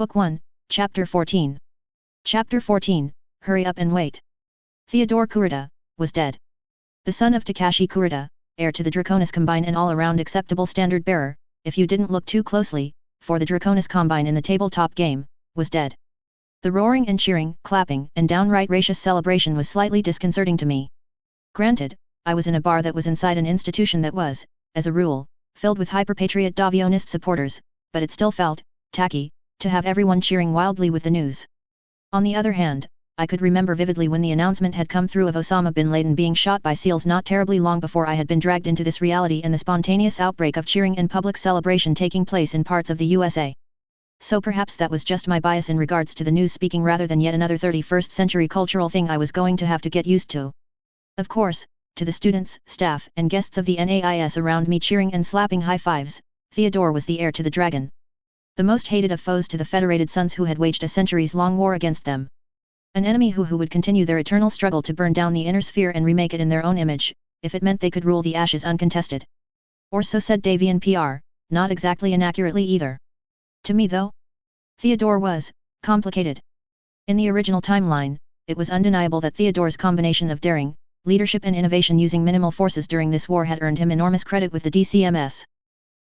Book 1, Chapter 14. Chapter 14, Hurry Up and Wait. Theodore Kurita was dead. The son of Takashi Kurita, heir to the Draconis Combine and all-around acceptable standard bearer, if you didn't look too closely, for the Draconis Combine in the tabletop game, was dead. The roaring and cheering, clapping, and downright raucous celebration was slightly disconcerting to me. Granted, I was in a bar that was inside an institution that was, as a rule, filled with hyper-patriot Davionist supporters, but it still felt tacky to have everyone cheering wildly with the news. On the other hand, I could remember vividly when the announcement had come through of Osama bin Laden being shot by SEALs not terribly long before I had been dragged into this reality and the spontaneous outbreak of cheering and public celebration taking place in parts of the USA. So perhaps that was just my bias in regards to the news speaking rather than yet another 21st century cultural thing I was going to have to get used to. Of course, to the students, staff, and guests of the NAIS around me cheering and slapping high fives, Theodore was the heir to the dragon. The most hated of foes to the Federated Sons who had waged a centuries-long war against them. An enemy who would continue their eternal struggle to burn down the inner sphere and remake it in their own image, if it meant they could rule the ashes uncontested. Or so said Davian PR, not exactly inaccurately either. To me though, Theodore was complicated. In the original timeline, it was undeniable that Theodore's combination of daring, leadership and innovation using minimal forces during this war had earned him enormous credit with the DCMS.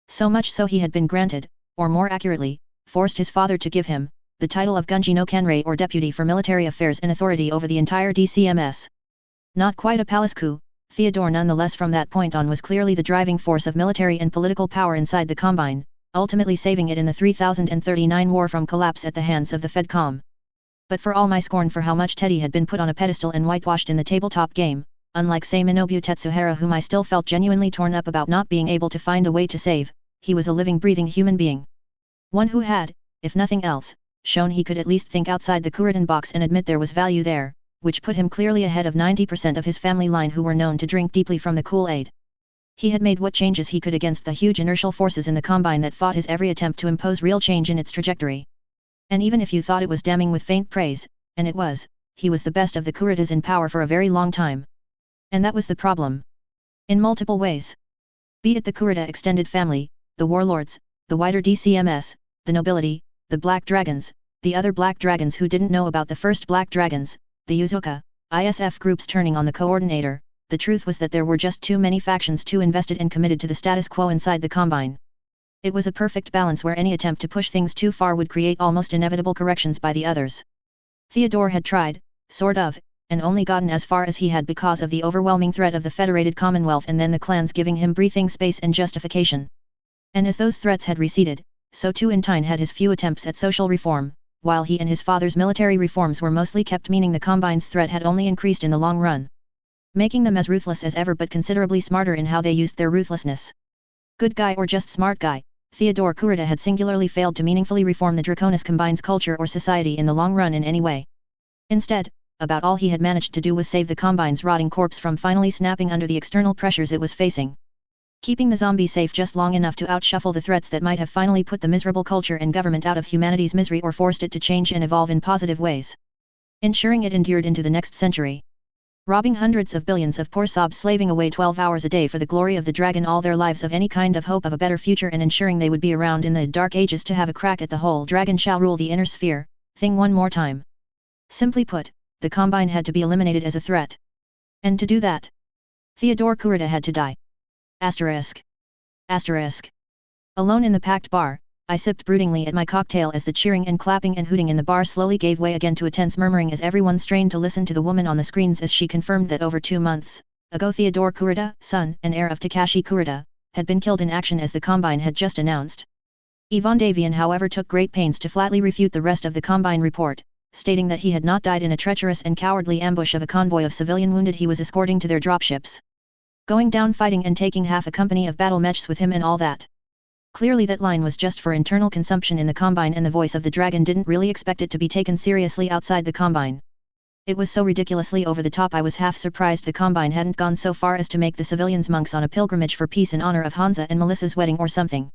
So much so he had been granted, or more accurately, forced his father to give him, the title of Gunji no Kanrei or Deputy for Military Affairs and authority over the entire DCMS. Not quite a palace coup, Theodore nonetheless from that point on was clearly the driving force of military and political power inside the Combine, ultimately saving it in the 3039 war from collapse at the hands of the Fedcom. But for all my scorn for how much Teddy had been put on a pedestal and whitewashed in the tabletop game, unlike say Minobu Tetsuhara whom I still felt genuinely torn up about not being able to find a way to save, he was a living breathing human being. One who had, if nothing else, shown he could at least think outside the Kuritan box and admit there was value there, which put him clearly ahead of 90% of his family line who were known to drink deeply from the Kool-Aid. He had made what changes he could against the huge inertial forces in the Combine that fought his every attempt to impose real change in its trajectory. And even if you thought it was damning with faint praise, and it was, he was the best of the Kuritas in power for a very long time. And that was the problem. In multiple ways. Be it the Kurita extended family, the warlords, the wider DCMS, the nobility, the Black Dragons, the other Black Dragons who didn't know about the first Black Dragons, the Yuzuka, ISF groups turning on the coordinator, the truth was that there were just too many factions too invested and committed to the status quo inside the Combine. It was a perfect balance where any attempt to push things too far would create almost inevitable corrections by the others. Theodore had tried, sort of, and only gotten as far as he had because of the overwhelming threat of the Federated Commonwealth and then the clans giving him breathing space and justification. And as those threats had receded, so too in time had his few attempts at social reform, while he and his father's military reforms were mostly kept, meaning the Combine's threat had only increased in the long run, making them as ruthless as ever but considerably smarter in how they used their ruthlessness. Good guy or just smart guy, Theodore Kurita had singularly failed to meaningfully reform the Draconis Combine's culture or society in the long run in any way. Instead, about all he had managed to do was save the Combine's rotting corpse from finally snapping under the external pressures it was facing. Keeping the zombie safe just long enough to outshuffle the threats that might have finally put the miserable culture and government out of humanity's misery or forced it to change and evolve in positive ways. Ensuring it endured into the next century. Robbing hundreds of billions of poor sobs slaving away 12 hours a day for the glory of the dragon all their lives of any kind of hope of a better future and ensuring they would be around in the dark ages to have a crack at the whole dragon shall rule the inner sphere thing one more time. Simply put, the Combine had to be eliminated as a threat. And to do that, Theodore Kurita had to die. Asterisk. Asterisk. Alone in the packed bar, I sipped broodingly at my cocktail as the cheering and clapping and hooting in the bar slowly gave way again to a tense murmuring as everyone strained to listen to the woman on the screens as she confirmed that over 2 months ago Theodore Kurita, son and heir of Takashi Kurita, had been killed in action as the Combine had just announced. Ivan Davian however took great pains to flatly refute the rest of the Combine report, stating that he had not died in a treacherous and cowardly ambush of a convoy of civilian wounded he was escorting to their dropships. Going down fighting and taking half a company of battle mechs with him and all that. Clearly that line was just for internal consumption in the Combine and the voice of the dragon didn't really expect it to be taken seriously outside the Combine. It was so ridiculously over the top I was half surprised the Combine hadn't gone so far as to make the civilians monks on a pilgrimage for peace in honor of Hansa and Melissa's wedding or something.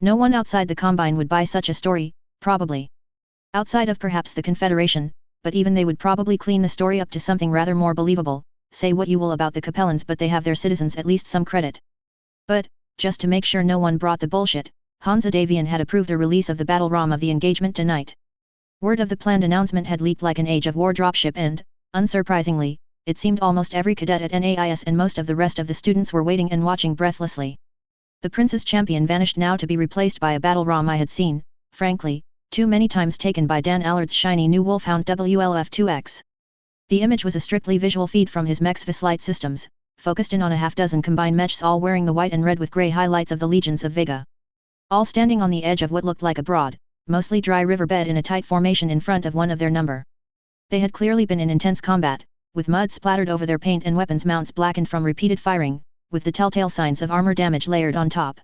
No one outside the Combine would buy such a story, probably. Outside of perhaps the Confederation, but even they would probably clean the story up to something rather more believable. Say what you will about the Capellans but they have their citizens at least some credit. But, just to make sure no one brought the bullshit, Hansa Davian had approved a release of the battle ROM of the engagement tonight. Word of the planned announcement had leaked like an Age of War dropship and, unsurprisingly, it seemed almost every cadet at NAIS and most of the rest of the students were waiting and watching breathlessly. The Prince's Champion vanished now to be replaced by a battle ROM I had seen, frankly, too many times taken by Dan Allard's shiny new Wolfhound WLF-2X. The image was a strictly visual feed from his mech's Vislight systems, focused in on a half-dozen combined mechs all wearing the white and red with grey highlights of the legions of Vega. All standing on the edge of what looked like a broad, mostly dry riverbed in a tight formation in front of one of their number. They had clearly been in intense combat, with mud splattered over their paint and weapons mounts blackened from repeated firing, with the telltale signs of armor damage layered on top.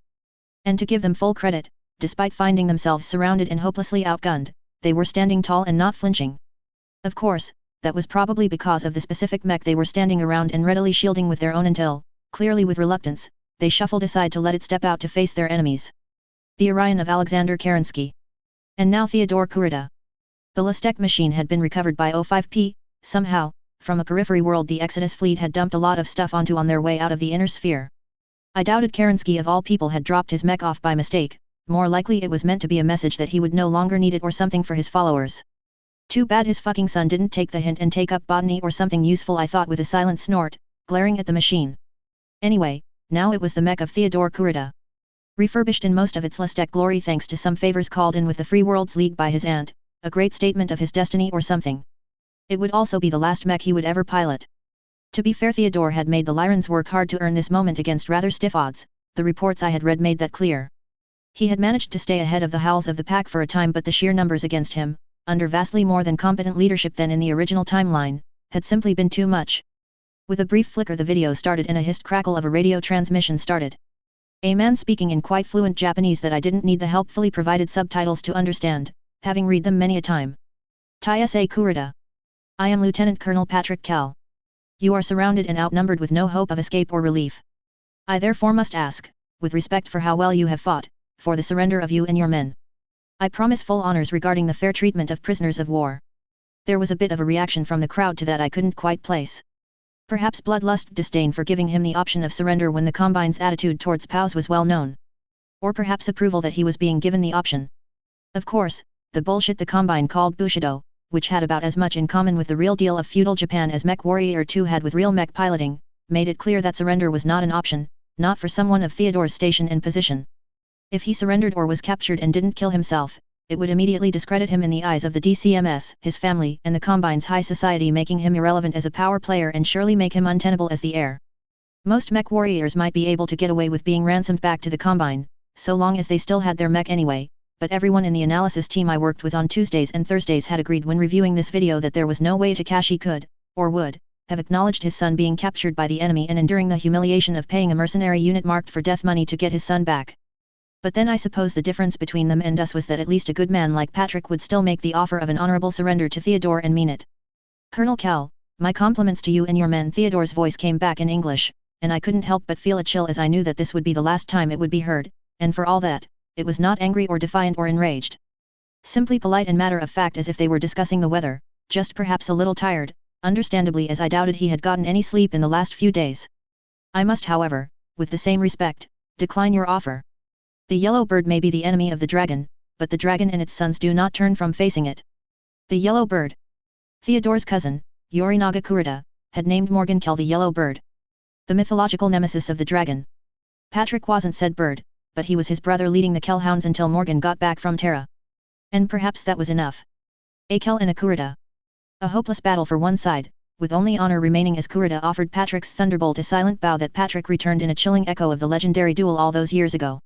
And to give them full credit, despite finding themselves surrounded and hopelessly outgunned, they were standing tall and not flinching. Of course, that was probably because of the specific mech they were standing around and readily shielding with their own until, clearly with reluctance, they shuffled aside to let it step out to face their enemies. The Orion of Alexander Kerensky. And now Theodore Kurita. The Lastek machine had been recovered by O5P, somehow, from a periphery world the Exodus fleet had dumped a lot of stuff onto on their way out of the inner sphere. I doubted Kerensky of all people had dropped his mech off by mistake, more likely it was meant to be a message that he would no longer need it or something for his followers. Too bad his fucking son didn't take the hint and take up botany or something useful, I thought with a silent snort, glaring at the machine. Anyway, now it was the mech of Theodore Kurita. Refurbished in most of its Lastek glory thanks to some favors called in with the Free Worlds League by his aunt, a great statement of his destiny or something. It would also be the last mech he would ever pilot. To be fair, Theodore had made the Lyrans work hard to earn this moment against rather stiff odds, the reports I had read made that clear. He had managed to stay ahead of the howls of the pack for a time, but the sheer numbers against him, under vastly more than competent leadership than in the original timeline, had simply been too much. With a brief flicker the video started and a hissed crackle of a radio transmission started. A man speaking in quite fluent Japanese that I didn't need the helpfully provided subtitles to understand, having read them many a time. Tai-sa Kurita. I am Lieutenant Colonel Patrick Cal. You are surrounded and outnumbered with no hope of escape or relief. I therefore must ask, with respect for how well you have fought, for the surrender of you and your men. I promise full honors regarding the fair treatment of prisoners of war. There was a bit of a reaction from the crowd to that I couldn't quite place. Perhaps bloodlust disdain for giving him the option of surrender when the Combine's attitude towards POWs was well known. Or perhaps approval that he was being given the option. Of course, the bullshit the Combine called Bushido, which had about as much in common with the real deal of feudal Japan as Mech Warrior 2 had with real mech piloting, made it clear that surrender was not an option, not for someone of Theodore's station and position. If he surrendered or was captured and didn't kill himself, it would immediately discredit him in the eyes of the DCMS, his family, and the Combine's high society, making him irrelevant as a power player and surely make him untenable as the heir. Most mech warriors might be able to get away with being ransomed back to the Combine, so long as they still had their mech anyway, but everyone in the analysis team I worked with on Tuesdays and Thursdays had agreed when reviewing this video that there was no way Takashi could, or would, have acknowledged his son being captured by the enemy and enduring the humiliation of paying a mercenary unit marked for death money to get his son back. But then I suppose the difference between them and us was that at least a good man like Patrick would still make the offer of an honorable surrender to Theodore and mean it. Colonel Cal, my compliments to you and your men. Theodore's voice came back in English, and I couldn't help but feel a chill as I knew that this would be the last time it would be heard, and for all that, it was not angry or defiant or enraged. Simply polite and matter of fact, as if they were discussing the weather, just perhaps a little tired, understandably, as I doubted he had gotten any sleep in the last few days. I must, however, with the same respect, decline your offer. The yellow bird may be the enemy of the dragon, but the dragon and its sons do not turn from facing it. The yellow bird. Theodore's cousin, Yorinaga Kurita, had named Morgan Kell the yellow bird. The mythological nemesis of the dragon. Patrick wasn't said bird, but he was his brother leading the Kellhounds until Morgan got back from Terra. And perhaps that was enough. A Kell and a Kurita. A hopeless battle for one side, with only honor remaining as Kurita offered Patrick's thunderbolt a silent bow that Patrick returned in a chilling echo of the legendary duel all those years ago.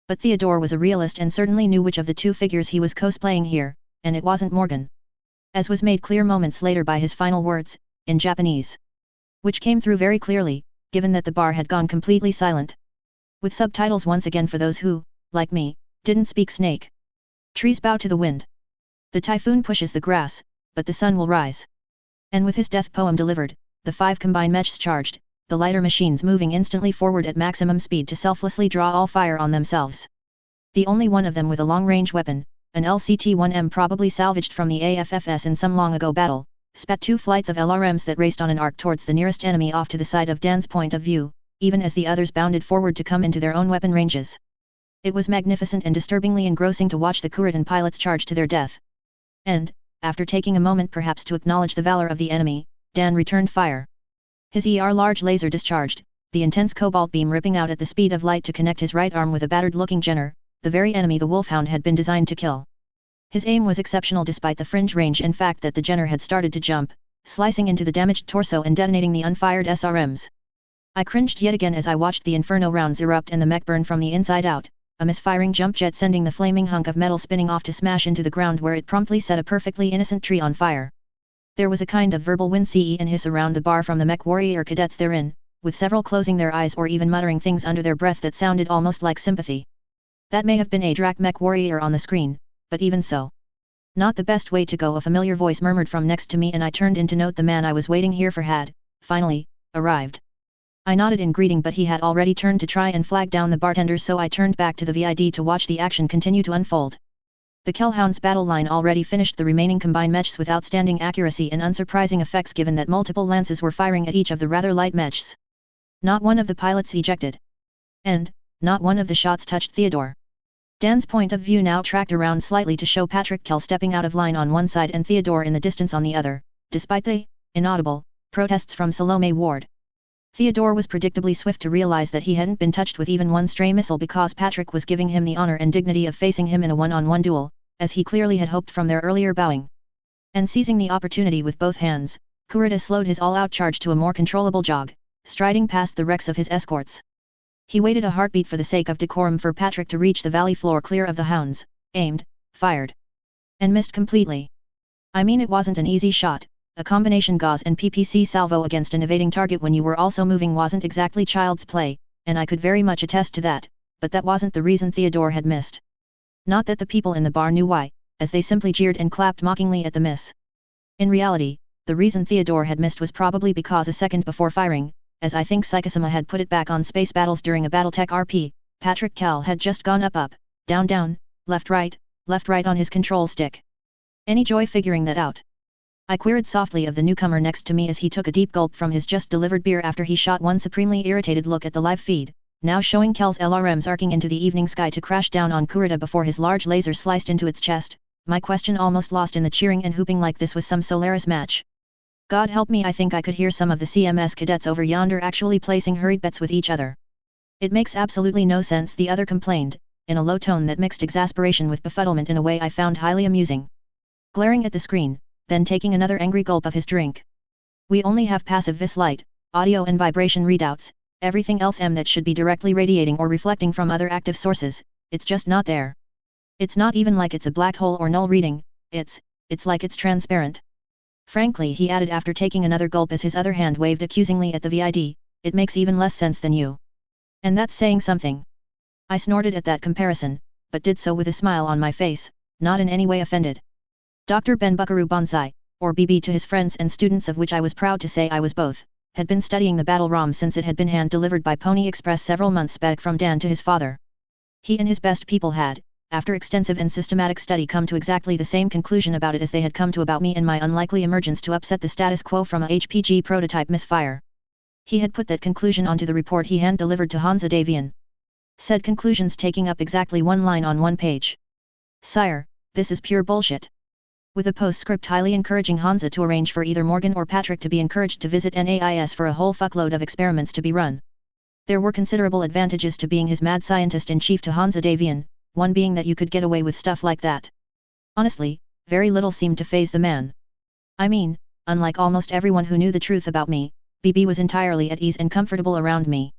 But Theodore was a realist and certainly knew which of the two figures he was cosplaying here, and it wasn't Morgan. As was made clear moments later by his final words, in Japanese. Which came through very clearly, given that the bar had gone completely silent. With subtitles once again for those who, like me, didn't speak Snake. Trees bow to the wind. The typhoon pushes the grass, but the sun will rise. And with his death poem delivered, the 5 combined mechs charged, the lighter machines moving instantly forward at maximum speed to selflessly draw all fire on themselves. The only one of them with a long-range weapon, an LCT-1M probably salvaged from the AFFS in some long-ago battle, spat 2 flights of LRMs that raced on an arc towards the nearest enemy off to the side of Dan's point of view, even as the others bounded forward to come into their own weapon ranges. It was magnificent and disturbingly engrossing to watch the Kuritan pilots charge to their death. And, after taking a moment perhaps to acknowledge the valor of the enemy, Dan returned fire. His large laser discharged, the intense cobalt beam ripping out at the speed of light to connect his right arm with a battered-looking Jenner, the very enemy the Wolfhound had been designed to kill. His aim was exceptional despite the fringe range and fact that the Jenner had started to jump, slicing into the damaged torso and detonating the unfired SRMs. I cringed yet again as I watched the Inferno rounds erupt and the mech burn from the inside out, a misfiring jump jet sending the flaming hunk of metal spinning off to smash into the ground where it promptly set a perfectly innocent tree on fire. There was a kind of verbal wince and hiss around the bar from the mech warrior cadets therein, with several closing their eyes or even muttering things under their breath that sounded almost like sympathy. That may have been a Drak mech warrior on the screen, but even so. Not the best way to go, a familiar voice murmured from next to me, and I turned in to note the man I was waiting here for had, finally, arrived. I nodded in greeting, but he had already turned to try and flag down the bartenders, so I turned back to the VID to watch the action continue to unfold. The Kellhound's battle line already finished the remaining combined mechs with outstanding accuracy and unsurprising effects given that multiple lances were firing at each of the rather light mechs. Not one of the pilots ejected. And, not one of the shots touched Theodore. Dan's point of view now tracked around slightly to show Patrick Kell stepping out of line on one side and Theodore in the distance on the other, despite the, inaudible, protests from Salome Ward. Theodore was predictably swift to realize that he hadn't been touched with even one stray missile because Patrick was giving him the honor and dignity of facing him in a one-on-one duel, as he clearly had hoped from their earlier bowing. And seizing the opportunity with both hands, Kurita slowed his all-out charge to a more controllable jog, striding past the wrecks of his escorts. He waited a heartbeat for the sake of decorum for Patrick to reach the valley floor clear of the hounds, aimed, fired. And missed completely. I mean, it wasn't an easy shot. A combination gauze and PPC salvo against an evading target when you were also moving wasn't exactly child's play, and I could very much attest to that, but that wasn't the reason Theodore had missed. Not that the people in the bar knew why, as they simply jeered and clapped mockingly at the miss. In reality, the reason Theodore had missed was probably because a second before firing, as I think Psychosoma had put it back on Space Battles during a Battletech RP, Patrick Kell had just gone up, down, left right on his control stick. Any joy figuring that out? I queried softly of the newcomer next to me as he took a deep gulp from his just-delivered beer after he shot one supremely irritated look at the live feed, now showing Kell's LRMs arcing into the evening sky to crash down on Kurita before his large laser sliced into its chest, my question almost lost in the cheering and hooping like this was some Solaris match. God help me, I think I could hear some of the CMS cadets over yonder actually placing hurried bets with each other. It makes absolutely no sense, the other complained, in a low tone that mixed exasperation with befuddlement in a way I found highly amusing. Glaring at the screen, then taking another angry gulp of his drink. We only have passive vis light, audio and vibration readouts, everything else that should be directly radiating or reflecting from other active sources, it's just not there. It's not even like it's a black hole or null reading, it's like it's transparent. Frankly, he added after taking another gulp as his other hand waved accusingly at the VID, it makes even less sense than you. And that's saying something. I snorted at that comparison, but did so with a smile on my face, not in any way offended. Dr. Ben Buckaroo Banzai, or BB to his friends and students, of which I was proud to say I was both, had been studying the battle ROM since it had been hand-delivered by Pony Express several months back from Dan to his father. He and his best people had, after extensive and systematic study, come to exactly the same conclusion about it as they had come to about me and my unlikely emergence to upset the status quo from a HPG prototype misfire. He had put that conclusion onto the report he hand-delivered to Hansa Davian. Said conclusions taking up exactly one line on one page. Sire, this is pure bullshit. With a postscript highly encouraging Hansa to arrange for either Morgan or Patrick to be encouraged to visit NAIS for a whole fuckload of experiments to be run. There were considerable advantages to being his mad scientist-in-chief to Hansa Davian, one being that you could get away with stuff like that. Honestly, very little seemed to faze the man. I mean, unlike almost everyone who knew the truth about me, BB was entirely at ease and comfortable around me.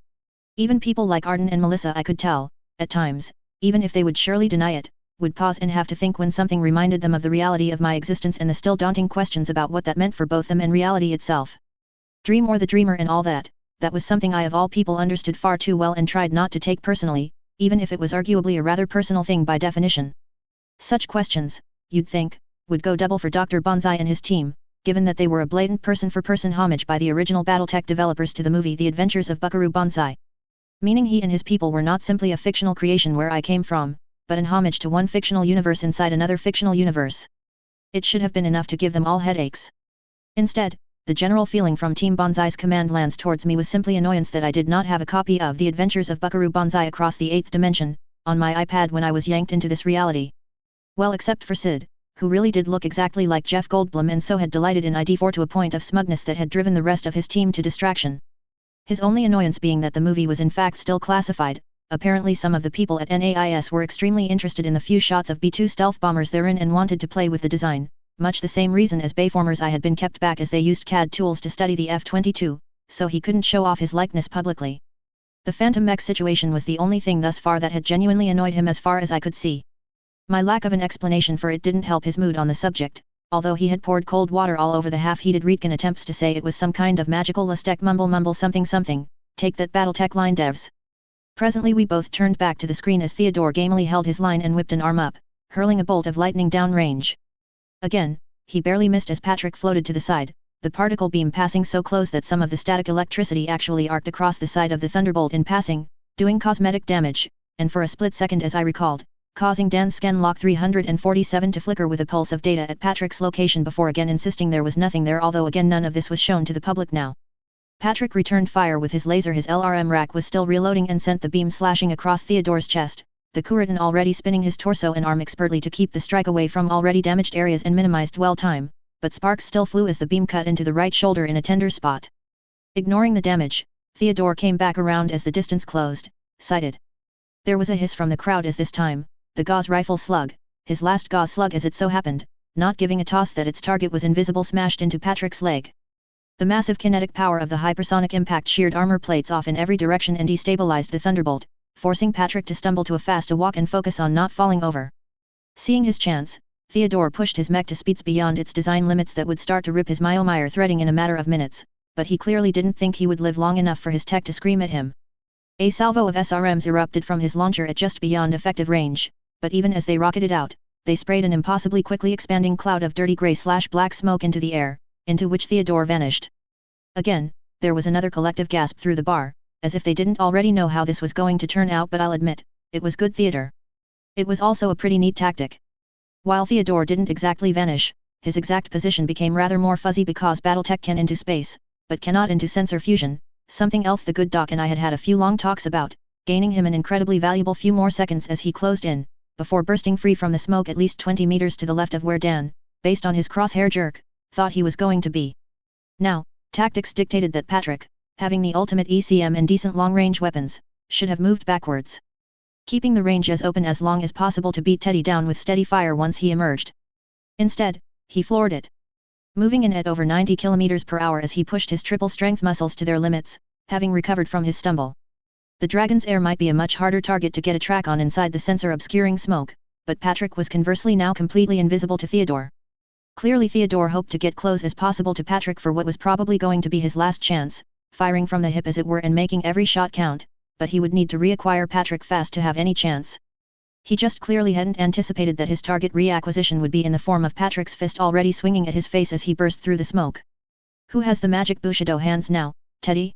Even people like Arden and Melissa, I could tell, at times, even if they would surely deny it, would pause and have to think when something reminded them of the reality of my existence and the still daunting questions about what that meant for both them and reality itself. Dream or the dreamer and all that, that was something I of all people understood far too well and tried not to take personally, even if it was arguably a rather personal thing by definition. Such questions, you'd think, would go double for Dr. Banzai and his team, given that they were a blatant person-for-person homage by the original Battletech developers to the movie The Adventures of Buckaroo Banzai. Meaning he and his people were not simply a fictional creation where I came from, but an homage to one fictional universe inside another fictional universe. It should have been enough to give them all headaches. Instead, the general feeling from Team Banzai's command lands towards me was simply annoyance that I did not have a copy of The Adventures of Buckaroo Banzai across the 8th dimension, on my iPad when I was yanked into this reality. Well, except for Sid, who really did look exactly like Jeff Goldblum and so had delighted in ID4 to a point of smugness that had driven the rest of his team to distraction. His only annoyance being that the movie was in fact still classified. Apparently some of the people at NAIS were extremely interested in the few shots of B-2 stealth bombers therein and wanted to play with the design, much the same reason as Bayformers I had been kept back as they used CAD tools to study the F-22, so he couldn't show off his likeness publicly. The Phantom Mech situation was the only thing thus far that had genuinely annoyed him as far as I could see. My lack of an explanation for it didn't help his mood on the subject, although he had poured cold water all over the half-heated reek in attempts to say it was some kind of magical Lastec mumble something something, take that Battletech line devs. Presently we both turned back to the screen as Theodore gamely held his line and whipped an arm up, hurling a bolt of lightning down range. Again, he barely missed as Patrick floated to the side, the particle beam passing so close that some of the static electricity actually arced across the side of the thunderbolt in passing, doing cosmetic damage, and for a split second as I recalled, causing Dan's scan lock 347 to flicker with a pulse of data at Patrick's location before again insisting there was nothing there, although again none of this was shown to the public now. Patrick returned fire with his laser. His LRM rack was still reloading and sent the beam slashing across Theodore's chest, the Kuritan already spinning his torso and arm expertly to keep the strike away from already damaged areas and minimized dwell time, but sparks still flew as the beam cut into the right shoulder in a tender spot. Ignoring the damage, Theodore came back around as the distance closed, sighted. There was a hiss from the crowd as this time, the Gauss rifle slug, his last Gauss slug as it so happened, not giving a toss that its target was invisible, smashed into Patrick's leg. The massive kinetic power of the hypersonic impact sheared armor plates off in every direction and destabilized the thunderbolt, forcing Patrick to stumble to a fast walk and focus on not falling over. Seeing his chance, Theodore pushed his mech to speeds beyond its design limits that would start to rip his mire threading in a matter of minutes, but he clearly didn't think he would live long enough for his tech to scream at him. A salvo of SRMs erupted from his launcher at just beyond effective range, but even as they rocketed out, they sprayed an impossibly quickly expanding cloud of dirty gray/black smoke into the air, into which Theodore vanished. Again, there was another collective gasp through the bar, as if they didn't already know how this was going to turn out, but I'll admit, it was good theater. It was also a pretty neat tactic. While Theodore didn't exactly vanish, his exact position became rather more fuzzy because Battletech can into space, but cannot into sensor fusion, something else the good doc and I had had a few long talks about, gaining him an incredibly valuable few more seconds as he closed in, before bursting free from the smoke at least 20 meters to the left of where Dan, based on his crosshair jerk, thought he was going to be. Now, tactics dictated that Patrick, having the ultimate ECM and decent long-range weapons, should have moved backwards, keeping the range as open as long as possible to beat Teddy down with steady fire once he emerged. Instead, he floored it, moving in at over 90 km per hour as he pushed his triple-strength muscles to their limits, having recovered from his stumble. The Dragon's air might be a much harder target to get a track on inside the sensor-obscuring smoke, but Patrick was conversely now completely invisible to Theodore. Clearly Theodore hoped to get close as possible to Patrick for what was probably going to be his last chance, firing from the hip as it were and making every shot count, but he would need to reacquire Patrick fast to have any chance. He just clearly hadn't anticipated that his target reacquisition would be in the form of Patrick's fist already swinging at his face as he burst through the smoke. Who has the magic Bushido hands now, Teddy?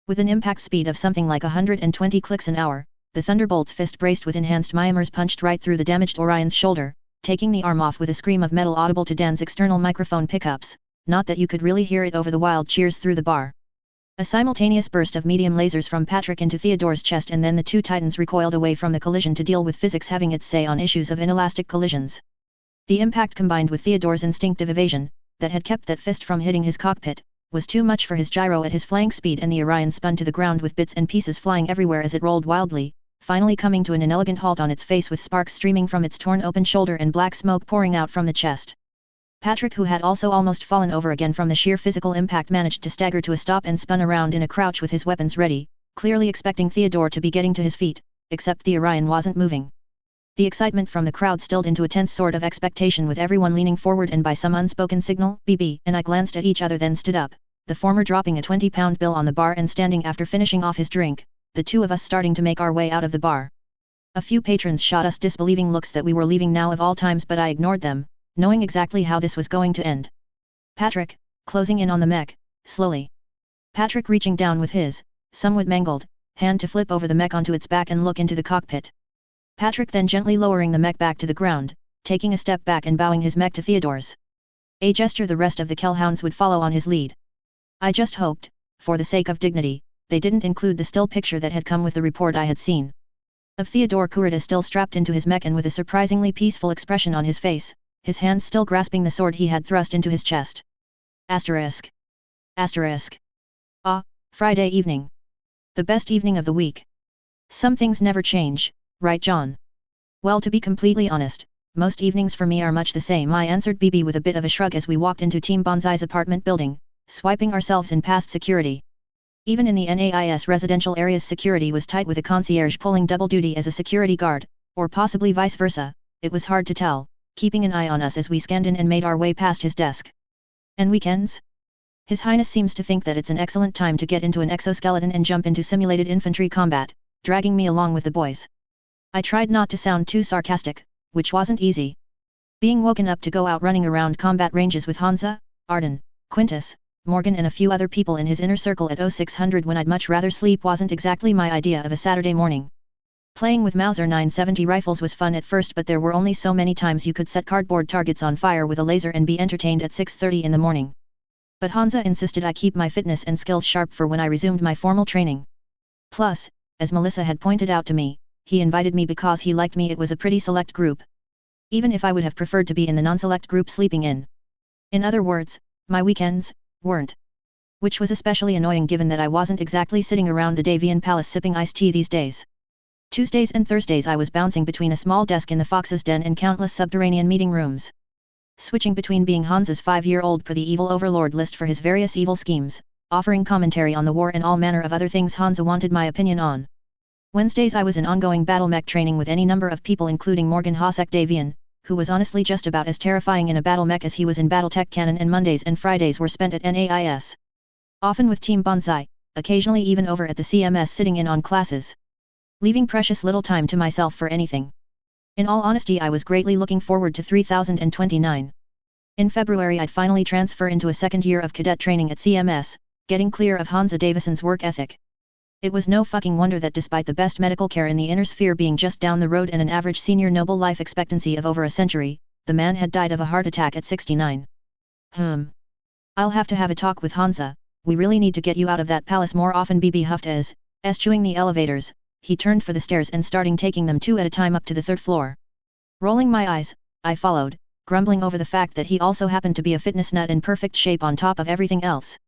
With an impact speed of something like 120 clicks an hour, the Thunderbolt's fist braced with enhanced mimers punched right through the damaged Orion's shoulder, taking the arm off with a scream of metal audible to Dan's external microphone pickups, not that you could really hear it over the wild cheers through the bar. A simultaneous burst of medium lasers from Patrick into Theodore's chest, and then the two titans recoiled away from the collision to deal with physics having its say on issues of inelastic collisions. The impact combined with Theodore's instinctive evasion, that had kept that fist from hitting his cockpit, was too much for his gyro at his flying speed, and the Orion spun to the ground with bits and pieces flying everywhere as it rolled wildly, finally coming to an inelegant halt on its face with sparks streaming from its torn open shoulder and black smoke pouring out from the chest. Patrick, who had also almost fallen over again from the sheer physical impact, managed to stagger to a stop and spun around in a crouch with his weapons ready, clearly expecting Theodore to be getting to his feet, except the Orion wasn't moving. The excitement from the crowd stilled into a tense sort of expectation with everyone leaning forward and by some unspoken signal, BB and I glanced at each other then stood up, the former dropping a 20-pound bill on the bar and standing after finishing off his drink, the two of us starting to make our way out of the bar. A few patrons shot us disbelieving looks that we were leaving now of all times, but I ignored them, knowing exactly how this was going to end. Patrick, closing in on the mech, slowly. Patrick reaching down with his, somewhat mangled, hand to flip over the mech onto its back and look into the cockpit. Patrick then gently lowering the mech back to the ground, taking a step back and bowing his mech to Theodore's. A gesture the rest of the Kellhounds would follow on his lead. I just hoped, for the sake of dignity, they didn't include the still picture that had come with the report I had seen. of Theodore Kurita still strapped into his mech and with a surprisingly peaceful expression on his face, his hands still grasping the sword he had thrust into his chest. Asterisk. Asterisk. Ah, Friday evening. The best evening of the week. Some things never change, right John? Well, to be completely honest, most evenings for me are much the same, I answered BB with a bit of a shrug as we walked into Team Bonsai's apartment building, swiping ourselves in past security. Even in the NAIS residential area's security was tight with a concierge pulling double duty as a security guard, or possibly vice versa, it was hard to tell, keeping an eye on us as we scanned in and made our way past his desk. And weekends? His Highness seems to think that it's an excellent time to get into an exoskeleton and jump into simulated infantry combat, dragging me along with the boys. I tried not to sound too sarcastic, which wasn't easy. Being woken up to go out running around combat ranges with Hansa, Arden, Quintus, Morgan and a few other people in his inner circle at 0600 when I'd much rather sleep wasn't exactly my idea of a Saturday morning. Playing with Mauser 970 rifles was fun at first, but there were only so many times you could set cardboard targets on fire with a laser and be entertained at 6:30 in the morning. But Hansa insisted I keep my fitness and skills sharp for when I resumed my formal training. Plus, as Melissa had pointed out to me, he invited me because he liked me. It was a pretty select group. Even if I would have preferred to be in the non-select group sleeping in. In other words, my weekends weren't. Which was especially annoying given that I wasn't exactly sitting around the Davian Palace sipping iced tea these days. Tuesdays and Thursdays I was bouncing between a small desk in the Fox's Den and countless subterranean meeting rooms. Switching between being Hansa's 5-year-old per the evil overlord list for his various evil schemes, offering commentary on the war and all manner of other things Hansa wanted my opinion on. Wednesdays I was in ongoing battle mech training with any number of people including Morgan Hosek Davian, who was honestly just about as terrifying in a battle mech as he was in Battletech canon, and Mondays and Fridays were spent at NAIS. Often with Team Bonsai, occasionally even over at the CMS sitting in on classes. Leaving precious little time to myself for anything. In all honesty, I was greatly looking forward to 3029. In February I'd finally transfer into a second year of cadet training at CMS, getting clear of Hansa Davison's work ethic. It was no fucking wonder that despite the best medical care in the inner sphere being just down the road and an average senior noble life expectancy of over a century, the man had died of a heart attack at 69. I'll have to have a talk with Hansa, we really need to get you out of that palace more often. BB huffed as, eschewing the elevators, he turned for the stairs and starting taking them two at a time up to the third floor. Rolling my eyes, I followed, grumbling over the fact that he also happened to be a fitness nut in perfect shape on top of everything else.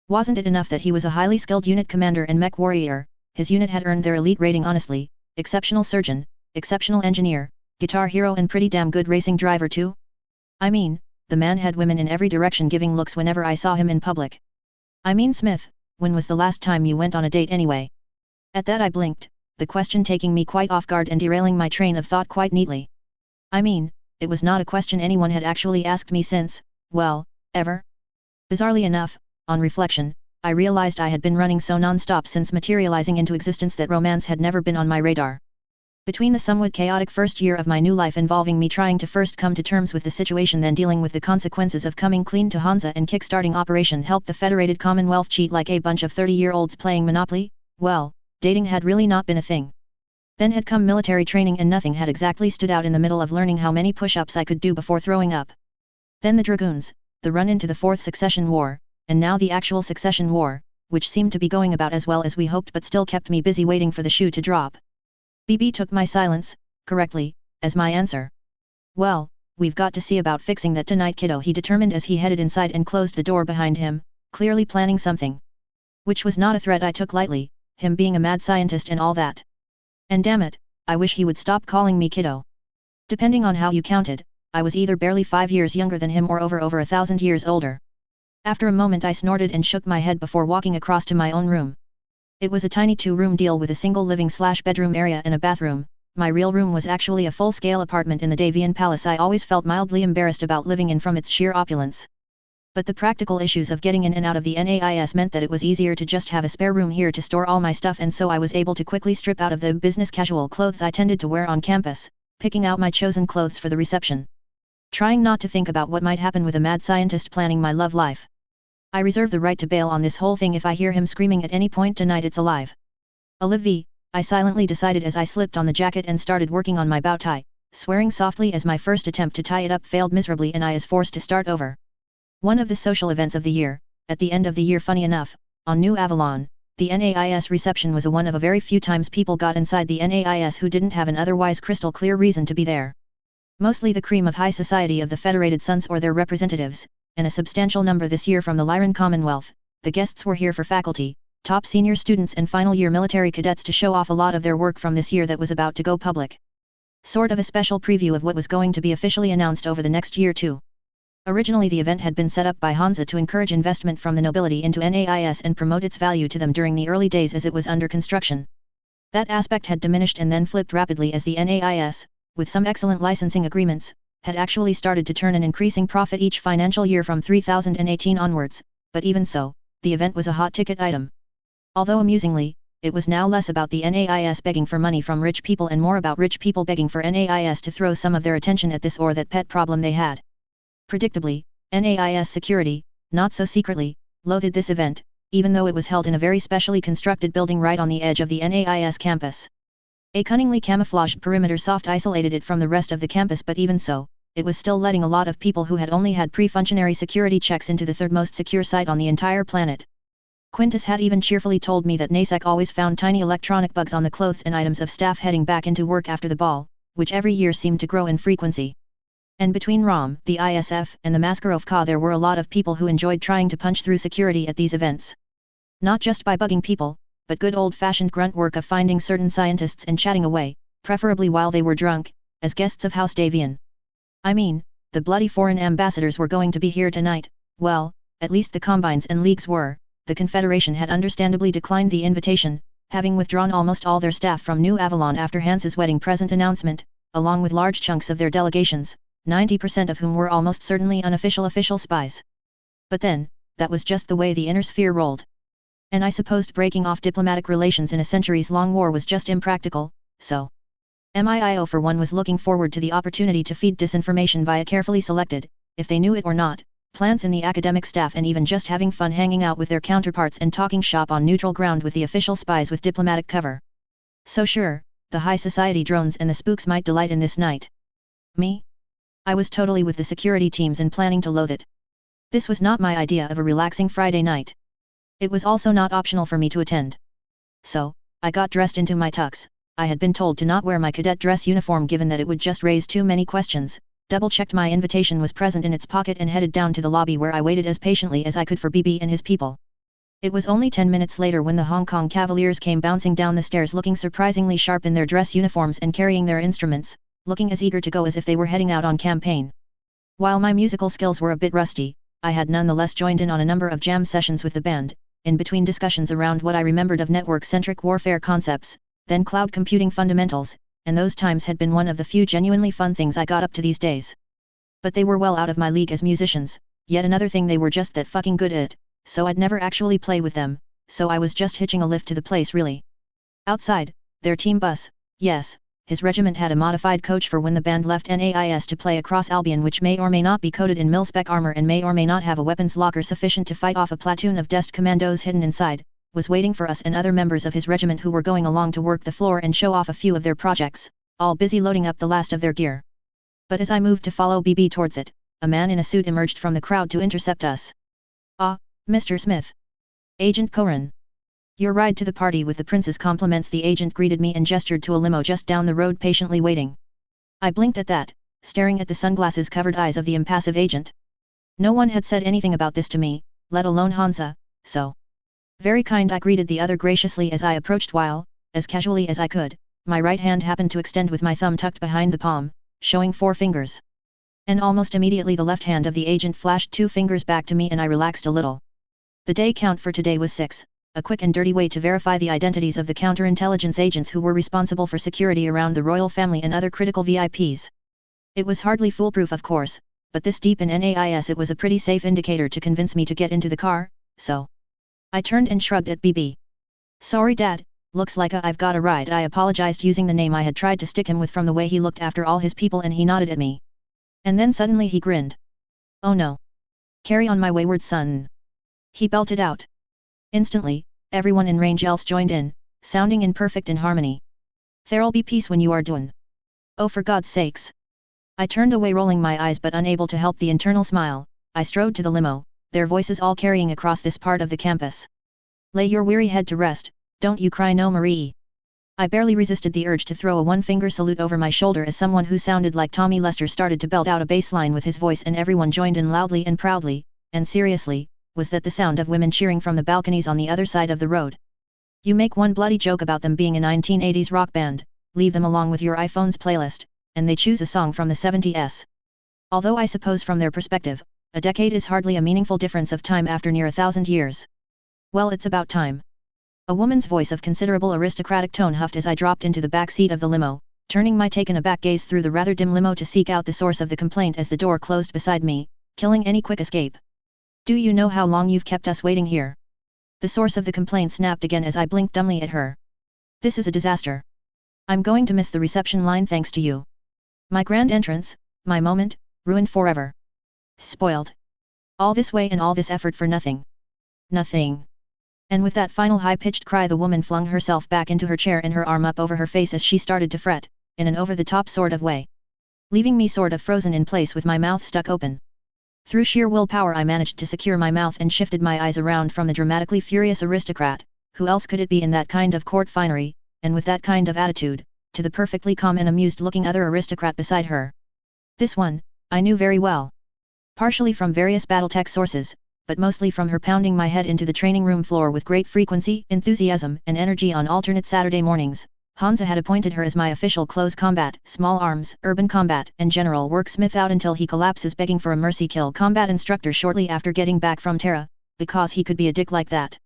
Wasn't it enough that he was a highly skilled unit commander and mech warrior, his unit had earned their elite rating honestly, exceptional surgeon, exceptional engineer, guitar hero and pretty damn good racing driver too? I mean, the man had women in every direction giving looks whenever I saw him in public. I mean Smith, when was the last time you went on a date anyway? At that I blinked, the question taking me quite off guard and derailing my train of thought quite neatly. I mean, it was not a question anyone had actually asked me since, well, ever. Bizarrely enough, on reflection, I realized I had been running so non-stop since materializing into existence that romance had never been on my radar. Between the somewhat chaotic first year of my new life involving me trying to first come to terms with the situation, then dealing with the consequences of coming clean to Hansa and kickstarting Operation Help the Federated Commonwealth cheat like a bunch of 30-year-olds playing Monopoly, well, dating had really not been a thing. Then had come military training and nothing had exactly stood out in the middle of learning how many push-ups I could do before throwing up. Then the Dragoons, the run into the Fourth Succession War, and now the actual Succession War, which seemed to be going about as well as we hoped but still kept me busy waiting for the shoe to drop. BB took my silence, correctly, as my answer. Well, we've got to see about fixing that tonight, kiddo, he determined as he headed inside and closed the door behind him, clearly planning something. Which was not a threat I took lightly, him being a mad scientist and all that. And damn it, I wish he would stop calling me kiddo. Depending on how you counted, I was either barely 5 years younger than him or over 1,000 years older. After a moment I snorted and shook my head before walking across to my own room. It was a tiny 2-room deal with a single living/bedroom area and a bathroom. My real room was actually a full-scale apartment in the Davian Palace I always felt mildly embarrassed about living in from its sheer opulence. But the practical issues of getting in and out of the NAIS meant that it was easier to just have a spare room here to store all my stuff, and so I was able to quickly strip out of the business casual clothes I tended to wear on campus, picking out my chosen clothes for the reception. Trying not to think about what might happen with a mad scientist planning my love life. I reserve the right to bail on this whole thing if I hear him screaming at any point tonight it's alive. Olive, I silently decided as I slipped on the jacket and started working on my bow tie, swearing softly as my first attempt to tie it up failed miserably and I was forced to start over. One of the social events of the year, at the end of the year funny enough, on New Avalon, the NAIS reception was one of a very few times people got inside the NAIS who didn't have an otherwise crystal clear reason to be there. Mostly the cream of high society of the Federated Sons or their representatives, and a substantial number this year from the Lyran Commonwealth. The guests were here for faculty, top senior students and final year military cadets to show off a lot of their work from this year that was about to go public. Sort of a special preview of what was going to be officially announced over the next year too. Originally the event had been set up by Hansa to encourage investment from the nobility into NAIS and promote its value to them during the early days as it was under construction. That aspect had diminished and then flipped rapidly as the NAIS, with some excellent licensing agreements, had actually started to turn an increasing profit each financial year from 2018 onwards, but even so, the event was a hot ticket item. Although amusingly, it was now less about the NAIS begging for money from rich people and more about rich people begging for NAIS to throw some of their attention at this or that pet problem they had. Predictably, NAIS security, not so secretly, loathed this event, even though it was held in a very specially constructed building right on the edge of the NAIS campus. A cunningly camouflaged perimeter soft isolated it from the rest of the campus, but even so, it was still letting a lot of people who had only had pre-functionary security checks into the third most secure site on the entire planet. Quintus had even cheerfully told me that NASEC always found tiny electronic bugs on the clothes and items of staff heading back into work after the ball, which every year seemed to grow in frequency. And between ROM, the ISF, and the Mascarovka there were a lot of people who enjoyed trying to punch through security at these events. Not just by bugging people, but good old-fashioned grunt work of finding certain scientists and chatting away, preferably while they were drunk, as guests of House Davian. I mean, the bloody foreign ambassadors were going to be here tonight. Well, at least the combines and leagues were. The Confederation had understandably declined the invitation, having withdrawn almost all their staff from New Avalon after Hans's wedding present announcement, along with large chunks of their delegations, 90% of whom were almost certainly unofficial official spies. But then, that was just the way the inner sphere rolled. And I supposed breaking off diplomatic relations in a centuries-long war was just impractical, so MIIO for one was looking forward to the opportunity to feed disinformation via carefully selected, if they knew it or not, plants in the academic staff and even just having fun hanging out with their counterparts and talking shop on neutral ground with the official spies with diplomatic cover. So sure, the high society drones and the spooks might delight in this night. Me? I was totally with the security teams and planning to loathe it. This was not my idea of a relaxing Friday night. It was also not optional for me to attend. So, I got dressed into my tux. I had been told to not wear my cadet dress uniform given that it would just raise too many questions, double-checked my invitation was present in its pocket and headed down to the lobby where I waited as patiently as I could for BB and his people. It was only 10 minutes later when the Hong Kong Cavaliers came bouncing down the stairs looking surprisingly sharp in their dress uniforms and carrying their instruments, looking as eager to go as if they were heading out on campaign. While my musical skills were a bit rusty, I had nonetheless joined in on a number of jam sessions with the band, in between discussions around what I remembered of network-centric warfare concepts, then cloud computing fundamentals, and those times had been one of the few genuinely fun things I got up to these days. But they were well out of my league as musicians, yet another thing they were just that fucking good at, so I'd never actually play with them, so I was just hitching a lift to the place really. Outside, their team bus, yes, his regiment had a modified coach for when the band left NAIS to play across Albion which may or may not be coated in mil-spec armor and may or may not have a weapons locker sufficient to fight off a platoon of dest commandos hidden inside, was waiting for us and other members of his regiment who were going along to work the floor and show off a few of their projects, all busy loading up the last of their gear. But as I moved to follow BB towards it, a man in a suit emerged from the crowd to intercept us. "Ah, Mr. Smith. Agent Corin. Your ride to the party with the prince's compliments." The agent greeted me and gestured to a limo just down the road patiently waiting. I blinked at that, staring at the sunglasses-covered eyes of the impassive agent. No one had said anything about this to me, let alone Hansa, so. Very kind, I greeted the other graciously as I approached while, as casually as I could, my right hand happened to extend with my thumb tucked behind the palm, showing 4 fingers. And almost immediately the left hand of the agent flashed 2 fingers back to me and I relaxed a little. The day count for today was 6. A quick and dirty way to verify the identities of the counterintelligence agents who were responsible for security around the royal family and other critical VIPs. It was hardly foolproof of course, but this deep in NAIS it was a pretty safe indicator to convince me to get into the car, so. I turned and shrugged at BB. "Sorry Dad, looks like I've got a ride." I apologized using the name I had tried to stick him with from the way he looked after all his people and he nodded at me. And then suddenly he grinned. "Oh no. Carry on my wayward son," he belted out. Instantly, everyone in range else joined in, sounding in perfect in harmony. "There'll be peace when you are done. Oh for God's sakes." I turned away rolling my eyes but unable to help the internal smile. I strode to the limo, their voices all carrying across this part of the campus. Lay your weary head to rest, don't you cry no Marie. I barely resisted the urge to throw a one-finger salute over my shoulder as someone who sounded like Tommy Lester started to belt out a bass line with his voice and everyone joined in loudly and proudly, and seriously, was that the sound of women cheering from the balconies on the other side of the road. You make one bloody joke about them being a 1980s rock band, leave them along with your iPhone's playlist, and they choose a song from the 70s. Although I suppose from their perspective, a decade is hardly a meaningful difference of time after near 1,000 years. Well, it's about time. A woman's voice of considerable aristocratic tone huffed as I dropped into the back seat of the limo, turning my taken aback gaze through the rather dim limo to seek out the source of the complaint as the door closed beside me, killing any quick escape. Do you know how long you've kept us waiting here? The source of the complaint snapped again as I blinked dumbly at her. This is a disaster. I'm going to miss the reception line thanks to you. My grand entrance, my moment, ruined forever. Spoiled. All this way and all this effort for nothing. Nothing. And with that final high-pitched cry the woman flung herself back into her chair and her arm up over her face as she started to fret, in an over-the-top sort of way. Leaving me sort of frozen in place with my mouth stuck open. Through sheer willpower I managed to secure my mouth and shifted my eyes around from the dramatically furious aristocrat, who else could it be in that kind of court finery, and with that kind of attitude, to the perfectly calm and amused-looking other aristocrat beside her. This one, I knew very well. Partially from various Battletech sources, but mostly from her pounding my head into the training room floor with great frequency, enthusiasm, and energy on alternate Saturday mornings. Hansa had appointed her as my official close combat, small arms, urban combat, and general worksmith out until he collapses begging for a mercy kill combat instructor shortly after getting back from Terra, because he could be a dick like that.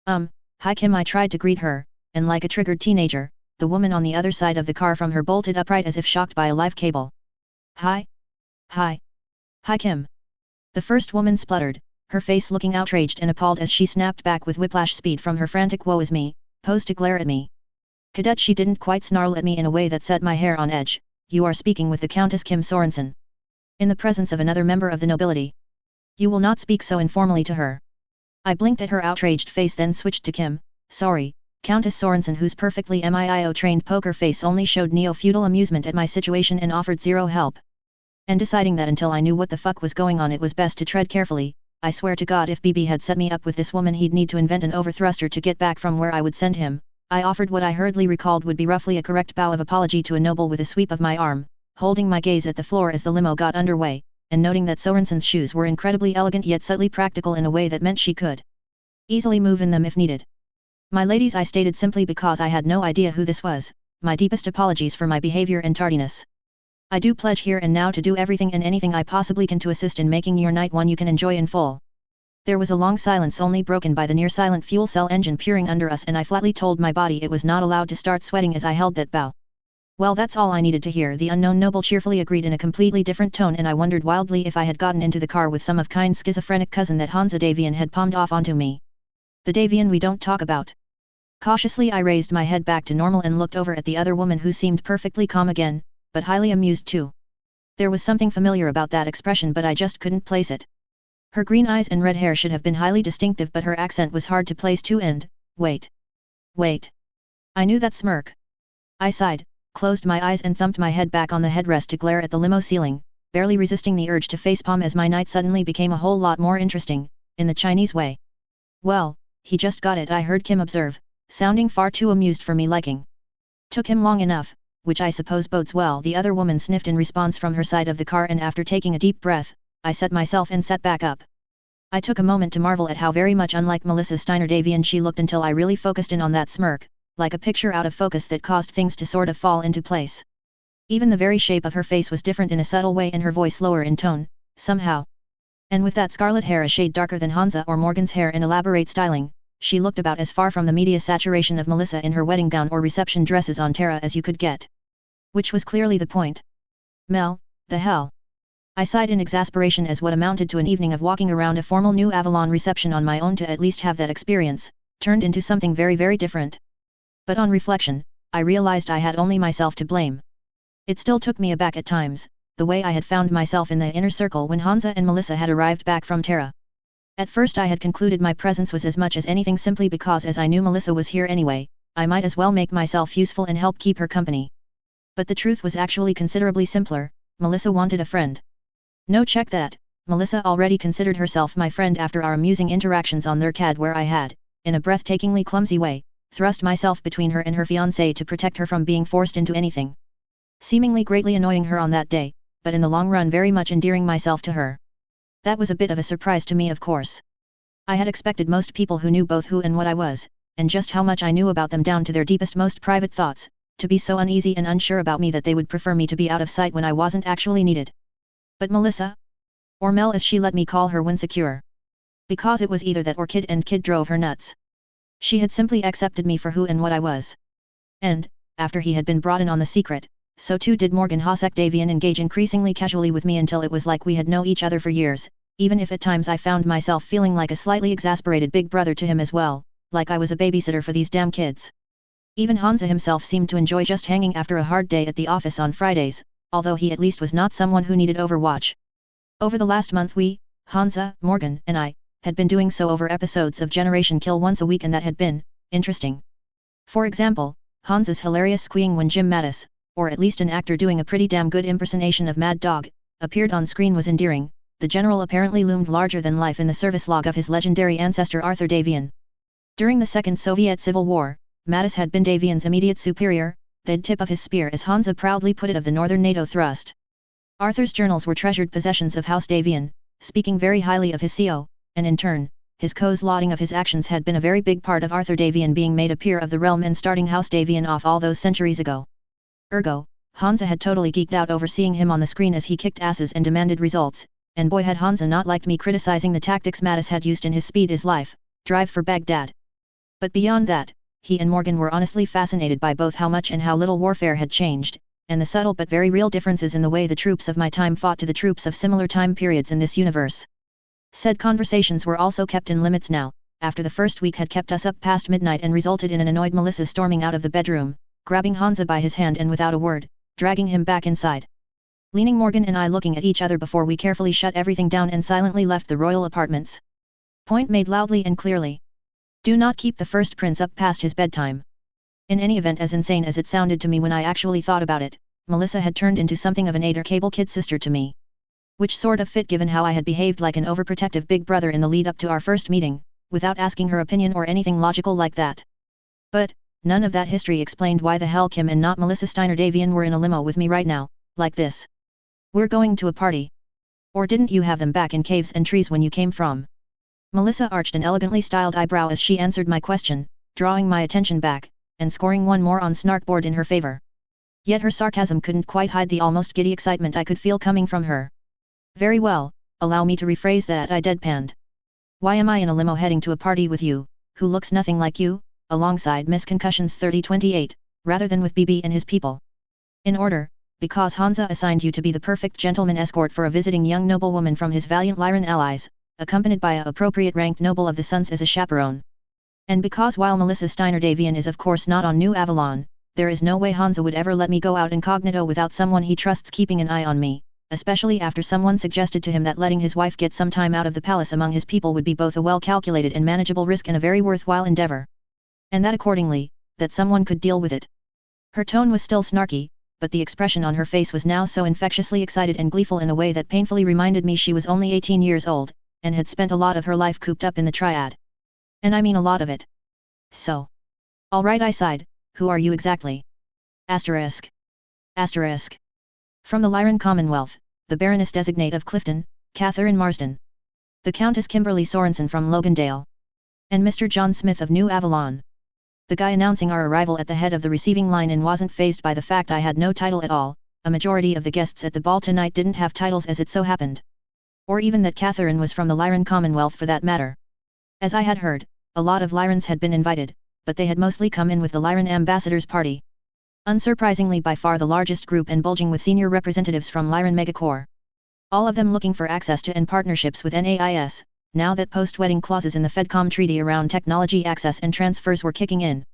Hi Kim, I tried to greet her, and like a triggered teenager, the woman on the other side of the car from her bolted upright as if shocked by a live cable. Hi? Hi. Hi Kim. The first woman spluttered, her face looking outraged and appalled as she snapped back with whiplash speed from her frantic woe is me, pose to glare at me. Cadet, she didn't quite snarl at me in a way that set my hair on edge. You are speaking with the Countess Kim Sorensen. In the presence of another member of the nobility. You will not speak so informally to her. I blinked at her outraged face then switched to Kim. Sorry, Countess Sorensen, whose perfectly MIO-trained poker face only showed neo-feudal amusement at my situation and offered zero help. And deciding that until I knew what the fuck was going on it was best to tread carefully, I swear to God if BB had set me up with this woman he'd need to invent an overthruster to get back from where I would send him. I offered what I hurriedly recalled would be roughly a correct bow of apology to a noble with a sweep of my arm, holding my gaze at the floor as the limo got underway, and noting that Sorensen's shoes were incredibly elegant yet subtly practical in a way that meant she could easily move in them if needed. My ladies, I stated simply because I had no idea who this was, my deepest apologies for my behavior and tardiness. I do pledge here and now to do everything and anything I possibly can to assist in making your night one you can enjoy in full. There was a long silence only broken by the near-silent fuel cell engine peering under us and I flatly told my body it was not allowed to start sweating as I held that bow. Well, that's all I needed to hear. The unknown noble cheerfully agreed in a completely different tone and I wondered wildly if I had gotten into the car with some of kind schizophrenic cousin that Hansa Davian had palmed off onto me. The Davian we don't talk about. Cautiously I raised my head back to normal and looked over at the other woman who seemed perfectly calm again, but highly amused too. There was something familiar about that expression but I just couldn't place it. Her green eyes and red hair should have been highly distinctive but her accent was hard to place too and, wait. I knew that smirk. I sighed, closed my eyes and thumped my head back on the headrest to glare at the limo ceiling, barely resisting the urge to facepalm as my night suddenly became a whole lot more interesting, in the Chinese way. Well, he just got it, I heard Kim observe, sounding far too amused for me liking. Took him long enough, which I suppose bodes well, the other woman sniffed in response from her side of the car and after taking a deep breath, I set myself and sat back up. I took a moment to marvel at how very much unlike Melissa Steiner Davian she looked until I really focused in on that smirk, like a picture out of focus that caused things to sort of fall into place. Even the very shape of her face was different in a subtle way and her voice lower in tone, somehow. And with that scarlet hair a shade darker than Hansa or Morgan's hair in elaborate styling, she looked about as far from the media saturation of Melissa in her wedding gown or reception dresses on Terra as you could get. Which was clearly the point. Mel, the hell. I sighed in exasperation as what amounted to an evening of walking around a formal New Avalon reception on my own to at least have that experience, turned into something very very different. But on reflection, I realized I had only myself to blame. It still took me aback at times, the way I had found myself in the inner circle when Hansa and Melissa had arrived back from Terra. At first I had concluded my presence was as much as anything simply because as I knew Melissa was here anyway, I might as well make myself useful and help keep her company. But the truth was actually considerably simpler, Melissa wanted a friend. No, check that, Melissa already considered herself my friend after our amusing interactions on their CAD where I had, in a breathtakingly clumsy way, thrust myself between her and her fiancé to protect her from being forced into anything. Seemingly greatly annoying her on that day, but in the long run very much endearing myself to her. That was a bit of a surprise to me, of course. I had expected most people who knew both who and what I was, and just how much I knew about them down to their deepest most private thoughts, to be so uneasy and unsure about me that they would prefer me to be out of sight when I wasn't actually needed. But Melissa? Or Mel as she let me call her when secure. Because it was either that or Kid, and Kid drove her nuts. She had simply accepted me for who and what I was. And, after he had been brought in on the secret, so too did Morgan Hosek Davian engage increasingly casually with me until it was like we had known each other for years, even if at times I found myself feeling like a slightly exasperated big brother to him as well, like I was a babysitter for these damn kids. Even Hansa himself seemed to enjoy just hanging after a hard day at the office on Fridays, although he at least was not someone who needed overwatch. Over the last month we, Hansa, Morgan, and I, had been doing so over episodes of Generation Kill once a week, and that had been interesting. For example, Hansa's hilarious squeeing when Jim Mattis, or at least an actor doing a pretty damn good impersonation of Mad Dog, appeared on screen was endearing. The general apparently loomed larger than life in the service log of his legendary ancestor Arthur Davian. During the Second Soviet Civil War, Mattis had been Davian's immediate superior, the tip of his spear as Hansa proudly put it of the Northern NATO thrust. Arthur's journals were treasured possessions of House Davian, speaking very highly of his CO, and in turn, his co's lauding of his actions had been a very big part of Arthur Davian being made a peer of the realm and starting House Davian off all those centuries ago. Ergo, Hansa had totally geeked out over seeing him on the screen as he kicked asses and demanded results, and boy had Hansa not liked me criticizing the tactics Mattis had used in his Speed is Life, Drive for Baghdad. But beyond that, he and Morgan were honestly fascinated by both how much and how little warfare had changed, and the subtle but very real differences in the way the troops of my time fought to the troops of similar time periods in this universe. Said conversations were also kept in limits now, after the first week had kept us up past midnight and resulted in an annoyed Melissa storming out of the bedroom, grabbing Hansa by his hand and without a word, dragging him back inside. Leaning Morgan and I looking at each other before we carefully shut everything down and silently left the royal apartments. Point made loudly and clearly. Do not keep the first prince up past his bedtime. In any event, as insane as it sounded to me when I actually thought about it, Melissa had turned into something of an Ader cable kid sister to me. Which sort of fit given how I had behaved like an overprotective big brother in the lead up to our first meeting, without asking her opinion or anything logical like that. But, none of that history explained why the hell Kim and not Melissa Steiner Davian were in a limo with me right now, like this. We're going to a party. Or didn't you have them back in caves and trees when you came from? Melissa arched an elegantly styled eyebrow as she answered my question, drawing my attention back, and scoring one more on Snarkboard in her favor. Yet her sarcasm couldn't quite hide the almost giddy excitement I could feel coming from her. Very well, allow me to rephrase that, I deadpanned. Why am I in a limo heading to a party with you, who looks nothing like you, alongside Miss Concussions 3028, rather than with BB and his people? In order, because Hansa assigned you to be the perfect gentleman escort for a visiting young noblewoman from his valiant Lyran allies, accompanied by a appropriate ranked noble of the Sons as a chaperone. And because while Melissa Steiner Davian is of course not on New Avalon, there is no way Hansa would ever let me go out incognito without someone he trusts keeping an eye on me, especially after someone suggested to him that letting his wife get some time out of the palace among his people would be both a well-calculated and manageable risk and a very worthwhile endeavor. And that accordingly, that someone could deal with it. Her tone was still snarky, but the expression on her face was now so infectiously excited and gleeful in a way that painfully reminded me she was only 18 years old, and had spent a lot of her life cooped up in the triad. And I mean a lot of it. So. All right, I sighed. Who are you exactly? Asterisk. Asterisk. From the Lyran Commonwealth, the Baroness Designate of Clifton, Catherine Marsden. The Countess Kimberly Sorensen from Logandale. And Mr. John Smith of New Avalon. The guy announcing our arrival at the head of the receiving line and wasn't fazed by the fact I had no title at all. A majority of the guests at the ball tonight didn't have titles as it so happened. Or even that Catherine was from the Lyran Commonwealth for that matter. As I had heard, a lot of Lyrans had been invited, but they had mostly come in with the Lyran Ambassadors Party. Unsurprisingly by far the largest group and bulging with senior representatives from Lyran Megacorps. All of them looking for access to and partnerships with NAIS, now that post-wedding clauses in the Fedcom treaty around technology access and transfers were kicking in.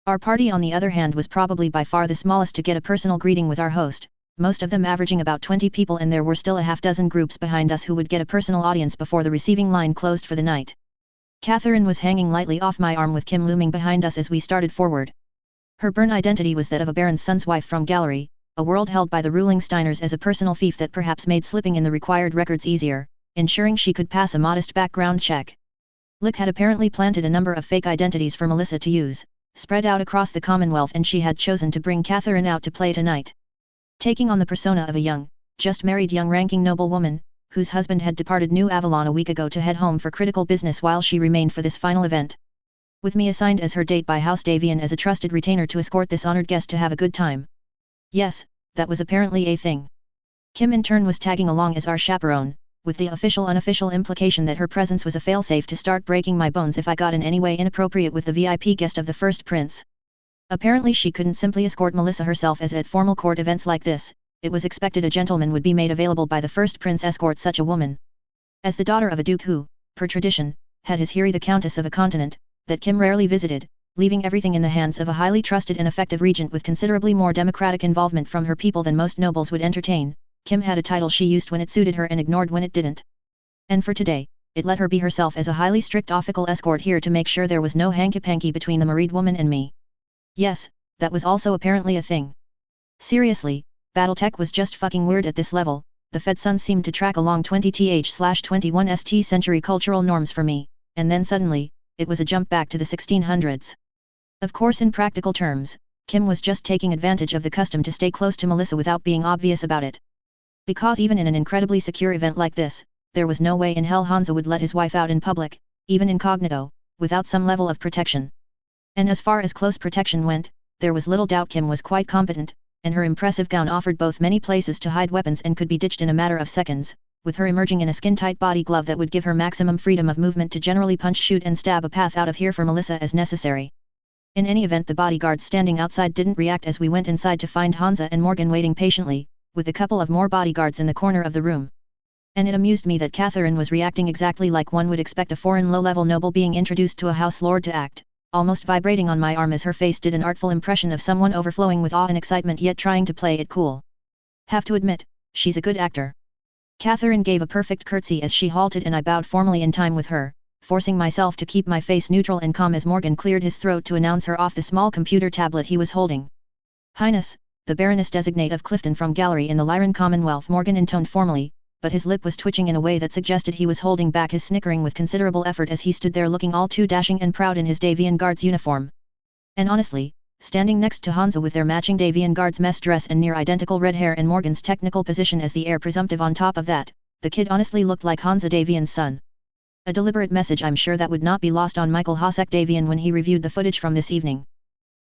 Our party on the other hand was probably by far the smallest to get a personal greeting with our host, most of them averaging about 20 people, and there were still a half-dozen groups behind us who would get a personal audience before the receiving line closed for the night. Catherine was hanging lightly off my arm with Kim looming behind us as we started forward. Her burn identity was that of a baron's son's wife from Gallery, a world held by the ruling Steiners as a personal fief that perhaps made slipping in the required records easier, ensuring she could pass a modest background check. Lick had apparently planted a number of fake identities for Melissa to use, spread out across the Commonwealth, and she had chosen to bring Catherine out to play tonight. Taking on the persona of a young, just married young ranking noblewoman, whose husband had departed New Avalon a week ago to head home for critical business while she remained for this final event. With me assigned as her date by House Davian as a trusted retainer to escort this honored guest to have a good time. Yes, that was apparently a thing. Kim in turn was tagging along as our chaperone, with the official-unofficial implication that her presence was a failsafe to start breaking my bones if I got in any way inappropriate with the VIP guest of the first prince. Apparently she couldn't simply escort Melissa herself, as at formal court events like this, it was expected a gentleman would be made available by the first prince escort such a woman. As the daughter of a duke who, per tradition, had his Hiri the Countess of a continent, that Kim rarely visited, leaving everything in the hands of a highly trusted and effective regent with considerably more democratic involvement from her people than most nobles would entertain, Kim had a title she used when it suited her and ignored when it didn't. And for today, it let her be herself as a highly strict official escort here to make sure there was no hanky-panky between the married woman and me. Yes, that was also apparently a thing. Seriously, Battletech was just fucking weird at this level. The Fed Sun seemed to track along 20th/21st century cultural norms for me, and then suddenly, it was a jump back to the 1600s. Of course, in practical terms, Kim was just taking advantage of the custom to stay close to Melissa without being obvious about it. Because even in an incredibly secure event like this, there was no way in hell Hansa would let his wife out in public, even incognito, without some level of protection. And as far as close protection went, there was little doubt Kim was quite competent, and her impressive gown offered both many places to hide weapons and could be ditched in a matter of seconds, with her emerging in a skin-tight body glove that would give her maximum freedom of movement to generally punch, shoot and stab a path out of here for Melissa as necessary. In any event, the bodyguards standing outside didn't react as we went inside to find Hansa and Morgan waiting patiently, with a couple of more bodyguards in the corner of the room. And it amused me that Catherine was reacting exactly like one would expect a foreign low-level noble being introduced to a house lord to act, almost vibrating on my arm as her face did an artful impression of someone overflowing with awe and excitement yet trying to play it cool. Have to admit, she's a good actor. Catherine gave a perfect curtsy as she halted and I bowed formally in time with her, forcing myself to keep my face neutral and calm as Morgan cleared his throat to announce her off the small computer tablet he was holding. Highness, the Baroness Designate of Clifton from Gallery in the Lyran Commonwealth, Morgan intoned formally, but his lip was twitching in a way that suggested he was holding back his snickering with considerable effort as he stood there looking all too dashing and proud in his Davian Guard's uniform. And honestly, standing next to Hansa with their matching Davian Guard's mess dress and near identical red hair and Morgan's technical position as the heir presumptive on top of that, the kid honestly looked like Hansa Davian's son. A deliberate message I'm sure that would not be lost on Michael Hosek Davian when he reviewed the footage from this evening.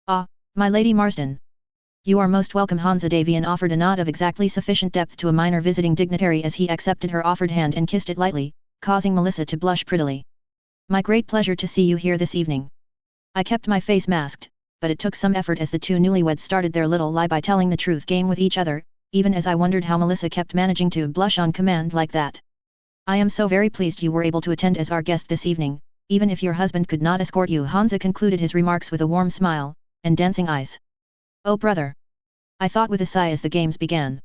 Ah, my Lady Marsden. You are most welcome. Hansa Davian offered a nod of exactly sufficient depth to a minor visiting dignitary as he accepted her offered hand and kissed it lightly, causing Melissa to blush prettily. My great pleasure to see you here this evening. I kept my face masked, but it took some effort as the two newlyweds started their little lie by telling the truth game with each other, even as I wondered how Melissa kept managing to blush on command like that. I am so very pleased you were able to attend as our guest this evening, even if your husband could not escort you. Hansa concluded his remarks with a warm smile, and dancing eyes. Oh brother! I thought with a sigh as the games began.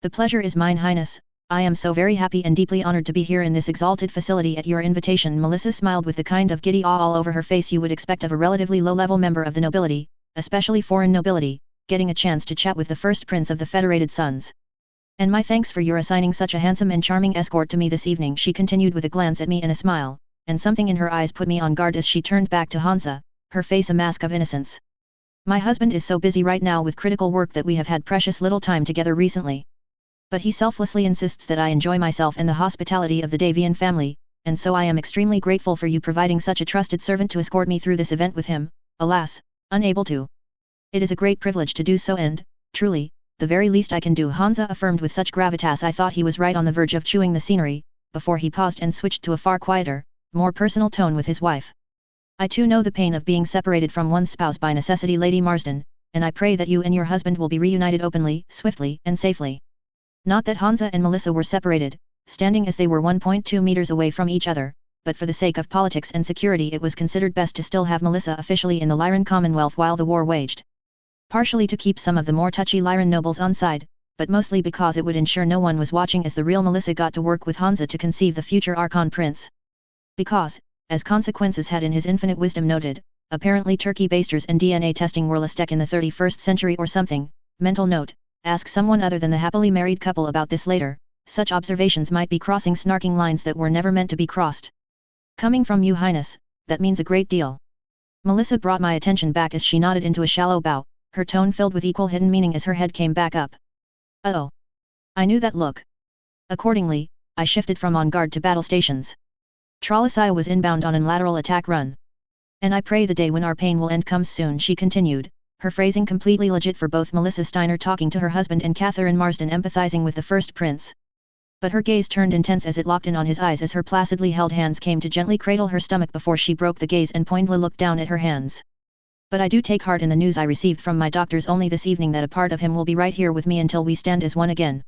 The pleasure is mine, Highness. I am so very happy and deeply honored to be here in this exalted facility at your invitation. Melissa smiled with the kind of giddy awe all over her face you would expect of a relatively low-level member of the nobility, especially foreign nobility, getting a chance to chat with the first prince of the Federated Sons. And my thanks for your assigning such a handsome and charming escort to me this evening, she continued with a glance at me and a smile, and something in her eyes put me on guard as she turned back to Hansa, her face a mask of innocence. My husband is so busy right now with critical work that we have had precious little time together recently. But he selflessly insists that I enjoy myself and the hospitality of the Davian family, and so I am extremely grateful for you providing such a trusted servant to escort me through this event with him, alas, unable to. It is a great privilege to do so and, truly, the very least I can do, Hansa affirmed with such gravitas I thought he was right on the verge of chewing the scenery, before he paused and switched to a far quieter, more personal tone with his wife. I too know the pain of being separated from one's spouse by necessity, Lady Marsden, and I pray that you and your husband will be reunited openly, swiftly, and safely. Not that Hansa and Melissa were separated, standing as they were 1.2 meters away from each other, but for the sake of politics and security it was considered best to still have Melissa officially in the Lyran Commonwealth while the war waged. Partially to keep some of the more touchy Lyran nobles on side, but mostly because it would ensure no one was watching as the real Melissa got to work with Hansa to conceive the future Archon Prince. Because, as Consequences had in his infinite wisdom noted, apparently turkey basters and DNA testing were less tech in the 31st century or something. Mental note, ask someone other than the happily married couple about this later, such observations might be crossing snarking lines that were never meant to be crossed. Coming from you, Highness, that means a great deal. Melissa brought my attention back as she nodded into a shallow bow, her tone filled with equal hidden meaning as her head came back up. Oh. I knew that look. Accordingly, I shifted from on guard to battle stations. Tralisaya was inbound on an lateral attack run. And I pray the day when our pain will end comes soon, she continued, her phrasing completely legit for both Melissa Steiner talking to her husband and Catherine Marsden empathizing with the first prince. But her gaze turned intense as it locked in on his eyes as her placidly held hands came to gently cradle her stomach before she broke the gaze and pointedly looked down at her hands. But I do take heart in the news I received from my doctors only this evening that a part of him will be right here with me until we stand as one again.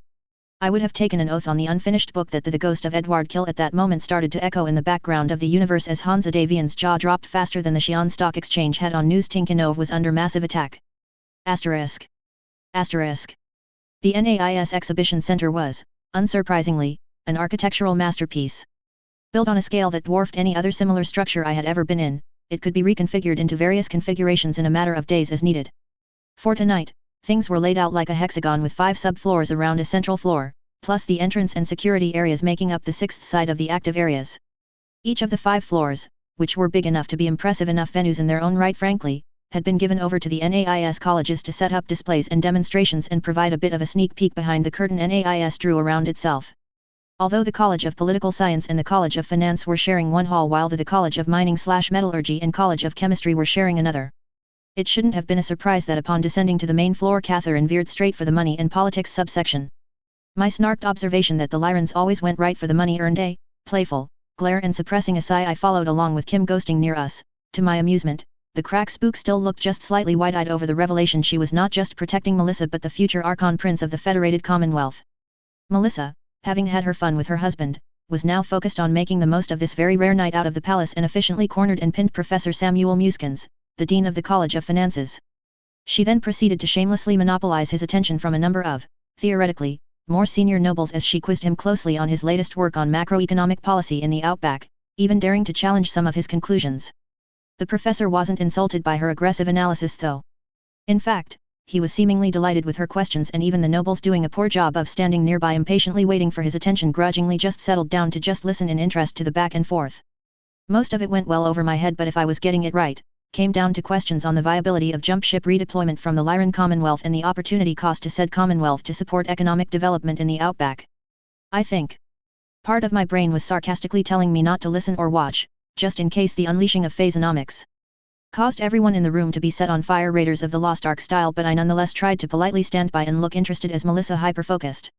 I would have taken an oath on the unfinished book that the ghost of Edward Kill at that moment started to echo in the background of the universe as Hansa Davian's jaw dropped faster than the Xi'an Stock Exchange head on news Tinkinov was under massive attack. Asterisk. Asterisk. The NAIS Exhibition Center was, unsurprisingly, an architectural masterpiece. Built on a scale that dwarfed any other similar structure I had ever been in, it could be reconfigured into various configurations in a matter of days as needed. For tonight, things were laid out like a hexagon with 5 subfloors around a central floor, plus the entrance and security areas making up the 6th side of the active areas. Each of the 5 floors, which were big enough to be impressive enough venues in their own right frankly, had been given over to the NAIS colleges to set up displays and demonstrations and provide a bit of a sneak peek behind the curtain NAIS drew around itself. Although the College of Political Science and the College of Finance were sharing one hall while the College of Mining/Metallurgy and College of Chemistry were sharing another. It shouldn't have been a surprise that upon descending to the main floor Catherine veered straight for the money and politics subsection. My snarked observation that the Lyrans always went right for the money earned a playful glare and suppressing a sigh I followed along with Kim ghosting near us. To my amusement, the crack spook still looked just slightly wide-eyed over the revelation she was not just protecting Melissa but the future Archon Prince of the Federated Commonwealth. Melissa, having had her fun with her husband, was now focused on making the most of this very rare night out of the palace and efficiently cornered and pinned Professor Samuel Muskins, the Dean of the College of Finances. She then proceeded to shamelessly monopolize his attention from a number of, theoretically, more senior nobles as she quizzed him closely on his latest work on macroeconomic policy in the Outback, even daring to challenge some of his conclusions. The professor wasn't insulted by her aggressive analysis though. In fact, he was seemingly delighted with her questions and even the nobles doing a poor job of standing nearby impatiently waiting for his attention grudgingly just settled down to just listen in interest to the back and forth. Most of it went well over my head but if I was getting it right, came down to questions on the viability of jump ship redeployment from the Lyran Commonwealth and the opportunity cost to said Commonwealth to support economic development in the Outback. I think. Part of my brain was sarcastically telling me not to listen or watch, just in case the unleashing of Phasenomics caused everyone in the room to be set on fire Raiders of the Lost Ark style but I nonetheless tried to politely stand by and look interested as Melissa hyper-focused.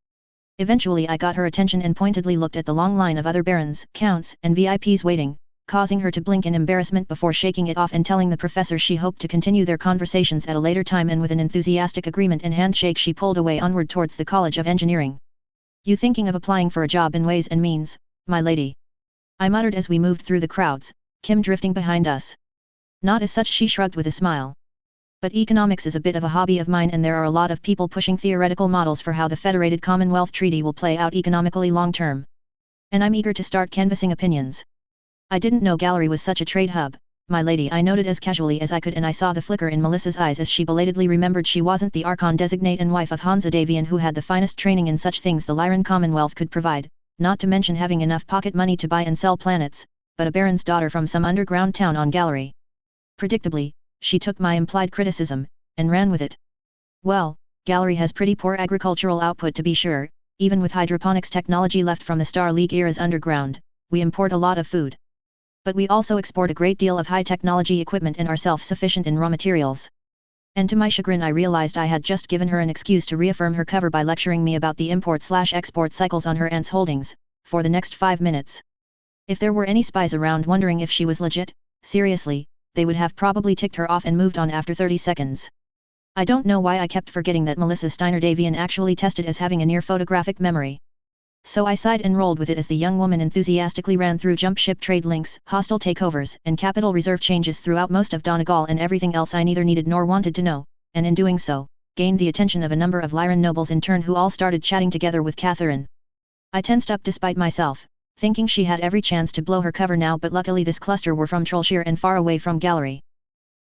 Eventually I got her attention and pointedly looked at the long line of other barons, counts, and VIPs waiting, causing her to blink in embarrassment before shaking it off and telling the professor she hoped to continue their conversations at a later time and with an enthusiastic agreement and handshake she pulled away onward towards the College of Engineering. You thinking of applying for a job in Ways and Means, my lady? I muttered as we moved through the crowds, Kim drifting behind us. Not as such, she shrugged with a smile. But economics is a bit of a hobby of mine and there are a lot of people pushing theoretical models for how the Federated Commonwealth Treaty will play out economically long term. And I'm eager to start canvassing opinions. I didn't know Gallery was such a trade hub, my lady, I noted as casually as I could and I saw the flicker in Melissa's eyes as she belatedly remembered she wasn't the Archon designate and wife of Hansa Davian who had the finest training in such things the Lyran Commonwealth could provide, not to mention having enough pocket money to buy and sell planets, but a baron's daughter from some underground town on Gallery. Predictably, she took my implied criticism, and ran with it. Well, Gallery has pretty poor agricultural output to be sure, even with hydroponics technology left from the Star League era's underground, we import a lot of food. But we also export a great deal of high-technology equipment and are self-sufficient in raw materials. And to my chagrin I realized I had just given her an excuse to reaffirm her cover by lecturing me about the import/export cycles on her aunt's holdings, for the next 5 minutes. If there were any spies around wondering if she was legit, seriously, they would have probably ticked her off and moved on after 30 seconds. I don't know why I kept forgetting that Melissa Steiner Davian actually tested as having a near photographic memory. So I sighed and rolled with it as the young woman enthusiastically ran through jump ship trade links, hostile takeovers, and capital reserve changes throughout most of Donegal and everything else I neither needed nor wanted to know, and in doing so, gained the attention of a number of Lyran nobles in turn who all started chatting together with Catherine. I tensed up despite myself, thinking she had every chance to blow her cover now but luckily this cluster were from Trollshire and far away from Gallery.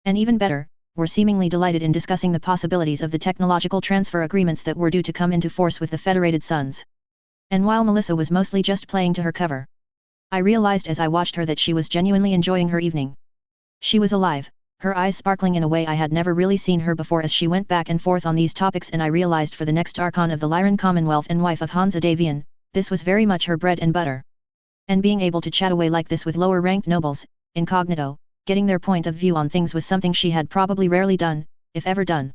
And even better, were seemingly delighted in discussing the possibilities of the technological transfer agreements that were due to come into force with the Federated Sons. And while Melissa was mostly just playing to her cover, I realized as I watched her that she was genuinely enjoying her evening. She was alive, her eyes sparkling in a way I had never really seen her before as she went back and forth on these topics, and I realized for the next Archon of the Lyran Commonwealth and wife of Hansa Davian, this was very much her bread and butter. And being able to chat away like this with lower-ranked nobles, incognito, getting their point of view on things was something she had probably rarely done, if ever done.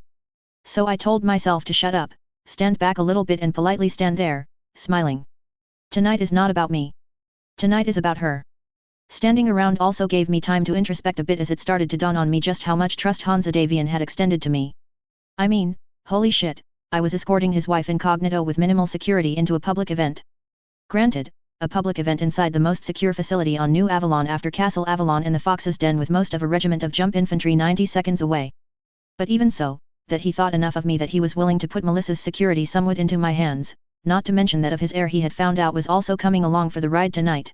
So I told myself to shut up, stand back a little bit and politely stand there, smiling. Tonight is not about me. Tonight is about her. Standing around also gave me time to introspect a bit as it started to dawn on me just how much trust Hansa Davian had extended to me. I mean, holy shit, I was escorting his wife incognito with minimal security into a public event. Granted, a public event inside the most secure facility on New Avalon after Castle Avalon in the Fox's Den with most of a regiment of jump infantry 90 seconds away. But even so, that he thought enough of me that he was willing to put Melissa's security somewhat into my hands, not to mention that of his heir he had found out was also coming along for the ride tonight.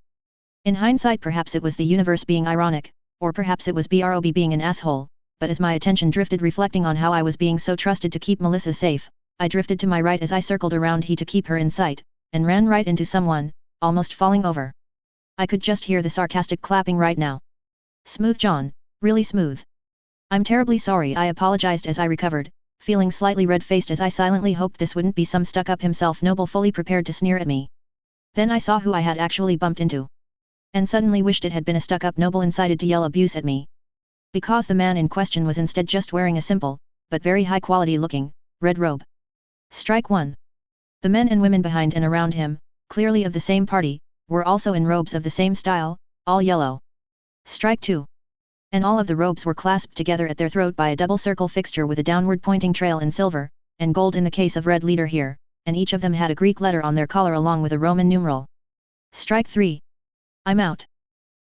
In hindsight perhaps it was the universe being ironic, or perhaps it was Brob being an asshole, but as my attention drifted reflecting on how I was being so trusted to keep Melissa safe, I drifted to my right as I circled around he to keep her in sight, and ran right into someone, almost falling over. I could just hear the sarcastic clapping right now. Smooth John, really smooth. I'm terribly sorry, I apologized as I recovered, feeling slightly red-faced as I silently hoped this wouldn't be some stuck-up himself noble fully prepared to sneer at me. Then I saw who I had actually bumped into. And suddenly wished it had been a stuck-up noble incited to yell abuse at me. Because the man in question was instead just wearing a simple, but very high-quality looking, red robe. Strike 1. The men and women behind and around him, clearly of the same party, were also in robes of the same style, all yellow. Strike 2. And all of the robes were clasped together at their throat by a double circle fixture with a downward pointing trail in silver, and gold in the case of red leader here, and each of them had a Greek letter on their collar along with a Roman numeral. Strike 3. I'm out.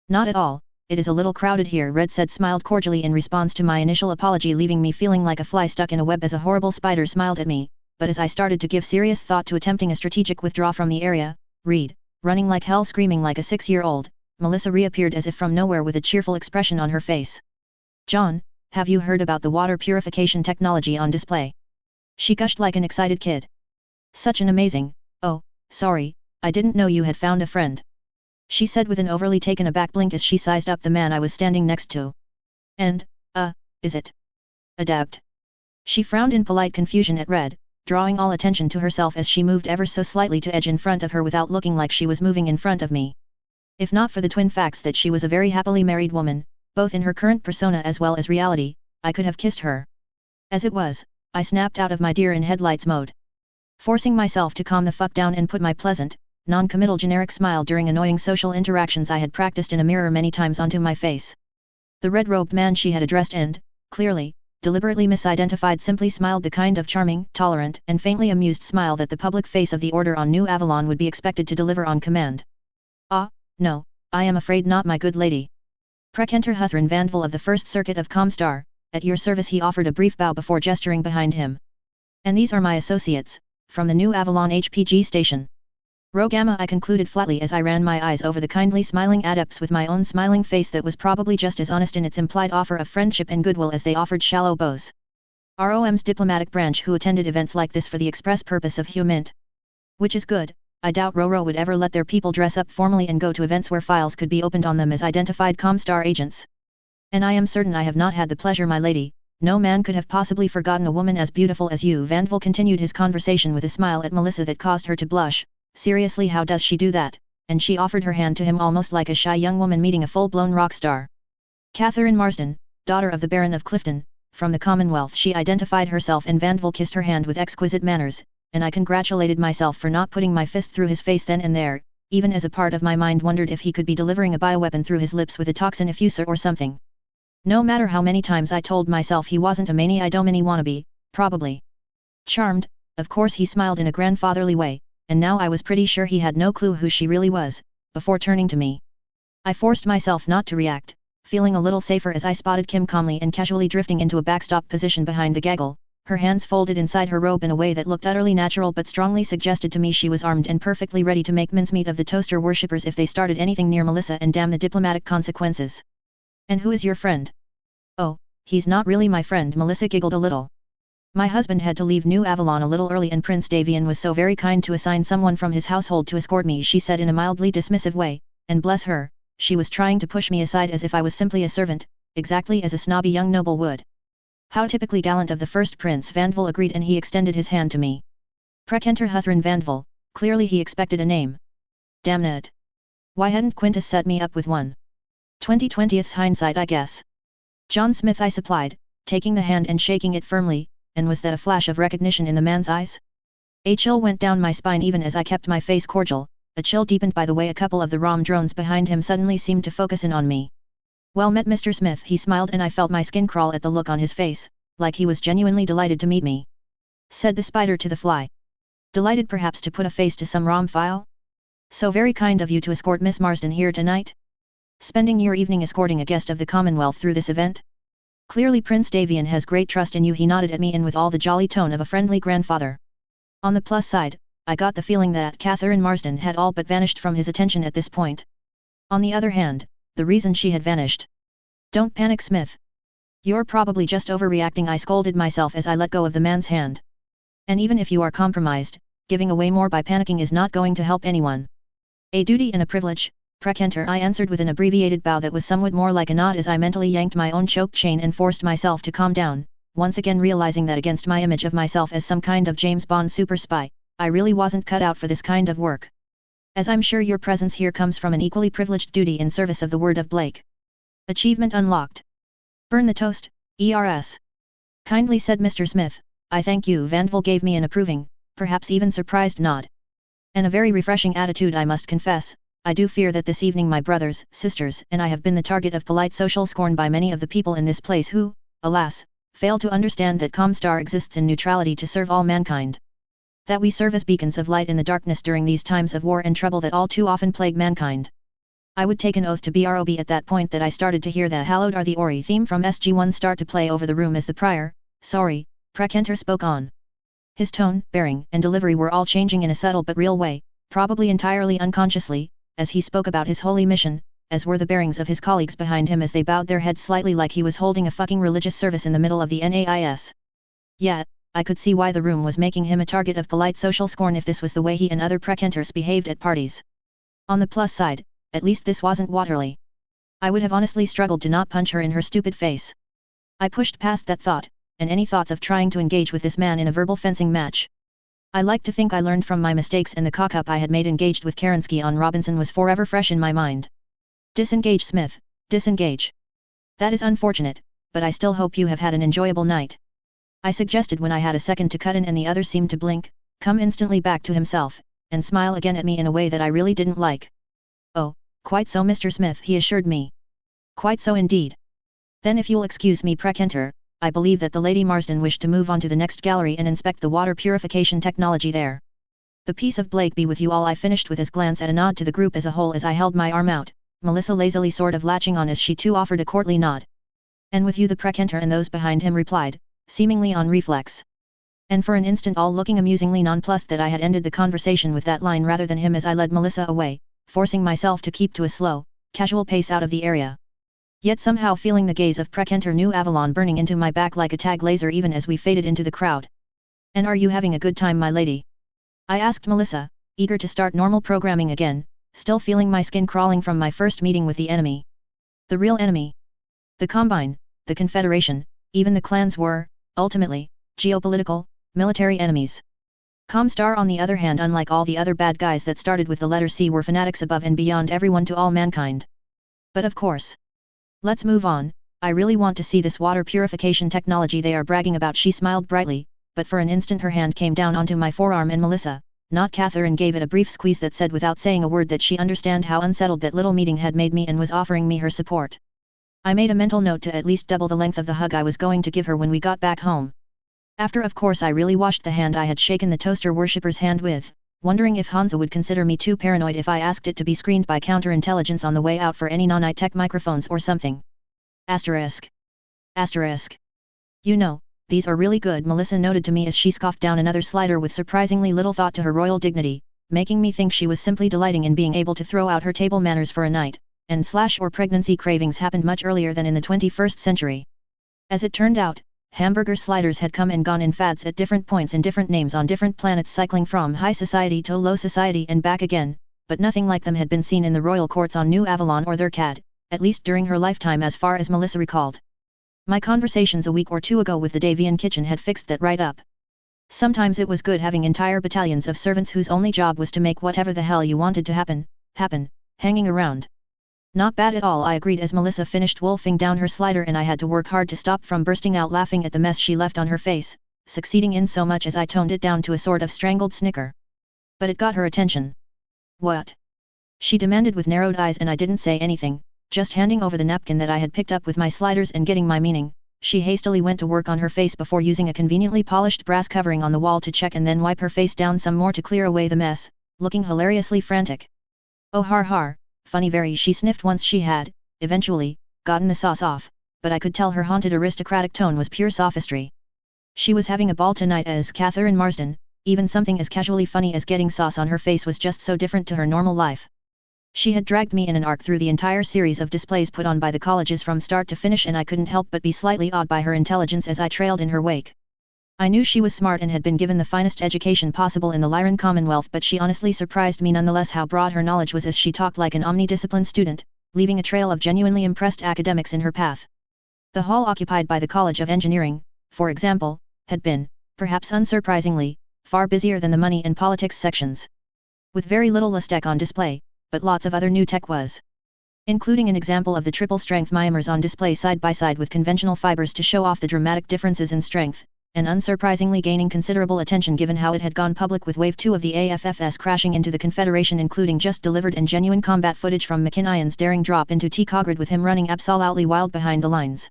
Not at all, it is a little crowded here, Red said, smiled cordially in response to my initial apology, leaving me feeling like a fly stuck in a web as a horrible spider smiled at me, but as I started to give serious thought to attempting a strategic withdrawal from the area, running like hell screaming like a 6-year-old, Melissa reappeared as if from nowhere with a cheerful expression on her face. John, have you heard about the water purification technology on display? She gushed like an excited kid. Such an amazing, oh, sorry, I didn't know you had found a friend. She said with an overly taken aback blink as she sized up the man I was standing next to. And, is it? Adapt. She frowned in polite confusion at Red, drawing all attention to herself as she moved ever so slightly to edge in front of her without looking like she was moving in front of me. If not for the twin facts that she was a very happily married woman, both in her current persona as well as reality, I could have kissed her. As it was, I snapped out of my deer in headlights mode. Forcing myself to calm the fuck down and put my pleasant, non-committal generic smile during annoying social interactions I had practiced in a mirror many times onto my face. The red-robed man she had addressed and, clearly, deliberately misidentified simply smiled the kind of charming, tolerant, and faintly amused smile that the public face of the Order on New Avalon would be expected to deliver on command. Ah, no, I am afraid not, my good lady. Prekenter Huthrin Vandval of the First Circuit of Comstar, at your service. He offered a brief bow before gesturing behind him. And these are my associates, from the New Avalon HPG station. Rogama, I concluded flatly as I ran my eyes over the kindly smiling adepts with my own smiling face that was probably just as honest in its implied offer of friendship and goodwill as they offered shallow bows. ROM's diplomatic branch who attended events like this for the express purpose of humint. Which is good. I doubt Roro would ever let their people dress up formally and go to events where files could be opened on them as identified Comstar agents. And I am certain I have not had the pleasure, my lady. No man could have possibly forgotten a woman as beautiful as you. Vandval continued his conversation with a smile at Melissa that caused her to blush. Seriously, how does she do that? And she offered her hand to him almost like a shy young woman meeting a full-blown rock star. Catherine Marsden, daughter of the Baron of Clifton, from the Commonwealth. She identified herself and Vandval kissed her hand with exquisite manners, and I congratulated myself for not putting my fist through his face then and there, even as a part of my mind wondered if he could be delivering a bioweapon through his lips with a toxin effuser or something. No matter how many times I told myself he wasn't a mani idomini wannabe, probably. Charmed, of course he smiled in a grandfatherly way, and now I was pretty sure he had no clue who she really was, before turning to me. I forced myself not to react, feeling a little safer as I spotted Kim calmly and casually drifting into a backstop position behind the gaggle, her hands folded inside her robe in a way that looked utterly natural but strongly suggested to me she was armed and perfectly ready to make mincemeat of the toaster worshippers if they started anything near Melissa, and damn the diplomatic consequences. And who is your friend? Oh, he's not really my friend. Melissa giggled a little. My husband had to leave New Avalon a little early and Prince Davian was so very kind to assign someone from his household to escort me, she said in a mildly dismissive way, and bless her, she was trying to push me aside as if I was simply a servant, exactly as a snobby young noble would. How typically gallant of the first Prince Vanderville agreed, and he extended his hand to me. Prekenter Huthrin Vanderville, clearly he expected a name. Damn it. Why hadn't Quintus set me up with one? 20/20th's hindsight, I guess. John Smith, I supplied, taking the hand and shaking it firmly, and was that a flash of recognition in the man's eyes? A chill went down my spine even as I kept my face cordial, a chill deepened by the way a couple of the ROM drones behind him suddenly seemed to focus in on me. Well met, Mr. Smith, he smiled, and I felt my skin crawl at the look on his face, like he was genuinely delighted to meet me. Said the spider to the fly. Delighted perhaps to put a face to some ROM file? So very kind of you to escort Miss Marsden here tonight? Spending your evening escorting a guest of the Commonwealth through this event? Clearly Prince Davian has great trust in you, he nodded at me, and with all the jolly tone of a friendly grandfather. On the plus side, I got the feeling that Catherine Marsden had all but vanished from his attention at this point. On the other hand, the reason she had vanished. Don't panic, Smith. You're probably just overreacting, I scolded myself as I let go of the man's hand. And even if you are compromised, giving away more by panicking is not going to help anyone. A duty and a privilege, Prekenter, I answered with an abbreviated bow that was somewhat more like a nod as I mentally yanked my own choke chain and forced myself to calm down, once again realizing that against my image of myself as some kind of James Bond super spy, I really wasn't cut out for this kind of work. As I'm sure your presence here comes from an equally privileged duty in service of the word of Blake. Achievement unlocked. Burn the toast, ERS. Kindly said Mr. Smith. I thank you. Vanderville gave me an approving, perhaps even surprised nod. And a very refreshing attitude, I must confess. I do fear that this evening my brothers, sisters, and I have been the target of polite social scorn by many of the people in this place who, alas, fail to understand that Comstar exists in neutrality to serve all mankind. That we serve as beacons of light in the darkness during these times of war and trouble that all too often plague mankind. I would take an oath to BROB at that point that I started to hear the Hallowed Are the Ori theme from SG-1 start to play over the room as the prior, sorry, Prekenter spoke on. His tone, bearing, and delivery were all changing in a subtle but real way, probably entirely unconsciously, as he spoke about his holy mission, as were the bearings of his colleagues behind him as they bowed their heads slightly like he was holding a fucking religious service in the middle of the NAIS. Yet, I could see why the room was making him a target of polite social scorn if this was the way he and other Prekenters behaved at parties. On the plus side, at least this wasn't Waterley. I would have honestly struggled to not punch her in her stupid face. I pushed past that thought, and any thoughts of trying to engage with this man in a verbal fencing match. I like to think I learned from my mistakes, and the cock-up I had made engaged with Kerensky on Robinson was forever fresh in my mind. Disengage, Smith, disengage. That is unfortunate, but I still hope you have had an enjoyable night. I suggested when I had a second to cut in, and the other seemed to blink, come instantly back to himself, and smile again at me in a way that I really didn't like. Oh, quite so, Mr. Smith, he assured me. Quite so indeed. Then if you'll excuse me, Prekenter, I believe that the Lady Marsden wished to move on to the next gallery and inspect the water purification technology there. The peace of Blake be with you all, I finished with his glance at a nod to the group as a whole as I held my arm out, Melissa lazily sort of latching on as she too offered a courtly nod. And with you, the Prekenter and those behind him replied, seemingly on reflex. And for an instant all looking amusingly nonplussed that I had ended the conversation with that line rather than him as I led Melissa away, forcing myself to keep to a slow, casual pace out of the area. Yet somehow feeling the gaze of Prekenter New Avalon burning into my back like a tag laser even as we faded into the crowd. And are you having a good time, my lady? I asked Melissa, eager to start normal programming again, still feeling my skin crawling from my first meeting with the enemy. The real enemy. The Combine, the Confederation, even the clans were, ultimately, geopolitical, military enemies. Comstar on the other hand, unlike all the other bad guys that started with the letter C, were fanatics above and beyond everyone to all mankind. But of course. Let's move on, I really want to see this water purification technology they are bragging about, she smiled brightly, but for an instant her hand came down onto my forearm and Melissa, not Catherine, gave it a brief squeeze that said without saying a word that she understood how unsettled that little meeting had made me and was offering me her support. I made a mental note to at least double the length of the hug I was going to give her when we got back home. After of course I really washed the hand I had shaken the toaster worshipper's hand with, wondering if Hansa would consider me too paranoid if I asked it to be screened by counterintelligence on the way out for any non-high-tech microphones or something. Asterisk. Asterisk. You know, these are really good, Melissa noted to me as she scoffed down another slider with surprisingly little thought to her royal dignity, making me think she was simply delighting in being able to throw out her table manners for a night, and or pregnancy cravings happened much earlier than in the 21st century. As it turned out, hamburger sliders had come and gone in fads at different points and different names on different planets, cycling from high society to low society and back again, but nothing like them had been seen in the royal courts on New Avalon or their CAD, at least during her lifetime as far as Melissa recalled. My conversations a week or two ago with the Davian kitchen had fixed that right up. Sometimes it was good having entire battalions of servants whose only job was to make whatever the hell you wanted to happen, hanging around. Not bad at all, I agreed as Melissa finished wolfing down her slider and I had to work hard to stop from bursting out laughing at the mess she left on her face, succeeding in so much as I toned it down to a sort of strangled snicker. But it got her attention. What? She demanded with narrowed eyes and I didn't say anything, just handing over the napkin that I had picked up with my sliders and getting my meaning. She hastily went to work on her face before using a conveniently polished brass covering on the wall to check and then wipe her face down some more to clear away the mess, looking hilariously frantic. Oh har, funny very, she sniffed once she had, eventually, gotten the sauce off, but I could tell her haunted aristocratic tone was pure sophistry. She was having a ball tonight as Catherine Marsden, even something as casually funny as getting sauce on her face was just so different to her normal life. She had dragged me in an arc through the entire series of displays put on by the colleges from start to finish and I couldn't help but be slightly awed by her intelligence as I trailed in her wake. I knew she was smart and had been given the finest education possible in the Lyran Commonwealth, but she honestly surprised me nonetheless how broad her knowledge was as she talked like an omnidisciplined student, leaving a trail of genuinely impressed academics in her path. The hall occupied by the College of Engineering, for example, had been, perhaps unsurprisingly, far busier than the money and politics sections. With very little LSTech on display, but lots of other new tech was. Including an example of the triple-strength myometers on display side by side with conventional fibers to show off the dramatic differences in strength, and unsurprisingly gaining considerable attention given how it had gone public with Wave 2 of the AFFS crashing into the Confederation, including just delivered and genuine combat footage from McKinion's daring drop into T-Cograd with him running absolutely wild behind the lines.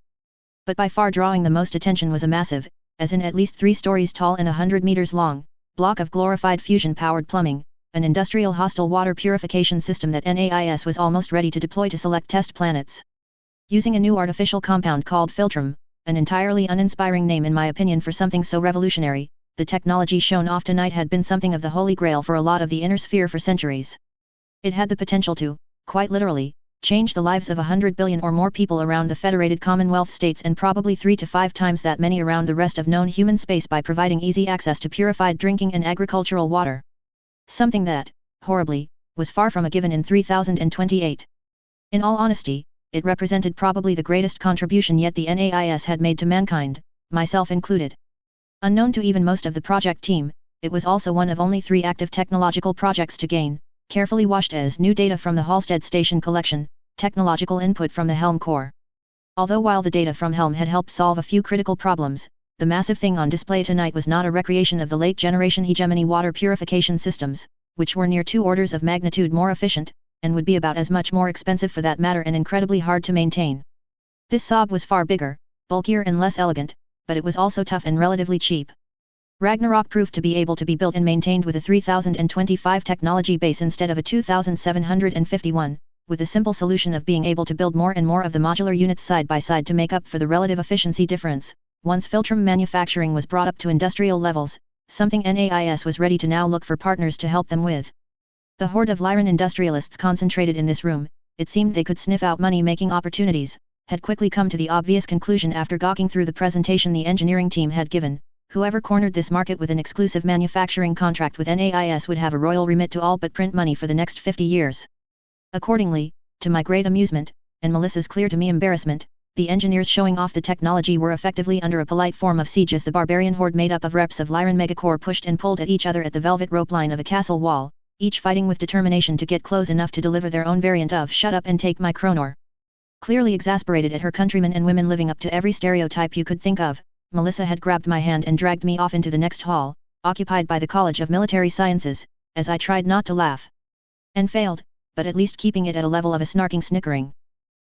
But by far drawing the most attention was a massive, as in at least 3 stories tall and 100 meters long, block of glorified fusion-powered plumbing, an industrial hostile water purification system that NAIS was almost ready to deploy to select test planets. Using a new artificial compound called Filtrum, an entirely uninspiring name in my opinion for something so revolutionary, the technology shown off tonight had been something of the holy grail for a lot of the inner sphere for centuries. It had the potential to, quite literally, change the lives of 100 billion or more people around the Federated Commonwealth states and probably 3 to 5 times that many around the rest of known human space by providing easy access to purified drinking and agricultural water. Something that, horribly, was far from a given in 3028. In all honesty, it represented probably the greatest contribution yet the NAIS had made to mankind, myself included. Unknown to even most of the project team, it was also one of only 3 active technological projects to gain, carefully washed as new data from the Halstead Station collection, technological input from the Helm Core. Although while the data from Helm had helped solve a few critical problems, the massive thing on display tonight was not a recreation of the late generation hegemony water purification systems, which were near 2 orders of magnitude more efficient, and would be about as much more expensive for that matter and incredibly hard to maintain. This Saab was far bigger, bulkier and less elegant, but it was also tough and relatively cheap. Ragnarok proved to be able to be built and maintained with a 3025 technology base instead of a 2751, with the simple solution of being able to build more and more of the modular units side by side to make up for the relative efficiency difference. Once Filtrum manufacturing was brought up to industrial levels, something NAIS was ready to now look for partners to help them with. The horde of Lyran industrialists concentrated in this room, it seemed they could sniff out money-making opportunities, had quickly come to the obvious conclusion after gawking through the presentation the engineering team had given. Whoever cornered this market with an exclusive manufacturing contract with NAIS would have a royal remit to all but print money for the next 50 years. Accordingly, to my great amusement, and Melissa's clear to me embarrassment, the engineers showing off the technology were effectively under a polite form of siege as the barbarian horde made up of reps of Lyran Megacorps pushed and pulled at each other at the velvet rope line of a castle wall, each fighting with determination to get close enough to deliver their own variant of "shut up and take my Kronor." Clearly exasperated at her countrymen and women living up to every stereotype you could think of, Melissa had grabbed my hand and dragged me off into the next hall, occupied by the College of Military Sciences, as I tried not to laugh. And failed, but at least keeping it at a level of a snarking snickering.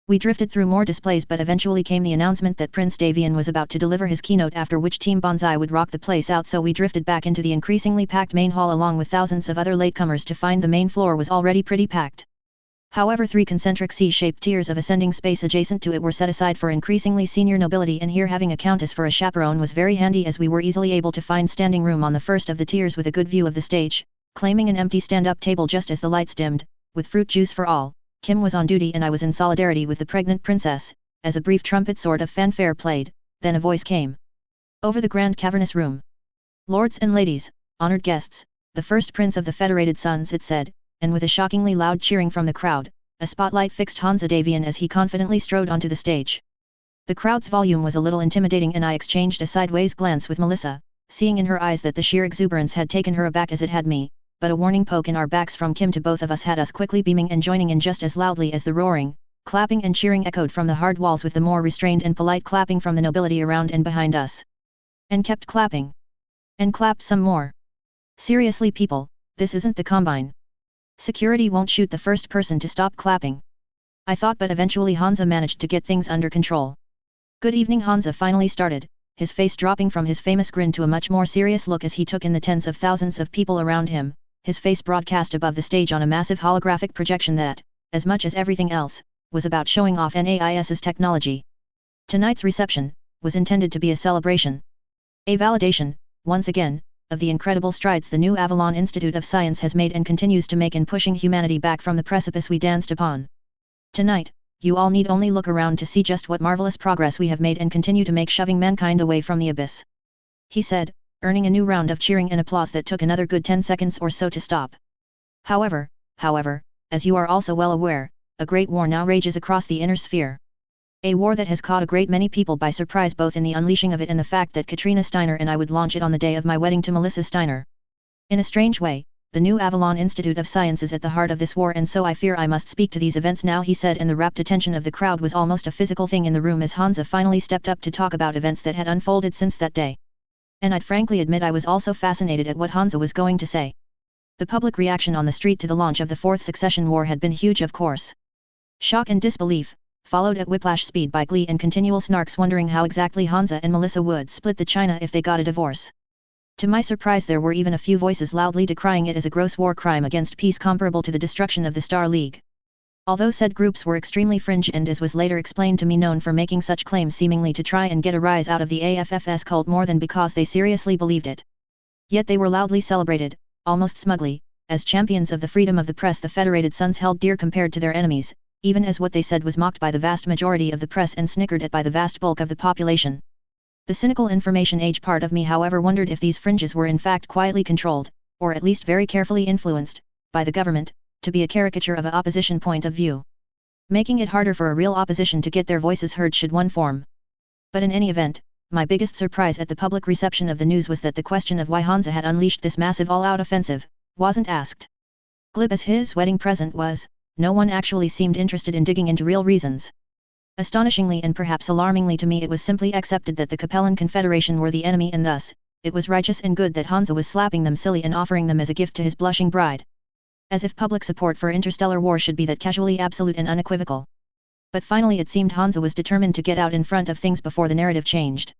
We drifted through more displays but eventually came the announcement that Prince Davian was about to deliver his keynote, after which Team Bonsai would rock the place out, so we drifted back into the increasingly packed main hall along with thousands of other latecomers to find the main floor was already pretty packed. However, 3 concentric C-shaped tiers of ascending space adjacent to it were set aside for increasingly senior nobility, and here having a countess for a chaperone was very handy as we were easily able to find standing room on the first of the tiers with a good view of the stage, claiming an empty stand-up table just as the lights dimmed, with fruit juice for all. Kim was on duty and I was in solidarity with the pregnant princess, as a brief trumpet sort of fanfare played, then a voice came over the grand cavernous room. "Lords and ladies, honored guests, the first prince of the Federated Sons," it said, and with a shockingly loud cheering from the crowd, a spotlight fixed Hansa Davian as he confidently strode onto the stage. The crowd's volume was a little intimidating and I exchanged a sideways glance with Melissa, seeing in her eyes that the sheer exuberance had taken her aback as it had me, but a warning poke in our backs from Kim to both of us had us quickly beaming and joining in just as loudly as the roaring, clapping and cheering echoed from the hard walls with the more restrained and polite clapping from the nobility around and behind us. And kept clapping. And clapped some more. Seriously people, this isn't the Combine. Security won't shoot the first person to stop clapping. I thought, but eventually Hansa managed to get things under control. Good evening. Hansa finally started, his face dropping from his famous grin to a much more serious look as he took in the tens of thousands of people around him, his face broadcast above the stage on a massive holographic projection that, as much as everything else, was about showing off NAIS's technology. Tonight's reception was intended to be a celebration. A validation, once again, of the incredible strides the new Avalon Institute of Science has made and continues to make in pushing humanity back from the precipice we danced upon. Tonight, you all need only look around to see just what marvelous progress we have made and continue to make, shoving mankind away from the abyss. He said, earning a new round of cheering and applause that took another good 10 seconds or so to stop. However, as you are also well aware, a great war now rages across the inner sphere. A war that has caught a great many people by surprise, both in the unleashing of it and the fact that Katrina Steiner and I would launch it on the day of my wedding to Melissa Steiner. In a strange way, the new Avalon Institute of Science is at the heart of this war, and so I fear I must speak to these events now, he said, and the rapt attention of the crowd was almost a physical thing in the room as Hansa finally stepped up to talk about events that had unfolded since that day. And I'd frankly admit I was also fascinated at what Hansa was going to say. The public reaction on the street to the launch of the Fourth Succession War had been huge, of course. Shock and disbelief, followed at whiplash speed by glee and continual snarks wondering how exactly Hansa and Melissa would split the China if they got a divorce. To my surprise, there were even a few voices loudly decrying it as a gross war crime against peace comparable to the destruction of the Star League. Although said groups were extremely fringe and, as was later explained to me, known for making such claims seemingly to try and get a rise out of the AFFS cult more than because they seriously believed it. Yet they were loudly celebrated, almost smugly, as champions of the freedom of the press the Federated Sons held dear compared to their enemies, even as what they said was mocked by the vast majority of the press and snickered at by the vast bulk of the population. The cynical information age part of me, however, wondered if these fringes were in fact quietly controlled, or at least very carefully influenced, by the government, to be a caricature of an opposition point of view, making it harder for a real opposition to get their voices heard should one form. But in any event, my biggest surprise at the public reception of the news was that the question of why Hansa had unleashed this massive all-out offensive wasn't asked. Glib as his wedding present was, no one actually seemed interested in digging into real reasons. Astonishingly and perhaps alarmingly to me, it was simply accepted that the Capellan Confederation were the enemy, and thus, it was righteous and good that Hansa was slapping them silly and offering them as a gift to his blushing bride. As if public support for interstellar war should be that casually absolute and unequivocal. But finally it seemed Hansa was determined to get out in front of things before the narrative changed.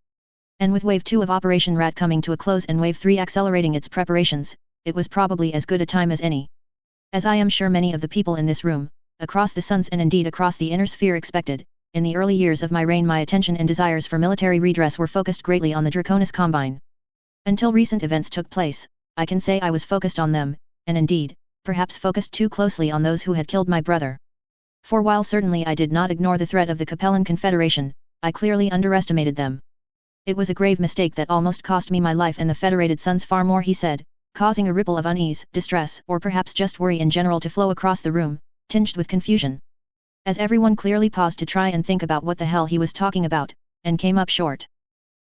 And with Wave 2 of Operation Rat coming to a close and Wave 3 accelerating its preparations, it was probably as good a time as any. As I am sure many of the people in this room, across the suns and indeed across the inner sphere expected, in the early years of my reign my attention and desires for military redress were focused greatly on the Draconis Combine. Until recent events took place, I can say I was focused on them, and indeed, perhaps focused too closely on those who had killed my brother. For while certainly I did not ignore the threat of the Capellan Confederation, I clearly underestimated them. It was a grave mistake that almost cost me my life and the Federated Sons far more, he said, causing a ripple of unease, distress, or perhaps just worry in general to flow across the room, tinged with confusion. As everyone clearly paused to try and think about what the hell he was talking about, and came up short.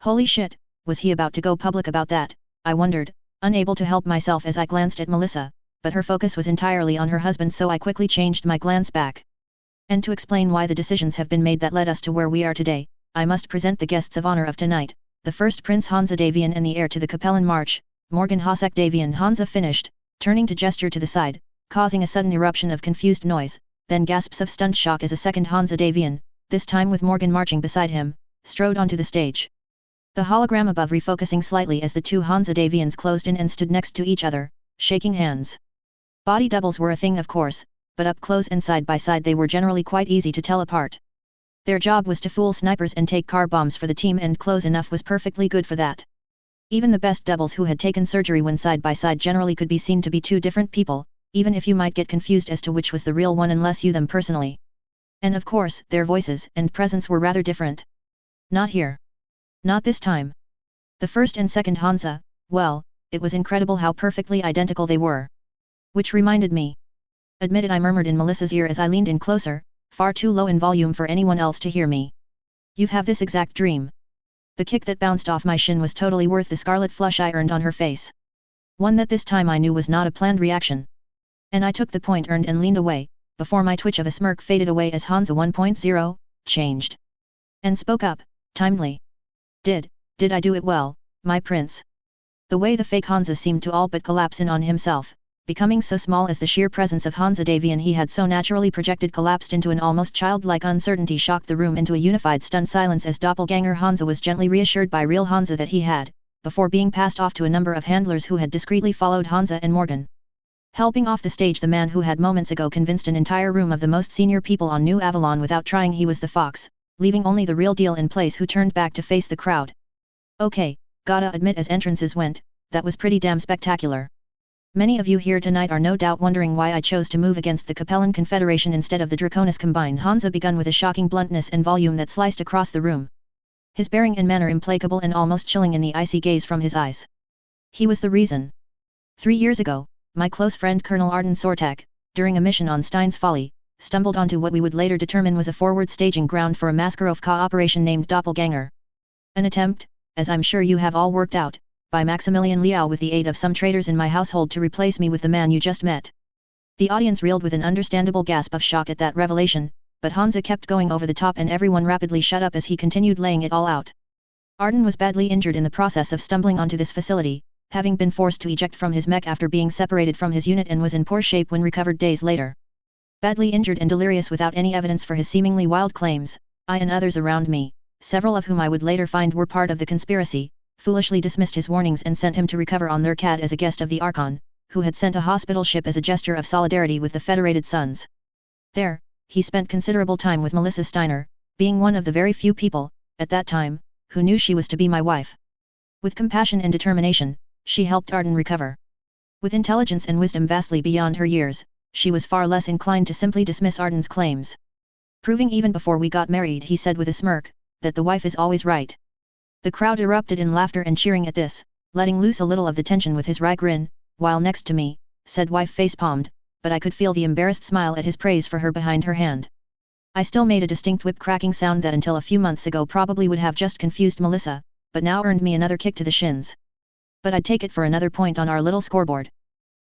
Holy shit, was he about to go public about that? I wondered, unable to help myself as I glanced at Melissa, but her focus was entirely on her husband, so I quickly changed my glance back. And to explain why the decisions have been made that led us to where we are today, I must present the guests of honor of tonight, the first Prince Hansa Davian and the heir to the Capellan March, Morgan Hossack Davian. Hansa finished, turning to gesture to the side, causing a sudden eruption of confused noise, then gasps of stunned shock as a second Hansa Davian, this time with Morgan marching beside him, strode onto the stage. The hologram above refocusing slightly as the two Hansa Davians closed in and stood next to each other, shaking hands. Body doubles were a thing, of course, but up close and side by side they were generally quite easy to tell apart. Their job was to fool snipers and take car bombs for the team, and close enough was perfectly good for that. Even the best doubles who had taken surgery when side by side generally could be seen to be two different people, even if you might get confused as to which was the real one unless you them personally. And of course, their voices and presence were rather different. Not here. Not this time. The first and second Hansa, well, it was incredible how perfectly identical they were. Which reminded me. Admit it, I murmured in Melissa's ear as I leaned in closer, far too low in volume for anyone else to hear me. You have this exact dream. The kick that bounced off my shin was totally worth the scarlet flush I earned on her face. One that this time I knew was not a planned reaction. And I took the point earned and leaned away, before my twitch of a smirk faded away as Hansa 1.0 changed. And spoke up, timely. Did I do it well, my prince? The way the fake Hansa seemed to all but collapse in on himself, becoming so small as the sheer presence of Hansa Davian he had so naturally projected collapsed into an almost childlike uncertainty, shocked the room into a unified stunned silence as doppelganger Hansa was gently reassured by real Hansa that he had, before being passed off to a number of handlers who had discreetly followed Hansa and Morgan. Helping off the stage the man who had moments ago convinced an entire room of the most senior people on New Avalon without trying he was the fox, leaving only the real deal in place who turned back to face the crowd. Okay, gotta admit as entrances went, that was pretty damn spectacular. Many of you here tonight are no doubt wondering why I chose to move against the Capellan Confederation instead of the Draconis Combine. Hansa begun with a shocking bluntness and volume that sliced across the room. His bearing and manner implacable and almost chilling in the icy gaze from his eyes. He was the reason. 3 years ago, my close friend Colonel Arden Sortek, during a mission on Stein's Folly, stumbled onto what we would later determine was a forward staging ground for a Maskarov-Ka operation named Doppelganger. An attempt, as I'm sure you have all worked out, by Maximilian Liao with the aid of some traitors in my household to replace me with the man you just met. The audience reeled with an understandable gasp of shock at that revelation, but Hansa kept going over the top and everyone rapidly shut up as he continued laying it all out. Arden was badly injured in the process of stumbling onto this facility, having been forced to eject from his mech after being separated from his unit, and was in poor shape when recovered days later. Badly injured and delirious without any evidence for his seemingly wild claims, I and others around me, several of whom I would later find were part of the conspiracy, foolishly dismissed his warnings and sent him to recover on their CAD as a guest of the Archon, who had sent a hospital ship as a gesture of solidarity with the Federated Sons. There, he spent considerable time with Melissa Steiner, being one of the very few people, at that time, who knew she was to be my wife. With compassion and determination, she helped Arden recover. With intelligence and wisdom vastly beyond her years, she was far less inclined to simply dismiss Arden's claims. Proving even before we got married, he said with a smirk, that the wife is always right. The crowd erupted in laughter and cheering at this, letting loose a little of the tension with his wry grin, while next to me, said wife face-palmed, but I could feel the embarrassed smile at his praise for her behind her hand. I still made a distinct whip-cracking sound that until a few months ago probably would have just confused Melissa, but now earned me another kick to the shins. But I'd take it for another point on our little scoreboard.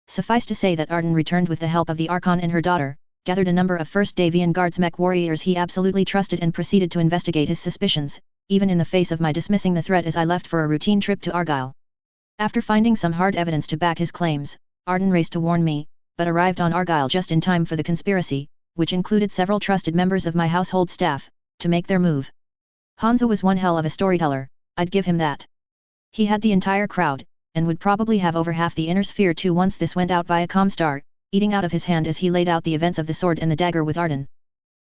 Suffice to say that Arden returned with the help of the Archon and her daughter, gathered a number of 1st Davian Guards mech warriors he absolutely trusted, and proceeded to investigate his suspicions, even in the face of my dismissing the threat as I left for a routine trip to Argyll. After finding some hard evidence to back his claims, Arden raced to warn me, but arrived on Argyll just in time for the conspiracy, which included several trusted members of my household staff, to make their move. Hansa was one hell of a storyteller, I'd give him that. He had the entire crowd, and would probably have over half the inner sphere too once this went out via Comstar, eating out of his hand as he laid out the events of the sword and the dagger with Arden.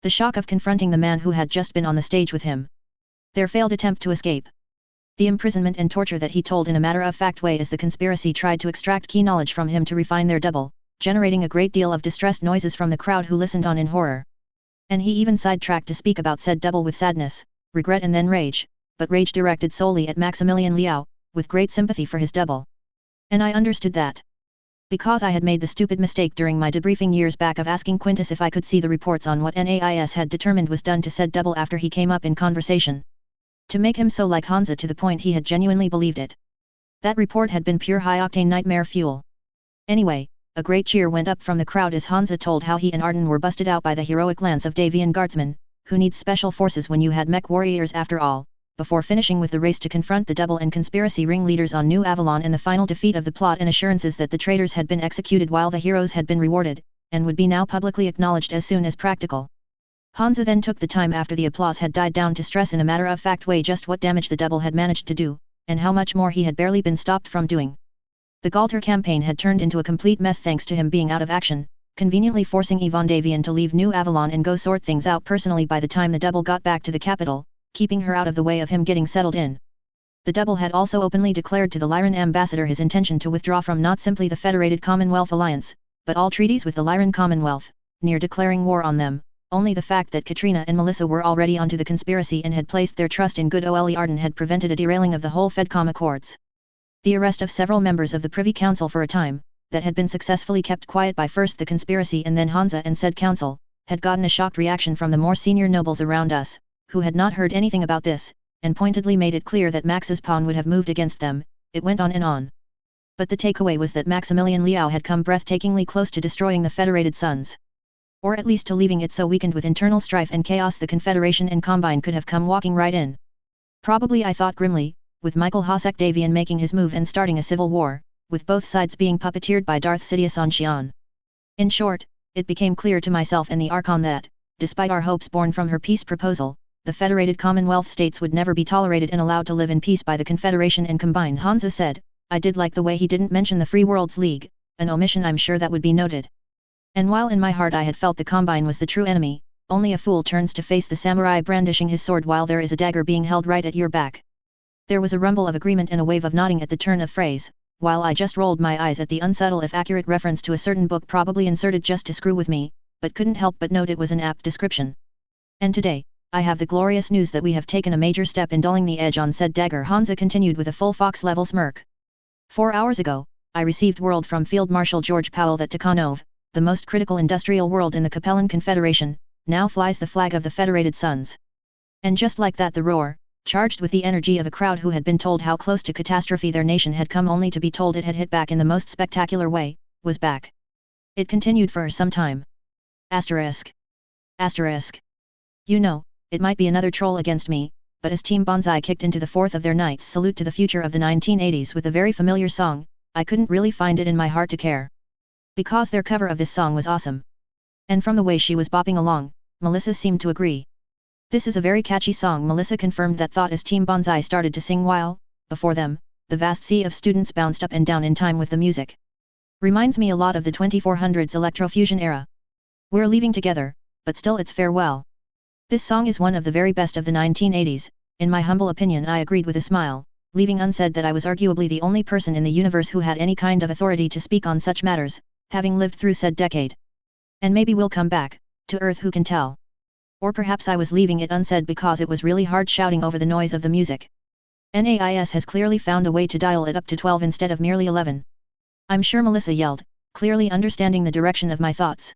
The shock of confronting the man who had just been on the stage with him. Their failed attempt to escape. The imprisonment and torture that he told in a matter-of-fact way as the conspiracy tried to extract key knowledge from him to refine their double, generating a great deal of distressed noises from the crowd who listened on in horror. And he even sidetracked to speak about said double with sadness, regret and then rage, but rage directed solely at Maximilian Liao, with great sympathy for his double. And I understood that. Because I had made the stupid mistake during my debriefing years back of asking Quintus if I could see the reports on what NAIS had determined was done to said double after he came up in conversation. To make him so like Hansa to the point he had genuinely believed it. That report had been pure high-octane nightmare fuel. Anyway, a great cheer went up from the crowd as Hansa told how he and Arden were busted out by the heroic lance of Davian Guardsmen, who needs special forces when you had mech warriors after all, before finishing with the race to confront the double and conspiracy ringleaders on New Avalon and the final defeat of the plot and assurances that the traitors had been executed while the heroes had been rewarded, and would be now publicly acknowledged as soon as practical. Hansa then took the time after the applause had died down to stress in a matter-of-fact way just what damage the double had managed to do, and how much more he had barely been stopped from doing. The Galter campaign had turned into a complete mess thanks to him being out of action, conveniently forcing Yvonne Davian to leave New Avalon and go sort things out personally by the time the double got back to the capital, keeping her out of the way of him getting settled in. The double had also openly declared to the Lyran ambassador his intention to withdraw from not simply the Federated Commonwealth Alliance, but all treaties with the Lyran Commonwealth, near declaring war on them. Only the fact that Katrina and Melissa were already onto the conspiracy and had placed their trust in good Ole Arden had prevented a derailing of the whole Fedcom Accords. The arrest of several members of the Privy Council for a time, that had been successfully kept quiet by first the conspiracy and then Hansa and said council, had gotten a shocked reaction from the more senior nobles around us, who had not heard anything about this, and pointedly made it clear that Max's pawn would have moved against them. It went on and on. But the takeaway was that Maximilian Liao had come breathtakingly close to destroying the Federated Sons. Or at least to leaving it so weakened with internal strife and chaos the Confederation and Combine could have come walking right in. Probably, I thought grimly, with Michael Hosek Davian making his move and starting a civil war, with both sides being puppeteered by Darth Sidious on Xi'an. In short, it became clear to myself and the Archon that, despite our hopes born from her peace proposal, the Federated Commonwealth states would never be tolerated and allowed to live in peace by the Confederation and Combine. Hansa said. I did like the way he didn't mention the Free Worlds League, an omission I'm sure that would be noted. And while in my heart I had felt the Combine was the true enemy, only a fool turns to face the samurai brandishing his sword while there is a dagger being held right at your back. There was a rumble of agreement and a wave of nodding at the turn of phrase, while I just rolled my eyes at the unsubtle if accurate reference to a certain book probably inserted just to screw with me, but couldn't help but note it was an apt description. And today, I have the glorious news that we have taken a major step in dulling the edge on said dagger, Hansa continued with a full fox-level smirk. 4 hours ago, I received word from Field Marshal George Powell that Tikhanov, the most critical industrial world in the Capellan Confederation, now flies the flag of the Federated Sons. And just like that the roar, charged with the energy of a crowd who had been told how close to catastrophe their nation had come only to be told it had hit back in the most spectacular way, was back. It continued for some time. Asterisk. Asterisk. You know, it might be another troll against me, but as Team Banzai kicked into the fourth of their Knight's Salute to the Future of the 1980s with a very familiar song, I couldn't really find it in my heart to care. Because their cover of this song was awesome. And from the way she was bopping along, Melissa seemed to agree. This is a very catchy song, Melissa confirmed that thought as Team Banzai started to sing while, before them, the vast sea of students bounced up and down in time with the music. Reminds me a lot of the 2400s electrofusion era. We're leaving together, but still it's farewell. This song is one of the very best of the 1980s, in my humble opinion. I agreed with a smile, leaving unsaid that I was arguably the only person in the universe who had any kind of authority to speak on such matters, having lived through said decade. And maybe we'll come back, to Earth, who can tell. Or perhaps I was leaving it unsaid because it was really hard shouting over the noise of the music. NAIS has clearly found a way to dial it up to 12 instead of merely 11. I'm sure, Melissa yelled, clearly understanding the direction of my thoughts.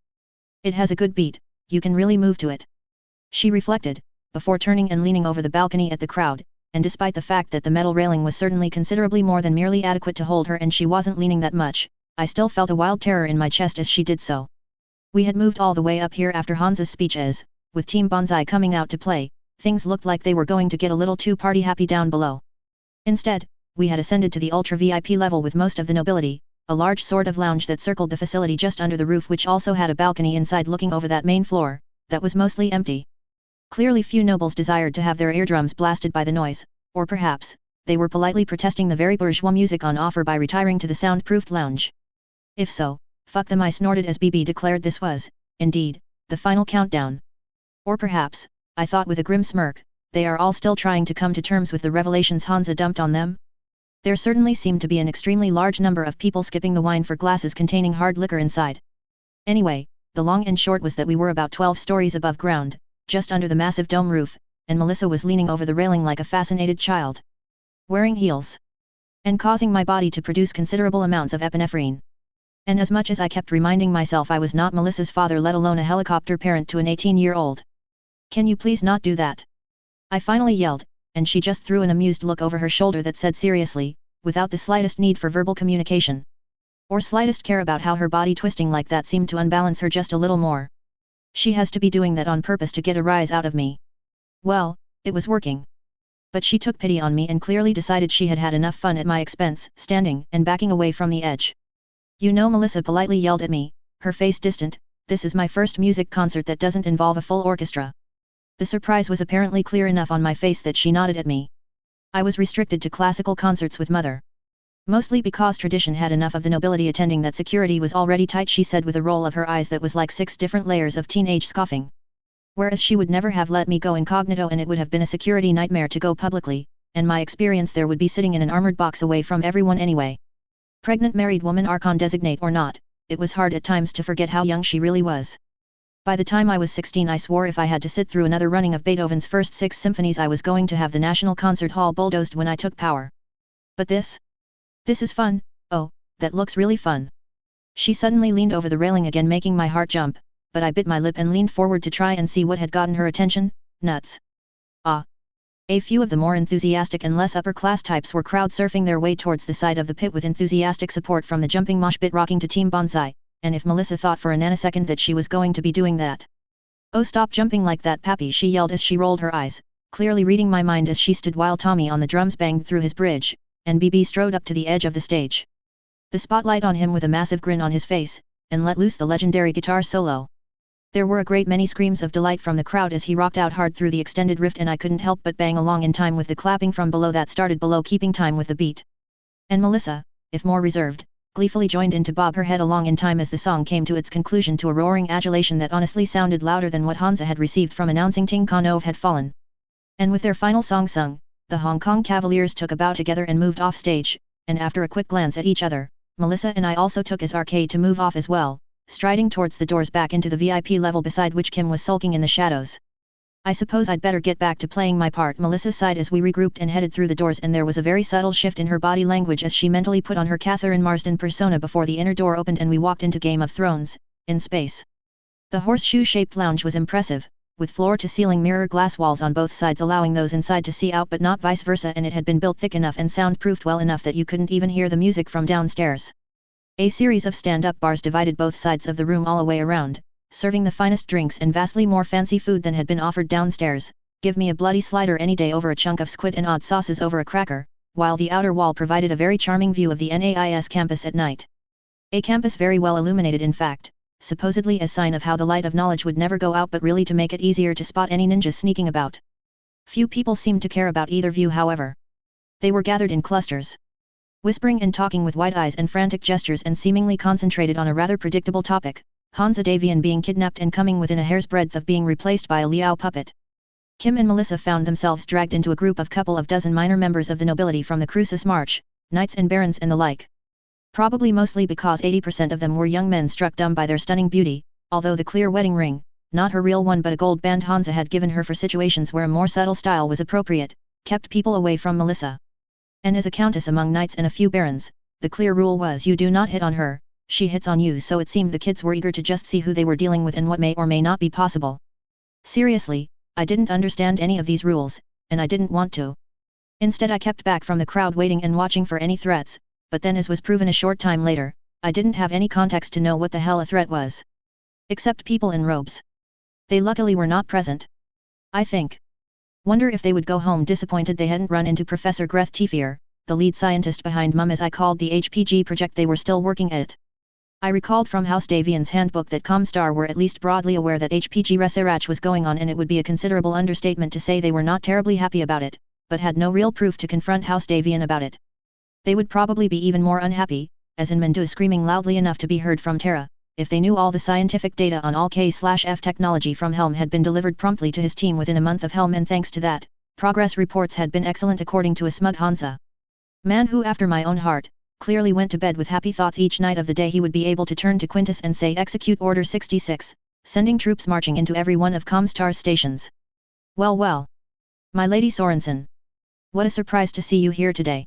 It has a good beat, you can really move to it. She reflected, before turning and leaning over the balcony at the crowd, and despite the fact that the metal railing was certainly considerably more than merely adequate to hold her and she wasn't leaning that much, I still felt a wild terror in my chest as she did so. We had moved all the way up here after Hansa's speech as, with Team Banzai coming out to play, things looked like they were going to get a little too party happy down below. Instead, we had ascended to the ultra VIP level with most of the nobility, a large sort of lounge that circled the facility just under the roof, which also had a balcony inside looking over that main floor, that was mostly empty. Clearly few nobles desired to have their eardrums blasted by the noise, or perhaps, they were politely protesting the very bourgeois music on offer by retiring to the soundproofed lounge. If so, fuck them, I snorted as BB declared this was, indeed, the final countdown. Or perhaps, I thought with a grim smirk, they are all still trying to come to terms with the revelations Hansa dumped on them. There certainly seemed to be an extremely large number of people skipping the wine for glasses containing hard liquor inside. Anyway, the long and short was that we were about 12 stories above ground, just under the massive dome roof, and Melissa was leaning over the railing like a fascinated child. Wearing heels. And causing my body to produce considerable amounts of epinephrine. And as much as I kept reminding myself I was not Melissa's father, let alone a helicopter parent to an 18-year-old. Can you please not do that? I finally yelled, and she just threw an amused look over her shoulder that said seriously, without the slightest need for verbal communication. Or slightest care about how her body twisting like that seemed to unbalance her just a little more. She has to be doing that on purpose to get a rise out of me. Well, it was working. But she took pity on me and clearly decided she had had enough fun at my expense, standing and backing away from the edge. You know, Melissa politely yelled at me, her face distant, this is my first music concert that doesn't involve a full orchestra. The surprise was apparently clear enough on my face that she nodded at me. I was restricted to classical concerts with Mother. Mostly because tradition had enough of the nobility attending that security was already tight, she said with a roll of her eyes that was like 6 different layers of teenage scoffing. Whereas she would never have let me go incognito, and it would have been a security nightmare to go publicly, and my experience there would be sitting in an armored box away from everyone anyway. Pregnant married woman, Archon designate or not, it was hard at times to forget how young she really was. By the time I was 16 I swore if I had to sit through another running of Beethoven's first 6 symphonies I was going to have the National Concert Hall bulldozed when I took power. But this is fun. Oh, that looks really fun. She suddenly leaned over the railing again, making my heart jump, but I bit my lip and leaned forward to try and see what had gotten her attention. Nuts. Ah. A few of the more enthusiastic and less upper-class types were crowd surfing their way towards the side of the pit with enthusiastic support from the jumping mosh pit rocking to Team Bonsai, and if Melissa thought for a nanosecond that she was going to be doing that. "Oh, stop jumping like that, Pappy," she yelled as she rolled her eyes, clearly reading my mind as she stood while Tommy on the drums banged through his bridge, and BB strode up to the edge of the stage. The spotlight on him with a massive grin on his face, and let loose the legendary guitar solo. There were a great many screams of delight from the crowd as he rocked out hard through the extended rift, and I couldn't help but bang along in time with the clapping from below that started below, keeping time with the beat. And Melissa, if more reserved, gleefully joined in to bob her head along in time as the song came to its conclusion to a roaring adulation that honestly sounded louder than what Hansa had received from announcing Ting Konov had fallen. And with their final song sung, the Hong Kong Cavaliers took a bow together and moved off stage, and after a quick glance at each other, Melissa and I also took as arcade to move off as well, striding towards the doors back into the VIP level beside which Kim was sulking in the shadows. "I suppose I'd better get back to playing my part," Melissa sighed as we regrouped and headed through the doors, and there was a very subtle shift in her body language as she mentally put on her Catherine Marsden persona before the inner door opened and we walked into Game of Thrones, in space. The horseshoe-shaped lounge was impressive, with floor-to-ceiling mirror glass walls on both sides allowing those inside to see out but not vice versa, and it had been built thick enough and soundproofed well enough that you couldn't even hear the music from downstairs. A series of stand-up bars divided both sides of the room all the way around, serving the finest drinks and vastly more fancy food than had been offered downstairs. Give me a bloody slider any day over a chunk of squid and odd sauces over a cracker, while the outer wall provided a very charming view of the NAIS campus at night. A campus very well illuminated, in fact, supposedly as sign of how the light of knowledge would never go out, but really to make it easier to spot any ninjas sneaking about. Few people seemed to care about either view, however. They were gathered in clusters, whispering and talking with wide eyes and frantic gestures, and seemingly concentrated on a rather predictable topic: Hansa Davian being kidnapped and coming within a hair's breadth of being replaced by a Liao puppet. Kim and Melissa found themselves dragged into a group of couple of dozen minor members of the nobility from the Crucis March, knights and barons and the like. Probably mostly because 80% of them were young men struck dumb by their stunning beauty, although the clear wedding ring, not her real one but a gold band Hansa had given her for situations where a more subtle style was appropriate, kept people away from Melissa. And as a countess among knights and a few barons, the clear rule was you do not hit on her, she hits on you, so it seemed the kids were eager to just see who they were dealing with and what may or may not be possible. Seriously, I didn't understand any of these rules, and I didn't want to. Instead I kept back from the crowd waiting and watching for any threats, but then, as was proven a short time later, I didn't have any context to know what the hell a threat was. Except people in robes. They luckily were not present. I think. Wonder if they would go home disappointed they hadn't run into Professor Greth Tefier, the lead scientist behind Mum, as I called the HPG project they were still working at. I recalled from House Davian's handbook that Comstar were at least broadly aware that HPG research was going on, and it would be a considerable understatement to say they were not terribly happy about it, but had no real proof to confront House Davian about it. They would probably be even more unhappy, as in Mendu screaming loudly enough to be heard from Terra, if they knew all the scientific data on all K/F technology from Helm had been delivered promptly to his team within a month of Helm, and thanks to that, progress reports had been excellent according to a smug Hansa man who, after my own heart, clearly went to bed with happy thoughts each night of the day he would be able to turn to Quintus and say execute Order 66, sending troops marching into every one of Comstar's stations. Well well. My Lady Sorensen. What a surprise to see you here today.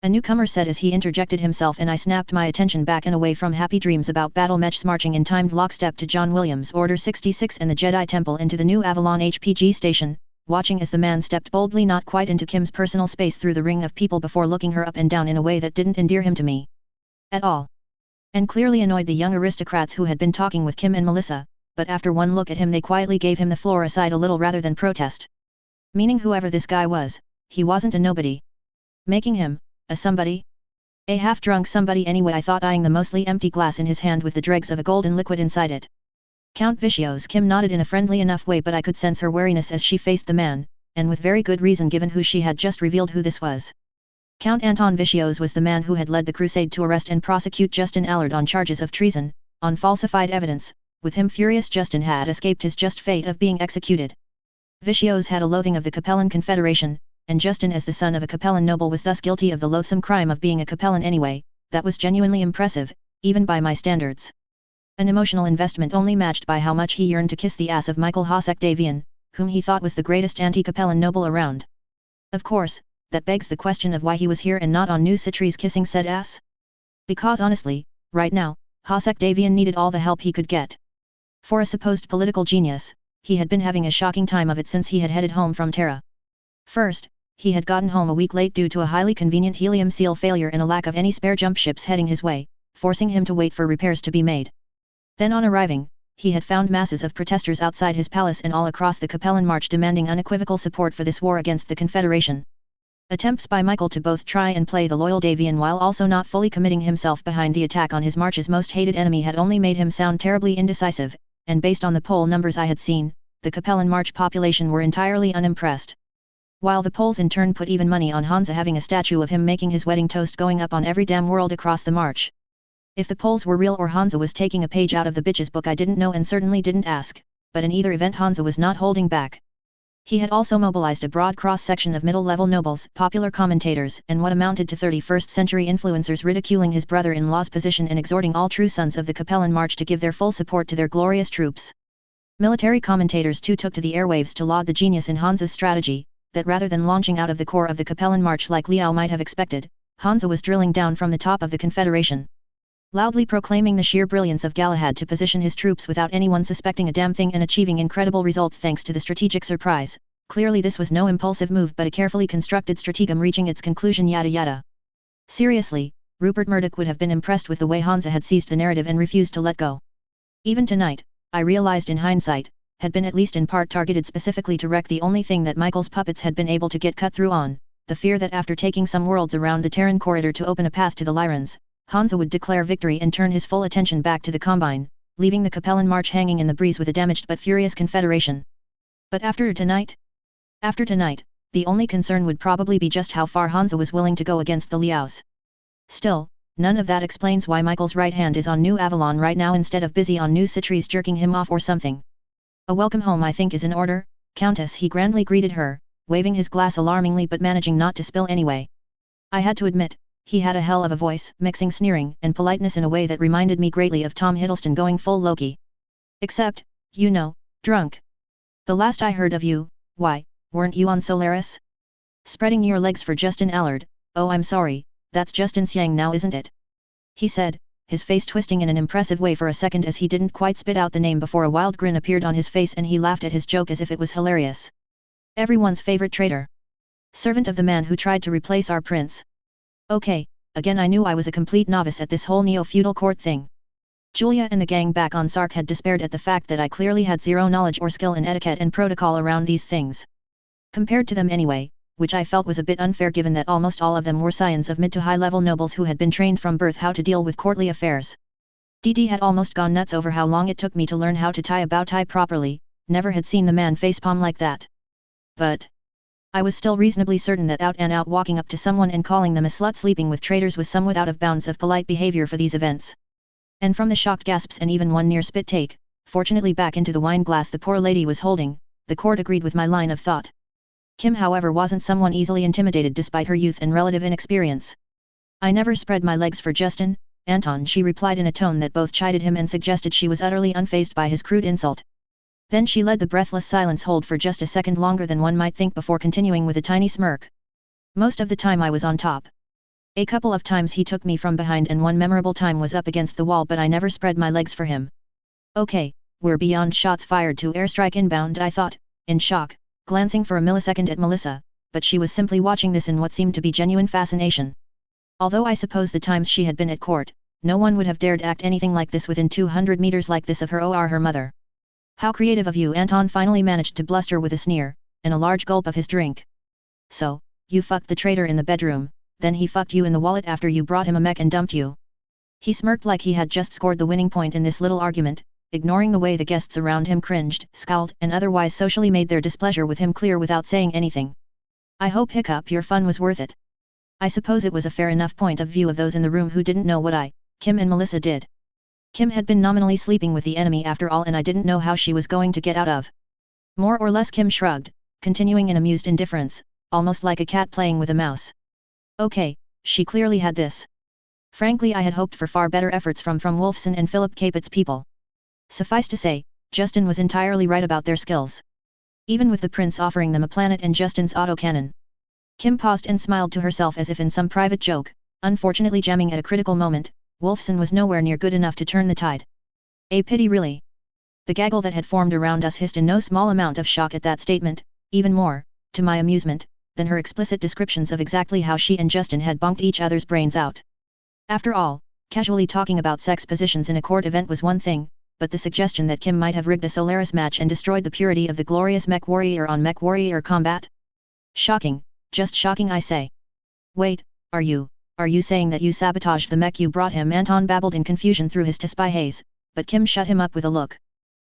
A newcomer said as he interjected himself, and I snapped my attention back and away from happy dreams about battle mechs marching in timed lockstep to John Williams' Order 66 and the Jedi Temple into the new Avalon HPG station, watching as the man stepped boldly not quite into Kim's personal space through the ring of people before looking her up and down in a way that didn't endear him to me at all. And clearly annoyed the young aristocrats who had been talking with Kim and Melissa, but after one look at him they quietly gave him the floor aside a little rather than protest. Meaning whoever this guy was, he wasn't a nobody. Making him a somebody? A half-drunk somebody anyway, I thought, eyeing the mostly empty glass in his hand with the dregs of a golden liquid inside it. Count Vicios. Kim nodded in a friendly enough way, but I could sense her wariness as she faced the man, and with very good reason given who she had just revealed who this was. Count Anton Vicios was the man who had led the crusade to arrest and prosecute Justin Allard on charges of treason, on falsified evidence. With him furious, Justin had escaped his just fate of being executed. Vicios had a loathing of the Capellan Confederation, and Justin, as the son of a Capellan noble, was thus guilty of the loathsome crime of being a Capellan anyway. That was genuinely impressive, even by my standards. An emotional investment only matched by how much he yearned to kiss the ass of Michael Hosek Davian, whom he thought was the greatest anti-Capellan noble around. Of course, that begs the question of why he was here and not on New Citrie's kissing said ass? Because honestly, right now, Hosek Davian needed all the help he could get. For a supposed political genius, he had been having a shocking time of it since he had headed home from Terra. First, he had gotten home a week late due to a highly convenient helium seal failure and a lack of any spare jump ships heading his way, forcing him to wait for repairs to be made. Then on arriving, he had found masses of protesters outside his palace and all across the Capellan March demanding unequivocal support for this war against the Confederation. Attempts by Michael to both try and play the loyal Davian while also not fully committing himself behind the attack on his March's most hated enemy had only made him sound terribly indecisive, and based on the poll numbers I had seen, the Capellan March population were entirely unimpressed. While the polls in turn put even money on Hansa having a statue of him making his wedding toast going up on every damn world across the march. If the polls were real or Hansa was taking a page out of the bitch's book I didn't know and certainly didn't ask, but in either event Hansa was not holding back. He had also mobilized a broad cross-section of middle-level nobles, popular commentators, and what amounted to 31st-century influencers ridiculing his brother-in-law's position and exhorting all true sons of the Capellan March to give their full support to their glorious troops. Military commentators too took to the airwaves to laud the genius in Hansa's strategy, that rather than launching out of the core of the Capellan March like Liao might have expected, Hansa was drilling down from the top of the Confederation. Loudly proclaiming the sheer brilliance of Galahad to position his troops without anyone suspecting a damn thing and achieving incredible results thanks to the strategic surprise. Clearly this was no impulsive move but a carefully constructed stratagem reaching its conclusion yada yada. Seriously, Rupert Murdoch would have been impressed with the way Hansa had seized the narrative and refused to let go. Even tonight, I realized in hindsight, had been at least in part targeted specifically to wreck the only thing that Michael's puppets had been able to get cut through on, the fear that after taking some worlds around the Terran corridor to open a path to the Lyrans, Hansa would declare victory and turn his full attention back to the Combine, leaving the Capellan March hanging in the breeze with a damaged but furious Confederation. But after tonight, the only concern would probably be just how far Hansa was willing to go against the Liaos. Still, none of that explains why Michael's right hand is on New Avalon right now instead of busy on New Citres jerking him off or something. A welcome home I think is in order, Countess, he grandly greeted her, waving his glass alarmingly but managing not to spill anyway. I had to admit, he had a hell of a voice, mixing sneering and politeness in a way that reminded me greatly of Tom Hiddleston going full Loki. Except, you know, drunk. The last I heard of you, why, weren't you on Solaris? Spreading your legs for Justin Allard. Oh I'm sorry, that's Justin Xiang now isn't it? He said, his face twisting in an impressive way for a second as he didn't quite spit out the name before a wild grin appeared on his face and he laughed at his joke as if it was hilarious. Everyone's favorite traitor. Servant of the man who tried to replace our prince. Okay, again I knew I was a complete novice at this whole neo-feudal court thing. Julia and the gang back on Sark had despaired at the fact that I clearly had zero knowledge or skill in etiquette and protocol around these things. Compared to them anyway, which I felt was a bit unfair given that almost all of them were scions of mid to high level nobles who had been trained from birth how to deal with courtly affairs. DD had almost gone nuts over how long it took me to learn how to tie a bow tie properly, never had seen the man facepalm like that. But I was still reasonably certain that out and out walking up to someone and calling them a slut sleeping with traitors was somewhat out of bounds of polite behavior for these events. And from the shocked gasps and even one near spit take, fortunately back into the wine glass the poor lady was holding, the court agreed with my line of thought. Kim however wasn't someone easily intimidated despite her youth and relative inexperience. I never spread my legs for Justin, Anton, she replied in a tone that both chided him and suggested she was utterly unfazed by his crude insult. Then she let the breathless silence hold for just a second longer than one might think before continuing with a tiny smirk. Most of the time I was on top. A couple of times he took me from behind and one memorable time was up against the wall but I never spread my legs for him. Okay, we're beyond shots fired to airstrike inbound I thought, in shock, glancing for a millisecond at Melissa, but she was simply watching this in what seemed to be genuine fascination. Although I suppose the times she had been at court, no one would have dared act anything like this within 200 meters like this of her or her mother. How creative of you, Anton finally managed to bluster with a sneer, and a large gulp of his drink. So, you fucked the traitor in the bedroom, then he fucked you in the wallet after you brought him a mech and dumped you. He smirked like he had just scored the winning point in this little argument, ignoring the way the guests around him cringed, scowled and otherwise socially made their displeasure with him clear without saying anything. I hope hiccup your fun was worth it. I suppose it was a fair enough point of view of those in the room who didn't know what I, Kim and Melissa did. Kim had been nominally sleeping with the enemy after all and I didn't know how she was going to get out of. More or less Kim shrugged, continuing in amused indifference, almost like a cat playing with a mouse. Okay, she clearly had this. Frankly I had hoped for far better efforts from Wolfson and Philip Capet's people. Suffice to say, Justin was entirely right about their skills. Even with the prince offering them a planet and Justin's autocannon. Kim paused and smiled to herself as if in some private joke, unfortunately jamming at a critical moment, Wolfson was nowhere near good enough to turn the tide. A pity really. The gaggle that had formed around us hissed in no small amount of shock at that statement, even more, to my amusement, than her explicit descriptions of exactly how she and Justin had bonked each other's brains out. After all, casually talking about sex positions in a court event was one thing, but the suggestion that Kim might have rigged a Solaris match and destroyed the purity of the glorious mech warrior on mech warrior combat? Shocking, just shocking I say. Wait, are you saying that you sabotaged the mech you brought him? Anton babbled in confusion through his spy haze, but Kim shut him up with a look.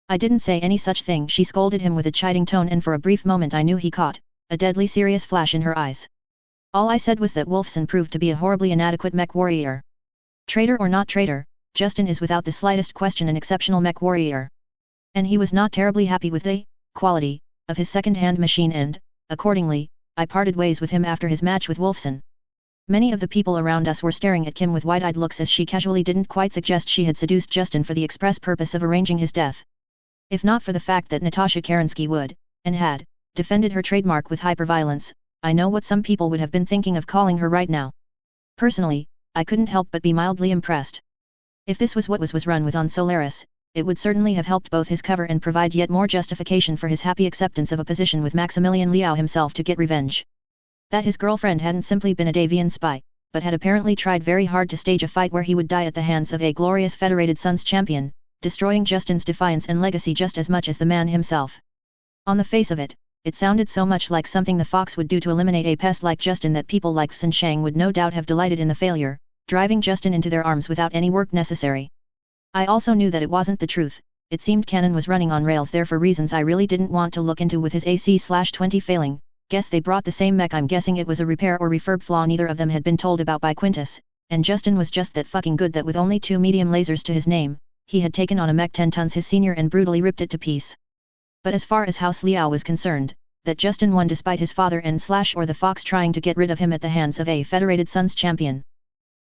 I didn't say any such thing, she scolded him with a chiding tone, and for a brief moment I knew he caught a deadly serious flash in her eyes. All I said was that Wolfson proved to be a horribly inadequate mech warrior. Traitor or not traitor, Justin is without the slightest question an exceptional mech warrior. And he was not terribly happy with the quality of his second-hand machine, and, accordingly, I parted ways with him after his match with Wolfson. Many of the people around us were staring at Kim with wide-eyed looks as she casually didn't quite suggest she had seduced Justin for the express purpose of arranging his death. If not for the fact that Natasha Kerensky would, and had, defended her trademark with hyperviolence, I know what some people would have been thinking of calling her right now. Personally, I couldn't help but be mildly impressed. If this was what was run with on Solaris, it would certainly have helped both his cover and provide yet more justification for his happy acceptance of a position with Maximilian Liao himself to get revenge. That his girlfriend hadn't simply been a Davian spy, but had apparently tried very hard to stage a fight where he would die at the hands of a glorious Federated Sons champion, destroying Justin's defiance and legacy just as much as the man himself. On the face of it, it sounded so much like something the Fox would do to eliminate a pest like Justin that people like Sun Shang would no doubt have delighted in the failure, driving Justin into their arms without any work necessary. I also knew that it wasn't the truth. It seemed Cannon was running on rails there for reasons I really didn't want to look into, with his AC/20 failing. Guess they brought the same mech. I'm guessing it was a repair or refurb flaw neither of them had been told about by Quintus, and Justin was just that fucking good that with only 2 medium lasers to his name, he had taken on a mech 10 tons his senior and brutally ripped it to piece. But as far as House Liao was concerned, that Justin won despite his father and or the Fox trying to get rid of him at the hands of a Federated Sons champion.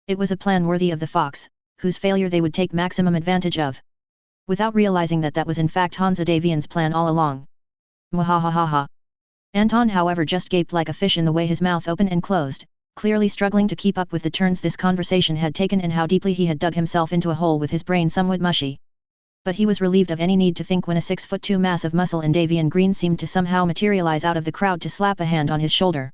It was a plan worthy of the Fox, whose failure they would take maximum advantage of. Without realizing that was in fact Hansa Davian's plan all along. Mwahahaha. Anton however just gaped like a fish in the way his mouth opened and closed, clearly struggling to keep up with the turns this conversation had taken and how deeply he had dug himself into a hole with his brain somewhat mushy. But he was relieved of any need to think when a 6'2" mass of muscle in Davian green seemed to somehow materialize out of the crowd to slap a hand on his shoulder.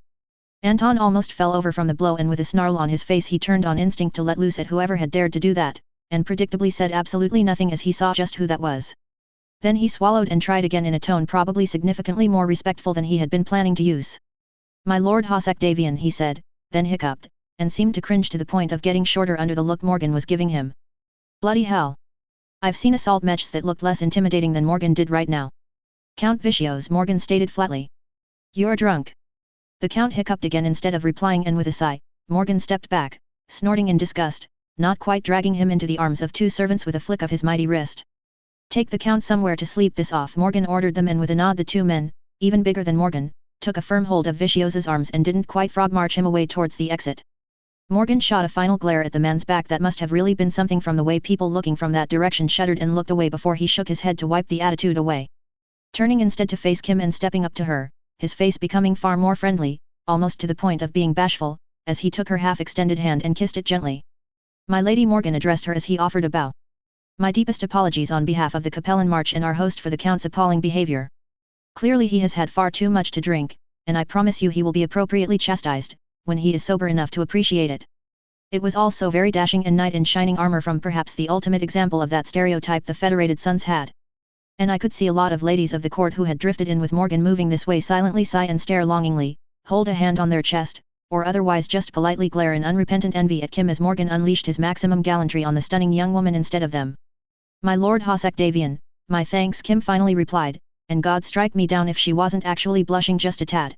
Anton almost fell over from the blow, and with a snarl on his face he turned on instinct to let loose at whoever had dared to do that, and predictably said absolutely nothing as he saw just who that was. Then he swallowed and tried again in a tone probably significantly more respectful than he had been planning to use. "My Lord Hosek Davian," he said, then hiccuped, and seemed to cringe to the point of getting shorter under the look Morgan was giving him. "Bloody hell. I've seen assault mechs that looked less intimidating than Morgan did right now." "Count Vicios," Morgan stated flatly. "You're drunk." The Count hiccuped again instead of replying, and with a sigh, Morgan stepped back, snorting in disgust, not quite dragging him into the arms of 2 servants with a flick of his mighty wrist. "Take the Count somewhere to sleep this off," Morgan ordered them, and with a nod the 2 men, even bigger than Morgan, took a firm hold of Vicios's arms and didn't quite frog march him away towards the exit. Morgan shot a final glare at the man's back that must have really been something, from the way people looking from that direction shuddered and looked away before he shook his head to wipe the attitude away. Turning instead to face Kim and stepping up to her, his face becoming far more friendly, almost to the point of being bashful, as he took her half-extended hand and kissed it gently. "My Lady," Morgan addressed her as he offered a bow. "My deepest apologies on behalf of the Capellan March and our host for the Count's appalling behavior. Clearly he has had far too much to drink, and I promise you he will be appropriately chastised when he is sober enough to appreciate it." It was all so very dashing and knight in shining armor, from perhaps the ultimate example of that stereotype the Federated Sons had. And I could see a lot of ladies of the court who had drifted in with Morgan moving this way silently sigh and stare longingly, hold a hand on their chest, or otherwise just politely glare in unrepentant envy at Kim as Morgan unleashed his maximum gallantry on the stunning young woman instead of them. "My Lord Hosek Davian, my thanks," Kim finally replied, and God strike me down if she wasn't actually blushing just a tad.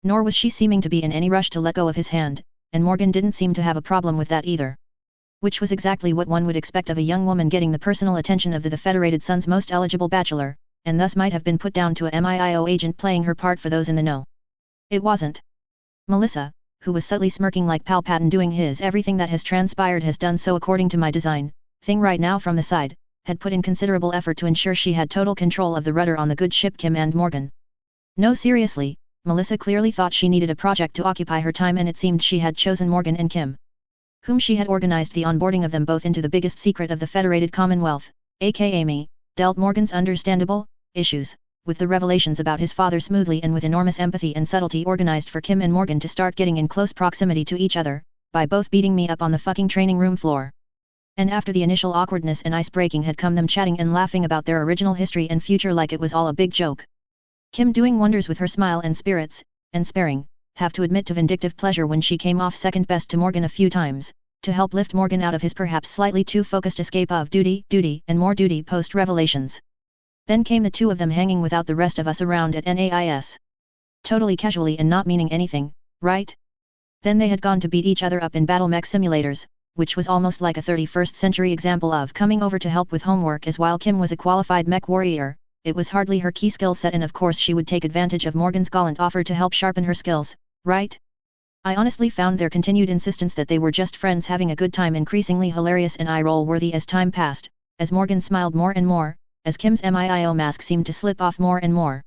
Nor was she seeming to be in any rush to let go of his hand, and Morgan didn't seem to have a problem with that either. Which was exactly what one would expect of a young woman getting the personal attention of the Federated Sons' most eligible bachelor, and thus might have been put down to a MIIO agent playing her part for those in the know. It wasn't. Melissa, who was subtly smirking like Palpatine doing his "everything that has transpired has done so according to my design" thing right now from the side, had put in considerable effort to ensure she had total control of the rudder on the good ship Kim and Morgan. No, seriously, Melissa clearly thought she needed a project to occupy her time, and it seemed she had chosen Morgan and Kim. whom she had organized the onboarding of them both into the biggest secret of the Federated Commonwealth, aka me, dealt Morgan's understandable issues with the revelations about his father smoothly and with enormous empathy and subtlety organized for Kim and Morgan to start getting in close proximity to each other, by both beating me up on the fucking training room floor. And after the initial awkwardness and ice-breaking had come, them chatting and laughing about their original history and future like it was all a big joke. Kim doing wonders with her smile and spirits, and sparing, have to admit to vindictive pleasure when she came off second best to Morgan a few times, to help lift Morgan out of his perhaps slightly too focused escape of duty, and more duty post-revelations. Then came the two of them hanging without the rest of us around at NAIS. Totally casually and not meaning anything, right? Then they had gone to beat each other up in battle mech simulators, which was almost like a 31st century example of coming over to help with homework, as while Kim was a qualified mech warrior, it was hardly her key skill set, and of course she would take advantage of Morgan's gallant offer to help sharpen her skills, right? I honestly found their continued insistence that they were just friends having a good time increasingly hilarious and eye-roll worthy as time passed, as Morgan smiled more and more, as Kim's MIIO mask seemed to slip off more and more.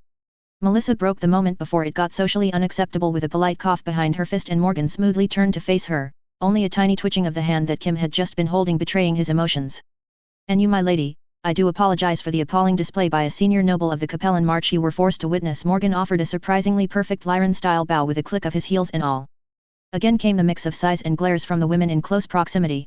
Melissa broke the moment before it got socially unacceptable with a polite cough behind her fist, and Morgan smoothly turned to face her, only a tiny twitching of the hand that Kim had just been holding betraying his emotions. "And you, my lady, I do apologize for the appalling display by a senior noble of the Capellan March you were forced to witness." Morgan offered a surprisingly perfect Lyran-style bow with a click of his heels and all. Again came the mix of sighs and glares from the women in close proximity.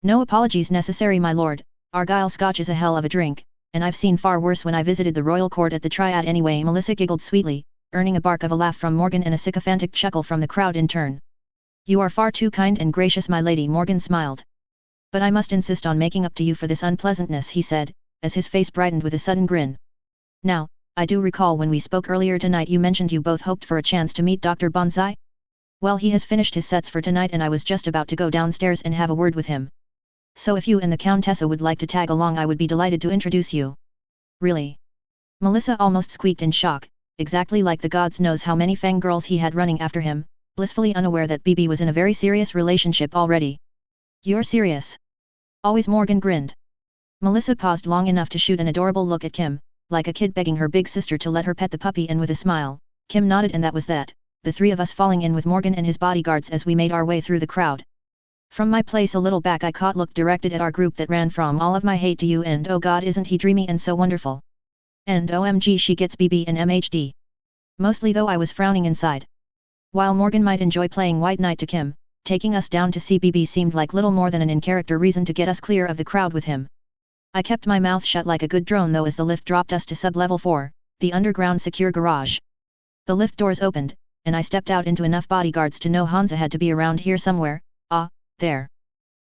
"No apologies necessary, my lord. Argyle Scotch is a hell of a drink, and I've seen far worse when I visited the royal court at the Triad anyway." Melissa giggled sweetly, earning a bark of a laugh from Morgan and a sycophantic chuckle from the crowd in turn. "You are far too kind and gracious, my lady," Morgan smiled. "But I must insist on making up to you for this unpleasantness," he said, as his face brightened with a sudden grin. "Now, I do recall when we spoke earlier tonight you mentioned you both hoped for a chance to meet Dr. Bonsai? Well, he has finished his sets for tonight and I was just about to go downstairs and have a word with him. So if you and the Countessa would like to tag along, I would be delighted to introduce you." "Really?" Melissa almost squeaked in shock, exactly like the gods knows how many fangirls he had running after him, blissfully unaware that BB was in a very serious relationship already. "You're serious?" Always. Morgan grinned. Melissa paused long enough to shoot an adorable look at Kim, like a kid begging her big sister to let her pet the puppy, and with a smile, Kim nodded, and that was that, the three of us falling in with Morgan and his bodyguards as we made our way through the crowd. From my place a little back I caught look directed at our group that ran from "all of my hate to you" and "oh god isn't he dreamy and so wonderful" and "OMG she gets BB and MHD. Mostly though I was frowning inside. While Morgan might enjoy playing White Knight to Kim, taking us down to see BB seemed like little more than an in-character reason to get us clear of the crowd with him. I kept my mouth shut like a good drone though as the lift dropped us to sub-level 4, the underground secure garage. The lift doors opened, and I stepped out into enough bodyguards to know Hansa had to be around here somewhere. There.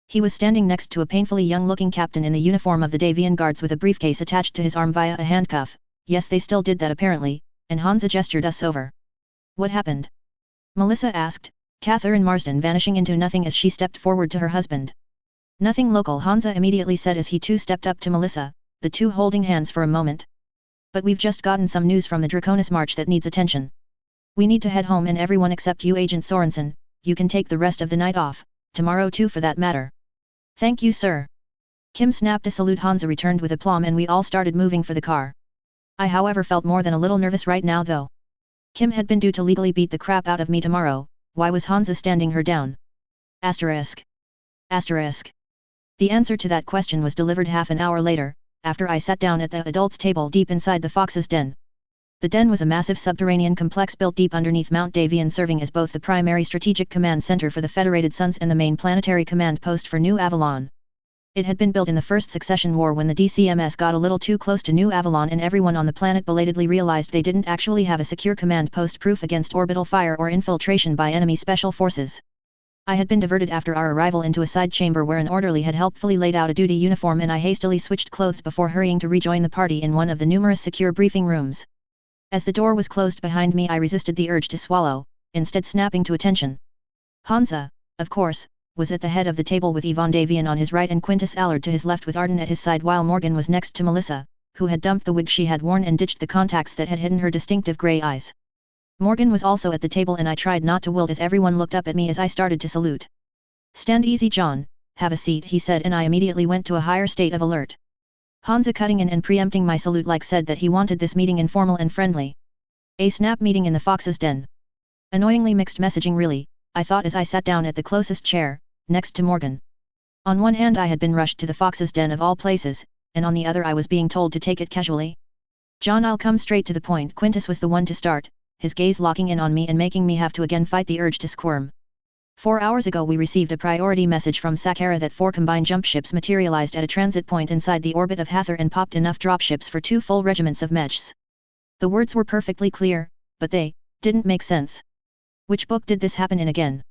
He was standing next to a painfully young-looking captain in the uniform of the Davian Guards with a briefcase attached to his arm via a handcuff. Yes, they still did that apparently, and Hansa gestured us over. "What happened?" Melissa asked, Catherine Marsden vanishing into nothing as she stepped forward to her husband. "Nothing local," Hansa immediately said as he too stepped up to Melissa, the two holding hands for a moment. "But we've just gotten some news from the Draconis March that needs attention. We need to head home, and everyone except you, Agent Sorensen. You can take the rest of the night off. Tomorrow too for that matter." "Thank you, sir." Kim snapped a salute. Hansa returned with aplomb and we all started moving for the car. I however felt more than a little nervous right now though. Kim had been due to legally beat the crap out of me tomorrow, why was Hansa standing her down? Asterisk. The answer to that question was delivered half an hour later, after I sat down at the adults' table deep inside the Fox's den. The den was a massive subterranean complex built deep underneath Mount Davian, serving as both the primary strategic command center for the Federated Suns and the main planetary command post for New Avalon. It had been built in the First Succession War when the DCMS got a little too close to New Avalon and everyone on the planet belatedly realized they didn't actually have a secure command post proof against orbital fire or infiltration by enemy special forces. I had been diverted after our arrival into a side chamber where an orderly had helpfully laid out a duty uniform, and I hastily switched clothes before hurrying to rejoin the party in one of the numerous secure briefing rooms. As the door was closed behind me, I resisted the urge to swallow, instead snapping to attention. Hansa, of course, was at the head of the table with Yvonne Davian on his right and Quintus Allard to his left with Arden at his side, while Morgan was next to Melissa, who had dumped the wig she had worn and ditched the contacts that had hidden her distinctive grey eyes. Morgan was also at the table and I tried not to wilt as everyone looked up at me as I started to salute. "Stand easy, John, have a seat," he said, and I immediately went to a higher state of alert. Hansa cutting in and preempting my salute like said that he wanted this meeting informal and friendly. A snap meeting in the Fox's den. Annoyingly mixed messaging really, I thought as I sat down at the closest chair, next to Morgan. On one hand I had been rushed to the Fox's Den of all places, and on the other I was being told to take it casually. John, I'll come straight to the point. Quintus was the one to start, his gaze locking in on me and making me have to again fight the urge to squirm. 4 hours ago we received a priority message from Saqqara that 4 combined jump ships materialized at a transit point inside the orbit of Hathor and popped enough dropships for 2 full regiments of Mechs. The words were perfectly clear, but they didn't make sense. Which book did this happen in again?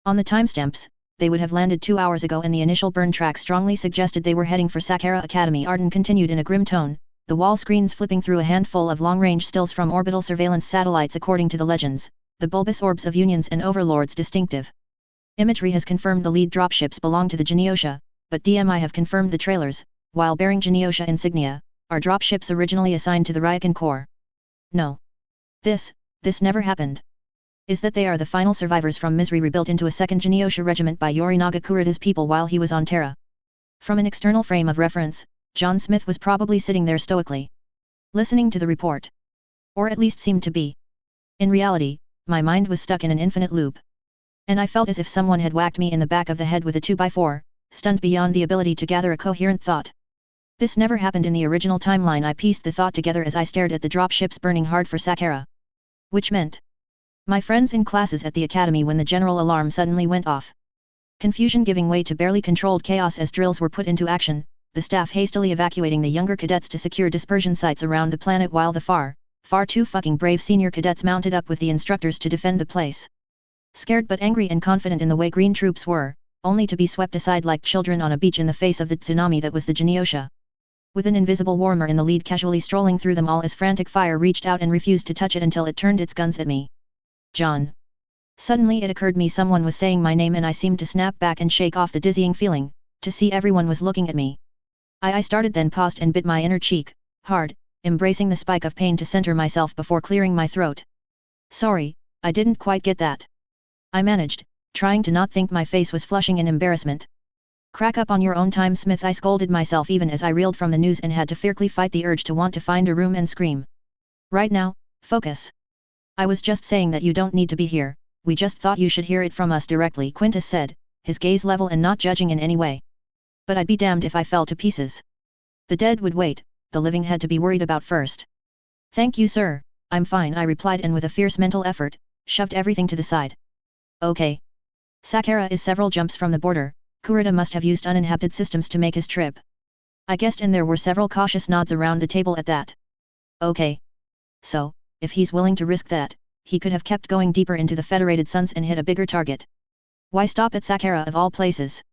On the timestamps, they would have landed 2 hours ago and the initial burn track strongly suggested they were heading for Saqqara Academy. Arden continued in a grim tone, the wall screens flipping through a handful of long-range stills from orbital surveillance satellites. According to the legends, the bulbous orbs of Unions and Overlords distinctive imagery has confirmed the lead dropships belong to the Geneosha, but DMI have confirmed the trailers, while bearing Geneosha insignia, are dropships originally assigned to the Ryakan Corps. No. This never happened. Is that they are the final survivors from misery rebuilt into a second Geneosha regiment by Yorinaga Kurida's people while he was on Terra. From an external frame of reference, John Smith was probably sitting there stoically, listening to the report. Or at least seemed to be. In reality, my mind was stuck in an infinite loop. And I felt as if someone had whacked me in the back of the head with a 2x4, stunned beyond the ability to gather a coherent thought. This never happened in the original timeline. I pieced the thought together as I stared at the dropships burning hard for Saqqara. Which meant my friends in classes at the academy when the general alarm suddenly went off. Confusion giving way to barely controlled chaos as drills were put into action, the staff hastily evacuating the younger cadets to secure dispersion sites around the planet while the far too fucking brave senior cadets mounted up with the instructors to defend the place. Scared but angry and confident in the way green troops were, only to be swept aside like children on a beach in the face of the tsunami that was the Geneosha. With an invisible warmer in the lead casually strolling through them all as frantic fire reached out and refused to touch it until it turned its guns at me. John. Suddenly it occurred me someone was saying my name and I seemed to snap back and shake off the dizzying feeling, to see everyone was looking at me. I started then paused and bit my inner cheek, hard, embracing the spike of pain to center myself before clearing my throat. Sorry, I didn't quite get that. I managed, trying to not think my face was flushing in embarrassment. Crack up on your own time, Smith, I scolded myself even as I reeled from the news and had to fiercely fight the urge to want to find a room and scream. Right now, focus. I was just saying that you don't need to be here, we just thought you should hear it from us directly, Quintus said, his gaze level and not judging in any way. But I'd be damned if I fell to pieces. The dead would wait, the living had to be worried about first. Thank you, sir, I'm fine, I replied, and with a fierce mental effort, shoved everything to the side. Okay. Saqqara is several jumps from the border, Kurita must have used uninhabited systems to make his trip. I guessed, and there were several cautious nods around the table at that. Okay. So, if he's willing to risk that, he could have kept going deeper into the Federated Suns and hit a bigger target. Why stop at Saqqara of all places?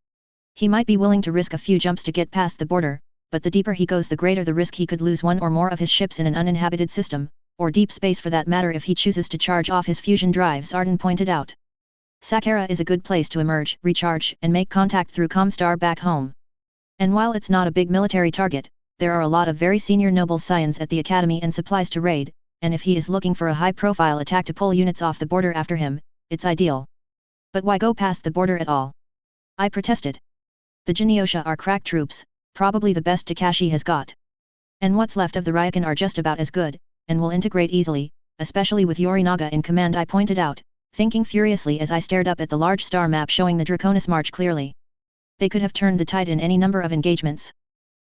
He might be willing to risk a few jumps to get past the border, but the deeper he goes the greater the risk he could lose one or more of his ships in an uninhabited system, or deep space for that matter if he chooses to charge off his fusion drives, Arden pointed out. Saqqara is a good place to emerge, recharge, and make contact through Comstar back home. And while it's not a big military target, there are a lot of very senior noble scions at the academy and supplies to raid, and if he is looking for a high-profile attack to pull units off the border after him, it's ideal. But why go past the border at all? I protested. The Geneosha are crack troops, probably the best Takashi has got. And what's left of the Ryakan are just about as good, and will integrate easily, especially with Yorinaga in command, I pointed out, thinking furiously as I stared up at the large star map showing the Draconis March clearly. They could have turned the tide in any number of engagements.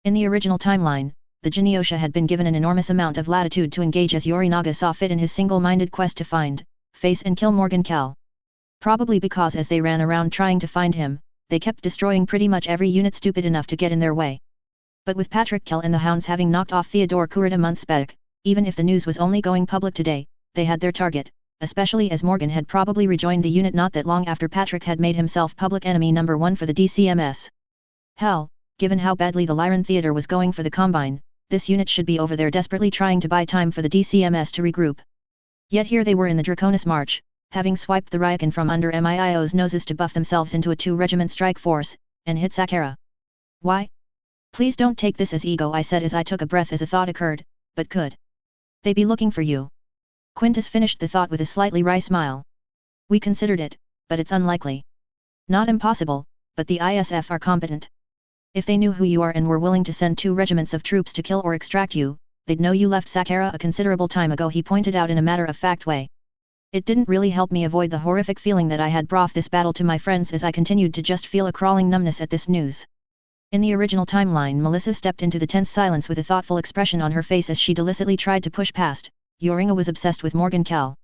In the original timeline, the Geneosha had been given an enormous amount of latitude to engage as Yorinaga saw fit in his single-minded quest to find, face and kill Morgan Cal. Probably because as they ran around trying to find him, they kept destroying pretty much every unit stupid enough to get in their way. But with Patrick Kell and the Hounds having knocked off Theodore Kurita months back, even if the news was only going public today, they had their target, especially as Morgan had probably rejoined the unit not that long after Patrick had made himself public enemy number 1 for the DCMS. Hell, given how badly the Lyran Theater was going for the Combine, this unit should be over there desperately trying to buy time for the DCMS to regroup. Yet here they were in the Draconis March, having swiped the Ryakan from under MIIO's noses to buff themselves into a 2-regiment strike force, and hit Saqqara. Why? Please don't take this as ego, I said as I took a breath as a thought occurred, but could they be looking for you? Quintus finished the thought with a slightly wry smile. We considered it, but it's unlikely. Not impossible, but the ISF are competent. If they knew who you are and were willing to send 2 regiments of troops to kill or extract you, they'd know you left Saqqara a considerable time ago, he pointed out in a matter-of-fact way. It didn't really help me avoid the horrific feeling that I had brought this battle to my friends, as I continued to just feel a crawling numbness at this news. In the original timeline, Melissa stepped into the tense silence with a thoughtful expression on her face as she delicately tried to push past. Yoringa was obsessed with Morgan Cal.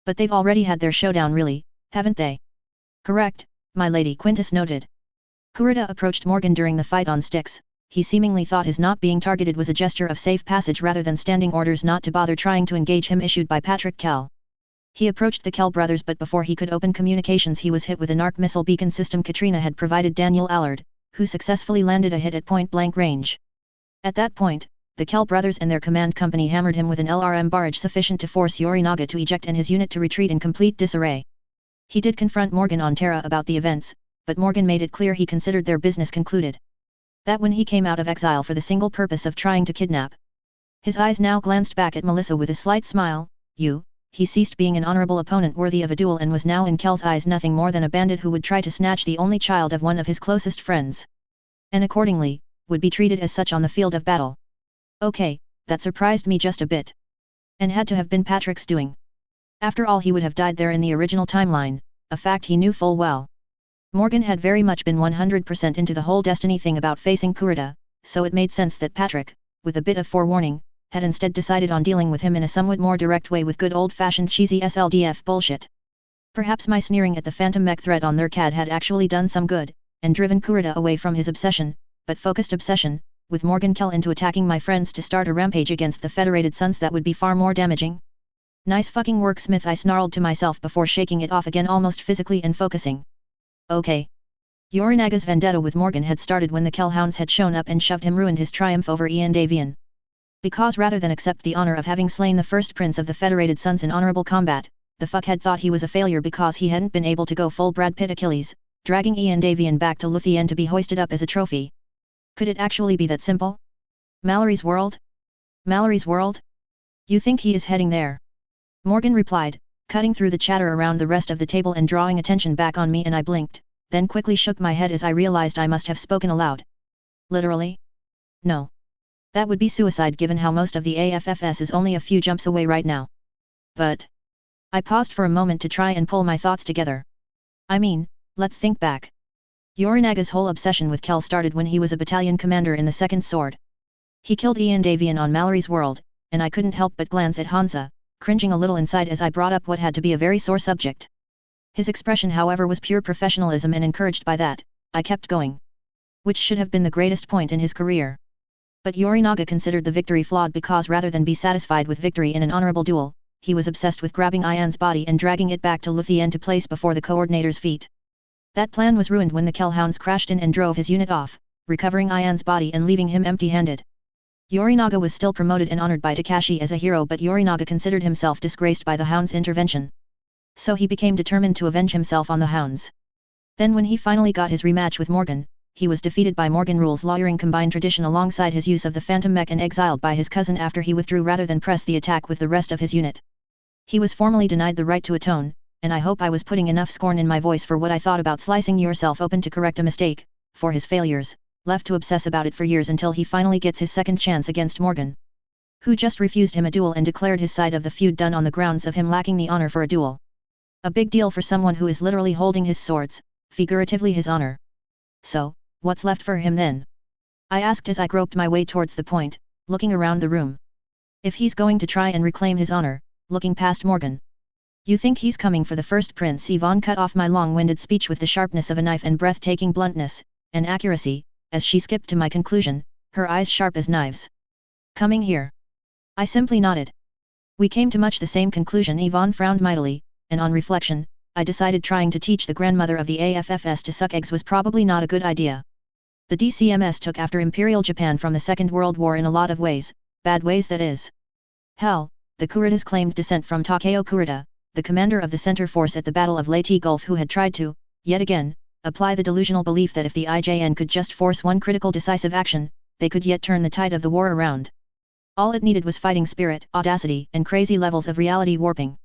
But they've already had their showdown, really, haven't they? Correct, my lady, Quintus noted. Kurita approached Morgan during the fight on sticks. He seemingly thought his not being targeted was a gesture of safe passage rather than standing orders not to bother trying to engage him issued by Patrick Cal. He approached the Cal brothers, but before he could open communications he was hit with an arc missile beacon system Katrina had provided Daniel Allard, who successfully landed a hit at point-blank range. At that point, the Cal brothers and their command company hammered him with an LRM barrage sufficient to force Yorinaga to eject and his unit to retreat in complete disarray. He did confront Morgan on Terra about the events, but Morgan made it clear he considered their business concluded. That when he came out of exile for the single purpose of trying to kidnap. His eyes now glanced back at Melissa with a slight smile. He ceased being an honorable opponent worthy of a duel and was now in Kel's eyes nothing more than a bandit who would try to snatch the only child of one of his closest friends. And accordingly, would be treated as such on the field of battle. Okay, that surprised me just a bit. And had to have been Patrick's doing. After all, he would have died there in the original timeline, a fact he knew full well. Morgan had very much been 100% into the whole destiny thing about facing Kurita, so it made sense that Patrick, with a bit of forewarning, had instead decided on dealing with him in a somewhat more direct way with good old-fashioned cheesy SLDF bullshit. Perhaps my sneering at the Phantom Mech threat on their CAD had actually done some good, and driven Kurita away from his obsession, but focused obsession, with Morgan Kell into attacking my friends to start a rampage against the Federated Sons that would be far more damaging. Nice fucking work, Smith, I snarled to myself before shaking it off again almost physically and focusing. Okay. Yorinaga's vendetta with Morgan had started when the Kellhounds had shown up and shoved him, ruined his triumph over Ian Davian. Because rather than accept the honor of having slain the first prince of the Federated Sons in honorable combat, the fuckhead thought he was a failure because he hadn't been able to go full Brad Pitt Achilles, dragging Ian Davian back to Luthien to be hoisted up as a trophy. Could it actually be that simple? Mallory's world? Mallory's world? You think he is heading there? Morgan replied, cutting through the chatter around the rest of the table and drawing attention back on me, and I blinked, then quickly shook my head as I realized I must have spoken aloud. Literally? No. That would be suicide given how most of the AFFS is only a few jumps away right now. But... I paused for a moment to try and pull my thoughts together. I mean, let's think back. Yorinaga's whole obsession with Kell started when he was a battalion commander in the 2nd Sword. He killed Ian Davian on Mallory's world, and I couldn't help but glance at Hansa, cringing a little inside as I brought up what had to be a very sore subject. His expression, however, was pure professionalism, and encouraged by that, I kept going. Which should have been the greatest point in his career. But Yorinaga considered the victory flawed because rather than be satisfied with victory in an honorable duel, he was obsessed with grabbing Ian's body and dragging it back to Luthien to place before the coordinator's feet. That plan was ruined when the Kellhounds crashed in and drove his unit off, recovering Ian's body and leaving him empty-handed. Yorinaga was still promoted and honored by Takashi as a hero, but Yorinaga considered himself disgraced by the Hounds' intervention. So he became determined to avenge himself on the Hounds. Then when he finally got his rematch with Morgan, he was defeated by Morgan Rule's lawyering combined tradition alongside his use of the Phantom Mech and exiled by his cousin after he withdrew rather than press the attack with the rest of his unit. He was formally denied the right to atone, and I hope I was putting enough scorn in my voice for what I thought about slicing yourself open to correct a mistake, for his failures, left to obsess about it for years until he finally gets his second chance against Morgan, who just refused him a duel and declared his side of the feud done on the grounds of him lacking the honor for a duel. A big deal for someone who is literally holding his swords, figuratively his honor. So, what's left for him then? I asked as I groped my way towards the point, looking around the room. If he's going to try and reclaim his honor, looking past Morgan. You think he's coming for the first prince? Yvonne cut off my long-winded speech with the sharpness of a knife and breathtaking bluntness, and accuracy, as she skipped to my conclusion, her eyes sharp as knives. Coming here? I simply nodded. We came to much the same conclusion. Yvonne frowned mightily, and on reflection, I decided trying to teach the grandmother of the AFFS to suck eggs was probably not a good idea. The DCMS took after Imperial Japan from the Second World War in a lot of ways, bad ways that is. Hell, the Kuritas claimed descent from Takeo Kurita, the commander of the center force at the Battle of Leyte Gulf, who had tried to, yet again, apply the delusional belief that if the IJN could just force one critical decisive action, they could yet turn the tide of the war around. All it needed was fighting spirit, audacity, and crazy levels of reality warping.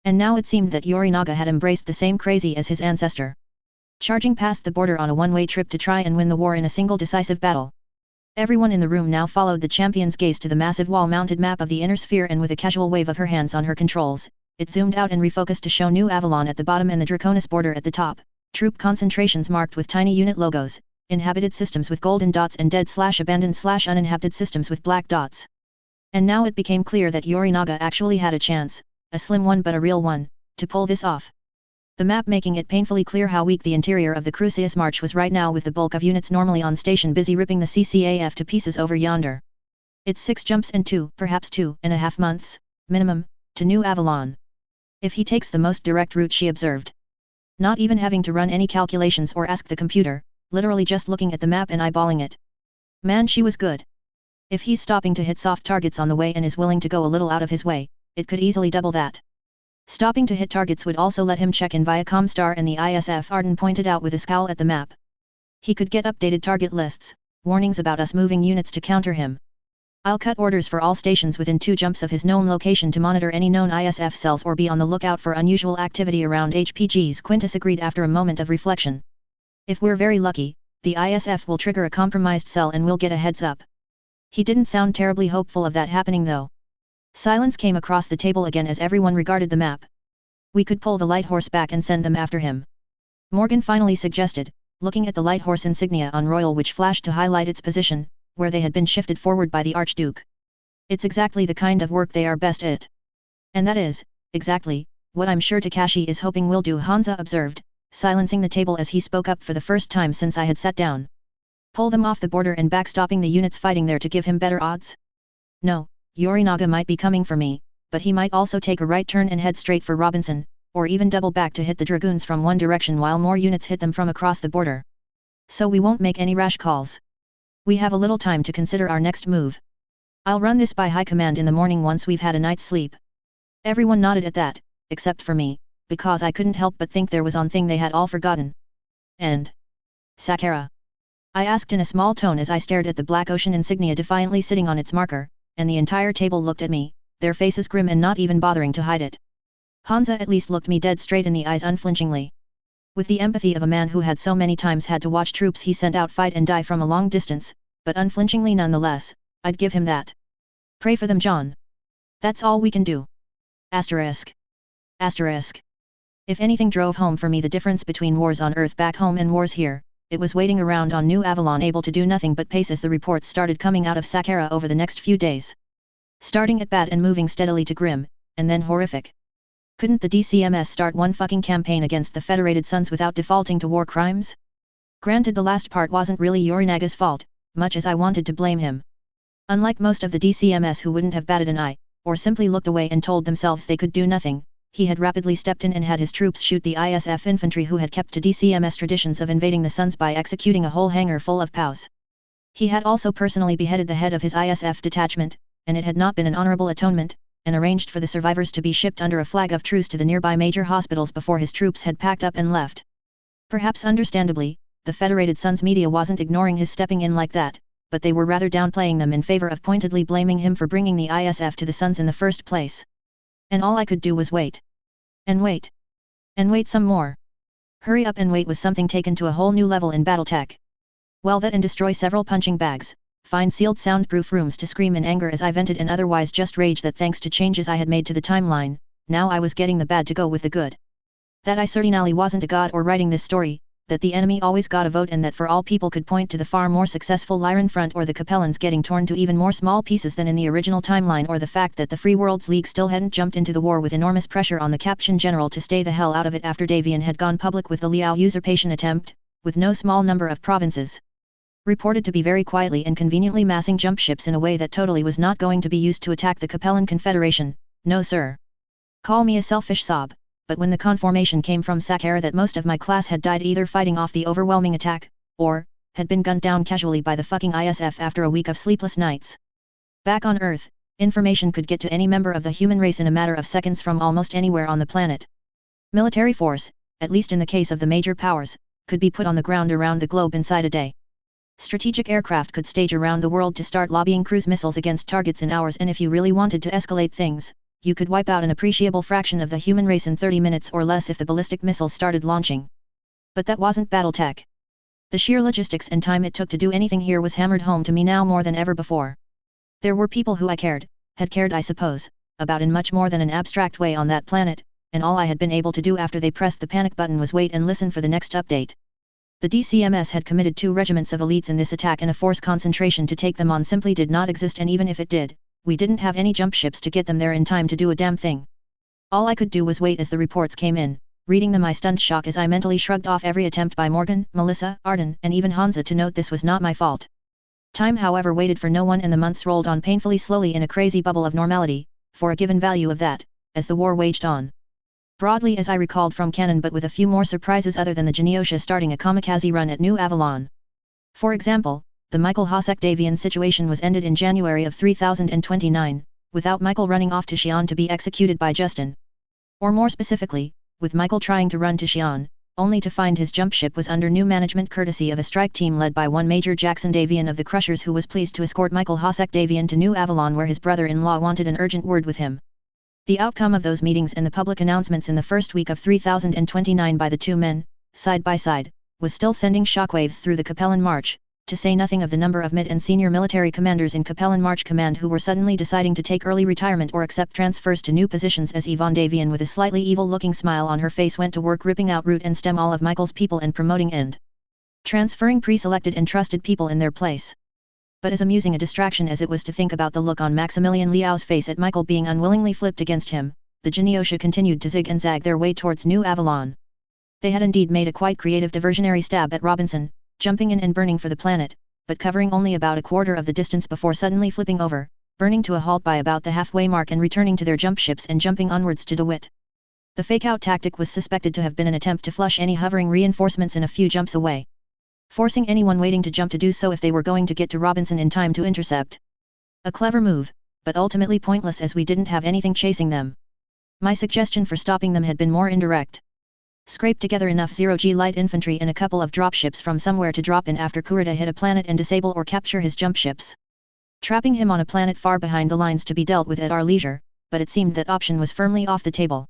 And now it seemed that Yorinaga had embraced the same crazy as his ancestor. Charging past the border on a one-way trip to try and win the war in a single decisive battle. Everyone in the room now followed the champion's gaze to the massive wall-mounted map of the inner sphere, and with a casual wave of her hands on her controls, it zoomed out and refocused to show New Avalon at the bottom and the Draconis border at the top, troop concentrations marked with tiny unit logos, inhabited systems with golden dots and dead/abandoned/uninhabited systems with black dots. And now it became clear that Yorinaga actually had a chance, a slim one but a real one, to pull this off. The map making it painfully clear how weak the interior of the Crucius March was right now, with the bulk of units normally on station busy ripping the CCAF to pieces over yonder. It's 6 jumps and 2, perhaps 2.5 months, minimum, to New Avalon. If he takes the most direct route, she observed. Not even having to run any calculations or ask the computer, literally just looking at the map and eyeballing it. Man, she was good. If he's stopping to hit soft targets on the way and is willing to go a little out of his way, it could easily double that. Stopping to hit targets would also let him check in via Comstar and the ISF, Arden pointed out with a scowl at the map. He could get updated target lists, warnings about us moving units to counter him. I'll cut orders for all stations within 2 jumps of his known location to monitor any known ISF cells or be on the lookout for unusual activity around HPGs, Quintus agreed after a moment of reflection. If we're very lucky, the ISF will trigger a compromised cell and we'll get a heads up. He didn't sound terribly hopeful of that happening though. Silence came across the table again as everyone regarded the map. We could pull the light horse back and send them after him. Morgan finally suggested, looking at the light horse insignia on Royal which flashed to highlight its position, where they had been shifted forward by the Archduke. It's exactly the kind of work they are best at. And that is, exactly, what I'm sure Takashi is hoping we'll do, Hansa observed, silencing the table as he spoke up for the first time since I had sat down. Pull them off the border and backstopping the units fighting there to give him better odds? No, Yorinaga might be coming for me, but he might also take a right turn and head straight for Robinson, or even double back to hit the Dragoons from one direction while more units hit them from across the border. So we won't make any rash calls. We have a little time to consider our next move. I'll run this by High Command in the morning once we've had a night's sleep. Everyone nodded at that, except for me, because I couldn't help but think there was one thing they had all forgotten. And Sakara? I asked in a small tone as I stared at the Black Ocean insignia defiantly sitting on its marker, and the entire table looked at me, their faces grim and not even bothering to hide it. Hansa at least looked me dead straight in the eyes unflinchingly. With the empathy of a man who had so many times had to watch troops he sent out fight and die from a long distance, but unflinchingly nonetheless, I'd give him that. Pray for them, John. That's all we can do. Asterisk. Asterisk. If anything drove home for me the difference between wars on Earth back home and wars here, it was waiting around on New Avalon able to do nothing but pace as the reports started coming out of Sakara over the next few days. Starting at bad and moving steadily to grim, and then horrific. Couldn't the DCMS start one fucking campaign against the Federated Sons without defaulting to war crimes? Granted, the last part wasn't really Yorinaga's fault, much as I wanted to blame him. Unlike most of the DCMS who wouldn't have batted an eye, or simply looked away and told themselves they could do nothing, he had rapidly stepped in and had his troops shoot the ISF infantry who had kept to DCMS traditions of invading the Suns by executing a whole hangar full of POWs. He had also personally beheaded the head of his ISF detachment, and it had not been an honorable atonement, and arranged for the survivors to be shipped under a flag of truce to the nearby major hospitals before his troops had packed up and left. Perhaps understandably, the Federated Sons media wasn't ignoring his stepping in like that, but they were rather downplaying them in favor of pointedly blaming him for bringing the ISF to the Suns in the first place. And all I could do was wait. And wait. And wait some more. Hurry up and wait was something taken to a whole new level in Battletech. Well, that and destroy several punching bags, find sealed soundproof rooms to scream in anger as I vented and otherwise just rage that thanks to changes I had made to the timeline, now I was getting the bad to go with the good. That I certainly wasn't a god or writing this story, that the enemy always got a vote and that for all people could point to the far more successful Lyran front or the Capellans getting torn to even more small pieces than in the original timeline, or the fact that the Free Worlds League still hadn't jumped into the war with enormous pressure on the Captain General to stay the hell out of it after Davian had gone public with the Liao usurpation attempt, with no small number of provinces reported to be very quietly and conveniently massing jump ships in a way that totally was not going to be used to attack the Capellan Confederation. No sir. Call me a selfish sob, but when the confirmation came from Sakara that most of my class had died either fighting off the overwhelming attack, or had been gunned down casually by the fucking ISF after a week of sleepless nights. Back on Earth, information could get to any member of the human race in a matter of seconds from almost anywhere on the planet. Military force, at least in the case of the major powers, could be put on the ground around the globe inside a day. Strategic aircraft could stage around the world to start lobbying cruise missiles against targets in hours, and if you really wanted to escalate things, you could wipe out an appreciable fraction of the human race in 30 minutes or less if the ballistic missiles started launching. But that wasn't Battletech. The sheer logistics and time it took to do anything here was hammered home to me now more than ever before. There were people who I cared, had cared I suppose, about in much more than an abstract way on that planet, and all I had been able to do after they pressed the panic button was wait and listen for the next update. The DCMS had committed 2 regiments of elites in this attack, and a force concentration to take them on simply did not exist, and even if it did, we didn't have any jump ships to get them there in time to do a damn thing. All I could do was wait as the reports came in. Reading them I stunned shock as I mentally shrugged off every attempt by Morgan, Melissa, Arden, and even Hansa to note this was not my fault. Time however waited for no one, and the months rolled on painfully slowly in a crazy bubble of normality, for a given value of that, as the war waged on. Broadly as I recalled from canon, but with a few more surprises other than the Geneosha starting a kamikaze run at New Avalon. For example, the Michael Hosek Davian situation was ended in January of 3029, without Michael running off to Xi'an to be executed by Justin. Or more specifically, with Michael trying to run to Xi'an, only to find his jump ship was under new management courtesy of a strike team led by one Major Jackson Davian of the Crushers, who was pleased to escort Michael Hosek Davian to New Avalon, where his brother-in-law wanted an urgent word with him. The outcome of those meetings and the public announcements in the first week of 3029 by the two men, side by side, was still sending shockwaves through the Capellan March, to say nothing of the number of mid and senior military commanders in Capellan March Command who were suddenly deciding to take early retirement or accept transfers to new positions, as Yvonne Davian with a slightly evil-looking smile on her face went to work ripping out root and stem all of Michael's people and promoting and transferring pre-selected and trusted people in their place. But as amusing a distraction as it was to think about the look on Maximilian Liao's face at Michael being unwillingly flipped against him, the Geneosha continued to zig and zag their way towards New Avalon. They had indeed made a quite creative diversionary stab at Robinson, jumping in and burning for the planet, but covering only about a quarter of the distance before suddenly flipping over, burning to a halt by about the halfway mark and returning to their jump ships and jumping onwards to DeWitt. The fake-out tactic was suspected to have been an attempt to flush any hovering reinforcements in a few jumps away, forcing anyone waiting to jump to do so if they were going to get to Robinson in time to intercept. A clever move, but ultimately pointless as we didn't have anything chasing them. My suggestion for stopping them had been more indirect. Scrape together enough 0G light infantry and a couple of dropships from somewhere to drop in after Kurita hit a planet and disable or capture his jump ships. Trapping him on a planet far behind the lines to be dealt with at our leisure, but it seemed that option was firmly off the table.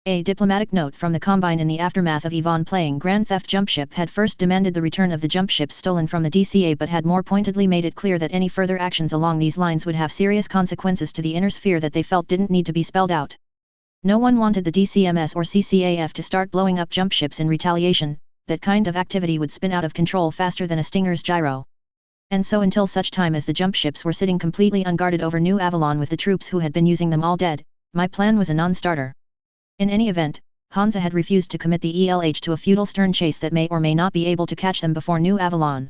A diplomatic note from the Combine in the aftermath of Yvonne playing Grand Theft Jumpship had first demanded the return of the jump ships stolen from the DCA, but had more pointedly made it clear that any further actions along these lines would have serious consequences to the inner sphere that they felt didn't need to be spelled out. No one wanted the DCMS or CCAF to start blowing up jump ships in retaliation. That kind of activity would spin out of control faster than a Stinger's gyro. And so until such time as the jump ships were sitting completely unguarded over New Avalon with the troops who had been using them all dead, my plan was a non-starter. In any event, Hansa had refused to commit the ELH to a futile stern chase that may or may not be able to catch them before New Avalon.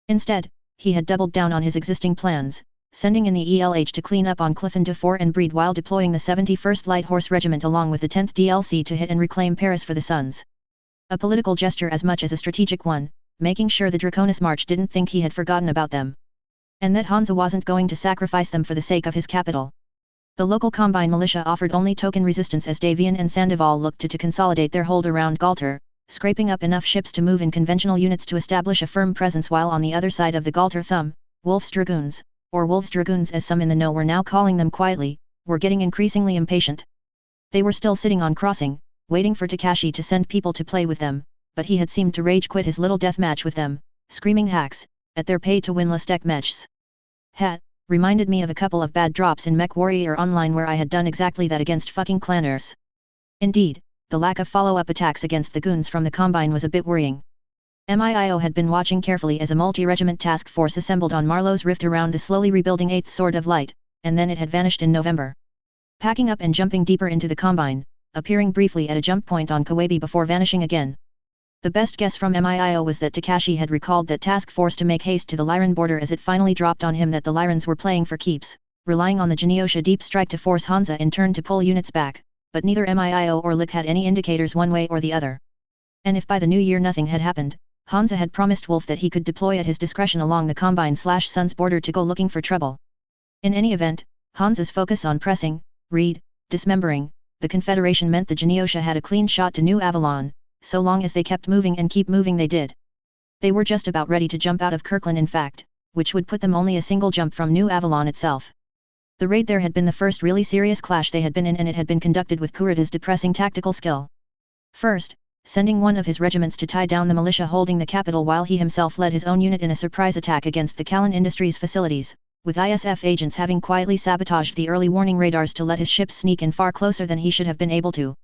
Instead, he had doubled down on his existing plans, sending in the ELH to clean up on Clifton de Four and Breed while deploying the 71st Light Horse Regiment along with the 10th DLC to hit and reclaim Paris for the Suns. A political gesture as much as a strategic one, making sure the Draconis March didn't think he had forgotten about them. And that Hansa wasn't going to sacrifice them for the sake of his capital. The local Combine militia offered only token resistance as Davian and Sandoval looked to consolidate their hold around Galter, scraping up enough ships to move in conventional units to establish a firm presence, while on the other side of the Galter thumb, Wolf's Dragoons, or Wolf's Dragoons as some in the know were now calling them quietly, were getting increasingly impatient. They were still sitting on crossing, waiting for Takashi to send people to play with them, but he had seemed to rage quit his little death match with them, screaming hacks, at their pay-to-win Lastek matches. Reminded me of a couple of bad drops in Mech Warrior Online where I had done exactly that against fucking clanners. Indeed, the lack of follow-up attacks against the goons from the Combine was a bit worrying. MIIO had been watching carefully as a multi-regiment task force assembled on Marlowe's Rift around the slowly rebuilding 8th Sword of Light, and then it had vanished in November. Packing up and jumping deeper into the Combine, appearing briefly at a jump point on Kawabe before vanishing again. The best guess from MIIO was that Takashi had recalled that task force to make haste to the Lyran border as it finally dropped on him that the Lyrans were playing for keeps, relying on the Geneosha deep strike to force Hansa in turn to pull units back, but neither MIIO or LIC had any indicators one way or the other. And if by the new year nothing had happened, Hansa had promised Wolf that he could deploy at his discretion along the Combine/Suns border to go looking for trouble. In any event, Hansa's focus on pressing, dismembering, the Confederation meant the Geneosha had a clean shot to New Avalon. So long as they kept moving and keep moving they did. They were just about ready to jump out of Kirkland in fact, which would put them only a single jump from New Avalon itself. The raid there had been the first really serious clash they had been in, and it had been conducted with Kurita's depressing tactical skill. First, sending one of his regiments to tie down the militia holding the capital while he himself led his own unit in a surprise attack against the Callan Industries facilities, with ISF agents having quietly sabotaged the early warning radars to let his ships sneak in far closer than he should have been able to.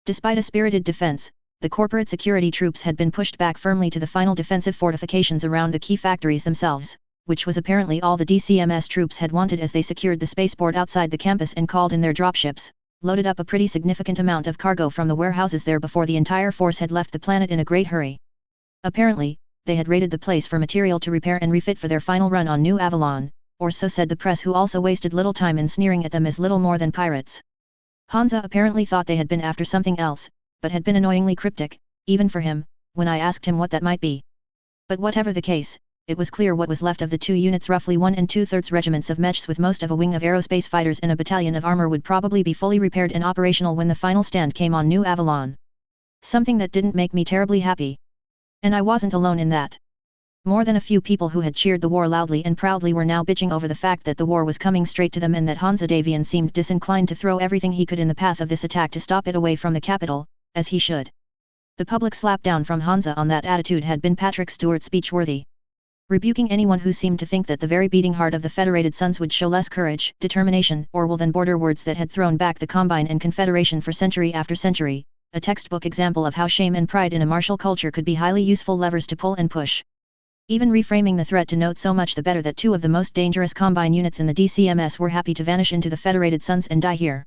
Despite a spirited defense, the corporate security troops had been pushed back firmly to the final defensive fortifications around the key factories themselves, which was apparently all the DCMS troops had wanted as they secured the spaceport outside the campus and called in their dropships, loaded up a pretty significant amount of cargo from the warehouses there before the entire force had left the planet in a great hurry. Apparently, they had raided the place for material to repair and refit for their final run on New Avalon, or so said the press, who also wasted little time in sneering at them as little more than pirates. Hansa apparently thought they had been after something else, but had been annoyingly cryptic, even for him, when I asked him what that might be. But whatever the case, it was clear what was left of the 2 units, roughly 1 2/3 regiments of mechs with most of a wing of aerospace fighters and a battalion of armor, would probably be fully repaired and operational when the final stand came on New Avalon. Something that didn't make me terribly happy. And I wasn't alone in that. More than a few people who had cheered the war loudly and proudly were now bitching over the fact that the war was coming straight to them and that Hansa Davian seemed disinclined to throw everything he could in the path of this attack to stop it away from the capital, as he should. The public slapdown from Hansa on that attitude had been Patrick Stewart's speech worthy. Rebuking anyone who seemed to think that the very beating heart of the Federated Sons would show less courage, determination, or will than border words that had thrown back the Combine and Confederation for century after century, a textbook example of how shame and pride in a martial culture could be highly useful levers to pull and push. Even reframing the threat to note so much the better that 2 of the most dangerous Combine units in the DCMS were happy to vanish into the Federated Sons and die here.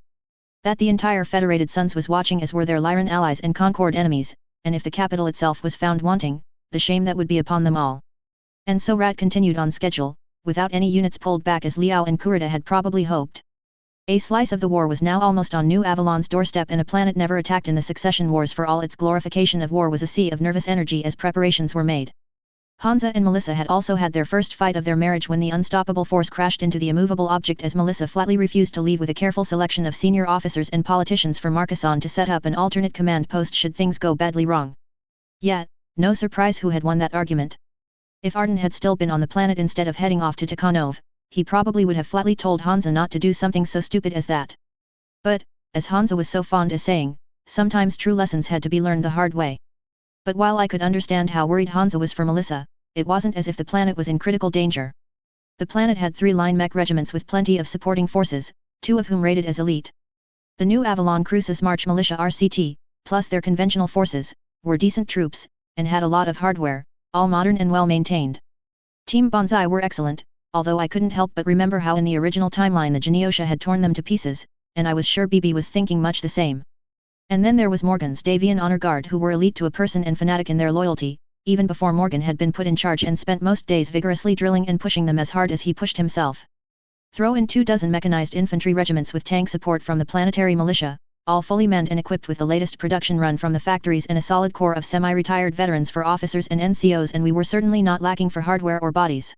That the entire Federated Sons was watching, as were their Lyran allies and Concord enemies, and if the capital itself was found wanting, the shame that would be upon them all. And so Rat continued on schedule, without any units pulled back as Liao and Kurita had probably hoped. A slice of the war was now almost on New Avalon's doorstep, and a planet never attacked in the succession wars for all its glorification of war was a sea of nervous energy as preparations were made. Hansa and Melissa had also had their first fight of their marriage when the unstoppable force crashed into the immovable object, as Melissa flatly refused to leave with a careful selection of senior officers and politicians for Marcusson to set up an alternate command post should things go badly wrong. Yet, no surprise who had won that argument. If Arden had still been on the planet instead of heading off to Tikhanov, he probably would have flatly told Hansa not to do something so stupid as that. But, as Hansa was so fond of saying, sometimes true lessons had to be learned the hard way. But while I could understand how worried Hansa was for Melissa, it wasn't as if the planet was in critical danger. The planet had 3 line mech regiments with plenty of supporting forces, 2 of whom rated as elite. The New Avalon Crucis March Militia RCT, plus their conventional forces, were decent troops, and had a lot of hardware, all modern and well maintained. Team Bonsai were excellent, although I couldn't help but remember how in the original timeline the Genosha had torn them to pieces, and I was sure BB was thinking much the same. And then there was Morgan's Davian Honor Guard, who were elite to a person and fanatic in their loyalty, even before Morgan had been put in charge and spent most days vigorously drilling and pushing them as hard as he pushed himself. Throw in 24 mechanized infantry regiments with tank support from the planetary militia, all fully manned and equipped with the latest production run from the factories, and a solid core of semi-retired veterans for officers and NCOs, and we were certainly not lacking for hardware or bodies.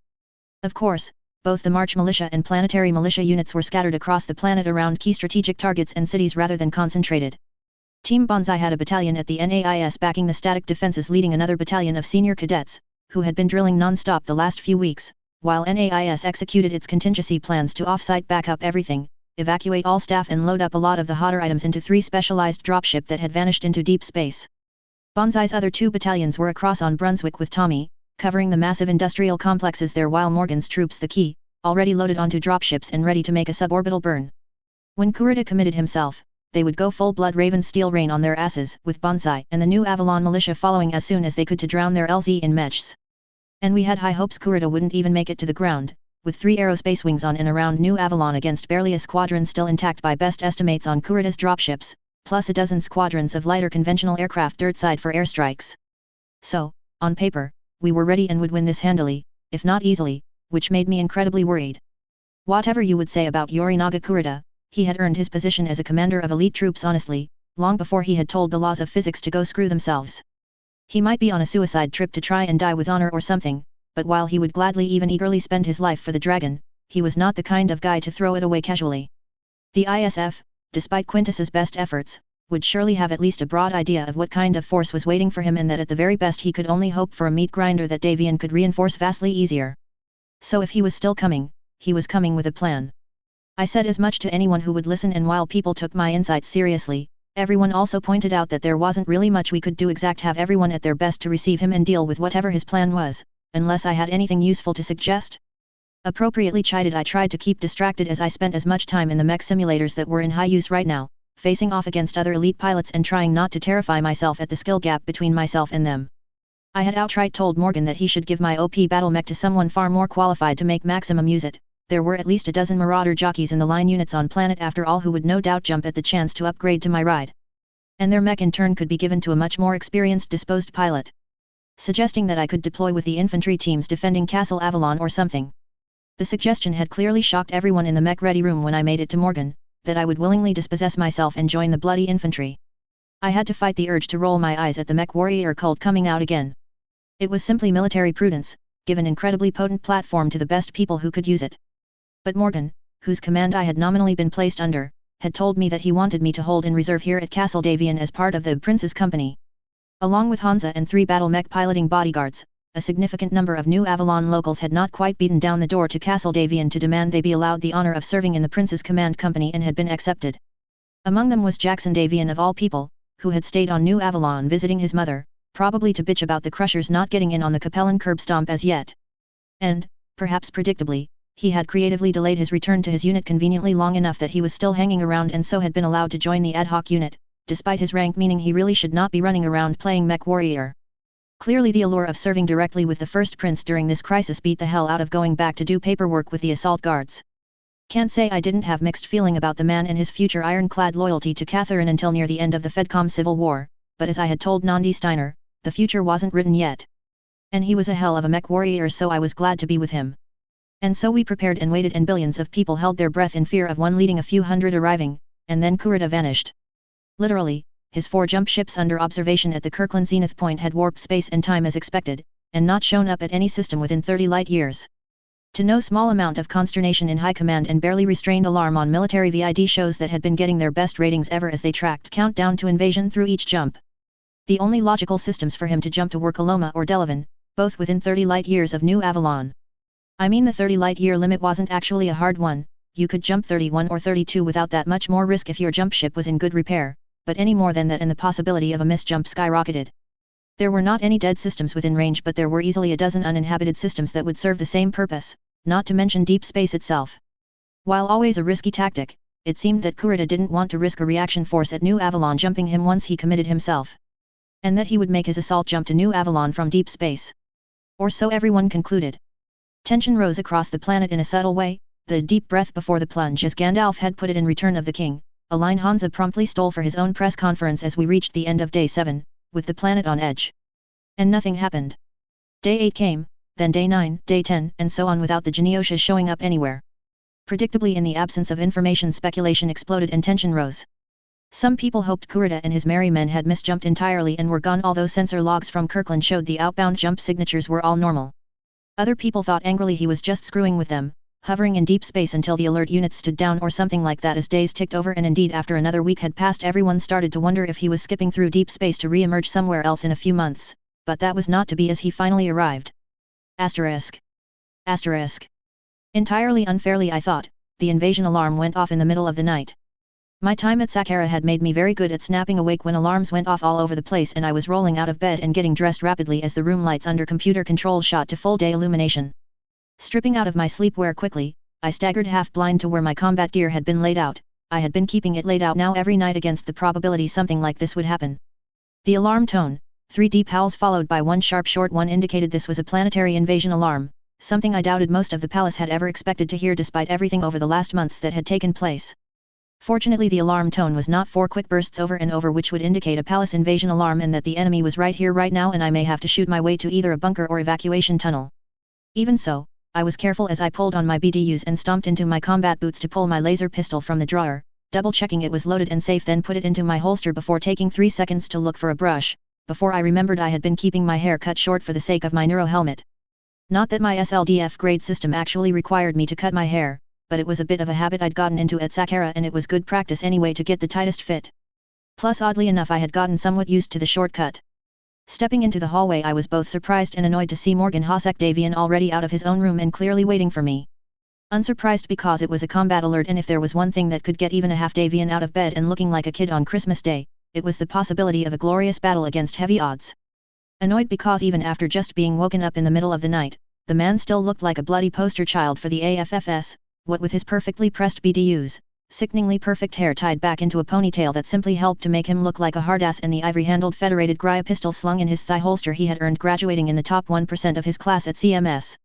Of course, both the March Militia and planetary militia units were scattered across the planet around key strategic targets and cities rather than concentrated. Team Bonsai had a battalion at the NAIS backing the static defenses, leading another battalion of senior cadets, who had been drilling non-stop the last few weeks, while NAIS executed its contingency plans to off-site back up everything, evacuate all staff and load up a lot of the hotter items into 3 specialized dropship that had vanished into deep space. Bonsai's other 2 battalions were across on Brunswick with Tommy, covering the massive industrial complexes there, while Morgan's troops the key, already loaded onto dropships and ready to make a suborbital burn. When Kurita committed himself, they would go full-blood Raven Steel Rain on their asses, with Bonsai and the New Avalon militia following as soon as they could to drown their LZ in mechs. And we had high hopes Kurita wouldn't even make it to the ground, with 3 aerospace wings on and around New Avalon against barely a squadron still intact by best estimates on Kurita's dropships, plus a dozen squadrons of lighter conventional aircraft dirtside for airstrikes. So, on paper, we were ready and would win this handily, if not easily, which made me incredibly worried. Whatever you would say about Yorinaga Kurita, he had earned his position as a commander of elite troops honestly, long before he had told the laws of physics to go screw themselves. He might be on a suicide trip to try and die with honor or something, but while he would gladly even eagerly spend his life for the dragon, he was not the kind of guy to throw it away casually. The ISF, despite Quintus's best efforts, would surely have at least a broad idea of what kind of force was waiting for him, and that at the very best he could only hope for a meat grinder that Davian could reinforce vastly easier. So if he was still coming, he was coming with a plan. I said as much to anyone who would listen, and while people took my insights seriously, everyone also pointed out that there wasn't really much we could do except have everyone at their best to receive him and deal with whatever his plan was, unless I had anything useful to suggest. Appropriately chided, I tried to keep distracted as I spent as much time in the mech simulators that were in high use right now, facing off against other elite pilots and trying not to terrify myself at the skill gap between myself and them. I had outright told Morgan that he should give my OP battle mech to someone far more qualified to make maximum use it. There were at least a dozen Marauder jockeys in the line units on planet after all who would no doubt jump at the chance to upgrade to my ride. And their mech in turn could be given to a much more experienced disposed pilot. Suggesting that I could deploy with the infantry teams defending Castle Avalon or something. The suggestion had clearly shocked everyone in the mech-ready room when I made it to Morgan, that I would willingly dispossess myself and join the bloody infantry. I had to fight the urge to roll my eyes at the mech warrior cult coming out again. It was simply military prudence, give an incredibly potent platform to the best people who could use it. But Morgan, whose command I had nominally been placed under, had told me that he wanted me to hold in reserve here at Castle Davian as part of the Prince's company. Along with Hansa and 3 battle mech piloting bodyguards, a significant number of new Avalon locals had not quite beaten down the door to Castle Davian to demand they be allowed the honor of serving in the Prince's command company and had been accepted. Among them was Jackson Davian of all people, who had stayed on New Avalon visiting his mother, probably to bitch about the Crushers not getting in on the Capellan curb stomp as yet. And, perhaps predictably, he had creatively delayed his return to his unit conveniently long enough that he was still hanging around and so had been allowed to join the ad hoc unit, despite his rank meaning he really should not be running around playing mech warrior. Clearly the allure of serving directly with the first prince during this crisis beat the hell out of going back to do paperwork with the assault guards. Can't say I didn't have mixed feeling about the man and his future ironclad loyalty to Catherine until near the end of the Fedcom Civil War, but as I had told Nandi Steiner, the future wasn't written yet. And he was a hell of a mech warrior, so I was glad to be with him. And so we prepared and waited, and billions of people held their breath in fear of one leading a few hundred arriving, and then Kurita vanished. Literally, his 4 jump ships under observation at the Kirkland Zenith Point had warped space and time as expected, and not shown up at any system within 30 light years. To no small amount of consternation in high command and barely restrained alarm on military VID shows that had been getting their best ratings ever as they tracked countdown to invasion through each jump. The only logical systems for him to jump to were Coloma or Delavan, both within 30 light years of New Avalon. I mean, the 30 light year limit wasn't actually a hard one, you could jump 31 or 32 without that much more risk if your jump ship was in good repair, but any more than that and the possibility of a misjump skyrocketed. There were not any dead systems within range, but there were easily a dozen uninhabited systems that would serve the same purpose, not to mention deep space itself. While always a risky tactic, it seemed that Kurita didn't want to risk a reaction force at New Avalon jumping him once he committed himself. And that he would make his assault jump to New Avalon from deep space. Or so everyone concluded. Tension rose across the planet in a subtle way, the deep breath before the plunge, as Gandalf had put it in Return of the King, a line Hansa promptly stole for his own press conference as we reached the end of Day 7, with the planet on edge. And nothing happened. Day 8 came, then Day 9, Day 10, and so on without the Geneosha showing up anywhere. Predictably, in the absence of information, speculation exploded and tension rose. Some people hoped Kurita and his merry men had misjumped entirely and were gone, although sensor logs from Kirkland showed the outbound jump signatures were all normal. Other people thought angrily he was just screwing with them, hovering in deep space until the alert units stood down or something like that. As days ticked over and indeed after another week had passed, everyone started to wonder if he was skipping through deep space to re-emerge somewhere else in a few months, but that was not to be as he finally arrived. Asterisk. Entirely unfairly, I thought, the invasion alarm went off in the middle of the night. My time at Saqqara had made me very good at snapping awake when alarms went off all over the place, and I was rolling out of bed and getting dressed rapidly as the room lights under computer control shot to full day illumination. Stripping out of my sleepwear quickly, I staggered half blind to where my combat gear had been laid out. I had been keeping it laid out now every night against the probability something like this would happen. The alarm tone, 3 deep howls followed by 1 sharp short one, indicated this was a planetary invasion alarm, something I doubted most of the palace had ever expected to hear despite everything over the last months that had taken place. Fortunately, the alarm tone was not 4 quick bursts over and over, which would indicate a palace invasion alarm and that the enemy was right here right now and I may have to shoot my way to either a bunker or evacuation tunnel. Even so, I was careful as I pulled on my BDUs and stomped into my combat boots to pull my laser pistol from the drawer, double-checking it was loaded and safe, then put it into my holster before taking 3 seconds to look for a brush, before I remembered I had been keeping my hair cut short for the sake of my neuro helmet. Not that my SLDF grade system actually required me to cut my hair, but it was a bit of a habit I'd gotten into at Saqqara, and it was good practice anyway to get the tightest fit. Plus, oddly enough, I had gotten somewhat used to the shortcut. Stepping into the hallway, I was both surprised and annoyed to see Morgan Hossack Davian already out of his own room and clearly waiting for me. Unsurprised, because it was a combat alert, and if there was one thing that could get even a half Davian out of bed and looking like a kid on Christmas Day, it was the possibility of a glorious battle against heavy odds. Annoyed because even after just being woken up in the middle of the night, the man still looked like a bloody poster child for the AFFS, what with his perfectly pressed BDUs, sickeningly perfect hair tied back into a ponytail that simply helped to make him look like a hardass, and the ivory-handled federated Grya pistol slung in his thigh holster he had earned graduating in the top 1% of his class at CMS.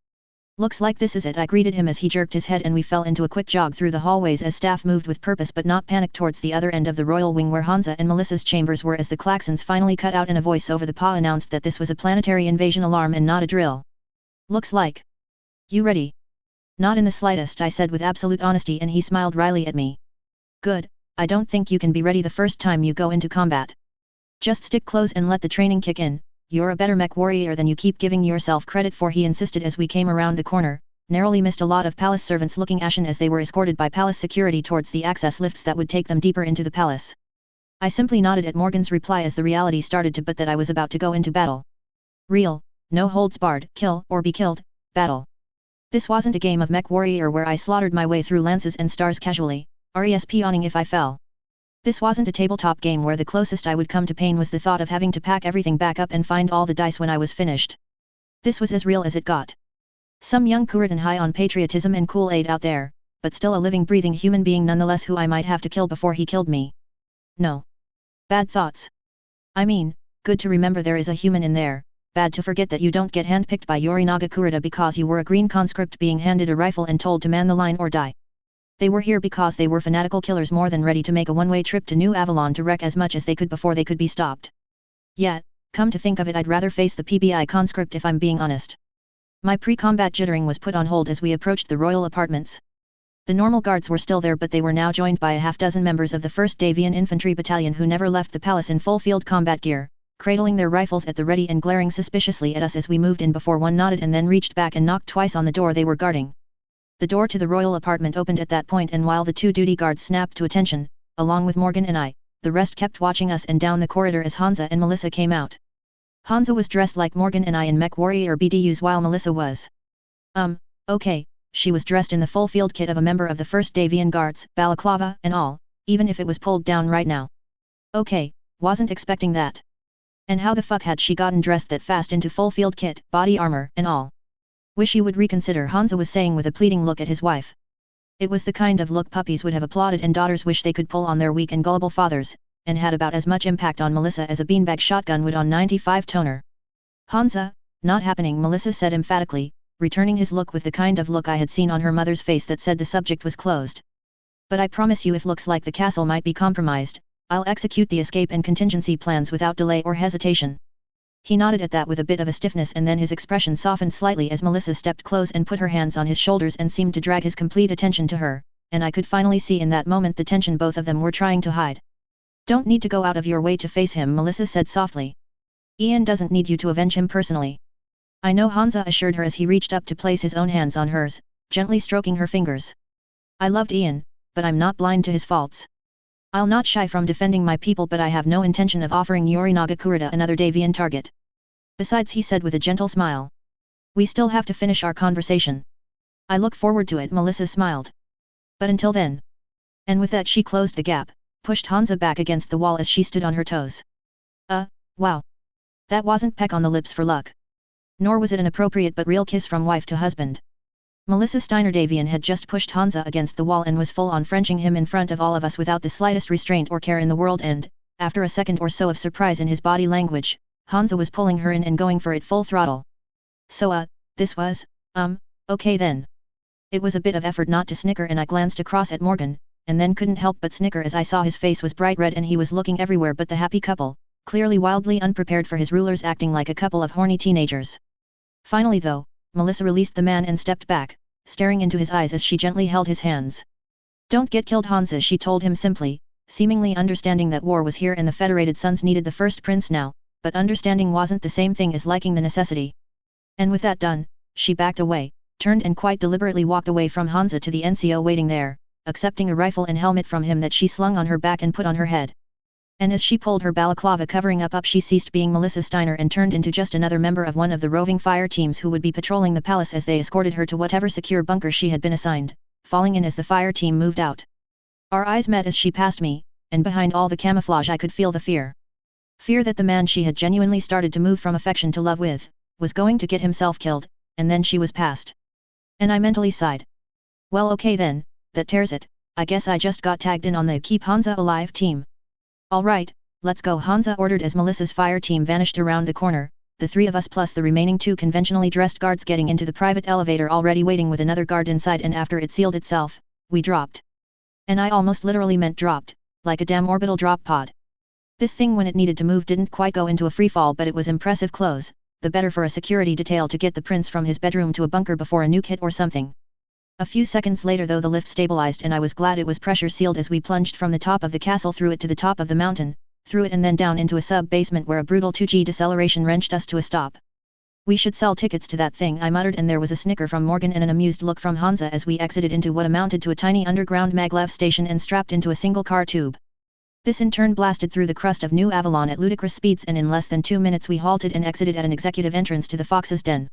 "Looks like this is it," I greeted him as he jerked his head, and we fell into a quick jog through the hallways as staff moved with purpose but not panic towards the other end of the royal wing where Hansa and Melissa's chambers were, as the klaxons finally cut out and a voice over the PA announced that this was a planetary invasion alarm and not a drill. "Looks like. You ready?" "Not in the slightest," I said with absolute honesty, and he smiled wryly at me. "Good, I don't think you can be ready the first time you go into combat. Just stick close and let the training kick in. You're a better mech warrior than you keep giving yourself credit for," he insisted as we came around the corner, narrowly missed a lot of palace servants looking ashen as they were escorted by palace security towards the access lifts that would take them deeper into the palace. I simply nodded at Morgan's reply as the reality started to but that I was about to go into battle. Real, no holds barred, kill or be killed, battle. This wasn't a game of mech warrior where I slaughtered my way through lances and stars casually, respawning if I fell. This wasn't a tabletop game where the closest I would come to pain was the thought of having to pack everything back up and find all the dice when I was finished. This was as real as it got. Some young Kuritan high on patriotism and Kool-Aid out there, but still a living breathing human being nonetheless who I might have to kill before he killed me. No. Bad thoughts. I mean, good to remember there is a human in there, bad to forget that you don't get handpicked by Yorinaga Kurita because you were a green conscript being handed a rifle and told to man the line or die. They were here because they were fanatical killers more than ready to make a one-way trip to New Avalon to wreck as much as they could before they could be stopped. Yet, come to think of it, I'd rather face the PBI conscript if I'm being honest. My pre-combat jittering was put on hold as we approached the royal apartments. The normal guards were still there, but they were now joined by a half-dozen members of the 1st Davian Infantry Battalion who never left the palace in full field combat gear, cradling their rifles at the ready and glaring suspiciously at us as we moved in before one nodded and then reached back and knocked twice on the door they were guarding. The door to the royal apartment opened at that point, and while the two duty guards snapped to attention, along with Morgan and I, the rest kept watching us and down the corridor as Hansa and Melissa came out. Hansa was dressed like Morgan and I in mech warrior BDUs while Melissa was. Okay, she was dressed in the full field kit of a member of the 1st Davian Guards, balaclava and all, even if it was pulled down right now. Okay, wasn't expecting that. And how the fuck had she gotten dressed that fast into full field kit, body armor and all? Wish you would reconsider, Hansa was saying with a pleading look at his wife. It was the kind of look puppies would have applauded and daughters wish they could pull on their weak and gullible fathers, and had about as much impact on Melissa as a beanbag shotgun would on 95 toner. Hansa, not happening, Melissa said emphatically, returning his look with the kind of look I had seen on her mother's face that said the subject was closed. But I promise you, if looks like the castle might be compromised, I'll execute the escape and contingency plans without delay or hesitation. He nodded at that with a bit of a stiffness, and then his expression softened slightly as Melissa stepped close and put her hands on his shoulders and seemed to drag his complete attention to her, and I could finally see in that moment the tension both of them were trying to hide. "Don't need to go out of your way to face him," Melissa said softly. "Ian doesn't need you to avenge him personally." "I know," Hansa assured her as he reached up to place his own hands on hers, gently stroking her fingers. "I loved Ian, but I'm not blind to his faults. I'll not shy from defending my people, but I have no intention of offering Yorinaga Kurita another Davian target. Besides," he said with a gentle smile, "we still have to finish our conversation. I look forward to it," Melissa smiled. "But until then." And with that she closed the gap, pushed Hansa back against the wall as she stood on her toes. Wow. That wasn't peck on the lips for luck. Nor was it an appropriate but real kiss from wife to husband. Melissa Steiner Davian had just pushed Hansa against the wall and was full on Frenching him in front of all of us without the slightest restraint or care in the world, and, after a second or so of surprise in his body language, Hansa was pulling her in and going for it full throttle. "So this was, okay then." It was a bit of effort not to snicker, and I glanced across at Morgan, and then couldn't help but snicker as I saw his face was bright red and he was looking everywhere but the happy couple, clearly wildly unprepared for his rulers, acting like a couple of horny teenagers. Finally though, Melissa released the man and stepped back, staring into his eyes as she gently held his hands. "Don't get killed, Hansa," she told him simply, seemingly understanding that war was here and the Federated Sons needed the first prince now, but understanding wasn't the same thing as liking the necessity. And with that done, she backed away, turned and quite deliberately walked away from Hansa to the NCO waiting there, accepting a rifle and helmet from him that she slung on her back and put on her head. And as she pulled her balaclava covering up, she ceased being Melissa Steiner and turned into just another member of one of the roving fire teams who would be patrolling the palace as they escorted her to whatever secure bunker she had been assigned, falling in as the fire team moved out. Our eyes met as she passed me, and behind all the camouflage I could feel the fear. Fear that the man she had genuinely started to move from affection to love with, was going to get himself killed, and then she was past. And I mentally sighed. Well, okay then, that tears it. I guess I just got tagged in on the Keep Hansa Alive team. Alright, let's go, Hansa ordered as Melissa's fire team vanished around the corner, the three of us plus the remaining two conventionally dressed guards getting into the private elevator already waiting with another guard inside, and after it sealed itself, we dropped. And I almost literally meant dropped, like a damn orbital drop pod. This thing when it needed to move didn't quite go into a freefall, but it was impressive close, the better for a security detail to get the prince from his bedroom to a bunker before a nuke hit or something. A few seconds later though the lift stabilized and I was glad it was pressure sealed as we plunged from the top of the castle through it to the top of the mountain, through it and then down into a sub-basement where a brutal 2G deceleration wrenched us to a stop. We should sell tickets to that thing, I muttered, and there was a snicker from Morgan and an amused look from Hansa as we exited into what amounted to a tiny underground maglev station and strapped into a single car tube. This in turn blasted through the crust of New Avalon at ludicrous speeds, and in less than 2 minutes we halted and exited at an executive entrance to the Fox's Den.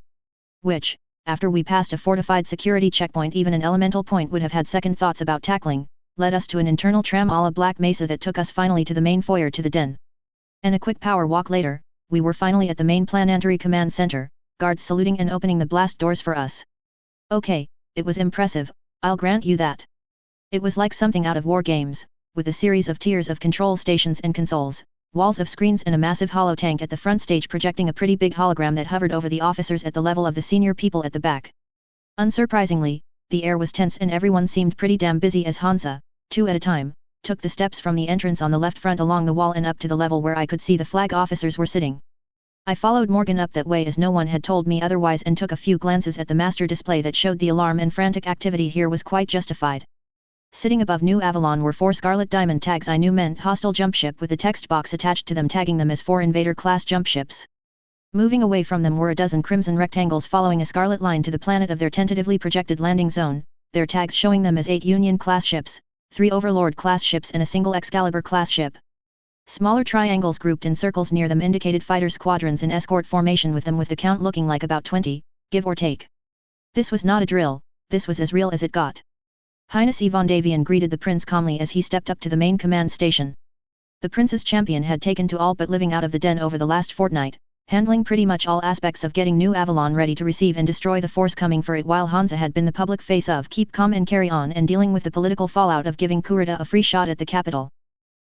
Which, after we passed a fortified security checkpoint even an elemental point would have had second thoughts about tackling, led us to an internal tram a la Black Mesa that took us finally to the main foyer to the den. And a quick power walk later, we were finally at the main planetary command center, guards saluting and opening the blast doors for us. Okay, it was impressive, I'll grant you that. It was like something out of war games, with a series of tiers of control stations and consoles, walls of screens and a massive hollow tank at the front stage projecting a pretty big hologram that hovered over the officers at the level of the senior people at the back. Unsurprisingly, the air was tense and everyone seemed pretty damn busy as Hansa, two at a time, took the steps from the entrance on the left front along the wall and up to the level where I could see the flag officers were sitting. I followed Morgan up that way as no one had told me otherwise and took a few glances at the master display that showed the alarm and frantic activity here was quite justified. Sitting above New Avalon were 4 Scarlet Diamond tags I knew meant hostile jumpship with a text box attached to them tagging them as 4 Invader-class jumpships. Moving away from them were a dozen crimson rectangles following a scarlet line to the planet of their tentatively projected landing zone, their tags showing them as 8 Union-class ships, 3 Overlord-class ships and a single Excalibur-class ship. Smaller triangles grouped in circles near them indicated fighter squadrons in escort formation with them, with the count looking like about 20, give or take. This was not a drill, this was as real as it got. Highness Ivan Davian greeted the prince calmly as he stepped up to the main command station. The prince's champion had taken to all but living out of the den over the last fortnight, handling pretty much all aspects of getting New Avalon ready to receive and destroy the force coming for it, while Hansa had been the public face of keep calm and carry on and dealing with the political fallout of giving Kurita a free shot at the capital.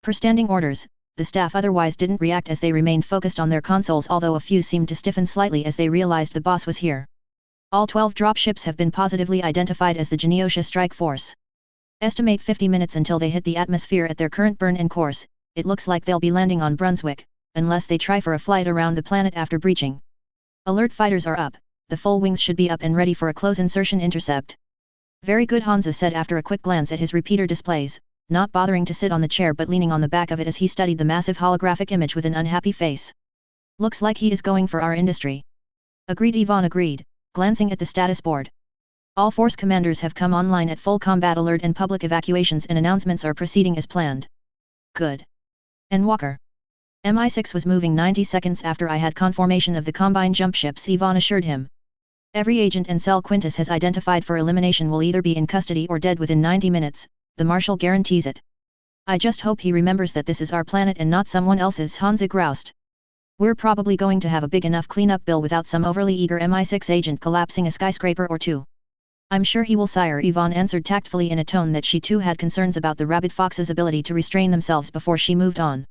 Per standing orders, the staff otherwise didn't react as they remained focused on their consoles, although a few seemed to stiffen slightly as they realized the boss was here. All 12 dropships have been positively identified as the Geneosha Strike Force. Estimate 50 minutes until they hit the atmosphere at their current burn and course. It looks like they'll be landing on Brunswick, unless they try for a flight around the planet after breaching. Alert fighters are up, the full wings should be up and ready for a close insertion intercept. Very good, Hansa said after a quick glance at his repeater displays, not bothering to sit on the chair but leaning on the back of it as he studied the massive holographic image with an unhappy face. Looks like he is going for our industry. Agreed, Ivan agreed, glancing at the status board. All force commanders have come online at full combat alert and public evacuations and announcements are proceeding as planned. Good. And Walker? MI6 was moving 90 seconds after I had confirmation of the combine jump ships, Ivan assured him. Every agent and cell Quintus has identified for elimination will either be in custody or dead within 90 minutes, the Marshal guarantees it. I just hope he remembers that this is our planet and not someone else's, Hansa groused. We're probably going to have a big enough cleanup bill without some overly eager MI6 agent collapsing a skyscraper or two. I'm sure he will, sire, Ivan answered tactfully in a tone that she too had concerns about the rabid fox's ability to restrain themselves before she moved on.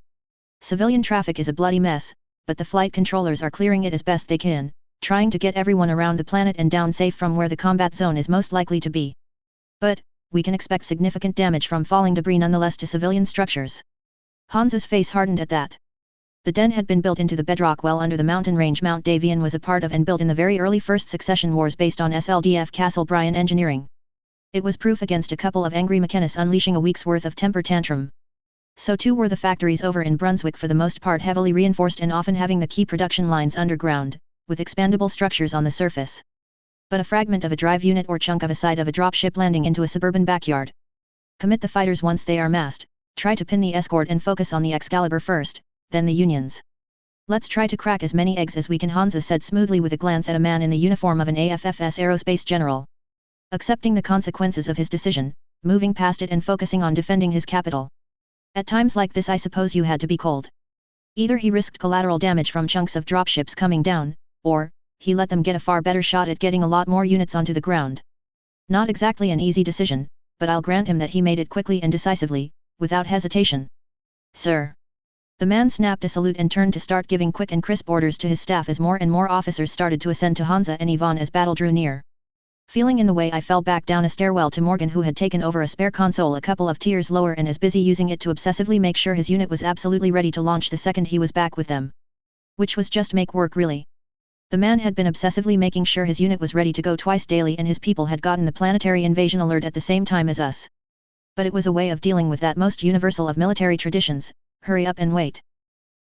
Civilian traffic is a bloody mess, but the flight controllers are clearing it as best they can, trying to get everyone around the planet and down safe from where the combat zone is most likely to be. But, we can expect significant damage from falling debris nonetheless to civilian structures. Hansa's face hardened at that. The den had been built into the bedrock well under the mountain range Mount Davian was a part of and built in the very early First Succession Wars based on SLDF Castle Bryan engineering. It was proof against a couple of angry mechanists unleashing a week's worth of temper tantrum. So too were the factories over in Brunswick, for the most part heavily reinforced and often having the key production lines underground, with expandable structures on the surface. But a fragment of a drive unit or chunk of a side of a dropship landing into a suburban backyard. Commit the fighters once they are massed, try to pin the escort and focus on the Excalibur first, then the Unions. Let's try to crack as many eggs as we can, Hansa said smoothly with a glance at a man in the uniform of an AFFS aerospace general. Accepting the consequences of his decision, moving past it and focusing on defending his capital. At times like this I suppose you had to be cold. Either he risked collateral damage from chunks of dropships coming down, or, he let them get a far better shot at getting a lot more units onto the ground. Not exactly an easy decision, but I'll grant him that he made it quickly and decisively, without hesitation. Sir. The man snapped a salute and turned to start giving quick and crisp orders to his staff as more and more officers started to ascend to Hansa and Yvonne as battle drew near. Feeling in the way, I fell back down a stairwell to Morgan, who had taken over a spare console a couple of tiers lower and is busy using it to obsessively make sure his unit was absolutely ready to launch the second he was back with them. Which was just make work, really. The man had been obsessively making sure his unit was ready to go twice daily, and his people had gotten the planetary invasion alert at the same time as us. But it was a way of dealing with that most universal of military traditions: hurry up and wait.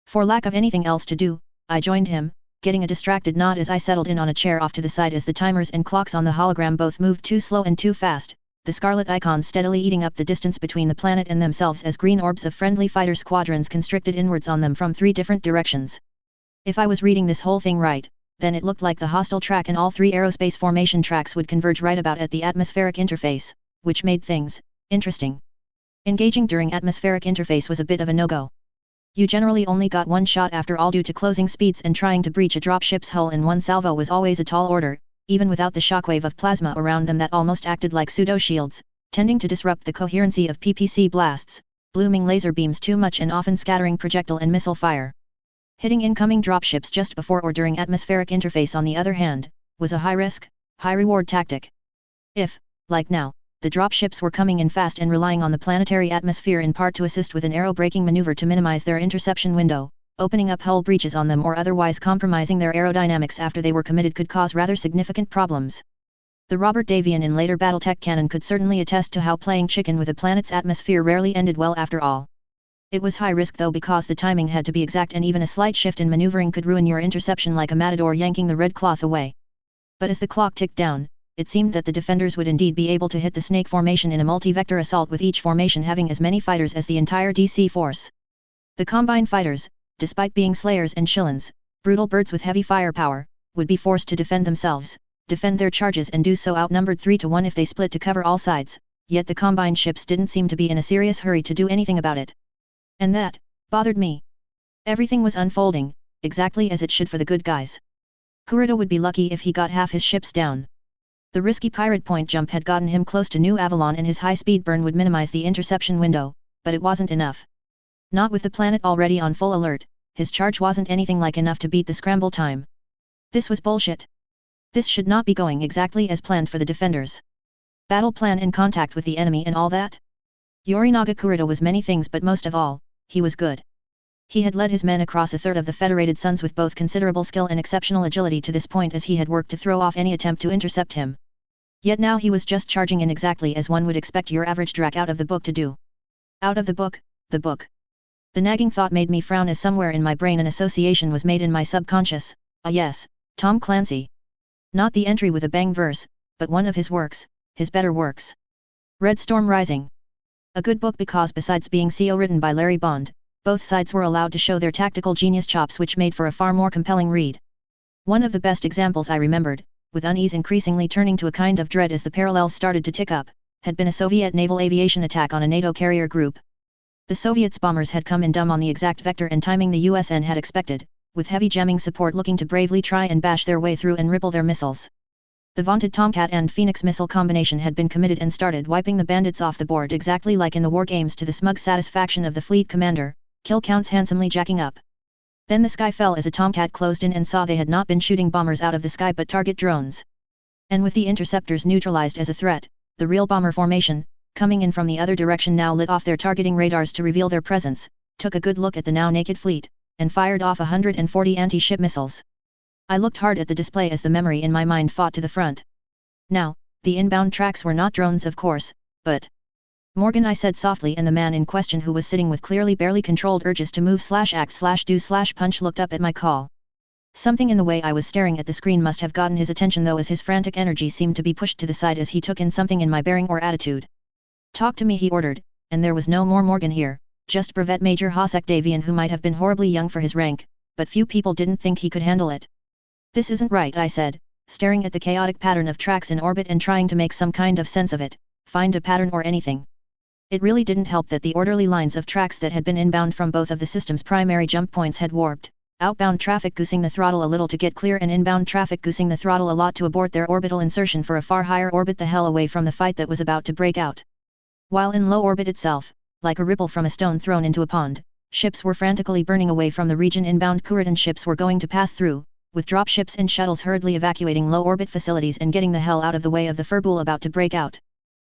For lack of anything else to do, I joined him, getting a distracted nod as I settled in on a chair off to the side as the timers and clocks on the hologram both moved too slow and too fast, the scarlet icons steadily eating up the distance between the planet and themselves as green orbs of friendly fighter squadrons constricted inwards on them from 3 different directions. If I was reading this whole thing right, then it looked like the hostile track and all 3 aerospace formation tracks would converge right about at the atmospheric interface, which made things interesting. Engaging during atmospheric interface was a bit of a no-go. You generally only got one shot after all due to closing speeds, and trying to breach a dropship's hull in one salvo was always a tall order, even without the shockwave of plasma around them that almost acted like pseudo-shields, tending to disrupt the coherency of PPC blasts, blooming laser beams too much and often scattering projectile and missile fire. Hitting incoming dropships just before or during atmospheric interface, on the other hand, was a high-risk, high-reward tactic. If, like now, the dropships were coming in fast and relying on the planetary atmosphere in part to assist with an aero-braking maneuver to minimize their interception window, opening up hull breaches on them or otherwise compromising their aerodynamics after they were committed could cause rather significant problems. The Robert Davian in later Battletech canon could certainly attest to how playing chicken with a planet's atmosphere rarely ended well after all. It was high risk though, because the timing had to be exact and even a slight shift in maneuvering could ruin your interception like a matador yanking the red cloth away. But as the clock ticked down, it seemed that the defenders would indeed be able to hit the snake formation in a multi-vector assault, with each formation having as many fighters as the entire DC force. The Combine fighters, despite being slayers and shillans, brutal birds with heavy firepower, would be forced to defend themselves, defend their charges, and do so outnumbered 3 to 1 if they split to cover all sides, yet the Combine ships didn't seem to be in a serious hurry to do anything about it. And that bothered me. Everything was unfolding exactly as it should for the good guys. Kurita would be lucky if he got half his ships down. The risky pirate point jump had gotten him close to New Avalon, and his high-speed burn would minimize the interception window, but it wasn't enough. Not with the planet already on full alert, his charge wasn't anything like enough to beat the scramble time. This was bullshit. This should not be going exactly as planned for the defenders. Battle plan and contact with the enemy and all that? Yorinaga Kurita was many things, but most of all, he was good. He had led his men across a third of the Federated Suns with both considerable skill and exceptional agility to this point, as he had worked to throw off any attempt to intercept him. Yet now he was just charging in exactly as one would expect your average Drac out of the book to do. Out of the book, the book. The nagging thought made me frown as somewhere in my brain an association was made in my subconscious. Ah yes, Tom Clancy. Not the entry with a bang verse, but one of his works, his better works. Red Storm Rising. A good book because besides being CO written by Larry Bond, both sides were allowed to show their tactical genius chops, which made for a far more compelling read. One of the best examples I remembered, with unease increasingly turning to a kind of dread as the parallels started to tick up, had been a Soviet naval aviation attack on a NATO carrier group. The Soviets' bombers had come in dumb on the exact vector and timing the USN had expected, with heavy jamming support looking to bravely try and bash their way through and ripple their missiles. The vaunted Tomcat and Phoenix missile combination had been committed and started wiping the bandits off the board exactly like in the war games, to the smug satisfaction of the fleet commander, kill counts handsomely jacking up. Then the sky fell as a Tomcat closed in and saw they had not been shooting bombers out of the sky but target drones. And with the interceptors neutralized as a threat, the real bomber formation, coming in from the other direction, now lit off their targeting radars to reveal their presence, took a good look at the now naked fleet, and fired off 140 anti-ship missiles. I looked hard at the display as the memory in my mind fought to the front. Now, the inbound tracks were not drones of course, but... Morgan, I said softly, and the man in question, who was sitting with clearly barely controlled urges to move /act /do/punch, looked up at my call. Something in the way I was staring at the screen must have gotten his attention though, as his frantic energy seemed to be pushed to the side as he took in something in my bearing or attitude. Talk to me, he ordered, and there was no more Morgan here, just Brevet Major Hosek Davian, who might have been horribly young for his rank, but few people didn't think he could handle it. This isn't right, I said, staring at the chaotic pattern of tracks in orbit and trying to make some kind of sense of it, find a pattern or anything. It really didn't help that the orderly lines of tracks that had been inbound from both of the system's primary jump points had warped, Outbound traffic goosing the throttle a little to get clear and inbound traffic goosing the throttle a lot to abort their orbital insertion for a far higher orbit the hell away from the fight that was about to break out. While in low orbit itself, like a ripple from a stone thrown into a pond, ships were frantically burning away from the region inbound Kuritan ships were going to pass through, with dropships and shuttles hurriedly evacuating low orbit facilities and getting the hell out of the way of the furball about to break out.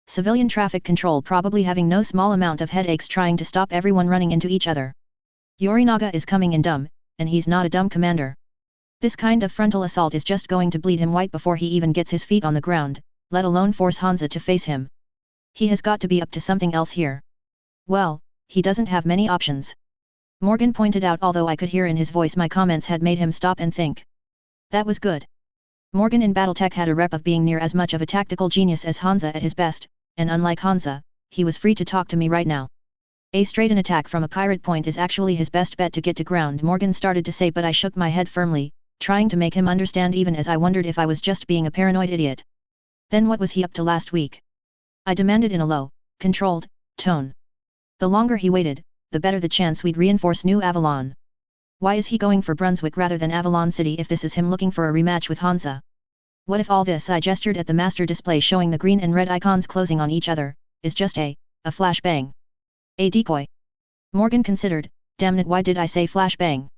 Civilian traffic control probably having no small amount of headaches trying to stop everyone running into each other. Yorinaga is coming in dumb, and he's not a dumb commander. This kind of frontal assault is just going to bleed him white before he even gets his feet on the ground, let alone force Hansa to face him. He has got to be up to something else here. Well, he doesn't have many options. Morgan pointed out, although I could hear in his voice my comments had made him stop and think. That was good. Morgan in Battletech had a rep of being near as much of a tactical genius as Hansa at his best, and unlike Hansa, he was free to talk to me right now. A straight-in attack from a pirate point is actually his best bet to get to ground, Morgan started to say, but I shook my head firmly, trying to make him understand even as I wondered if I was just being a paranoid idiot. Then what was he up to last week? I demanded in a low, controlled tone. The longer he waited, the better the chance we'd reinforce New Avalon. Why is he going for Brunswick rather than Avalon City if this is him looking for a rematch with Hansa? What if all this, I gestured at the master display showing the green and red icons closing on each other, is just a flashbang? A decoy? Morgan considered, damn it, why did I say flashbang?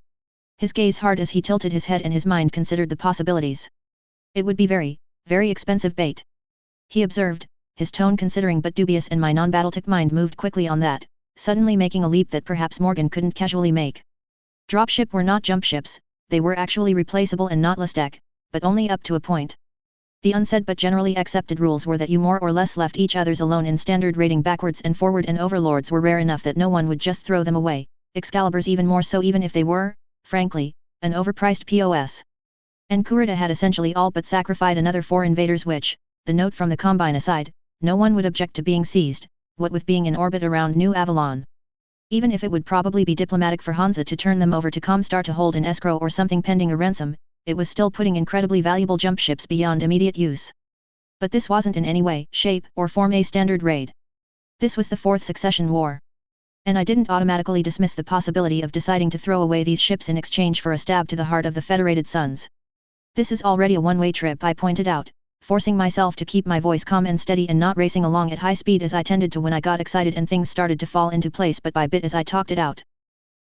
His gaze hard as he tilted his head and his mind considered the possibilities. It would be very, very expensive bait. He observed, his tone considering but dubious, and my non-Battletech mind moved quickly on that, suddenly making a leap that perhaps Morgan couldn't casually make. Dropship were not jump ships, they were actually replaceable and not less deck, but only up to a point. The unsaid but generally accepted rules were that you more or less left each other's alone in standard rating backwards and forward, and overlords were rare enough that no one would just throw them away, Excaliburs even more so, even if they were, frankly, an overpriced POS. And Kurita had essentially all but sacrificed another 4 invaders, which, the note from the Combine aside, no one would object to being seized, what with being in orbit around New Avalon. Even if it would probably be diplomatic for Hansa to turn them over to Comstar to hold in escrow or something pending a ransom, it was still putting incredibly valuable jump ships beyond immediate use. But this wasn't in any way, shape, or form a standard raid. This was the 4th succession war. And I didn't automatically dismiss the possibility of deciding to throw away these ships in exchange for a stab to the heart of the Federated Suns. This is already a one-way trip, I pointed out, forcing myself to keep my voice calm and steady and not racing along at high speed as I tended to when I got excited and things started to fall into place bit by bit as I talked it out.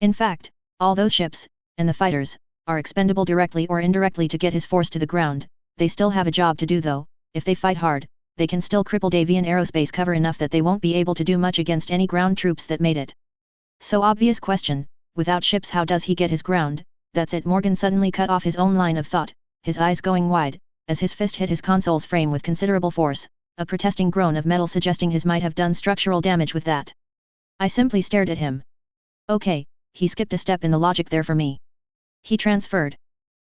In fact, all those ships, and the fighters, are expendable directly or indirectly to get his force to the ground. They still have a job to do though. If they fight hard, they can still cripple Davian aerospace cover enough that they won't be able to do much against any ground troops that made it. So obvious question, without ships how does he get his ground? That's it. Morgan suddenly cut off his own line of thought, his eyes going wide, as his fist hit his console's frame with considerable force, a protesting groan of metal suggesting his might have done structural damage with that. I simply stared at him. Okay, he skipped a step in the logic there for me. He transferred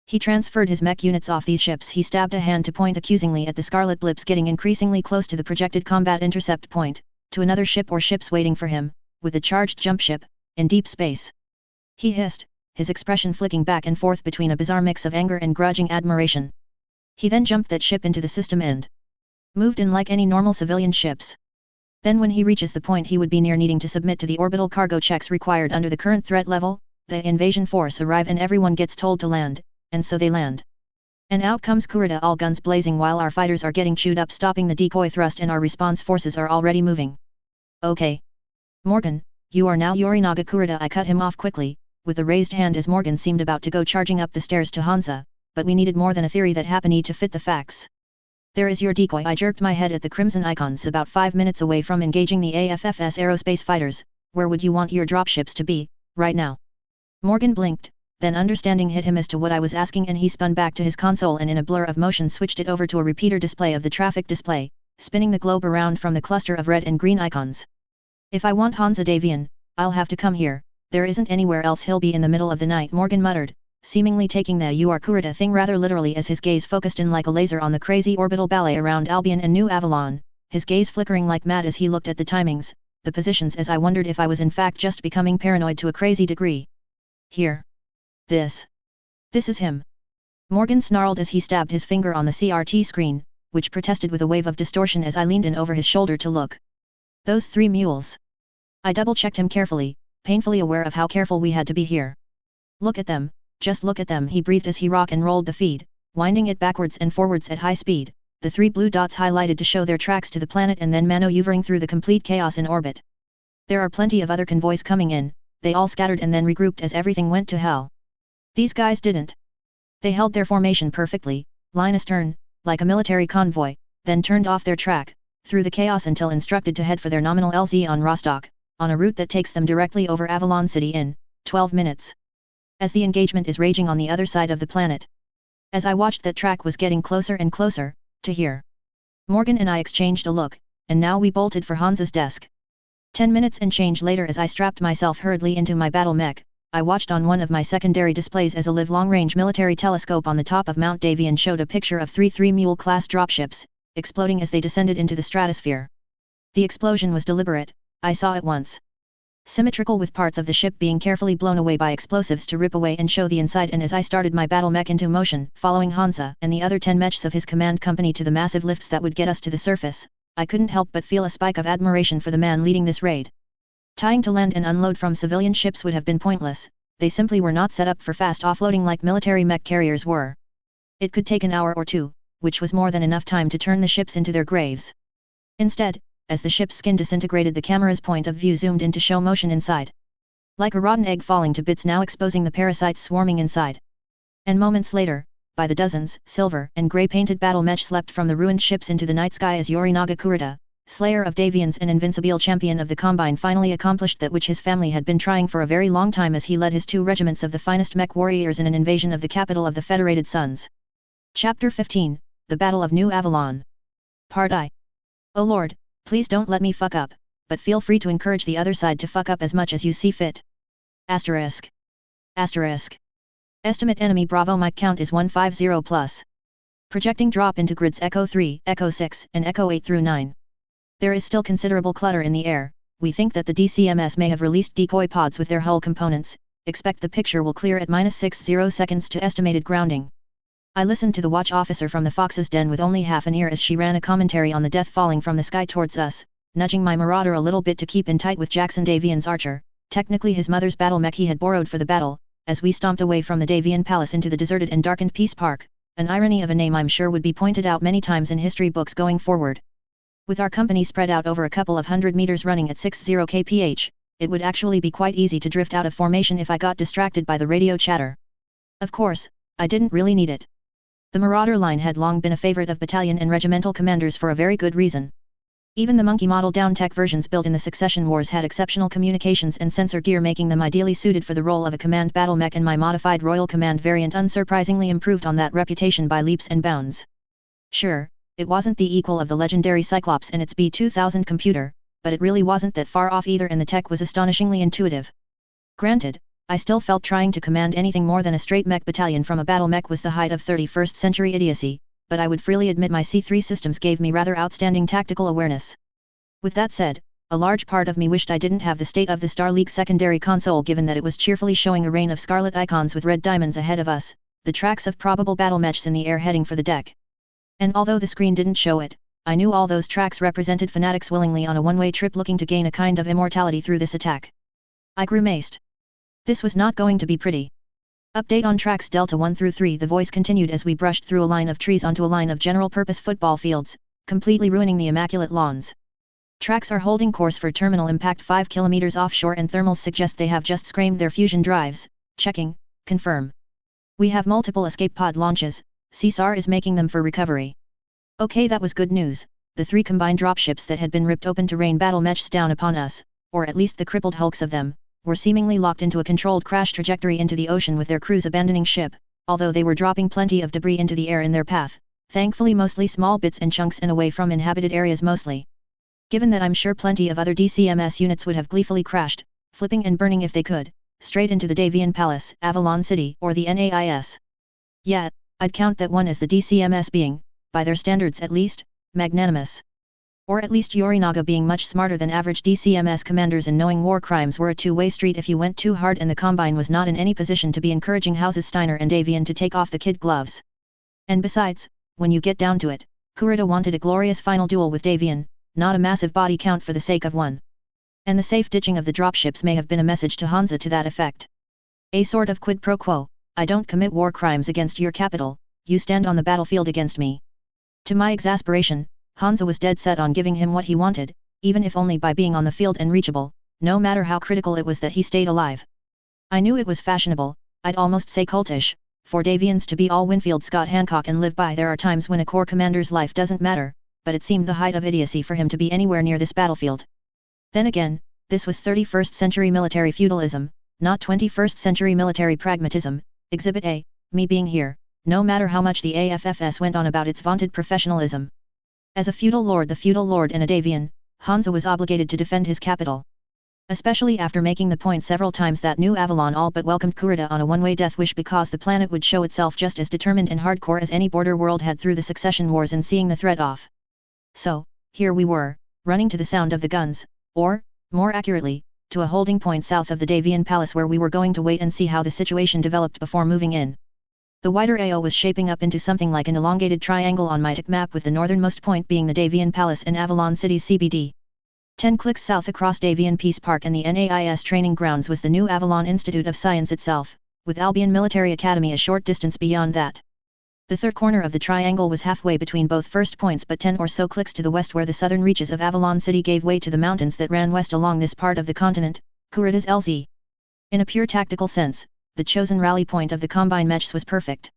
his mech units off these ships. He stabbed a hand to point accusingly at the scarlet blips getting increasingly close to the projected combat intercept point, to another ship or ships waiting for him, with a charged jump ship, in deep space. He hissed, his expression flicking back and forth between a bizarre mix of anger and grudging admiration. He then jumped that ship into the system and moved in like any normal civilian ships. Then when he reaches the point he would be near needing to submit to the orbital cargo checks required under the current threat level, the invasion force arrive and everyone gets told to land, and so they land. And out comes Kurita, all guns blazing while our fighters are getting chewed up, stopping the decoy thrust, and our response forces are already moving. Okay. Morgan, you are now Yorinaga Kurita. I cut him off quickly, with a raised hand as Morgan seemed about to go charging up the stairs to Hansa, but we needed more than a theory that happened to fit the facts. There is your decoy. I jerked my head at the crimson icons about 5 minutes away from engaging the AFFS aerospace fighters. Where would you want your dropships to be, right now? Morgan blinked, then understanding hit him as to what I was asking, and he spun back to his console and in a blur of motion switched it over to a repeater display of the traffic display, spinning the globe around from the cluster of red and green icons. If I want Hansa Davian, I'll have to come here. There isn't anywhere else he'll be in the middle of the night, Morgan muttered, seemingly taking the "you are Kurita" thing rather literally as his gaze focused in like a laser on the crazy orbital ballet around Albion and New Avalon, his gaze flickering like mad as he looked at the timings, the positions, as I wondered if I was in fact just becoming paranoid to a crazy degree. Here. This is him. Morgan snarled as he stabbed his finger on the CRT screen, which protested with a wave of distortion as I leaned in over his shoulder to look. Those 3 mules. I double-checked him carefully, painfully aware of how careful we had to be here. Look at them, Just look at them, he breathed as he rock and rolled the feed, winding it backwards and forwards at high speed, the 3 blue dots highlighted to show their tracks to the planet and then maneuvering through the complete chaos in orbit. There are plenty of other convoys coming in, they all scattered and then regrouped as everything went to hell. These guys didn't. They held their formation perfectly, line astern, like a military convoy, then turned off their track, through the chaos until instructed to head for their nominal LZ on Rostock, on a route that takes them directly over Avalon City in 12 minutes. As the engagement is raging on the other side of the planet. As I watched that track was getting closer and closer, to here. Morgan and I exchanged a look, and now we bolted for Hansa's desk. 10 minutes and change later as I strapped myself hurriedly into my battle mech, I watched on one of my secondary displays as a live long-range military telescope on the top of Mount Davion showed a picture of 3 Mule-class dropships, exploding as they descended into the stratosphere. The explosion was deliberate, I saw at once. Symmetrical with parts of the ship being carefully blown away by explosives to rip away and show the inside, and as I started my battle mech into motion, following Hansa and the other 10 mechs of his command company to the massive lifts that would get us to the surface, I couldn't help but feel a spike of admiration for the man leading this raid. Trying to land and unload from civilian ships would have been pointless, they simply were not set up for fast offloading like military mech carriers were. It could take an hour or two, which was more than enough time to turn the ships into their graves. Instead, as the ship's skin disintegrated, the camera's point of view zoomed in to show motion inside. Like a rotten egg falling to bits, now exposing the parasites swarming inside. And moments later, by the dozens, silver and grey painted battle mech leapt from the ruined ships into the night sky as Yorinaga Kurita, slayer of Davians and invincible champion of the Combine, finally accomplished that which his family had been trying for a very long time as he led his 2 regiments of the finest mech warriors in an invasion of the capital of the Federated Suns. Chapter 15, The Battle of New Avalon. Part I. Oh Lord, please don't let me fuck up, but feel free to encourage the other side to fuck up as much as you see fit. Asterisk. Asterisk. Estimate enemy Bravo mic count is 150 plus. Projecting drop into grids Echo 3, Echo 6, and Echo 8 through 9. There is still considerable clutter in the air, we think that the DCMS may have released decoy pods with their hull components, expect the picture will clear at -60 seconds to estimated grounding. I listened to the watch officer from the Fox's Den with only half an ear as she ran a commentary on the death falling from the sky towards us, nudging my marauder a little bit to keep in tight with Jackson Davian's archer, technically his mother's battle mech he had borrowed for the battle, as we stomped away from the Davian Palace into the deserted and darkened Peace Park, an irony of a name I'm sure would be pointed out many times in history books going forward. With our company spread out over a couple of 100 meters running at 60 kph, it would actually be quite easy to drift out of formation if I got distracted by the radio chatter. Of course, I didn't really need it. The Marauder line had long been a favorite of battalion and regimental commanders for a very good reason. Even the Monkey model down-tech versions built in the Succession Wars had exceptional communications and sensor gear, making them ideally suited for the role of a command battle mech, and my modified Royal Command variant unsurprisingly improved on that reputation by leaps and bounds. Sure, it wasn't the equal of the legendary Cyclops and its B2000 computer, but it really wasn't that far off either, and the tech was astonishingly intuitive. Granted, I still felt trying to command anything more than a straight mech battalion from a battle mech was the height of 31st century idiocy, but I would freely admit my C3 systems gave me rather outstanding tactical awareness. With that said, a large part of me wished I didn't have the state of the Star League secondary console, given that it was cheerfully showing a rain of scarlet icons with red diamonds ahead of us, the tracks of probable battle mechs in the air heading for the deck. And although the screen didn't show it, I knew all those tracks represented fanatics willingly on a one-way trip looking to gain a kind of immortality through this attack. I grimaced. This was not going to be pretty. Update on tracks Delta 1 through 3, the voice continued as we brushed through a line of trees onto a line of general-purpose football fields, completely ruining the immaculate lawns. Tracks are holding course for terminal impact 5 kilometers offshore, and thermals suggest they have just scrammed their fusion drives. Checking, confirm. We have multiple escape pod launches, CSAR is making them for recovery. Okay, that was good news. The 3 combined dropships that had been ripped open to rain battle mechs down upon us, or at least the crippled hulks of them, were seemingly locked into a controlled crash trajectory into the ocean with their crews abandoning ship, although they were dropping plenty of debris into the air in their path, thankfully mostly small bits and chunks and away from inhabited areas mostly. Given that I'm sure plenty of other DCMS units would have gleefully crashed, flipping and burning if they could, straight into the Davian Palace, Avalon City, or the NAIS. Yet, I'd count that one as the DCMS being, by their standards at least, magnanimous. Or at least Yorinaga being much smarter than average DCMS commanders and knowing war crimes were a two-way street if you went too hard, and the Combine was not in any position to be encouraging Houses Steiner and Davian to take off the kid gloves. And besides, when you get down to it, Kurita wanted a glorious final duel with Davian, not a massive body count for the sake of one. And the safe ditching of the dropships may have been a message to Hansa to that effect. A sort of quid pro quo, I don't commit war crimes against your capital, you stand on the battlefield against me. To my exasperation, Hansa was dead set on giving him what he wanted, even if only by being on the field and reachable, no matter how critical it was that he stayed alive. I knew it was fashionable, I'd almost say cultish, for Davians to be all Winfield Scott Hancock and live by there are times when a corps commander's life doesn't matter, but it seemed the height of idiocy for him to be anywhere near this battlefield. Then again, this was 31st century military feudalism, not 21st century military pragmatism. Exhibit A, me being here, no matter how much the AFFS went on about its vaunted professionalism. As a feudal lord and a Davian, Hansa was obligated to defend his capital. Especially after making the point several times that New Avalon all but welcomed Kurita on a one-way death wish because the planet would show itself just as determined and hardcore as any border world had through the succession wars and seeing the threat off. So, here we were, running to the sound of the guns, or, more accurately, to a holding point south of the Davian Palace where we were going to wait and see how the situation developed before moving in. The wider AO was shaping up into something like an elongated triangle on my TIC map with the northernmost point being the Davian Palace in Avalon City's CBD. 10 clicks south across Davian Peace Park and the NAIS training grounds was the new Avalon Institute of Science itself, with Albion Military Academy a short distance beyond that. The third corner of the triangle was halfway between both first points but 10 or so clicks to the west where the southern reaches of Avalon City gave way to the mountains that ran west along this part of the continent, Kurita's LZ. In a pure tactical sense, the chosen rally point of the Combine Mechs was perfect.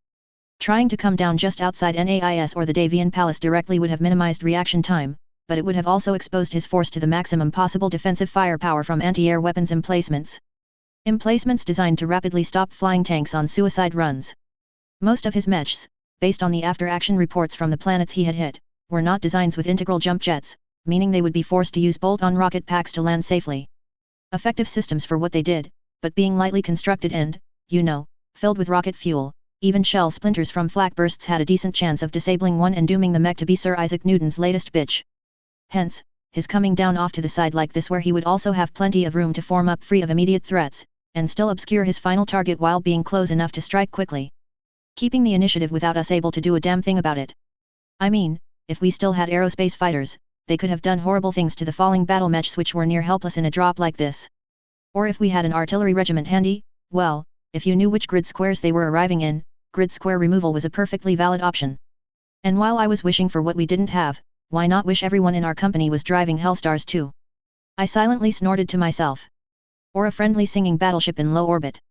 Trying to come down just outside NAIS or the Davian Palace directly would have minimized reaction time, but it would have also exposed his force to the maximum possible defensive firepower from anti-air weapons emplacements. Emplacements designed to rapidly stop flying tanks on suicide runs. Most of his mechs, based on the after-action reports from the planets he had hit, were not designs with integral jump jets, meaning they would be forced to use bolt-on rocket packs to land safely. Effective systems for what they did, but being lightly constructed and, filled with rocket fuel, even shell splinters from flak bursts had a decent chance of disabling one and dooming the mech to be Sir Isaac Newton's latest bitch. Hence, his coming down off to the side like this where he would also have plenty of room to form up free of immediate threats, and still obscure his final target while being close enough to strike quickly. Keeping the initiative without us able to do a damn thing about it. I mean, if we still had aerospace fighters, they could have done horrible things to the falling battle mechs which were near helpless in a drop like this. Or if we had an artillery regiment handy, well, if you knew which grid squares they were arriving in, grid square removal was a perfectly valid option. And while I was wishing for what we didn't have, why not wish everyone in our company was driving Hellstars too? I silently snorted to myself. Or a friendly singing battleship in low orbit.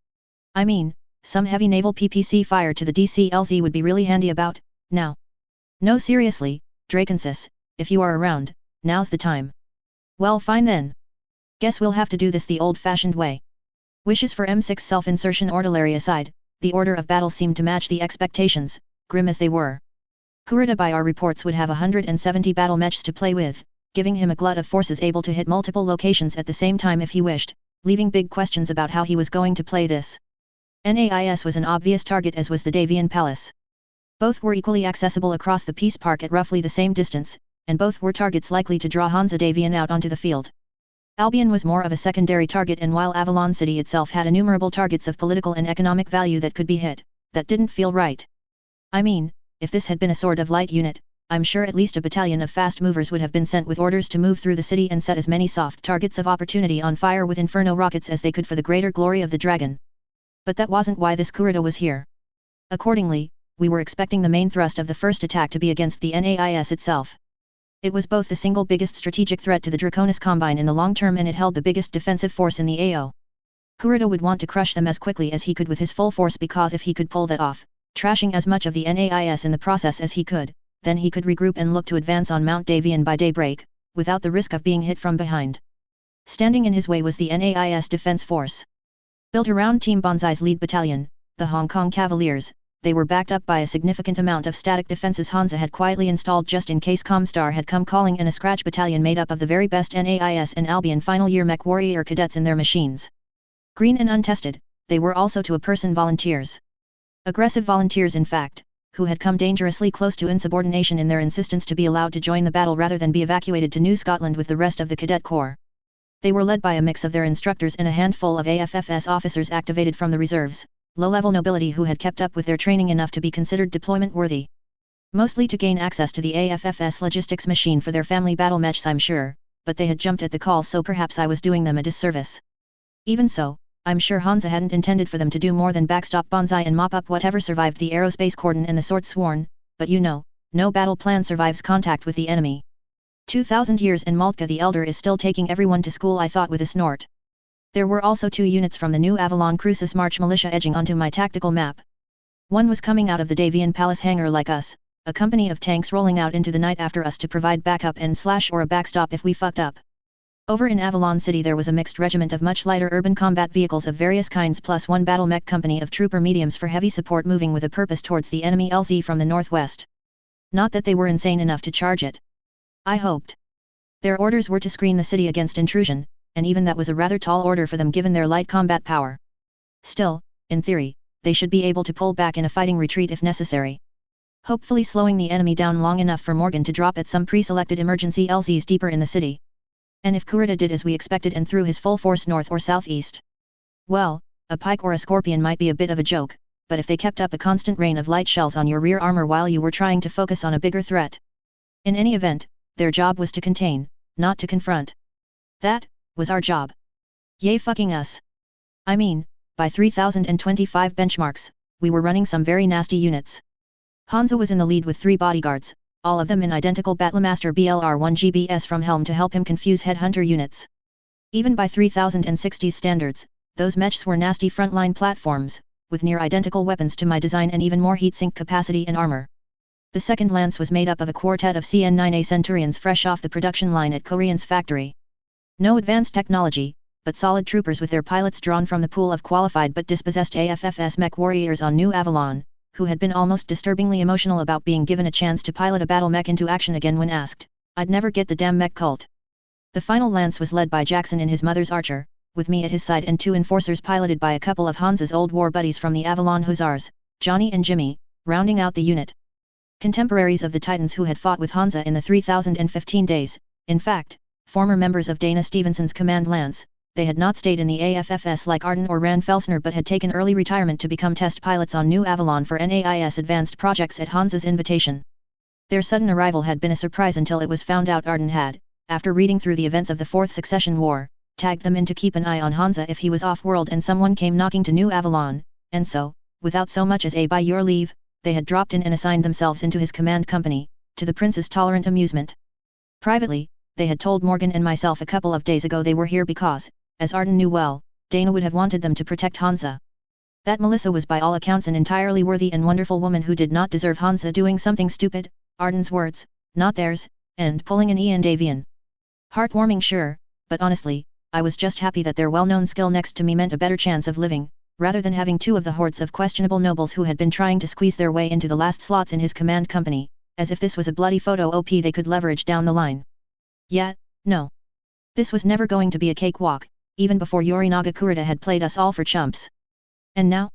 I mean, some heavy naval PPC fire to the DCLZ would be really handy about, now. No seriously, Drakensis, if you are around, now's the time. Well fine then. Guess we'll have to do this the old-fashioned way. Wishes for M6 self-insertion artillery aside, the order of battle seemed to match the expectations, grim as they were. Kurita by our reports would have 170 battle mechs to play with, giving him a glut of forces able to hit multiple locations at the same time if he wished, leaving big questions about how he was going to play this. NAIS was an obvious target as was the Davian Palace. Both were equally accessible across the Peace Park at roughly the same distance, and both were targets likely to draw Hansa Davian out onto the field. Albion was more of a secondary target, and while Avalon City itself had innumerable targets of political and economic value that could be hit, that didn't feel right. I mean, if this had been a sort of light unit, I'm sure at least a battalion of fast movers would have been sent with orders to move through the city and set as many soft targets of opportunity on fire with Inferno rockets as they could for the greater glory of the dragon. But that wasn't why this Kurita was here. Accordingly, we were expecting the main thrust of the first attack to be against the NAIS itself. It was both the single biggest strategic threat to the Draconis Combine in the long term and it held the biggest defensive force in the AO. Kurita would want to crush them as quickly as he could with his full force because if he could pull that off, trashing as much of the NAIS in the process as he could, then he could regroup and look to advance on Mount Davian by daybreak, without the risk of being hit from behind. Standing in his way was the NAIS Defense Force. Built around Team Bonsai's lead battalion, the Hong Kong Cavaliers, they were backed up by a significant amount of static defenses Hansa had quietly installed just in case Comstar had come calling, and a scratch battalion made up of the very best NAIS and Albion final year mech warrior cadets in their machines. Green and untested, they were also to a person volunteers. Aggressive volunteers in fact, who had come dangerously close to insubordination in their insistence to be allowed to join the battle rather than be evacuated to New Scotland with the rest of the cadet corps. They were led by a mix of their instructors and a handful of AFFS officers activated from the reserves, low-level nobility who had kept up with their training enough to be considered deployment-worthy. Mostly to gain access to the AFFS logistics machine for their family battle mechs I'm sure, but they had jumped at the call so perhaps I was doing them a disservice. Even so, I'm sure Hansa hadn't intended for them to do more than backstop Banzai and mop up whatever survived the aerospace cordon and the sword sworn, but you know, no battle plan survives contact with the enemy. 2,000 years and Maltka the Elder is still taking everyone to school, I thought with a snort. There were also 2 units from the new Avalon Crucis March militia edging onto my tactical map. One was coming out of the Davian Palace hangar like us, a company of tanks rolling out into the night after us to provide backup and / or a backstop if we fucked up. Over in Avalon City there was a mixed regiment of much lighter urban combat vehicles of various kinds plus 1 battle mech company of trooper mediums for heavy support moving with a purpose towards the enemy LZ from the northwest. Not that they were insane enough to charge it. I hoped. Their orders were to screen the city against intrusion, and even that was a rather tall order for them given their light combat power. Still, in theory, they should be able to pull back in a fighting retreat if necessary. Hopefully slowing the enemy down long enough for Morgan to drop at some pre-selected emergency LZs deeper in the city. And if Kurita did as we expected and threw his full force north or southeast, well, a pike or a scorpion might be a bit of a joke, but if they kept up a constant rain of light shells on your rear armor while you were trying to focus on a bigger threat. In any event, their job was to contain, not to confront. That was our job. Yay fucking us. I mean, by 3025 benchmarks, we were running some very nasty units. Hansa was in the lead with 3 bodyguards, all of them in identical Battlemaster BLR-1 GBS from Helm to help him confuse headhunter units. Even by 3060 standards, those mechs were nasty frontline platforms, with near identical weapons to my design and even more heatsink capacity and armor. The second lance was made up of a quartet of CN-9A Centurions fresh off the production line at Korean's factory. No advanced technology, but solid troopers with their pilots drawn from the pool of qualified but dispossessed AFFS mech warriors on New Avalon, who had been almost disturbingly emotional about being given a chance to pilot a battle mech into action again when asked. I'd never get the damn mech cult. The final lance was led by Jackson in his mother's Archer, with me at his side and 2 enforcers piloted by a couple of Hansa's old war buddies from the Avalon Hussars, Johnny and Jimmy, rounding out the unit. Contemporaries of the Titans who had fought with Hansa in the 3015 days, in fact, former members of Dana Stevenson's command lance. They had not stayed in the AFFS like Arden or Rand Felsner but had taken early retirement to become test pilots on New Avalon for NAIS advanced projects at Hansa's invitation. Their sudden arrival had been a surprise until it was found out Arden had, after reading through the events of the Fourth Succession War, tagged them in to keep an eye on Hansa if he was off-world and someone came knocking to New Avalon, and so, without so much as a by your leave, they had dropped in and assigned themselves into his command company, to the prince's tolerant amusement. Privately, they had told Morgan and myself a couple of days ago they were here because, as Arden knew well, Dana would have wanted them to protect Hansa. That Melissa was by all accounts an entirely worthy and wonderful woman who did not deserve Hansa doing something stupid, Arden's words, not theirs, and pulling an Ian Davian. Heartwarming sure, but honestly, I was just happy that their well-known skill next to me meant a better chance of living, rather than having 2 of the hordes of questionable nobles who had been trying to squeeze their way into the last slots in his command company, as if this was a bloody photo op they could leverage down the line. Yet, no. This was never going to be a cakewalk, even before Yorinaga Kurita had played us all for chumps. And now?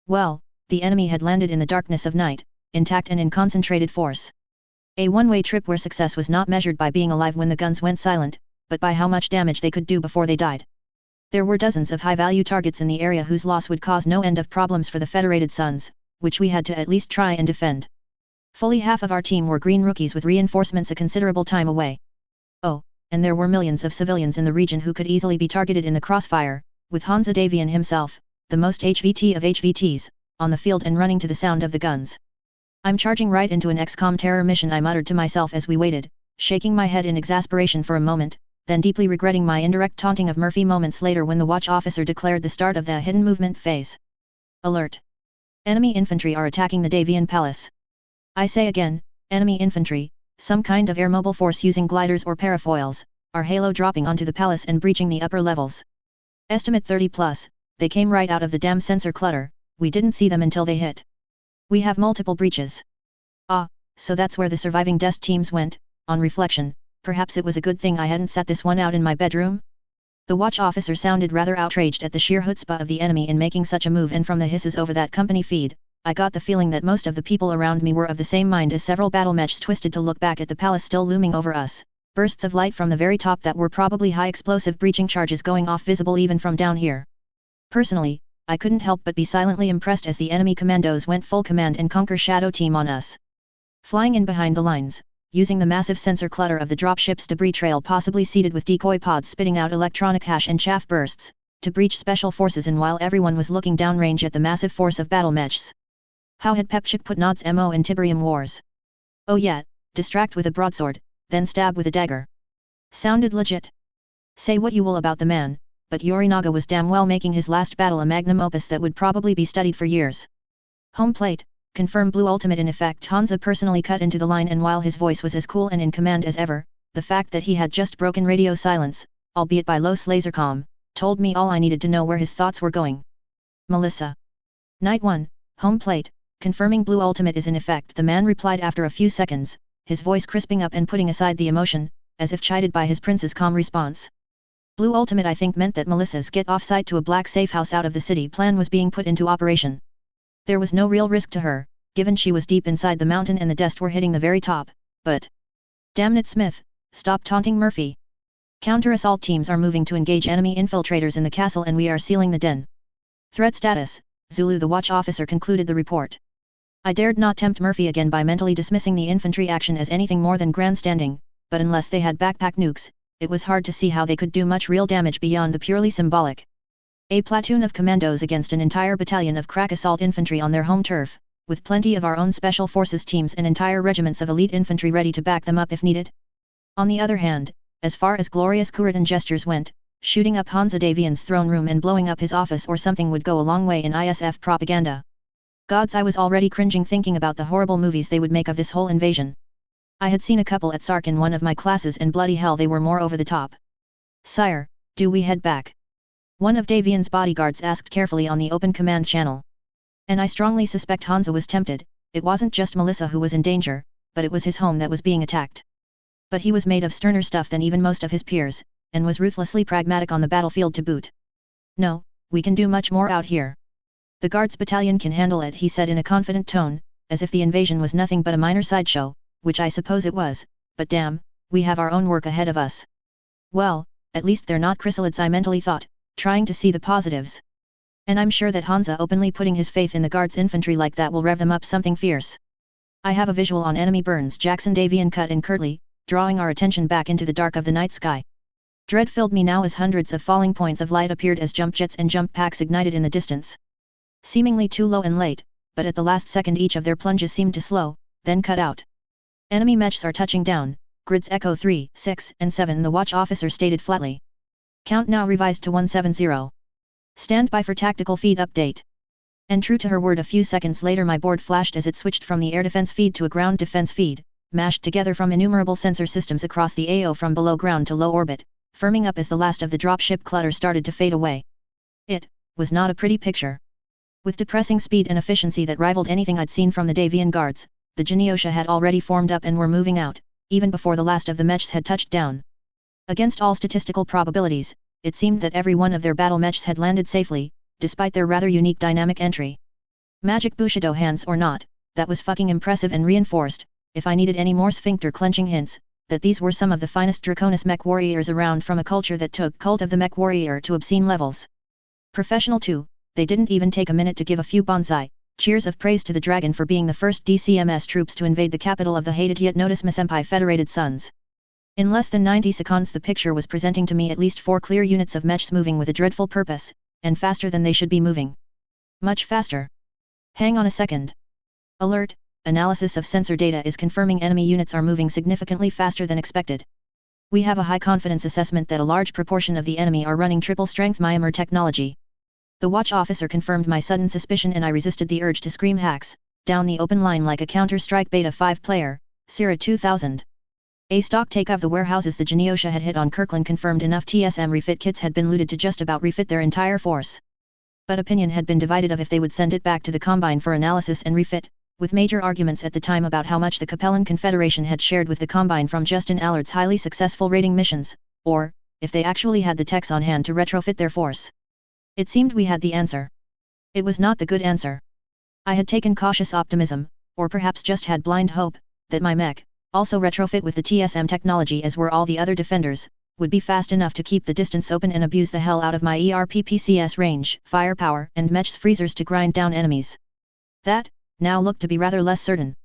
Well, the enemy had landed in the darkness of night, intact and in concentrated force. A one-way trip where success was not measured by being alive when the guns went silent, but by how much damage they could do before they died. There were dozens of high-value targets in the area whose loss would cause no end of problems for the Federated Sons, which we had to at least try and defend. Fully half of our team were green rookies with reinforcements a considerable time away. Oh, and there were millions of civilians in the region who could easily be targeted in the crossfire, with Hansa Davian himself, the most HVT of HVTs, on the field and running to the sound of the guns. I'm charging right into an XCOM terror mission, I muttered to myself as we waited, shaking my head in exasperation for a moment, then deeply regretting my indirect taunting of Murphy moments later when the watch officer declared the start of the hidden movement phase. Alert! Enemy infantry are attacking the Davian Palace. I say again, enemy infantry, some kind of air mobile force using gliders or parafoils, are halo dropping onto the palace and breaching the upper levels. Estimate 30 plus, they came right out of the damn sensor clutter, we didn't see them until they hit. We have multiple breaches. Ah, so that's where the surviving DEST teams went. On reflection, perhaps it was a good thing I hadn't sat this one out in my bedroom? The watch officer sounded rather outraged at the sheer chutzpah of the enemy in making such a move, and from the hisses over that company feed, I got the feeling that most of the people around me were of the same mind as several battle mechs twisted to look back at the palace still looming over us, bursts of light from the very top that were probably high explosive breaching charges going off visible even from down here. Personally, I couldn't help but be silently impressed as the enemy commandos went full command and conquer shadow team on us. Flying in behind the lines, using the massive sensor clutter of the dropship's debris trail possibly seeded with decoy pods spitting out electronic hash and chaff bursts, to breach special forces and while everyone was looking downrange at the massive force of battle mechs. How had Pepchik put Nod's MO in Tiberium Wars? Oh yeah, distract with a broadsword, then stab with a dagger. Sounded legit. Say what you will about the man, but Yorinaga was damn well making his last battle a magnum opus that would probably be studied for years. Home plate, confirm Blue Ultimate in effect. Hansa personally cut into the line, and while his voice was as cool and in command as ever, the fact that he had just broken radio silence, albeit by Los Lasercom, told me all I needed to know where his thoughts were going. Melissa. Night 1, home plate, confirming Blue Ultimate is in effect, the man replied after a few seconds, his voice crisping up and putting aside the emotion, as if chided by his prince's calm response. Blue Ultimate I think meant that Melissa's get off-site to a black safe house out of the city plan was being put into operation. There was no real risk to her, given she was deep inside the mountain and the dust were hitting the very top, but... Damn it Smith, stop taunting Murphy. Counter-assault teams are moving to engage enemy infiltrators in the castle and we are sealing the den. Threat status, Zulu the watch officer concluded the report. I dared not tempt Murphy again by mentally dismissing the infantry action as anything more than grandstanding, but unless they had backpack nukes, it was hard to see how they could do much real damage beyond the purely symbolic. A platoon of commandos against an entire battalion of crack assault infantry on their home turf, with plenty of our own special forces teams and entire regiments of elite infantry ready to back them up if needed. On the other hand, as far as glorious Kuritan gestures went, shooting up Hansa Davian's throne room and blowing up his office or something would go a long way in ISF propaganda. Gods, I was already cringing thinking about the horrible movies they would make of this whole invasion. I had seen a couple at SARC in one of my classes and bloody hell they were more over the top. Sire, do we head back? One of Davian's bodyguards asked carefully on the open command channel. And I strongly suspect Hansa was tempted. It wasn't just Melissa who was in danger, but it was his home that was being attacked. But he was made of sterner stuff than even most of his peers, and was ruthlessly pragmatic on the battlefield to boot. No, we can do much more out here. The Guards Battalion can handle it, he said in a confident tone, as if the invasion was nothing but a minor sideshow, which I suppose it was, but damn, we have our own work ahead of us. Well, at least they're not chrysalids, I mentally thought, trying to see the positives. And I'm sure that Hansa openly putting his faith in the Guards infantry like that will rev them up something fierce. I have a visual on enemy burns, Jackson Davian cut in curtly, drawing our attention back into the dark of the night sky. Dread filled me now as hundreds of falling points of light appeared as jump jets and jump packs ignited in the distance. Seemingly too low and late, but at the last second each of their plunges seemed to slow, then cut out. Enemy mechs are touching down, grids echo 3, 6, and 7, the watch officer stated flatly. Count now revised to 170. Stand by for tactical feed update. And true to her word, a few seconds later my board flashed as it switched from the air defense feed to a ground defense feed, mashed together from innumerable sensor systems across the AO from below ground to low orbit, firming up as the last of the dropship clutter started to fade away. It was not a pretty picture. With depressing speed and efficiency that rivaled anything I'd seen from the Davian Guards, the Genyosha had already formed up and were moving out, even before the last of the mechs had touched down. Against all statistical probabilities, it seemed that every one of their battle mechs had landed safely, despite their rather unique dynamic entry. Magic Bushido hands or not, that was fucking impressive and reinforced, if I needed any more sphincter clenching hints, that these were some of the finest Draconis mech warriors around from a culture that took Cult of the Mech Warrior to obscene levels. Professional too, they didn't even take a minute to give a few bonsai cheers of praise to the dragon for being the first DCMS troops to invade the capital of the hated yet noticeable Senpai Federated Sons. In less than 90 seconds the picture was presenting to me at least 4 clear units of mechs moving with a dreadful purpose, and faster than they should be moving. Much faster. Hang on a second. Alert, analysis of sensor data is confirming enemy units are moving significantly faster than expected. We have a high confidence assessment that a large proportion of the enemy are running triple strength Myanmar technology. The watch officer confirmed my sudden suspicion and I resisted the urge to scream hacks, down the open line like a Counter-Strike Beta 5 player, Sierra 2000. A stock take of the warehouses the Genyosha had hit on Kirkland confirmed enough TSM refit kits had been looted to just about refit their entire force. But opinion had been divided of if they would send it back to the Combine for analysis and refit, with major arguments at the time about how much the Capellan Confederation had shared with the Combine from Justin Allard's highly successful raiding missions, or, if they actually had the techs on hand to retrofit their force. It seemed we had the answer. It was not the good answer. I had taken cautious optimism, or perhaps just had blind hope, that my mech, also retrofit with the TSM technology as were all the other defenders, would be fast enough to keep the distance open and abuse the hell out of my ERPPCS range, firepower, and mech's freezers to grind down enemies. That, now looked to be rather less certain.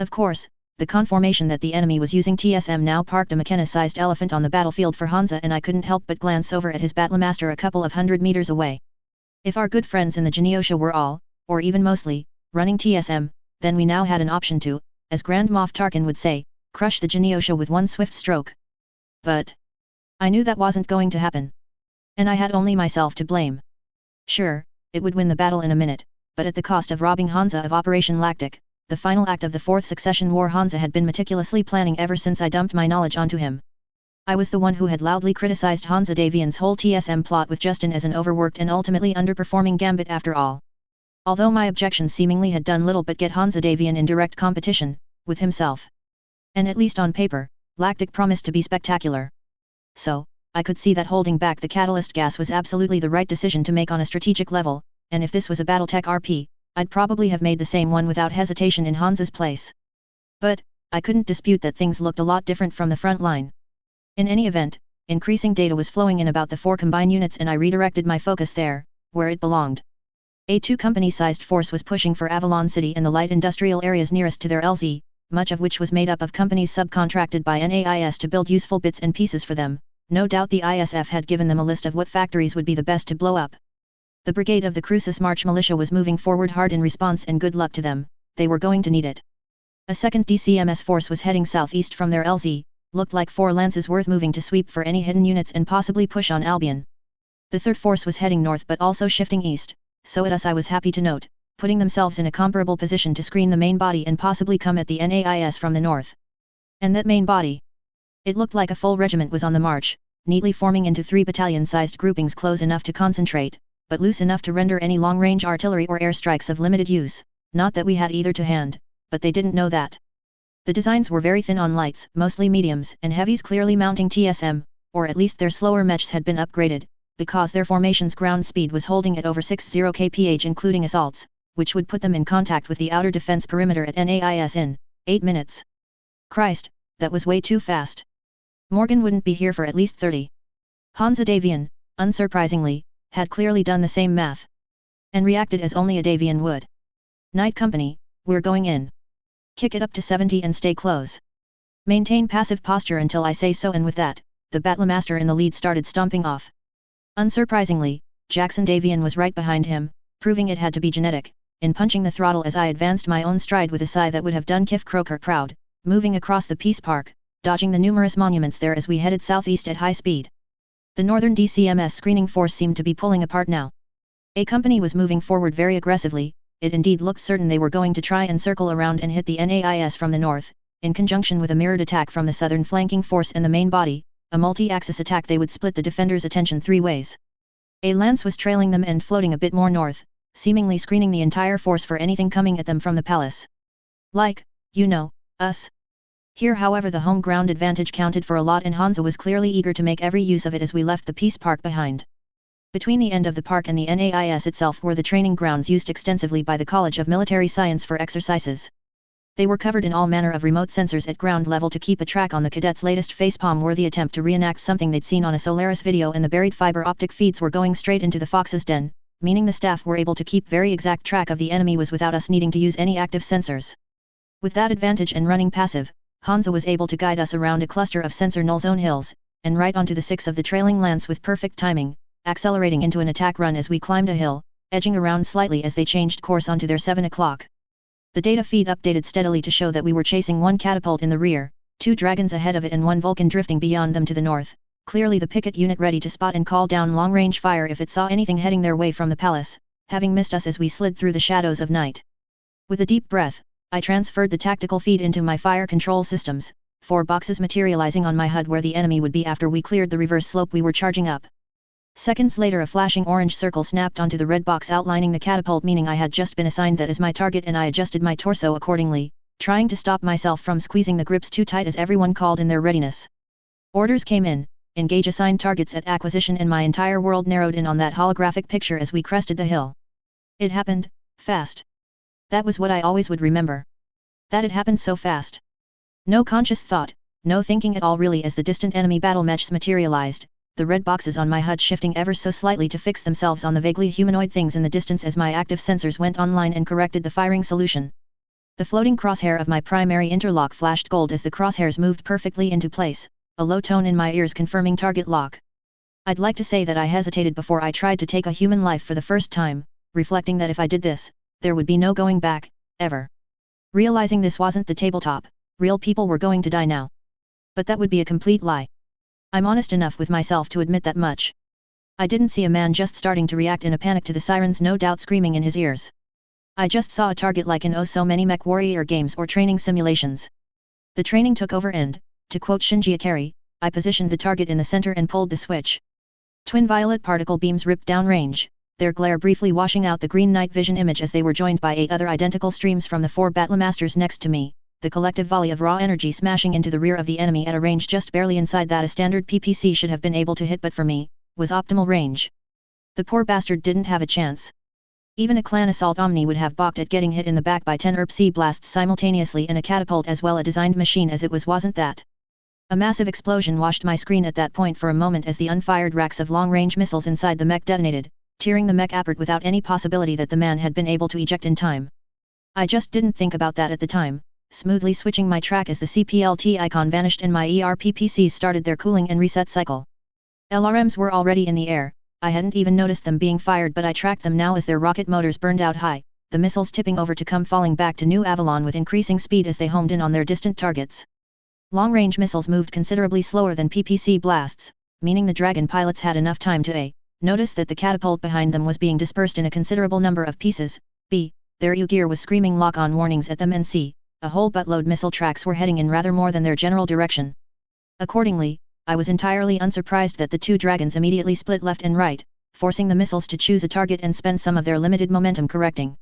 Of course, the confirmation that the enemy was using TSM now parked a McKenna-sized elephant on the battlefield for Hansa, and I couldn't help but glance over at his Battlemaster a couple of 100 meters away. If our good friends in the Genosha were all, or even mostly, running TSM, then we now had an option to, as Grand Moff Tarkin would say, crush the Genosha with one swift stroke. But I knew that wasn't going to happen. And I had only myself to blame. Sure, it would win the battle in a minute, but at the cost of robbing Hansa of Operation Lactic, the final act of the Fourth Succession War Hansa had been meticulously planning ever since I dumped my knowledge onto him. I was the one who had loudly criticized Hansa Davian's whole TSM plot with Justin as an overworked and ultimately underperforming gambit after all. Although my objections seemingly had done little but get Hansa Davian in direct competition with himself. And at least on paper, Lactic promised to be spectacular. So, I could see that holding back the catalyst gas was absolutely the right decision to make on a strategic level, and if this was a Battletech RP, I'd probably have made the same one without hesitation in Hansa's place. But, I couldn't dispute that things looked a lot different from the front line. In any event, increasing data was flowing in about the 4 combined units, and I redirected my focus there, where it belonged. A 2 company-sized force was pushing for Avalon City and the light industrial areas nearest to their LZ, much of which was made up of companies subcontracted by NAIS to build useful bits and pieces for them. No doubt the ISF had given them a list of what factories would be the best to blow up. The brigade of the Crucis March Militia was moving forward hard in response, and good luck to them, they were going to need it. A second DCMS force was heading southeast from their LZ, looked like 4 lances worth moving to sweep for any hidden units and possibly push on Albion. The third force was heading north but also shifting east, so I was happy to note, putting themselves in a comparable position to screen the main body and possibly come at the NAIS from the north. And that main body? It looked like a full regiment was on the march, neatly forming into 3 battalion-sized groupings close enough to concentrate, but loose enough to render any long-range artillery or airstrikes of limited use, not that we had either to hand, but they didn't know that. The designs were very thin on lights, mostly mediums, and heavies clearly mounting TSM, or at least their slower mechs had been upgraded, because their formation's ground speed was holding at over 60 kph including assaults, which would put them in contact with the outer defense perimeter at NAIS in 8 minutes. Christ, that was way too fast. Morgan wouldn't be here for at least 30. Hansa Davian, unsurprisingly, had clearly done the same math. And reacted as only a Davian would. Night Company, we're going in. Kick it up to 70 and stay close. Maintain passive posture until I say so, and with that, the Battlemaster in the lead started stomping off. Unsurprisingly, Jackson Davian was right behind him, proving it had to be genetic, in punching the throttle as I advanced my own stride with a sigh that would have done Kif Croker proud, moving across the Peace Park, dodging the numerous monuments there as we headed southeast at high speed. The northern DCMS screening force seemed to be pulling apart now. A company was moving forward very aggressively. It indeed looked certain they were going to try and circle around and hit the NAIS from the north, in conjunction with a mirrored attack from the southern flanking force and the main body, a multi-axis attack. They would split the defenders' attention 3 ways. A lance was trailing them and floating a bit more north, seemingly screening the entire force for anything coming at them from the palace. Like, you know, us. Here however the home ground advantage counted for a lot, and Hansa was clearly eager to make every use of it as we left the Peace Park behind. Between the end of the park and the NAIS itself were the training grounds used extensively by the College of Military Science for exercises. They were covered in all manner of remote sensors at ground level to keep a track on the cadets' latest facepalm-worthy attempt to reenact something they'd seen on a Solaris video, and the buried fiber optic feeds were going straight into the Fox's den, meaning the staff were able to keep very exact track of the enemy without us needing to use any active sensors. With that advantage and running passive, Hansa was able to guide us around a cluster of sensor null zone hills, and right onto the 6 of the trailing lance with perfect timing, accelerating into an attack run as we climbed a hill, edging around slightly as they changed course onto their 7 o'clock. The data feed updated steadily to show that we were chasing 1 catapult in the rear, 2 dragons ahead of it and 1 Vulcan drifting beyond them to the north, clearly the picket unit ready to spot and call down long-range fire if it saw anything heading their way from the palace, having missed us as we slid through the shadows of night. With a deep breath, I transferred the tactical feed into my fire control systems, 4 boxes materializing on my HUD where the enemy would be after we cleared the reverse slope we were charging up. Seconds later a flashing orange circle snapped onto the red box outlining the catapult, meaning I had just been assigned that as my target, and I adjusted my torso accordingly, trying to stop myself from squeezing the grips too tight as everyone called in their readiness. Orders came in, engage assigned targets at acquisition, and my entire world narrowed in on that holographic picture as we crested the hill. It happened, fast. That was what I always would remember. That it happened so fast. No conscious thought, no thinking at all really, as the distant enemy battle mechs materialized, the red boxes on my HUD shifting ever so slightly to fix themselves on the vaguely humanoid things in the distance as my active sensors went online and corrected the firing solution. The floating crosshair of my primary interlock flashed gold as the crosshairs moved perfectly into place, a low tone in my ears confirming target lock. I'd like to say that I hesitated before I tried to take a human life for the first time, reflecting that if I did this, there would be no going back, ever. Realizing this wasn't the tabletop, real people were going to die now. But that would be a complete lie. I'm honest enough with myself to admit that much. I didn't see a man just starting to react in a panic to the sirens no doubt screaming in his ears. I just saw a target like in oh so many mech warrior games or training simulations. The training took over and, to quote Shinji Ikari, I positioned the target in the center and pulled the switch. Twin violet particle beams ripped downrange, their glare briefly washing out the green night vision image as they were joined by 8 other identical streams from the 4 Battlemasters next to me, the collective volley of raw energy smashing into the rear of the enemy at a range just barely inside that a standard PPC should have been able to hit, but for me, was optimal range. The poor bastard didn't have a chance. Even a clan assault Omni would have balked at getting hit in the back by 10 ERP-C blasts simultaneously and a catapult as well a designed machine as it wasn't that. A massive explosion washed my screen at that point for a moment as the unfired racks of long-range missiles inside the mech detonated, tearing the mech apart without any possibility that the man had been able to eject in time. I just didn't think about that at the time, smoothly switching my track as the CPLT icon vanished and my ERPPCs started their cooling and reset cycle. LRMs were already in the air. I hadn't even noticed them being fired, but I tracked them now as their rocket motors burned out high, the missiles tipping over to come falling back to New Avalon with increasing speed as they homed in on their distant targets. Long-range missiles moved considerably slower than PPC blasts, meaning the Dragon pilots had enough time to A. Notice that the catapult behind them was being dispersed in a considerable number of pieces, B. Their EU gear was screaming lock-on warnings at them, and C. A whole buttload missile tracks were heading in rather more than their general direction. Accordingly, I was entirely unsurprised that the 2 dragons immediately split left and right, forcing the missiles to choose a target and spend some of their limited momentum correcting.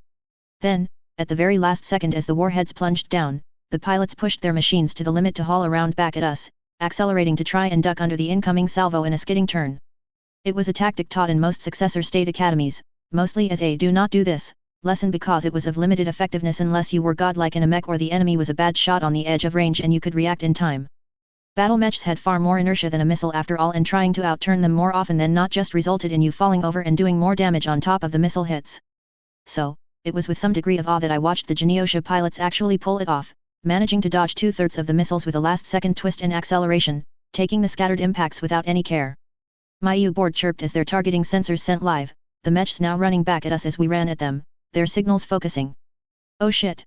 Then, at the very last second as the warheads plunged down, the pilots pushed their machines to the limit to haul around back at us, accelerating to try and duck under the incoming salvo in a skidding turn. It was a tactic taught in most successor state academies, mostly as a do not do this lesson because it was of limited effectiveness unless you were godlike in a mech or the enemy was a bad shot on the edge of range and you could react in time. Battle mechs had far more inertia than a missile after all, and trying to outturn them more often than not just resulted in you falling over and doing more damage on top of the missile hits. So, it was with some degree of awe that I watched the Genosha pilots actually pull it off, managing to dodge 2/3 of the missiles with a last-second twist and acceleration, taking the scattered impacts without any care. My EU board chirped as their targeting sensors sent live, the mechs now running back at us as we ran at them, their signals focusing. Oh shit!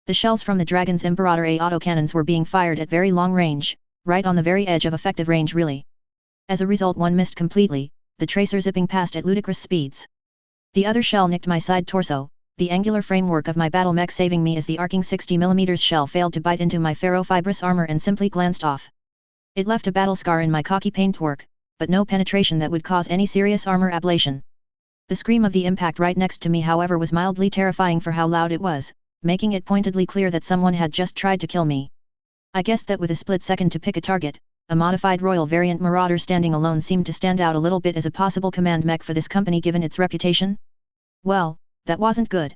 The shells from the Dragon's Imperator A autocannons were being fired at very long range, right on the very edge of effective range really. As a result, one missed completely, the tracer zipping past at ludicrous speeds. The other shell nicked my side torso, the angular framework of my battle mech saving me as the arcing 60mm shell failed to bite into my ferrofibrous armor and simply glanced off. It left a battle scar in my cocky paintwork, but no penetration that would cause any serious armor ablation. The scream of the impact right next to me however was mildly terrifying for how loud it was, making it pointedly clear that someone had just tried to kill me. I guessed that with a split second to pick a target, a modified Royal variant Marauder standing alone seemed to stand out a little bit as a possible command mech for this company given its reputation. Well, that wasn't good.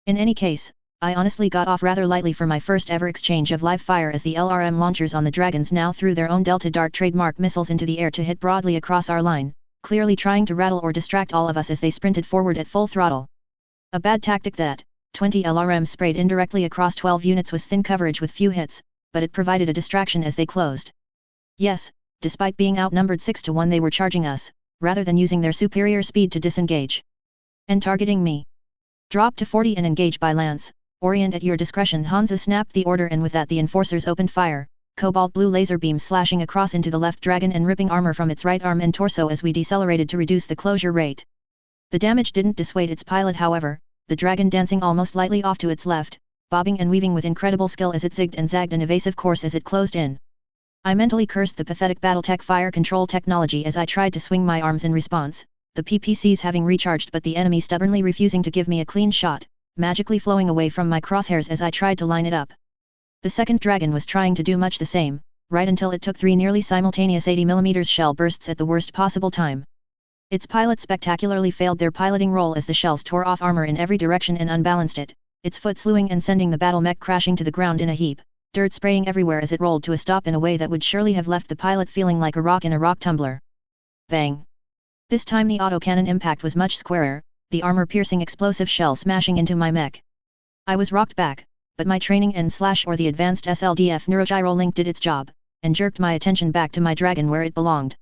In any case, I honestly got off rather lightly for my first ever exchange of live fire as the LRM launchers on the Dragons now threw their own Delta Dart trademark missiles into the air to hit broadly across our line, clearly trying to rattle or distract all of us as they sprinted forward at full throttle. A bad tactic that, 20 LRM sprayed indirectly across 12 units was thin coverage with few hits, but it provided a distraction as they closed. Yes, despite being outnumbered 6-1 they were charging us, rather than using their superior speed to disengage. And targeting me. Drop to 40 and engage by lance, orient at your discretion. Hansa snapped the order and with that the enforcers opened fire, cobalt blue laser beams slashing across into the left dragon and ripping armor from its right arm and torso as we decelerated to reduce the closure rate. The damage didn't dissuade its pilot however, the dragon dancing almost lightly off to its left, bobbing and weaving with incredible skill as it zigged and zagged an evasive course as it closed in. I mentally cursed the pathetic Battletech fire control technology as I tried to swing my arms in response, the PPCs having recharged but the enemy stubbornly refusing to give me a clean shot, magically flowing away from my crosshairs as I tried to line it up. The second dragon was trying to do much the same, right until it took 3 nearly simultaneous 80mm shell bursts at the worst possible time. Its pilot spectacularly failed their piloting role as the shells tore off armor in every direction and unbalanced it, its foot slewing and sending the battle mech crashing to the ground in a heap, dirt spraying everywhere as it rolled to a stop in a way that would surely have left the pilot feeling like a rock in a rock tumbler. Bang! This time the autocannon impact was much squarer, the armor-piercing explosive shell smashing into my mech. I was rocked back, but my training or the advanced SLDF neurogyro link did its job, and jerked my attention back to my dragon where it belonged.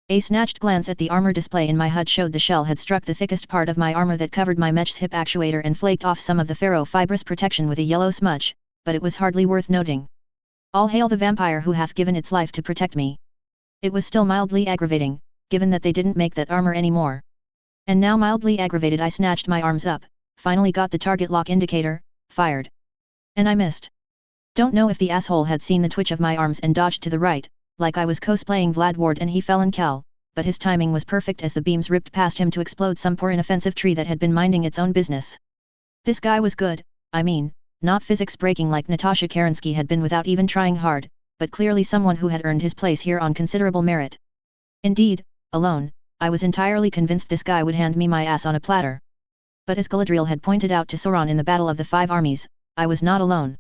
A snatched glance at the armor display in my HUD showed the shell had struck the thickest part of my armor that covered my mech's hip actuator and flaked off some of the ferro-fibrous protection with a yellow smudge, but it was hardly worth noting. All hail the vampire who hath given its life to protect me. It was still mildly aggravating, given that they didn't make that armor anymore. And now mildly aggravated I snatched my arms up, finally got the target lock indicator, fired. And I missed. Don't know if the asshole had seen the twitch of my arms and dodged to the right, like I was cosplaying Vlad Ward and he fell in Kel, but his timing was perfect as the beams ripped past him to explode some poor inoffensive tree that had been minding its own business. This guy was good, I mean, not physics breaking like Natasha Kerensky had been without even trying hard, but clearly someone who had earned his place here on considerable merit. Indeed, alone, I was entirely convinced this guy would hand me my ass on a platter. But as Galadriel had pointed out to Sauron in the Battle of the Five Armies, I was not alone.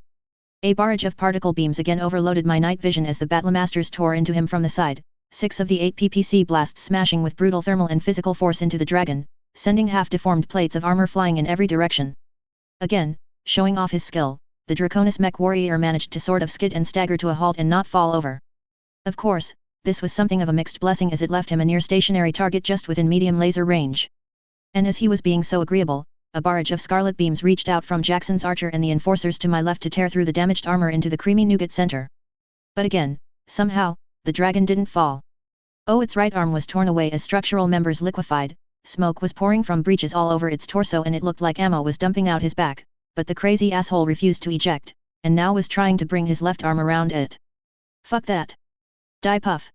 A barrage of particle beams again overloaded my night vision as the Battlemasters tore into him from the side, 6 of the 8 PPC blasts smashing with brutal thermal and physical force into the dragon, sending half-deformed plates of armor flying in every direction. Again, showing off his skill, the Draconis mech warrior managed to sort of skid and stagger to a halt and not fall over. Of course, this was something of a mixed blessing as it left him a near-stationary target just within medium laser range. And as he was being so agreeable, a barrage of scarlet beams reached out from Jackson's archer and the enforcers to my left to tear through the damaged armor into the creamy nougat center. But again, somehow, the dragon didn't fall. Oh, its right arm was torn away as structural members liquefied, smoke was pouring from breaches all over its torso and it looked like ammo was dumping out his back, but the crazy asshole refused to eject, and now was trying to bring his left arm around it. Fuck that. Die puff.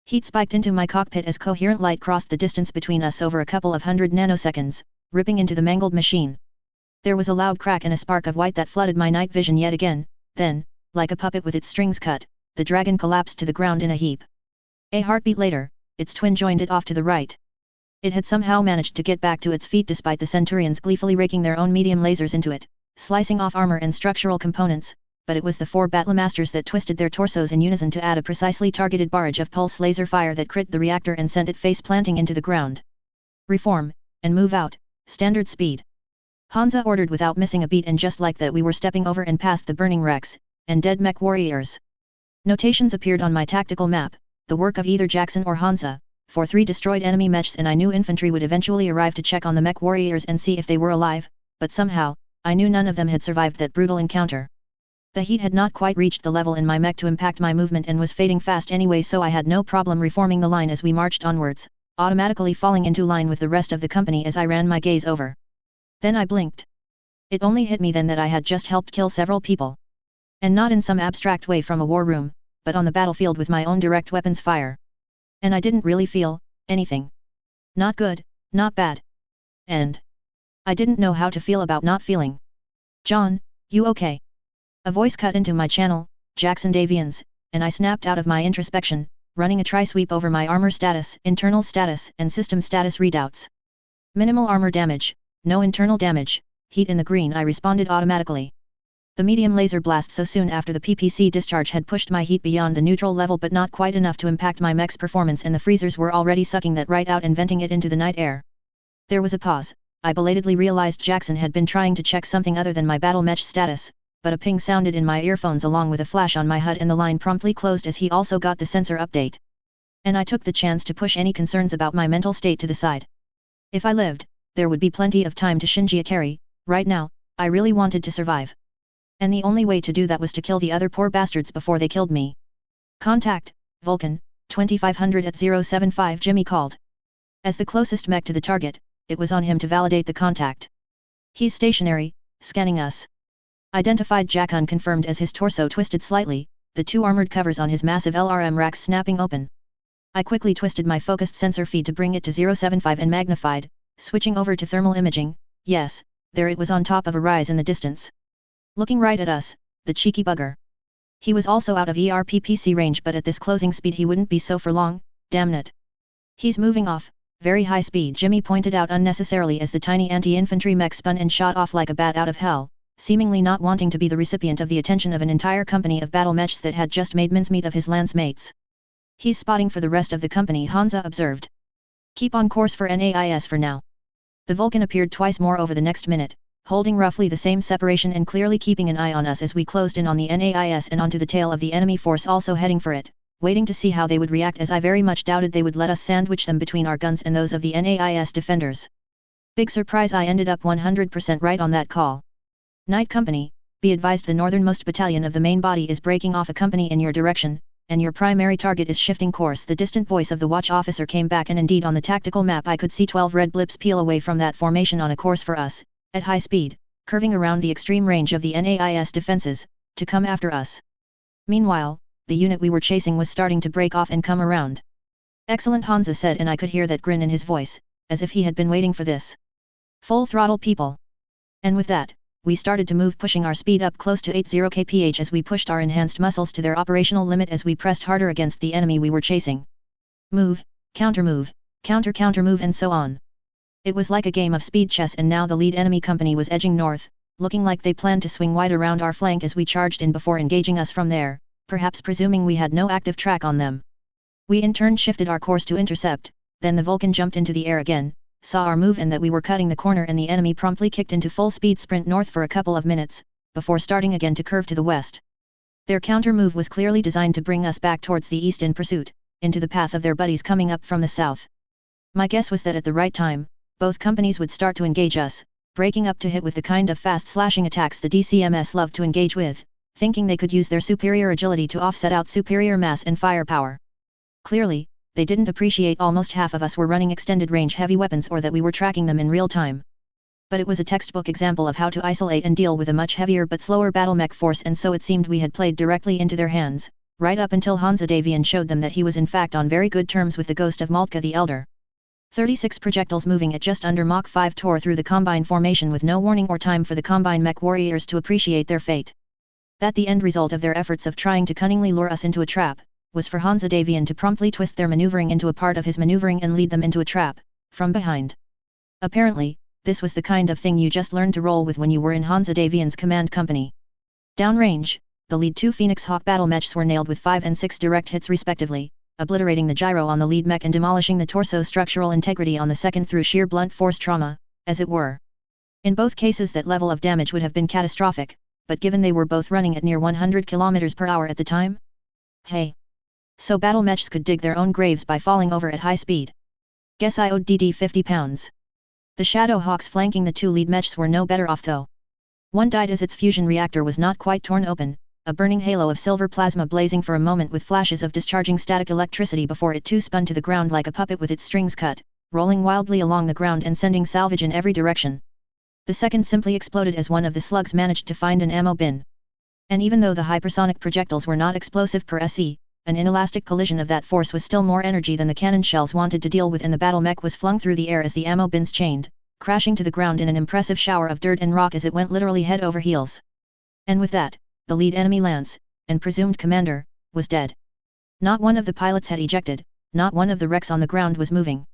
Heat spiked into my cockpit as coherent light crossed the distance between us over a couple of 100 nanoseconds, ripping into the mangled machine. There was a loud crack and a spark of white that flooded my night vision yet again, then, like a puppet with its strings cut, the dragon collapsed to the ground in a heap. A heartbeat later, its twin joined it off to the right. It had somehow managed to get back to its feet despite the Centurions gleefully raking their own medium lasers into it, slicing off armor and structural components, but it was the 4 Battlemasters that twisted their torsos in unison to add a precisely targeted barrage of pulse laser fire that crit the reactor and sent it face-planting into the ground. Reform, and move out, standard speed. Hansa ordered without missing a beat, and just like that we were stepping over and past the burning wrecks, and dead mech warriors. Notations appeared on my tactical map, the work of either Jackson or Hansa, for 3 destroyed enemy mechs, and I knew infantry would eventually arrive to check on the mech warriors and see if they were alive, but somehow, I knew none of them had survived that brutal encounter. The heat had not quite reached the level in my mech to impact my movement and was fading fast anyway, so I had no problem reforming the line as we marched onwards, automatically falling into line with the rest of the company as I ran my gaze over. Then I blinked. It only hit me then that I had just helped kill several people. And not in some abstract way from a war room, but on the battlefield with my own direct weapons fire. And I didn't really feel anything. Not good, not bad. And I didn't know how to feel about not feeling. John, you okay? A voice cut into my channel, Jackson Davians, and I snapped out of my introspection, running a tri-sweep over my armor status, internal status, and system status readouts. Minimal armor damage, no internal damage, heat in the green. I responded automatically. The medium laser blast so soon after the PPC discharge had pushed my heat beyond the neutral level, but not quite enough to impact my mech's performance, and the freezers were already sucking that right out and venting it into the night air. There was a pause. I belatedly realized Jackson had been trying to check something other than my battle mech status, but a ping sounded in my earphones along with a flash on my HUD, and the line promptly closed as he also got the sensor update. And I took the chance to push any concerns about my mental state to the side. If I lived, there would be plenty of time to Shinji Ikari. Right now, I really wanted to survive. And the only way to do that was to kill the other poor bastards before they killed me. Contact, Vulcan, 2500 at 075, Jimmy called. As the closest mech to the target, it was on him to validate the contact. He's stationary, scanning us. Identified. Jackson confirmed as his torso twisted slightly, the 2 armored covers on his massive LRM racks snapping open. I quickly twisted my focused sensor feed to bring it to 075 and magnified, switching over to thermal imaging. Yes, there it was on top of a rise in the distance. Looking right at us, the cheeky bugger. He was also out of ERPPC range, but at this closing speed he wouldn't be so for long, damn it. He's moving off, very high speed, Jimmy pointed out unnecessarily as the tiny anti-infantry mech spun and shot off like a bat out of hell, seemingly not wanting to be the recipient of the attention of an entire company of battle mechs that had just made mincemeat of his lance mates. He's spotting for the rest of the company, Hansa observed. Keep on course for NAIS for now. The Vulcan appeared twice more over the next minute, holding roughly the same separation and clearly keeping an eye on us as we closed in on the NAIS and onto the tail of the enemy force also heading for it, waiting to see how they would react, as I very much doubted they would let us sandwich them between our guns and those of the NAIS defenders. Big surprise, I ended up 100% right on that call. Night Company, be advised the northernmost battalion of the main body is breaking off a company in your direction, and your primary target is shifting course. The distant voice of the watch officer came back, and indeed on the tactical map I could see 12 red blips peel away from that formation on a course for us, at high speed, curving around the extreme range of the NAIS defenses, to come after us. Meanwhile, the unit we were chasing was starting to break off and come around. Excellent, Hansa said, and I could hear that grin in his voice, as if he had been waiting for this. Full throttle, people. And with that, we started to move, pushing our speed up close to 80 kph as we pushed our enhanced muscles to their operational limit as we pressed harder against the enemy we were chasing. Move, counter move, counter move, and so on. It was like a game of speed chess, and now the lead enemy company was edging north, looking like they planned to swing wide around our flank as we charged in before engaging us from there, perhaps presuming we had no active track on them. We in turn shifted our course to intercept, then the Vulcan jumped into the air again, saw our move and that we were cutting the corner, and the enemy promptly kicked into full speed sprint north for a couple of minutes, before starting again to curve to the west. Their counter move was clearly designed to bring us back towards the east in pursuit, into the path of their buddies coming up from the south. My guess was that at the right time, both companies would start to engage us, breaking up to hit with the kind of fast slashing attacks the DCMS loved to engage with, thinking they could use their superior agility to offset out superior mass and firepower. Clearly, they didn't appreciate almost half of us were running extended range heavy weapons, or that we were tracking them in real time. But it was a textbook example of how to isolate and deal with a much heavier but slower battle mech force, and so it seemed we had played directly into their hands, right up until Hansa Davian showed them that he was in fact on very good terms with the ghost of Maltka the Elder. 36 projectiles moving at just under Mach 5 tore through the Combine formation with no warning or time for the Combine mech warriors to appreciate their fate. That the end result of their efforts of trying to cunningly lure us into a trap, was for Hansa Davian to promptly twist their maneuvering into a part of his maneuvering and lead them into a trap, from behind. Apparently, this was the kind of thing you just learned to roll with when you were in Hansa Davian's command company. Downrange, the lead 2 Phoenix Hawk battle mechs were nailed with 5 and 6 direct hits respectively, obliterating the gyro on the lead mech and demolishing the torso structural integrity on the second through sheer blunt force trauma, as it were. In both cases that level of damage would have been catastrophic, but given they were both running at near 100 km per hour at the time? Hey! So battle mechs could dig their own graves by falling over at high speed. Guess I owed DD 50 pounds. The Shadow Hawks flanking the 2 lead mechs were no better off though. One died as its fusion reactor was not quite torn open, a burning halo of silver plasma blazing for a moment with flashes of discharging static electricity before it too spun to the ground like a puppet with its strings cut, rolling wildly along the ground and sending salvage in every direction. The second simply exploded as one of the slugs managed to find an ammo bin. And even though the hypersonic projectiles were not explosive per SE, an inelastic collision of that force was still more energy than the cannon shells wanted to deal with, and the battle mech was flung through the air as the ammo bins chained, crashing to the ground in an impressive shower of dirt and rock as it went literally head over heels. And with that, the lead enemy lance, and presumed commander, was dead. Not one of the pilots had ejected, not one of the wrecks on the ground was moving.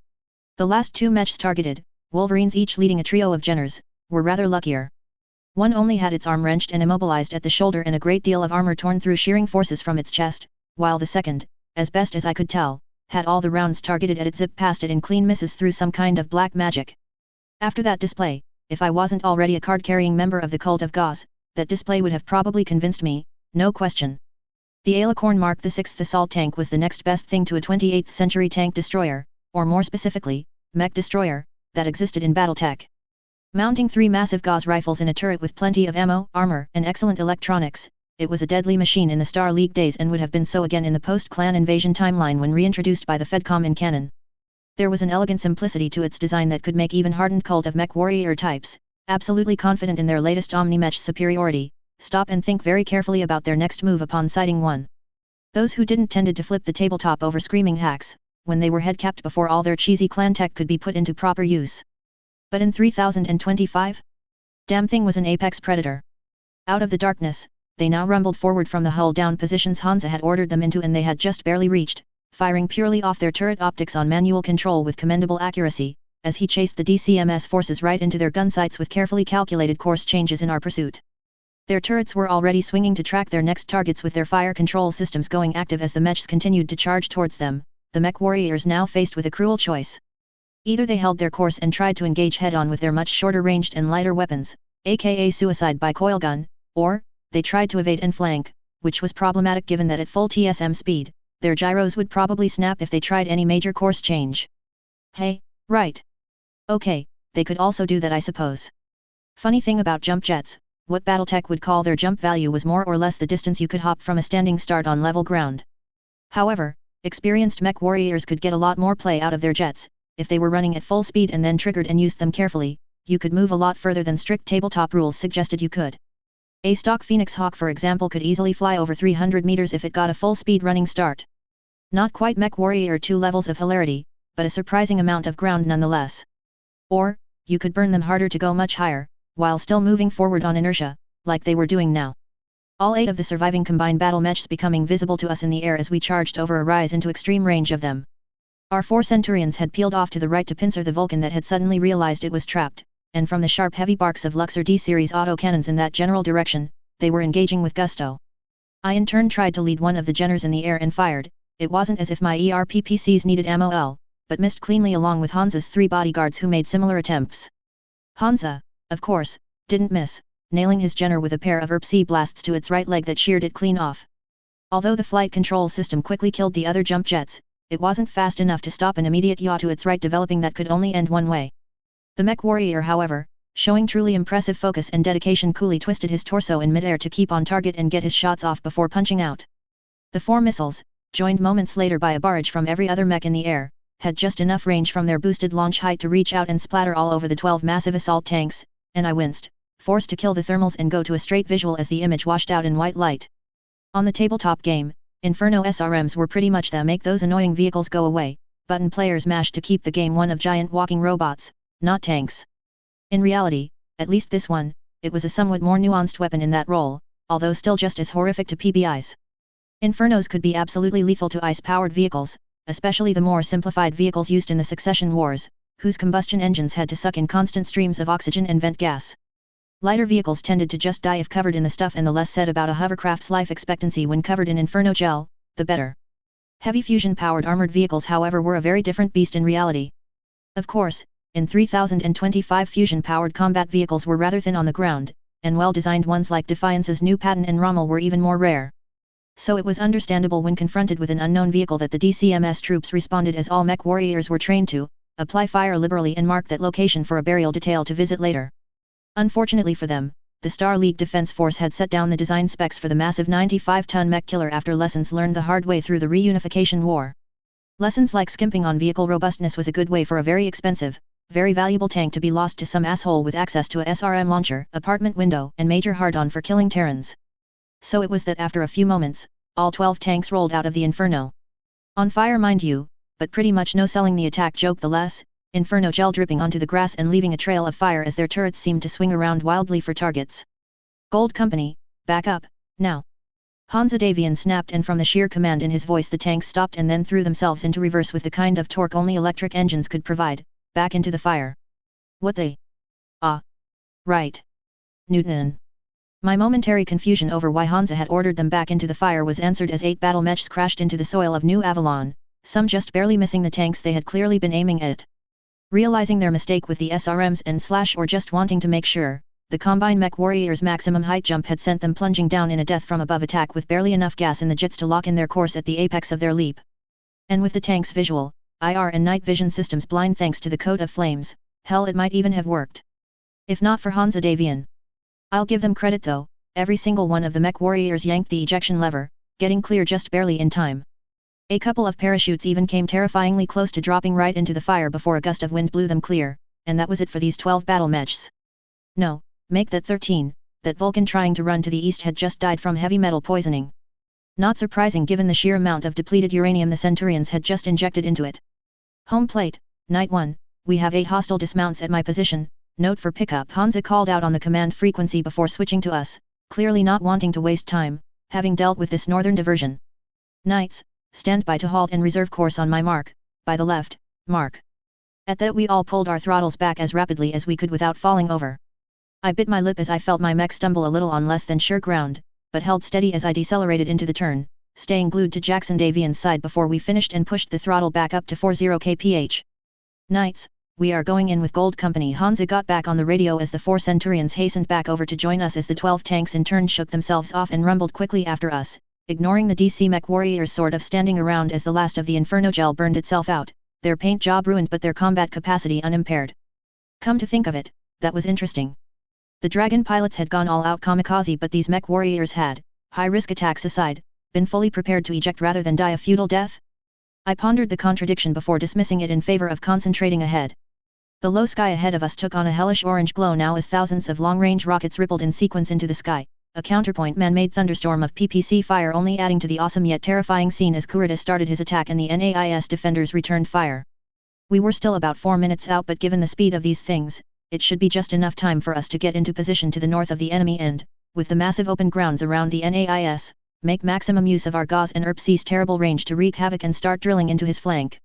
The last 2 mechs targeted, Wolverines each leading a trio of Jenners, were rather luckier. One only had its arm wrenched and immobilized at the shoulder and a great deal of armor torn through shearing forces from its chest, while the second, as best as I could tell, had all the rounds targeted at it, zip past it in clean misses through some kind of black magic. After that display, if I wasn't already a card-carrying member of the cult of Gauss, that display would have probably convinced me, no question. The Alicorn Mark VI assault tank was the next best thing to a 28th century tank destroyer, or more specifically, mech destroyer, that existed in Battletech. Mounting 3 massive Gauss rifles in a turret with plenty of ammo, armor, and excellent electronics, it was a deadly machine in the Star League days and would have been so again in the post-clan invasion timeline when reintroduced by the Fedcom in canon. There was an elegant simplicity to its design that could make even hardened cult of mech warrior types, absolutely confident in their latest Omni-Mech superiority, stop and think very carefully about their next move upon sighting one. Those who didn't tended to flip the tabletop over screaming hacks, when they were head-capped before all their cheesy clan tech could be put into proper use. But in 3025? Damn thing was an apex predator. Out of the darkness, they now rumbled forward from the hull-down positions Hansa had ordered them into, and they had just barely reached, firing purely off their turret optics on manual control with commendable accuracy, as he chased the DCMS forces right into their gun sights with carefully calculated course changes in our pursuit. Their turrets were already swinging to track their next targets with their fire control systems going active as the mechs continued to charge towards them, the mech warriors now faced with a cruel choice. Either they held their course and tried to engage head-on with their much shorter-ranged and lighter weapons, aka suicide by coil gun, or, they tried to evade and flank, which was problematic given that at full TSM speed, their gyros would probably snap if they tried any major course change. Hey, right. Okay, they could also do that I suppose. Funny thing about jump jets, what Battletech would call their jump value was more or less the distance you could hop from a standing start on level ground. However, experienced mech warriors could get a lot more play out of their jets. If they were running at full speed and then triggered and used them carefully, you could move a lot further than strict tabletop rules suggested you could. A stock Phoenix Hawk for example could easily fly over 300 meters if it got a full speed running start. Not quite Mech Warrior 2 levels of hilarity, but a surprising amount of ground nonetheless. Or, you could burn them harder to go much higher, while still moving forward on inertia, like they were doing now. All 8 of the surviving combined battle mechs becoming visible to us in the air as we charged over a rise into extreme range of them. Our 4 Centurions had peeled off to the right to pincer the Vulcan that had suddenly realized it was trapped, and from the sharp heavy barks of Luxor D-series autocannons in that general direction, they were engaging with gusto. I in turn tried to lead one of the Jenners in the air and fired. It wasn't as if my ERPPCs needed ammo, but missed cleanly along with Hansa's 3 bodyguards who made similar attempts. Hansa, of course, didn't miss, nailing his Jenner with a pair of ERPC blasts to its right leg that sheared it clean off. Although the flight control system quickly killed the other jump jets, it wasn't fast enough to stop an immediate yaw to its right developing that could only end one way. The mech warrior however, showing truly impressive focus and dedication coolly twisted his torso in midair to keep on target and get his shots off before punching out. The 4 missiles, joined moments later by a barrage from every other mech in the air, had just enough range from their boosted launch height to reach out and splatter all over the 12 massive assault tanks, and I winced, forced to kill the thermals and go to a straight visual as the image washed out in white light. On the tabletop game, Inferno SRMs were pretty much the make those annoying vehicles go away, button players mashed to keep the game one of giant walking robots, not tanks. In reality, at least this one, it was a somewhat more nuanced weapon in that role, although still just as horrific to PBIs. Infernos could be absolutely lethal to ice-powered vehicles, especially the more simplified vehicles used in the Succession Wars, whose combustion engines had to suck in constant streams of oxygen and vent gas. Lighter vehicles tended to just die if covered in the stuff, and the less said about a hovercraft's life expectancy when covered in Inferno gel, the better. Heavy fusion-powered armored vehicles however were a very different beast in reality. Of course, in 3025 fusion-powered combat vehicles were rather thin on the ground, and well-designed ones like Defiance's new Patton and Rommel were even more rare. So it was understandable when confronted with an unknown vehicle that the DCMS troops responded as all mech warriors were trained to, apply fire liberally and mark that location for a burial detail to visit later. Unfortunately for them, the Star League Defense Force had set down the design specs for the massive 95-ton mech killer after lessons learned the hard way through the reunification war. Lessons like skimping on vehicle robustness was a good way for a very expensive, very valuable tank to be lost to some asshole with access to a SRM launcher, apartment window, and major hard-on for killing Terrans. So it was that after a few moments, all 12 tanks rolled out of the Inferno. On fire mind you, but pretty much no selling the attack joke the less, Inferno gel dripping onto the grass and leaving a trail of fire as their turrets seemed to swing around wildly for targets. Gold Company, back up, now. Hansa Davian snapped, and from the sheer command in his voice the tanks stopped and then threw themselves into reverse with the kind of torque only electric engines could provide, back into the fire. What the? Ah. Right. Newton. My momentary confusion over why Hansa had ordered them back into the fire was answered as 8 battle mechs crashed into the soil of New Avalon, some just barely missing the tanks they had clearly been aiming at. Realizing their mistake with the SRMs and slash or just wanting to make sure, the Combine Mech Warrior's maximum height jump had sent them plunging down in a death from above attack with barely enough gas in the jets to lock in their course at the apex of their leap. And with the tank's visual, IR and night vision systems blind thanks to the coat of flames, hell it might even have worked. If not for Hansa Davian. I'll give them credit though, every single one of the Mech Warriors yanked the ejection lever, getting clear just barely in time. A couple of parachutes even came terrifyingly close to dropping right into the fire before a gust of wind blew them clear, and that was it for these 12 battle mechs. No, make that 13, that Vulcan trying to run to the east had just died from heavy metal poisoning. Not surprising given the sheer amount of depleted uranium the Centurions had just injected into it. Home plate, Night 1, we have 8 hostile dismounts at my position, note for pickup. Hansa called out on the command frequency before switching to us, clearly not wanting to waste time, having dealt with this northern diversion. Knights, stand by to halt and reserve course on my mark, by the left, mark. At that we all pulled our throttles back as rapidly as we could without falling over. I bit my lip as I felt my mech stumble a little on less than sure ground, but held steady as I decelerated into the turn, staying glued to Jackson Davian's side before we finished and pushed the throttle back up to 40 kph. Knights, we are going in with Gold Company. Hansa got back on the radio as the 4 Centurions hastened back over to join us as the 12 tanks in turn shook themselves off and rumbled quickly after us, ignoring the DC mech warriors sort of standing around as the last of the Inferno gel burned itself out, their paint job ruined but their combat capacity unimpaired. Come to think of it, that was interesting. The Dragon pilots had gone all out kamikaze, but these mech warriors had, high-risk attacks aside, been fully prepared to eject rather than die a futile death? I pondered the contradiction before dismissing it in favor of concentrating ahead. The low sky ahead of us took on a hellish orange glow now as thousands of long-range rockets rippled in sequence into the sky, a counterpoint man-made thunderstorm of PPC fire only adding to the awesome yet terrifying scene as Kurita started his attack and the NAIS defenders returned fire. We were still about 4 minutes out, but given the speed of these things, it should be just enough time for us to get into position to the north of the enemy and, with the massive open grounds around the NAIS, make maximum use of our Gauss and ERPC's terrible range to wreak havoc and start drilling into his flank.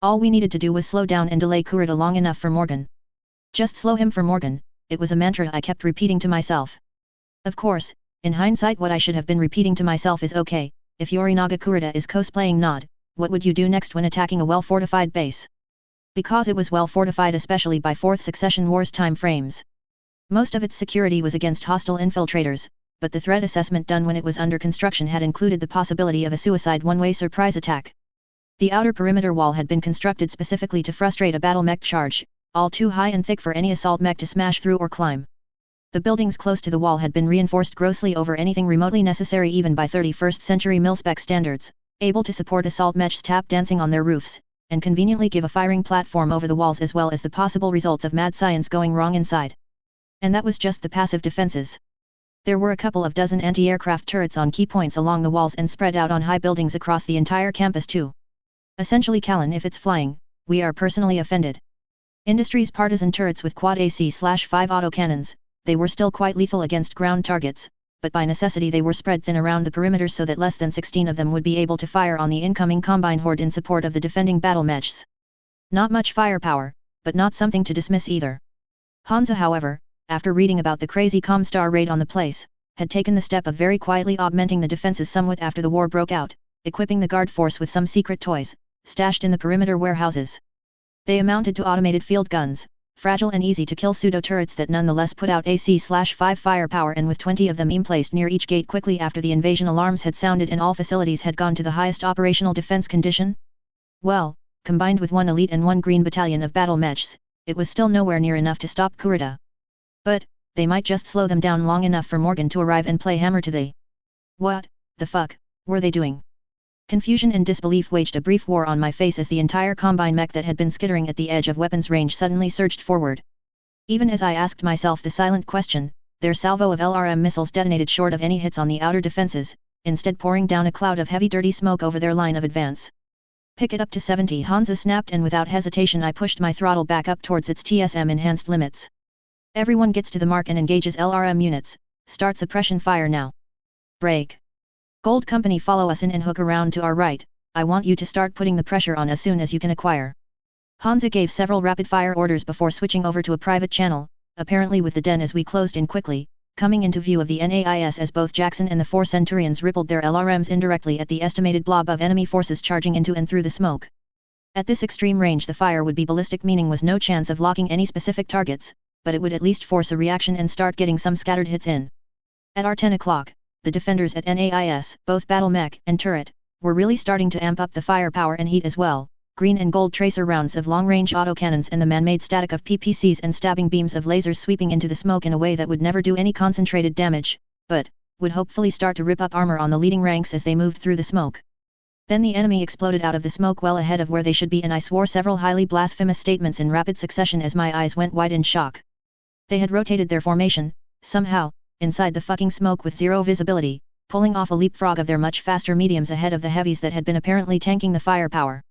All we needed to do was slow down and delay Kurita long enough for Morgan. Just slow him for Morgan, it was a mantra I kept repeating to myself. Of course, in hindsight what I should have been repeating to myself is okay, if Yorinaga Kurita is cosplaying Nod, what would you do next when attacking a well-fortified base? Because it was well-fortified especially by 4th Succession Wars time frames. Most of its security was against hostile infiltrators, but the threat assessment done when it was under construction had included the possibility of a suicide one-way surprise attack. The outer perimeter wall had been constructed specifically to frustrate a battle mech charge, all too high and thick for any assault mech to smash through or climb. The buildings close to the wall had been reinforced grossly over anything remotely necessary even by 31st century mil-spec standards, able to support assault mechs tap dancing on their roofs, and conveniently give a firing platform over the walls as well as the possible results of mad science going wrong inside. And that was just the passive defenses. There were a couple of dozen anti-aircraft turrets on key points along the walls and spread out on high buildings across the entire campus too. Essentially Callan if it's flying, we are personally offended. Industry's partisan turrets with quad AC/5 autocannons, they were still quite lethal against ground targets, but by necessity they were spread thin around the perimeter so that less than 16 of them would be able to fire on the incoming combine horde in support of the defending battle mechs. Not much firepower, but not something to dismiss either. Hansa however, after reading about the crazy Comstar raid on the place, had taken the step of very quietly augmenting the defenses somewhat after the war broke out, equipping the guard force with some secret toys, stashed in the perimeter warehouses. They amounted to automated field guns, fragile and easy to kill pseudo-turrets that nonetheless put out AC/5 firepower, and with 20 of them emplaced near each gate quickly after the invasion alarms had sounded and all facilities had gone to the highest operational defense condition? Well, combined with 1 elite and 1 green battalion of battle mechs, it was still nowhere near enough to stop Kurita. But, they might just slow them down long enough for Morgan to arrive and play hammer to the... What the fuck were they doing? Confusion and disbelief waged a brief war on my face as the entire combine mech that had been skittering at the edge of weapons range suddenly surged forward. Even as I asked myself the silent question, their salvo of LRM missiles detonated short of any hits on the outer defenses, instead pouring down a cloud of heavy dirty smoke over their line of advance. Pick it up to 70, Hansa snapped, and without hesitation I pushed my throttle back up towards its TSM enhanced limits. Everyone gets to the mark and engages LRM units, start suppression fire now. Break. Gold Company, follow us in and hook around to our right, I want you to start putting the pressure on as soon as you can acquire. Hansa gave several rapid-fire orders before switching over to a private channel, apparently with the den as we closed in quickly, coming into view of the NAIS as both Jackson and the 4 Centurions rippled their LRMs indirectly at the estimated blob of enemy forces charging into and through the smoke. At this extreme range the fire would be ballistic, meaning was no chance of locking any specific targets, but it would at least force a reaction and start getting some scattered hits in. At our 10 o'clock, the defenders at NAIS, both battle mech and turret, were really starting to amp up the firepower and heat as well. Green and gold tracer rounds of long-range autocannons and the man-made static of PPCs and stabbing beams of lasers sweeping into the smoke in a way that would never do any concentrated damage, but would hopefully start to rip up armor on the leading ranks as they moved through the smoke. Then the enemy exploded out of the smoke well ahead of where they should be, and I swore several highly blasphemous statements in rapid succession as my eyes went wide in shock. They had rotated their formation, somehow, inside the fucking smoke with zero visibility, pulling off a leapfrog of their much faster mediums ahead of the heavies that had been apparently tanking the firepower.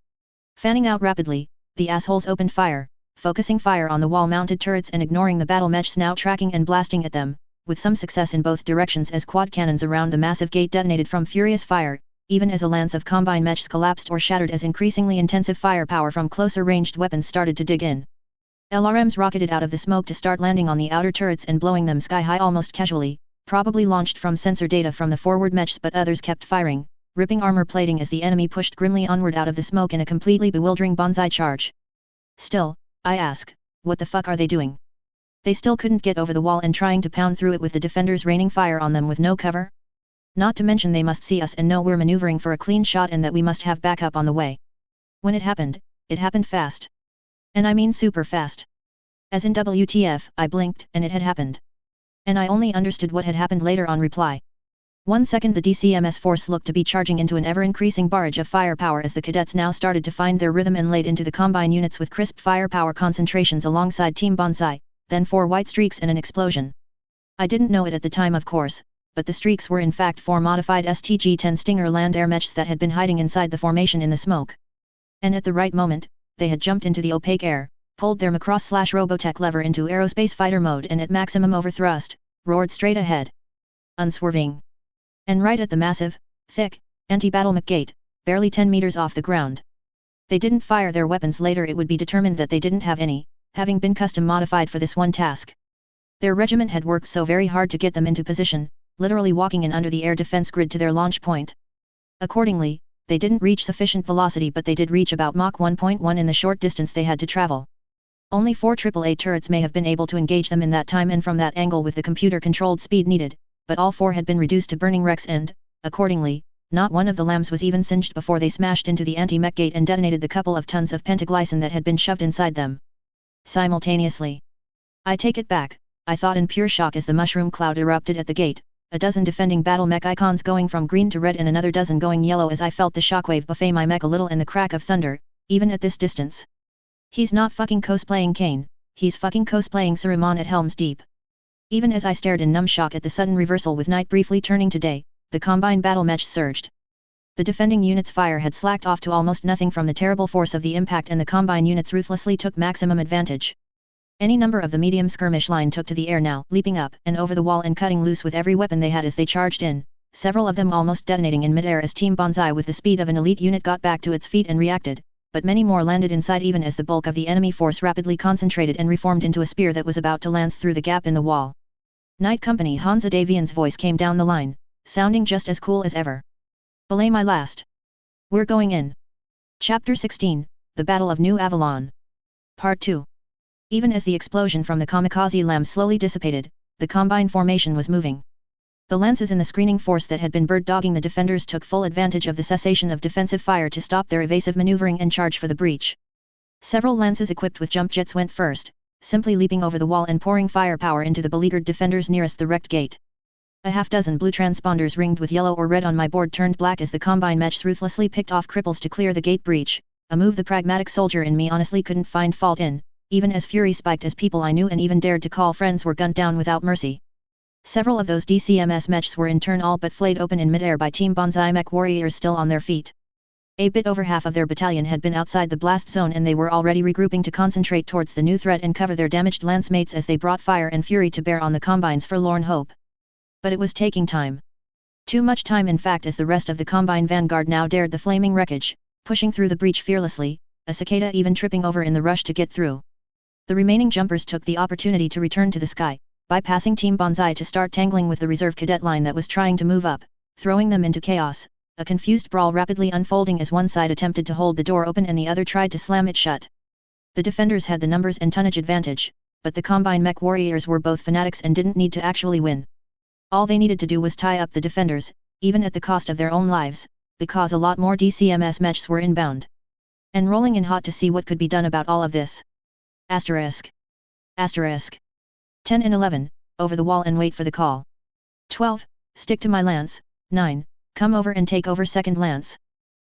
Fanning out rapidly, the assholes opened fire, focusing fire on the wall-mounted turrets and ignoring the battle mechs now tracking and blasting at them, with some success in both directions as quad cannons around the massive gate detonated from furious fire, even as a lance of combine mechs collapsed or shattered as increasingly intensive firepower from closer ranged weapons started to dig in. LRMs rocketed out of the smoke to start landing on the outer turrets and blowing them sky-high almost casually, probably launched from sensor data from the forward mechs, but others kept firing, ripping armor plating as the enemy pushed grimly onward out of the smoke in a completely bewildering bonsai charge. Still, I ask, what the fuck are they doing? They still couldn't get over the wall and trying to pound through it with the defenders raining fire on them with no cover? Not to mention they must see us and know we're maneuvering for a clean shot and that we must have backup on the way. When it happened fast. And I mean super fast. As in WTF, I blinked, and it had happened. And I only understood what had happened later on reply. 1 second the DCMS force looked to be charging into an ever-increasing barrage of firepower as the cadets now started to find their rhythm and laid into the combine units with crisp firepower concentrations alongside Team Bonsai, then 4 white streaks and an explosion. I didn't know it at the time of course, but the streaks were in fact 4 modified STG-10 Stinger land air mechs that had been hiding inside the formation in the smoke. And at the right moment, they had jumped into the opaque air, pulled their Macross/Robotech lever into aerospace fighter mode and at maximum overthrust, roared straight ahead. Unswerving. And right at the massive, thick, anti-battle mech gate, barely 10 meters off the ground. They didn't fire their weapons later. It would be determined that they didn't have any, having been custom modified for this one task. Their regiment had worked so very hard to get them into position, literally walking in under the air defense grid to their launch point. Accordingly, they didn't reach sufficient velocity, but they did reach about Mach 1.1 in the short distance they had to travel. Only 4 AAA turrets may have been able to engage them in that time and from that angle with the computer-controlled speed needed, but all 4 had been reduced to burning wrecks and, accordingly, not one of the lambs was even singed before they smashed into the anti-mech gate and detonated the couple of tons of pentaglycin that had been shoved inside them. Simultaneously. I take it back, I thought in pure shock as the mushroom cloud erupted at the gate, a dozen defending battle mech icons going from green to red and another dozen going yellow as I felt the shockwave buffet my mech a little and the crack of thunder, even at this distance. He's not fucking cosplaying Kane, he's fucking cosplaying Saruman at Helm's Deep. Even as I stared in numb shock at the sudden reversal with night briefly turning to day, the combine battle mech surged. The defending unit's fire had slacked off to almost nothing from the terrible force of the impact and the combine units ruthlessly took maximum advantage. Any number of the medium skirmish line took to the air now, leaping up and over the wall and cutting loose with every weapon they had as they charged in, several of them almost detonating in midair as Team Bonsai with the speed of an elite unit got back to its feet and reacted, but many more landed inside even as the bulk of the enemy force rapidly concentrated and reformed into a spear that was about to lance through the gap in the wall. Night Company Hansa Davian's voice came down the line, sounding just as cool as ever. Belay my last. We're going in. Chapter 16, The Battle of New Avalon. Part 2. Even as the explosion from the kamikaze lamb slowly dissipated, the combine formation was moving. The lances in the screening force that had been bird-dogging the defenders took full advantage of the cessation of defensive fire to stop their evasive maneuvering and charge for the breach. Several lances equipped with jump jets went first, simply leaping over the wall and pouring firepower into the beleaguered defenders nearest the wrecked gate. A half-dozen blue transponders ringed with yellow or red on my board turned black as the combine mechs ruthlessly picked off cripples to clear the gate breach, a move the pragmatic soldier in me honestly couldn't find fault in, even as fury spiked as people I knew and even dared to call friends were gunned down without mercy. Several of those DCMS mechs were in turn all but flayed open in midair by Team Bonsai mech warriors still on their feet. A bit over half of their battalion had been outside the blast zone and they were already regrouping to concentrate towards the new threat and cover their damaged lancemates as they brought fire and fury to bear on the combine's forlorn hope. But it was taking time. Too much time in fact as the rest of the combine vanguard now dared the flaming wreckage, pushing through the breach fearlessly, a cicada even tripping over in the rush to get through. The remaining jumpers took the opportunity to return to the sky, bypassing Team Bonsai to start tangling with the reserve cadet line that was trying to move up, throwing them into chaos, a confused brawl rapidly unfolding as one side attempted to hold the door open and the other tried to slam it shut. The defenders had the numbers and tonnage advantage, but the combine mech warriors were both fanatics and didn't need to actually win. All they needed to do was tie up the defenders, even at the cost of their own lives, because a lot more DCMS mechs were inbound. And rolling in hot to see what could be done about all of this. Asterisk. Asterisk. 10 and 11, over the wall and wait for the call. 12, stick to my lance. 9, come over and take over second lance.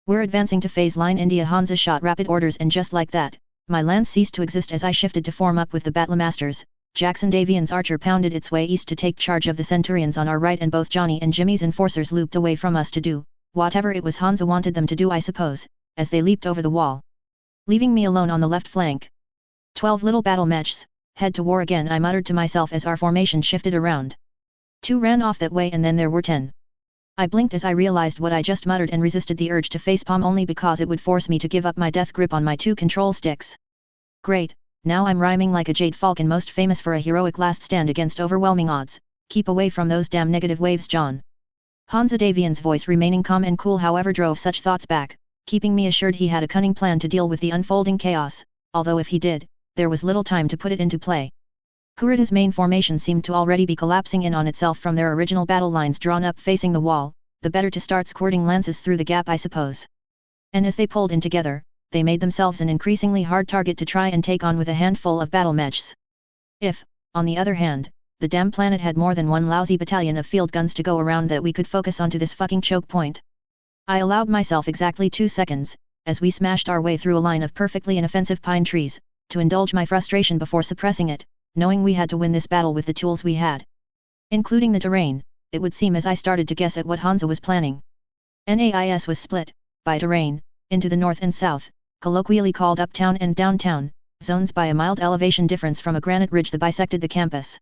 We're advancing to phase line. India Hansa shot rapid orders and just like that, my lance ceased to exist as I shifted to form up with the Battlemasters. Jackson Davian's archer pounded its way east to take charge of the Centurions on our right and both Johnny and Jimmy's enforcers looped away from us to do, whatever it was Hansa wanted them to do I suppose, as they leaped over the wall. Leaving me alone on the left flank. 12 little battle mechs, head to war again I muttered to myself as our formation shifted around. 2 ran off that way and then there were 10. I blinked as I realized what I just muttered and resisted the urge to facepalm only because it would force me to give up my death grip on my 2 control sticks. Great, now I'm rhyming like a jade falcon most famous for a heroic last stand against overwhelming odds. Keep away from those damn negative waves, John. Hansa Davian's voice remaining calm and cool however drove such thoughts back, keeping me assured he had a cunning plan to deal with the unfolding chaos, although if he did, there was little time to put it into play. Kurita's main formation seemed to already be collapsing in on itself from their original battle lines drawn up facing the wall, the better to start squirting lances through the gap I suppose. And as they pulled in together, they made themselves an increasingly hard target to try and take on with a handful of battle mechs. If, on the other hand, the damn planet had more than one lousy battalion of field guns to go around that we could focus onto this fucking choke point. I allowed myself exactly 2 seconds, as we smashed our way through a line of perfectly inoffensive pine trees, to indulge my frustration before suppressing it, knowing we had to win this battle with the tools we had. Including the terrain, it would seem as I started to guess at what Hansa was planning. NAIS was split, by terrain, into the north and south, colloquially called uptown and downtown, zones by a mild elevation difference from a granite ridge that bisected the campus.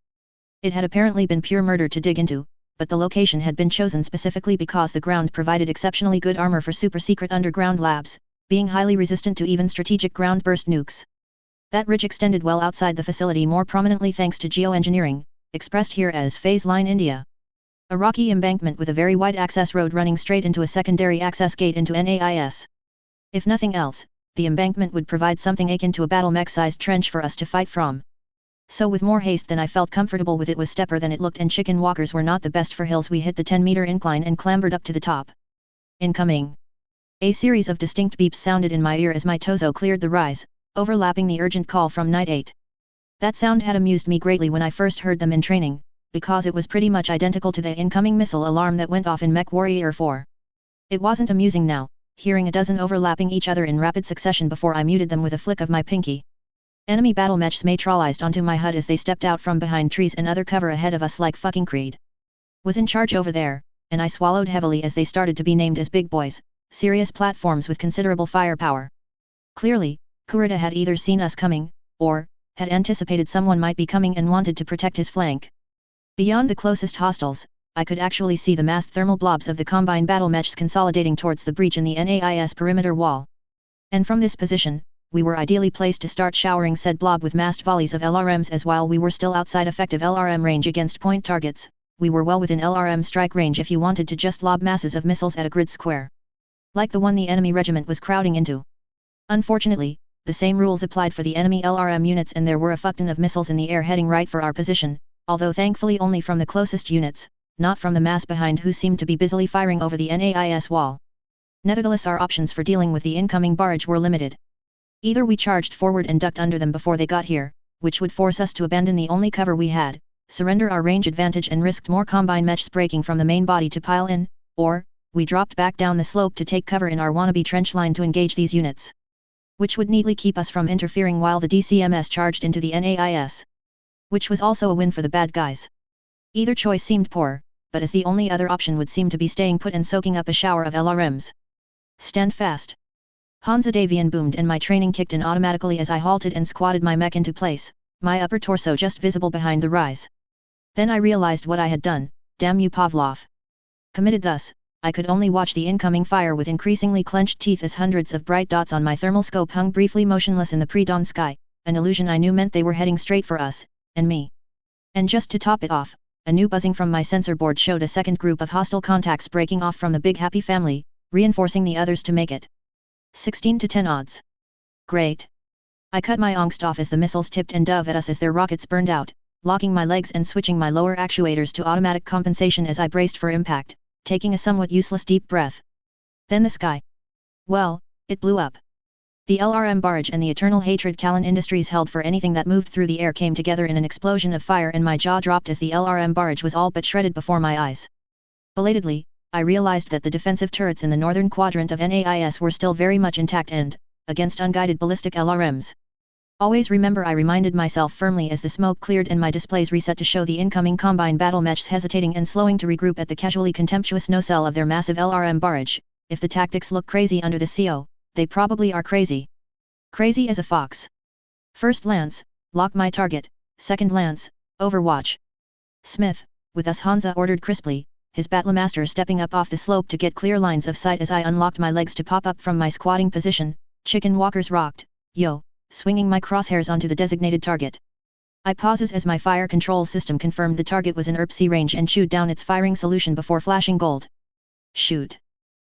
It had apparently been pure murder to dig into, but the location had been chosen specifically because the ground provided exceptionally good armor for super-secret underground labs, being highly resistant to even strategic ground-burst nukes. That ridge extended well outside the facility more prominently thanks to geoengineering, expressed here as Phase Line India. A rocky embankment with a very wide access road running straight into a secondary access gate into NAIS. If nothing else, the embankment would provide something akin to a battle mech-sized trench for us to fight from. So with more haste than I felt comfortable with, it was stepper than it looked, and chicken walkers were not the best for hills. We hit the 10-meter incline and clambered up to the top. Incoming! A series of distinct beeps sounded in my ear as my torso cleared the rise, overlapping the urgent call from Night 8. That sound had amused me greatly when I first heard them in training, because it was pretty much identical to the incoming missile alarm that went off in Mech Warrior 4. It wasn't amusing now, hearing a dozen overlapping each other in rapid succession before I muted them with a flick of my pinky. Enemy battle mechs materialized onto my HUD as they stepped out from behind trees and other cover ahead of us like fucking Creed. Was in charge over there, and I swallowed heavily as they started to be named as big boys, serious platforms with considerable firepower. Clearly, Kurita had either seen us coming, or had anticipated someone might be coming and wanted to protect his flank. Beyond the closest hostiles, I could actually see the massed thermal blobs of the combine battle mechs consolidating towards the breach in the NAIS perimeter wall. And from this position, we were ideally placed to start showering said blob with massed volleys of LRMs, as while we were still outside effective LRM range against point targets, we were well within LRM strike range if you wanted to just lob masses of missiles at a grid square. Like the one the enemy regiment was crowding into. Unfortunately, the same rules applied for the enemy LRM units, and there were a fuckton of missiles in the air heading right for our position, although thankfully only from the closest units, not from the mass behind who seemed to be busily firing over the NAIS wall. Nevertheless, our options for dealing with the incoming barrage were limited. Either we charged forward and ducked under them before they got here, which would force us to abandon the only cover we had, surrender our range advantage and risked more combine mechs breaking from the main body to pile in, or we dropped back down the slope to take cover in our wannabe trench line to engage these units. Which would neatly keep us from interfering while the DCMS charged into the NAIS. Which was also a win for the bad guys. Either choice seemed poor, but as the only other option would seem to be staying put and soaking up a shower of LRMs. Stand fast. Hansa Davian boomed and my training kicked in automatically as I halted and squatted my mech into place, my upper torso just visible behind the rise. Then I realized what I had done. Damn you, Pavlov. Committed thus, I could only watch the incoming fire with increasingly clenched teeth as hundreds of bright dots on my thermal scope hung briefly motionless in the pre-dawn sky, an illusion I knew meant they were heading straight for us, and me. And just to top it off, a new buzzing from my sensor board showed a second group of hostile contacts breaking off from the big happy family, reinforcing the others to make it 16 to 10 odds. Great. I cut my angst off as the missiles tipped and dove at us as their rockets burned out, locking my legs and switching my lower actuators to automatic compensation as I braced for impact, taking a somewhat useless deep breath. Then the sky. Well, it blew up. The LRM barrage and the eternal hatred Callan Industries held for anything that moved through the air came together in an explosion of fire, and my jaw dropped as the LRM barrage was all but shredded before my eyes. Belatedly, I realized that the defensive turrets in the northern quadrant of NAIS were still very much intact and, against unguided ballistic LRMs. Always remember, I reminded myself firmly as the smoke cleared and my displays reset to show the incoming combine battle mechs hesitating and slowing to regroup at the casually contemptuous nocelle of their massive LRM barrage. If the tactics look crazy under the CO, they probably are crazy. Crazy as a fox. First lance, lock my target. Second lance, overwatch. Smith, with us, Hansa ordered crisply, his Battlemaster stepping up off the slope to get clear lines of sight as I unlocked my legs to pop up from my squatting position. Chicken walkers rocked, yo, swinging my crosshairs onto the designated target. I pauses as my fire control system confirmed the target was in ERP-C range and chewed down its firing solution before flashing gold. Shoot.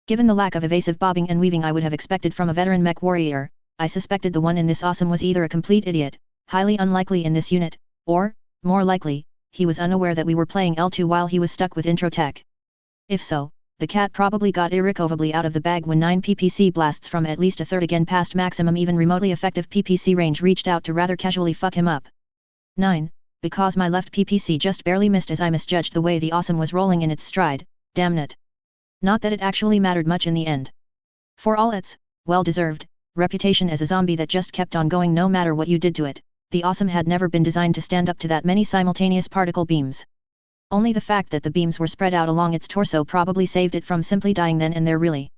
Given the lack of evasive bobbing and weaving I would have expected from a veteran mech warrior, I suspected the one in this awesome was either a complete idiot, Highly unlikely in this unit, or, more likely, he was unaware that we were playing L2 while he was stuck with intro tech. If so, the cat probably got irrecoverably out of the bag when 9 PPC blasts from at least a third again past maximum even remotely effective PPC range reached out to rather casually fuck him up. 9. Because my left PPC just barely missed as I misjudged the way the awesome was rolling in its stride, damn it. Not that it actually mattered much in the end. For all its, well-deserved, reputation as a zombie that just kept on going no matter what you did to it, the awesome had never been designed to stand up to that many simultaneous particle beams. Only the fact that the beams were spread out along its torso probably saved it from simply dying then and there really.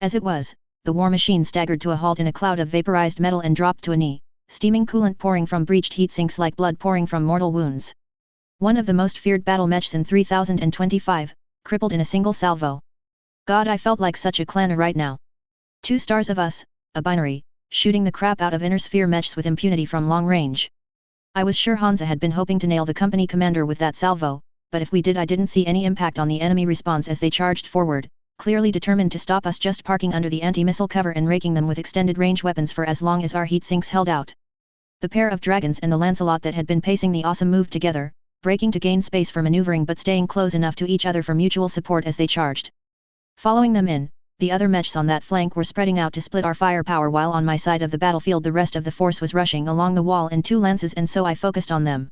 As it was, the war machine staggered to a halt in a cloud of vaporized metal and dropped to a knee, steaming coolant pouring from breached heat sinks like blood pouring from mortal wounds. One of the most feared battle mechs in 3025, crippled in a single salvo. God, I felt like such a clanner right now. 2 stars of us, a binary, shooting the crap out of inner sphere mechs with impunity from long range. I was sure Hansa had been hoping to nail the company commander with that salvo, but if we did I didn't see any impact on the enemy response as they charged forward, clearly determined to stop us just parking under the anti-missile cover and raking them with extended range weapons for as long as our heat sinks held out. The pair of dragons and the Lancelot that had been pacing the awesome moved together, breaking to gain space for maneuvering but staying close enough to each other for mutual support as they charged. Following them in, the other mechs on that flank were spreading out to split our firepower while on my side of the battlefield the rest of the force was rushing along the wall in 2 lances and so I focused on them.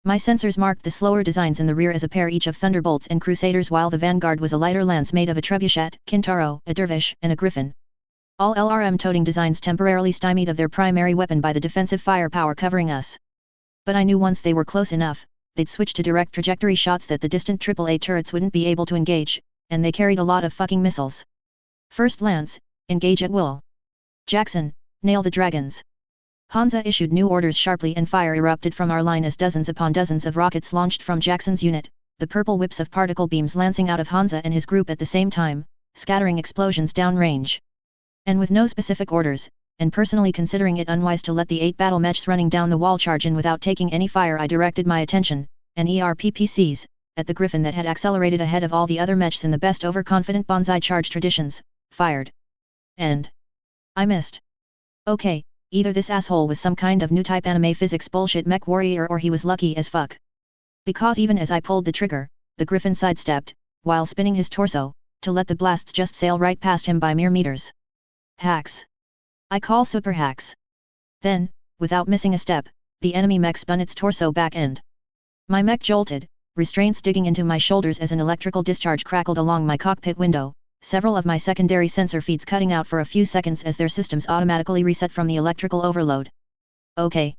My sensors marked the slower designs in the rear as a pair each of Thunderbolts and Crusaders while the vanguard was a lighter lance made of a Trebuchet, Kintaro, a Dervish, and a Griffin. All LRM-toting designs temporarily stymied of their primary weapon by the defensive firepower covering us. But I knew once they were close enough, they'd switch to direct trajectory shots that the distant AAA turrets wouldn't be able to engage, and they carried a lot of fucking missiles. First Lance, engage at will. Jackson, nail the dragons. Hansa issued new orders sharply and fire erupted from our line as dozens upon dozens of rockets launched from Jackson's unit, the purple whips of particle beams lancing out of Hansa and his group at the same time, scattering explosions downrange. And with no specific orders, and personally considering it unwise to let the 8 battle mechs running down the wall charge in without taking any fire, I directed my attention, and ERPPCs, at the Griffin that had accelerated ahead of all the other mechs in the best overconfident bonsai charge traditions, fired. And I missed. Okay, either this asshole was some kind of new type anime physics bullshit mech warrior or he was lucky as fuck. Because even as I pulled the trigger, the Griffin sidestepped, while spinning his torso, to let the blasts just sail right past him by mere meters. Hacks. I call super hacks. Then, without missing a step, the enemy mech spun its torso back end. My mech jolted, restraints digging into my shoulders as an electrical discharge crackled along my cockpit window, several of my secondary sensor feeds cutting out for a few seconds as their systems automatically reset from the electrical overload. Okay.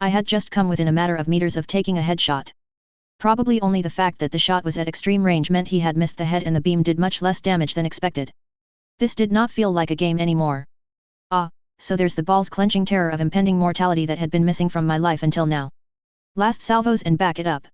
I had just come within a matter of meters of taking a headshot. Probably only the fact that the shot was at extreme range meant he had missed the head and the beam did much less damage than expected. This did not feel like a game anymore. Ah, so there's the balls-clenching terror of impending mortality that had been missing from my life until now. Last salvos and back it up.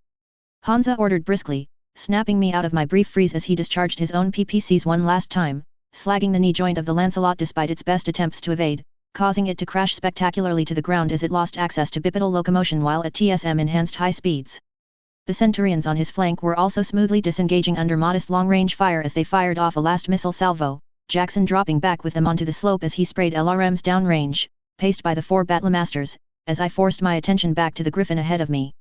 Hansa ordered briskly, snapping me out of my brief freeze as he discharged his own PPCs one last time, slagging the knee joint of the Lancelot despite its best attempts to evade, causing it to crash spectacularly to the ground as it lost access to bipedal locomotion while at TSM-enhanced high speeds. The Centurions on his flank were also smoothly disengaging under modest long-range fire as they fired off a last missile salvo, Jackson dropping back with them onto the slope as he sprayed LRMs downrange, paced by the 4 Battlemasters, as I forced my attention back to the Griffin ahead of me.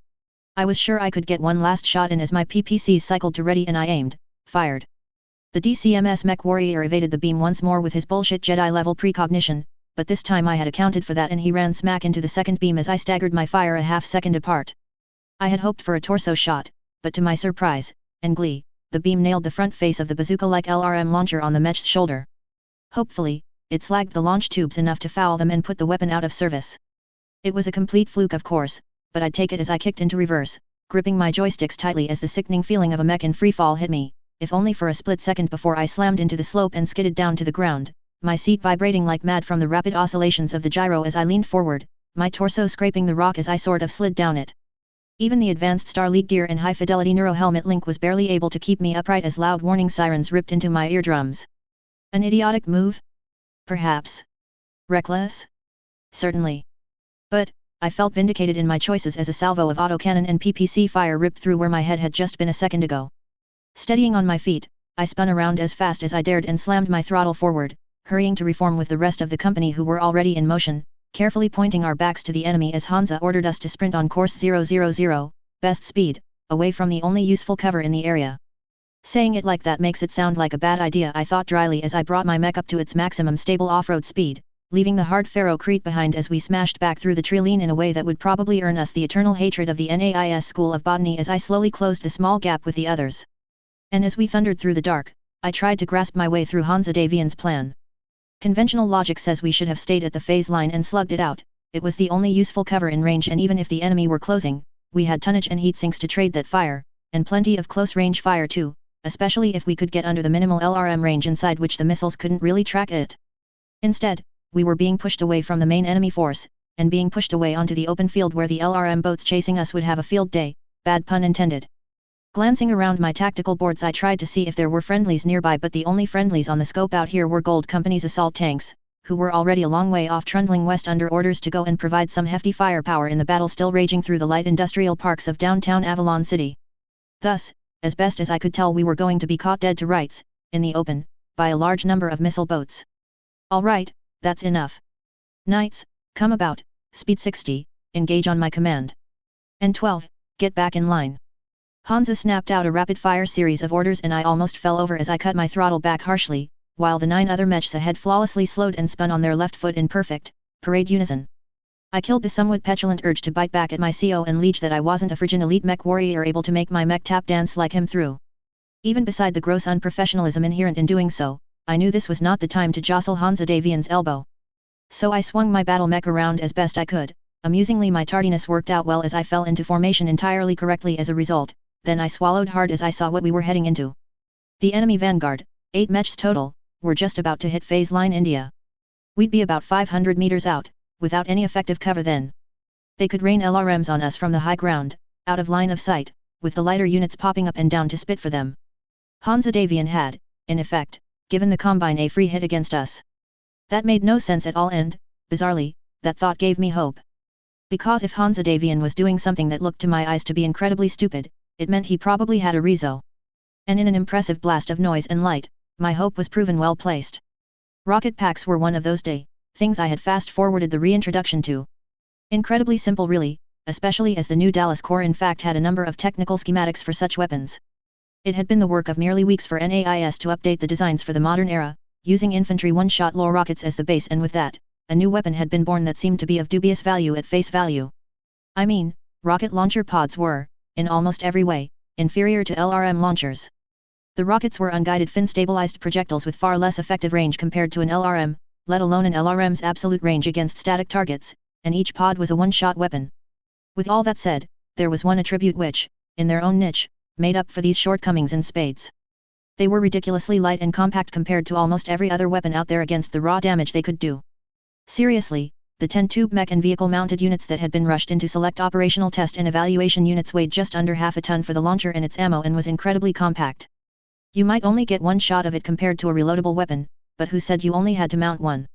I was sure I could get one last shot in as my PPCs cycled to ready and I aimed, fired. The DCMS mech warrior evaded the beam once more with his bullshit Jedi-level precognition, but this time I had accounted for that and he ran smack into the second beam as I staggered my fire a half-second apart. I had hoped for a torso shot, but to my surprise, and glee, the beam nailed the front face of the bazooka-like LRM launcher on the mech's shoulder. Hopefully, it slagged the launch tubes enough to foul them and put the weapon out of service. It was a complete fluke of course, but I'd take it as I kicked into reverse, gripping my joysticks tightly as the sickening feeling of a mech in freefall hit me, if only for a split second before I slammed into the slope and skidded down to the ground, my seat vibrating like mad from the rapid oscillations of the gyro as I leaned forward, my torso scraping the rock as I sort of slid down it. Even the advanced Starleague gear and high-fidelity neurohelmet link was barely able to keep me upright as loud warning sirens ripped into my eardrums. An idiotic move? Perhaps. Reckless? Certainly. But, I felt vindicated in my choices as a salvo of autocannon and PPC fire ripped through where my head had just been a second ago. Steadying on my feet, I spun around as fast as I dared and slammed my throttle forward, hurrying to reform with the rest of the company who were already in motion, carefully pointing our backs to the enemy as Hansa ordered us to sprint on course 000, best speed, away from the only useful cover in the area. Saying it like that makes it sound like a bad idea, I thought dryly as I brought my mech up to its maximum stable off-road speed, leaving the hard ferrocrete behind as we smashed back through the trilene in a way that would probably earn us the eternal hatred of the NAIS School of Botany as I slowly closed the small gap with the others. And as we thundered through the dark, I tried to grasp my way through Hansa Davian's plan. Conventional logic says we should have stayed at the phase line and slugged it out. It was the only useful cover in range, and even if the enemy were closing, we had tonnage and heat sinks to trade that fire, and plenty of close-range fire too, especially if we could get under the minimal LRM range inside which the missiles couldn't really track it. Instead, we were being pushed away from the main enemy force, and being pushed away onto the open field where the LRM boats chasing us would have a field day, bad pun intended. Glancing around my tactical boards, I tried to see if there were friendlies nearby, but the only friendlies on the scope out here were Gold Company's assault tanks, who were already a long way off trundling west under orders to go and provide some hefty firepower in the battle still raging through the light industrial parks of downtown Avalon City. Thus, as best as I could tell, we were going to be caught dead to rights, in the open, by a large number of missile boats. All right, that's enough. Knights, come about, speed 60, engage on my command. N12, get back in line. Hansa snapped out a rapid-fire series of orders and I almost fell over as I cut my throttle back harshly, while the 9 other mechs ahead flawlessly slowed and spun on their left foot in perfect, parade unison. I killed the somewhat petulant urge to bite back at my CO and liege that I wasn't a friggin' elite mech warrior able to make my mech tap dance like him through. Even beside the gross unprofessionalism inherent in doing so, I knew this was not the time to jostle Hansa Davian's elbow. So I swung my battle mech around as best I could. Amusingly, my tardiness worked out well as I fell into formation entirely correctly as a result, then I swallowed hard as I saw what we were heading into. The enemy vanguard, 8 mechs total, were just about to hit phase line India. We'd be about 500 meters out, without any effective cover then. They could rain LRMs on us from the high ground, out of line of sight, with the lighter units popping up and down to spit for them. Hansa Davian had, in effect, given the Combine a free hit against us. That made no sense at all, and, bizarrely, that thought gave me hope. Because if Hansa Davian was doing something that looked to my eyes to be incredibly stupid, it meant he probably had a reason. And in an impressive blast of noise and light, my hope was proven well placed. Rocket packs were one of those things I had fast-forwarded the reintroduction to. Incredibly simple really, especially as the new Dallas Corps in fact had a number of technical schematics for such weapons. It had been the work of merely weeks for NAIS to update the designs for the modern era, using infantry one-shot low rockets as the base, and with that, a new weapon had been born that seemed to be of dubious value at face value. I mean, rocket launcher pods were, in almost every way, inferior to LRM launchers. The rockets were unguided fin-stabilized projectiles with far less effective range compared to an LRM, let alone an LRM's absolute range against static targets, and each pod was a one-shot weapon. With all that said, there was one attribute which, in their own niche, made up for these shortcomings in spades. They were ridiculously light and compact compared to almost every other weapon out there against the raw damage they could do. Seriously, the 10 tube mech and vehicle-mounted units that had been rushed into select operational test and evaluation units weighed just under half a ton for the launcher and its ammo and was incredibly compact. You might only get one shot of it compared to a reloadable weapon, but who said you only had to mount one?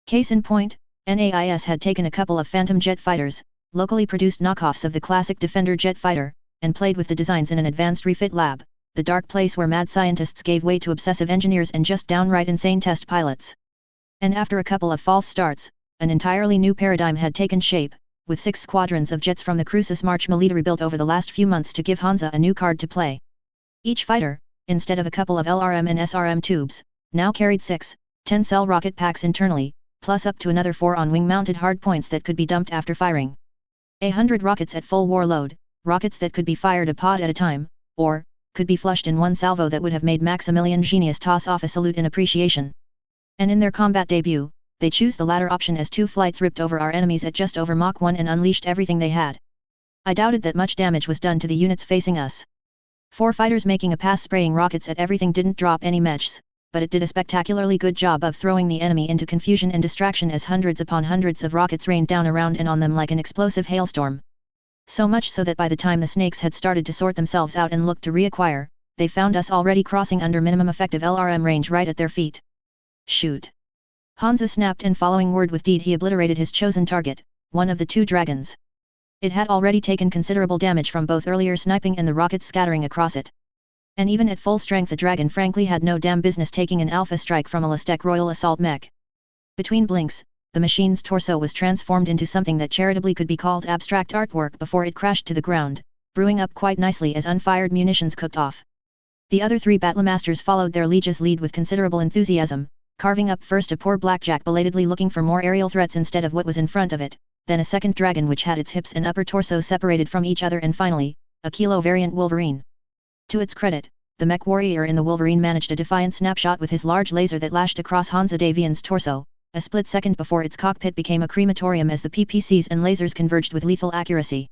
Case in point, NAIS had taken a couple of Phantom jet fighters, locally produced knockoffs of the classic Defender jet fighter, and played with the designs in an advanced refit lab, the dark place where mad scientists gave way to obsessive engineers and just downright insane test pilots. And after a couple of false starts, an entirely new paradigm had taken shape, with 6 squadrons of jets from the Crucis March military built over the last few months to give Hansa a new card to play. Each fighter, instead of a couple of LRM and SRM tubes, now carried 6, 10-cell rocket packs internally, plus up to another 4 on wing-mounted hardpoints that could be dumped after firing. 100 rockets at full war load, rockets that could be fired a pod at a time, or, could be flushed in one salvo that would have made Maximilian Genius toss off a salute in appreciation. And in their combat debut, they chose the latter option as 2 flights ripped over our enemies at just over Mach 1 and unleashed everything they had. I doubted that much damage was done to the units facing us. 4 fighters making a pass spraying rockets at everything didn't drop any mechs, but it did a spectacularly good job of throwing the enemy into confusion and distraction as hundreds upon hundreds of rockets rained down around and on them like an explosive hailstorm. So much so that by the time the snakes had started to sort themselves out and look to reacquire, they found us already crossing under minimum effective LRM range right at their feet. Shoot! Hansa snapped, and following word with deed he obliterated his chosen target, one of the 2 dragons. It had already taken considerable damage from both earlier sniping and the rockets scattering across it. And even at full strength the dragon frankly had no damn business taking an alpha strike from a Lestec Royal Assault mech. Between blinks, the machine's torso was transformed into something that charitably could be called abstract artwork before it crashed to the ground, brewing up quite nicely as unfired munitions cooked off. The other 3 Battlemasters followed their liege's lead with considerable enthusiasm, carving up first a poor blackjack belatedly looking for more aerial threats instead of what was in front of it, then a second dragon which had its hips and upper torso separated from each other, and finally, a Kilo variant Wolverine. To its credit, the mech warrior in the Wolverine managed a defiant snapshot with his large laser that lashed across Hansa Davian's torso, a split second before its cockpit became a crematorium as the PPCs and lasers converged with lethal accuracy.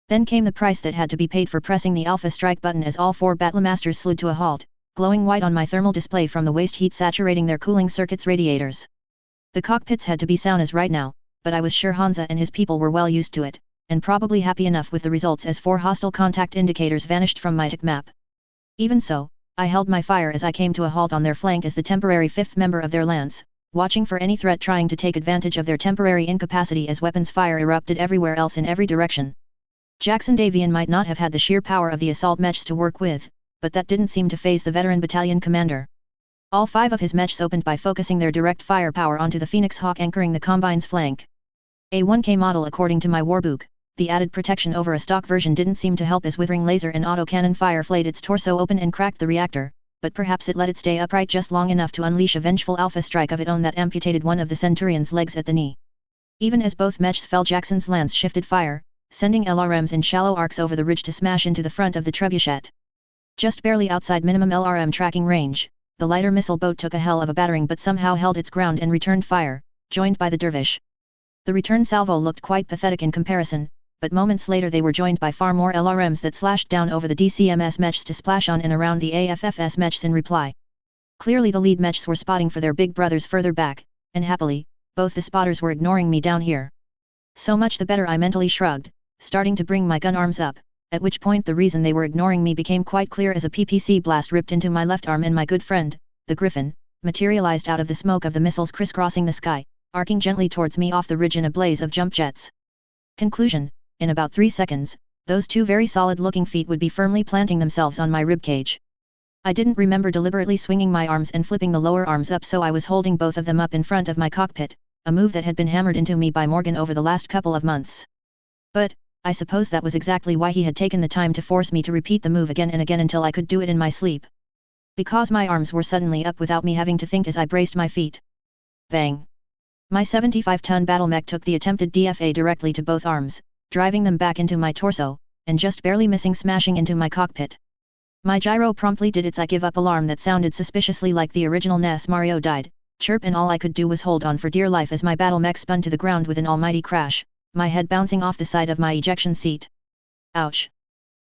Then came the price that had to be paid for pressing the Alpha Strike button as all 4 Battlemasters slid to a halt, glowing white on my thermal display from the waste heat saturating their cooling circuits radiators. The cockpits had to be sound as right now, but I was sure Hansa and his people were well used to it, and probably happy enough with the results as 4 hostile contact indicators vanished from my TIC map. Even so, I held my fire as I came to a halt on their flank as the temporary 5th member of their lance, watching for any threat trying to take advantage of their temporary incapacity as weapons fire erupted everywhere else in every direction. Jackson Davian might not have had the sheer power of the assault mechs to work with, but that didn't seem to faze the veteran battalion commander. All 5 of his mechs opened by focusing their direct firepower onto the Phoenix Hawk anchoring the Combine's flank. A 1K model according to my warbook. The added protection over a stock version didn't seem to help as withering laser and autocannon fire flayed its torso open and cracked the reactor, but perhaps it let it stay upright just long enough to unleash a vengeful alpha strike of its own that amputated one of the Centurion's legs at the knee. Even as both mechs fell, Jackson's lance shifted fire, sending LRMs in shallow arcs over the ridge to smash into the front of the trebuchet. Just barely outside minimum LRM tracking range, the lighter missile boat took a hell of a battering but somehow held its ground and returned fire, joined by the Dervish. The return salvo looked quite pathetic in comparison, but moments later they were joined by far more LRMs that slashed down over the DCMS mechs to splash on and around the AFFS mechs in reply. Clearly the lead mechs were spotting for their big brothers further back, and happily, both the spotters were ignoring me down here. So much the better, I mentally shrugged, starting to bring my gun arms up, at which point the reason they were ignoring me became quite clear as a PPC blast ripped into my left arm and my good friend, the Griffin, materialized out of the smoke of the missiles crisscrossing the sky, arcing gently towards me off the ridge in a blaze of jump jets. Conclusion: in about 3 seconds, those 2 very solid-looking feet would be firmly planting themselves on my ribcage. I didn't remember deliberately swinging my arms and flipping the lower arms up, so I was holding both of them up in front of my cockpit, a move that had been hammered into me by Morgan over the last couple of months. But, I suppose that was exactly why he had taken the time to force me to repeat the move again and again until I could do it in my sleep. Because my arms were suddenly up without me having to think as I braced my feet. Bang! My 75-ton battle mech took the attempted DFA directly to both arms, driving them back into my torso, and just barely missing smashing into my cockpit. My gyro promptly did its I give up alarm that sounded suspiciously like the original NES Mario died chirp, and all I could do was hold on for dear life as my battle mech spun to the ground with an almighty crash, my head bouncing off the side of my ejection seat. Ouch!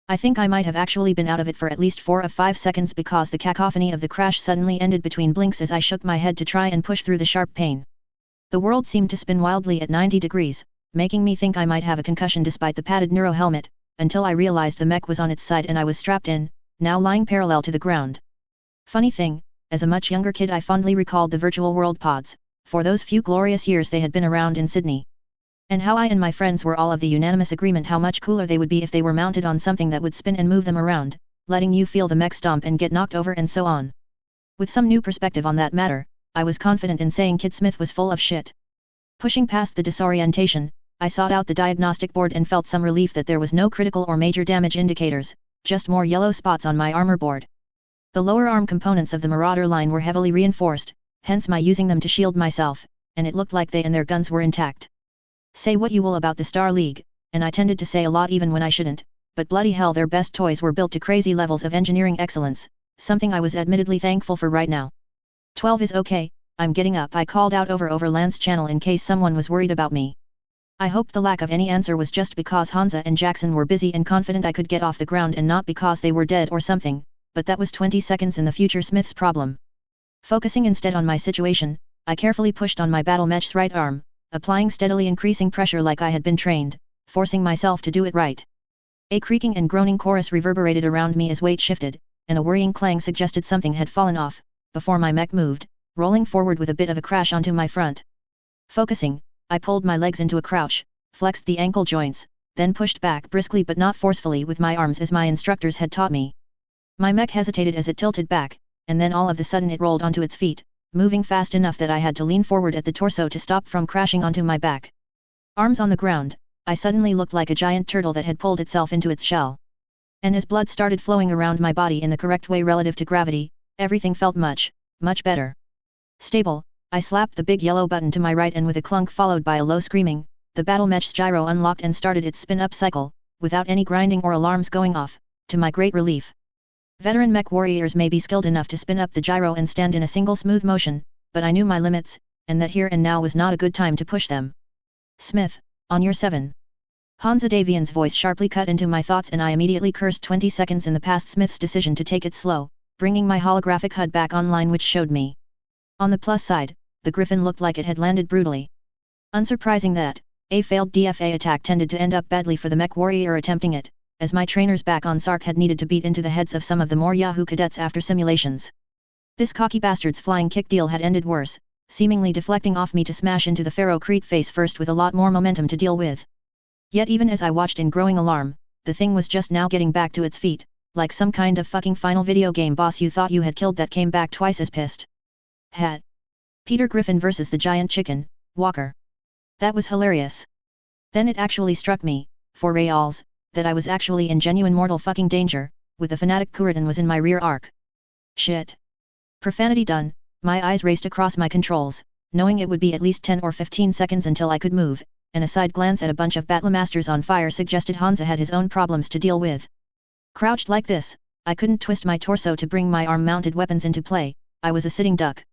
I think I might have actually been out of it for at least 4 or 5 seconds because the cacophony of the crash suddenly ended between blinks as I shook my head to try and push through the sharp pain. The world seemed to spin wildly at 90 degrees, making me think I might have a concussion despite the padded neuro helmet, until I realized the mech was on its side and I was strapped in, now lying parallel to the ground. Funny thing, as a much younger kid I fondly recalled the virtual world pods, for those few glorious years they had been around in Sydney. And how I and my friends were all of the unanimous agreement how much cooler they would be if they were mounted on something that would spin and move them around, letting you feel the mech stomp and get knocked over and so on. With some new perspective on that matter, I was confident in saying Kid Smith was full of shit. Pushing past the disorientation, I sought out the diagnostic board and felt some relief that there was no critical or major damage indicators, just more yellow spots on my armor board. The lower arm components of the Marauder line were heavily reinforced, hence my using them to shield myself, and it looked like they and their guns were intact. Say what you will about the Star League, and I tended to say a lot even when I shouldn't, but bloody hell their best toys were built to crazy levels of engineering excellence, something I was admittedly thankful for right now. 12 is okay, I'm getting up, I called out over Lance channel in case someone was worried about me. I hoped the lack of any answer was just because Hansa and Jackson were busy and confident I could get off the ground and not because they were dead or something, but that was 20 seconds in the future Smith's problem. Focusing instead on my situation, I carefully pushed on my battle mech's right arm, applying steadily increasing pressure like I had been trained, forcing myself to do it right. A creaking and groaning chorus reverberated around me as weight shifted, and a worrying clang suggested something had fallen off, before my mech moved, rolling forward with a bit of a crash onto my front. Focusing, I pulled my legs into a crouch, flexed the ankle joints, then pushed back briskly but not forcefully with my arms as my instructors had taught me. My mech hesitated as it tilted back, and then all of a sudden it rolled onto its feet, moving fast enough that I had to lean forward at the torso to stop from crashing onto my back. Arms on the ground, I suddenly looked like a giant turtle that had pulled itself into its shell. And as blood started flowing around my body in the correct way relative to gravity, everything felt much, much better. Stable, I slapped the big yellow button to my right and with a clunk followed by a low screaming, the battle mech's gyro unlocked and started its spin-up cycle, without any grinding or alarms going off, to my great relief. Veteran mech warriors may be skilled enough to spin up the gyro and stand in a single smooth motion, but I knew my limits, and that here and now was not a good time to push them. Smith, on your 7. Hansa Davian's voice sharply cut into my thoughts and I immediately cursed 20 seconds in the past Smith's decision to take it slow, bringing my holographic HUD back online which showed me. On the plus side, the Griffin looked like it had landed brutally. Unsurprising that, a failed DFA attack tended to end up badly for the mech warrior attempting it, as my trainers back on Sark had needed to beat into the heads of some of the more Yahoo cadets after simulations. This cocky bastard's flying kick deal had ended worse, seemingly deflecting off me to smash into the Pharaoh Crete face first with a lot more momentum to deal with. Yet even as I watched in growing alarm, the thing was just now getting back to its feet, like some kind of fucking final video game boss you thought you had killed that came back twice as pissed. Had. Peter Griffin versus the giant chicken, Walker. That was hilarious. Then it actually struck me, for reals, that I was actually in genuine mortal fucking danger, with the fanatic Kuritan was in my rear arc. Shit. Profanity done, my eyes raced across my controls, knowing it would be at least 10 or 15 seconds until I could move, and a side glance at a bunch of Battlemasters on fire suggested Hansa had his own problems to deal with. Crouched like this, I couldn't twist my torso to bring my arm-mounted weapons into play, I was a sitting duck.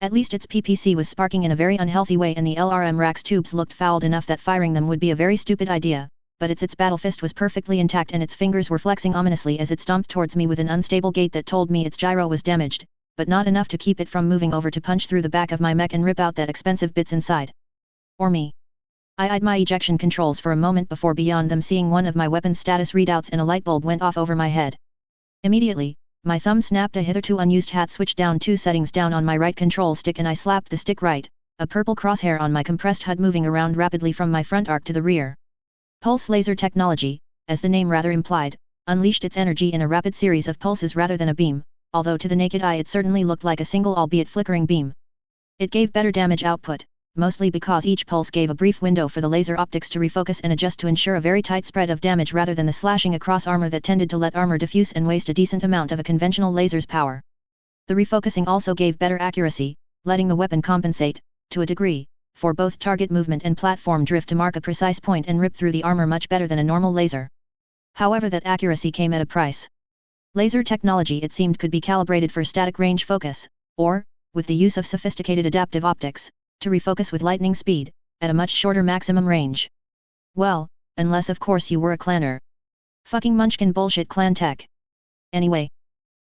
At least its PPC was sparking in a very unhealthy way and the LRM Rax tubes looked fouled enough that firing them would be a very stupid idea, but its battle fist was perfectly intact and its fingers were flexing ominously as it stomped towards me with an unstable gait that told me its gyro was damaged, but not enough to keep it from moving over to punch through the back of my mech and rip out that expensive bits inside. Or me. I eyed my ejection controls for a moment before beyond them seeing one of my weapon status readouts and a light bulb went off over my head. Immediately, my thumb snapped a hitherto unused hat switch down 2 settings down on my right control stick and I slapped the stick right, a purple crosshair on my compressed HUD moving around rapidly from my front arc to the rear. Pulse laser technology, as the name rather implied, unleashed its energy in a rapid series of pulses rather than a beam, although to the naked eye it certainly looked like a single albeit flickering beam. It gave better damage output, mostly because each pulse gave a brief window for the laser optics to refocus and adjust to ensure a very tight spread of damage rather than the slashing across armor that tended to let armor diffuse and waste a decent amount of a conventional laser's power. The refocusing also gave better accuracy, letting the weapon compensate, to a degree, for both target movement and platform drift to mark a precise point and rip through the armor much better than a normal laser. However, that accuracy came at a price. Laser technology it seemed could be calibrated for static range focus, or, with the use of sophisticated adaptive optics, to refocus with lightning speed, at a much shorter maximum range. Well, unless of course you were a clanner. Fucking munchkin bullshit clan tech. Anyway.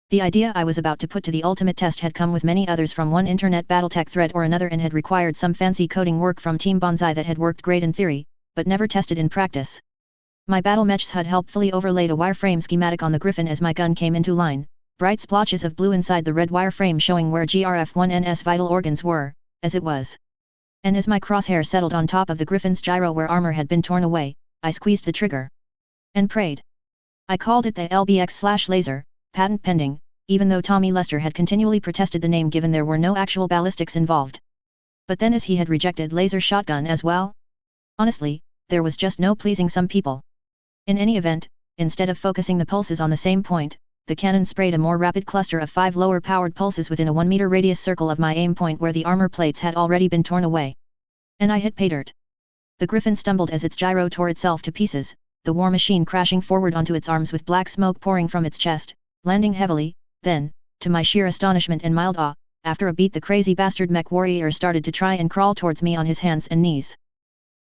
The idea I was about to put to the ultimate test had come with many others from one internet Battletech thread or another and had required some fancy coding work from Team Bonsai that had worked great in theory, but never tested in practice. My battle mech's HUD helpfully overlaid a wireframe schematic on the Griffin as my gun came into line, bright splotches of blue inside the red wireframe showing where GRF-1N's vital organs were, as it was. And as my crosshair settled on top of the Griffin's gyro where armor had been torn away, I squeezed the trigger. And prayed. I called it the LBX/laser, patent pending, even though Tommy Lester had continually protested the name given there were no actual ballistics involved. But then as he had rejected laser shotgun as well? Honestly, there was just no pleasing some people. In any event, instead of focusing the pulses on the same point, the cannon sprayed a more rapid cluster of 5 lower-powered pulses within a 1-meter radius circle of my aim point where the armor plates had already been torn away. And I hit pay dirt. The Griffin stumbled as its gyro tore itself to pieces, the war machine crashing forward onto its arms with black smoke pouring from its chest, landing heavily, then, to my sheer astonishment and mild awe, after a beat the crazy bastard mech warrior started to try and crawl towards me on his hands and knees.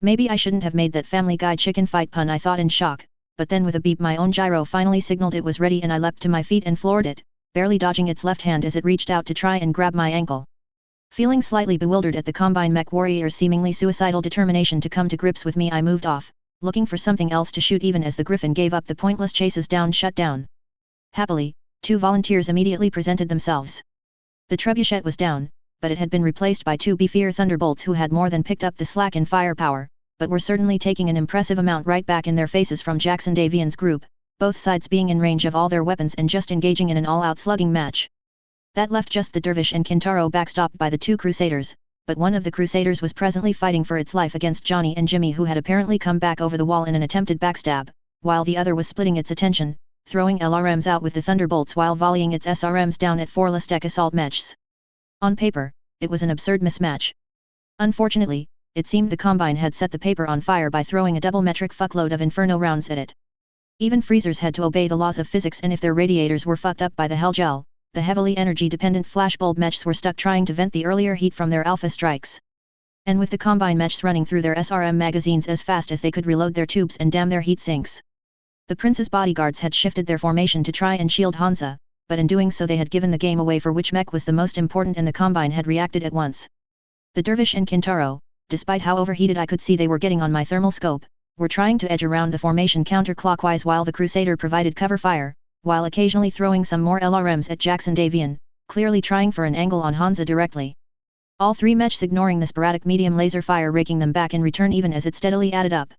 Maybe I shouldn't have made that Family Guy chicken fight pun, I thought in shock. But then with a beep my own gyro finally signaled it was ready and I leapt to my feet and floored it, barely dodging its left hand as it reached out to try and grab my ankle. Feeling slightly bewildered at the Combine mech warrior's seemingly suicidal determination to come to grips with me, I moved off, looking for something else to shoot even as the Griffin gave up the pointless chases shut down. Happily, 2 volunteers immediately presented themselves. The trebuchet was down, but it had been replaced by 2 beefier thunderbolts who had more than picked up the slack in firepower, but were certainly taking an impressive amount right back in their faces from Jackson Davian's group, both sides being in range of all their weapons and just engaging in an all-out slugging match. That left just the dervish and Kintaro backstopped by the two crusaders, but one of the crusaders was presently fighting for its life against Johnny and Jimmy, who had apparently come back over the wall in an attempted backstab, while the other was splitting its attention, throwing LRMs out with the thunderbolts while volleying its SRMs down at 4 Lastek assault mechs. On paper, it was an absurd mismatch. Unfortunately, it seemed the Combine had set the paper on fire by throwing a double metric fuckload of Inferno rounds at it. Even freezers had to obey the laws of physics, and if their radiators were fucked up by the hell gel, the heavily energy-dependent flashbulb mechs were stuck trying to vent the earlier heat from their alpha strikes. And with the Combine mechs running through their SRM magazines as fast as they could reload their tubes and damn their heat sinks. The prince's bodyguards had shifted their formation to try and shield Hansa, but in doing so they had given the game away for which mech was the most important, and the Combine had reacted at once. The dervish and Kintaro, despite how overheated I could see they were getting on my thermal scope, were trying to edge around the formation counterclockwise while the crusader provided cover fire, while occasionally throwing some more LRMs at Jackson Davian, clearly trying for an angle on Hansa directly. All three mechs ignoring the sporadic medium laser fire, raking them back in return even as it steadily added up.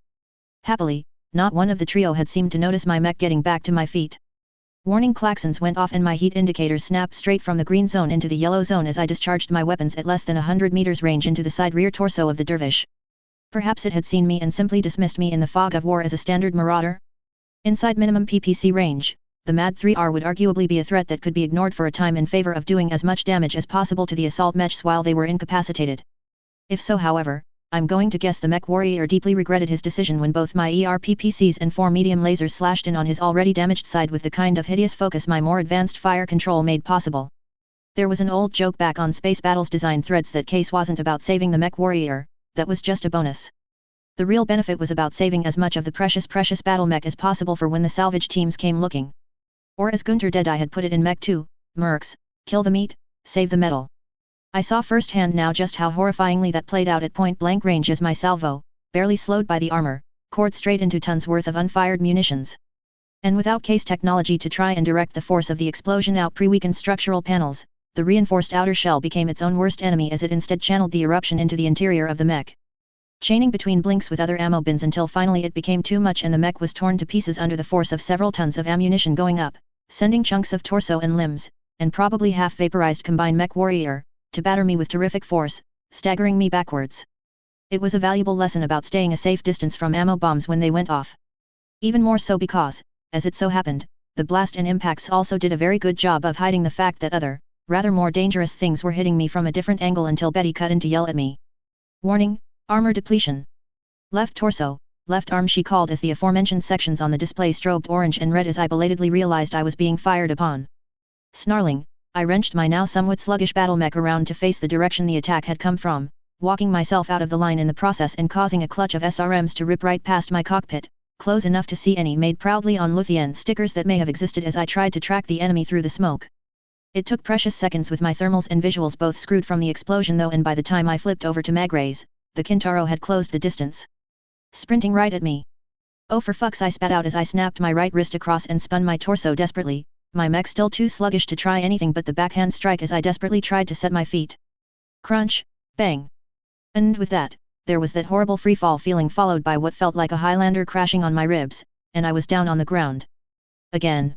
Happily, not one of the trio had seemed to notice my mech getting back to my feet. Warning klaxons went off and my heat indicators snapped straight from the green zone into the yellow zone as I discharged my weapons at less than 100 meters range into the side rear torso of the dervish. Perhaps it had seen me and simply dismissed me in the fog of war as a standard marauder? Inside minimum PPC range, the MAD 3R would arguably be a threat that could be ignored for a time in favor of doing as much damage as possible to the assault mechs while they were incapacitated. If so, however, I'm going to guess the mech warrior deeply regretted his decision when both my ERPPCs and 4 medium lasers slashed in on his already damaged side with the kind of hideous focus my more advanced fire control made possible. There was an old joke back on Space Battle's design threads that case wasn't about saving the mech warrior, that was just a bonus. The real benefit was about saving as much of the precious battle mech as possible for when the salvage teams came looking. Or as Gunter Deadeye had put it in Mech 2, Mercs, kill the meat, save the metal. I saw firsthand now just how horrifyingly that played out at point-blank range as my salvo, barely slowed by the armor, poured straight into tons worth of unfired munitions. And without case technology to try and direct the force of the explosion out pre-weakened structural panels, the reinforced outer shell became its own worst enemy as it instead channeled the eruption into the interior of the mech. Chaining between blinks with other ammo bins until finally it became too much and the mech was torn to pieces under the force of several tons of ammunition going up, sending chunks of torso and limbs, and probably half-vaporized Combine mech warrior, to batter me with terrific force, staggering me backwards. It was a valuable lesson about staying a safe distance from ammo bombs when they went off. Even more so because, as it so happened, the blast and impacts also did a very good job of hiding the fact that other, rather more dangerous things were hitting me from a different angle until Betty cut in to yell at me. Warning, armor depletion. Left torso, left arm, she called as the aforementioned sections on the display strobed orange and red as I belatedly realized I was being fired upon. Snarling, I wrenched my now somewhat sluggish battle mech around to face the direction the attack had come from, walking myself out of the line in the process and causing a clutch of SRMs to rip right past my cockpit, close enough to see any made proudly on Luthien stickers that may have existed as I tried to track the enemy through the smoke. It took precious seconds with my thermals and visuals both screwed from the explosion though, and by the time I flipped over to Magrays, the Kintaro had closed the distance. Sprinting right at me. Oh for fuck's, I spat out as I snapped my right wrist across and spun my torso desperately, my mech still too sluggish to try anything but the backhand strike as I desperately tried to set my feet. Crunch, bang. And with that, there was that horrible freefall feeling followed by what felt like a Highlander crashing on my ribs, and I was down on the ground. Again.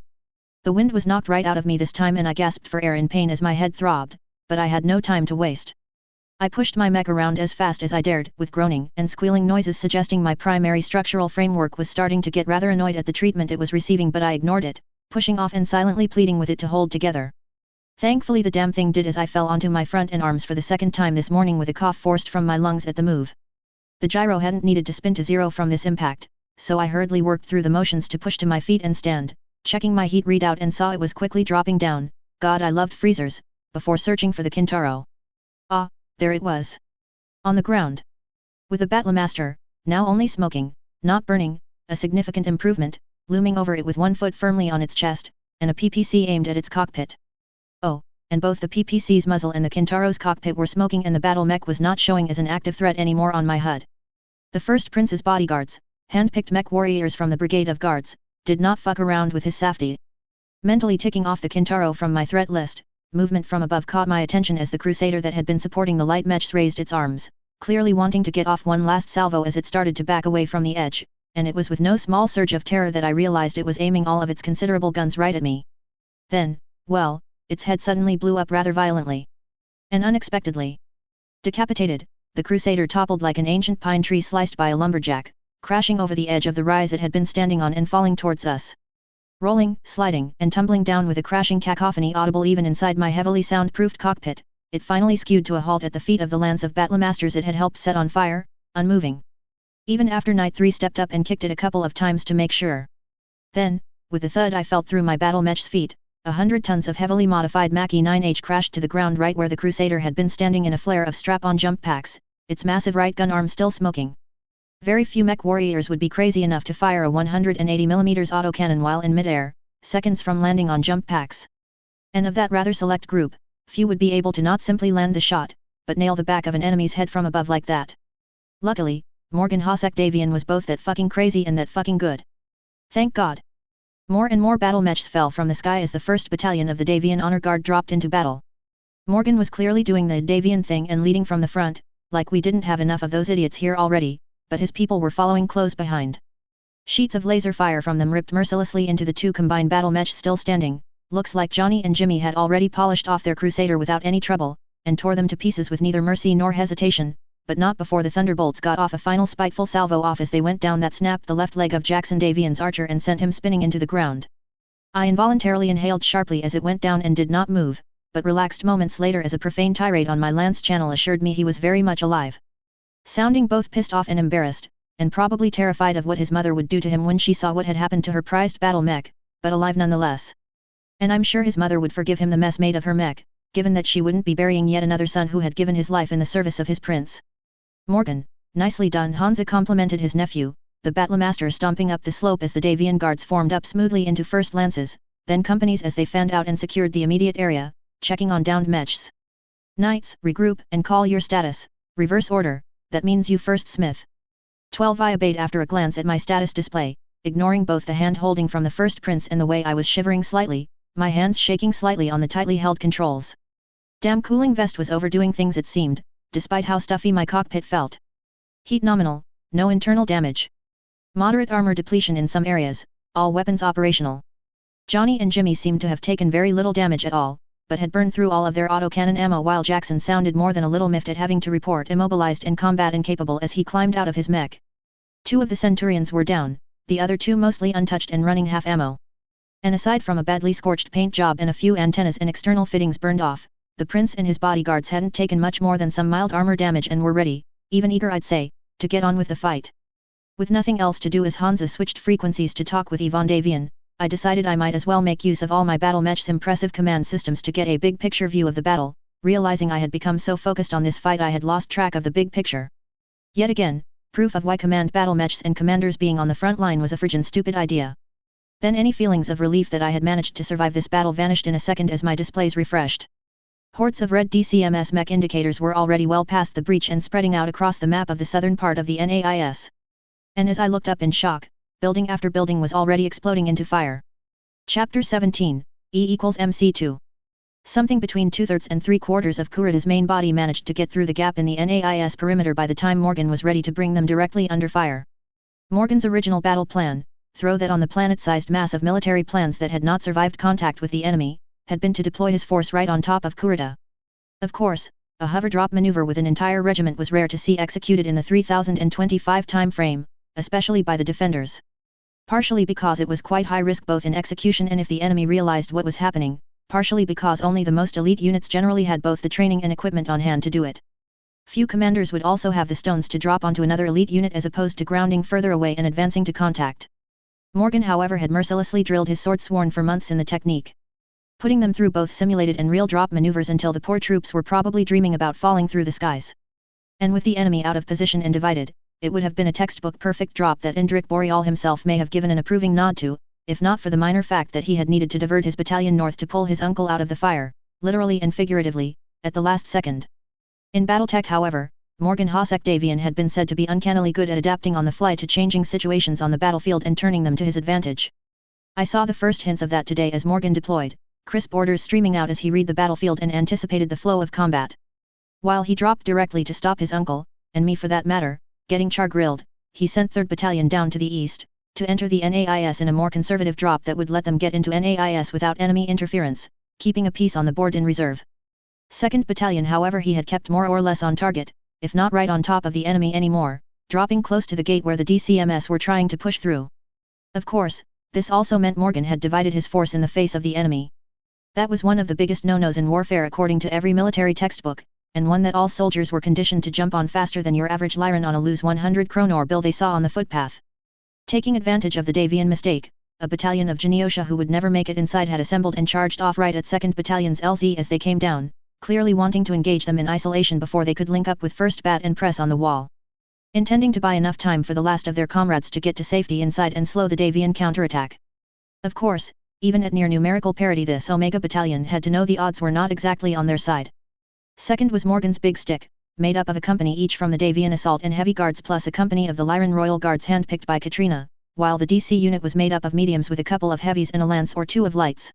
The wind was knocked right out of me this time and I gasped for air in pain as my head throbbed, but I had no time to waste. I pushed my mech around as fast as I dared, with groaning and squealing noises suggesting my primary structural framework was starting to get rather annoyed at the treatment it was receiving, but I ignored it, pushing off and silently pleading with it to hold together. Thankfully the damn thing did as I fell onto my front and arms for the second time this morning with a cough forced from my lungs at the move. The gyro hadn't needed to spin to zero from this impact, so I hurriedly worked through the motions to push to my feet and stand, checking my heat readout and saw it was quickly dropping down. God, I loved freezers, before searching for the Kintaro. Ah, there it was. On the ground. With the Battlemaster, now only smoking, not burning, a significant improvement, looming over it with one foot firmly on its chest, and a PPC aimed at its cockpit. Oh, and both the PPC's muzzle and the Kintaro's cockpit were smoking and the battle mech was not showing as an active threat anymore on my HUD. The first Prince's bodyguards, hand-picked mech warriors from the Brigade of Guards, did not fuck around with his safety. Mentally ticking off the Kintaro from my threat list, movement from above caught my attention as the Crusader that had been supporting the light mechs raised its arms, clearly wanting to get off one last salvo as it started to back away from the edge, and it was with no small surge of terror that I realized it was aiming all of its considerable guns right at me. Then, well, its head suddenly blew up rather violently. And unexpectedly. Decapitated, the crusader toppled like an ancient pine tree sliced by a lumberjack, crashing over the edge of the rise it had been standing on and falling towards us. Rolling, sliding, and tumbling down with a crashing cacophony audible even inside my heavily soundproofed cockpit, it finally skewed to a halt at the feet of the lance of battlemasters it had helped set on fire, unmoving. Even after Knight 3 stepped up and kicked it a couple of times to make sure. Then, with the thud I felt through my battle mech's feet, 100 tons of heavily modified Macchi 9H crashed to the ground right where the crusader had been standing in a flare of strap-on jump packs, its massive right gun arm still smoking. Very few mech warriors would be crazy enough to fire a 180mm autocannon while in midair, seconds from landing on jump packs. And of that rather select group, few would be able to not simply land the shot, but nail the back of an enemy's head from above like that. Luckily, Morgan Hosek Davian was both that fucking crazy and that fucking good. Thank God. More and more battle mechs fell from the sky as the 1st Battalion of the Davian Honor Guard dropped into battle. Morgan was clearly doing the Davian thing and leading from the front, like we didn't have enough of those idiots here already, but his people were following close behind. Sheets of laser fire from them ripped mercilessly into the two combined battle mechs still standing. Looks like Johnny and Jimmy had already polished off their crusader without any trouble, and tore them to pieces with neither mercy nor hesitation, but not before the thunderbolts got off a final spiteful salvo off as they went down that snapped the left leg of Jackson Davian's archer and sent him spinning into the ground. I involuntarily inhaled sharply as it went down and did not move, but relaxed moments later as a profane tirade on my lance channel assured me he was very much alive. Sounding both pissed off and embarrassed, and probably terrified of what his mother would do to him when she saw what had happened to her prized battle mech, but alive nonetheless. And I'm sure his mother would forgive him the mess made of her mech, given that she wouldn't be burying yet another son who had given his life in the service of his prince. Morgan, nicely done. Hansa complimented his nephew, the battlemaster stomping up the slope as the Davian guards formed up smoothly into first lances, then companies as they fanned out and secured the immediate area, checking on downed mechs. Knights, regroup and call your status, reverse order, that means you first Smith. 12 I obeyed after a glance at my status display, ignoring both the hand holding from the first prince and the way I was shivering slightly, my hands shaking slightly on the tightly held controls. Damn cooling vest was overdoing things it seemed, despite how stuffy my cockpit felt. Heat nominal, no internal damage. Moderate armor depletion in some areas, all weapons operational. Johnny and Jimmy seemed to have taken very little damage at all, but had burned through all of their autocannon ammo while Jackson sounded more than a little miffed at having to report immobilized and combat incapable as he climbed out of his mech. 2 of the Centurions were down, the other 2 mostly untouched and running half ammo. And aside from a badly scorched paint job and a few antennas and external fittings burned off, the prince and his bodyguards hadn't taken much more than some mild armor damage and were ready, even eager I'd say, to get on with the fight. With nothing else to do as Hansa switched frequencies to talk with Ivan Davian, I decided I might as well make use of all my battle mech's impressive command systems to get a big picture view of the battle, realizing I had become so focused on this fight I had lost track of the big picture. Yet again, proof of why command battle mechs and commanders being on the front line was a friggin' stupid idea. Then any feelings of relief that I had managed to survive this battle vanished in a second as my displays refreshed. Hordes of red DCMS mech indicators were already well past the breach and spreading out across the map of the southern part of the NAIS. And as I looked up in shock, building after building was already exploding into fire. Chapter 17, E = MC2. Something between 2/3 and 3/4 of Kurita's main body managed to get through the gap in the NAIS perimeter by the time Morgan was ready to bring them directly under fire. Morgan's original battle plan, throw that on the planet-sized mass of military plans that had not survived contact with the enemy, had been to deploy his force right on top of Kurita. Of course, a hover-drop maneuver with an entire regiment was rare to see executed in the 3025 time frame, especially by the defenders. Partially because it was quite high risk both in execution and if the enemy realized what was happening, partially because only the most elite units generally had both the training and equipment on hand to do it. Few commanders would also have the stones to drop onto another elite unit as opposed to grounding further away and advancing to contact. Morgan however had mercilessly drilled his swordsworn for months in the technique, putting them through both simulated and real drop maneuvers until the poor troops were probably dreaming about falling through the skies. And with the enemy out of position and divided, it would have been a textbook perfect drop that Indrik Boreal himself may have given an approving nod to, if not for the minor fact that he had needed to divert his battalion north to pull his uncle out of the fire, literally and figuratively, at the last second. In Battletech however, Morgan Hosek Davian had been said to be uncannily good at adapting on the fly to changing situations on the battlefield and turning them to his advantage. I saw the first hints of that today as Morgan deployed, crisp orders streaming out as he read the battlefield and anticipated the flow of combat. While he dropped directly to stop his uncle, and me for that matter, getting char-grilled, he sent 3rd Battalion down to the east, to enter the NAIS in a more conservative drop that would let them get into NAIS without enemy interference, keeping a piece on the board in reserve. 2nd Battalion, however, he had kept more or less on target, if not right on top of the enemy anymore, dropping close to the gate where the DCMS were trying to push through. Of course, this also meant Morgan had divided his force in the face of the enemy. That was one of the biggest no-nos in warfare according to every military textbook, and one that all soldiers were conditioned to jump on faster than your average Lyran on a loose 100 kronor bill they saw on the footpath. Taking advantage of the Davian mistake, a battalion of Janiosha who would never make it inside had assembled and charged off right at 2nd Battalion's LZ as they came down, clearly wanting to engage them in isolation before they could link up with 1st Bat and press on the wall. Intending to buy enough time for the last of their comrades to get to safety inside and slow the Davian counterattack. Of course, even at near numerical parity, this Omega Battalion had to know the odds were not exactly on their side. 2nd was Morgan's Big Stick, made up of a company each from the Davian Assault and Heavy Guards plus a company of the Lyran Royal Guards handpicked by Katrina, while the DC unit was made up of mediums with a couple of heavies and a lance or two of lights.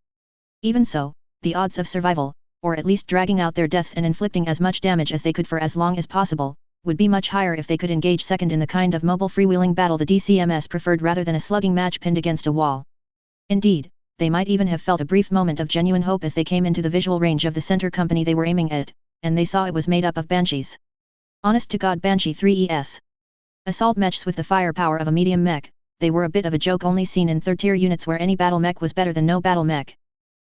Even so, the odds of survival, or at least dragging out their deaths and inflicting as much damage as they could for as long as possible, would be much higher if they could engage 2nd in the kind of mobile freewheeling battle the DCMS preferred rather than a slugging match pinned against a wall. Indeed, they might even have felt a brief moment of genuine hope as they came into the visual range of the center company they were aiming at, and they saw it was made up of Banshees. Honest to God, Banshee 3ES. Assault mechs with the firepower of a medium mech, they were a bit of a joke only seen in third-tier units where any battle mech was better than no battle mech.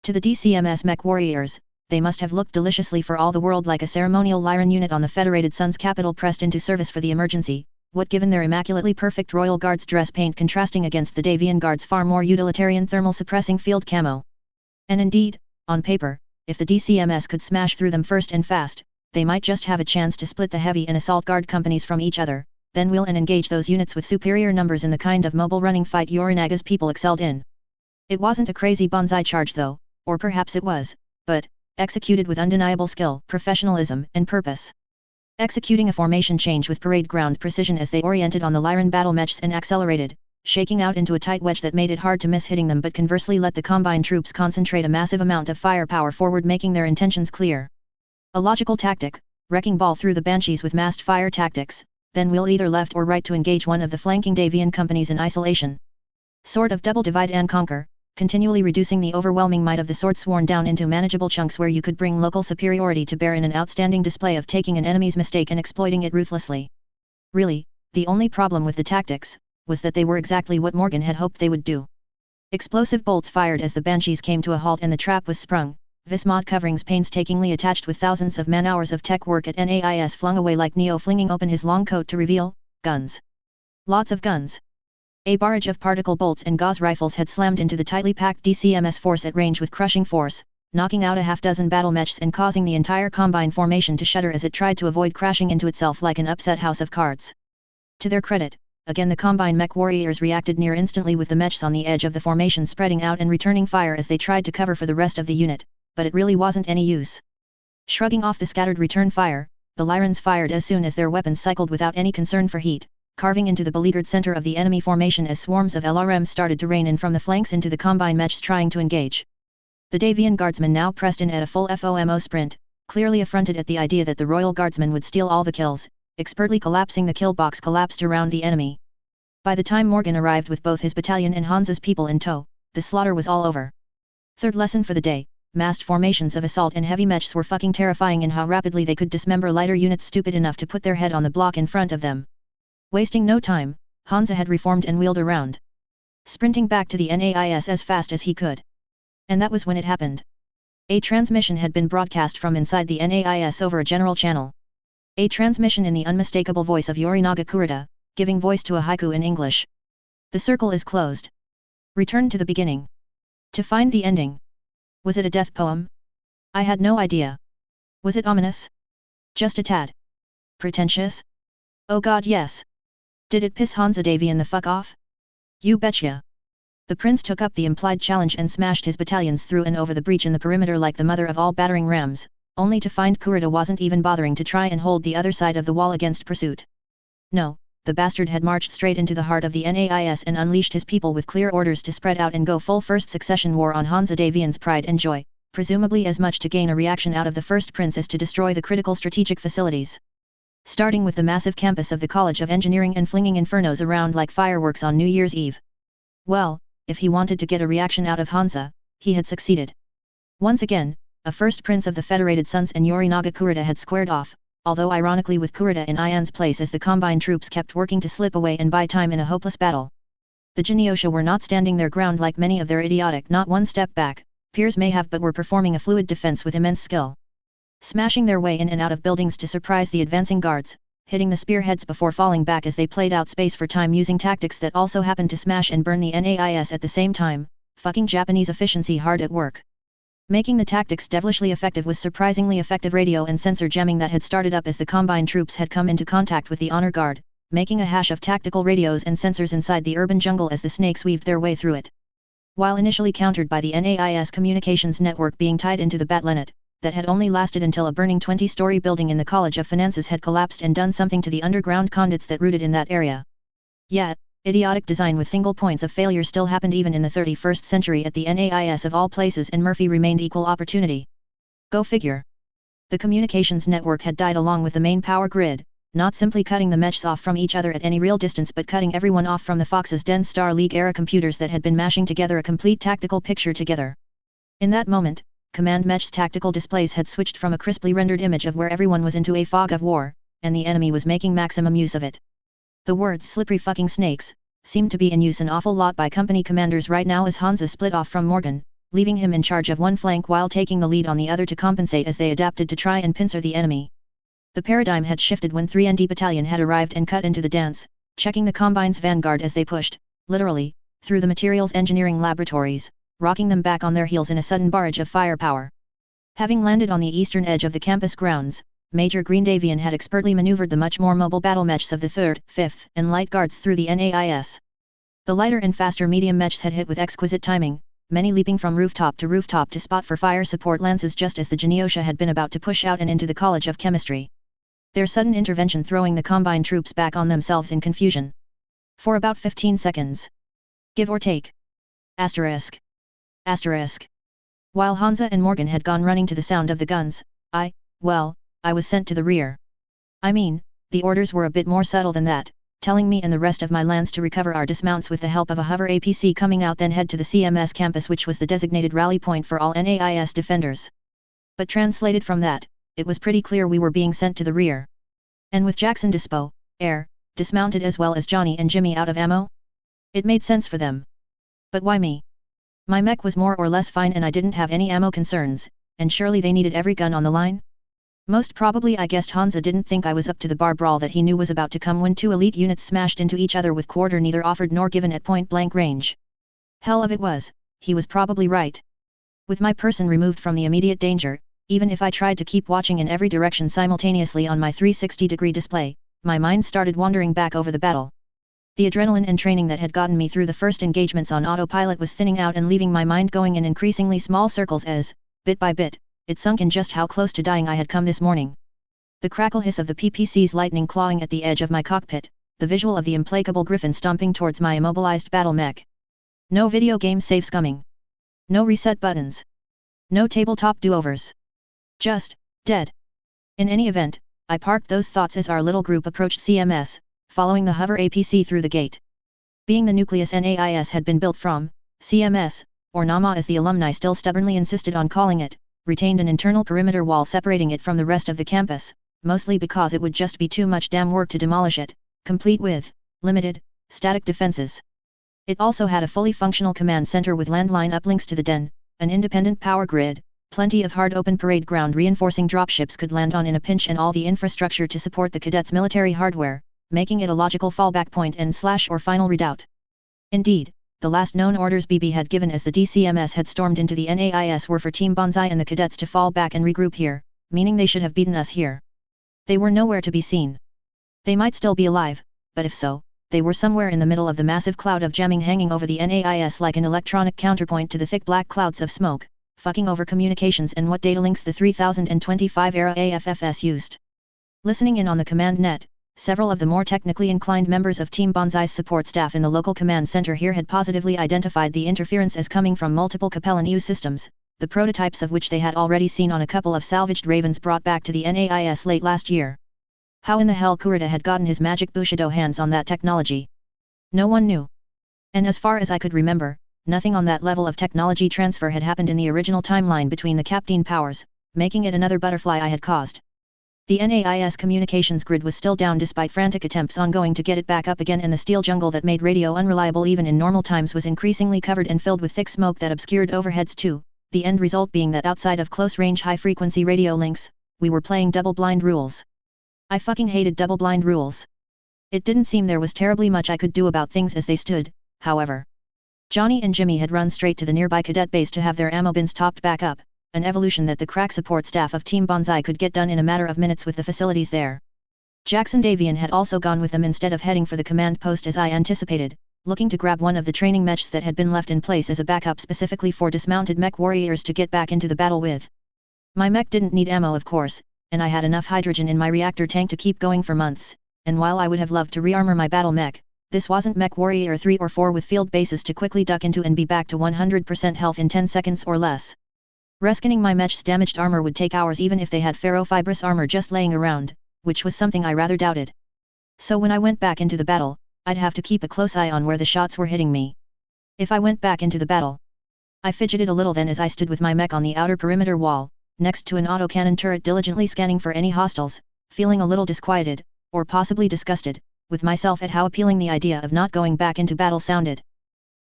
To the DCMS mech warriors, they must have looked deliciously for all the world like a ceremonial Lyran unit on the Federated Sun's capital pressed into service for the emergency, what given their immaculately perfect Royal Guards dress paint contrasting against the Davian Guards' far more utilitarian thermal-suppressing field camo. And indeed, on paper, if the DCMS could smash through them first and fast, they might just have a chance to split the heavy and assault guard companies from each other, then wheel and engage those units with superior numbers in the kind of mobile running fight Yorinaga's people excelled in. It wasn't a crazy bonsai charge though, or perhaps it was, but, executed with undeniable skill, professionalism, and purpose. Executing a formation change with parade ground precision as they oriented on the Lyran battle mechs and accelerated, shaking out into a tight wedge that made it hard to miss hitting them but conversely let the Combine troops concentrate a massive amount of firepower forward, making their intentions clear. A logical tactic, wrecking ball through the Banshees with massed fire tactics, then wheel either left or right to engage one of the flanking Davian companies in isolation. Sort of double divide and conquer, continually reducing the overwhelming might of the Swordsworn down into manageable chunks where you could bring local superiority to bear in an outstanding display of taking an enemy's mistake and exploiting it ruthlessly. Really, the only problem with the tactics was that they were exactly what Morgan had hoped they would do. Explosive bolts fired as the Banshees came to a halt and the trap was sprung, Vismod coverings painstakingly attached with thousands of man-hours of tech work at NAIS flung away like Neo flinging open his long coat to reveal, guns. Lots of guns. A barrage of particle bolts and gauze rifles had slammed into the tightly packed DCMS force at range with crushing force, knocking out a half-dozen battle mechs and causing the entire Combine formation to shudder as it tried to avoid crashing into itself like an upset house of cards. To their credit, again the Combine mech warriors reacted near instantly with the mechs on the edge of the formation spreading out and returning fire as they tried to cover for the rest of the unit, but it really wasn't any use. Shrugging off the scattered return fire, the Lyrans fired as soon as their weapons cycled without any concern for heat, carving into the beleaguered center of the enemy formation as swarms of LRMs started to rain in from the flanks into the Combine mechs trying to engage. The Davian Guardsmen now pressed in at a full FOMO sprint, clearly affronted at the idea that the Royal Guardsmen would steal all the kills, expertly collapsing the kill box collapsed around the enemy. By the time Morgan arrived with both his battalion and Hansa's people in tow, the slaughter was all over. Third lesson for the day, massed formations of assault and heavy mechs were fucking terrifying in how rapidly they could dismember lighter units stupid enough to put their head on the block in front of them. Wasting no time, Hansa had reformed and wheeled around, sprinting back to the NAIS as fast as he could. And that was when it happened. A transmission had been broadcast from inside the NAIS over a general channel. A transmission in the unmistakable voice of Yorinaga Kurita, giving voice to a haiku in English. The circle is closed. Return to the beginning. To find the ending. Was it a death poem? I had no idea. Was it ominous? Just a tad. Pretentious? Oh god, yes. Did it piss Hansa Davian the fuck off? You betcha. The prince took up the implied challenge and smashed his battalions through and over the breach in the perimeter like the mother of all battering rams, only to find Kurita wasn't even bothering to try and hold the other side of the wall against pursuit. No, the bastard had marched straight into the heart of the NAIS and unleashed his people with clear orders to spread out and go full first succession war on Hansa Davian's pride and joy, presumably as much to gain a reaction out of the first prince as to destroy the critical strategic facilities. Starting with the massive campus of the College of Engineering and flinging infernos around like fireworks on New Year's Eve. Well, if he wanted to get a reaction out of Hansa, he had succeeded. Once again, a first prince of the Federated Sons and Yorinaga Kurita had squared off, although ironically with Kurita in Ian's place as the combined troops kept working to slip away and buy time in a hopeless battle. The Jinyosha were not standing their ground like many of their idiotic not one step back peers may have, but were performing a fluid defense with immense skill. Smashing their way in and out of buildings to surprise the advancing guards, hitting the spearheads before falling back as they played out space for time using tactics that also happened to smash and burn the NAIS at the same time, fucking Japanese efficiency hard at work. Making the tactics devilishly effective was surprisingly effective radio and sensor jamming that had started up as the combined troops had come into contact with the honor guard, making a hash of tactical radios and sensors inside the urban jungle as the snakes weaved their way through it. While initially countered by the NAIS communications network being tied into the Battlenet, that had only lasted until a burning 20-story building in the College of Finances had collapsed and done something to the underground conduits that rooted in that area. Yet, idiotic design with single points of failure still happened even in the 31st century at the NAIS of all places, and Murphy remained equal opportunity. Go figure. The communications network had died along with the main power grid, not simply cutting the meshs off from each other at any real distance but cutting everyone off from the Fox's Den Star League era computers that had been mashing together a complete tactical picture together. In that moment, Command Mesh's tactical displays had switched from a crisply rendered image of where everyone was into a fog of war, and the enemy was making maximum use of it. The words "slippery fucking snakes" seemed to be in use an awful lot by company commanders right now as Hansa split off from Morgan, leaving him in charge of one flank while taking the lead on the other to compensate as they adapted to try and pincer the enemy. The paradigm had shifted when 3ND Battalion had arrived and cut into the dance, checking the Combine's vanguard as they pushed, literally, through the materials engineering laboratories, rocking them back on their heels in a sudden barrage of firepower. Having landed on the eastern edge of the campus grounds, Major Greendavian had expertly maneuvered the much more mobile battle mechs of the 3rd, 5th, and Light Guards through the NAIS. The lighter and faster medium mechs had hit with exquisite timing, many leaping from rooftop to spot for fire support lances just as the Jinyosha had been about to push out and into the College of Chemistry. Their sudden intervention throwing the combined troops back on themselves in confusion. For about 15 seconds. Give or take. Asterisk. Asterisk. While Hansa and Morgan had gone running to the sound of the guns, I was sent to the rear. I mean, the orders were a bit more subtle than that, telling me and the rest of my lands to recover our dismounts with the help of a hover APC coming out, then head to the CMS campus, which was the designated rally point for all NAIS defenders. But translated from that, it was pretty clear we were being sent to the rear. And with Jackson Dispo, Air, dismounted as well as Johnny and Jimmy out of ammo? It made sense for them. But why me? My mech was more or less fine and I didn't have any ammo concerns, and surely they needed every gun on the line? Most probably I guessed Hansa didn't think I was up to the bar brawl that he knew was about to come when two elite units smashed into each other with quarter neither offered nor given at point-blank range. Hell of it was, he was probably right. With my person removed from the immediate danger, even if I tried to keep watching in every direction simultaneously on my 360-degree display, my mind started wandering back over the battle. The adrenaline and training that had gotten me through the first engagements on autopilot was thinning out and leaving my mind going in increasingly small circles as, bit by bit, it sunk in just how close to dying I had come this morning. The crackle hiss of the PPC's lightning clawing at the edge of my cockpit, the visual of the implacable griffin stomping towards my immobilized battle mech. No video game saves coming. No reset buttons. No tabletop do-overs. Just, dead. In any event, I parked those thoughts as our little group approached CMS, following the hover APC through the gate. Being the nucleus NAIS had been built from, CMS, or NAMA as the alumni still stubbornly insisted on calling it, retained an internal perimeter wall separating it from the rest of the campus, mostly because it would just be too much damn work to demolish it, complete with, limited, static defenses. It also had a fully functional command center with landline uplinks to the den, an independent power grid, plenty of hard open parade ground reinforcing dropships could land on in a pinch, and all the infrastructure to support the cadets' military hardware, making it a logical fallback point and / or final redoubt. Indeed, the last known orders BB had given as the DCMS had stormed into the NAIS were for Team Banzai and the cadets to fall back and regroup here, meaning they should have beaten us here. They were nowhere to be seen. They might still be alive, but if so, they were somewhere in the middle of the massive cloud of jamming hanging over the NAIS like an electronic counterpoint to the thick black clouds of smoke, fucking over communications and what data links the 3025 era AFFS used. Listening in on the command net, several of the more technically inclined members of Team Banzai's support staff in the local command center here had positively identified the interference as coming from multiple Capellan EU systems, the prototypes of which they had already seen on a couple of salvaged Ravens brought back to the NAIS late last year. How in the hell Kurita had gotten his magic Bushido hands on that technology? No one knew. And as far as I could remember, nothing on that level of technology transfer had happened in the original timeline between the Captain powers, making it another butterfly I had caused. The NAIS communications grid was still down despite frantic attempts ongoing to get it back up again, and the steel jungle that made radio unreliable even in normal times was increasingly covered and filled with thick smoke that obscured overheads too, the end result being that outside of close-range high-frequency radio links, we were playing double-blind rules. I fucking hated double-blind rules. It didn't seem there was terribly much I could do about things as they stood, however. Johnny and Jimmy had run straight to the nearby cadet base to have their ammo bins topped back up, an evolution that the crack support staff of Team Bonsai could get done in a matter of minutes with the facilities there. Jackson Davian had also gone with them instead of heading for the command post as I anticipated, looking to grab one of the training mechs that had been left in place as a backup specifically for dismounted mech warriors to get back into the battle with. My mech didn't need ammo of course, and I had enough hydrogen in my reactor tank to keep going for months, and while I would have loved to rearmor my battle mech, this wasn't Mech Warrior 3 or 4 with field bases to quickly duck into and be back to 100% health in 10 seconds or less. Reskinning my mech's damaged armor would take hours even if they had ferrofibrous armor just laying around, which was something I rather doubted. So when I went back into the battle, I'd have to keep a close eye on where the shots were hitting me. If I went back into the battle, I fidgeted a little then as I stood with my mech on the outer perimeter wall, next to an autocannon turret diligently scanning for any hostiles, feeling a little disquieted, or possibly disgusted, with myself at how appealing the idea of not going back into battle sounded.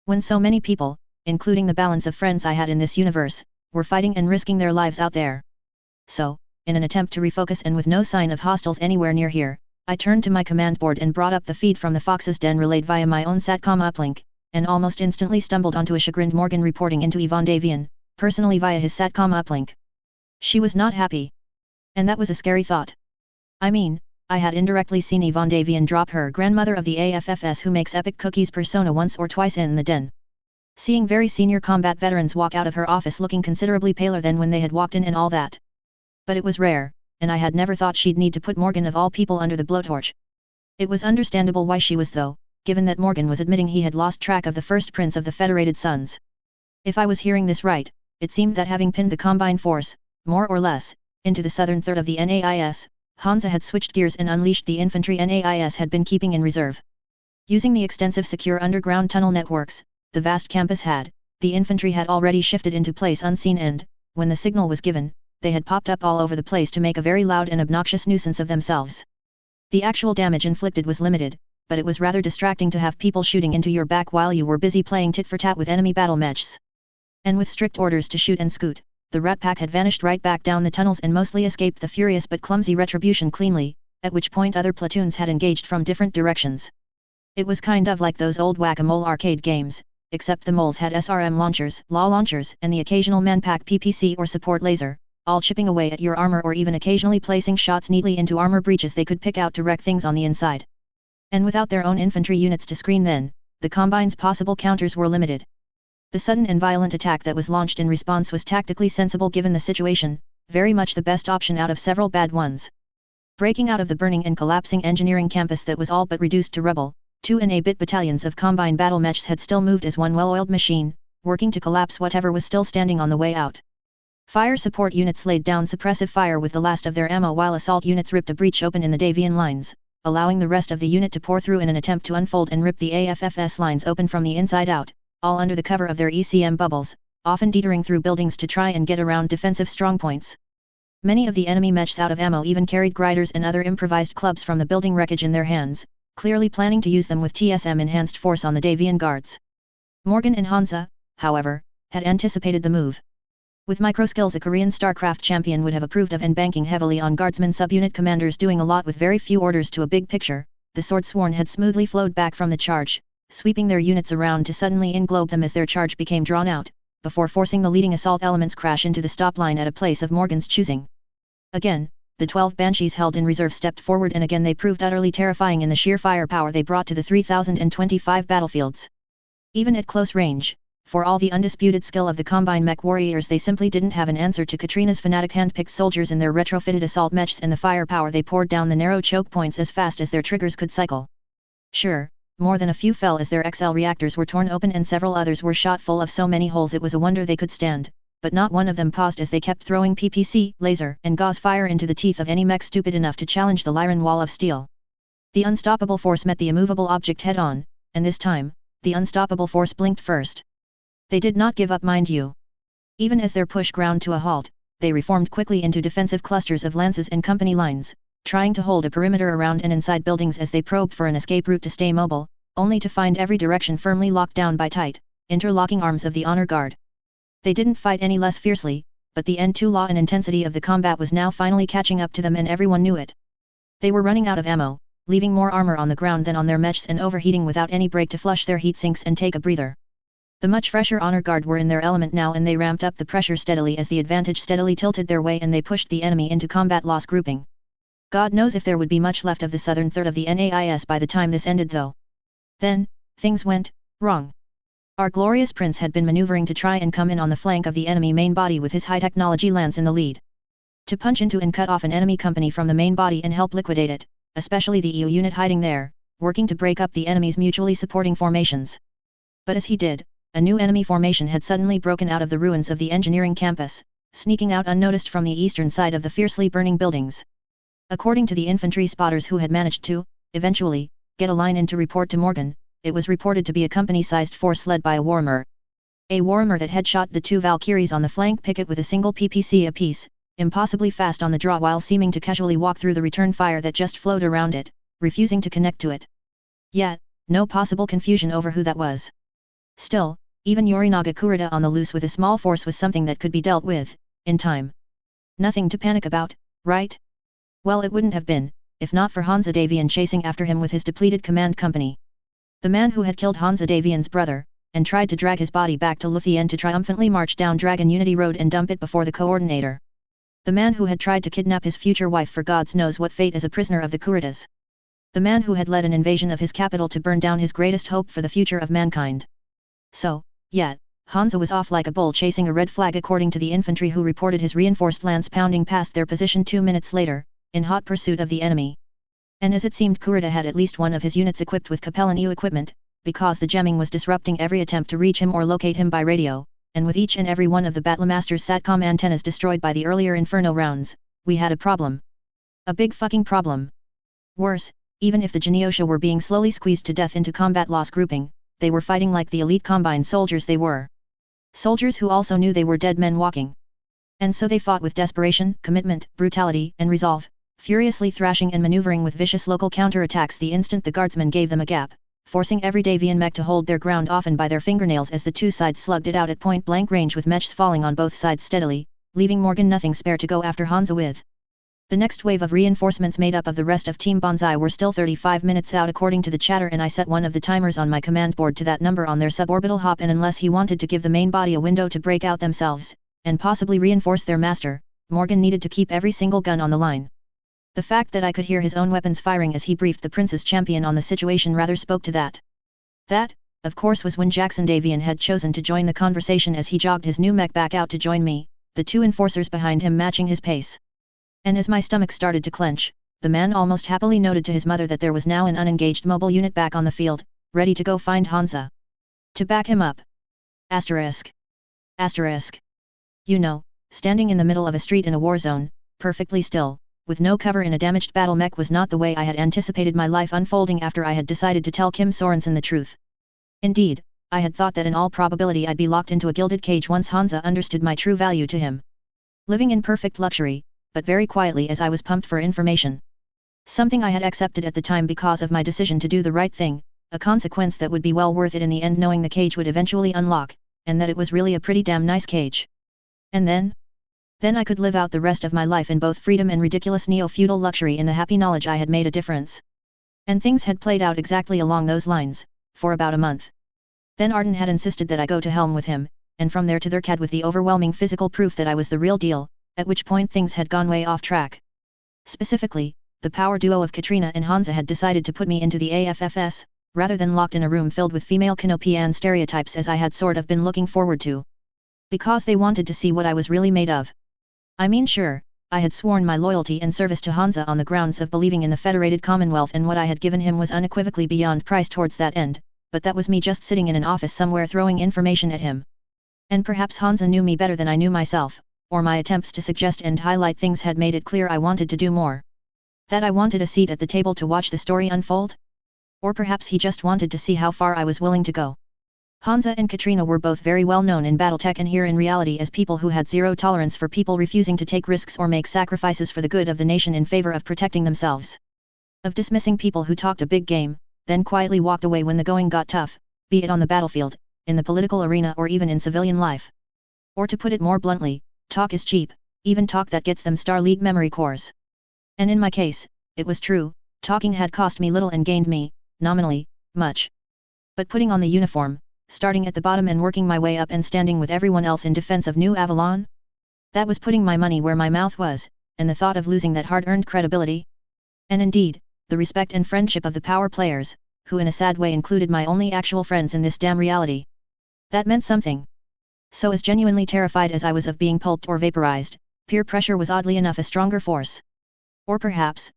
When so many people, including the balance of friends I had in this universe, were fighting and risking their lives out there. So, in an attempt to refocus and with no sign of hostiles anywhere near here, I turned to my command board and brought up the feed from the Fox's Den relayed via my own SATCOM uplink, and almost instantly stumbled onto a chagrined Morgan reporting into Yvonne Davian, personally via his SATCOM uplink. She was not happy. And that was a scary thought. I mean, I had indirectly seen Yvonne Davian drop her grandmother of the AFFS who makes epic cookies persona once or twice in the den. Seeing very senior combat veterans walk out of her office looking considerably paler than when they had walked in and all that. But it was rare, and I had never thought she'd need to put Morgan of all people under the blowtorch. It was understandable why she was though, given that Morgan was admitting he had lost track of the first prince of the Federated Sons. If I was hearing this right, it seemed that having pinned the Combine force, more or less, into the southern third of the NAIS, Hansa had switched gears and unleashed the infantry NAIS had been keeping in reserve. Using the extensive secure underground tunnel networks, the vast campus the infantry had already shifted into place unseen and, when the signal was given, they had popped up all over the place to make a very loud and obnoxious nuisance of themselves. The actual damage inflicted was limited, but it was rather distracting to have people shooting into your back while you were busy playing tit-for-tat with enemy battle mechs. And with strict orders to shoot and scoot, the Rat Pack had vanished right back down the tunnels and mostly escaped the furious but clumsy retribution cleanly, at which point other platoons had engaged from different directions. It was kind of like those old whack-a-mole arcade games, except the moles had SRM launchers, LAW launchers, and the occasional manpack PPC or support laser, all chipping away at your armor or even occasionally placing shots neatly into armor breaches they could pick out to wreck things on the inside. And without their own infantry units to screen then, the Combine's possible counters were limited. The sudden and violent attack that was launched in response was tactically sensible given the situation, very much the best option out of several bad ones. Breaking out of the burning and collapsing engineering campus that was all but reduced to rubble, 2 NA-bit battalions of Combine battle mechs had still moved as one well-oiled machine, working to collapse whatever was still standing on the way out. Fire support units laid down suppressive fire with the last of their ammo while assault units ripped a breach open in the Davian lines, allowing the rest of the unit to pour through in an attempt to unfold and rip the AFFS lines open from the inside out, all under the cover of their ECM bubbles, often teetering through buildings to try and get around defensive strongpoints. Many of the enemy mechs out of ammo even carried grinders and other improvised clubs from the building wreckage in their hands, clearly planning to use them with TSM enhanced force on the Davian guards. Morgan and Hansa, however, had anticipated the move. With microskills a Korean StarCraft champion would have approved of and banking heavily on guardsmen subunit commanders doing a lot with very few orders to a big picture, the Swordsworn had smoothly flowed back from the charge, sweeping their units around to suddenly englobe them as their charge became drawn out, before forcing the leading assault elements crash into the stop line at a place of Morgan's choosing. Again, the 12 Banshees held in reserve stepped forward and again they proved utterly terrifying in the sheer firepower they brought to the 3025 battlefields. Even at close range, for all the undisputed skill of the Combine mech warriors they simply didn't have an answer to Katrina's fanatic hand-picked soldiers and their retrofitted assault mechs and the firepower they poured down the narrow choke points as fast as their triggers could cycle. Sure, more than a few fell as their XL reactors were torn open and several others were shot full of so many holes it was a wonder they could stand, but not one of them paused as they kept throwing PPC, laser, and gauze fire into the teeth of any mech stupid enough to challenge the Lyran wall of steel. The unstoppable force met the immovable object head-on, and this time, the unstoppable force blinked first. They did not give up, mind you. Even as their push ground to a halt, they reformed quickly into defensive clusters of lances and company lines, trying to hold a perimeter around and inside buildings as they probed for an escape route to stay mobile, only to find every direction firmly locked down by tight, interlocking arms of the honor guard. They didn't fight any less fiercely, but the N2 law and intensity of the combat was now finally catching up to them, and everyone knew it. They were running out of ammo, leaving more armor on the ground than on their mechs and overheating without any break to flush their heat sinks and take a breather. The much fresher honor guard were in their element now, and they ramped up the pressure steadily as the advantage steadily tilted their way and they pushed the enemy into combat loss grouping. God knows if there would be much left of the southern third of the NAIS by the time this ended though. Then, things went wrong. Our glorious prince had been maneuvering to try and come in on the flank of the enemy main body with his high-technology lance in the lead. To punch into and cut off an enemy company from the main body and help liquidate it, especially the EU unit hiding there, working to break up the enemy's mutually supporting formations. But as he did, a new enemy formation had suddenly broken out of the ruins of the engineering campus, sneaking out unnoticed from the eastern side of the fiercely burning buildings. According to the infantry spotters who had managed to, eventually, get a line in to report to Morgan, it was reported to be a company-sized force led by a Warhammer. A Warhammer that had shot the two Valkyries on the flank picket with a single PPC apiece, impossibly fast on the draw while seeming to casually walk through the return fire that just flowed around it, refusing to connect to it. Yet, no possible confusion over who that was. Still, even Yorinaga Kurita on the loose with a small force was something that could be dealt with, in time. Nothing to panic about, right? Well, it wouldn't have been, if not for Hansa Davian chasing after him with his depleted command company. The man who had killed Hansa Davian's brother, and tried to drag his body back to Luthien to triumphantly march down Dragon Unity Road and dump it before the coordinator. The man who had tried to kidnap his future wife for God's knows what fate as a prisoner of the Kuritas. The man who had led an invasion of his capital to burn down his greatest hope for the future of mankind. So, yet, Hansa was off like a bull chasing a red flag according to the infantry who reported his reinforced lance pounding past their position 2 minutes later, in hot pursuit of the enemy. And as it seemed Kurita had at least one of his units equipped with Capellan EU equipment, because the jamming was disrupting every attempt to reach him or locate him by radio, and with each and every one of the Battlemaster's SATCOM antennas destroyed by the earlier Inferno rounds, we had a problem. A big fucking problem. Worse, even if the Genosha were being slowly squeezed to death into combat loss grouping, they were fighting like the elite Combine soldiers they were. Soldiers who also knew they were dead men walking. And so they fought with desperation, commitment, brutality, and resolve, furiously thrashing and maneuvering with vicious local counterattacks the instant the guardsmen gave them a gap, forcing every Davian mech to hold their ground often by their fingernails as the two sides slugged it out at point-blank range with mechs falling on both sides steadily, leaving Morgan nothing spare to go after Hansa with. The next wave of reinforcements made up of the rest of Team Banzai were still 35 minutes out according to the chatter, and I set one of the timers on my command board to that number on their suborbital hop, and unless he wanted to give the main body a window to break out themselves, and possibly reinforce their master, Morgan needed to keep every single gun on the line. The fact that I could hear his own weapons firing as he briefed the Prince's champion on the situation rather spoke to that. That, of course, was when Jackson Davian had chosen to join the conversation as he jogged his new mech back out to join me, the two enforcers behind him matching his pace. And as my stomach started to clench, the man almost happily noted to his mother that there was now an unengaged mobile unit back on the field, ready to go find Hansa. To back him up. Asterisk. Asterisk. You know, standing in the middle of a street in a war zone, perfectly still, with no cover in a damaged battle mech was not the way I had anticipated my life unfolding after I had decided to tell Kim Sorensen the truth. Indeed, I had thought that in all probability I'd be locked into a gilded cage once Hansa understood my true value to him. Living in perfect luxury, but very quietly as I was pumped for information. Something I had accepted at the time because of my decision to do the right thing, a consequence that would be well worth it in the end knowing the cage would eventually unlock, and that it was really a pretty damn nice cage. And then I could live out the rest of my life in both freedom and ridiculous neo-feudal luxury in the happy knowledge I had made a difference. And things had played out exactly along those lines, for about a month. Then Arden had insisted that I go to Helm with him, and from there to Thurkad with the overwhelming physical proof that I was the real deal, at which point things had gone way off track. Specifically, the power duo of Katrina and Hansa had decided to put me into the AFFS, rather than locked in a room filled with female Canopian stereotypes as I had sort of been looking forward to. Because they wanted to see what I was really made of. I mean, sure, I had sworn my loyalty and service to Hansa on the grounds of believing in the Federated Commonwealth, and what I had given him was unequivocally beyond price towards that end, but that was me just sitting in an office somewhere throwing information at him. And perhaps Hansa knew me better than I knew myself, or my attempts to suggest and highlight things had made it clear I wanted to do more. That I wanted a seat at the table to watch the story unfold? Or perhaps he just wanted to see how far I was willing to go. Hansa and Katrina were both very well known in Battletech and here in reality as people who had zero tolerance for people refusing to take risks or make sacrifices for the good of the nation in favor of protecting themselves. Of dismissing people who talked a big game, then quietly walked away when the going got tough, be it on the battlefield, in the political arena or even in civilian life. Or to put it more bluntly, talk is cheap, even talk that gets them Star League memory cores. And in my case, it was true, talking had cost me little and gained me, nominally, much. But putting on the uniform, starting at the bottom and working my way up and standing with everyone else in defense of New Avalon? That was putting my money where my mouth was, and the thought of losing that hard-earned credibility. And indeed, the respect and friendship of the power players, who in a sad way included my only actual friends in this damn reality. That meant something. So as genuinely terrified as I was of being pulped or vaporized, peer pressure was oddly enough a stronger force. Or perhaps,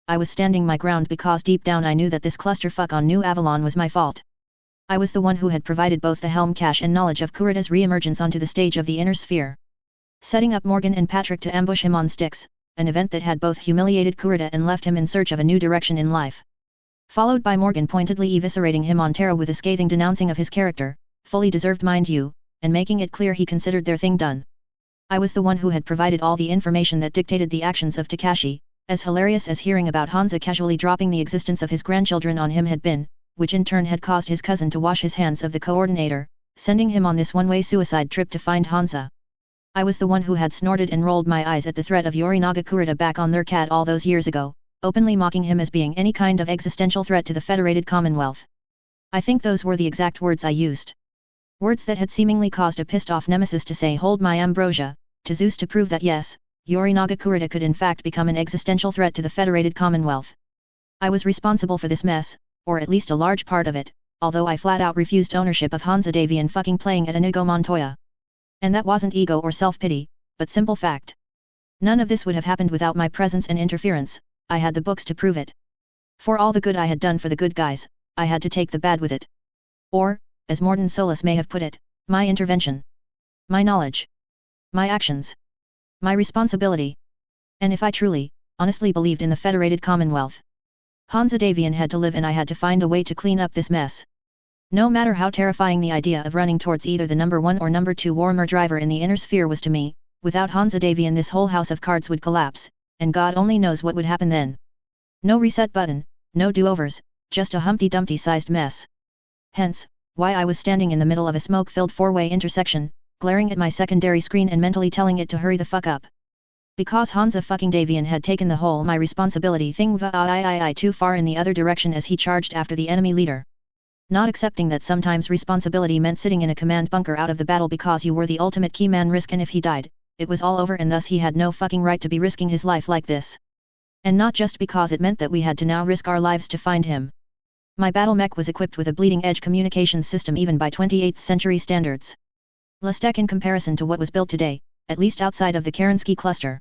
I was standing my ground because deep down I knew that this clusterfuck on New Avalon was my fault. I was the one who had provided both the helm cache and knowledge of Kurita's re-emergence onto the stage of the inner sphere. Setting up Morgan and Patrick to ambush him on Styx, an event that had both humiliated Kurita and left him in search of a new direction in life. Followed by Morgan pointedly eviscerating him on Terra with a scathing denouncing of his character, fully deserved mind you, and making it clear he considered their thing done. I was the one who had provided all the information that dictated the actions of Takashi, as hilarious as hearing about Hansa casually dropping the existence of his grandchildren on him had been, which in turn had caused his cousin to wash his hands of the coordinator, sending him on this one-way suicide trip to find Hansa. I was the one who had snorted and rolled my eyes at the threat of Yorinaga Kurita back on their cat all those years ago, openly mocking him as being any kind of existential threat to the Federated Commonwealth. I think those were the exact words I used. Words that had seemingly caused a pissed-off nemesis to say hold my ambrosia, to Zeus to prove that yes, Yorinaga Kurita could in fact become an existential threat to the Federated Commonwealth. I was responsible for this mess, or at least a large part of it, although I flat out refused ownership of Hansa Davian fucking playing at Inigo Montoya. And that wasn't ego or self-pity, but simple fact. None of this would have happened without my presence and interference, I had the books to prove it. For all the good I had done for the good guys, I had to take the bad with it. Or, as Morton Solus may have put it, my intervention. My knowledge. My actions. My responsibility. And if I truly, honestly believed in the Federated Commonwealth, Hansa Davian had to live and I had to find a way to clean up this mess. No matter how terrifying the idea of running towards either the number 1 or number 2 warmer driver in the inner sphere was to me, without Hansa Davian this whole house of cards would collapse, and God only knows what would happen then. No reset button, no do-overs, just a Humpty Dumpty sized mess. Hence, why I was standing in the middle of a smoke-filled 4-way intersection, glaring at my secondary screen and mentally telling it to hurry the fuck up. Because Hansa fucking Davian had taken the whole my responsibility thing too far in the other direction as he charged after the enemy leader. Not accepting that sometimes responsibility meant sitting in a command bunker out of the battle because you were the ultimate key man risk and if he died, it was all over and thus he had no fucking right to be risking his life like this. And not just because it meant that we had to now risk our lives to find him. My battle mech was equipped with a bleeding-edge communications system even by 28th century standards. Less tech in comparison to what was built today, at least outside of the Kerensky cluster.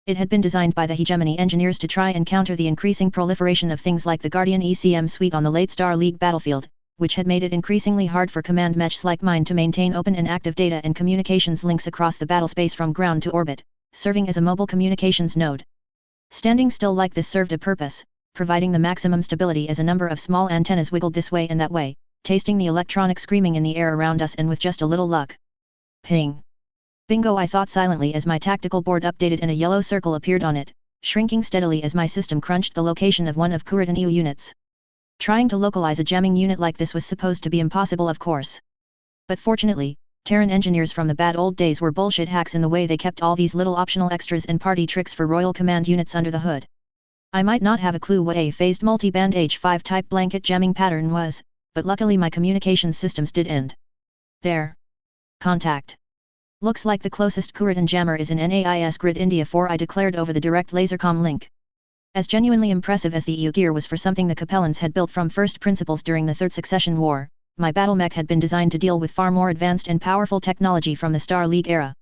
It had been designed by the hegemony engineers to try and counter the increasing proliferation of things like the Guardian ECM suite on the late Star League battlefield, which had made it increasingly hard for command mechs like mine to maintain open and active data and communications links across the battlespace from ground to orbit, serving as a mobile communications node. Standing still like this served a purpose, providing the maximum stability as a number of small antennas wiggled this way and that way, tasting the electronic screaming in the air around us and with just a little luck. Ping. Bingo, I thought silently as my tactical board updated and a yellow circle appeared on it, shrinking steadily as my system crunched the location of one of Kuritan EU units. Trying to localize a jamming unit like this was supposed to be impossible, of course. But fortunately, Terran engineers from the bad old days were bullshit hacks in the way they kept all these little optional extras and party tricks for Royal Command units under the hood. I might not have a clue what a phased multi-band H5 type blanket jamming pattern was, but luckily my communications systems did end. There. Contact. Looks like the closest Kuritan jammer is in NAIS Grid India 4, I declared over the direct lasercom link. As genuinely impressive as the EU gear was for something the Capellans had built from first principles during the Third Succession War, my battle mech had been designed to deal with far more advanced and powerful technology from the Star League era.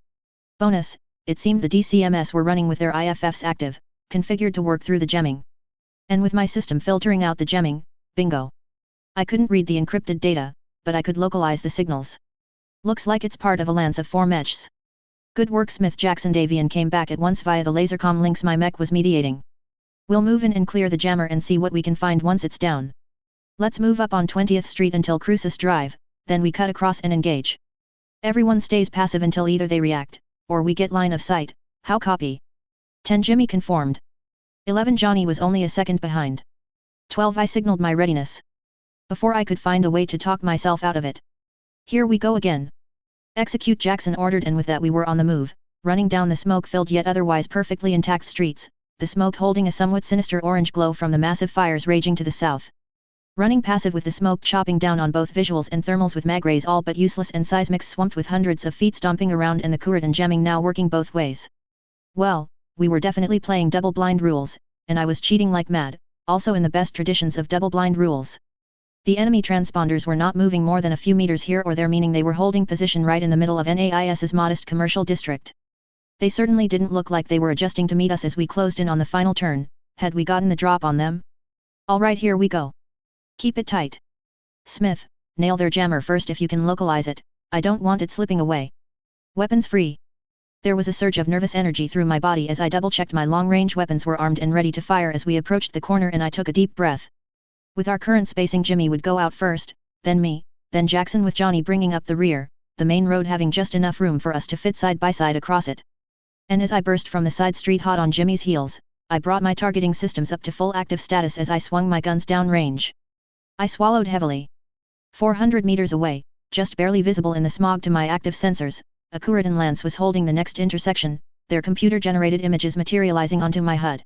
Bonus, it seemed the DCMS were running with their IFFs active, configured to work through the gemming. And with my system filtering out the gemming, bingo. I couldn't read the encrypted data, but I could localize the signals. Looks like it's part of a lance of 4 mechs. Good work, Smith. Jackson Davian came back at once via the lasercom links my mech was mediating. We'll move in and clear the jammer and see what we can find once it's down. Let's move up on 20th Street until Crucis Drive, then we cut across and engage. Everyone stays passive until either they react, or we get line of sight. How copy? 10 Jimmy conformed. 11 Johnny was only a second behind. 12 I signaled my readiness. Before I could find a way to talk myself out of it. Here we go again. Execute, Jackson ordered, and with that we were on the move, running down the smoke-filled yet otherwise perfectly intact streets, the smoke holding a somewhat sinister orange glow from the massive fires raging to the south. Running passive with the smoke chopping down on both visuals and thermals, with mag rays all but useless and seismics swamped with hundreds of feet stomping around, and the Kuridan jamming now working both ways. Well, we were definitely playing double-blind rules, and I was cheating like mad, also in the best traditions of double-blind rules. The enemy transponders were not moving more than a few meters here or there, meaning they were holding position right in the middle of NAIS's modest commercial district. They certainly didn't look like they were adjusting to meet us as we closed in on the final turn. Had we gotten the drop on them? Alright, here we go. Keep it tight. Smith, nail their jammer first if you can localize it, I don't want it slipping away. Weapons free. There was a surge of nervous energy through my body as I double-checked my long-range weapons were armed and ready to fire as we approached the corner, and I took a deep breath. With our current spacing, Jimmy would go out first, then me, then Jackson, with Johnny bringing up the rear, the main road having just enough room for us to fit side by side across it. And as I burst from the side street hot on Jimmy's heels, I brought my targeting systems up to full active status as I swung my guns down range. I swallowed heavily. 400 meters away, just barely visible in the smog to my active sensors, a Kuridan lance was holding the next intersection, their computer-generated images materializing onto my HUD.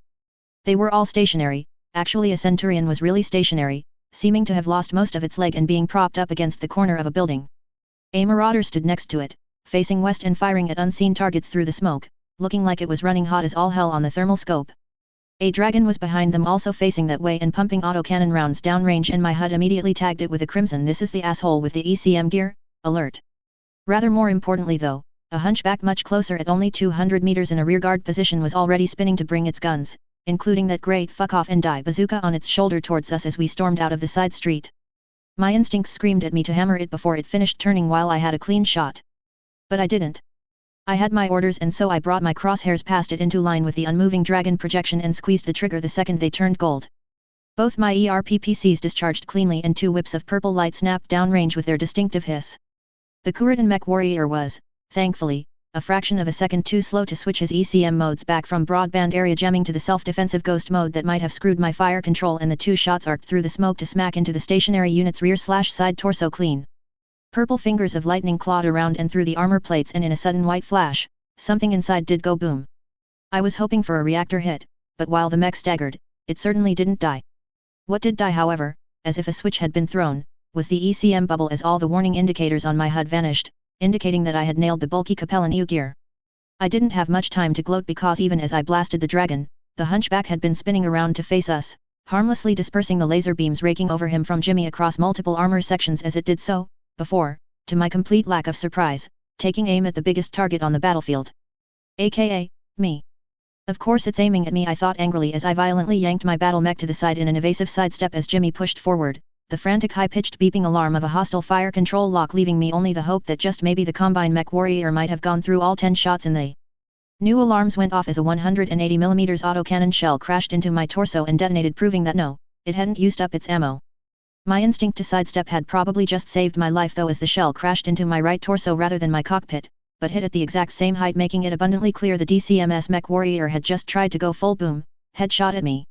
They were all stationary. Actually, a Centurion was really stationary, seeming to have lost most of its leg and being propped up against the corner of a building. A Marauder stood next to it, facing west and firing at unseen targets through the smoke, looking like it was running hot as all hell on the thermal scope. A Dragon was behind them, also facing that way and pumping autocannon rounds downrange, and my HUD immediately tagged it with a crimson "This is the asshole with the ECM gear, alert." Rather more importantly though, a hunchback much closer at only 200 meters in a rearguard position was already spinning to bring its guns, including that great fuck off and die bazooka on its shoulder, towards us as we stormed out of the side street. My instincts screamed at me to hammer it before it finished turning while I had a clean shot. But I didn't. I had my orders, and so I brought my crosshairs past it into line with the unmoving Dragon projection and squeezed the trigger the second they turned gold. Both my ERPPCs discharged cleanly and 2 whips of purple light snapped downrange with their distinctive hiss. The Kuridan mech warrior was, thankfully, a fraction of a second too slow to switch his ECM modes back from broadband area jamming to the self-defensive ghost mode that might have screwed my fire control, and the 2 shots arced through the smoke to smack into the stationary unit's rear/side torso clean. Purple fingers of lightning clawed around and through the armor plates, and in a sudden white flash, something inside did go boom. I was hoping for a reactor hit, but while the mech staggered, it certainly didn't die. What did die, however, as if a switch had been thrown, was the ECM bubble as all the warning indicators on my HUD vanished, indicating that I had nailed the bulky Capellan EU gear. I didn't have much time to gloat, because even as I blasted the Dragon, the hunchback had been spinning around to face us, harmlessly dispersing the laser beams raking over him from Jimmy across multiple armor sections as it did so, before, to my complete lack of surprise, taking aim at the biggest target on the battlefield. AKA, me. Of course it's aiming at me, I thought angrily as I violently yanked my battle mech to the side in an evasive sidestep as Jimmy pushed forward, the frantic high-pitched beeping alarm of a hostile fire control lock leaving me only the hope that just maybe the Combine mech warrior might have gone through all 10 shots in the. New alarms went off as a 180mm autocannon shell crashed into my torso and detonated, proving that no, it hadn't used up its ammo. My instinct to sidestep had probably just saved my life though, as the shell crashed into my right torso rather than my cockpit, but hit at the exact same height, making it abundantly clear the DCMS mech warrior had just tried to go full boom, headshot at me.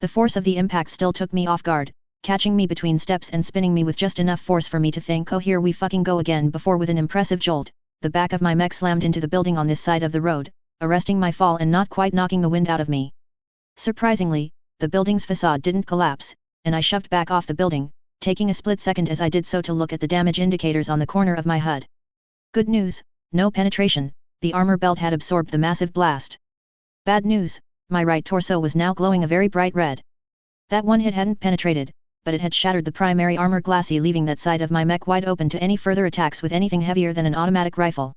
The force of the impact still took me off guard, catching me between steps and spinning me with just enough force for me to think, oh here we fucking go again, before with an impressive jolt, the back of my mech slammed into the building on this side of the road, arresting my fall and not quite knocking the wind out of me. Surprisingly, the building's facade didn't collapse, and I shoved back off the building, taking a split second as I did so to look at the damage indicators on the corner of my HUD. Good news, no penetration, the armor belt had absorbed the massive blast. Bad news, my right torso was now glowing a very bright red. That one hit hadn't penetrated, but it had shattered the primary armor glacis, leaving that side of my mech wide open to any further attacks with anything heavier than an automatic rifle.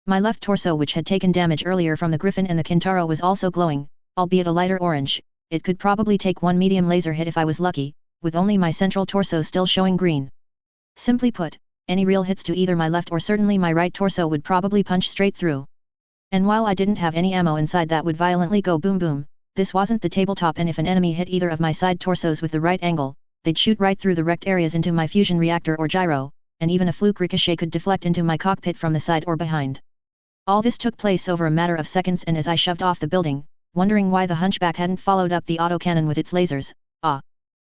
My left torso, which had taken damage earlier from the Griffin and the Kintaro, was also glowing, albeit a lighter orange. It could probably take one medium laser hit if I was lucky, with only my central torso still showing green. Simply put, any real hits to either my left or certainly my right torso would probably punch straight through. And while I didn't have any ammo inside that would violently go boom boom, this wasn't the tabletop, and if an enemy hit either of my side torsos with the right angle, they'd shoot right through the wrecked areas into my fusion reactor or gyro, and even a fluke ricochet could deflect into my cockpit from the side or behind. All this took place over a matter of seconds, and as I shoved off the building, wondering why the hunchback hadn't followed up the autocannon with its lasers,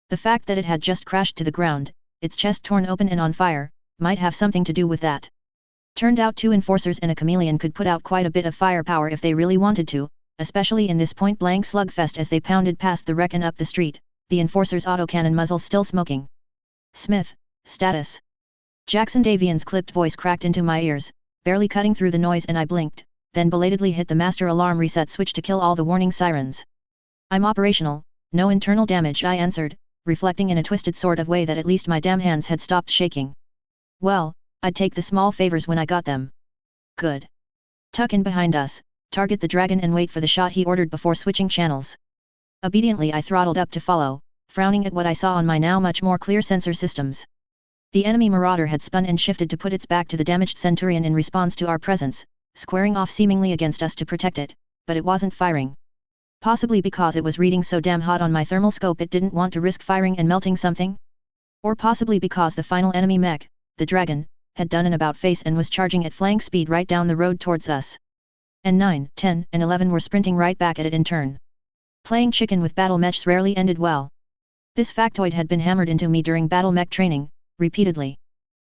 the fact that it had just crashed to the ground, its chest torn open and on fire, might have something to do with that. Turned out 2 enforcers and a chameleon could put out quite a bit of firepower if they really wanted to, especially in this point-blank slugfest as they pounded past the wreck and up the street, the enforcer's autocannon muzzle still smoking. Smith, status. Jackson Davian's clipped voice cracked into my ears, barely cutting through the noise, and I blinked, then belatedly hit the master alarm reset switch to kill all the warning sirens. I'm operational, no internal damage, I answered, reflecting in a twisted sort of way that at least my damn hands had stopped shaking. Well, I'd take the small favors when I got them. Good. Tuck in behind us, target the dragon and wait for the shot, he ordered before switching channels. Obediently I throttled up to follow, frowning at what I saw on my now much more clear sensor systems. The enemy marauder had spun and shifted to put its back to the damaged Centurion in response to our presence, squaring off seemingly against us to protect it, but it wasn't firing. Possibly because it was reading so damn hot on my thermal scope it didn't want to risk firing and melting something? Or possibly because the final enemy mech, the dragon, had done an about-face and was charging at flank speed right down the road towards us. And 9, 10, and 11 were sprinting right back at it in turn. Playing chicken with battle mechs rarely ended well. This factoid had been hammered into me during battle mech training, repeatedly.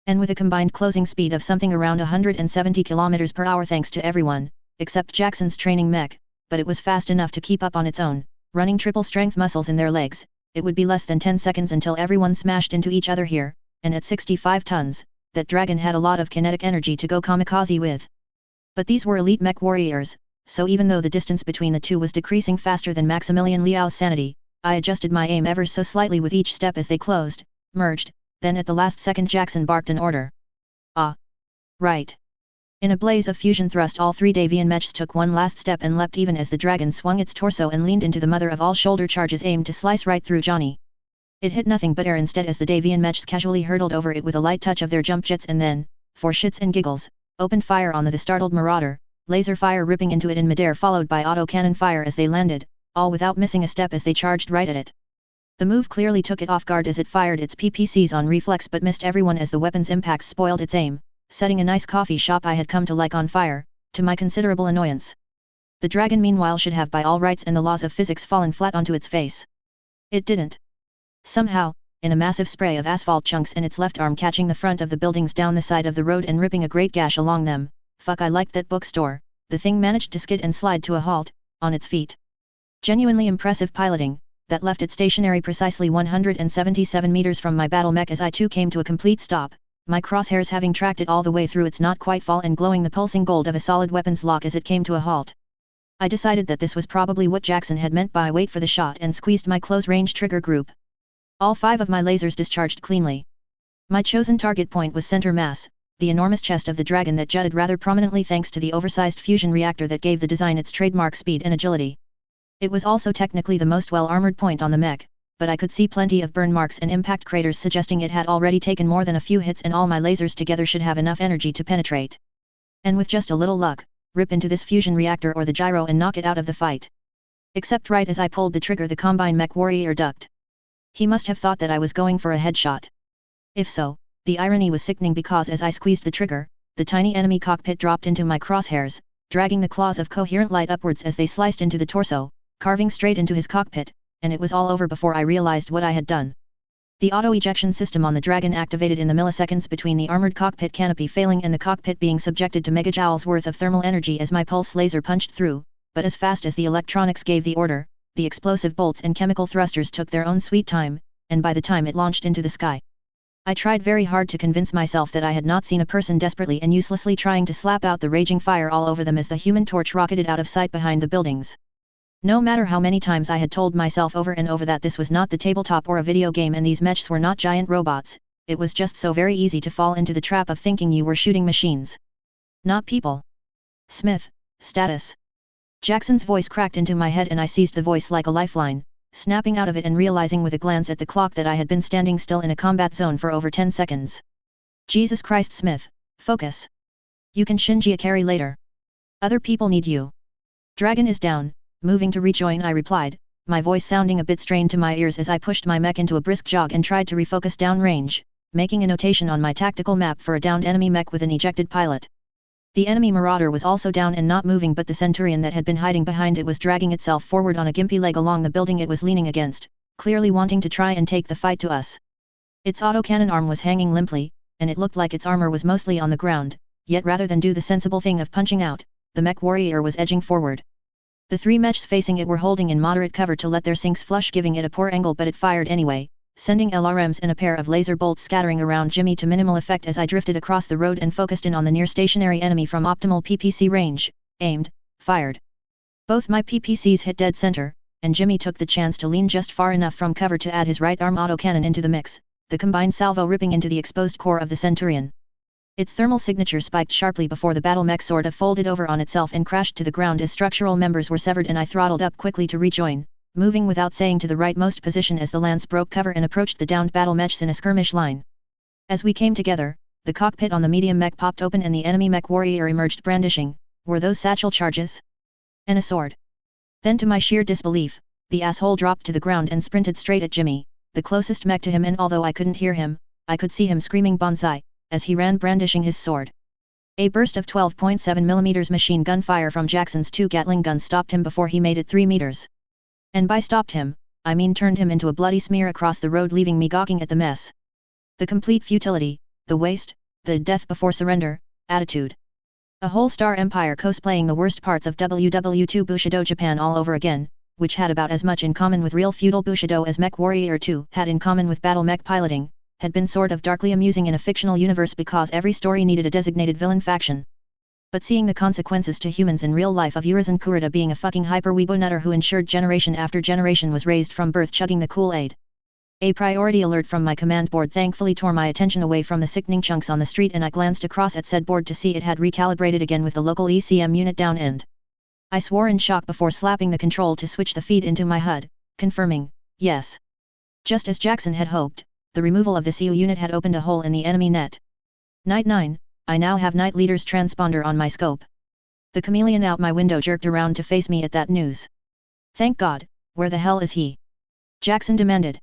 And with a combined closing speed of something around 170 km per hour thanks to everyone, except Jackson's training mech, but it was fast enough to keep up on its own, running triple strength muscles in their legs. It would be less than 10 seconds until everyone smashed into each other here, and at 65 tons, that dragon had a lot of kinetic energy to go kamikaze with. But these were elite mech warriors, so even though the distance between the two was decreasing faster than Maximilian Liao's sanity, I adjusted my aim ever so slightly with each step as they closed, merged, then at the last second Jackson barked an order. Ah! Right! In a blaze of fusion thrust all 3 Davian mechs took one last step and leapt even as the dragon swung its torso and leaned into the mother of all shoulder charges aimed to slice right through Johnny. It hit nothing but air instead as the Davian mechs casually hurtled over it with a light touch of their jump jets and then, for shits and giggles, opened fire on the startled marauder, laser fire ripping into it in midair followed by autocannon fire as they landed, all without missing a step as they charged right at it. The move clearly took it off guard as it fired its PPCs on reflex but missed everyone as the weapon's impacts spoiled its aim, setting a nice coffee shop I had come to like on fire, to my considerable annoyance. The dragon meanwhile should have by all rights and the laws of physics fallen flat onto its face. It didn't. Somehow, in a massive spray of asphalt chunks and its left arm catching the front of the buildings down the side of the road and ripping a great gash along them, fuck I liked that bookstore, the thing managed to skid and slide to a halt, on its feet. Genuinely impressive piloting, that left it stationary precisely 177 meters from my battle mech as I too came to a complete stop, my crosshairs having tracked it all the way through its not quite fall and glowing the pulsing gold of a solid weapons lock as it came to a halt. I decided that this was probably what Jackson had meant by wait for the shot and squeezed my close-range trigger group. All 5 of my lasers discharged cleanly. My chosen target point was center mass, the enormous chest of the dragon that jutted rather prominently thanks to the oversized fusion reactor that gave the design its trademark speed and agility. It was also technically the most well-armored point on the mech, but I could see plenty of burn marks and impact craters suggesting it had already taken more than a few hits and all my lasers together should have enough energy to penetrate. And with just a little luck, rip into this fusion reactor or the gyro and knock it out of the fight. Except right as I pulled the trigger the Combine mech warrior ducked. He must have thought that I was going for a headshot. If so, the irony was sickening because as I squeezed the trigger, the tiny enemy cockpit dropped into my crosshairs, dragging the claws of coherent light upwards as they sliced into the torso, carving straight into his cockpit, and it was all over before I realized what I had done. The auto-ejection system on the Dragon activated in the milliseconds between the armored cockpit canopy failing and the cockpit being subjected to megajoules worth of thermal energy as my pulse laser punched through, but as fast as the electronics gave the order, the explosive bolts and chemical thrusters took their own sweet time, and by the time it launched into the sky, I tried very hard to convince myself that I had not seen a person desperately and uselessly trying to slap out the raging fire all over them as the Human Torch rocketed out of sight behind the buildings. No matter how many times I had told myself over and over that this was not the tabletop or a video game and these mechs were not giant robots, it was just so very easy to fall into the trap of thinking you were shooting machines. Not people. Smith, status. Jackson's voice cracked into my head and I seized the voice like a lifeline, snapping out of it and realizing with a glance at the clock that I had been standing still in a combat zone for over 10 seconds. Jesus Christ, Smith, focus. You can Shinji Ikari later. Other people need you. Dragon is down. Moving to rejoin, I replied, my voice sounding a bit strained to my ears as I pushed my mech into a brisk jog and tried to refocus downrange, making a notation on my tactical map for a downed enemy mech with an ejected pilot. The enemy marauder was also down and not moving, but the Centurion that had been hiding behind it was dragging itself forward on a gimpy leg along the building it was leaning against, clearly wanting to try and take the fight to us. Its autocannon arm was hanging limply, and it looked like its armor was mostly on the ground, yet rather than do the sensible thing of punching out, the mech warrior was edging forward. The three mechs facing it were holding in moderate cover to let their sinks flush, giving it a poor angle, but it fired anyway, sending LRMs and a pair of laser bolts scattering around Jimmy to minimal effect as I drifted across the road and focused in on the near stationary enemy from optimal PPC range, aimed, fired. Both my PPCs hit dead center, and Jimmy took the chance to lean just far enough from cover to add his right arm autocannon into the mix, the combined salvo ripping into the exposed core of the Centurion. Its thermal signature spiked sharply before the battle mech sort of folded over on itself and crashed to the ground as structural members were severed, and I throttled up quickly to rejoin, moving without saying to the rightmost position as the Lance broke cover and approached the downed battle mechs in a skirmish line. As we came together, the cockpit on the medium mech popped open and the enemy mech warrior emerged brandishing, were those satchel charges? And a sword. Then to my sheer disbelief, the asshole dropped to the ground and sprinted straight at Jimmy, the closest mech to him, and although I couldn't hear him, I could see him screaming "Bonsai!" as he ran brandishing his sword. A burst of 12.7mm machine gun fire from Jackson's 2 Gatling guns stopped him before he made it 3 meters. And by stopped him, I mean turned him into a bloody smear across the road, leaving me gawking at the mess. The complete futility, the waste, the death before surrender attitude. A whole star empire cosplaying the worst parts of WW2 Bushido Japan all over again, which had about as much in common with real feudal Bushido as Mech Warrior 2 had in common with battle mech piloting, had been sort of darkly amusing in a fictional universe because every story needed a designated villain faction. But seeing the consequences to humans in real life of Urizen Kurita being a fucking hyper weebo nutter who ensured generation after generation was raised from birth chugging the Kool-Aid. A priority alert from my command board thankfully tore my attention away from the sickening chunks on the street, and I glanced across at said board to see it had recalibrated again with the local ECM unit down end. I swore in shock before slapping the control to switch the feed into my HUD, confirming, yes. Just as Jackson had hoped, the removal of the CU unit had opened a hole in the enemy net. Night 9, I now have Night Leader's transponder on my scope. The chameleon out my window jerked around to face me at that news. Thank God, where the hell is he? Jackson demanded.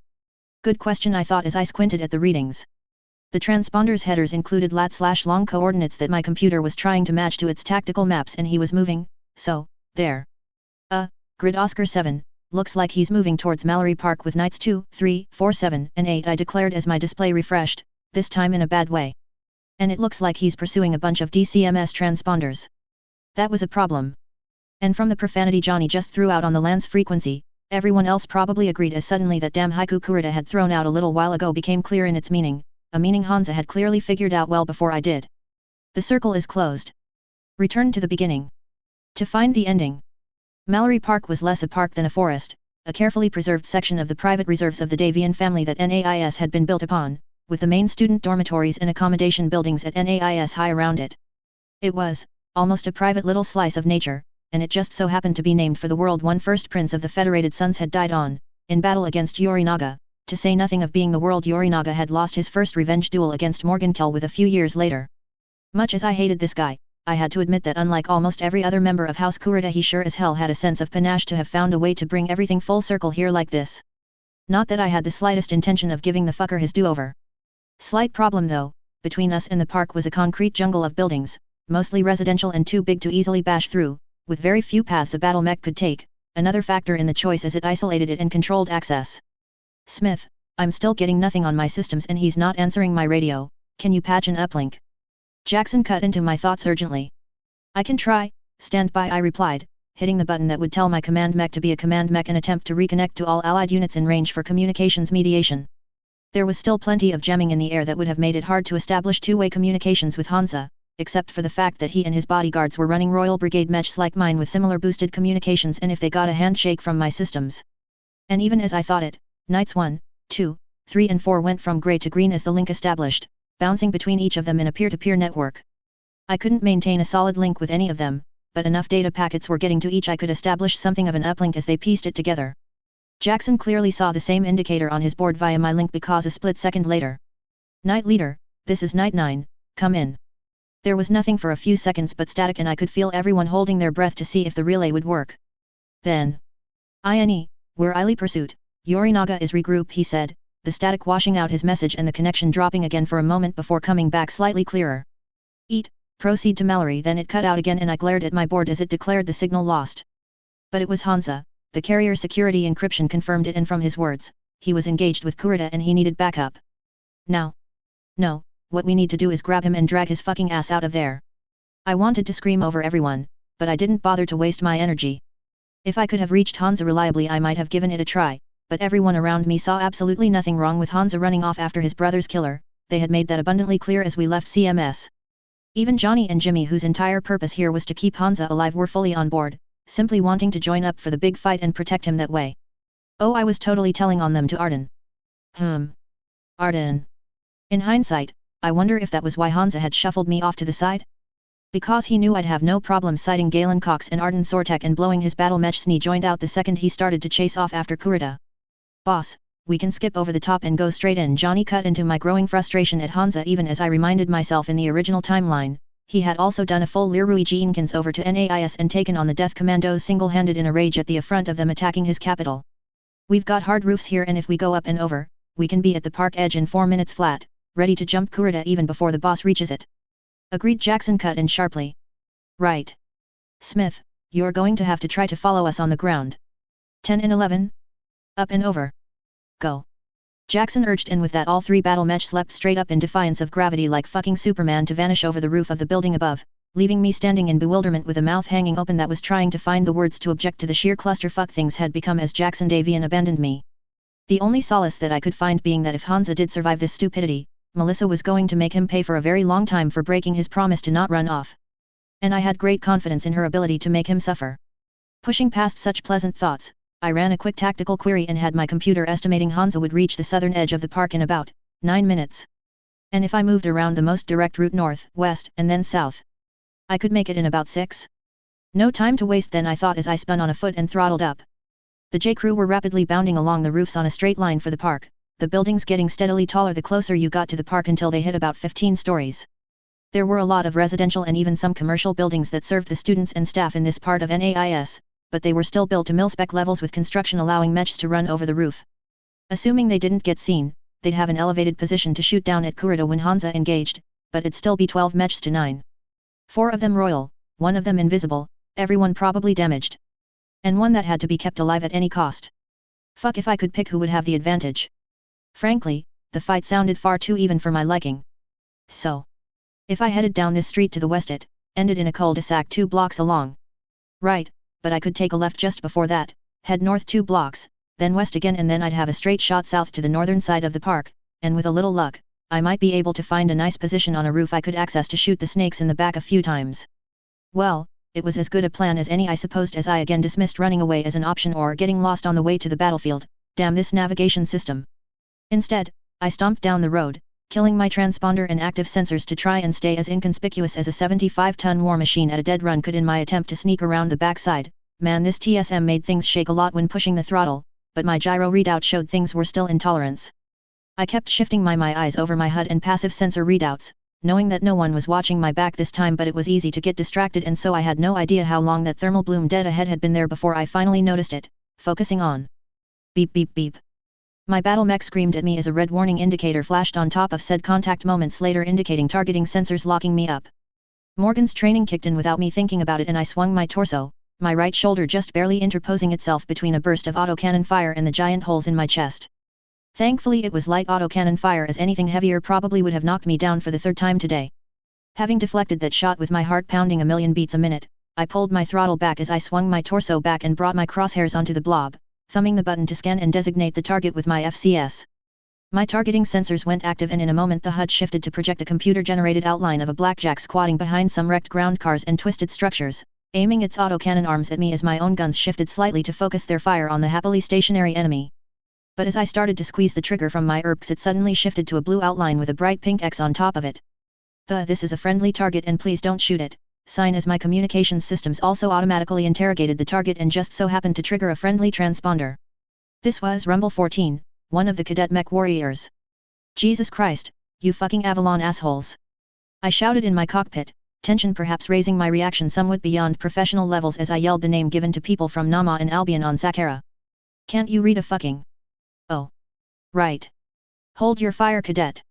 Good question, I thought as I squinted at the readings. The transponder's headers included lat/long coordinates that my computer was trying to match to its tactical maps, and he was moving, so, there. Grid Oscar 7, looks like he's moving towards Mallory Park with Knights 2, 3, 4, 7, and 8, I declared as my display refreshed, this time in a bad way. And it looks like he's pursuing a bunch of DCMS transponders. That was a problem. And from the profanity Johnny just threw out on the Lance frequency, everyone else probably agreed as suddenly that damn haiku Kurita had thrown out a little while ago became clear in its meaning, a meaning Hansa had clearly figured out well before I did. The circle is closed. Return to the beginning. To find the ending. Mallory Park was less a park than a forest, a carefully preserved section of the private reserves of the Davian family that NAIS had been built upon, with the main student dormitories and accommodation buildings at NAIS high around it. It was, almost a private little slice of nature, and it just so happened to be named for the world one first prince of the Federated Sons had died on, in battle against Yorinaga, to say nothing of being the world Yorinaga had lost his first revenge duel against Morgenkel with a few years later. Much as I hated this guy, I had to admit that unlike almost every other member of House Kurita, he sure as hell had a sense of panache to have found a way to bring everything full circle here like this. Not that I had the slightest intention of giving the fucker his do-over. Slight problem though, between us and the park was a concrete jungle of buildings, mostly residential and too big to easily bash through, with very few paths a battle mech could take, another factor in the choice as it isolated it and controlled access. Smith, I'm still getting nothing on my systems and he's not answering my radio, can you patch an uplink? Jackson cut into my thoughts urgently. I can try, stand by, I replied, hitting the button that would tell my command mech to be a command mech and attempt to reconnect to all allied units in range for communications mediation. There was still plenty of jamming in the air that would have made it hard to establish two-way communications with Hansa, except for the fact that he and his bodyguards were running Royal Brigade mechs like mine with similar boosted communications, and if they got a handshake from my systems. And even as I thought it, Knights 1, 2, 3 and 4 went from grey to green as the link established, bouncing between each of them in a peer-to-peer network. I couldn't maintain a solid link with any of them, but enough data packets were getting to each I could establish something of an uplink as they pieced it together. Jackson clearly saw the same indicator on his board via my link because a split second later. Night Leader, this is Night 9, come in. There was nothing for a few seconds but static, and I could feel everyone holding their breath to see if the relay would work. Then. INE, we're Eily Pursuit, Yorinaga is regroup, he said, the static washing out his message and the connection dropping again for a moment before coming back slightly clearer. Eat, proceed to Mallory. Then it cut out again and I glared at my board as it declared the signal lost. But it was Hansa, the carrier security encryption confirmed it, and from his words, he was engaged with Kurita and he needed backup. Now. No, what we need to do is grab him and drag his fucking ass out of there. I wanted to scream over everyone, but I didn't bother to waste my energy. If I could have reached Hansa reliably I might have given it a try, but everyone around me saw absolutely nothing wrong with Hansa running off after his brother's killer. They had made that abundantly clear as we left CMS. Even Johnny and Jimmy, whose entire purpose here was to keep Hansa alive, were fully on board, simply wanting to join up for the big fight and protect him that way. Oh, I was totally telling on them to Arden. Arden. In hindsight, I wonder if that was why Hansa had shuffled me off to the side? Because he knew I'd have no problem sighting Galen Cox and Arden Sortek and blowing his battle mech snee joint out the second he started to chase off after Kurita. Boss, we can skip over the top and go straight in. Johnny cut into my growing frustration at Hansa. Even as I reminded myself in the original timeline, he had also done a full Leroy Jenkins over to NAIS and taken on the Death Commandos single-handed in a rage at the affront of them attacking his capital. We've got hard roofs here, and if we go up and over, we can be at the park edge in 4 minutes flat, ready to jump Kurita even before the boss reaches it. Agreed. Jackson cut in sharply. Right. Smith, you're going to have to try to follow us on the ground. 10 and 11? Up and over. Go. Jackson urged, and with that all three battle mechs leapt straight up in defiance of gravity like fucking Superman to vanish over the roof of the building above, leaving me standing in bewilderment with a mouth hanging open that was trying to find the words to object to the sheer clusterfuck things had become as Jackson Davian abandoned me. The only solace that I could find being that if Hansa did survive this stupidity, Melissa was going to make him pay for a very long time for breaking his promise to not run off. And I had great confidence in her ability to make him suffer. Pushing past such pleasant thoughts, I ran a quick tactical query and had my computer estimating Hansa would reach the southern edge of the park in about 9 minutes. And if I moved around the most direct route north, west, and then south, I could make it in about 6. No time to waste then, I thought as I spun on a foot and throttled up. The J-Crew were rapidly bounding along the roofs on a straight line for the park, the buildings getting steadily taller the closer you got to the park until they hit about 15 stories. There were a lot of residential and even some commercial buildings that served the students and staff in this part of NAIS, but they were still built to mil-spec levels with construction allowing mechs to run over the roof. Assuming they didn't get seen, they'd have an elevated position to shoot down at Kurita when Hansa engaged, but it'd still be 12 mechs to 9. 4 of them royal, 1 of them invisible, everyone probably damaged. And 1 that had to be kept alive at any cost. Fuck if I could pick who would have the advantage. Frankly, the fight sounded far too even for my liking. So, if I headed down this street to the west, it ended in a cul-de-sac 2 blocks along. Right, but I could take a left just before that, head north 2 blocks, then west again, and then I'd have a straight shot south to the northern side of the park, and with a little luck, I might be able to find a nice position on a roof I could access to shoot the snakes in the back a few times. Well, it was as good a plan as any, I supposed, as I again dismissed running away as an option or getting lost on the way to the battlefield. Damn this navigation system. Instead, I stomped down the road, killing my transponder and active sensors to try and stay as inconspicuous as a 75-ton war machine at a dead run could in my attempt to sneak around the backside. Man, this TSM made things shake a lot when pushing the throttle, but my gyro readout showed things were still in tolerance. I kept shifting my eyes over my HUD and passive sensor readouts, knowing that no one was watching my back this time, but it was easy to get distracted, and so I had no idea how long that thermal bloom dead ahead had been there before I finally noticed it, focusing on. Beep beep beep. My battle mech screamed at me as a red warning indicator flashed on top of said contact, moments later indicating targeting sensors locking me up. Morgan's training kicked in without me thinking about it, and I swung my torso, my right shoulder just barely interposing itself between a burst of autocannon fire and the giant holes in my chest. Thankfully it was light autocannon fire, as anything heavier probably would have knocked me down for the 3rd time today. Having deflected that shot with my heart pounding a million beats a minute, I pulled my throttle back as I swung my torso back and brought my crosshairs onto the blob, thumbing the button to scan and designate the target with my FCS. My targeting sensors went active, and in a moment the HUD shifted to project a computer-generated outline of a blackjack squatting behind some wrecked ground cars and twisted structures, aiming its autocannon arms at me as my own guns shifted slightly to focus their fire on the happily stationary enemy. But as I started to squeeze the trigger from my ERPs, it suddenly shifted to a blue outline with a bright pink X on top of it. This is a friendly target and please don't shoot it sign, as my communications systems also automatically interrogated the target and just so happened to trigger a friendly transponder. This was Rumble 14, one of the cadet mech warriors. Jesus Christ, you fucking Avalon assholes! I shouted in my cockpit, tension perhaps raising my reaction somewhat beyond professional levels as I yelled the name given to people from Nama and Albion on Sakara. Can't you read a fucking... Oh. Right. Hold your fire, cadet!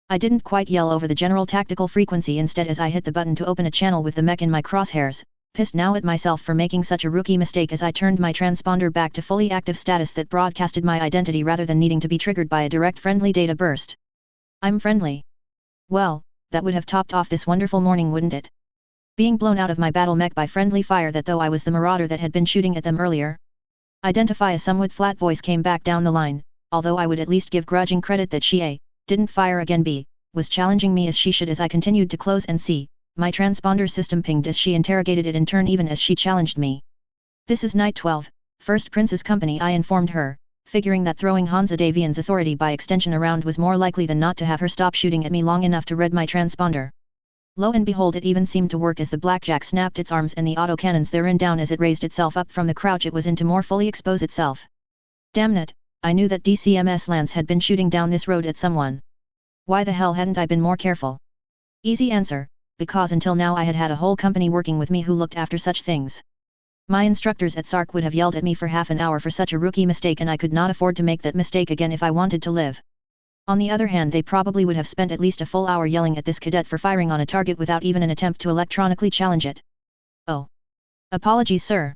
I didn't quite yell over the general tactical frequency, instead as I hit the button to open a channel with the mech in my crosshairs, pissed now at myself for making such a rookie mistake as I turned my transponder back to fully active status that broadcasted my identity rather than needing to be triggered by a direct friendly data burst. I'm friendly. Well, that would have topped off this wonderful morning, wouldn't it? Being blown out of my battle mech by friendly fire, that though I was the marauder that had been shooting at them earlier. Identify, a somewhat flat voice came back down the line, although I would at least give grudging credit that she A. didn't fire again, B. was challenging me as she should, as I continued to close, and C. my transponder system pinged as she interrogated it in turn, even as she challenged me. This is Night 12, First Prince's company, I informed her, figuring that throwing Hansa Davian's authority by extension around was more likely than not to have her stop shooting at me long enough to read my transponder. Lo and behold, it even seemed to work as the blackjack snapped its arms and the autocannons therein down as it raised itself up from the crouch it was in to more fully expose itself. Damnit, I knew that DCMS Lance had been shooting down this road at someone. Why the hell hadn't I been more careful? Easy answer, because until now I had had a whole company working with me who looked after such things. My instructors at SARC would have yelled at me for half an hour for such a rookie mistake, and I could not afford to make that mistake again if I wanted to live. On the other hand, they probably would have spent at least a full hour yelling at this cadet for firing on a target without even an attempt to electronically challenge it. Oh. Apologies, sir.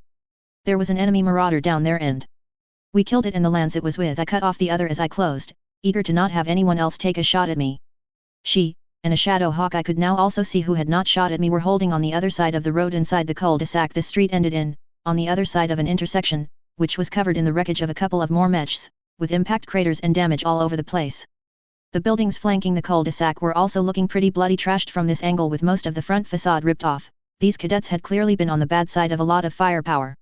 There was an enemy marauder down there and we killed it, and the lance it was with I cut off the other as I closed, eager to not have anyone else take a shot at me. She, and a shadow hawk I could now also see who had not shot at me, were holding on the other side of the road inside the cul-de-sac this street ended in, on the other side of an intersection, which was covered in the wreckage of a couple of more mechs, with impact craters and damage all over the place. The buildings flanking the cul-de-sac were also looking pretty bloody trashed from this angle, with most of the front facade ripped off. These cadets had clearly been on the bad side of a lot of firepower.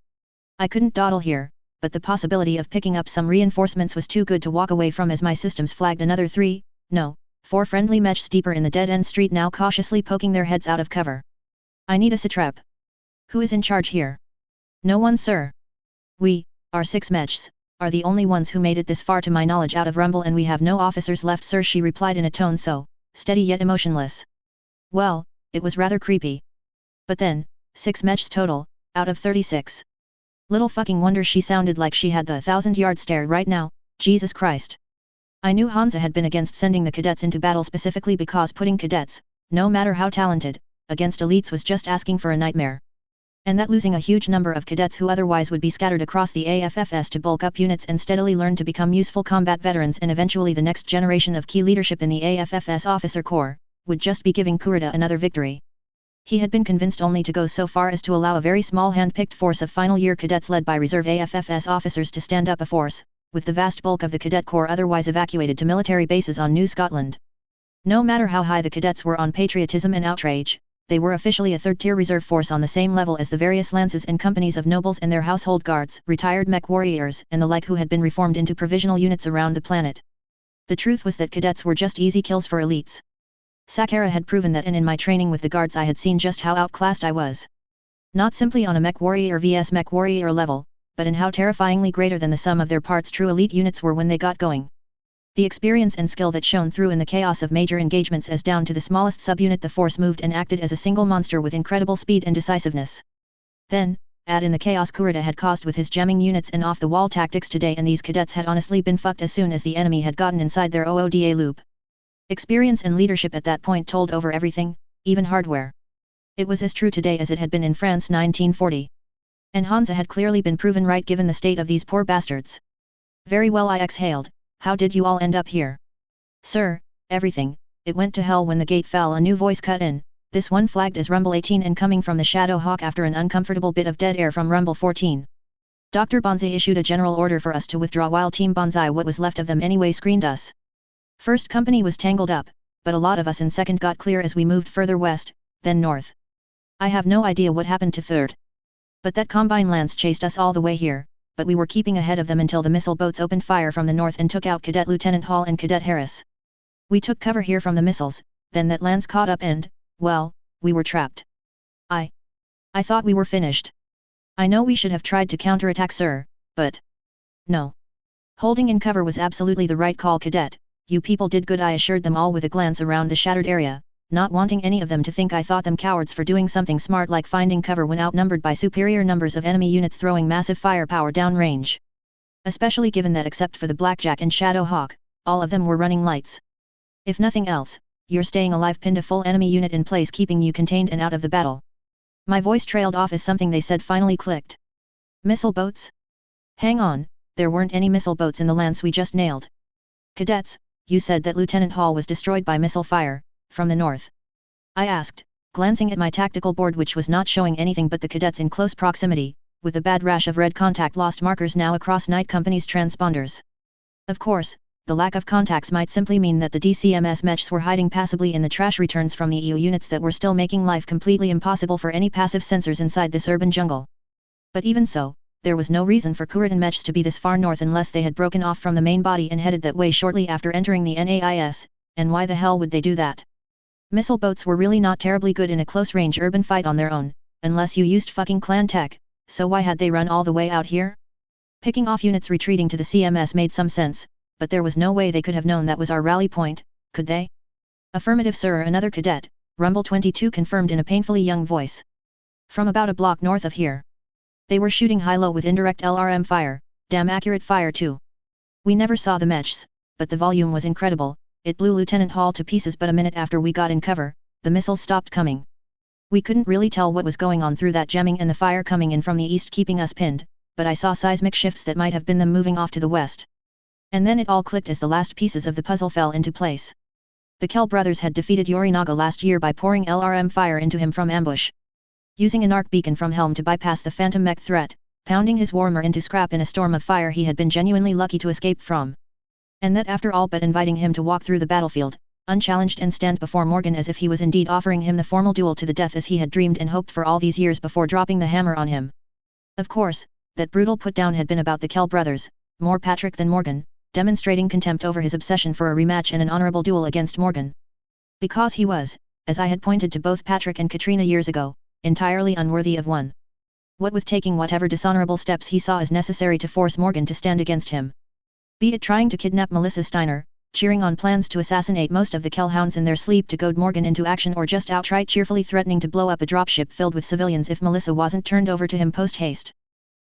I couldn't dawdle here, but the possibility of picking up some reinforcements was too good to walk away from, as my systems flagged another 4 friendly mechs deeper in the dead-end street, now cautiously poking their heads out of cover. I need a satrap. Who is in charge here? No one, sir. We, our 6 mechs, are the only ones who made it this far to my knowledge out of Rumble, and we have no officers left, sir, she replied in a tone so steady yet emotionless. Well, it was rather creepy. But then, 6 mechs total, out of 36. Little fucking wonder she sounded like she had the 1,000-yard stare right now, Jesus Christ. I knew Hansa had been against sending the cadets into battle specifically because putting cadets, no matter how talented, against elites was just asking for a nightmare. And that losing a huge number of cadets who otherwise would be scattered across the AFFS to bulk up units and steadily learn to become useful combat veterans and eventually the next generation of key leadership in the AFFS officer corps, would just be giving Kurita another victory. He had been convinced only to go so far as to allow a very small hand-picked force of final-year cadets led by reserve AFFS officers to stand up a force, with the vast bulk of the cadet corps otherwise evacuated to military bases on New Scotland. No matter how high the cadets were on patriotism and outrage, they were officially a third-tier reserve force on the same level as the various lances and companies of nobles and their household guards, retired mech warriors, and the like who had been reformed into provisional units around the planet. The truth was that cadets were just easy kills for elites. Sakara had proven that, and in my training with the guards I had seen just how outclassed I was. Not simply on a mech warrior vs mech warrior level, but in how terrifyingly greater than the sum of their parts true elite units were when they got going. The experience and skill that shone through in the chaos of major engagements as down to the smallest subunit the force moved and acted as a single monster with incredible speed and decisiveness. Then, add in the chaos Kurita had caused with his jamming units and off-the-wall tactics today, and these cadets had honestly been fucked as soon as the enemy had gotten inside their OODA loop. Experience and leadership at that point told over everything, even hardware. It was as true today as it had been in France 1940. And Hansa had clearly been proven right given the state of these poor bastards. Very well, I exhaled. How did you all end up here? Sir, everything, it went to hell when the gate fell, a new voice cut in, this one flagged as Rumble 18 and coming from the Shadow Hawk after an uncomfortable bit of dead air from Rumble 14. Dr. Bonzai issued a general order for us to withdraw while Team Bonzai, what was left of them anyway, screened us. First company was tangled up, but a lot of us in second got clear as we moved further west, then north. I have no idea what happened to third. But that Combine Lance chased us all the way here, but we were keeping ahead of them until the missile boats opened fire from the north and took out Cadet Lieutenant Hall and Cadet Harris. We took cover here from the missiles, then that Lance caught up and, well, we were trapped. I thought we were finished. I know we should have tried to counterattack, sir, but no. Holding in cover was absolutely the right call, Cadet. You people did good, I assured them all with a glance around the shattered area, not wanting any of them to think I thought them cowards for doing something smart like finding cover when outnumbered by superior numbers of enemy units throwing massive firepower downrange. Especially given that except for the Blackjack and Shadow Hawk, all of them were running lights. If nothing else, you're staying alive pinned a full enemy unit in place keeping you contained and out of the battle. My voice trailed off as something they said finally clicked. Missile boats? Hang on, there weren't any missile boats in the lance we just nailed. Cadets, you said that Lieutenant Hall was destroyed by missile fire, from the north. I asked, glancing at my tactical board which was not showing anything but the cadets in close proximity, with a bad rash of red contact lost markers now across Night Company's transponders. Of course, the lack of contacts might simply mean that the DCMS mechs were hiding passively in the trash returns from the EU units that were still making life completely impossible for any passive sensors inside this urban jungle. But even so, there was no reason for Kuritan mechs to be this far north unless they had broken off from the main body and headed that way shortly after entering the NAIS, and why the hell would they do that? Missile boats were really not terribly good in a close-range urban fight on their own, unless you used fucking clan tech, so why had they run all the way out here? Picking off units retreating to the CMS made some sense, but there was no way they could have known that was our rally point, could they? Affirmative sir, another cadet, Rumble 22 confirmed in a painfully young voice. From about a block north of here. They were shooting high-low with indirect LRM fire, damn accurate fire too. We never saw the mechs, but the volume was incredible. It blew Lieutenant Hall to pieces, but a minute after we got in cover, the missiles stopped coming. We couldn't really tell what was going on through that jamming and the fire coming in from the east keeping us pinned, but I saw seismic shifts that might have been them moving off to the west. And then it all clicked as the last pieces of the puzzle fell into place. The Kell brothers had defeated Yorinaga last year by pouring LRM fire into him from ambush. Using an arc beacon from Helm to bypass the phantom mech threat, pounding his warmer into scrap in a storm of fire he had been genuinely lucky to escape from. And that after all but inviting him to walk through the battlefield, unchallenged and stand before Morgan as if he was indeed offering him the formal duel to the death as he had dreamed and hoped for all these years before dropping the hammer on him. Of course, that brutal put-down had been about the Kell brothers, more Patrick than Morgan, demonstrating contempt over his obsession for a rematch and an honorable duel against Morgan. Because he was, as I had pointed to both Patrick and Katrina years ago, entirely unworthy of one. What with taking whatever dishonorable steps he saw as necessary to force Morgan to stand against him. Be it trying to kidnap Melissa Steiner, cheering on plans to assassinate most of the Kellhounds in their sleep to goad Morgan into action, or just outright cheerfully threatening to blow up a dropship filled with civilians if Melissa wasn't turned over to him post-haste.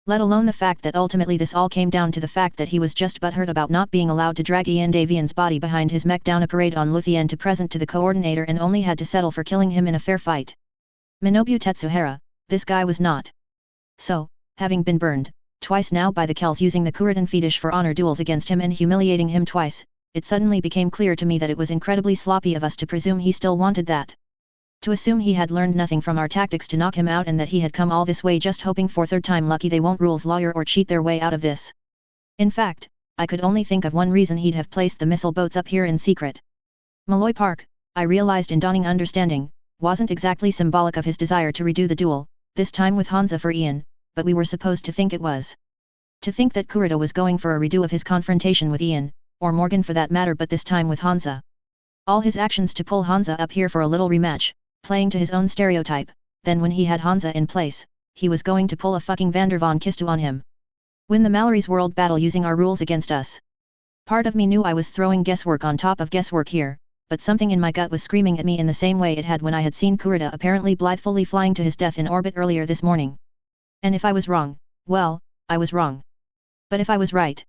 Let alone the fact that ultimately this all came down to the fact that he was just butthurt about not being allowed to drag Ian Davian's body behind his mech down a parade on Luthien to present to the coordinator and only had to settle for killing him in a fair fight. Minobu Tetsuhara, this guy was not. So, having been burned twice now by the Kells using the Kuritan fetish for honor duels against him and humiliating him twice, it suddenly became clear to me that it was incredibly sloppy of us to presume he still wanted that. To assume he had learned nothing from our tactics to knock him out and that he had come all this way just hoping for third time lucky they won't rules lawyer or cheat their way out of this. In fact, I could only think of one reason he'd have placed the missile boats up here in secret. Malloy Park, I realized in dawning understanding, wasn't exactly symbolic of his desire to redo the duel, this time with Hansa for Ian, but we were supposed to think it was. To think that Kurita was going for a redo of his confrontation with Ian, or Morgan for that matter, but this time with Hansa. All his actions to pull Hansa up here for a little rematch, playing to his own stereotype, then when he had Hansa in place, he was going to pull a fucking Vander von Kistu on him. Win the Mallory's world battle using our rules against us. Part of me knew I was throwing guesswork on top of guesswork here, but something in my gut was screaming at me in the same way it had when I had seen Kurita apparently blithely flying to his death in orbit earlier this morning. And if I was wrong, well, I was wrong. But if I was right.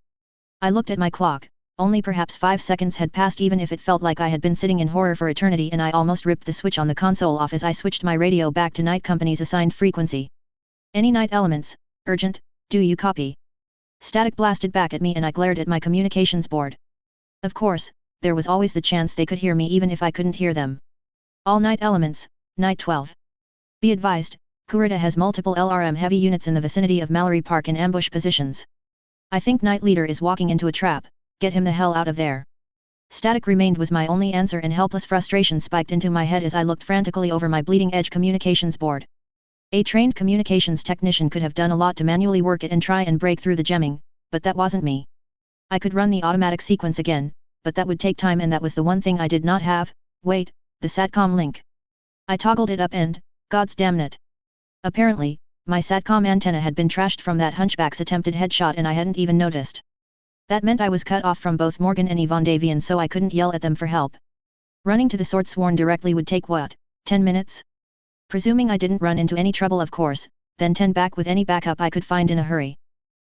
I looked at my clock. Only perhaps 5 seconds had passed, even if it felt like I had been sitting in horror for eternity, and I almost ripped the switch on the console off as I switched my radio back to Night Company's assigned frequency. Any Night elements, urgent, do you copy? Static blasted back at me and I glared at my communications board. Of course, there was always the chance they could hear me even if I couldn't hear them. All Night elements, Night 12. Be advised, Kurita has multiple LRM heavy units in the vicinity of Mallory Park in ambush positions. I think Night Leader is walking into a trap. Get him the hell out of there. Static remained was my only answer, and helpless frustration spiked into my head as I looked frantically over my bleeding edge communications board. A trained communications technician could have done a lot to manually work it and try and break through the jamming, but that wasn't me. I could run the automatic sequence again, but that would take time, and that was the one thing I did not have. Wait, the SATCOM link. I toggled it up and, gods damn it. Apparently, my SATCOM antenna had been trashed from that hunchback's attempted headshot and I hadn't even noticed. That meant I was cut off from both Morgan and Yvonne Davian, so I couldn't yell at them for help. Running to the Swordsworn directly would take what, 10 minutes? Presuming I didn't run into any trouble, of course, then 10 back with any backup I could find in a hurry.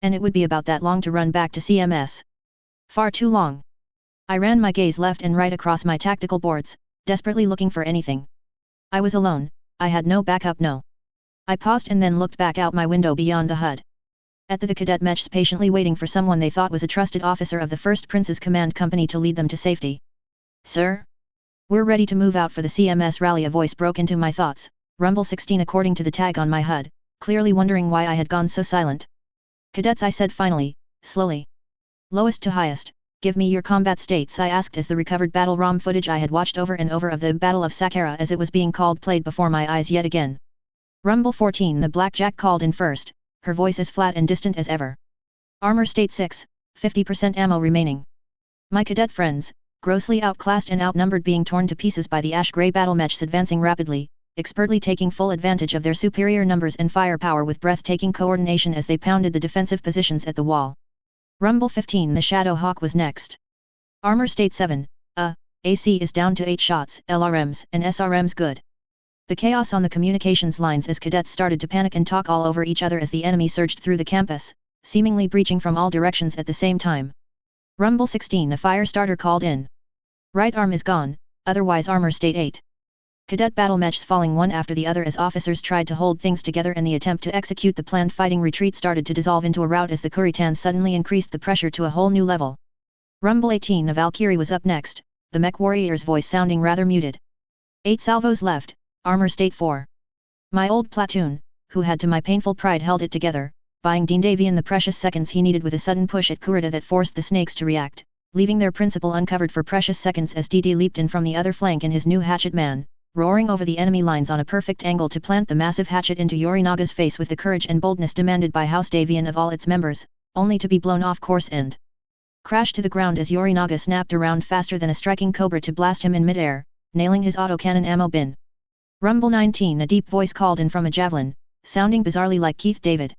And it would be about that long to run back to CMS. Far too long. I ran my gaze left and right across my tactical boards, desperately looking for anything. I was alone, I had no backup, no. I paused and then looked back out my window beyond the HUD. At the cadet mechs patiently waiting for someone they thought was a trusted officer of the 1st Prince's command company to lead them to safety. Sir? We're ready to move out for the CMS rally. A voice broke into my thoughts, Rumble 16 according to the tag on my HUD, clearly wondering why I had gone so silent. Cadets, I said finally, slowly. Lowest to highest, give me your combat states, I asked as the recovered battle ROM footage I had watched over and over of the Battle of Saqqara as it was being called played before my eyes yet again. Rumble 14, the Blackjack called in first, her voice as flat and distant as ever. Armor state 6, 50% ammo remaining. My cadet friends, grossly outclassed and outnumbered, being torn to pieces by the ash-grey battle mechs advancing rapidly, expertly taking full advantage of their superior numbers and firepower with breathtaking coordination as they pounded the defensive positions at the wall. Rumble 15, the Shadow Hawk was next. Armor state 7, AC is down to 8 shots, LRMs and SRMs good. The chaos on the communications lines as cadets started to panic and talk all over each other as the enemy surged through the campus, seemingly breaching from all directions at the same time. Rumble 16, a fire starter called in. Right arm is gone, otherwise armor state 8. Cadet battle mechs falling one after the other as officers tried to hold things together and the attempt to execute the planned fighting retreat started to dissolve into a rout as the Kuritan suddenly increased the pressure to a whole new level. Rumble 18, a Valkyrie was up next, the mech warrior's voice sounding rather muted. 8 salvos left, armor state 4. My old platoon, who had to my painful pride held it together, buying Dean Davian the precious seconds he needed with a sudden push at Kurita that forced the snakes to react, leaving their principal uncovered for precious seconds as DD leaped in from the other flank in his new hatchet man, roaring over the enemy lines on a perfect angle to plant the massive hatchet into Yorinaga's face with the courage and boldness demanded by House Davian of all its members, only to be blown off course and crash to the ground as Yorinaga snapped around faster than a striking cobra to blast him in midair, nailing his autocannon ammo bin. Rumble 19, a deep voice called in from a javelin, sounding bizarrely like Keith David.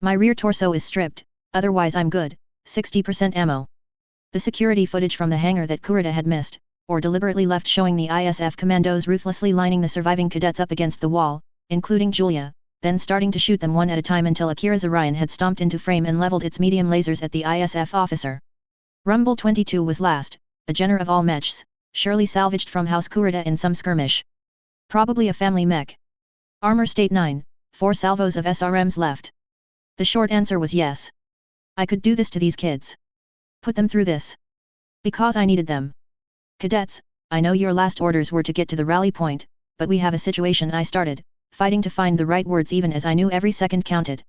My rear torso is stripped, otherwise I'm good, 60% ammo. The security footage from the hangar that Kurita had missed, or deliberately left, showing the ISF commandos ruthlessly lining the surviving cadets up against the wall, including Julia, then starting to shoot them one at a time until Akira's Orion had stomped into frame and leveled its medium lasers at the ISF officer. Rumble 22 was last, a Jenner of all mechs, surely salvaged from House Kurita in some skirmish. Probably a family mech. Armor state 9, 4 salvos of SRMs left. The short answer was yes. I could do this to these kids. Put them through this. Because I needed them. Cadets, I know your last orders were to get to the rally point, but we have a situation. I started, fighting to find the right words even as I knew every second counted.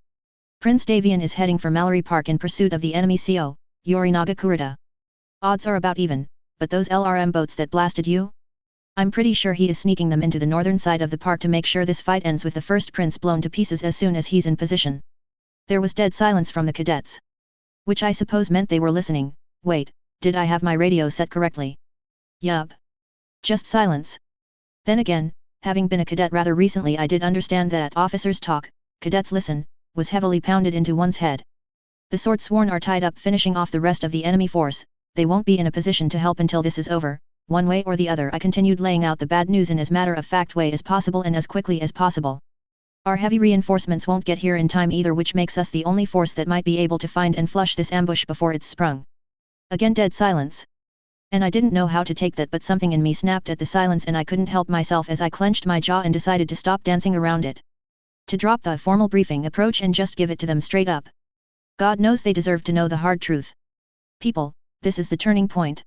Prince Davian is heading for Mallory Park in pursuit of the enemy CO, Yorinaga Kurita. Odds are about even, but those LRM boats that blasted you? I'm pretty sure he is sneaking them into the northern side of the park to make sure this fight ends with the first prince blown to pieces as soon as he's in position. There was dead silence from the cadets. Which I suppose meant they were listening. Wait, did I have my radio set correctly? Yup. Just silence. Then again, having been a cadet rather recently, I did understand that officers talk, cadets listen, was heavily pounded into one's head. The sworn are tied up finishing off the rest of the enemy force, they won't be in a position to help until this is over. One way or the other, I continued laying out the bad news in as matter-of-fact way as possible and as quickly as possible. Our heavy reinforcements won't get here in time either, which makes us the only force that might be able to find and flush this ambush before it's sprung. Again dead silence. And I didn't know how to take that, but something in me snapped at the silence and I couldn't help myself as I clenched my jaw and decided to stop dancing around it. To drop the formal briefing approach and just give it to them straight up. God knows they deserve to know the hard truth. People, this is the turning point.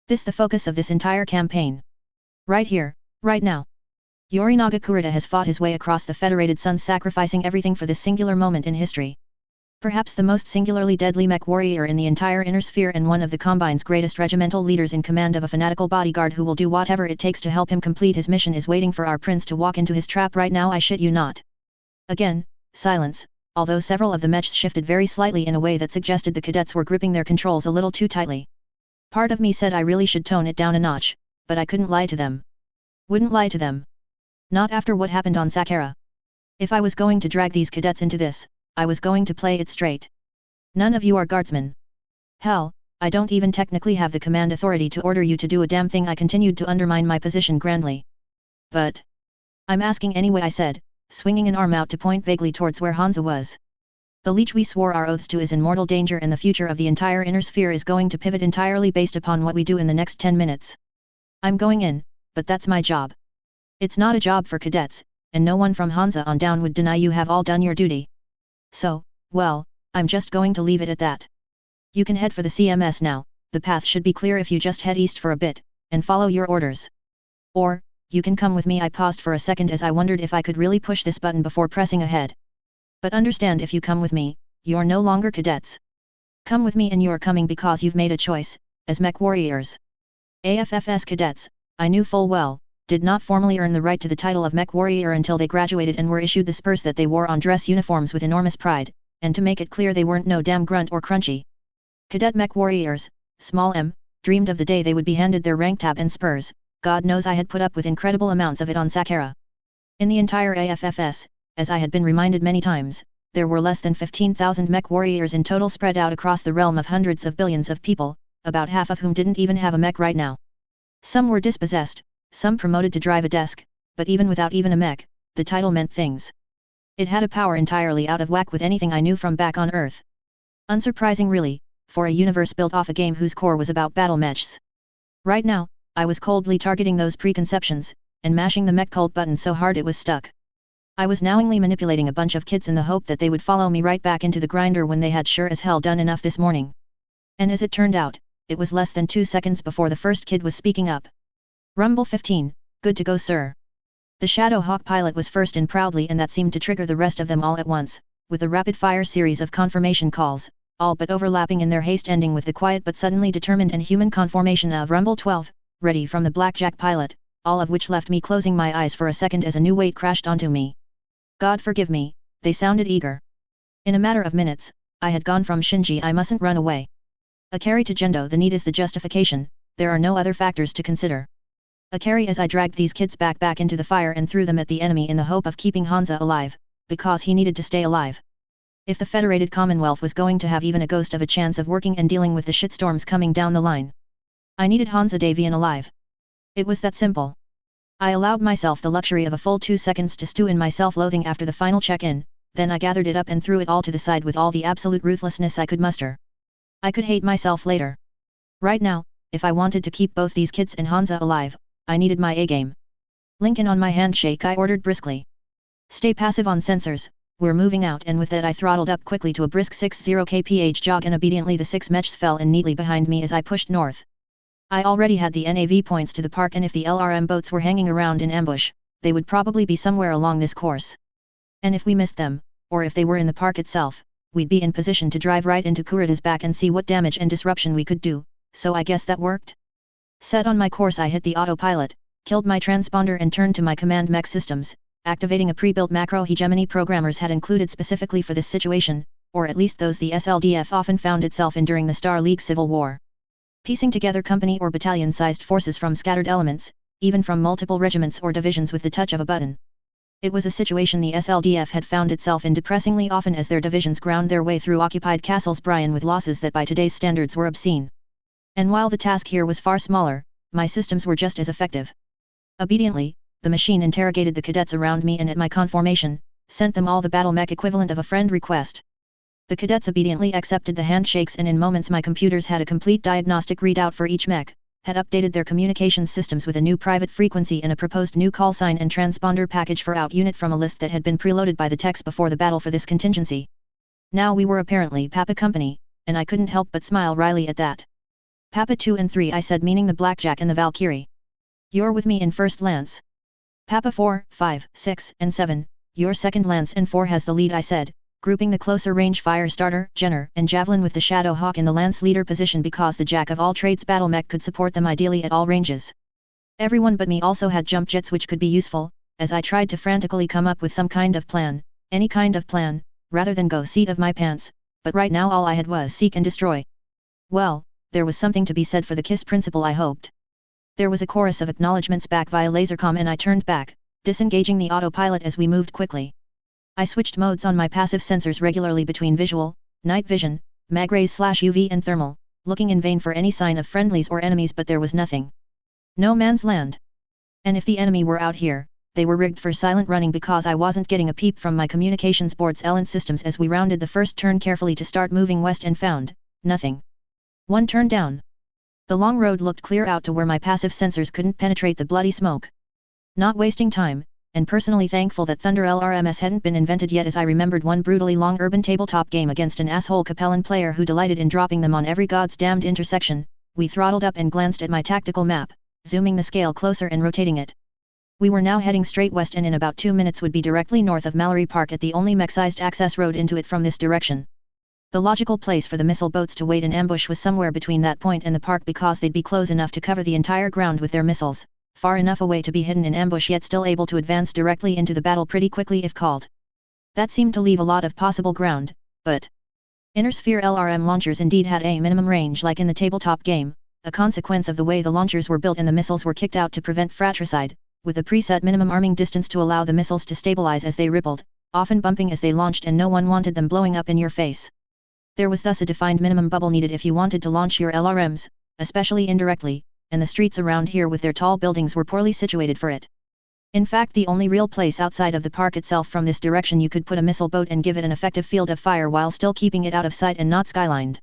This the focus of this entire campaign. Right here, right now. Yorinaga Kurita has fought his way across the Federated Suns, sacrificing everything for this singular moment in history. Perhaps the most singularly deadly mech warrior in the entire Inner Sphere and one of the Combine's greatest regimental leaders in command of a fanatical bodyguard who will do whatever it takes to help him complete his mission is waiting for our prince to walk into his trap right now. I shit you not. Again, silence, although several of the mechs shifted very slightly in a way that suggested the cadets were gripping their controls a little too tightly. Part of me said I really should tone it down a notch, but I couldn't lie to them. Wouldn't lie to them. Not after what happened on Saqqara. If I was going to drag these cadets into this, I was going to play it straight. None of you are guardsmen. Hell, I don't even technically have the command authority to order you to do a damn thing. I continued to undermine my position grandly. But I'm asking anyway, I said, swinging an arm out to point vaguely towards where Hansa was. The leech we swore our oaths to is in mortal danger, and the future of the entire inner sphere is going to pivot entirely based upon what we do in the next 10 minutes. I'm going in, but that's my job. It's not a job for cadets, and no one from Hansa on down would deny you have all done your duty. So, well, I'm just going to leave it at that. You can head for the CMS now. The path should be clear if you just head east for a bit, and follow your orders. Or, you can come with me. I paused for a second as I wondered if I could really push this button before pressing ahead. But understand, if you come with me, you're no longer cadets. Come with me and you're coming because you've made a choice, as mech warriors. AFFS cadets, I knew full well, did not formally earn the right to the title of mech warrior until they graduated and were issued the spurs that they wore on dress uniforms with enormous pride, and to make it clear, they weren't no damn grunt or crunchy. Cadet mech warriors, small m, dreamed of the day they would be handed their rank tab and spurs. God knows I had put up with incredible amounts of it on Sakara. In the entire AFFS, as I had been reminded many times, there were less than 15,000 mech warriors in total, spread out across the realm of hundreds of billions of people, about half of whom didn't even have a mech right now. Some were dispossessed, some promoted to drive a desk, but even without even a mech, the title meant things. It had a power entirely out of whack with anything I knew from back on Earth. Unsurprising really, for a universe built off a game whose core was about battle mechs. Right now, I was coldly targeting those preconceptions, and mashing the mech cult button so hard it was stuck. I was knowingly manipulating a bunch of kids in the hope that they would follow me right back into the grinder when they had sure as hell done enough this morning. And as it turned out, it was less than 2 seconds before the first kid was speaking up. Rumble 15, good to go sir. The Shadow Hawk pilot was first in proudly, and that seemed to trigger the rest of them all at once, with a rapid-fire series of confirmation calls, all but overlapping in their haste, ending with the quiet but suddenly determined and human conformation of Rumble 12, ready from the Blackjack pilot, all of which left me closing my eyes for a second as a new weight crashed onto me. God forgive me, they sounded eager. In a matter of minutes, I had gone from Shinji I mustn't run away. A carry to Gendo the need is the justification, there are no other factors to consider. A carry as I dragged these kids back into the fire and threw them at the enemy in the hope of keeping Hansa alive, because he needed to stay alive. If the Federated Commonwealth was going to have even a ghost of a chance of working and dealing with the shitstorms coming down the line, I needed Hansa Davian alive. It was that simple. I allowed myself the luxury of a full 2 seconds to stew in my self-loathing after the final check-in, then I gathered it up and threw it all to the side with all the absolute ruthlessness I could muster. I could hate myself later. Right now, if I wanted to keep both these kids and Hansa alive, I needed my A-game. Lincoln on my handshake, I ordered briskly. Stay passive on sensors, we're moving out, and with that I throttled up quickly to a brisk 60 kph jog, and obediently the 6 mechs fell in neatly behind me as I pushed north. I already had the NAV points to the park, and if the LRM boats were hanging around in ambush, they would probably be somewhere along this course. And if we missed them, or if they were in the park itself, we'd be in position to drive right into Kurita's back and see what damage and disruption we could do, so I guess that worked. Set on my course, I hit the autopilot, killed my transponder and turned to my command mech systems, activating a pre-built macro hegemony programmers had included specifically for this situation, or at least those the SLDF often found itself in during the Star League Civil War. Piecing together company or battalion-sized forces from scattered elements, even from multiple regiments or divisions with the touch of a button. It was a situation the SLDF had found itself in depressingly often as their divisions ground their way through occupied Castles Bryan with losses that by today's standards were obscene. And while the task here was far smaller, my systems were just as effective. Obediently, the machine interrogated the cadets around me and at my conformation, sent them all the battle mech equivalent of a friend request. The cadets obediently accepted the handshakes, and in moments my computers had a complete diagnostic readout for each mech, had updated their communications systems with a new private frequency and a proposed new call sign and transponder package for out unit from a list that had been preloaded by the techs before the battle for this contingency. Now we were apparently Papa Company, and I couldn't help but smile wryly at that. Papa 2 and 3, I said, meaning the Blackjack and the Valkyrie. You're with me in 1st Lance. Papa 4, 5, 6, and 7, you're 2nd Lance and 4 has the lead, I said, grouping the closer range fire starter, Jenner, and Javelin with the Shadow Hawk in the Lance leader position because the jack of all trades battle mech could support them ideally at all ranges. Everyone but me also had jump jets which could be useful, as I tried to frantically come up with some kind of plan, any kind of plan, rather than go seat of my pants, but right now all I had was seek and destroy. Well, there was something to be said for the KISS principle, I hoped. There was a chorus of acknowledgements back via lasercom, and I turned back, disengaging the autopilot as we moved quickly. I switched modes on my passive sensors regularly between visual, night vision, mag-rays/UV and thermal, looking in vain for any sign of friendlies or enemies, but there was nothing. No man's land. And if the enemy were out here, they were rigged for silent running because I wasn't getting a peep from my communications board's LN systems as we rounded the first turn carefully to start moving west and found nothing. One turn down. The long road looked clear out to where my passive sensors couldn't penetrate the bloody smoke. Not wasting time, and personally thankful that Thunder LRMS hadn't been invented yet as I remembered one brutally long urban tabletop game against an asshole Capellan player who delighted in dropping them on every god's damned intersection, we throttled up and glanced at my tactical map, zooming the scale closer and rotating it. We were now heading straight west and in about 2 minutes would be directly north of Mallory Park at the only mech-sized access road into it from this direction. The logical place for the missile boats to wait in ambush was somewhere between that point and the park because they'd be close enough to cover the entire ground with their missiles, far enough away to be hidden in ambush yet still able to advance directly into the battle pretty quickly if called. That seemed to leave a lot of possible ground, but Inner Sphere LRM launchers indeed had a minimum range like in the tabletop game, a consequence of the way the launchers were built and the missiles were kicked out to prevent fratricide, with a preset minimum arming distance to allow the missiles to stabilize as they rippled, often bumping as they launched and no one wanted them blowing up in your face. There was thus a defined minimum bubble needed if you wanted to launch your LRMs, especially indirectly, and the streets around here with their tall buildings were poorly situated for it. In fact, the only real place outside of the park itself from this direction you could put a missile boat and give it an effective field of fire while still keeping it out of sight and not skylined.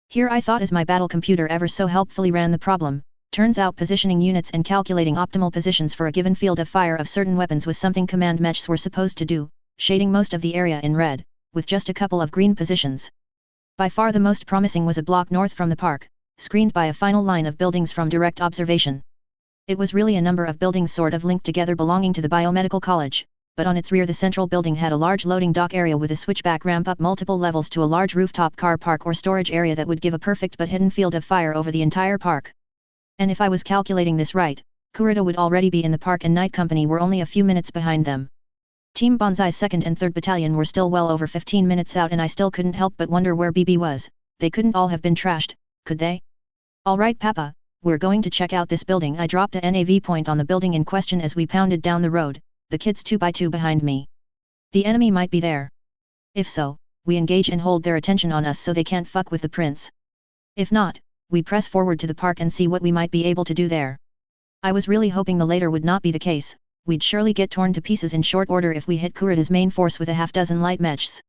Here I thought as my battle computer ever so helpfully ran the problem, turns out positioning units and calculating optimal positions for a given field of fire of certain weapons was something command mechs were supposed to do, shading most of the area in red, with just a couple of green positions. By far the most promising was a block north from the park, screened by a final line of buildings from direct observation. It was really a number of buildings sort of linked together belonging to the Biomedical College, but on its rear the central building had a large loading dock area with a switchback ramp up multiple levels to a large rooftop car park or storage area that would give a perfect but hidden field of fire over the entire park. And if I was calculating this right, Kurita would already be in the park and Night Company were only a few minutes behind them. Team Bonsai's 2nd and 3rd Battalion were still well over 15 minutes out and I still couldn't help but wonder where BB was. They couldn't all have been trashed, could they? Alright Papa, we're going to check out this building. I dropped a NAV point on the building in question as we pounded down the road, the kids 2x2 behind me. The enemy might be there. If so, we engage and hold their attention on us so they can't fuck with the prince. If not, we press forward to the park and see what we might be able to do there. I was really hoping the later would not be the case. We'd surely get torn to pieces in short order if we hit Kurita's main force with a half-dozen light mechs.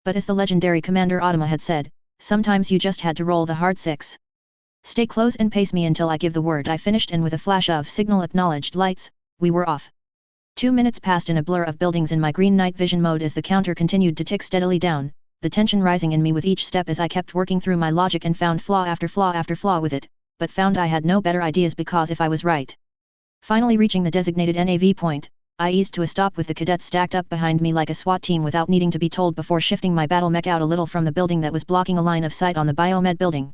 But as the legendary Commander Otama had said, sometimes you just had to roll the hard 6. Stay close and pace me until I give the word. I finished and with a flash of signal acknowledged lights, we were off. 2 minutes passed in a blur of buildings in my green night vision mode as the counter continued to tick steadily down, the tension rising in me with each step as I kept working through my logic and found flaw after flaw after flaw with it, but found I had no better ideas because if I was right. Finally reaching the designated NAV point, I eased to a stop with the cadets stacked up behind me like a SWAT team without needing to be told before shifting my battle mech out a little from the building that was blocking a line of sight on the Biomed building.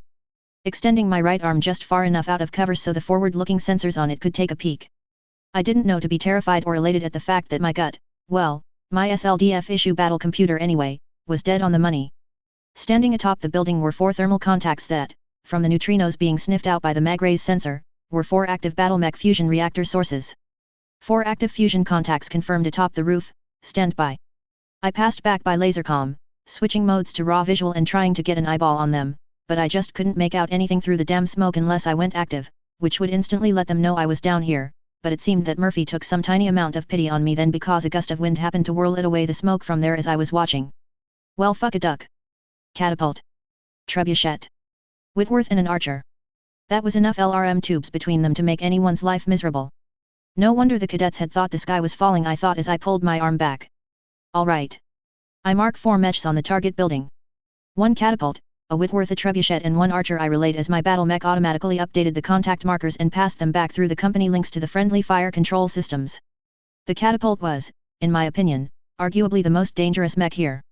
Extending my right arm just far enough out of cover so the forward-looking sensors on it could take a peek. I didn't know to be terrified or elated at the fact that my gut, well, my SLDF issue battle computer anyway, was dead on the money. Standing atop the building were 4 thermal contacts that, from the neutrinos being sniffed out by the mag-rays sensor, were 4 active battlemech fusion reactor sources. 4 active fusion contacts confirmed atop the roof, stand by. I passed back by lasercom, switching modes to raw visual and trying to get an eyeball on them, but I just couldn't make out anything through the damn smoke unless I went active, which would instantly let them know I was down here, but it seemed that Murphy took some tiny amount of pity on me then because a gust of wind happened to whirl it away the smoke from there as I was watching. Well fuck a duck. Catapult. Trebuchet. Whitworth and an archer. That was enough LRM tubes between them to make anyone's life miserable. No wonder the cadets had thought the sky was falling, I thought as I pulled my arm back. Alright. I mark 4 mechs on the target building. 1 catapult, a Whitworth, a trebuchet and 1 archer. I relayed as my battle mech automatically updated the contact markers and passed them back through the company links to the friendly fire control systems. The catapult was, in my opinion, arguably the most dangerous mech here.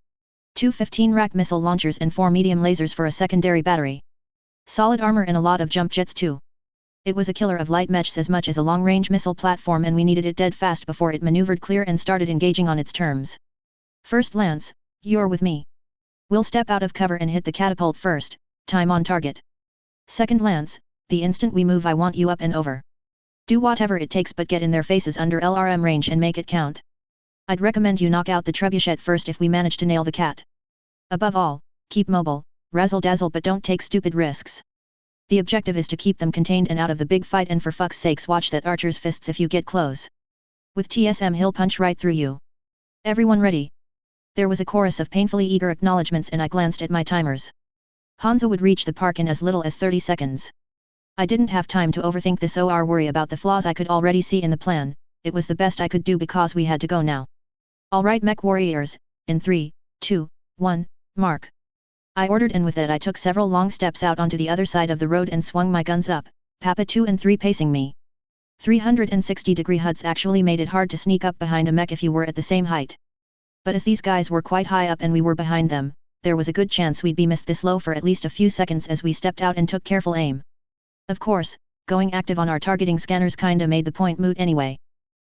2 15-rack missile launchers and 4 medium lasers for a secondary battery. Solid armor and a lot of jump jets too. It was a killer of light mechs as much as a long-range missile platform and we needed it dead fast before it maneuvered clear and started engaging on its terms. First Lance, you're with me. We'll step out of cover and hit the catapult first, time on target. Second Lance, the instant we move I want you up and over. Do whatever it takes but get in their faces under LRM range and make it count. I'd recommend you knock out the trebuchet first if we manage to nail the cat. Above all, keep mobile, razzle-dazzle but don't take stupid risks. The objective is to keep them contained and out of the big fight and for fuck's sakes watch that archer's fists if you get close. With TSM he'll punch right through you. Everyone ready? There was a chorus of painfully eager acknowledgements and I glanced at my timers. Hanzo would reach the park in as little as 30 seconds. I didn't have time to overthink this or worry about the flaws I could already see in the plan, it was the best I could do because we had to go now. Alright mech warriors, in 3, 2, 1, mark. I ordered and with that I took several long steps out onto the other side of the road and swung my guns up, Papa 2 and 3 pacing me. 360-degree HUDs actually made it hard to sneak up behind a mech if you were at the same height. But as these guys were quite high up and we were behind them, there was a good chance we'd be missed this low for at least a few seconds as we stepped out and took careful aim. Of course, going active on our targeting scanners kinda made the point moot anyway.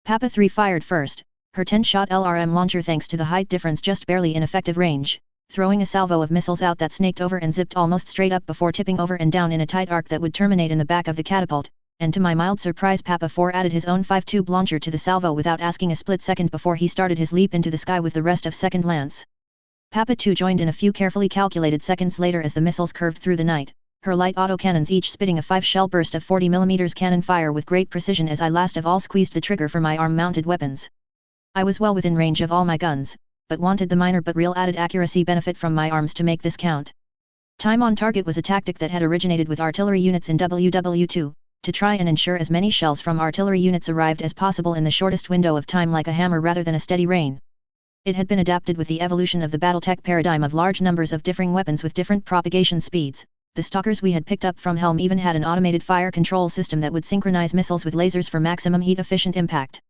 Papa 3 fired first, her 10-shot LRM launcher thanks to the height difference just barely in effective range, throwing a salvo of missiles out that snaked over and zipped almost straight up before tipping over and down in a tight arc that would terminate in the back of the catapult, and to my mild surprise Papa 4 added his own 5-tube launcher to the salvo without asking a split second before he started his leap into the sky with the rest of second lance. Papa 2 joined in a few carefully calculated seconds later as the missiles curved through the night, her light autocannons each spitting a 5-shell burst of 40mm cannon fire with great precision as I last of all squeezed the trigger for my arm-mounted weapons. I was well within range of all my guns, but wanted the minor but real added accuracy benefit from my arms to make this count. Time on target was a tactic that had originated with artillery units in WW2, to try and ensure as many shells from artillery units arrived as possible in the shortest window of time like a hammer rather than a steady rain. It had been adapted with the evolution of the Battletech paradigm of large numbers of differing weapons with different propagation speeds. The stalkers we had picked up from Helm even had an automated fire control system that would synchronize missiles with lasers for maximum heat-efficient impact.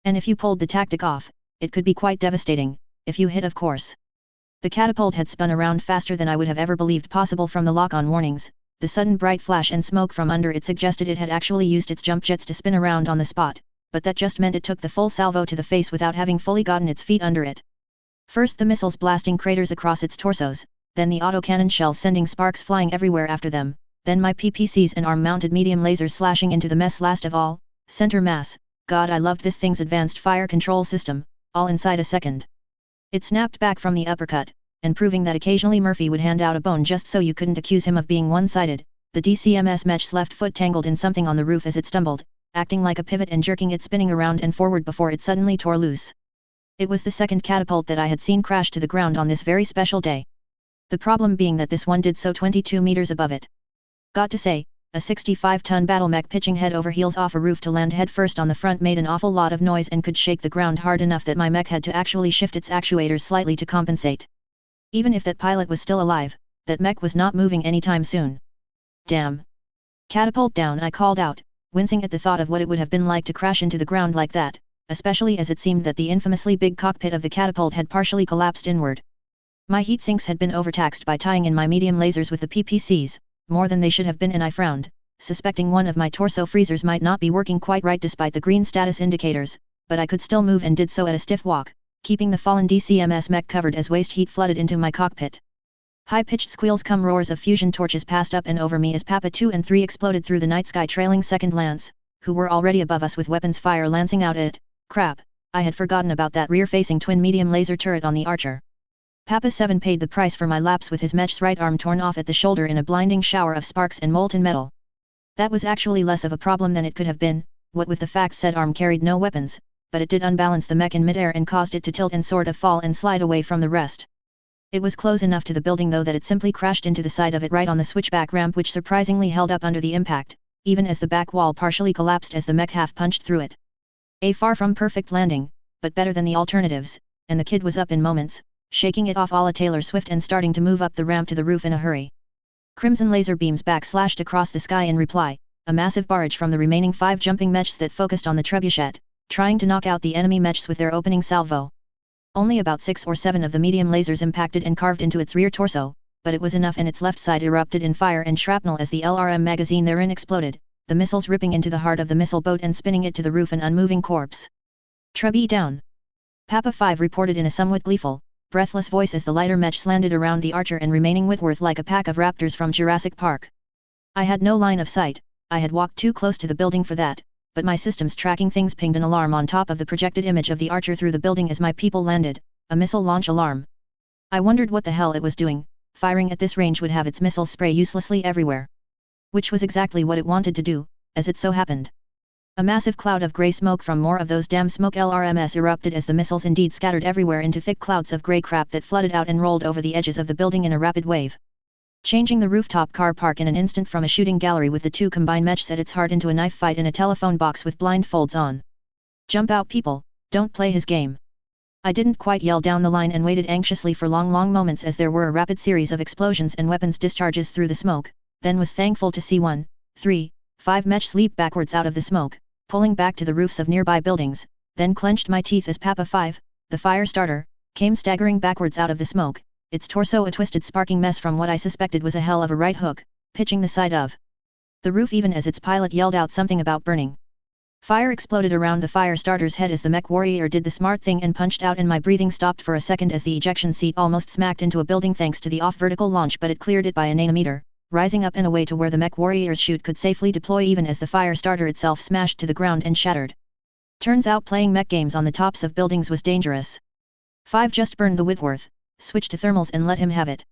And if you pulled the tactic off, it could be quite devastating, if you hit of course. The catapult had spun around faster than I would have ever believed possible from the lock-on warnings. The sudden bright flash and smoke from under it suggested it had actually used its jump jets to spin around on the spot, but that just meant it took the full salvo to the face without having fully gotten its feet under it. First the missiles blasting craters across its torsos, then the autocannon shells sending sparks flying everywhere after them, then my PPCs and arm-mounted medium lasers slashing into the mess last of all, center mass. God, I loved this thing's advanced fire control system, all inside a second. It snapped back from the uppercut, and proving that occasionally Murphy would hand out a bone just so you couldn't accuse him of being one-sided, the DCMS mech's left foot tangled in something on the roof as it stumbled, acting like a pivot and jerking it spinning around and forward before it suddenly tore loose. It was the second catapult that I had seen crash to the ground on this very special day. The problem being that this one did so 22 meters above it. Got to say, a 65-ton battle mech pitching head over heels off a roof to land headfirst on the front made an awful lot of noise and could shake the ground hard enough that my mech had to actually shift its actuators slightly to compensate. Even if that pilot was still alive, that mech was not moving anytime soon. Damn. Catapult down, I called out, wincing at the thought of what it would have been like to crash into the ground like that, especially as it seemed that the infamously big cockpit of the catapult had partially collapsed inward. My heat sinks had been overtaxed by tying in my medium lasers with the PPCs, more than they should have been, and I frowned, suspecting one of my torso freezers might not be working quite right despite the green status indicators, but I could still move and did so at a stiff walk, keeping the fallen DCMS mech covered as waste heat flooded into my cockpit. High-pitched squeals cum roars of fusion torches passed up and over me as Papa 2 and 3 exploded through the night sky trailing second lance, who were already above us with weapons fire lancing out at, crap, I had forgotten about that rear-facing twin medium laser turret on the Archer. Papa 7 paid the price for my lapse with his mech's right arm torn off at the shoulder in a blinding shower of sparks and molten metal. That was actually less of a problem than it could have been, what with the fact said arm carried no weapons, but it did unbalance the mech in midair and caused it to tilt and sort of fall and slide away from the rest. It was close enough to the building though that it simply crashed into the side of it right on the switchback ramp, which surprisingly held up under the impact, even as the back wall partially collapsed as the mech half punched through it. A far from perfect landing, but better than the alternatives, and the kid was up in moments, shaking it off a la Taylor Swift and starting to move up the ramp to the roof in a hurry. Crimson laser beams backslashed across the sky in reply, a massive barrage from the remaining 5 jumping mechs that focused on the trebuchet, trying to knock out the enemy mechs with their opening salvo. Only about 6 or 7 of the medium lasers impacted and carved into its rear torso, but it was enough, and its left side erupted in fire and shrapnel as the LRM magazine therein exploded, the missiles ripping into the heart of the missile boat and spinning it to the roof an unmoving corpse. Trebby down. Papa 5 reported in a somewhat gleeful, breathless voice as the lighter mechs landed around the Archer and remaining Whitworth like a pack of raptors from Jurassic Park. I had no line of sight, I had walked too close to the building for that, but my systems tracking things pinged an alarm on top of the projected image of the Archer through the building as my people landed, a missile launch alarm. I wondered what the hell it was doing. Firing at this range would have its missiles spray uselessly everywhere. Which was exactly what it wanted to do, as it so happened. A massive cloud of grey smoke from more of those damn smoke LRMs erupted as the missiles indeed scattered everywhere into thick clouds of grey crap that flooded out and rolled over the edges of the building in a rapid wave, changing the rooftop car park in an instant from a shooting gallery with the two combined mechs at its heart into a knife fight in a telephone box with blindfolds on. Jump out people, don't play his game. I didn't quite yell down the line and waited anxiously for long moments as there were a rapid series of explosions and weapons discharges through the smoke, then was thankful to see 1, 3, 5 mechs leap backwards out of the smoke, pulling back to the roofs of nearby buildings, then clenched my teeth as Papa 5, the fire starter, came staggering backwards out of the smoke, its torso a twisted sparking mess from what I suspected was a hell of a right hook, pitching the side of the roof even as its pilot yelled out something about burning. Fire exploded around the fire starter's head as the mech warrior did the smart thing and punched out, and my breathing stopped for a second as the ejection seat almost smacked into a building thanks to the off-vertical launch, but it cleared it by a nanometer, rising up and away to where the mech warrior's chute could safely deploy even as the fire starter itself smashed to the ground and shattered. Turns out playing mech games on the tops of buildings was dangerous. 5 just burned the Whitworth, switched to thermals and let him have it.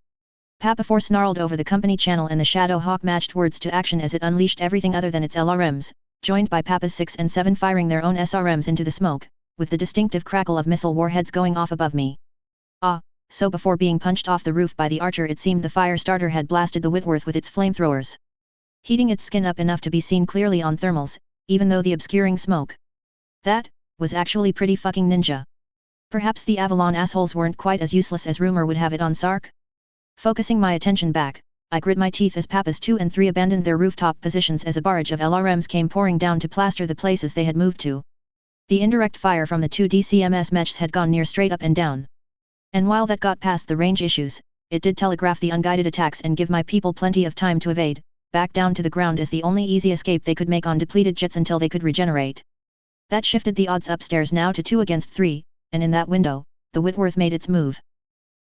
Papa 4 snarled over the company channel and the Shadow Hawk matched words to action as it unleashed everything other than its LRMs, joined by Papa's 6 and 7 firing their own SRMs into the smoke, with the distinctive crackle of missile warheads going off above me. So before being punched off the roof by the archer, it seemed the fire starter had blasted the Whitworth with its flamethrowers, heating its skin up enough to be seen clearly on thermals, even though the obscuring smoke. That was actually pretty fucking ninja. Perhaps the Avalon assholes weren't quite as useless as rumor would have it on Sark? Focusing my attention back, I grit my teeth as Papas 2 and 3 abandoned their rooftop positions as a barrage of LRMs came pouring down to plaster the places they had moved to. The indirect fire from the 2 DCMS mechs had gone near straight up and down. And while that got past the range issues, it did telegraph the unguided attacks and give my people plenty of time to evade, back down to the ground as the only easy escape they could make on depleted jets until they could regenerate. That shifted the odds upstairs now to 2 against 3, and in that window, the Whitworth made its move.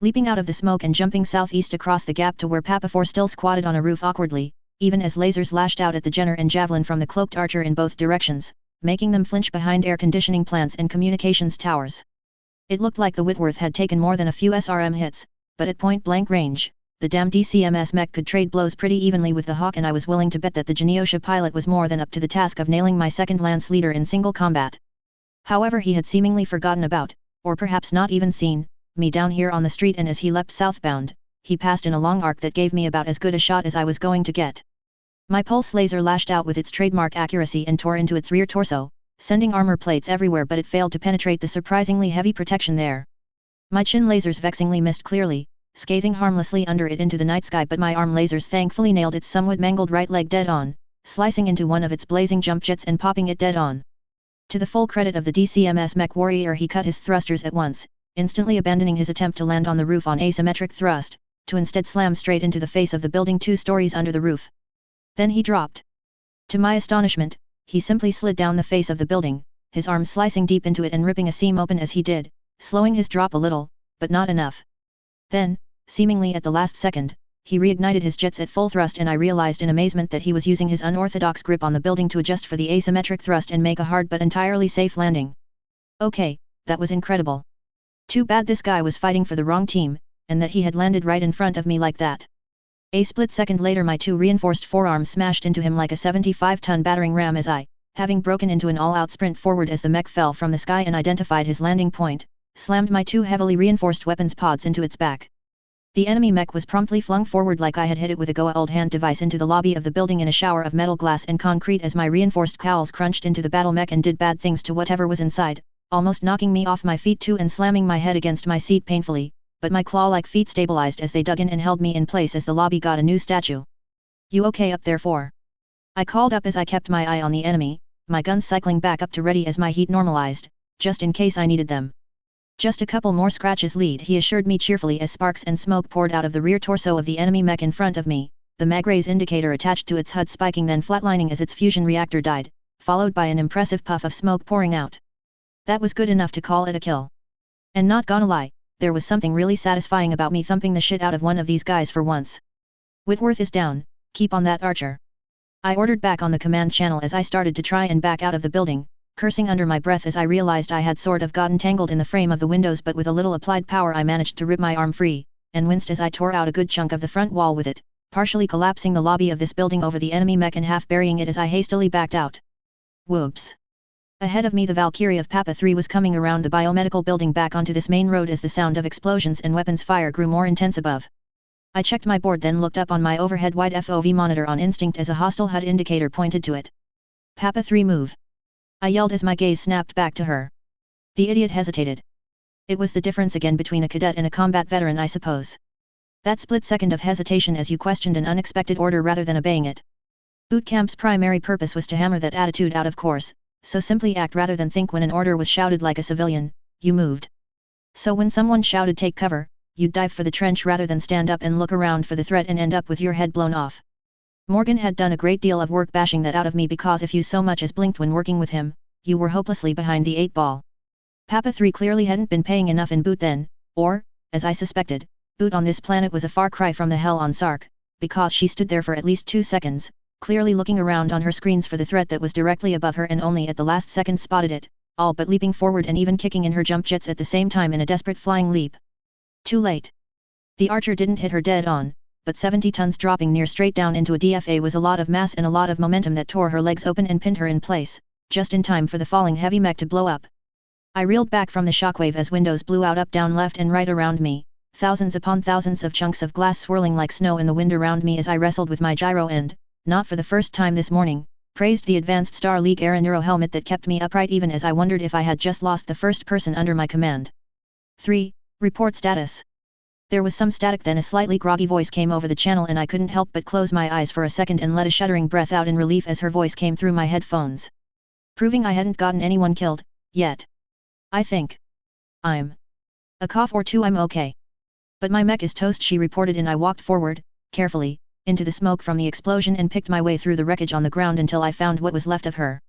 Leaping out of the smoke and jumping southeast across the gap to where Papa 4 still squatted on a roof awkwardly, even as lasers lashed out at the Jenner and Javelin from the cloaked archer in both directions, making them flinch behind air conditioning plants and communications towers. It looked like the Whitworth had taken more than a few SRM hits, but at point-blank range, the damn DCMS mech could trade blows pretty evenly with the Hawk, and I was willing to bet that the Geneosha pilot was more than up to the task of nailing my second Lance leader in single combat. However, he had seemingly forgotten about, or perhaps not even seen, me down here on the street, and as he leapt southbound, he passed in a long arc that gave me about as good a shot as I was going to get. My pulse laser lashed out with its trademark accuracy and tore into its rear torso, sending armor plates everywhere, but it failed to penetrate the surprisingly heavy protection there. My chin lasers vexingly missed clearly, scathing harmlessly under it into the night sky, but my arm lasers thankfully nailed its somewhat mangled right leg dead on, slicing into one of its blazing jump jets and popping it dead on. To the full credit of the DCMS mech warrior, he cut his thrusters at once, instantly abandoning his attempt to land on the roof on asymmetric thrust, to instead slam straight into the face of the building 2 stories under the roof. Then he dropped. To my astonishment, he simply slid down the face of the building, his arm slicing deep into it and ripping a seam open as he did, slowing his drop a little, but not enough. Then, seemingly at the last second, he reignited his jets at full thrust, and I realized in amazement that he was using his unorthodox grip on the building to adjust for the asymmetric thrust and make a hard but entirely safe landing. Okay, that was incredible. Too bad this guy was fighting for the wrong team, and that he had landed right in front of me like that. A split second later, my 2 reinforced forearms smashed into him like a 75-ton battering ram as I, having broken into an all-out sprint forward as the mech fell from the sky and identified his landing point, slammed my 2 heavily reinforced weapons pods into its back. The enemy mech was promptly flung forward like I had hit it with a Goa old hand device into the lobby of the building in a shower of metal, glass and concrete as my reinforced cowls crunched into the battle mech and did bad things to whatever was inside, almost knocking me off my feet too and slamming my head against my seat painfully, but my claw-like feet stabilized as they dug in and held me in place as the lobby got a new statue. "You okay up there, 4?" I called up as I kept my eye on the enemy, my guns cycling back up to ready as my heat normalized, just in case I needed them. "Just a couple more scratches lead," he assured me cheerfully as sparks and smoke poured out of the rear torso of the enemy mech in front of me, the mag-rays indicator attached to its HUD spiking then flatlining as its fusion reactor died, followed by an impressive puff of smoke pouring out. That was good enough to call it a kill. And not gonna lie, there was something really satisfying about me thumping the shit out of one of these guys for once. "Whitworth is down, keep on that, Archer," I ordered back on the command channel as I started to try and back out of the building, cursing under my breath as I realized I had sort of gotten tangled in the frame of the windows, but with a little applied power I managed to rip my arm free, and winced as I tore out a good chunk of the front wall with it, partially collapsing the lobby of this building over the enemy mech and half burying it as I hastily backed out. Whoops. Ahead of me the Valkyrie of Papa 3 was coming around the biomedical building back onto this main road as the sound of explosions and weapons fire grew more intense above. I checked my board then looked up on my overhead wide FOV monitor on instinct as a hostile HUD indicator pointed to it. Papa 3 move. I yelled as my gaze snapped back to her. The idiot hesitated. It was the difference again between a cadet and a combat veteran I suppose. That split second of hesitation as you questioned an unexpected order rather than obeying it. Boot camp's primary purpose was to hammer that attitude out of course, so simply act rather than think. When an order was shouted like a civilian, you moved. So when someone shouted take cover, you'd dive for the trench rather than stand up and look around for the threat and end up with your head blown off. Morgan had done a great deal of work bashing that out of me because if you so much as blinked when working with him, you were hopelessly behind the 8-ball. Papa 3 clearly hadn't been paying enough in Boot then, or, as I suspected, Boot on this planet was a far cry from the hell on Sark, because she stood there for at least 2 seconds, clearly looking around on her screens for the threat that was directly above her and only at the last second spotted it, all but leaping forward and even kicking in her jump jets at the same time in a desperate flying leap. Too late. The Archer didn't hit her dead on, but 70 tons dropping near straight down into a DFA was a lot of mass and a lot of momentum that tore her legs open and pinned her in place, just in time for the falling heavy mech to blow up. I reeled back from the shockwave as windows blew out up down left and right around me, thousands upon thousands of chunks of glass swirling like snow in the wind around me as I wrestled with my gyro and, not for the first time this morning, praised the advanced Star League era neuro helmet that kept me upright even as I wondered if I had just lost the first person under my command. 3. Report status. There was some static then a slightly groggy voice came over the channel and I couldn't help but close my eyes for a second and let a shuddering breath out in relief as her voice came through my headphones. Proving I hadn't gotten anyone killed, yet. I think. I'm. A cough or two I'm okay. But my mech is toast she reported and I walked forward, carefully, into the smoke from the explosion and picked my way through the wreckage on the ground until I found what was left of her.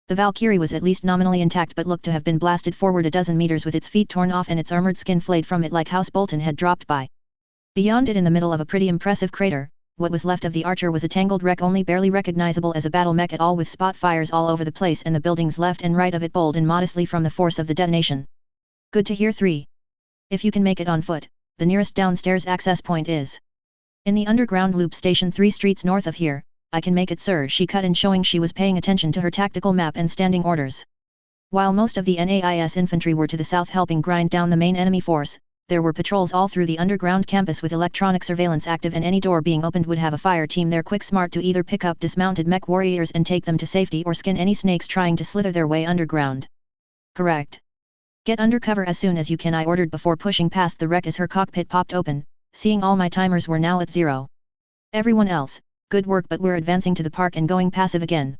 The Valkyrie was at least nominally intact but looked to have been blasted forward a dozen meters with its feet torn off and its armored skin flayed from it like House Bolton had dropped by. Beyond it in the middle of a pretty impressive crater, what was left of the Archer was a tangled wreck only barely recognizable as a battle mech at all with spot fires all over the place and the buildings left and right of it bowled in modestly from the force of the detonation. Good to hear. 3. If you can make it on foot, the nearest downstairs access point is in the underground loop station 3 streets north of here. I can make it sir she cut in showing she was paying attention to her tactical map and standing orders. While most of the NAIS infantry were to the south helping grind down the main enemy force, there were patrols all through the underground campus with electronic surveillance active and any door being opened would have a fire team there quick smart to either pick up dismounted mech warriors and take them to safety or skin any snakes trying to slither their way underground. Correct. Get under cover as soon as you can I ordered before pushing past the wreck as her cockpit popped open, seeing all my timers were now at 0. Everyone else, good work but we're advancing to the park and going passive again.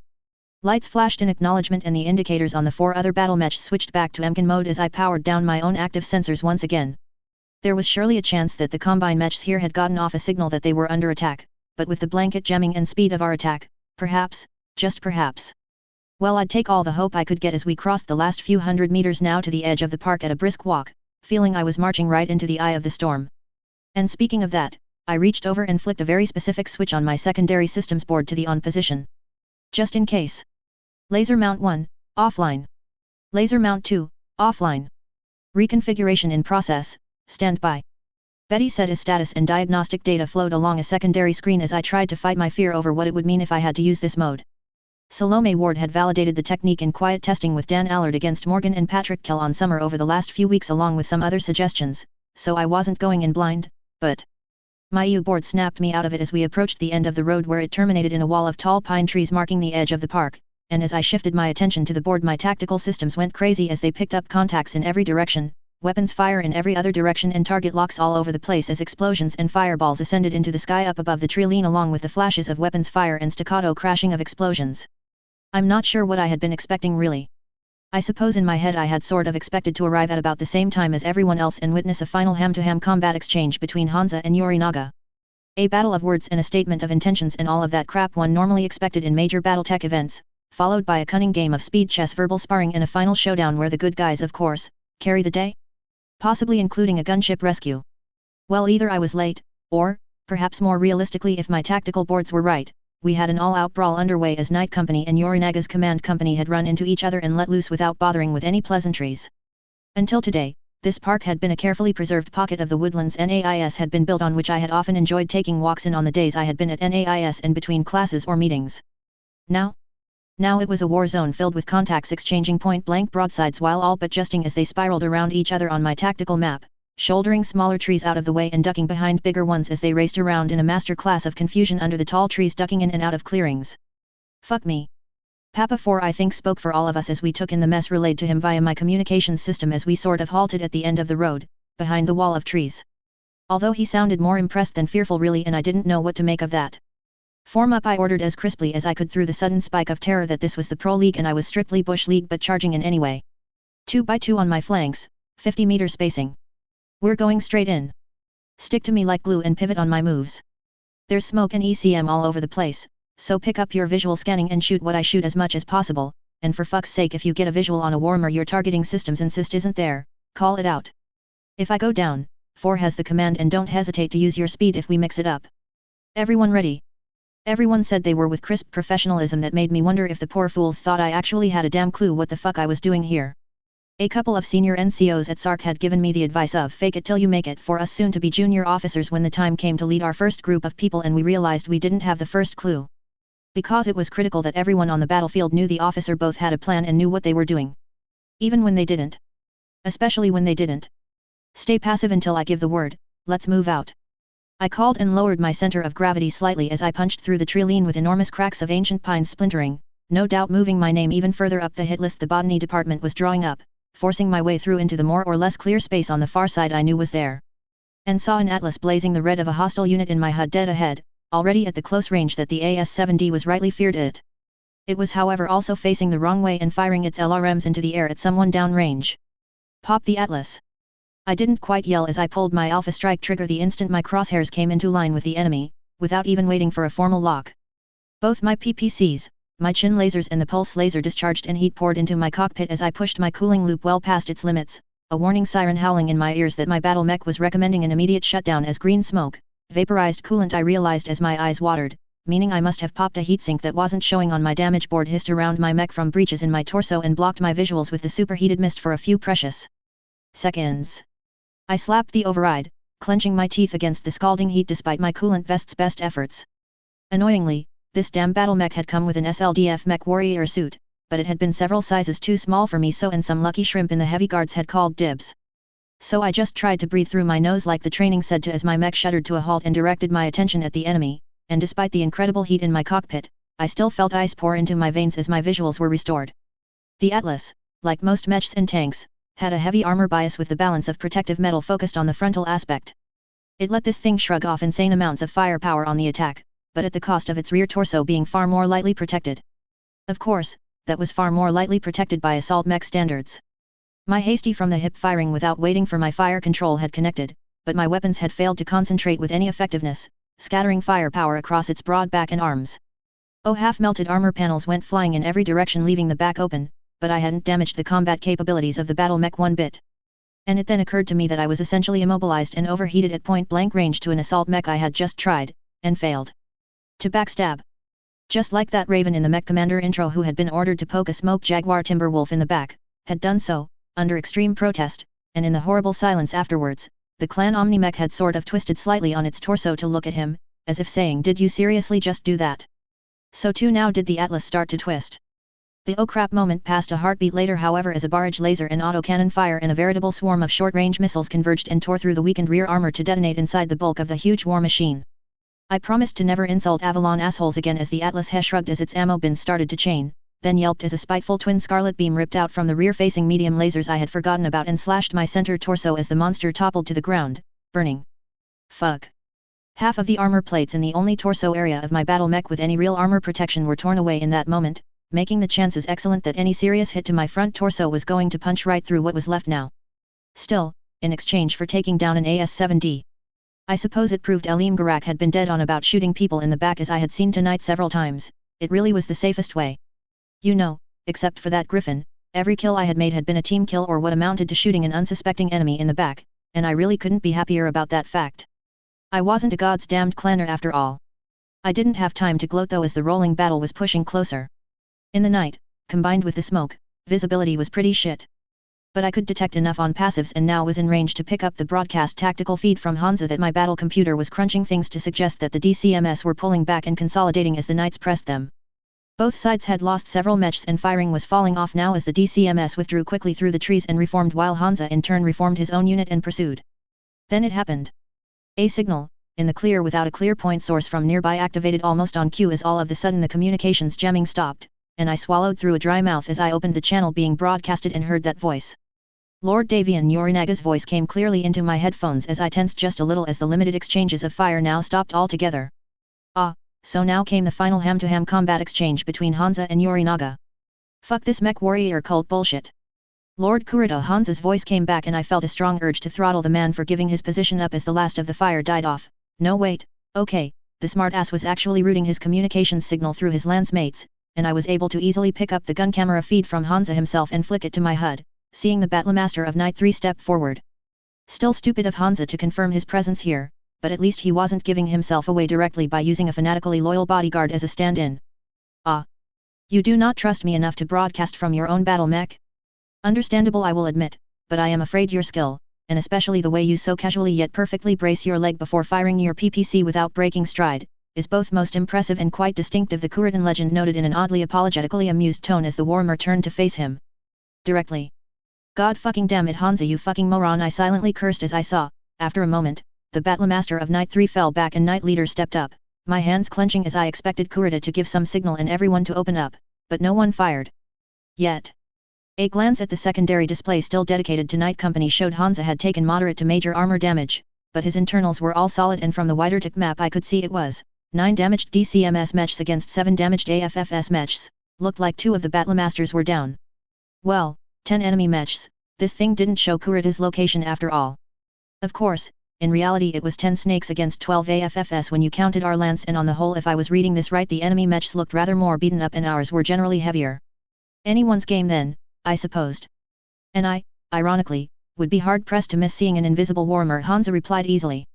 Lights flashed in acknowledgement and the indicators on the 4 other battle mechs switched back to Emkin mode as I powered down my own active sensors once again. There was surely a chance that the combine mechs here had gotten off a signal that they were under attack, but with the blanket jamming and speed of our attack, perhaps, just perhaps. Well I'd take all the hope I could get as we crossed the last few hundred meters now to the edge of the park at a brisk walk, feeling I was marching right into the eye of the storm. And speaking of that, I reached over and flicked a very specific switch on my secondary systems board to the on position. Just in case. Laser mount 1, offline. Laser mount 2, offline. Reconfiguration in process, stand by. Betty said as status and diagnostic data flowed along a secondary screen as I tried to fight my fear over what it would mean if I had to use this mode. Salome Ward had validated the technique in quiet testing with Dan Allard against Morgan and Patrick Kell on Summer over the last few weeks along with some other suggestions, so I wasn't going in blind, but my U-board snapped me out of it as we approached the end of the road where it terminated in a wall of tall pine trees marking the edge of the park, and as I shifted my attention to the board my tactical systems went crazy as they picked up contacts in every direction, weapons fire in every other direction and target locks all over the place as explosions and fireballs ascended into the sky up above the treeline along with the flashes of weapons fire and staccato crashing of explosions. I'm not sure what I had been expecting really. I suppose in my head I had sort of expected to arrive at about the same time as everyone else and witness a final ham-to-ham combat exchange between Hansa and Yorinaga. A battle of words and a statement of intentions and all of that crap one normally expected in major Battletech events, followed by a cunning game of speed chess verbal sparring and a final showdown where the good guys of course, carry the day? Possibly including a gunship rescue. Well either I was late, or, perhaps more realistically if my tactical boards were right, we had an all-out brawl underway as Night Company and Yorinaga's command company had run into each other and let loose without bothering with any pleasantries. Until today, this park had been a carefully preserved pocket of the woodlands NAIS had been built on which I had often enjoyed taking walks in on the days I had been at NAIS and between classes or meetings. Now? Now it was a war zone filled with contacts exchanging point-blank broadsides while all but justing as they spiraled around each other on my tactical map, shouldering smaller trees out of the way and ducking behind bigger ones as they raced around in a master class of confusion under the tall trees, ducking in and out of clearings. Fuck me. Papa 4 I think spoke for all of us as we took in the mess relayed to him via my communications system as we sort of halted at the end of the road, behind the wall of trees. Although he sounded more impressed than fearful really, and I didn't know what to make of that. Form up, I ordered as crisply as I could through the sudden spike of terror that this was the Pro League and I was strictly Bush League but charging in anyway. 2 by 2 on my flanks, 50 meter spacing. We're going straight in. Stick to me like glue and pivot on my moves. There's smoke and ECM all over the place, so pick up your visual scanning and shoot what I shoot as much as possible, and for fuck's sake if you get a visual on a warmer your targeting systems insist isn't there, call it out. If I go down, 4 has the command and don't hesitate to use your speed if we mix it up. Everyone ready? Everyone said they were with crisp professionalism that made me wonder if the poor fools thought I actually had a damn clue what the fuck I was doing here. A couple of senior NCOs at SARC had given me the advice of fake it till you make it for us soon to be junior officers when the time came to lead our first group of people and we realized we didn't have the first clue. Because it was critical that everyone on the battlefield knew the officer both had a plan and knew what they were doing. Even when they didn't. Especially when they didn't. Stay passive until I give the word, let's move out. I called and lowered my center of gravity slightly as I punched through the treeline with enormous cracks of ancient pines splintering, no doubt moving my name even further up the hit list the botany department was drawing up, forcing my way through into the more or less clear space on the far side I knew was there. And saw an atlas blazing the red of a hostile unit in my HUD dead ahead, already at the close range that the AS-7D was rightly feared it. It was however also facing the wrong way and firing its LRMs into the air at someone down range. Pop the atlas. I didn't quite yell as I pulled my alpha strike trigger the instant my crosshairs came into line with the enemy, without even waiting for a formal lock. Both my PPCs, my chin lasers and the pulse laser discharged and heat poured into my cockpit as I pushed my cooling loop well past its limits, a warning siren howling in my ears that my battle mech was recommending an immediate shutdown as green smoke, vaporized coolant I realized as my eyes watered, meaning I must have popped a heatsink that wasn't showing on my damage board hissed around my mech from breaches in my torso and blocked my visuals with the superheated mist for a few precious seconds. I slapped the override, clenching my teeth against the scalding heat despite my coolant vest's best efforts. Annoyingly, this damn battle mech had come with an SLDF mech warrior suit, but it had been several sizes too small for me, so and some lucky shrimp in the heavy guards had called dibs. So I just tried to breathe through my nose like the training said to as my mech shuddered to a halt and directed my attention at the enemy, and despite the incredible heat in my cockpit, I still felt ice pour into my veins as my visuals were restored. The Atlas, like most mechs and tanks, had a heavy armor bias with the balance of protective metal focused on the frontal aspect. It let this thing shrug off insane amounts of firepower on the attack, but at the cost of its rear torso being far more lightly protected. Of course, that was far more lightly protected by assault mech standards. My hasty from the hip firing without waiting for my fire control had connected, but my weapons had failed to concentrate with any effectiveness, scattering firepower across its broad back and arms. Oh, half-melted armor panels went flying in every direction leaving the back open, but I hadn't damaged the combat capabilities of the battle mech one bit. And it then occurred to me that I was essentially immobilized and overheated at point-blank range to an assault mech I had just tried, and failed to backstab. Just like that raven in the mech commander intro who had been ordered to poke a smoke Jaguar Timberwolf in the back, had done so, under extreme protest, and in the horrible silence afterwards, the clan Omni-mech had sort of twisted slightly on its torso to look at him, as if saying, "Did you seriously just do that?" So too now did the Atlas start to twist. The oh crap moment passed a heartbeat later, however, as a barrage laser and autocannon fire and a veritable swarm of short-range missiles converged and tore through the weakened rear armor to detonate inside the bulk of the huge war machine. I promised to never insult Avalon assholes again as the Atlas shrugged as its ammo bins started to chain, then yelped as a spiteful twin scarlet beam ripped out from the rear-facing medium lasers I had forgotten about and slashed my center torso as the monster toppled to the ground, burning. Fuck. Half of the armor plates in the only torso area of my battle mech with any real armor protection were torn away in that moment, making the chances excellent that any serious hit to my front torso was going to punch right through what was left now. Still, in exchange for taking down an AS-7D. I suppose it proved Elim Garak had been dead on about shooting people in the back as I had seen tonight several times, it really was the safest way. You know, except for that Griffin, every kill I had made had been a team kill or what amounted to shooting an unsuspecting enemy in the back, and I really couldn't be happier about that fact. I wasn't a god's damned clanner after all. I didn't have time to gloat though as the rolling battle was pushing closer. In the night, combined with the smoke, visibility was pretty shit. But I could detect enough on passives and now was in range to pick up the broadcast tactical feed from Hansa that my battle computer was crunching things to suggest that the DCMS were pulling back and consolidating as the Knights pressed them. Both sides had lost several mechs and firing was falling off now as the DCMS withdrew quickly through the trees and reformed while Hansa in turn reformed his own unit and pursued. Then it happened. A signal, in the clear without a clear point source from nearby activated almost on cue as all of the sudden the communications jamming stopped, and I swallowed through a dry mouth as I opened the channel being broadcasted and heard that voice. Lord Davian Yorinaga's voice came clearly into my headphones as I tensed just a little as the limited exchanges of fire now stopped altogether. Ah, so now came the final ham-to-ham combat exchange between Hansa and Yorinaga. Fuck this mech warrior cult bullshit. Lord Kurita Hansa's voice came back and I felt a strong urge to throttle the man for giving his position up as the last of the fire died off. No wait, okay, the smartass was actually routing his communications signal through his lance mates, and I was able to easily pick up the gun camera feed from Hansa himself and flick it to my HUD, seeing the Battlemaster of Night 3 step forward. Still stupid of Hansa to confirm his presence here, but at least he wasn't giving himself away directly by using a fanatically loyal bodyguard as a stand-in. Ah. You do not trust me enough to broadcast from your own battle mech? Understandable I will admit, but I am afraid your skill, and especially the way you so casually yet perfectly brace your leg before firing your PPC without breaking stride, is both most impressive and quite distinctive, the Kuritan legend noted in an oddly apologetically amused tone as the warmer turned to face him. Directly. God fucking damn it Hansa you fucking moron, I silently cursed as I saw, after a moment, the Battlemaster of Night 3 fell back and Night Leader stepped up, my hands clenching as I expected Kurita to give some signal and everyone to open up, but no one fired. Yet. A glance at the secondary display still dedicated to Night Company showed Hansa had taken moderate to major armor damage, but his internals were all solid and from the wider tick map I could see it was 9 damaged DCMS mechs against 7 damaged AFFS mechs, looked like 2 of the Battlemasters were down. Well, 10 enemy mechs, this thing didn't show Kurita's location after all. Of course, in reality it was 10 snakes against 12 AFFS when you counted our lance, and on the whole if I was reading this right the enemy mechs looked rather more beaten up and ours were generally heavier. Anyone's game then, I supposed. And I, ironically, would be hard-pressed to miss seeing an invisible warmer, Hansa replied easily.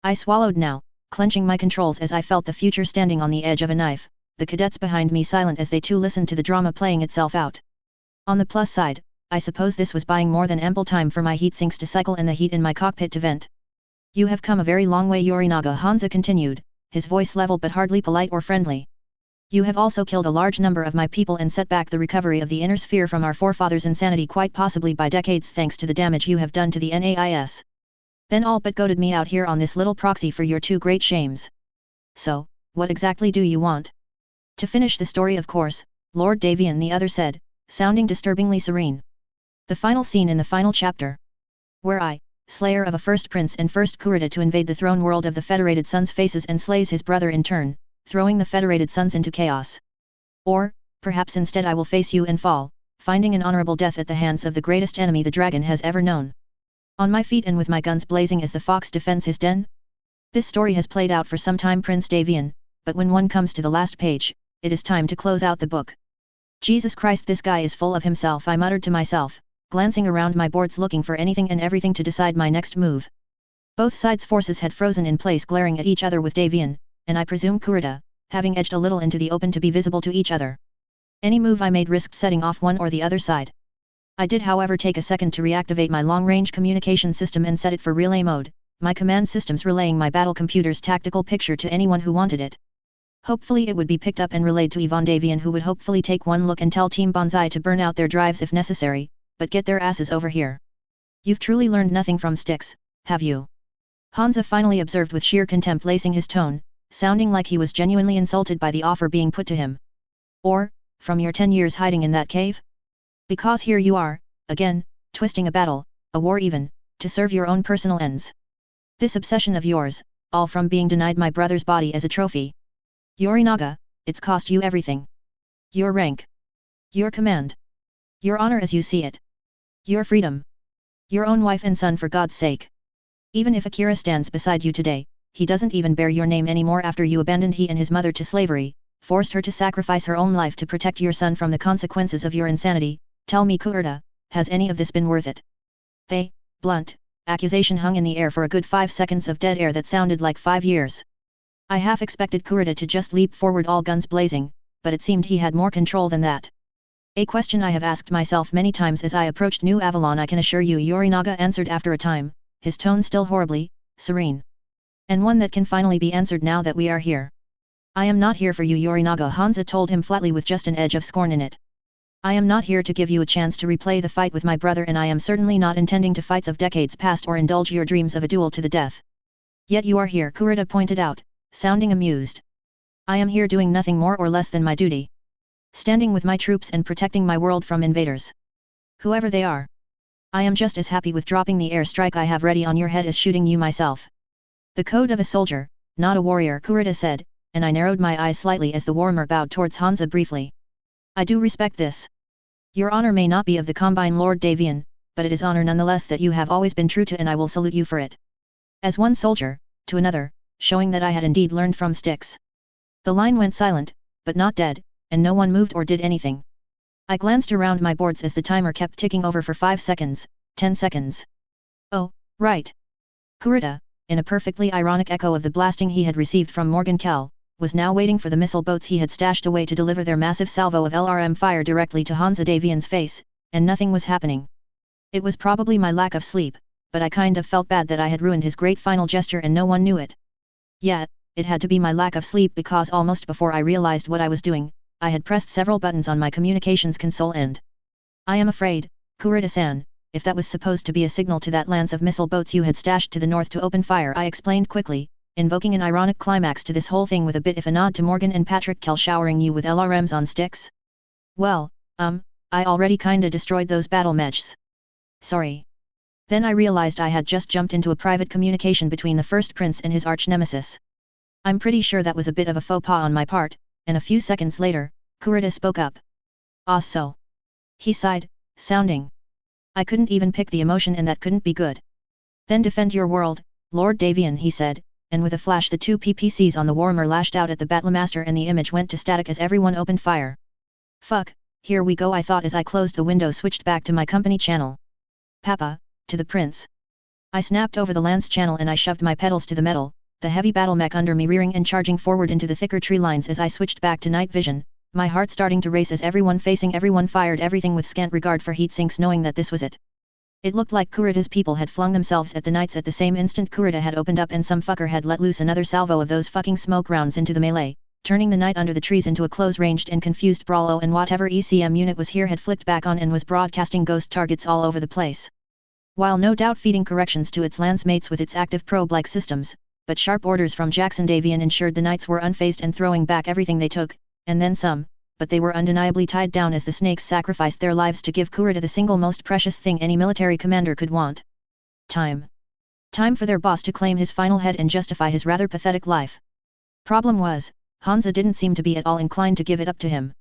I swallowed now, clenching my controls as I felt the future standing on the edge of a knife, the cadets behind me silent as they too listened to the drama playing itself out. On the plus side, I suppose this was buying more than ample time for my heat sinks to cycle and the heat in my cockpit to vent. You have come a very long way Yorinaga, Hansa continued, his voice level but hardly polite or friendly. You have also killed a large number of my people and set back the recovery of the inner sphere from our forefathers' insanity quite possibly by decades thanks to the damage you have done to the NAIS. Then all but goaded me out here on this little proxy for your 2 great shames. So, what exactly do you want? To finish the story of course, Lord Davian the other said, sounding disturbingly serene. The final scene in the final chapter. Where I, slayer of a first prince and first Kurita to invade the throne world of the Federated Sons faces and slays his brother in turn, throwing the Federated Sons into chaos. Or, perhaps instead I will face you and fall, finding an honorable death at the hands of the greatest enemy the dragon has ever known. On my feet and with my guns blazing as the fox defends his den? This story has played out for some time Prince Davian, but when one comes to the last page, it is time to close out the book. Jesus Christ, this guy is full of himself, I muttered to myself, glancing around my boards looking for anything and everything to decide my next move. Both sides' forces had frozen in place glaring at each other with Davian, and I presume Kurita, having edged a little into the open to be visible to each other. Any move I made risked setting off one or the other side. I did however take a second to reactivate my long-range communication system and set it for relay mode, my command systems relaying my battle computer's tactical picture to anyone who wanted it. Hopefully it would be picked up and relayed to Yvonne Davian, who would hopefully take one look and tell Team Bonsai to burn out their drives if necessary, but get their asses over here. You've truly learned nothing from Styx, have you? Hansa finally observed with sheer contempt lacing his tone, sounding like he was genuinely insulted by the offer being put to him. Or, from your 10 years hiding in that cave? Because here you are, again, twisting a battle, a war even, to serve your own personal ends. This obsession of yours, all from being denied my brother's body as a trophy. Yorinaga, it's cost you everything. Your rank. Your command. Your honor as you see it. Your freedom. Your own wife and son, for God's sake. Even if Akira stands beside you today, he doesn't even bear your name anymore after you abandoned he and his mother to slavery, forced her to sacrifice her own life to protect your son from the consequences of your insanity. Tell me Kurita, has any of this been worth it? The blunt accusation hung in the air for a good 5 seconds of dead air that sounded like 5 years. I half expected Kurita to just leap forward all guns blazing, but it seemed he had more control than that. A question I have asked myself many times as I approached New Avalon, I can assure you, Yorinaga answered after a time, his tone still horribly serene. And one that can finally be answered now that we are here. I am not here for you, Yorinaga, Hansa told him flatly with just an edge of scorn in it. I am not here to give you a chance to replay the fight with my brother, and I am certainly not intending to fights of decades past or indulge your dreams of a duel to the death. Yet you are here, Kurita pointed out, sounding amused. I am here doing nothing more or less than my duty. Standing with my troops and protecting my world from invaders. Whoever they are. I am just as happy with dropping the air strike I have ready on your head as shooting you myself. The code of a soldier, not a warrior, Kurita said, and I narrowed my eyes slightly as the warrior bowed towards Hansa briefly. I do respect this. Your honor may not be of the Combine Lord Davian, but it is honor nonetheless that you have always been true to, and I will salute you for it. As one soldier, to another, showing that I had indeed learned from Styx. The line went silent, but not dead, and no one moved or did anything. I glanced around my boards as the timer kept ticking over for 5 seconds, 10 seconds. Oh, right. Kurita, in a perfectly ironic echo of the blasting he had received from Morgan Kell, was now waiting for the missile boats he had stashed away to deliver their massive salvo of LRM fire directly to Hansa Davian's face, and nothing was happening. It was probably my lack of sleep, but I kind of felt bad that I had ruined his great final gesture and no one knew it. Yet, it had to be my lack of sleep because almost before I realized what I was doing, I had pressed several buttons on my communications console and... I am afraid, Kurita-san, if that was supposed to be a signal to that lance of missile boats you had stashed to the north to open fire, I explained quickly, invoking an ironic climax to this whole thing with a bit of a nod to Morgan and Patrick Kell showering you with LRMs on Styx. Well, I already kinda destroyed those battle mechs. Sorry. Then I realized I had just jumped into a private communication between the First Prince and his arch-nemesis. I'm pretty sure that was a bit of a faux pas on my part, and a few seconds later, Kurita spoke up. Ah, so. He sighed, sounding. I couldn't even pick the emotion, and that couldn't be good. Then defend your world, Lord Davian, he said, and with a flash the two PPCs on the warmer lashed out at the Battlemaster and the image went to static as everyone opened fire. Fuck, here we go, I thought as I closed the window, switched back to my company channel. Papa, to the prince. I snapped over the lance channel and I shoved my pedals to the metal, the heavy battle mech under me rearing and charging forward into the thicker tree lines as I switched back to night vision, my heart starting to race as everyone facing everyone fired everything with scant regard for heat sinks, knowing that this was it. It looked like Kurita's people had flung themselves at the knights at the same instant Kurita had opened up and some fucker had let loose another salvo of those fucking smoke rounds into the melee, turning the knight under the trees into a close-ranged and confused brawler, and whatever ECM unit was here had flicked back on and was broadcasting ghost targets all over the place. While no doubt feeding corrections to its lance mates with its active probe-like systems, but sharp orders from Jackson Davian ensured the knights were unfazed and throwing back everything they took, and then some, but they were undeniably tied down as the snakes sacrificed their lives to give Kurita the single most precious thing any military commander could want. Time. Time for their boss to claim his final head and justify his rather pathetic life. Problem was, Hansa didn't seem to be at all inclined to give it up to him.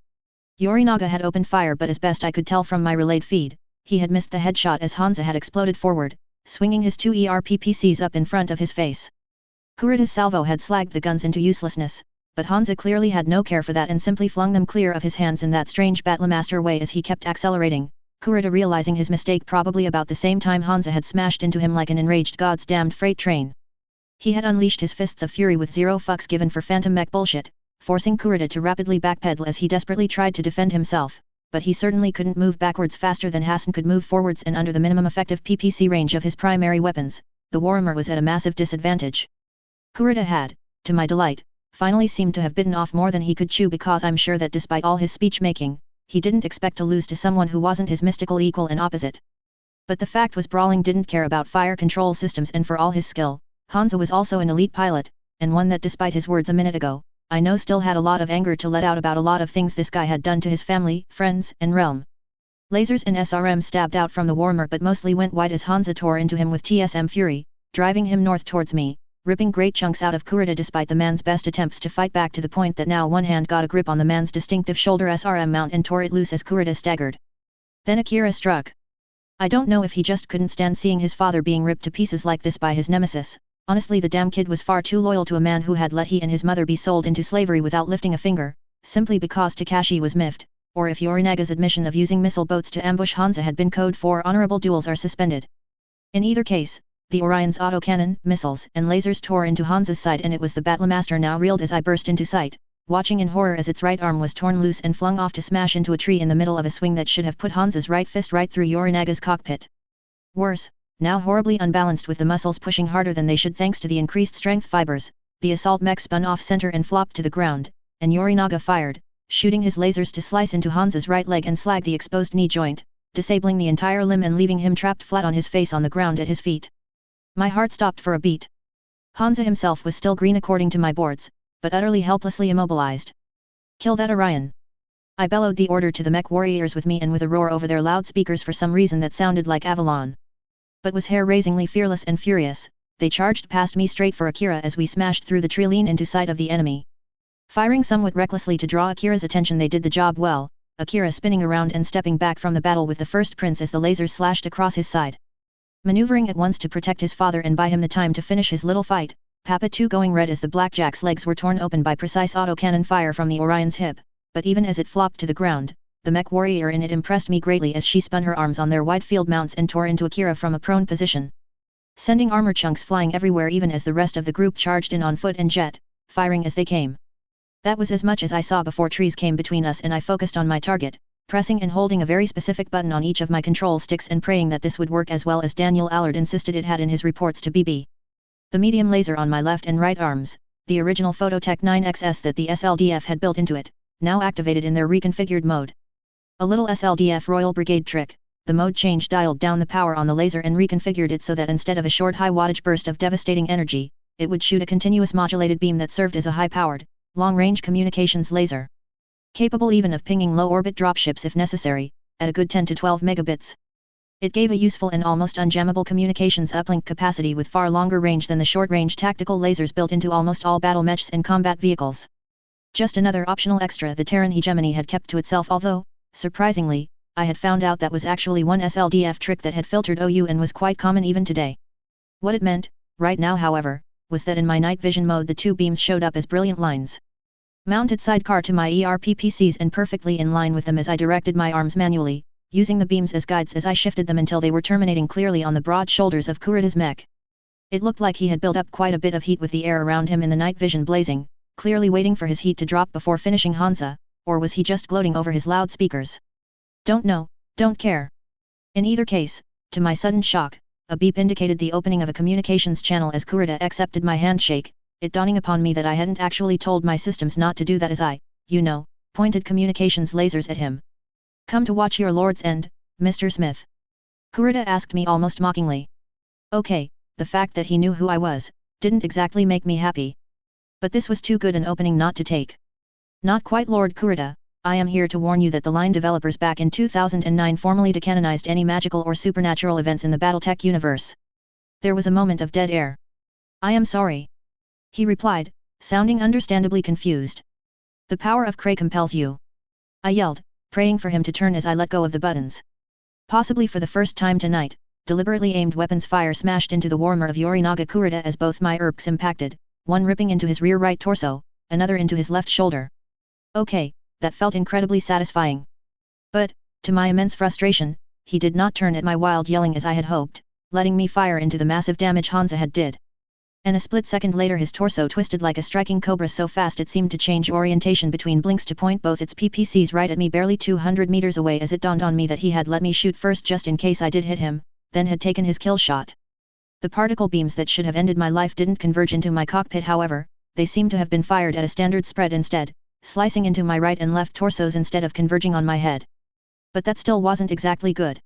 Yorinaga had opened fire, but as best I could tell from my relayed feed, he had missed the headshot as Hansa had exploded forward, swinging his two ERPPCs up in front of his face. Kurita's salvo had slagged the guns into uselessness, but Hansa clearly had no care for that and simply flung them clear of his hands in that strange Battlemaster way as he kept accelerating, Kurita realizing his mistake probably about the same time Hansa had smashed into him like an enraged God's damned freight train. He had unleashed his fists of fury with zero fucks given for phantom mech bullshit, forcing Kurita to rapidly backpedal as he desperately tried to defend himself, but he certainly couldn't move backwards faster than Hassan could move forwards, and under the minimum effective PPC range of his primary weapons, the Warhammer was at a massive disadvantage. Kurita had, to my delight, finally seemed to have bitten off more than he could chew, because I'm sure that despite all his speech-making, he didn't expect to lose to someone who wasn't his mystical equal and opposite. But the fact was Brawling didn't care about fire control systems, and for all his skill, Hansa was also an elite pilot, and one that despite his words a minute ago, I know still had a lot of anger to let out about a lot of things this guy had done to his family, friends, and realm. Lasers and SRM stabbed out from the Warhammer but mostly went wide as Hansa tore into him with TSM fury, driving him north towards me, ripping great chunks out of Kurita despite the man's best attempts to fight back, to the point that now one hand got a grip on the man's distinctive shoulder SRM mount and tore it loose as Kurita staggered. Then Akira struck. I don't know if he just couldn't stand seeing his father being ripped to pieces like this by his nemesis. Honestly, the damn kid was far too loyal to a man who had let he and his mother be sold into slavery without lifting a finger, simply because Takashi was miffed, or if Yorinaga's admission of using missile boats to ambush Hansa had been code for honorable duels are suspended. In either case, the Orion's autocannon, missiles, and lasers tore into Hansa's side, and it was the Battlemaster now reeled as I burst into sight, watching in horror as its right arm was torn loose and flung off to smash into a tree in the middle of a swing that should have put Hansa's right fist right through Yorinaga's cockpit. Worse, now horribly unbalanced with the muscles pushing harder than they should thanks to the increased strength fibers, the assault mech spun off center and flopped to the ground, and Yorinaga fired, shooting his lasers to slice into Hansa's right leg and slag the exposed knee joint, disabling the entire limb and leaving him trapped flat on his face on the ground at his feet. My heart stopped for a beat. Hansa himself was still green according to my boards, but utterly helplessly immobilized. "Kill that Orion!" I bellowed the order to the mech warriors with me and with a roar over their loudspeakers for some reason that sounded like Avalon. But was hair-raisingly fearless and furious, they charged past me straight for Akira as we smashed through the treeline into sight of the enemy. Firing somewhat recklessly to draw Akira's attention, they did the job well, Akira spinning around and stepping back from the battle with the first prince as the lasers slashed across his side. Maneuvering at once to protect his father and buy him the time to finish his little fight, Papa 2 going red as the blackjack's legs were torn open by precise autocannon fire from the Orion's hip, but even as it flopped to the ground, the mech warrior in it impressed me greatly as she spun her arms on their wide field mounts and tore into Akira from a prone position, sending armor chunks flying everywhere even as the rest of the group charged in on foot and jet, firing as they came. That was as much as I saw before trees came between us, and I focused on my target, pressing and holding a very specific button on each of my control sticks and praying that this would work as well as Daniel Allard insisted it had in his reports to BB. The medium laser on my left and right arms, the original Phototech 9XS that the SLDF had built into it, now activated in their reconfigured mode. A little SLDF Royal Brigade trick, the mode change dialed down the power on the laser and reconfigured it so that instead of a short high wattage burst of devastating energy, it would shoot a continuous modulated beam that served as a high-powered, long-range communications laser. Capable even of pinging low-orbit dropships if necessary, at a good 10 to 12 megabits. It gave a useful and almost unjammable communications uplink capacity with far longer range than the short-range tactical lasers built into almost all battle mechs and combat vehicles. Just another optional extra the Terran hegemony had kept to itself, although, surprisingly, I had found out that was actually one SLDF trick that had filtered OU and was quite common even today. What it meant, right now however, was that in my night vision mode the two beams showed up as brilliant lines. Mounted sidecar to my ERPPCs and perfectly in line with them as I directed my arms manually, using the beams as guides as I shifted them until they were terminating clearly on the broad shoulders of Kurida's mech. It looked like he had built up quite a bit of heat with the air around him in the night vision blazing, clearly waiting for his heat to drop before finishing Hansa, or was he just gloating over his loudspeakers? Don't know, don't care. In either case, to my sudden shock, a beep indicated the opening of a communications channel as Kurita accepted my handshake, it dawning upon me that I hadn't actually told my systems not to do that as I, pointed communications lasers at him. "Come to watch your lord's end, Mr. Smith?" Kurita asked me almost mockingly. Okay, the fact that he knew who I was, didn't exactly make me happy. But this was too good an opening not to take. "Not quite, Lord Kurita. I am here to warn you that the line developers back in 2009 formally decanonized any magical or supernatural events in the Battletech universe." There was a moment of dead air. "I am sorry," he replied, sounding understandably confused. "The power of Kray compels you." I yelled, praying for him to turn as I let go of the buttons. Possibly for the first time tonight, deliberately aimed weapons fire smashed into the warmer of Yorinaga Kurita as both my ERPs impacted, one ripping into his rear right torso, another into his left shoulder. Okay, that felt incredibly satisfying. But, to my immense frustration, he did not turn at my wild yelling as I had hoped, letting me fire into the massive damage Hansa had did. And a split second later his torso twisted like a striking cobra so fast it seemed to change orientation between blinks to point both its PPCs right at me barely 200 meters away as it dawned on me that he had let me shoot first just in case I did hit him, then had taken his kill shot. The particle beams that should have ended my life didn't converge into my cockpit however, they seemed to have been fired at a standard spread instead, slicing into my right and left torsos instead of converging on my head. But that still wasn't exactly good.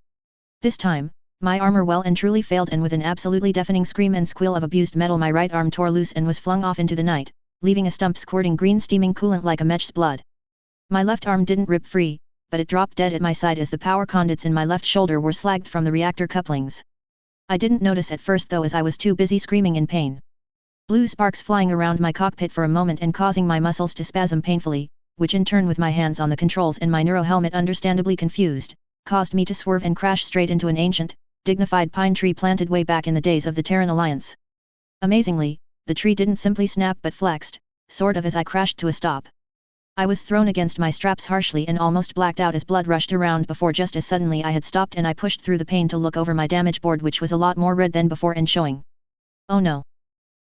This time, my armor well and truly failed, and with an absolutely deafening scream and squeal of abused metal my right arm tore loose and was flung off into the night, leaving a stump squirting green steaming coolant like a mech's blood. My left arm didn't rip free, but it dropped dead at my side as the power conduits in my left shoulder were slagged from the reactor couplings. I didn't notice at first though as I was too busy screaming in pain. Blue sparks flying around my cockpit for a moment and causing my muscles to spasm painfully, which in turn with my hands on the controls and my neuro helmet understandably confused, caused me to swerve and crash straight into an ancient, dignified pine tree planted way back in the days of the Terran Alliance. Amazingly, the tree didn't simply snap but flexed, sort of as I crashed to a stop. I was thrown against my straps harshly and almost blacked out as blood rushed around before just as suddenly I had stopped and I pushed through the pain to look over my damage board which was a lot more red than before and showing. Oh no.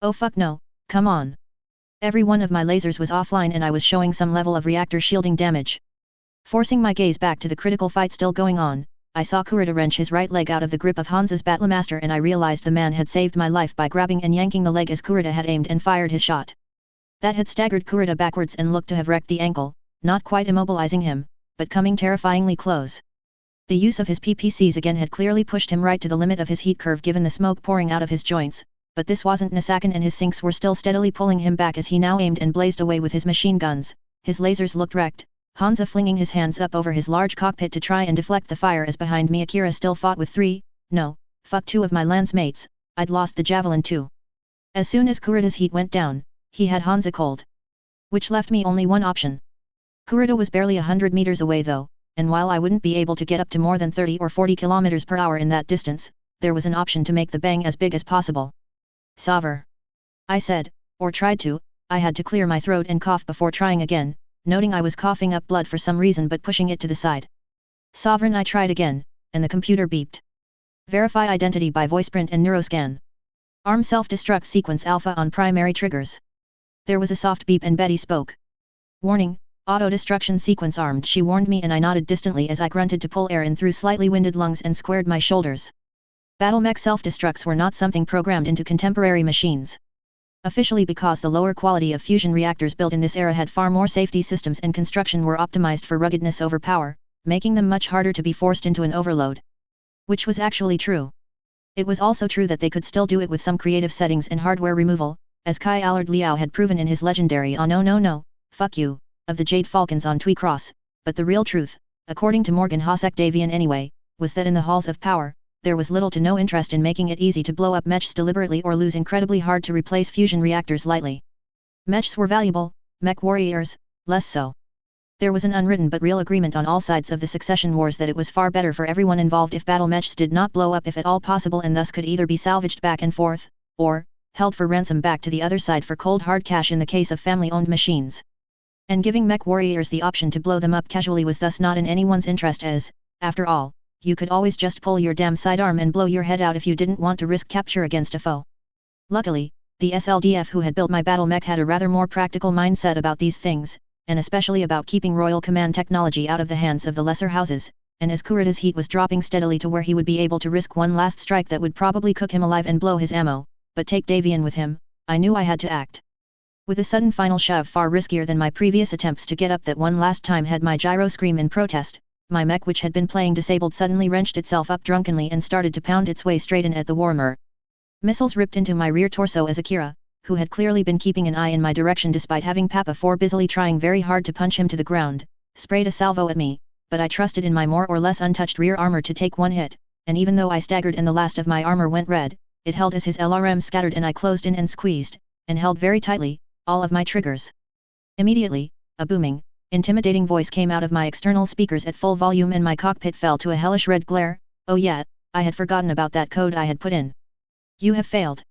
Oh fuck no, come on. Every one of my lasers was offline and I was showing some level of reactor shielding damage. Forcing my gaze back to the critical fight still going on, I saw Kurita wrench his right leg out of the grip of Hansa's Battlemaster and I realized the man had saved my life by grabbing and yanking the leg as Kurita had aimed and fired his shot. That had staggered Kurita backwards and looked to have wrecked the ankle, not quite immobilizing him, but coming terrifyingly close. The use of his PPCs again had clearly pushed him right to the limit of his heat curve given the smoke pouring out of his joints, but this wasn't Nasakan and his sinks were still steadily pulling him back as he now aimed and blazed away with his machine guns. His lasers looked wrecked, Hansa flinging his hands up over his large cockpit to try and deflect the fire as behind me Akira still fought with two of my lance mates. I'd lost the javelin too. As soon as Kurita's heat went down, he had Hansa cold. Which left me only one option. Kurita was barely 100 meters away though, and while I wouldn't be able to get up to more than 30 or 40 kilometers per hour in that distance, there was an option to make the bang as big as possible. Saver. I said, or tried to. I had to clear my throat and cough before trying again, noting I was coughing up blood for some reason but pushing it to the side. Sovereign. I tried again, and the computer beeped. Verify identity by voiceprint and neuroscan. Arm self-destruct sequence alpha on primary triggers. There was a soft beep and Betty spoke. Warning, auto-destruction sequence armed. She warned me and I nodded distantly as I grunted to pull air in through slightly winded lungs and squared my shoulders. Battlemech self-destructs were not something programmed into contemporary machines. Officially because the lower quality of fusion reactors built in this era had far more safety systems and construction were optimized for ruggedness over power, making them much harder to be forced into an overload. Which was actually true. It was also true that they could still do it with some creative settings and hardware removal, as Kai Allard Liao had proven in his legendary "Oh no, fuck you," of the Jade Falcons on Twee Cross, but the real truth, according to Morgan Hossack Davian anyway, was that in the halls of power, there was little to no interest in making it easy to blow up mechs deliberately or lose incredibly hard to replace fusion reactors lightly. Mechs were valuable, mech warriors, less so. There was an unwritten but real agreement on all sides of the succession wars that it was far better for everyone involved if battle mechs did not blow up if at all possible and thus could either be salvaged back and forth, or, held for ransom back to the other side for cold hard cash in the case of family-owned machines. And giving mech warriors the option to blow them up casually was thus not in anyone's interest as, after all, you could always just pull your damn sidearm and blow your head out if you didn't want to risk capture against a foe. Luckily, the SLDF who had built my battle mech had a rather more practical mindset about these things, and especially about keeping Royal Command technology out of the hands of the lesser houses, and as Kurita's heat was dropping steadily to where he would be able to risk one last strike that would probably cook him alive and blow his ammo, but take Davian with him, I knew I had to act. With a sudden final shove far riskier than my previous attempts to get up that one last time had my gyro scream in protest, my mech which had been playing disabled suddenly wrenched itself up drunkenly and started to pound its way straight in at the warmer. Missiles ripped into my rear torso as Akira, who had clearly been keeping an eye in my direction despite having Papa 4 busily trying very hard to punch him to the ground, sprayed a salvo at me, but I trusted in my more or less untouched rear armor to take one hit, and even though I staggered and the last of my armor went red, it held as his LRM scattered and I closed in and squeezed, and held very tightly, all of my triggers. Immediately, a booming, intimidating voice came out of my external speakers at full volume and my cockpit fell to a hellish red glare. Oh yeah, I had forgotten about that code I had put in. You have failed.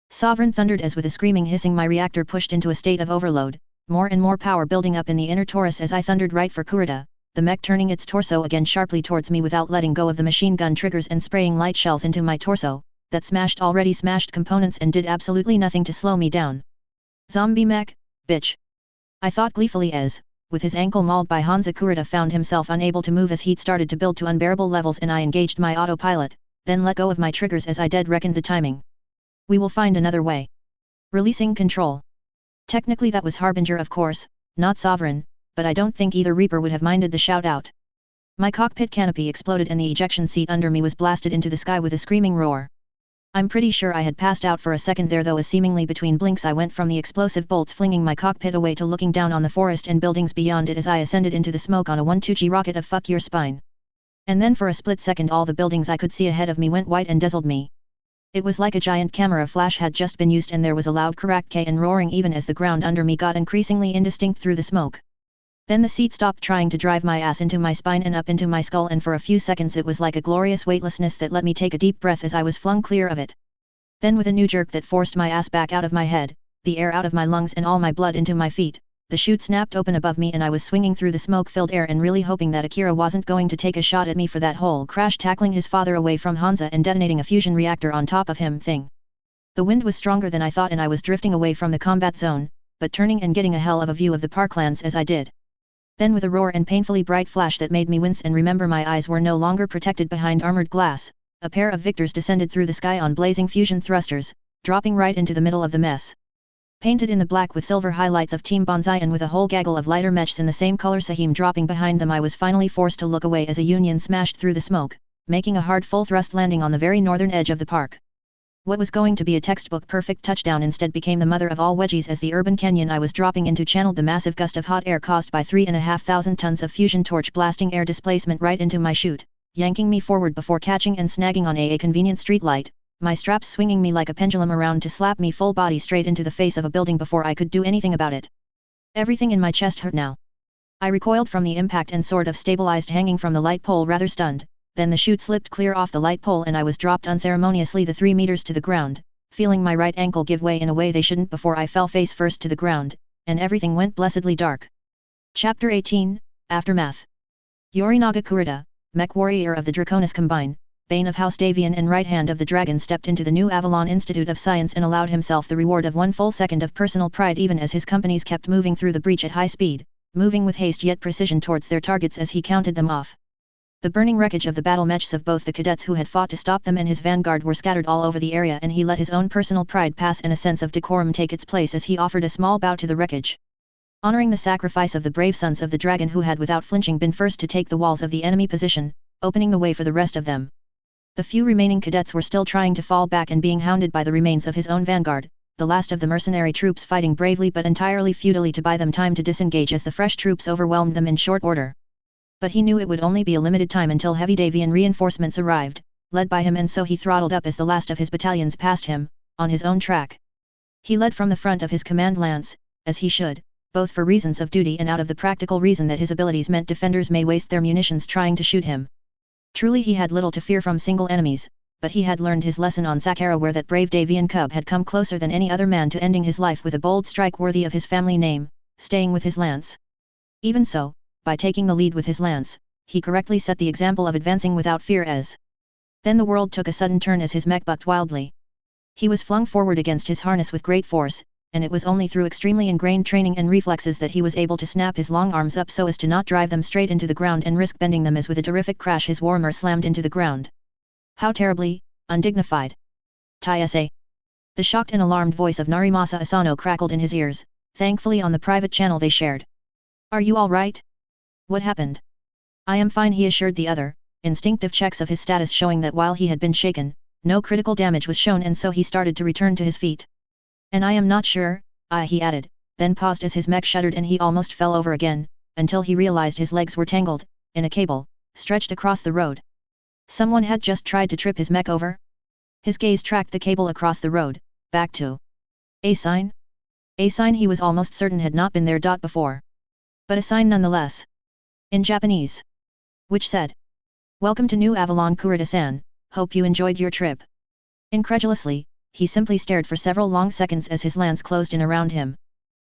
Sovereign thundered as with a screaming hissing my reactor pushed into a state of overload, more and more power building up in the inner torus as I thundered right for Kurita, the mech turning its torso again sharply towards me without letting go of the machine gun triggers and spraying light shells into my torso, that smashed already smashed components and did absolutely nothing to slow me down. Zombie mech, bitch. I thought gleefully as, with his ankle mauled by Hansa, Kurita found himself unable to move as heat started to build to unbearable levels and I engaged my autopilot, then let go of my triggers as I dead reckoned the timing. We will find another way. Releasing control. Technically that was Harbinger of course, not Sovereign, but I don't think either Reaper would have minded the shout out. My cockpit canopy exploded and the ejection seat under me was blasted into the sky with a screaming roar. I'm pretty sure I had passed out for a second there though as seemingly between blinks I went from the explosive bolts flinging my cockpit away to looking down on the forest and buildings beyond it as I ascended into the smoke on a 1-2G rocket of fuck your spine. And then for a split second all the buildings I could see ahead of me went white and dazzled me. It was like a giant camera flash had just been used and there was a loud crack and roaring even as the ground under me got increasingly indistinct through the smoke. Then the seat stopped trying to drive my ass into my spine and up into my skull and for a few seconds it was like a glorious weightlessness that let me take a deep breath as I was flung clear of it. Then with a new jerk that forced my ass back out of my head, the air out of my lungs and all my blood into my feet, the chute snapped open above me and I was swinging through the smoke-filled air and really hoping that Akira wasn't going to take a shot at me for that whole crash tackling his father away from Hansa and detonating a fusion reactor on top of him thing. The wind was stronger than I thought and I was drifting away from the combat zone, but turning and getting a hell of a view of the parklands as I did. Then with a roar and painfully bright flash that made me wince and remember my eyes were no longer protected behind armored glass, a pair of victors descended through the sky on blazing fusion thrusters, dropping right into the middle of the mess. Painted in the black with silver highlights of Team Bonsai and with a whole gaggle of lighter mechs in the same color Sahim dropping behind them, I was finally forced to look away as a Union smashed through the smoke, making a hard full thrust landing on the very northern edge of the park. What was going to be a textbook perfect touchdown instead became the mother of all wedgies as the urban canyon I was dropping into channeled the massive gust of hot air caused by 3,500 tons of fusion torch blasting air displacement right into my chute, yanking me forward before catching and snagging on a convenient street light, my straps swinging me like a pendulum around to slap me full body straight into the face of a building before I could do anything about it. Everything in my chest hurt now. I recoiled from the impact and sort of stabilized hanging from the light pole rather stunned, then the chute slipped clear off the light pole and I was dropped unceremoniously the 3 meters to the ground, feeling my right ankle give way in a way they shouldn't before I fell face first to the ground, and everything went blessedly dark. Chapter 18, Aftermath. Yorinaga Kurita, mech warrior of the Draconis Combine, Bane of House Davian and right hand of the dragon, stepped into the new Avalon Institute of Science and allowed himself the reward of 1 full second of personal pride even as his companies kept moving through the breach at high speed, moving with haste yet precision towards their targets as he counted them off. The burning wreckage of the battle mechs of both the cadets who had fought to stop them and his vanguard were scattered all over the area, and he let his own personal pride pass and a sense of decorum take its place as he offered a small bow to the wreckage, honoring the sacrifice of the brave sons of the dragon who had without flinching been first to take the walls of the enemy position, opening the way for the rest of them. The few remaining cadets were still trying to fall back and being hounded by the remains of his own vanguard, the last of the mercenary troops fighting bravely but entirely futilely to buy them time to disengage as the fresh troops overwhelmed them in short order. But he knew it would only be a limited time until heavy Davian reinforcements arrived, led by him, and so he throttled up as the last of his battalions passed him, on his own track. He led from the front of his command lance, as he should, both for reasons of duty and out of the practical reason that his abilities meant defenders may waste their munitions trying to shoot him. Truly he had little to fear from single enemies, but he had learned his lesson on Sakara, where that brave Davian cub had come closer than any other man to ending his life with a bold strike worthy of his family name, staying with his lance. Even so, by taking the lead with his lance, he correctly set the example of advancing without fear as. Then the world took a sudden turn as his mech bucked wildly. He was flung forward against his harness with great force, and it was only through extremely ingrained training and reflexes that he was able to snap his long arms up so as to not drive them straight into the ground and risk bending them as with a terrific crash his warmer slammed into the ground. How terribly undignified! Tai-sa! The shocked and alarmed voice of Narimasa Asano crackled in his ears, thankfully on the private channel they shared. Are you all right? What happened? I am fine, he assured the other, instinctive checks of his status showing that while he had been shaken, no critical damage was shown, and so he started to return to his feet. And I am not sure, he added, then paused as his mech shuddered and he almost fell over again, until he realized his legs were tangled, in a cable, stretched across the road. Someone had just tried to trip his mech over? His gaze tracked the cable across the road, back to a sign? A sign he was almost certain had not been there before. But a sign nonetheless. In Japanese. Which said, "Welcome to New Avalon Kurita-san, hope you enjoyed your trip." Incredulously, he simply stared for several long seconds as his lance closed in around him.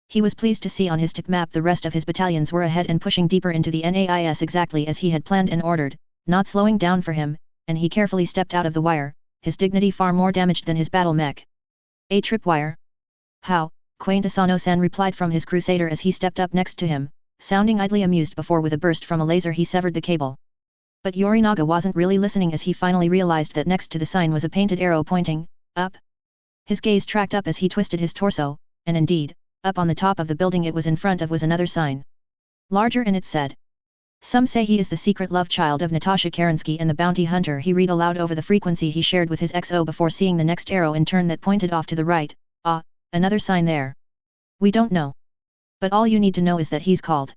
He was pleased to see on his tick map the rest of his battalions were ahead and pushing deeper into the NAIS exactly as he had planned and ordered, not slowing down for him, and he carefully stepped out of the wire, his dignity far more damaged than his battle mech. A tripwire? How, quaint Asano-san replied from his crusader as he stepped up next to him, sounding idly amused before with a burst from a laser he severed the cable. But Yorinaga wasn't really listening as he finally realized that next to the sign was a painted arrow pointing up. His gaze tracked up as he twisted his torso, and indeed, up on the top of the building it was in front of was another sign. Larger, and it said, "Some say he is the secret love child of Natasha Kerensky and the bounty hunter." He read aloud over the frequency he shared with his XO before seeing the next arrow in turn that pointed off to the right. Another sign there. "We don't know. But all you need to know is that he's called."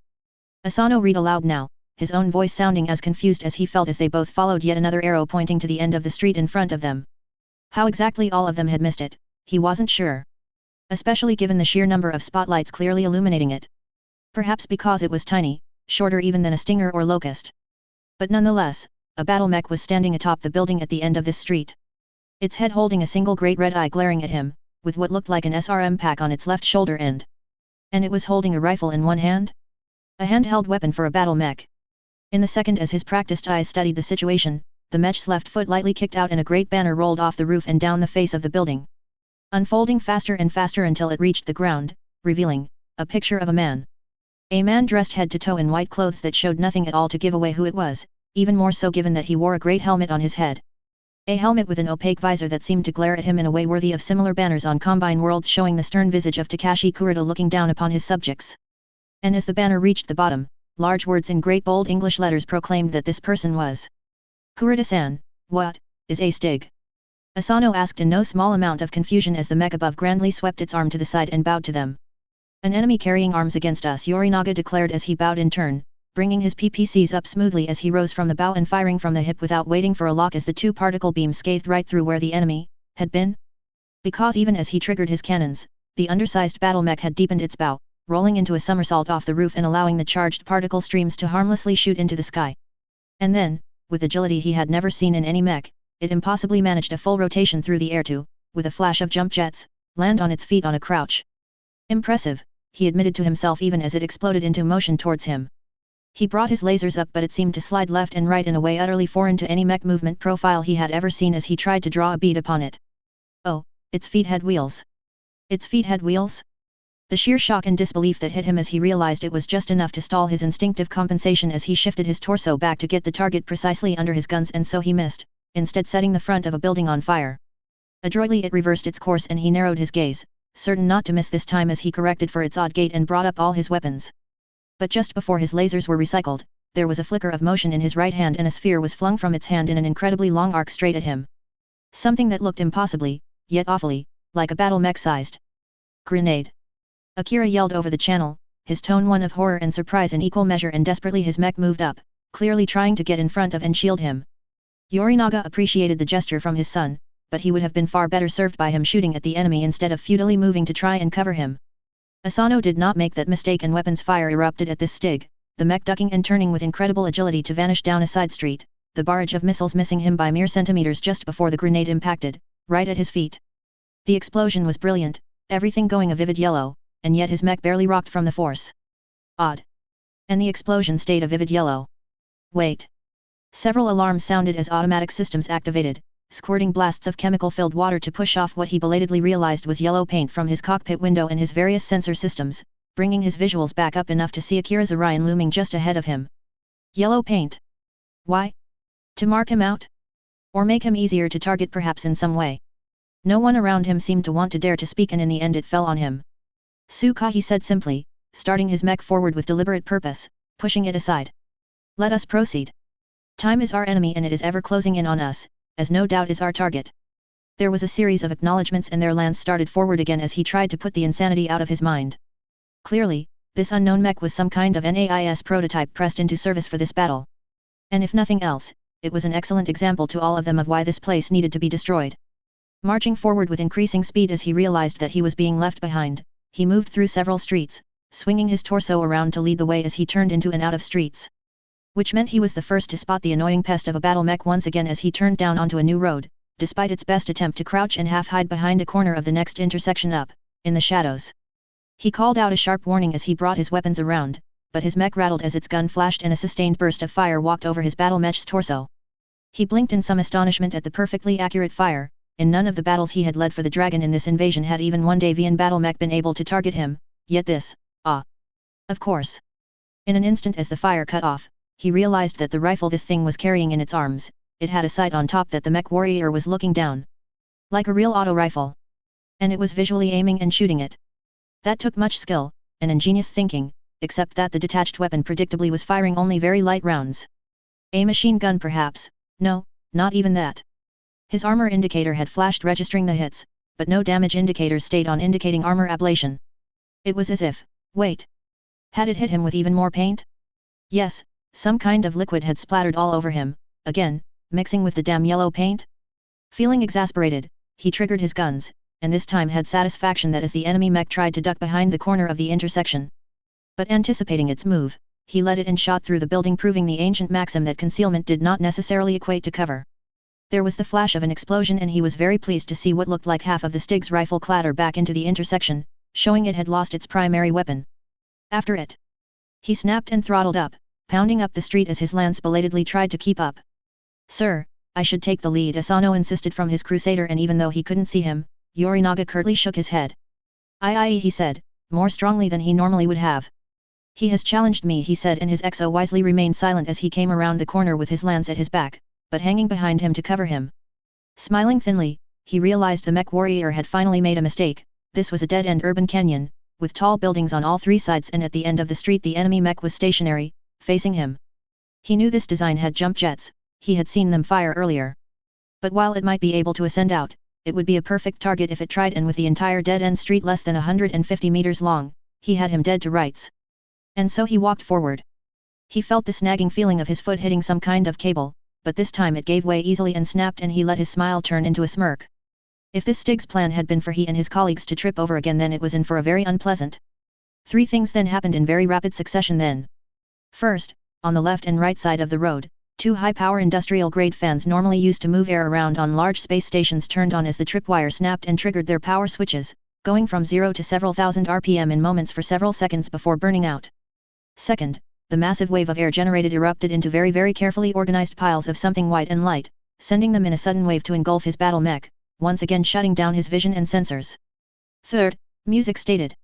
Asano read aloud now, his own voice sounding as confused as he felt as they both followed yet another arrow pointing to the end of the street in front of them. How exactly all of them had missed it, he wasn't sure. Especially given the sheer number of spotlights clearly illuminating it. Perhaps because it was tiny, shorter even than a Stinger or Locust. But nonetheless, a battle mech was standing atop the building at the end of this street. Its head holding a single great red eye glaring at him, with what looked like an SRM pack on its left shoulder end. And it was holding a rifle in one hand? A handheld weapon for a battle mech. In the second as his practiced eyes studied the situation, the mech's left foot lightly kicked out and a great banner rolled off the roof and down the face of the building. Unfolding faster and faster until it reached the ground, revealing a picture of a man. A man dressed head to toe in white clothes that showed nothing at all to give away who it was, even more so given that he wore a great helmet on his head. A helmet with an opaque visor that seemed to glare at him in a way worthy of similar banners on Combine Worlds showing the stern visage of Takashi Kurita looking down upon his subjects. And as the banner reached the bottom, large words in great bold English letters proclaimed that this person was Kurita-san. What is a Stig? Asano asked in no small amount of confusion as the mech above grandly swept its arm to the side and bowed to them. An enemy carrying arms against us, Yorinaga declared as he bowed in turn, bringing his PPCs up smoothly as he rose from the bow and firing from the hip without waiting for a lock as the two particle beams scathed right through where the enemy had been. Because even as he triggered his cannons, the undersized battle mech had deepened its bow, rolling into a somersault off the roof and allowing the charged particle streams to harmlessly shoot into the sky. And then, with agility he had never seen in any mech, it impossibly managed a full rotation through the air to, with a flash of jump jets, land on its feet on a crouch. Impressive, he admitted to himself even as it exploded into motion towards him. He brought his lasers up but it seemed to slide left and right in a way utterly foreign to any mech movement profile he had ever seen as he tried to draw a bead upon it. Oh, its feet had wheels. Its feet had wheels? The sheer shock and disbelief that hit him as he realized it was just enough to stall his instinctive compensation as he shifted his torso back to get the target precisely under his guns, and so he missed, instead setting the front of a building on fire. Adroitly it reversed its course and he narrowed his gaze, certain not to miss this time as he corrected for its odd gait and brought up all his weapons. But just before his lasers were recycled, there was a flicker of motion in his right hand and a sphere was flung from its hand in an incredibly long arc straight at him. Something that looked impossibly, yet awfully, like a battle mech-sized grenade. Akira yelled over the channel, his tone one of horror and surprise in equal measure, and desperately his mech moved up, clearly trying to get in front of and shield him. Yorinaga appreciated the gesture from his son, but he would have been far better served by him shooting at the enemy instead of futilely moving to try and cover him. Asano did not make that mistake and weapons fire erupted at this Stig, the mech ducking and turning with incredible agility to vanish down a side street, the barrage of missiles missing him by mere centimeters just before the grenade impacted, right at his feet. The explosion was brilliant, everything going a vivid yellow, and yet his mech barely rocked from the force. Odd. And the explosion stayed a vivid yellow. Wait. Several alarms sounded as automatic systems activated, squirting blasts of chemical-filled water to push off what he belatedly realized was yellow paint from his cockpit window and his various sensor systems, bringing his visuals back up enough to see Akira's Orion looming just ahead of him. Yellow paint. Why? To mark him out? Or make him easier to target perhaps in some way? No one around him seemed to want to dare to speak, and in the end it fell on him. Tsukahi said simply, starting his mech forward with deliberate purpose, pushing it aside. Let us proceed. Time is our enemy and it is ever closing in on us, as no doubt is our target. There was a series of acknowledgements and their lance started forward again as he tried to put the insanity out of his mind. Clearly, this unknown mech was some kind of NAIS prototype pressed into service for this battle. And if nothing else, it was an excellent example to all of them of why this place needed to be destroyed. Marching forward with increasing speed as he realized that he was being left behind, he moved through several streets, swinging his torso around to lead the way as he turned into and out of streets. Which meant he was the first to spot the annoying pest of a battle mech once again as he turned down onto a new road, despite its best attempt to crouch and half hide behind a corner of the next intersection up, in the shadows. He called out a sharp warning as he brought his weapons around, but his mech rattled as its gun flashed and a sustained burst of fire walked over his battle mech's torso. He blinked in some astonishment at the perfectly accurate fire. In none of the battles he had led for the dragon in this invasion had even one Davian battle mech been able to target him, yet this, of course. In an instant as the fire cut off, he realized that the rifle this thing was carrying in its arms, it had a sight on top that the mech warrior was looking down. Like a real auto rifle. And it was visually aiming and shooting it. That took much skill, and ingenious thinking, except that the detached weapon predictably was firing only very light rounds. A machine gun perhaps, no, not even that. His armor indicator had flashed registering the hits, but no damage indicators stayed on indicating armor ablation. It was as if, wait. Had it hit him with even more paint? Yes, some kind of liquid had splattered all over him, again, mixing with the damn yellow paint. Feeling exasperated, he triggered his guns, and this time had satisfaction that as the enemy mech tried to duck behind the corner of the intersection. But anticipating its move, he let it and shot through the building, proving the ancient maxim that concealment did not necessarily equate to cover. There was the flash of an explosion and he was very pleased to see what looked like half of the Stig's rifle clatter back into the intersection, showing it had lost its primary weapon. After it, he snapped and throttled up, pounding up the street as his lance belatedly tried to keep up. Sir, I should take the lead, Asano insisted from his crusader, and even though he couldn't see him, Yorinaga curtly shook his head. Aye, he said, more strongly than he normally would have. He has challenged me, he said, and his exo wisely remained silent as he came around the corner with his lance at his back, but hanging behind him to cover him. Smiling thinly, he realized the mech warrior had finally made a mistake. This was a dead-end urban canyon, with tall buildings on all three sides, and at the end of the street the enemy mech was stationary, facing him. He knew this design had jump jets, he had seen them fire earlier. But while it might be able to ascend out, it would be a perfect target if it tried, and with the entire dead-end street less than 150 meters long, he had him dead to rights. And so he walked forward. He felt the snagging feeling of his foot hitting some kind of cable, but this time it gave way easily and snapped, and he let his smile turn into a smirk. If this Stig's plan had been for he and his colleagues to trip over again, then it was in for a very unpleasant. Three things then happened in very rapid succession then. First, on the left and right side of the road, two high-power industrial-grade fans normally used to move air around on large space stations turned on as the tripwire snapped and triggered their power switches, going from 0 to several thousand RPM in moments for several seconds before burning out. Second, the massive wave of air generated erupted into very carefully organized piles of something white and light, sending them in a sudden wave to engulf his battle mech, once again shutting down his vision and sensors. Third, music stated.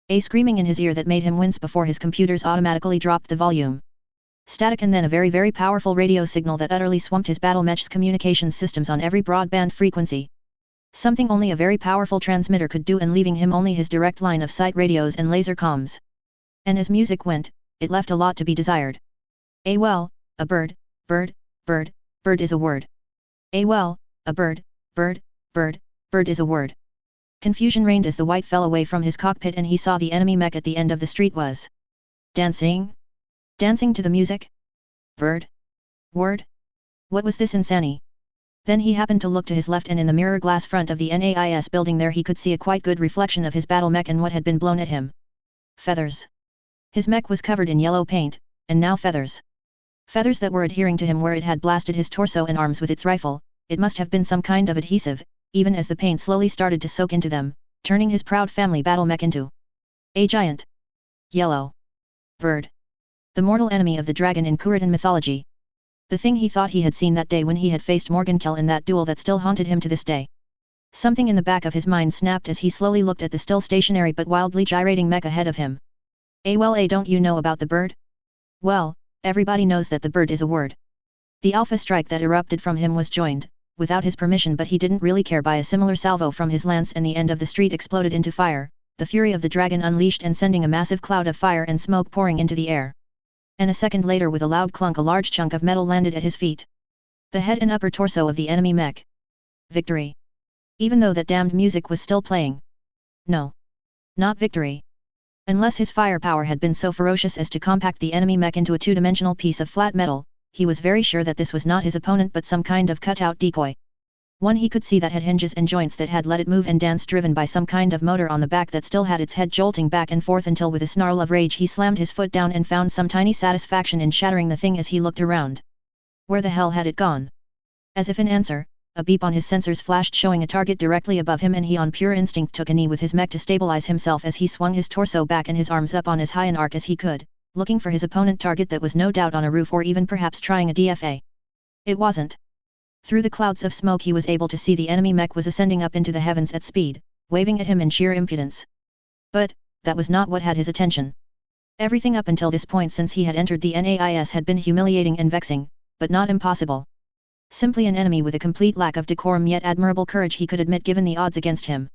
A screaming in his ear that made him wince before his computers automatically dropped the volume. Static, and then a very powerful radio signal that utterly swamped his battle mech's communications systems on every broadband frequency. Something only a very powerful transmitter could do, and leaving him only his direct line of sight radios and laser comms. And as music went, it left a lot to be desired. Well, a bird is a word. Well, a bird is a word. Confusion reigned as the white fell away from his cockpit and he saw the enemy mech at the end of the street was dancing to the music? Bird? Word? What was this insanity? Then he happened to look to his left, and in the mirror glass front of the NAIS building there he could see a quite good reflection of his battle mech and what had been blown at him. Feathers. His mech was covered in yellow paint, and now feathers. Feathers that were adhering to him where it had blasted his torso and arms with its rifle. It must have been some kind of adhesive, even as the paint slowly started to soak into them, turning his proud family battle mech into a giant yellow bird. The mortal enemy of the dragon in Kuritan mythology. The thing he thought he had seen that day when he had faced Morgenkel in that duel that still haunted him to this day. Something in the back of his mind snapped as he slowly looked at the still stationary but wildly gyrating mech ahead of him. Don't you know about the bird? Well, everybody knows that the bird is a word. The alpha strike that erupted from him was joined, without his permission, but he didn't really care, by a similar salvo from his lance, and the end of the street exploded into fire, the fury of the dragon unleashed and sending a massive cloud of fire and smoke pouring into the air. And a second later, with a loud clunk, a large chunk of metal landed at his feet. The head and upper torso of the enemy mech. Victory. Even though that damned music was still playing. No. Not victory. Unless his firepower had been so ferocious as to compact the enemy mech into a two-dimensional piece of flat metal, he was very sure that this was not his opponent but some kind of cut-out decoy. One he could see that had hinges and joints that had let it move and dance, driven by some kind of motor on the back that still had its head jolting back and forth, until with a snarl of rage he slammed his foot down and found some tiny satisfaction in shattering the thing as he looked around. Where the hell had it gone? As if in answer, a beep on his sensors flashed showing a target directly above him, and he on pure instinct took a knee with his mech to stabilize himself as he swung his torso back and his arms up on as high an arc as he could, looking for his opponent target that was no doubt on a roof or even perhaps trying a DFA. It wasn't. Through the clouds of smoke he was able to see the enemy mech was ascending up into the heavens at speed, waving at him in sheer impudence. But, that was not what had his attention. Everything up until this point since he had entered the NAIS had been humiliating and vexing, but not impossible. Simply an enemy with a complete lack of decorum yet admirable courage, he could admit, given the odds against him.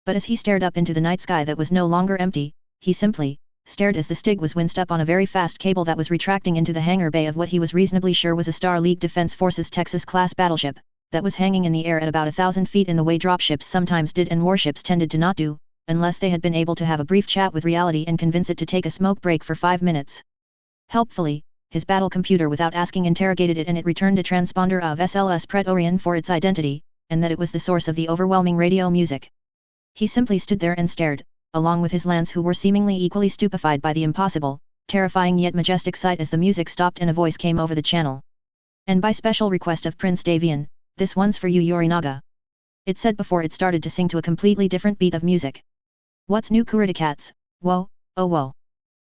But as he stared up into the night sky that was no longer empty, he simply stared as the Stig was winced up on a very fast cable that was retracting into the hangar bay of what he was reasonably sure was a Star League Defense Forces Texas-class battleship, that was hanging in the air at about 1,000 feet in the way dropships sometimes did and warships tended to not do, unless they had been able to have a brief chat with reality and convince it to take a smoke break for 5 minutes. Helpfully, his battle computer without asking interrogated it, and it returned a transponder of SLS Praetorian for its identity, and that it was the source of the overwhelming radio music. He simply stood there and stared, along with his lance, who were seemingly equally stupefied by the impossible, terrifying yet majestic sight as the music stopped and a voice came over the channel. And by special request of Prince Davian, this one's for you, Yorinaga. It said before it started to sing to a completely different beat of music. What's new, Kuritacats? Whoa, oh whoa.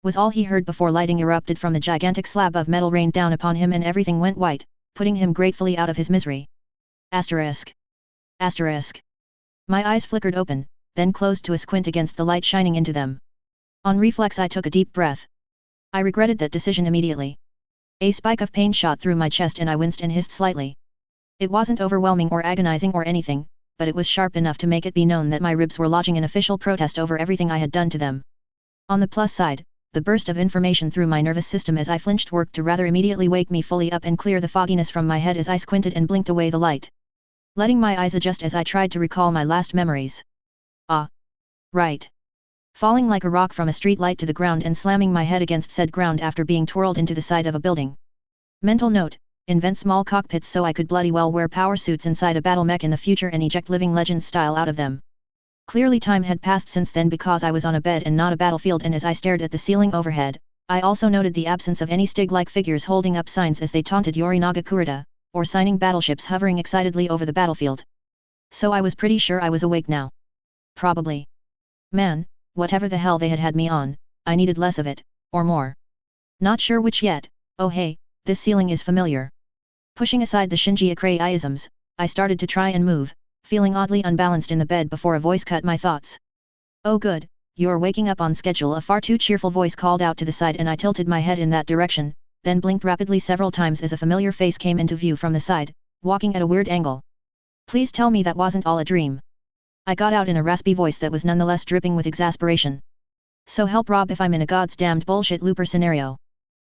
Was all he heard before lighting erupted from the gigantic slab of metal rained down upon him and everything went white, putting him gratefully out of his misery. Asterisk. Asterisk. My eyes flickered open, then closed to a squint against the light shining into them. On reflex I took a deep breath, I regretted that decision immediately. A spike of pain shot through my chest and I winced and hissed slightly. It wasn't overwhelming or agonizing or anything, but it was sharp enough to make it be known that my ribs were lodging an official protest over everything I had done to them. On the plus side, the burst of information through my nervous system as I flinched worked to rather immediately wake me fully up and clear the fogginess from my head as I squinted and blinked away the light. Letting my eyes adjust as I tried to recall my last memories. Ah. Right. Falling like a rock from a street light to the ground and slamming my head against said ground after being twirled into the side of a building. Mental note: invent small cockpits so I could bloody well wear power suits inside a battle mech in the future and eject living legends style out of them. Clearly time had passed since then because I was on a bed and not a battlefield, and as I stared at the ceiling overhead, I also noted the absence of any Stig-like figures holding up signs as they taunted Yorinaga Kurita, or signing battleships hovering excitedly over the battlefield. So I was pretty sure I was awake now. Probably. Man, whatever the hell they had me on, I needed less of it, or more. Not sure which yet. Oh hey, this ceiling is familiar. Pushing aside the Shinji Ikari-isms, I started to try and move, feeling oddly unbalanced in the bed before a voice cut my thoughts. Oh good, you're waking up on schedule, a far too cheerful voice called out to the side, and I tilted my head in that direction, then blinked rapidly several times as a familiar face came into view from the side, walking at a weird angle. Please tell me that wasn't all a dream. I got out in a raspy voice that was nonetheless dripping with exasperation. So help Rob if I'm in a God's damned bullshit looper scenario.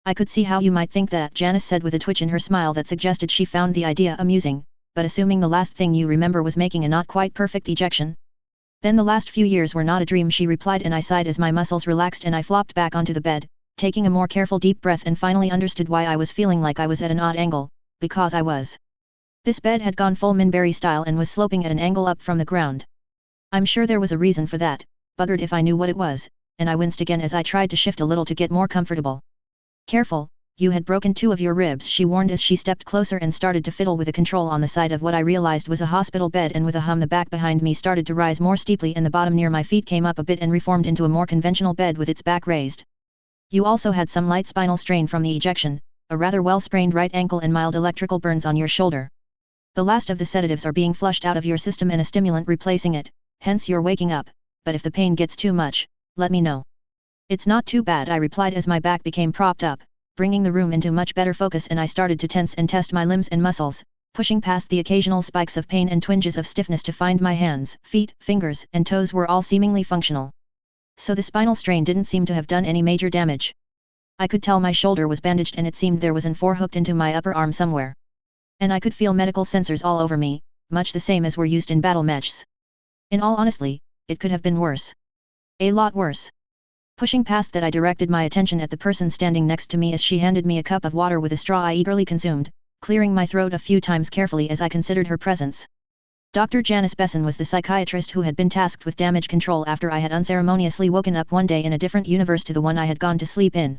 I could see how you might think that, Janice said with a twitch in her smile that suggested she found the idea amusing, but assuming the last thing you remember was making a not quite perfect ejection? Then the last few years were not a dream, she replied, and I sighed as my muscles relaxed and I flopped back onto the bed, taking a more careful deep breath, and finally understood why I was feeling like I was at an odd angle, because I was. This bed had gone full Minberry style and was sloping at an angle up from the ground. I'm sure there was a reason for that, buggered if I knew what it was, and I winced again as I tried to shift a little to get more comfortable. Careful, you had broken 2 of your ribs, she warned as she stepped closer and started to fiddle with a control on the side of what I realized was a hospital bed, and with a hum the back behind me started to rise more steeply and the bottom near my feet came up a bit and reformed into a more conventional bed with its back raised. You also had some light spinal strain from the ejection, a rather well-sprained right ankle and mild electrical burns on your shoulder. The last of the sedatives are being flushed out of your system and a stimulant replacing it, hence you're waking up, but if the pain gets too much, let me know. It's not too bad, I replied as my back became propped up, bringing the room into much better focus, and I started to tense and test my limbs and muscles, pushing past the occasional spikes of pain and twinges of stiffness to find my hands, feet, fingers, and toes were all seemingly functional. So the spinal strain didn't seem to have done any major damage. I could tell my shoulder was bandaged and it seemed there was an *4 hooked into my upper arm somewhere. And I could feel medical sensors all over me, much the same as were used in battle mechs. In all honesty, it could have been worse. A lot worse. Pushing past that, I directed my attention at the person standing next to me as she handed me a cup of water with a straw I eagerly consumed, clearing my throat a few times carefully as I considered her presence. Dr. Janice Besson was the psychiatrist who had been tasked with damage control after I had unceremoniously woken up one day in a different universe to the one I had gone to sleep in.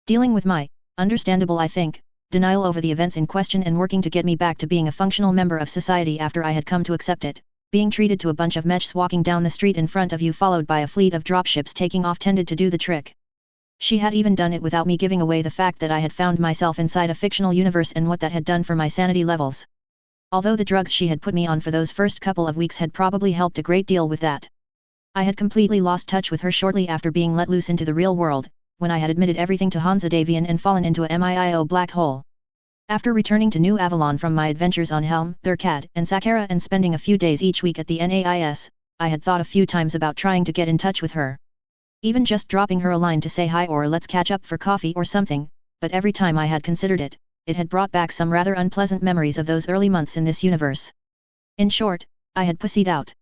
Dealing with my, understandable I think, denial over the events in question and working to get me back to being a functional member of society after I had come to accept it. Being treated to a bunch of mechs walking down the street in front of you followed by a fleet of dropships taking off tended to do the trick. She had even done it without me giving away the fact that I had found myself inside a fictional universe and what that had done for my sanity levels. Although the drugs she had put me on for those first couple of weeks had probably helped a great deal with that. I had completely lost touch with her shortly after being let loose into the real world, when I had admitted everything to Hansa Davian and fallen into a MIIO black hole. After returning to New Avalon from my adventures on Helm, Thurcad, and Sakara and spending a few days each week at the NAIS, I had thought a few times about trying to get in touch with her. Even just dropping her a line to say hi or let's catch up for coffee or something, but every time I had considered it, it had brought back some rather unpleasant memories of those early months in this universe. In short, I had pussied out.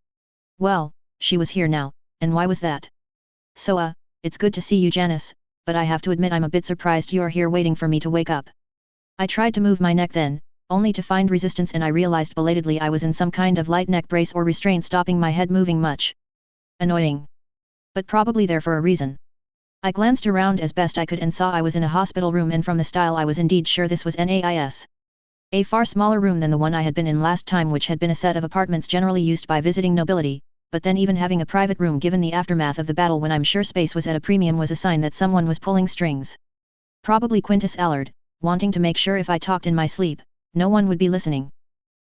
Well, she was here now, and why was that? So it's good to see you, Janice, but I have to admit I'm a bit surprised you're here waiting for me to wake up. I tried to move my neck then, only to find resistance, and I realized belatedly I was in some kind of light neck brace or restraint stopping my head moving much. Annoying. But probably there for a reason. I glanced around as best I could and saw I was in a hospital room, and from the style I was indeed sure this was NAIS. A far smaller room than the one I had been in last time, which had been a set of apartments generally used by visiting nobility, but then even having a private room given the aftermath of the battle when I'm sure space was at a premium was a sign that someone was pulling strings. Probably Quintus Allard, wanting to make sure if I talked in my sleep, no one would be listening.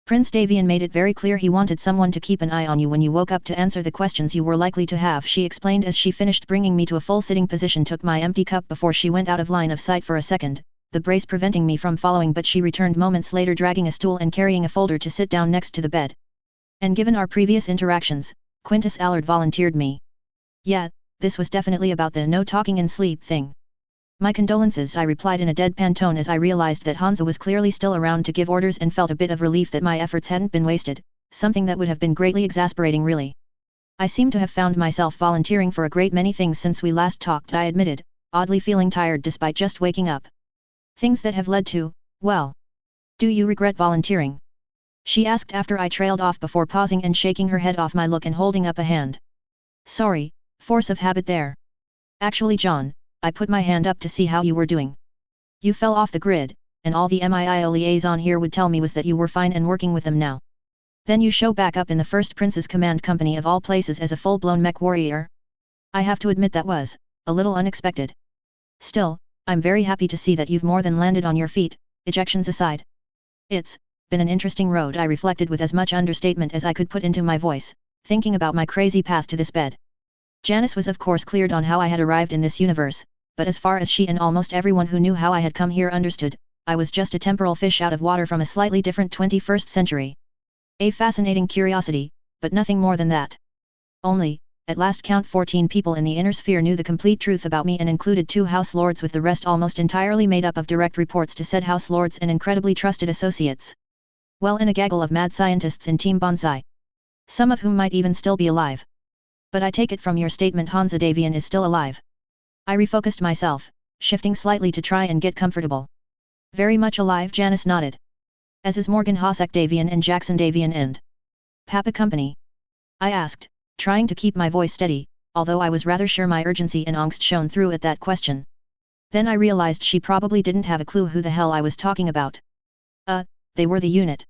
Prince Davian made it very clear he wanted someone to keep an eye on you when you woke up to answer the questions you were likely to have, she explained as she finished bringing me to a full sitting position, took my empty cup before she went out of line of sight for a second, the brace preventing me from following, but she returned moments later dragging a stool and carrying a folder to sit down next to the bed. And given our previous interactions, Quintus Allard volunteered me. Yeah, this was definitely about the no talking and sleep thing. My condolences, I replied in a deadpan tone as I realized that Hansa was clearly still around to give orders and felt a bit of relief that my efforts hadn't been wasted, something that would have been greatly exasperating really. I seem to have found myself volunteering for a great many things since we last talked, I admitted, oddly feeling tired despite just waking up. Things that have led to, well. Do you regret volunteering? She asked after I trailed off before pausing and shaking her head off my look and holding up a hand. Sorry, force of habit there. Actually, John, I put my hand up to see how you were doing. You fell off the grid, and all the MIIO liaison here would tell me was that you were fine and working with them now. Then you show back up in the First Prince's command company of all places as a full-blown mech warrior. I have to admit that was a little unexpected. Still, I'm very happy to see that you've more than landed on your feet, ejections aside. It's been an interesting road, I reflected with as much understatement as I could put into my voice, thinking about my crazy path to this bed. Janice was of course cleared on how I had arrived in this universe, but as far as she and almost everyone who knew how I had come here understood, I was just a temporal fish out of water from a slightly different 21st century. A fascinating curiosity, but nothing more than that. Only, at last count 14 people in the inner sphere knew the complete truth about me and included 2 House Lords, with the rest almost entirely made up of direct reports to said House Lords and incredibly trusted associates. Well, and a gaggle of mad scientists in Team Bonsai. Some of whom might even still be alive. But I take it from your statement Hansa Davian is still alive. I refocused myself, shifting slightly to try and get comfortable. Very much alive, Janice nodded. As is Morgan Hossack Davian and Jackson Davian and Papa Company? I asked, trying to keep my voice steady, although I was rather sure my urgency and angst shone through at that question. Then I realized she probably didn't have a clue who the hell I was talking about. They were the unit.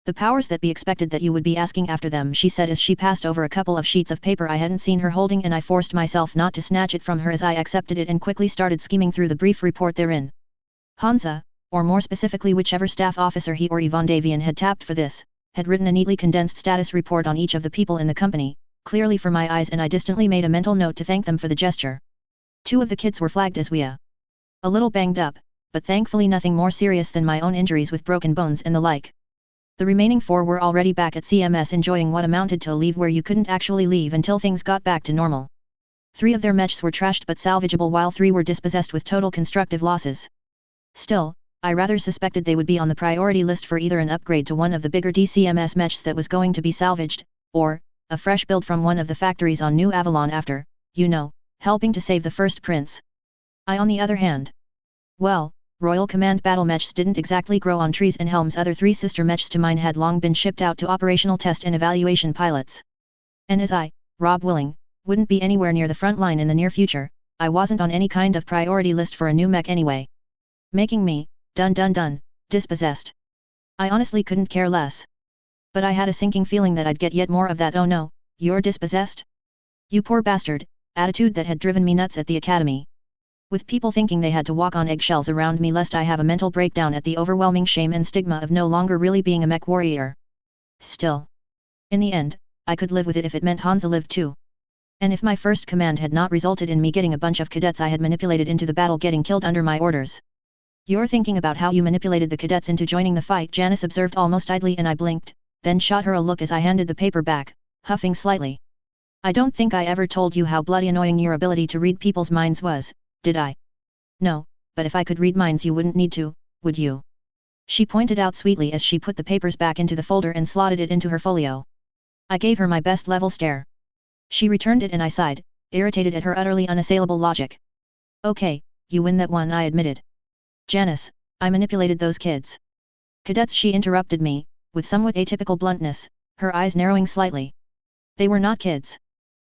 The powers that be expected that you would be asking after them, she said as she passed over a couple of sheets of paper I hadn't seen her holding, and I forced myself not to snatch it from her as I accepted it and quickly started skimming through the brief report therein. Hansa, or more specifically whichever staff officer he or Yvonne Davian had tapped for this, had written a neatly condensed status report on each of the people in the company, clearly for my eyes, and I distantly made a mental note to thank them for the gesture. 2 of the kids were flagged as a little banged up, but thankfully nothing more serious than my own injuries with broken bones and the like. The remaining 4 were already back at CMS enjoying what amounted to a leave where you couldn't actually leave until things got back to normal. 3 of their mechs were trashed but salvageable, while 3 were dispossessed with total constructive losses. Still, I rather suspected they would be on the priority list for either an upgrade to one of the bigger DCMS mechs that was going to be salvaged, or a fresh build from one of the factories on New Avalon after, helping to save the First Prince. On the other hand, well, Royal Command battle mechs didn't exactly grow on trees, and Helm's other 3 sister mechs to mine had long been shipped out to operational test and evaluation pilots. And as I, Rob Willing, wouldn't be anywhere near the front line in the near future, I wasn't on any kind of priority list for a new mech anyway. Making me, dispossessed. I honestly couldn't care less. But I had a sinking feeling that I'd get yet more of that "oh no, you're dispossessed? You poor bastard" attitude that had driven me nuts at the academy. With people thinking they had to walk on eggshells around me lest I have a mental breakdown at the overwhelming shame and stigma of no longer really being a mech warrior. Still. In the end, I could live with it if it meant Hansa lived too. And if my first command had not resulted in me getting a bunch of cadets I had manipulated into the battle getting killed under my orders. You're thinking about how you manipulated the cadets into joining the fight, Janice observed almost idly, and I blinked, then shot her a look as I handed the paper back, huffing slightly. I don't think I ever told you how bloody annoying your ability to read people's minds was, did I? No, but if I could read minds you wouldn't need to, would you? She pointed out sweetly as she put the papers back into the folder and slotted it into her folio. I gave her my best level stare. She returned it and I sighed, irritated at her utterly unassailable logic. Okay, you win that one, I admitted. Janice, I manipulated those kids. Cadets, she interrupted me, with somewhat atypical bluntness, her eyes narrowing slightly. They were not kids.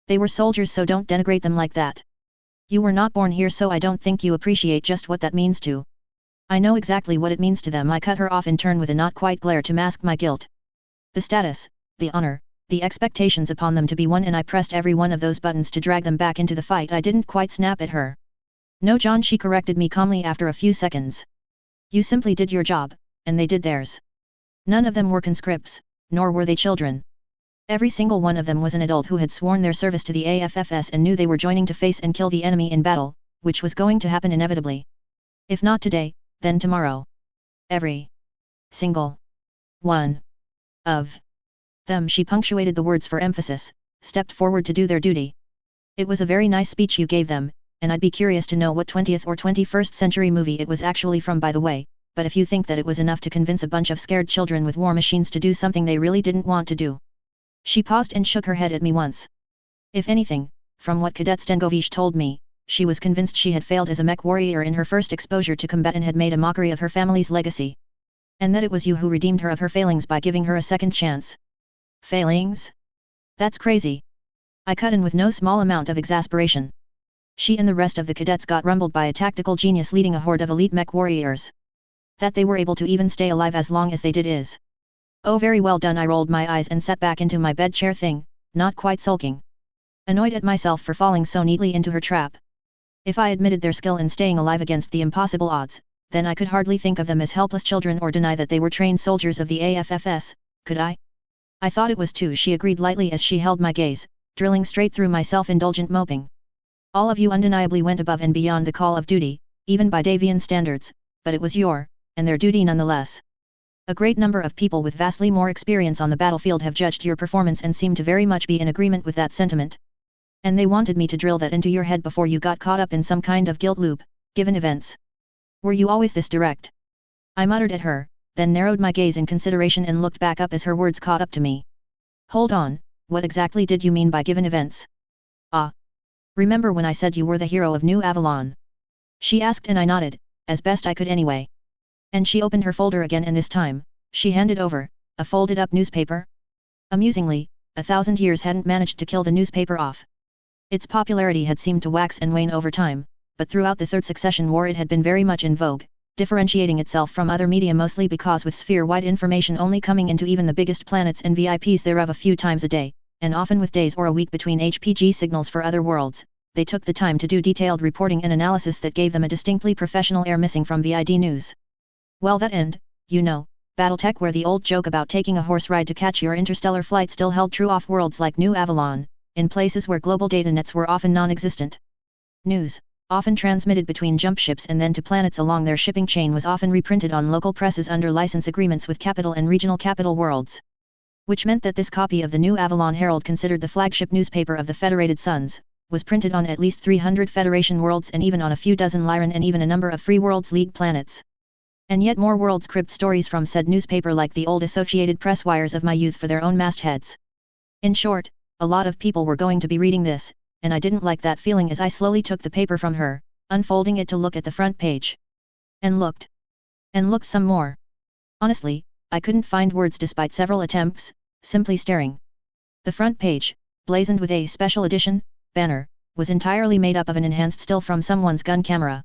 They were soldiers, so don't denigrate them like that. You were not born here, so I don't think you appreciate just what that means to. I know exactly what it means to them. I cut her off in turn with a not quite glare to mask my guilt. The status, the honor, the expectations upon them to be won, and I pressed every one of those buttons to drag them back into the fight. I didn't quite snap at her. No, John, she corrected me calmly after a few seconds. You simply did your job, and they did theirs. None of them were conscripts, nor were they children. Every single one of them was an adult who had sworn their service to the AFFS and knew they were joining to face and kill the enemy in battle, which was going to happen inevitably. If not today, then tomorrow. Every single one of them, she punctuated the words for emphasis, stepped forward to do their duty. It was a very nice speech you gave them, and I'd be curious to know what 20th or 21st century movie it was actually from, by the way, but if you think that it was enough to convince a bunch of scared children with war machines to do something they really didn't want to do. She paused and shook her head at me once. If anything, from what Cadet Stengovich told me, she was convinced she had failed as a mech warrior in her first exposure to combat and had made a mockery of her family's legacy. And that it was you who redeemed her of her failings by giving her a second chance. Failings? That's crazy. I cut in with no small amount of exasperation. She and the rest of the cadets got rumbled by a tactical genius leading a horde of elite mech warriors. That they were able to even stay alive as long as they did is. Oh, very well done. I rolled my eyes and sat back into my bed chair thing, not quite sulking. Annoyed at myself for falling so neatly into her trap. If I admitted their skill in staying alive against the impossible odds, then I could hardly think of them as helpless children or deny that they were trained soldiers of the AFFS, could I? I thought it was too, she agreed lightly as she held my gaze, drilling straight through my self-indulgent moping. All of you undeniably went above and beyond the call of duty, even by Davian standards, but it was your, and their duty nonetheless. A great number of people with vastly more experience on the battlefield have judged your performance and seem to very much be in agreement with that sentiment. And they wanted me to drill that into your head before you got caught up in some kind of guilt loop, given events. Were you always this direct? I muttered at her, then narrowed my gaze in consideration and looked back up as her words caught up to me. Hold on, what exactly did you mean by given events? Ah. Remember when I said you were the hero of New Avalon? She asked and I nodded, as best I could anyway. And she opened her folder again and this time, she handed over, a folded up newspaper. Amusingly, 1,000 years hadn't managed to kill the newspaper off. Its popularity had seemed to wax and wane over time, but throughout the Third Succession War it had been very much in vogue, differentiating itself from other media mostly because with sphere-wide information only coming into even the biggest planets and VIPs thereof a few times a day, and often with days or a week between HPG signals for other worlds, they took the time to do detailed reporting and analysis that gave them a distinctly professional air missing from VID news. Well, that and, you know, Battletech, where the old joke about taking a horse ride to catch your interstellar flight still held true off worlds like New Avalon, in places where global data nets were often non-existent. News, often transmitted between jump ships and then to planets along their shipping chain, was often reprinted on local presses under license agreements with capital and regional capital worlds. Which meant that this copy of the New Avalon Herald, considered the flagship newspaper of the Federated Suns, was printed on at least 300 Federation worlds and even on a few dozen Lyran and even a number of Free Worlds League planets. And yet more worlds cribbed stories from said newspaper like the old Associated Press wires of my youth for their own mastheads. In short, a lot of people were going to be reading this, and I didn't like that feeling as I slowly took the paper from her, unfolding it to look at the front page. And looked. And looked some more. Honestly, I couldn't find words despite several attempts, simply staring. The front page, blazoned with a special edition banner, was entirely made up of an enhanced still from someone's gun camera.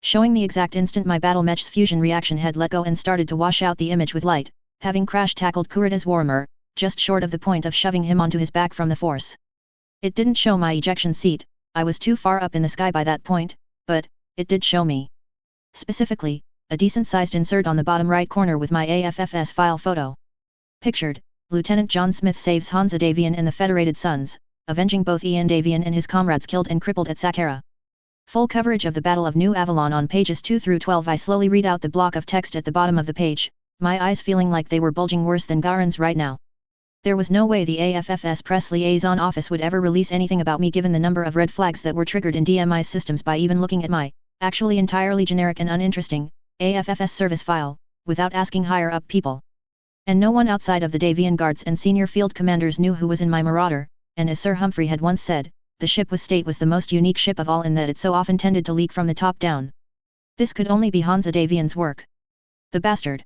Showing the exact instant my battle mech's fusion reaction had let go and started to wash out the image with light, having crash-tackled Kurida's Warmer, just short of the point of shoving him onto his back from the force. It didn't show my ejection seat, I was too far up in the sky by that point, but it did show me. Specifically, a decent-sized insert on the bottom right corner with my AFFS file photo. Pictured, Lieutenant John Smith saves Hansa Davian and the Federated Suns, avenging both Ian Davian and his comrades killed and crippled at Saqqara. Full coverage of the Battle of New Avalon on pages 2 through 12. I slowly read out the block of text at the bottom of the page, my eyes feeling like they were bulging worse than Garen's right now. There was no way the AFFS press liaison office would ever release anything about me given the number of red flags that were triggered in DMI's systems by even looking at my, actually entirely generic and uninteresting, AFFS service file, without asking higher up people. And no one outside of the Davian guards and senior field commanders knew who was in my Marauder, and as Sir Humphrey had once said, the ship was the most unique ship of all in that it so often tended to leak from the top down. This could only be Hansa Davian's work. The bastard.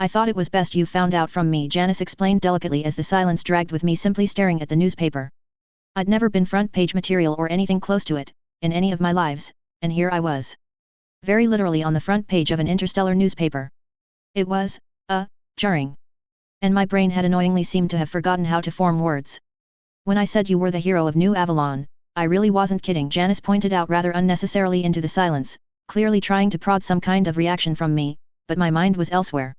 I thought it was best you found out from me, Janice explained delicately as the silence dragged with me simply staring at the newspaper. I'd never been front page material or anything close to it, in any of my lives, and here I was. Very literally on the front page of an interstellar newspaper. It was, jarring. And my brain had annoyingly seemed to have forgotten how to form words. When I said you were the hero of New Avalon, I really wasn't kidding, Janice pointed out rather unnecessarily into the silence, clearly trying to prod some kind of reaction from me, but my mind was elsewhere.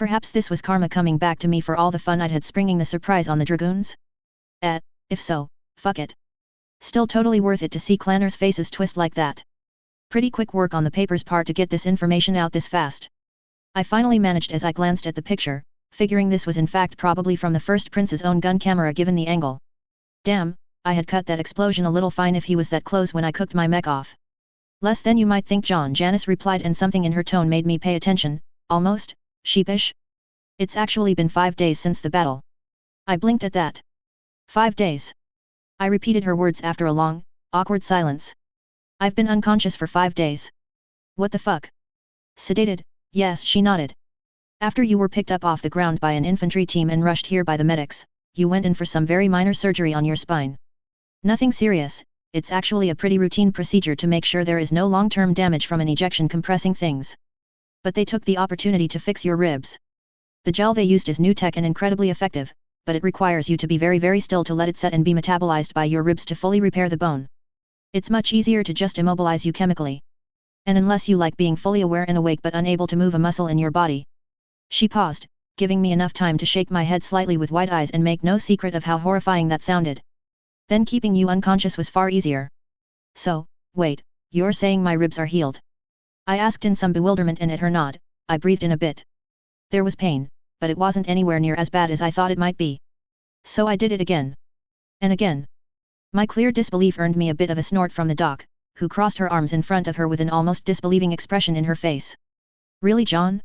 Perhaps this was karma coming back to me for all the fun I'd had springing the surprise on the dragoons? If so, fuck it. Still totally worth it to see clanners' faces twist like that. Pretty quick work on the paper's part to get this information out this fast. I finally managed as I glanced at the picture, figuring this was in fact probably from the first prince's own gun camera given the angle. Damn, I had cut that explosion a little fine if he was that close when I cooked my mech off. Less than you might think, John, Janice replied, and something in her tone made me pay attention, almost sheepish. It's actually been 5 days since the battle. I blinked at that. 5 days. I repeated her words after a long, awkward silence. I've been unconscious for 5 days. What the fuck? Sedated? Yes, she nodded. After you were picked up off the ground by an infantry team and rushed here by the medics, you went in for some very minor surgery on your spine. Nothing serious, it's actually a pretty routine procedure to make sure there is no long-term damage from an ejection compressing things. But they took the opportunity to fix your ribs. The gel they used is new tech and incredibly effective, but it requires you to be very still to let it set and be metabolized by your ribs to fully repair the bone. It's much easier to just immobilize you chemically. And unless you like being fully aware and awake but unable to move a muscle in your body. She paused, giving me enough time to shake my head slightly with wide eyes and make no secret of how horrifying that sounded. Then keeping you unconscious was far easier. So, wait, you're saying my ribs are healed? I asked in some bewilderment, and at her nod, I breathed in a bit. There was pain, but it wasn't anywhere near as bad as I thought it might be. So I did it again. And again. My clear disbelief earned me a bit of a snort from the doc, who crossed her arms in front of her with an almost disbelieving expression in her face. Really, John?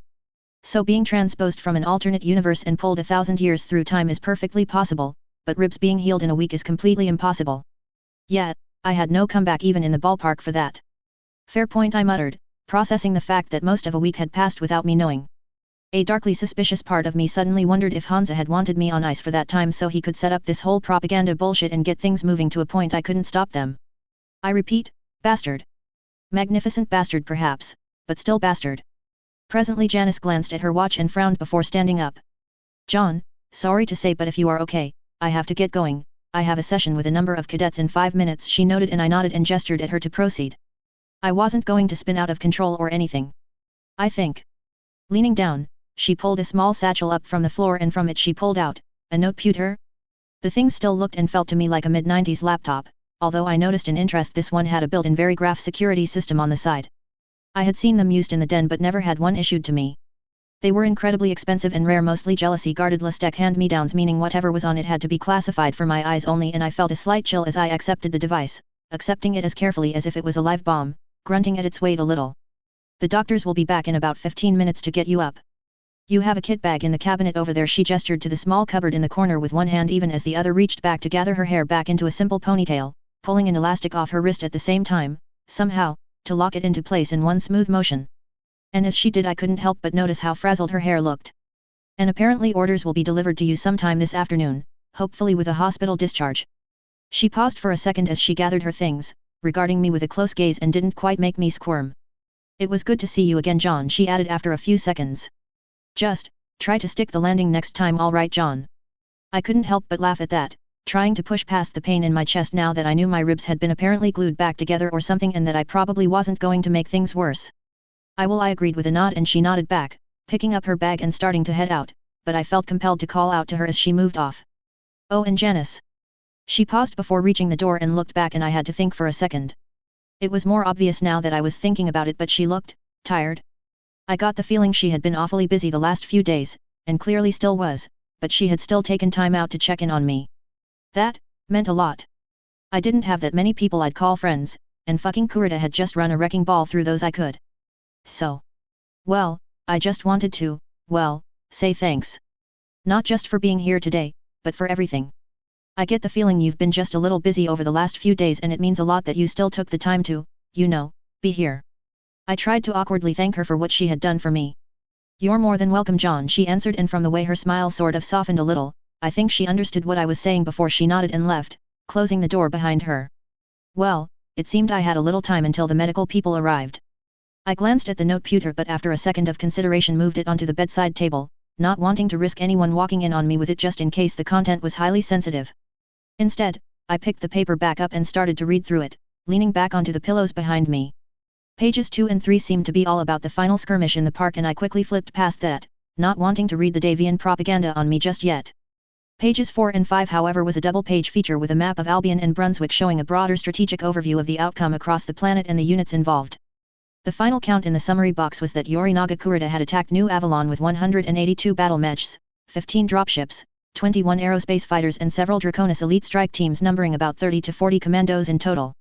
So being transposed from an alternate universe and pulled 1,000 years through time is perfectly possible, but ribs being healed in a week is completely impossible. Yet, I had no comeback even in the ballpark for that. Fair point, I muttered, processing the fact that most of a week had passed without me knowing. A darkly suspicious part of me suddenly wondered if Hansa had wanted me on ice for that time so he could set up this whole propaganda bullshit and get things moving to a point I couldn't stop them. I repeat, bastard. Magnificent bastard perhaps, but still bastard. Presently Janice glanced at her watch and frowned before standing up. John, sorry to say, but if you are okay, I have to get going. I have a session with a number of cadets in 5 minutes, she noted, and I nodded and gestured at her to proceed. I wasn't going to spin out of control or anything. I think. Leaning down, she pulled a small satchel up from the floor, and from it she pulled out a noteputer. The thing still looked and felt to me like a mid-90s laptop, although I noticed in interest this one had a built-in Verigraph security system on the side. I had seen them used in the den but never had one issued to me. They were incredibly expensive and rare, mostly jealousy guarded Lestec hand-me-downs, meaning whatever was on it had to be classified for my eyes only, and I felt a slight chill as I accepted the device, accepting it as carefully as if it was a live bomb, grunting at its weight a little. The doctors will be back in about 15 minutes to get you up. You have a kit bag in the cabinet over there, she gestured to the small cupboard in the corner with one hand even as the other reached back to gather her hair back into a simple ponytail, pulling an elastic off her wrist at the same time, somehow, to lock it into place in one smooth motion. And as she did I couldn't help but notice how frazzled her hair looked. And apparently orders will be delivered to you sometime this afternoon, hopefully with a hospital discharge. She paused for a second as she gathered her things, regarding me with a close gaze, and didn't quite make me squirm. It was good to see you again, John, she added after a few seconds. Just, try to stick the landing next time, all right, John? I couldn't help but laugh at that, trying to push past the pain in my chest now that I knew my ribs had been apparently glued back together or something, and that I probably wasn't going to make things worse. I agreed with a nod, and she nodded back, picking up her bag and starting to head out, but I felt compelled to call out to her as she moved off. Oh, and Janice. She paused before reaching the door and looked back, and I had to think for a second. It was more obvious now that I was thinking about it, but she looked tired. I got the feeling she had been awfully busy the last few days, and clearly still was, but she had still taken time out to check in on me. That meant a lot. I didn't have that many people I'd call friends, and fucking Kurita had just run a wrecking ball through those I could. So. Well, I just wanted to, say thanks. Not just for being here today, but for everything. I get the feeling you've been just a little busy over the last few days, and it means a lot that you still took the time to, be here. I tried to awkwardly thank her for what she had done for me. You're more than welcome, John, she answered, and from the way her smile sort of softened a little, I think she understood what I was saying before she nodded and left, closing the door behind her. Well, it seemed I had a little time until the medical people arrived. I glanced at the noteputer, but after a second of consideration moved it onto the bedside table, not wanting to risk anyone walking in on me with it just in case the content was highly sensitive. Instead, I picked the paper back up and started to read through it, leaning back onto the pillows behind me. Pages 2 and 3 seemed to be all about the final skirmish in the park, and I quickly flipped past that, not wanting to read the Davian propaganda on me just yet. Pages 4 and 5 however was a double-page feature with a map of Albion and Brunswick showing a broader strategic overview of the outcome across the planet and the units involved. The final count in the summary box was that Yorinaga Kurita had attacked New Avalon with 182 battle mechs, 15 dropships, 21 aerospace fighters and several Draconis elite strike teams numbering about 30 to 40 commandos in total.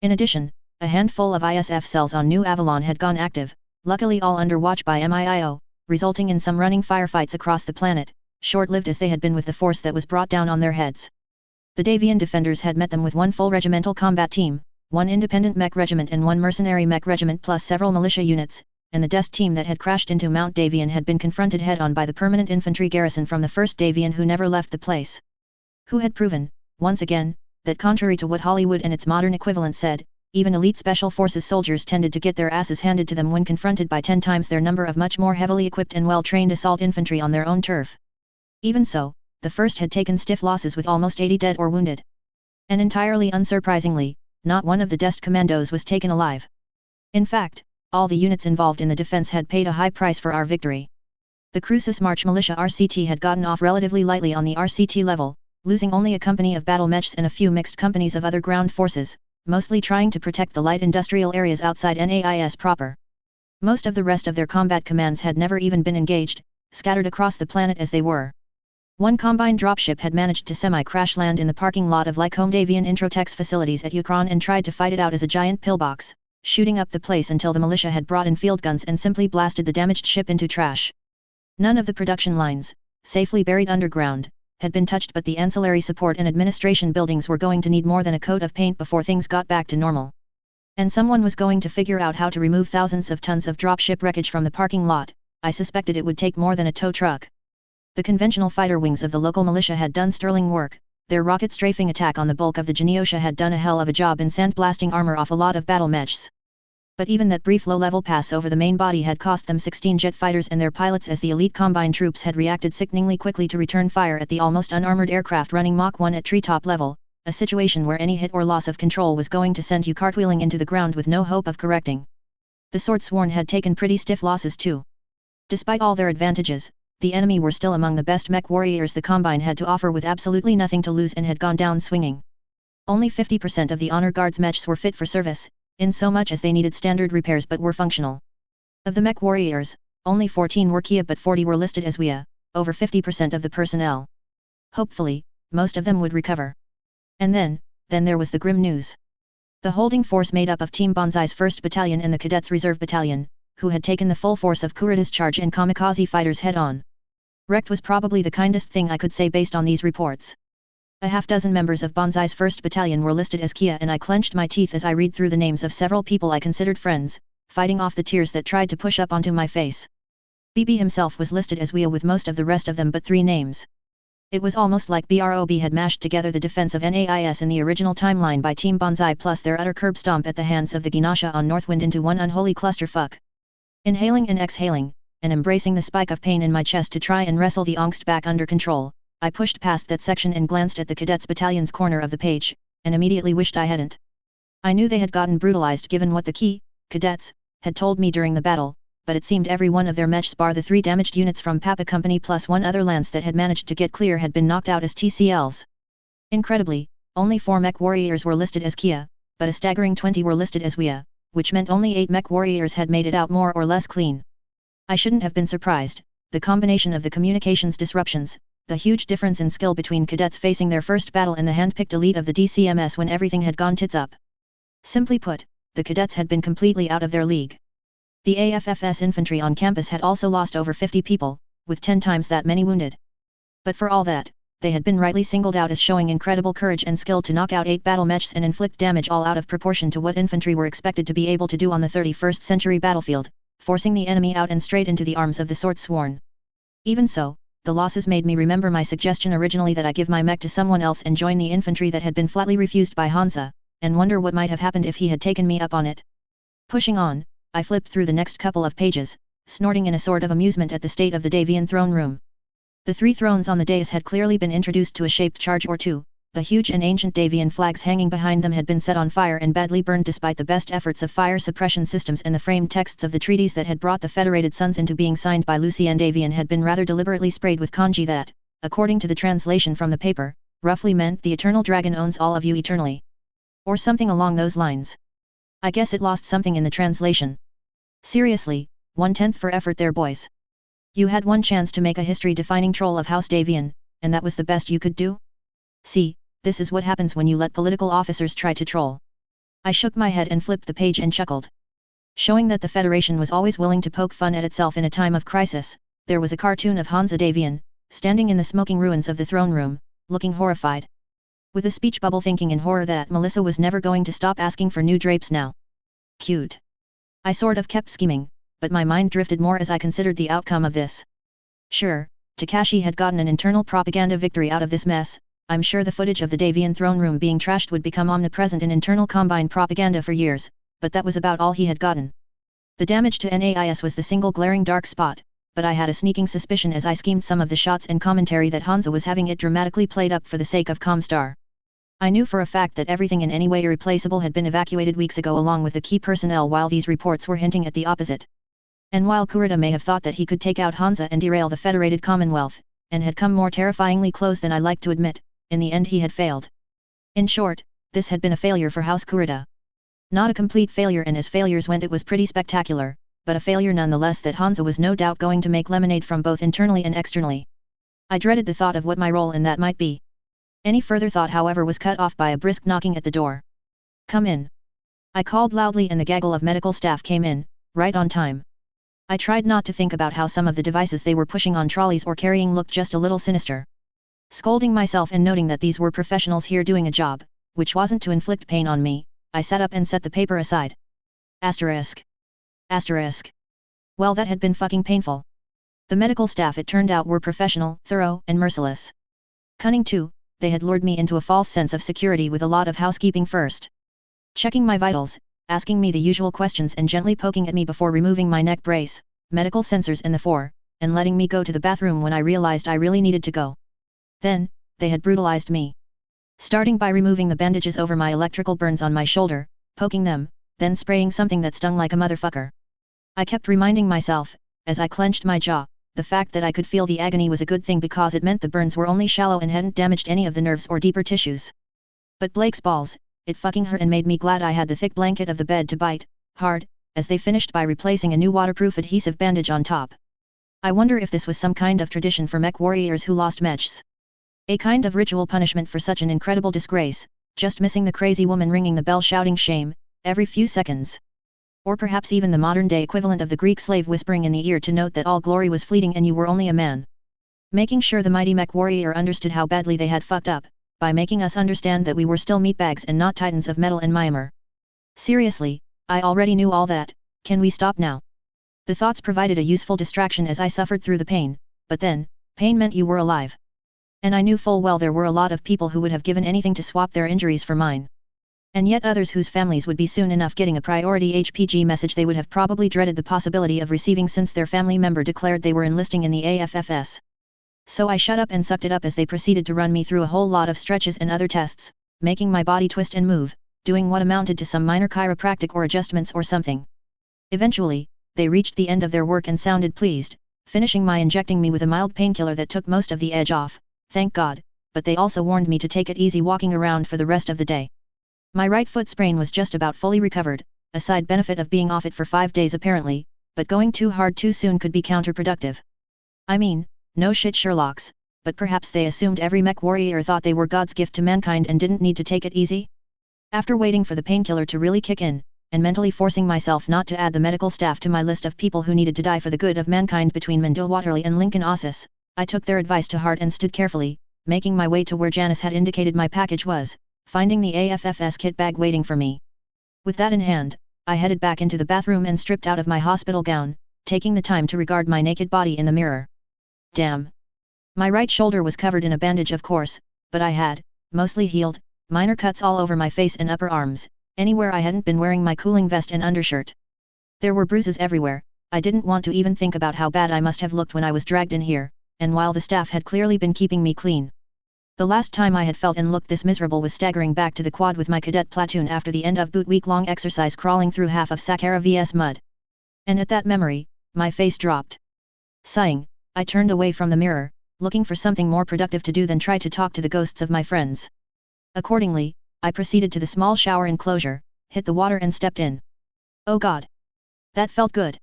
In addition, a handful of ISF cells on New Avalon had gone active, luckily all under watch by MIIO, resulting in some running firefights across the planet, short-lived as they had been with the force that was brought down on their heads. The Davian defenders had met them with one full regimental combat team, one independent mech regiment and one mercenary mech regiment plus several militia units, and the Dest team that had crashed into Mount Davian had been confronted head-on by the permanent infantry garrison from the 1st Davian who never left the place. Who had proven, once again, that contrary to what Hollywood and its modern equivalent said, even elite special forces soldiers tended to get their asses handed to them when confronted by 10 times their number of much more heavily equipped and well-trained assault infantry on their own turf. Even so, the 1st had taken stiff losses with almost 80 dead or wounded. And entirely unsurprisingly, not one of the Dest commandos was taken alive. In fact, all the units involved in the defense had paid a high price for our victory. The Crucis March Militia RCT had gotten off relatively lightly on the RCT level, losing only a company of battle mechs and a few mixed companies of other ground forces, mostly trying to protect the light industrial areas outside NAIS proper. Most of the rest of their combat commands had never even been engaged, scattered across the planet as they were. One combined dropship had managed to semi-crash land in the parking lot of Lycombe Davian Introtex facilities at Yukron and tried to fight it out as a giant pillbox, shooting up the place until the militia had brought in field guns and simply blasted the damaged ship into trash. None of the production lines, safely buried underground, had been touched, but the ancillary support and administration buildings were going to need more than a coat of paint before things got back to normal. And someone was going to figure out how to remove thousands of tons of dropship wreckage from the parking lot. I suspected it would take more than a tow truck. The conventional fighter wings of the local militia had done sterling work, their rocket strafing attack on the bulk of the Genosha had done a hell of a job in sandblasting armor off a lot of battle mechs. But even that brief low-level pass over the main body had cost them 16 jet fighters and their pilots, as the elite combine troops had reacted sickeningly quickly to return fire at the almost unarmored aircraft running Mach 1 at treetop level, a situation where any hit or loss of control was going to send you cartwheeling into the ground with no hope of correcting. The Swordsworn had taken pretty stiff losses too. Despite all their advantages, the enemy were still among the best mech warriors the Combine had to offer, with absolutely nothing to lose, and had gone down swinging. Only 50% of the Honor Guard's mechs were fit for service, in so much as they needed standard repairs but were functional. Of the mech warriors, only 14 were Kia but 40 were listed as WIA, over 50% of the personnel. Hopefully, most of them would recover. And then there was the grim news. The holding force made up of Team Banzai's 1st Battalion and the Cadets Reserve Battalion, who had taken the full force of Kurita's charge and kamikaze fighters head-on. Wrecked was probably the kindest thing I could say based on these reports. A half-dozen members of Banzai's 1st Battalion were listed as Kia, and I clenched my teeth as I read through the names of several people I considered friends, fighting off the tears that tried to push up onto my face. BB himself was listed as WIA with most of the rest of them but 3 names. It was almost like BROB had mashed together the defense of NAIS in the original timeline by Team Banzai plus their utter curb stomp at the hands of the Genosha on Northwind into one unholy clusterfuck. Inhaling and exhaling, and embracing the spike of pain in my chest to try and wrestle the angst back under control, I pushed past that section and glanced at the Cadets Battalion's corner of the page, and immediately wished I hadn't. I knew they had gotten brutalized given what the cadets, had told me during the battle, but it seemed every one of their mechs bar the 3 damaged units from Papa Company plus one other lance that had managed to get clear had been knocked out as TCLs. Incredibly, only 4 mech warriors were listed as Kia, but a staggering 20 were listed as WIA, which meant only 8 mech warriors had made it out more or less clean. I shouldn't have been surprised. The combination of the communications disruptions, the huge difference in skill between cadets facing their first battle and the hand-picked elite of the DCMS when everything had gone tits up. Simply put, the cadets had been completely out of their league. The AFFS infantry on campus had also lost over 50 people, with 10 times that many wounded. But for all that, they had been rightly singled out as showing incredible courage and skill to knock out 8 battle mechs and inflict damage all out of proportion to what infantry were expected to be able to do on the 31st century battlefield, forcing the enemy out and straight into the arms of the Swordsworn. Even so, the losses made me remember my suggestion originally that I give my mech to someone else and join the infantry that had been flatly refused by Hansa, and wonder what might have happened if he had taken me up on it. Pushing on, I flipped through the next couple of pages, snorting in a sort of amusement at the state of the Davian throne room. The 3 thrones on the dais had clearly been introduced to a shaped charge or 2, the huge and ancient Davian flags hanging behind them had been set on fire and badly burned despite the best efforts of fire suppression systems, and the framed texts of the treaties that had brought the Federated Suns into being signed by Lucien Davian had been rather deliberately sprayed with kanji that, according to the translation from the paper, roughly meant the eternal dragon owns all of you eternally. Or something along those lines. I guess it lost something in the translation. Seriously, 1/10 for effort there, boys. You had one chance to make a history-defining troll of House Davian, and that was the best you could do? See, this is what happens when you let political officers try to troll. I shook my head and flipped the page and chuckled. Showing that the Federation was always willing to poke fun at itself in a time of crisis, there was a cartoon of Hansa Davian, standing in the smoking ruins of the throne room, looking horrified. With a speech bubble thinking in horror that Melissa was never going to stop asking for new drapes now. Cute. I sort of kept scheming, but my mind drifted more as I considered the outcome of this. Sure, Takashi had gotten an internal propaganda victory out of this mess. I'm sure the footage of the Davian throne room being trashed would become omnipresent in internal Combine propaganda for years, but that was about all he had gotten. The damage to NAIS was the single glaring dark spot, but I had a sneaking suspicion as I schemed some of the shots and commentary that Hansa was having it dramatically played up for the sake of Comstar. I knew for a fact that everything in any way irreplaceable had been evacuated weeks ago along with the key personnel, while these reports were hinting at the opposite. And while Kurita may have thought that he could take out Hansa and derail the Federated Commonwealth, and had come more terrifyingly close than I like to admit, in the end he had failed. In short, this had been a failure for House Kurita. Not a complete failure, and as failures went it was pretty spectacular, but a failure nonetheless that Hansa was no doubt going to make lemonade from both internally and externally. I dreaded the thought of what my role in that might be. Any further thought, however, was cut off by a brisk knocking at the door. "Come in." I called loudly and the gaggle of medical staff came in, right on time. I tried not to think about how some of the devices they were pushing on trolleys or carrying looked just a little sinister. Scolding myself and noting that these were professionals here doing a job, which wasn't to inflict pain on me, I sat up and set the paper aside. Asterisk. Asterisk. Well, that had been fucking painful. The medical staff, it turned out, were professional, thorough, and merciless. Cunning too, they had lured me into a false sense of security with a lot of housekeeping first. Checking my vitals, asking me the usual questions and gently poking at me before removing my neck brace, medical sensors and the 4, and letting me go to the bathroom when I realized I really needed to go. Then, they had brutalized me. Starting by removing the bandages over my electrical burns on my shoulder, poking them, then spraying something that stung like a motherfucker. I kept reminding myself, as I clenched my jaw, the fact that I could feel the agony was a good thing because it meant the burns were only shallow and hadn't damaged any of the nerves or deeper tissues. But Blake's balls, it fucking hurt and made me glad I had the thick blanket of the bed to bite hard, as they finished by replacing a new waterproof adhesive bandage on top. I wonder if this was some kind of tradition for mech warriors who lost mechs. A kind of ritual punishment for such an incredible disgrace, just missing the crazy woman ringing the bell shouting shame every few seconds. Or perhaps even the modern-day equivalent of the Greek slave whispering in the ear to note that all glory was fleeting and you were only a man. Making sure the mighty mech warrior understood how badly they had fucked up, by making us understand that we were still meatbags and not titans of metal and Myanmar. Seriously, I already knew all that. Can we stop now? The thoughts provided a useful distraction as I suffered through the pain, but then, pain meant you were alive. And I knew full well there were a lot of people who would have given anything to swap their injuries for mine. And yet others whose families would be soon enough getting a priority HPG message they would have probably dreaded the possibility of receiving since their family member declared they were enlisting in the AFFS. So I shut up and sucked it up as they proceeded to run me through a whole lot of stretches and other tests, making my body twist and move, doing what amounted to some minor chiropractic or adjustments or something. Eventually, they reached the end of their work and sounded pleased, finishing by injecting me with a mild painkiller that took most of the edge off, thank God, but they also warned me to take it easy walking around for the rest of the day. My right foot sprain was just about fully recovered, a side benefit of being off it for 5 days apparently, but going too hard too soon could be counterproductive. I mean, no shit Sherlocks, but perhaps they assumed every mech warrior thought they were God's gift to mankind and didn't need to take it easy? After waiting for the painkiller to really kick in, and mentally forcing myself not to add the medical staff to my list of people who needed to die for the good of mankind between Mendil Waterley and Lincoln Ossis, I took their advice to heart and stood carefully, making my way to where Janice had indicated my package was, finding the AFFS kit bag waiting for me. With that in hand, I headed back into the bathroom and stripped out of my hospital gown, taking the time to regard my naked body in the mirror. Damn. My right shoulder was covered in a bandage of course, but I had, mostly healed, minor cuts all over my face and upper arms, anywhere I hadn't been wearing my cooling vest and undershirt. There were bruises everywhere. I didn't want to even think about how bad I must have looked when I was dragged in here, and while the staff had clearly been keeping me clean. The last time I had felt and looked this miserable was staggering back to the quad with my cadet platoon after the end of boot week-long exercise crawling through half of Saqqara vs mud. And at that memory, my face dropped. Sighing, I turned away from the mirror, looking for something more productive to do than try to talk to the ghosts of my friends. Accordingly, I proceeded to the small shower enclosure, hit the water and stepped in. Oh God! That felt good.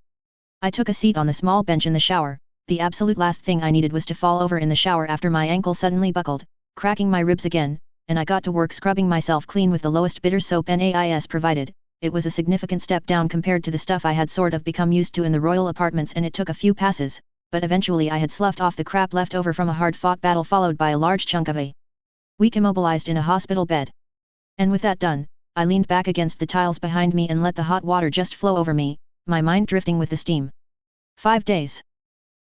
I took a seat on the small bench in the shower. The absolute last thing I needed was to fall over in the shower after my ankle suddenly buckled, cracking my ribs again, and I got to work scrubbing myself clean with the lowest bitter soap NAIS provided. It was a significant step down compared to the stuff I had sort of become used to in the royal apartments, and it took a few passes, but eventually I had sloughed off the crap left over from a hard-fought battle followed by a large chunk of a week immobilized in a hospital bed. And with that done, I leaned back against the tiles behind me and let the hot water just flow over me, my mind drifting with the steam. 5 days.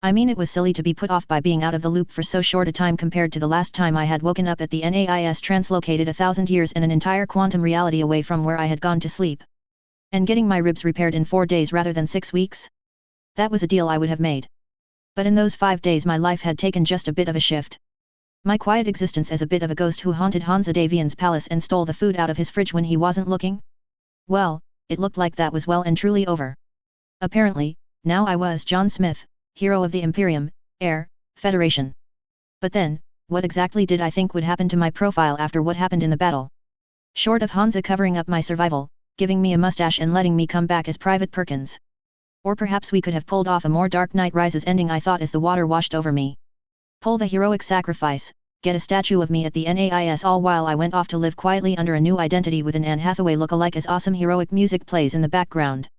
I mean, it was silly to be put off by being out of the loop for so short a time compared to the last time I had woken up at the NAIS translocated 1,000 years and an entire quantum reality away from where I had gone to sleep. And getting my ribs repaired in 4 days rather than 6 weeks? That was a deal I would have made. But in those 5 days my life had taken just a bit of a shift. My quiet existence as a bit of a ghost who haunted Hansa Davian's palace and stole the food out of his fridge when he wasn't looking? Well, it looked like that was well and truly over. Apparently, now I was John Smith, hero of the Imperium, Air, Federation. But then, what exactly did I think would happen to my profile after what happened in the battle? Short of Hansa covering up my survival, giving me a mustache and letting me come back as Private Perkins. Or perhaps we could have pulled off a more Dark Knight Rises ending, I thought as the water washed over me. Pull the heroic sacrifice, get a statue of me at the NAIS, all while I went off to live quietly under a new identity with an Anne Hathaway look-alike as awesome heroic music plays in the background.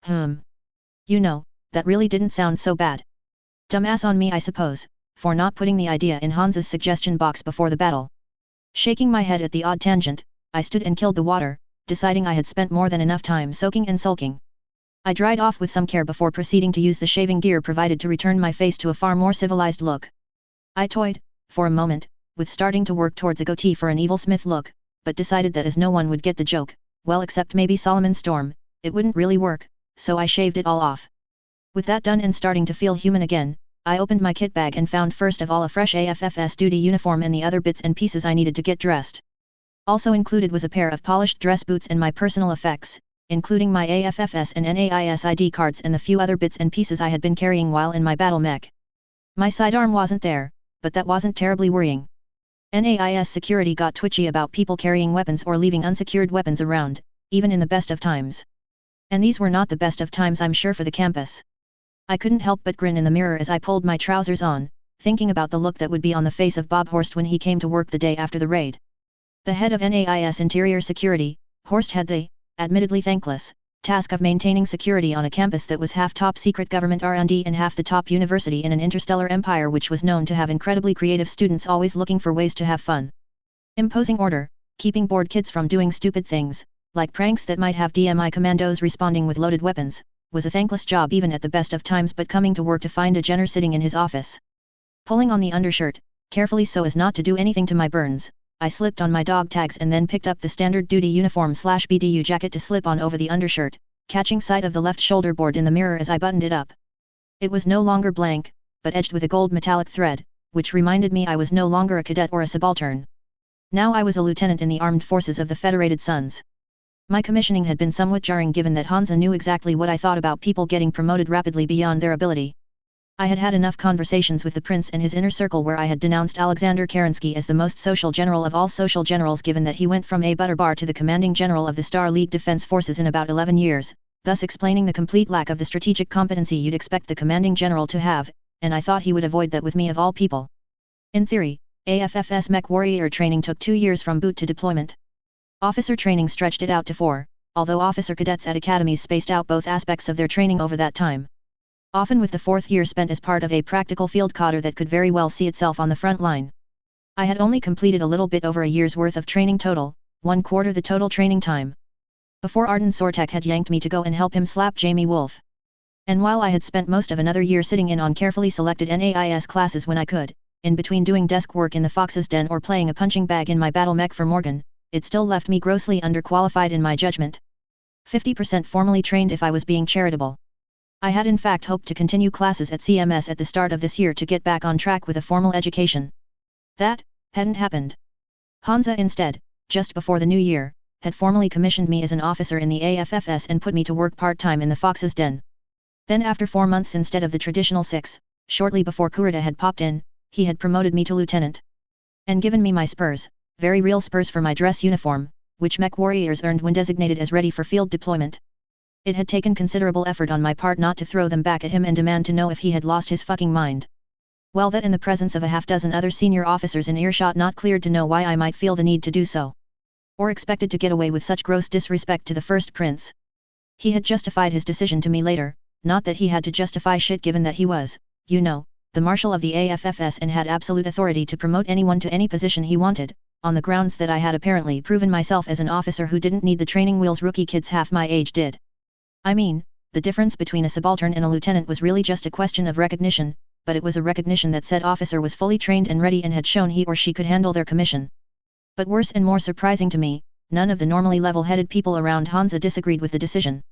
You know, that really didn't sound so bad. Dumbass on me, I suppose, for not putting the idea in Hansa's suggestion box before the battle. Shaking my head at the odd tangent, I stood and killed the water, deciding I had spent more than enough time soaking and sulking. I dried off with some care before proceeding to use the shaving gear provided to return my face to a far more civilized look. I toyed, for a moment, with starting to work towards a goatee for an evil Smith look, but decided that as no one would get the joke, well except maybe Solomon Storm, it wouldn't really work, so I shaved it all off. With that done and starting to feel human again, I opened my kit bag and found first of all a fresh AFFS duty uniform and the other bits and pieces I needed to get dressed. Also included was a pair of polished dress boots and my personal effects, including my AFFS and NAIS ID cards and the few other bits and pieces I had been carrying while in my battle mech. My sidearm wasn't there, but that wasn't terribly worrying. NAIS security got twitchy about people carrying weapons or leaving unsecured weapons around, even in the best of times. And these were not the best of times, I'm sure, for the campus. I couldn't help but grin in the mirror as I pulled my trousers on, thinking about the look that would be on the face of Bob Horst when he came to work the day after the raid. The head of NAIS Interior Security, Horst had the, admittedly thankless, task of maintaining security on a campus that was half top-secret government R&D and half the top university in an interstellar empire which was known to have incredibly creative students always looking for ways to have fun. Imposing order, keeping bored kids from doing stupid things, like pranks that might have DMI commandos responding with loaded weapons, was a thankless job even at the best of times, but coming to work to find a Jenner sitting in his office. Pulling on the undershirt, carefully so as not to do anything to my burns, I slipped on my dog tags and then picked up the standard duty uniform/BDU jacket to slip on over the undershirt, catching sight of the left shoulder board in the mirror as I buttoned it up. It was no longer blank, but edged with a gold metallic thread, which reminded me I was no longer a cadet or a subaltern. Now I was a lieutenant in the armed forces of the Federated Sons. My commissioning had been somewhat jarring given that Hansa knew exactly what I thought about people getting promoted rapidly beyond their ability. I had had enough conversations with the prince and his inner circle where I had denounced Alexander Kerensky as the most social general of all social generals, given that he went from a butterbar to the commanding general of the Star League Defense Forces in about 11 years, thus explaining the complete lack of the strategic competency you'd expect the commanding general to have, and I thought he would avoid that with me of all people. In theory, AFFS Mech Warrior training took 2 years from boot to deployment. Officer training stretched it out to 4, although officer cadets at academies spaced out both aspects of their training over that time. Often with the 4th year spent as part of a practical field cadre that could very well see itself on the front line. I had only completed a little bit over a year's worth of training total, 1/4 the total training time. Before Arden Sortek had yanked me to go and help him slap Jamie Wolf. And while I had spent most of another year sitting in on carefully selected NAIS classes when I could, in between doing desk work in the Fox's Den or playing a punching bag in my battle mech for Morgan, it still left me grossly underqualified in my judgment. 50% formally trained if I was being charitable. I had in fact hoped to continue classes at CMS at the start of this year to get back on track with a formal education. That, hadn't happened. Hansa instead, just before the new year, had formally commissioned me as an officer in the AFFS and put me to work part-time in the Fox's Den. Then after 4 months instead of the traditional 6, shortly before Kurita had popped in, he had promoted me to lieutenant. And given me my spurs, very real spurs for my dress uniform, which mech warriors earned when designated as ready for field deployment. It had taken considerable effort on my part not to throw them back at him and demand to know if he had lost his fucking mind. Well, that in the presence of a half-dozen other senior officers in earshot not cleared to know why I might feel the need to do so. Or expected to get away with such gross disrespect to the first prince. He had justified his decision to me later, not that he had to justify shit given that he was, you know, the marshal of the AFFS and had absolute authority to promote anyone to any position he wanted, on the grounds that I had apparently proven myself as an officer who didn't need the training wheels rookie kids half my age did. I mean, the difference between a subaltern and a lieutenant was really just a question of recognition, but it was a recognition that said officer was fully trained and ready and had shown he or she could handle their commission. But worse and more surprising to me, none of the normally level-headed people around Hansa disagreed with the decision.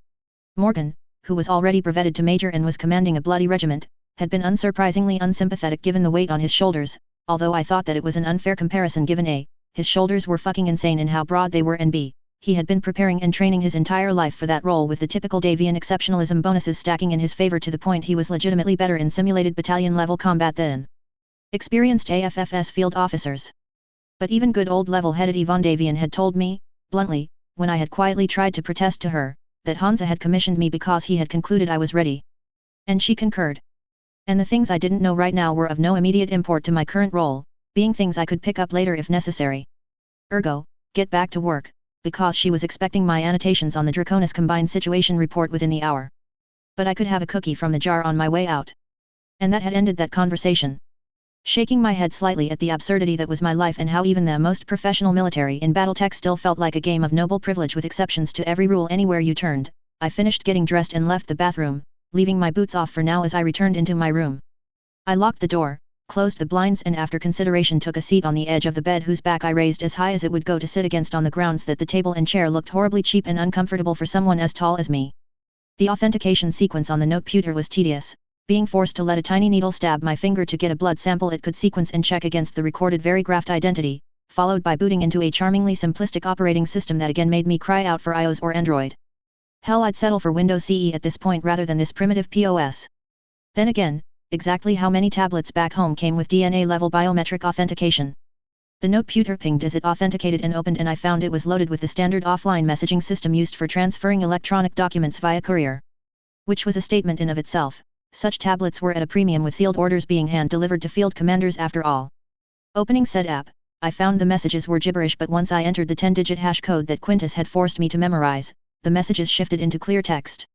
Morgan, who was already brevetted to major and was commanding a bloody regiment, had been unsurprisingly unsympathetic given the weight on his shoulders, although I thought that it was an unfair comparison given A, his shoulders were fucking insane in how broad they were and B, he had been preparing and training his entire life for that role with the typical Davian exceptionalism bonuses stacking in his favor to the point he was legitimately better in simulated battalion-level combat than experienced AFFS field officers. But even good old level-headed Yvonne Davian had told me, bluntly, when I had quietly tried to protest to her, that Hansa had commissioned me because he had concluded I was ready. And she concurred. And the things I didn't know right now were of no immediate import to my current role, being things I could pick up later if necessary. Ergo, get back to work, because she was expecting my annotations on the Draconis Combined Situation Report within the hour. But I could have a cookie from the jar on my way out. And that had ended that conversation. Shaking my head slightly at the absurdity that was my life and how even the most professional military in Battletech still felt like a game of noble privilege with exceptions to every rule anywhere you turned, I finished getting dressed and left the bathroom, leaving my boots off for now as I returned into my room. I locked the door, closed the blinds and after consideration took a seat on the edge of the bed whose back I raised as high as it would go to sit against on the grounds that the table and chair looked horribly cheap and uncomfortable for someone as tall as me. The authentication sequence on the noteputer was tedious, being forced to let a tiny needle stab my finger to get a blood sample it could sequence and check against the recorded verigraphed identity, followed by booting into a charmingly simplistic operating system that again made me cry out for iOS or Android. Hell, I'd settle for Windows CE at this point rather than this primitive POS. Then again, exactly how many tablets back home came with DNA-level biometric authentication? The noteputer pinged as it authenticated and opened and I found it was loaded with the standard offline messaging system used for transferring electronic documents via courier. Which was a statement in of itself, such tablets were at a premium with sealed orders being hand-delivered to field commanders after all. Opening said app, I found the messages were gibberish but once I entered the 10-digit hash code that Quintus had forced me to memorize, the messages shifted into clear text.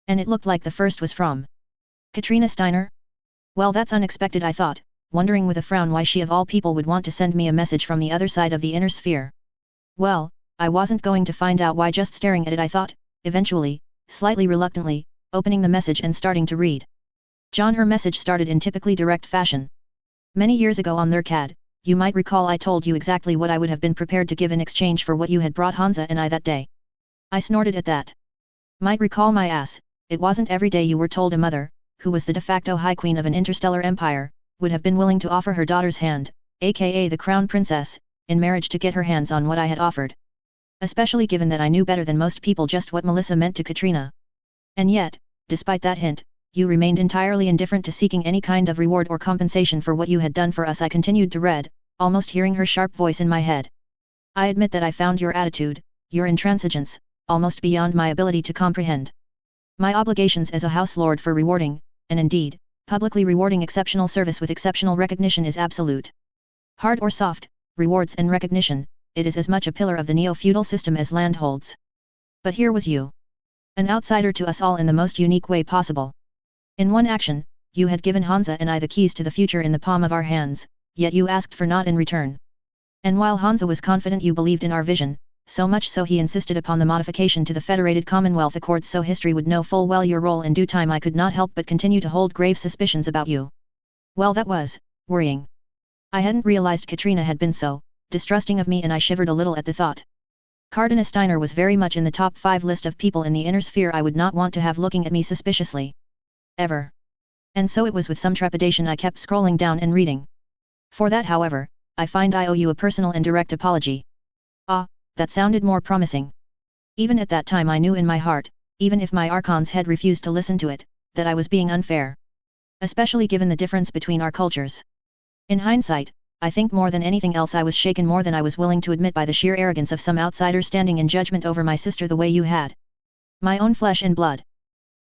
And it looked like the first was from Katrina Steiner? Well, that's unexpected, I thought, wondering with a frown why she of all people would want to send me a message from the other side of the inner sphere. Well, I wasn't going to find out why just staring at it, I thought, eventually, slightly reluctantly, opening the message and starting to read. John, her message started in typically direct fashion. Many years ago on their CAD, you might recall I told you exactly what I would have been prepared to give in exchange for what you had brought Hansa and I that day. I snorted at that. Might recall my ass, it wasn't every day you were told a mother, who was the de facto high queen of an interstellar empire, would have been willing to offer her daughter's hand, aka the crown princess, in marriage to get her hands on what I had offered. Especially given that I knew better than most people just what Melissa meant to Katrina. And yet, despite that hint, you remained entirely indifferent to seeking any kind of reward or compensation for what you had done for us. I continued to read, almost hearing her sharp voice in my head. I admit that I found your attitude, your intransigence, almost beyond my ability to comprehend. My obligations as a house lord for rewarding, and indeed, publicly rewarding exceptional service with exceptional recognition is absolute. Hard or soft, rewards and recognition, it is as much a pillar of the neo-feudal system as land holds. But here was you. An outsider to us all in the most unique way possible. In one action, you had given Hansa and I the keys to the future in the palm of our hands, yet you asked for naught in return. And while Hansa was confident you believed in our vision, so much so he insisted upon the modification to the Federated Commonwealth Accords so history would know full well your role in due time, I could not help but continue to hold grave suspicions about you. Well, that was worrying. I hadn't realized Katrina had been so distrusting of me and I shivered a little at the thought. Katrina Steiner was very much in the top 5 list of people in the inner sphere I would not want to have looking at me suspiciously. Ever. And so it was with some trepidation I kept scrolling down and reading. For that, however, I find I owe you a personal and direct apology. Ah, that sounded more promising. Even at that time I knew in my heart, even if my Archon's head refused to listen to it, that I was being unfair. Especially given the difference between our cultures. In hindsight, I think more than anything else I was shaken more than I was willing to admit by the sheer arrogance of some outsider standing in judgment over my sister the way you had. My own flesh and blood.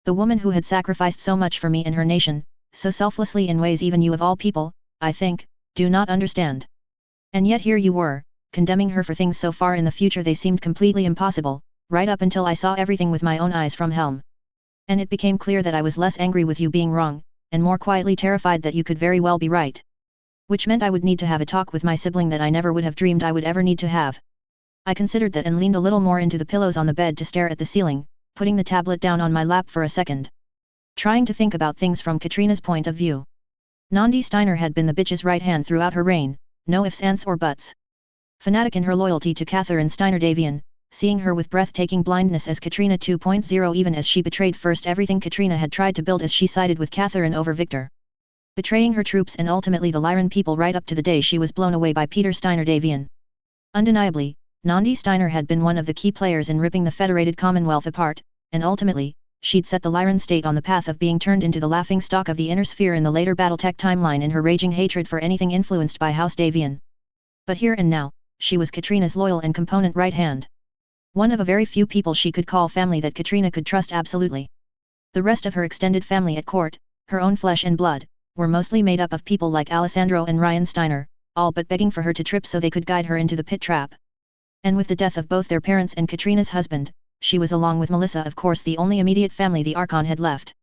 The woman who had sacrificed so much for me and her nation, so selflessly in ways even you of all people, I think, do not understand. And yet here you were, condemning her for things so far in the future they seemed completely impossible, right up until I saw everything with my own eyes from Helm. And it became clear that I was less angry with you being wrong, and more quietly terrified that you could very well be right. Which meant I would need to have a talk with my sibling that I never would have dreamed I would ever need to have. I considered that and leaned a little more into the pillows on the bed to stare at the ceiling, putting the tablet down on my lap for a second. Trying to think about things from Katrina's point of view. Nandi Steiner had been the bitch's right hand throughout her reign, no ifs ands or buts. Fanatic in her loyalty to Catherine Steiner-Davian, seeing her with breathtaking blindness as Katrina 2.0 even as she betrayed first everything Katrina had tried to build as she sided with Catherine over Victor. Betraying her troops and ultimately the Lyran people right up to the day she was blown away by Peter Steiner-Davian. Undeniably, Nandi Steiner had been one of the key players in ripping the Federated Commonwealth apart, and ultimately, she'd set the Lyran state on the path of being turned into the laughingstock of the Inner Sphere in the later Battletech timeline in her raging hatred for anything influenced by House Davian. But here and now, she was Katrina's loyal and component right hand. One of a very few people she could call family that Katrina could trust absolutely. The rest of her extended family at court, her own flesh and blood, were mostly made up of people like Alessandro and Ryan Steiner, all but begging for her to trip so they could guide her into the pit trap. And with the death of both their parents and Katrina's husband, she was along with Melissa of course the only immediate family the Archon had left.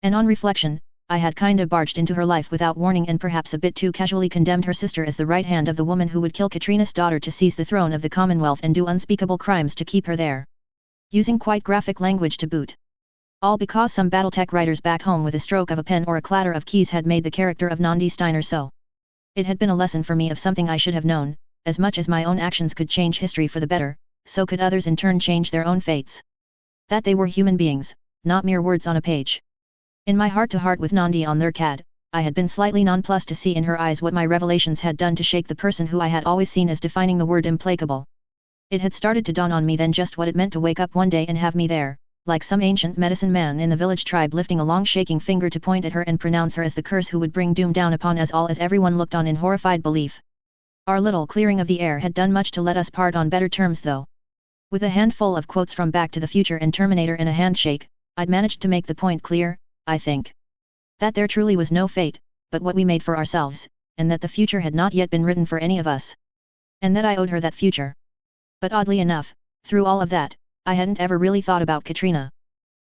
And on reflection, I had kinda barged into her life without warning and perhaps a bit too casually condemned her sister as the right hand of the woman who would kill Katrina's daughter to seize the throne of the Commonwealth and do unspeakable crimes to keep her there. Using quite graphic language to boot. All because some Battletech writers back home with a stroke of a pen or a clatter of keys had made the character of Nandi Steiner so. It had been a lesson for me of something I should have known, as much as my own actions could change history for the better, so could others in turn change their own fates. That they were human beings, not mere words on a page. In my heart-to-heart with Nandi on their CAD, I had been slightly nonplussed to see in her eyes what my revelations had done to shake the person who I had always seen as defining the word implacable. It had started to dawn on me then just what it meant to wake up one day and have me there, like some ancient medicine man in the village tribe lifting a long shaking finger to point at her and pronounce her as the curse who would bring doom down upon us all as everyone looked on in horrified belief. Our little clearing of the air had done much to let us part on better terms though. With a handful of quotes from Back to the Future and Terminator in a handshake, I'd managed to make the point clear, I think. That there truly was no fate, but what we made for ourselves, and that the future had not yet been written for any of us. And that I owed her that future. But oddly enough, through all of that, I hadn't ever really thought about Katrina.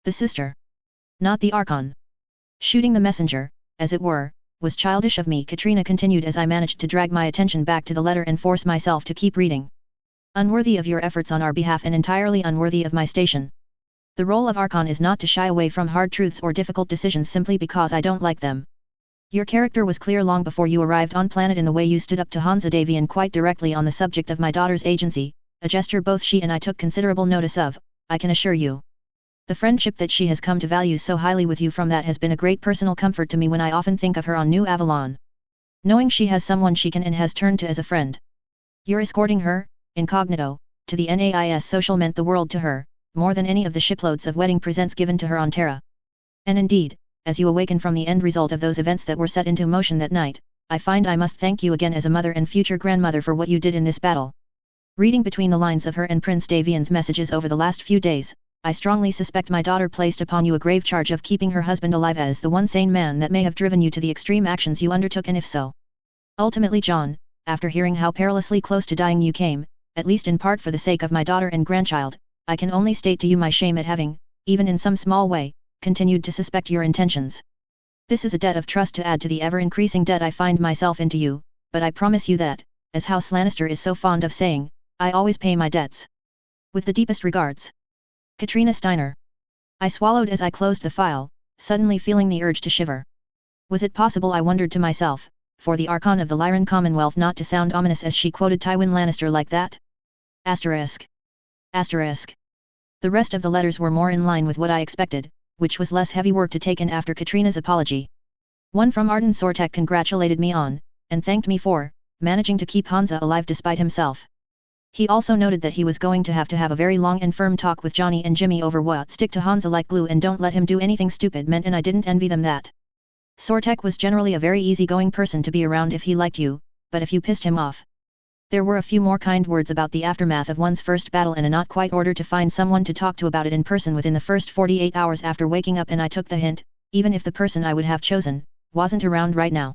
The sister. Not the Archon. Shooting the messenger, as it were, was childish of me. Katrina continued as I managed to drag my attention back to the letter and force myself to keep reading. Unworthy of your efforts on our behalf and entirely unworthy of my station. The role of Archon is not to shy away from hard truths or difficult decisions simply because I don't like them. Your character was clear long before you arrived on planet in the way you stood up to Hansa Davian quite directly on the subject of my daughter's agency, a gesture both she and I took considerable notice of, I can assure you. The friendship that she has come to value so highly with you from that has been a great personal comfort to me when I often think of her on New Avalon. Knowing she has someone she can and has turned to as a friend. Your escorting her, incognito, to the NAIS social meant the world to her, more than any of the shiploads of wedding presents given to her on Terra. And indeed, as you awaken from the end result of those events that were set into motion that night, I find I must thank you again as a mother and future grandmother for what you did in this battle. Reading between the lines of her and Prince Davian's messages over the last few days, I strongly suspect my daughter placed upon you a grave charge of keeping her husband alive as the one sane man that may have driven you to the extreme actions you undertook, and if so. Ultimately, John, after hearing how perilously close to dying you came, at least in part for the sake of my daughter and grandchild, I can only state to you my shame at having, even in some small way, continued to suspect your intentions. This is a debt of trust to add to the ever-increasing debt I find myself into you, but I promise you that, as House Lannister is so fond of saying, I always pay my debts. With the deepest regards. Katrina Steiner. I swallowed as I closed the file, suddenly feeling the urge to shiver. Was it possible, I wondered to myself, for the Archon of the Lyran Commonwealth not to sound ominous as she quoted Tywin Lannister like that? Asterisk. Asterisk. The rest of the letters were more in line with what I expected, which was less heavy work to take in after Katrina's apology. One from Arden Sortek congratulated me on, and thanked me for, managing to keep Hansa alive despite himself. He also noted that he was going to have a very long and firm talk with Johnny and Jimmy over what stick to Hansa like glue and don't let him do anything stupid meant, and I didn't envy them that. Sortek was generally a very easygoing person to be around if he liked you, but if you pissed him off. There were a few more kind words about the aftermath of one's first battle and a not quite order to find someone to talk to about it in person within the first 48 hours after waking up, and I took the hint, even if the person I would have chosen wasn't around right now.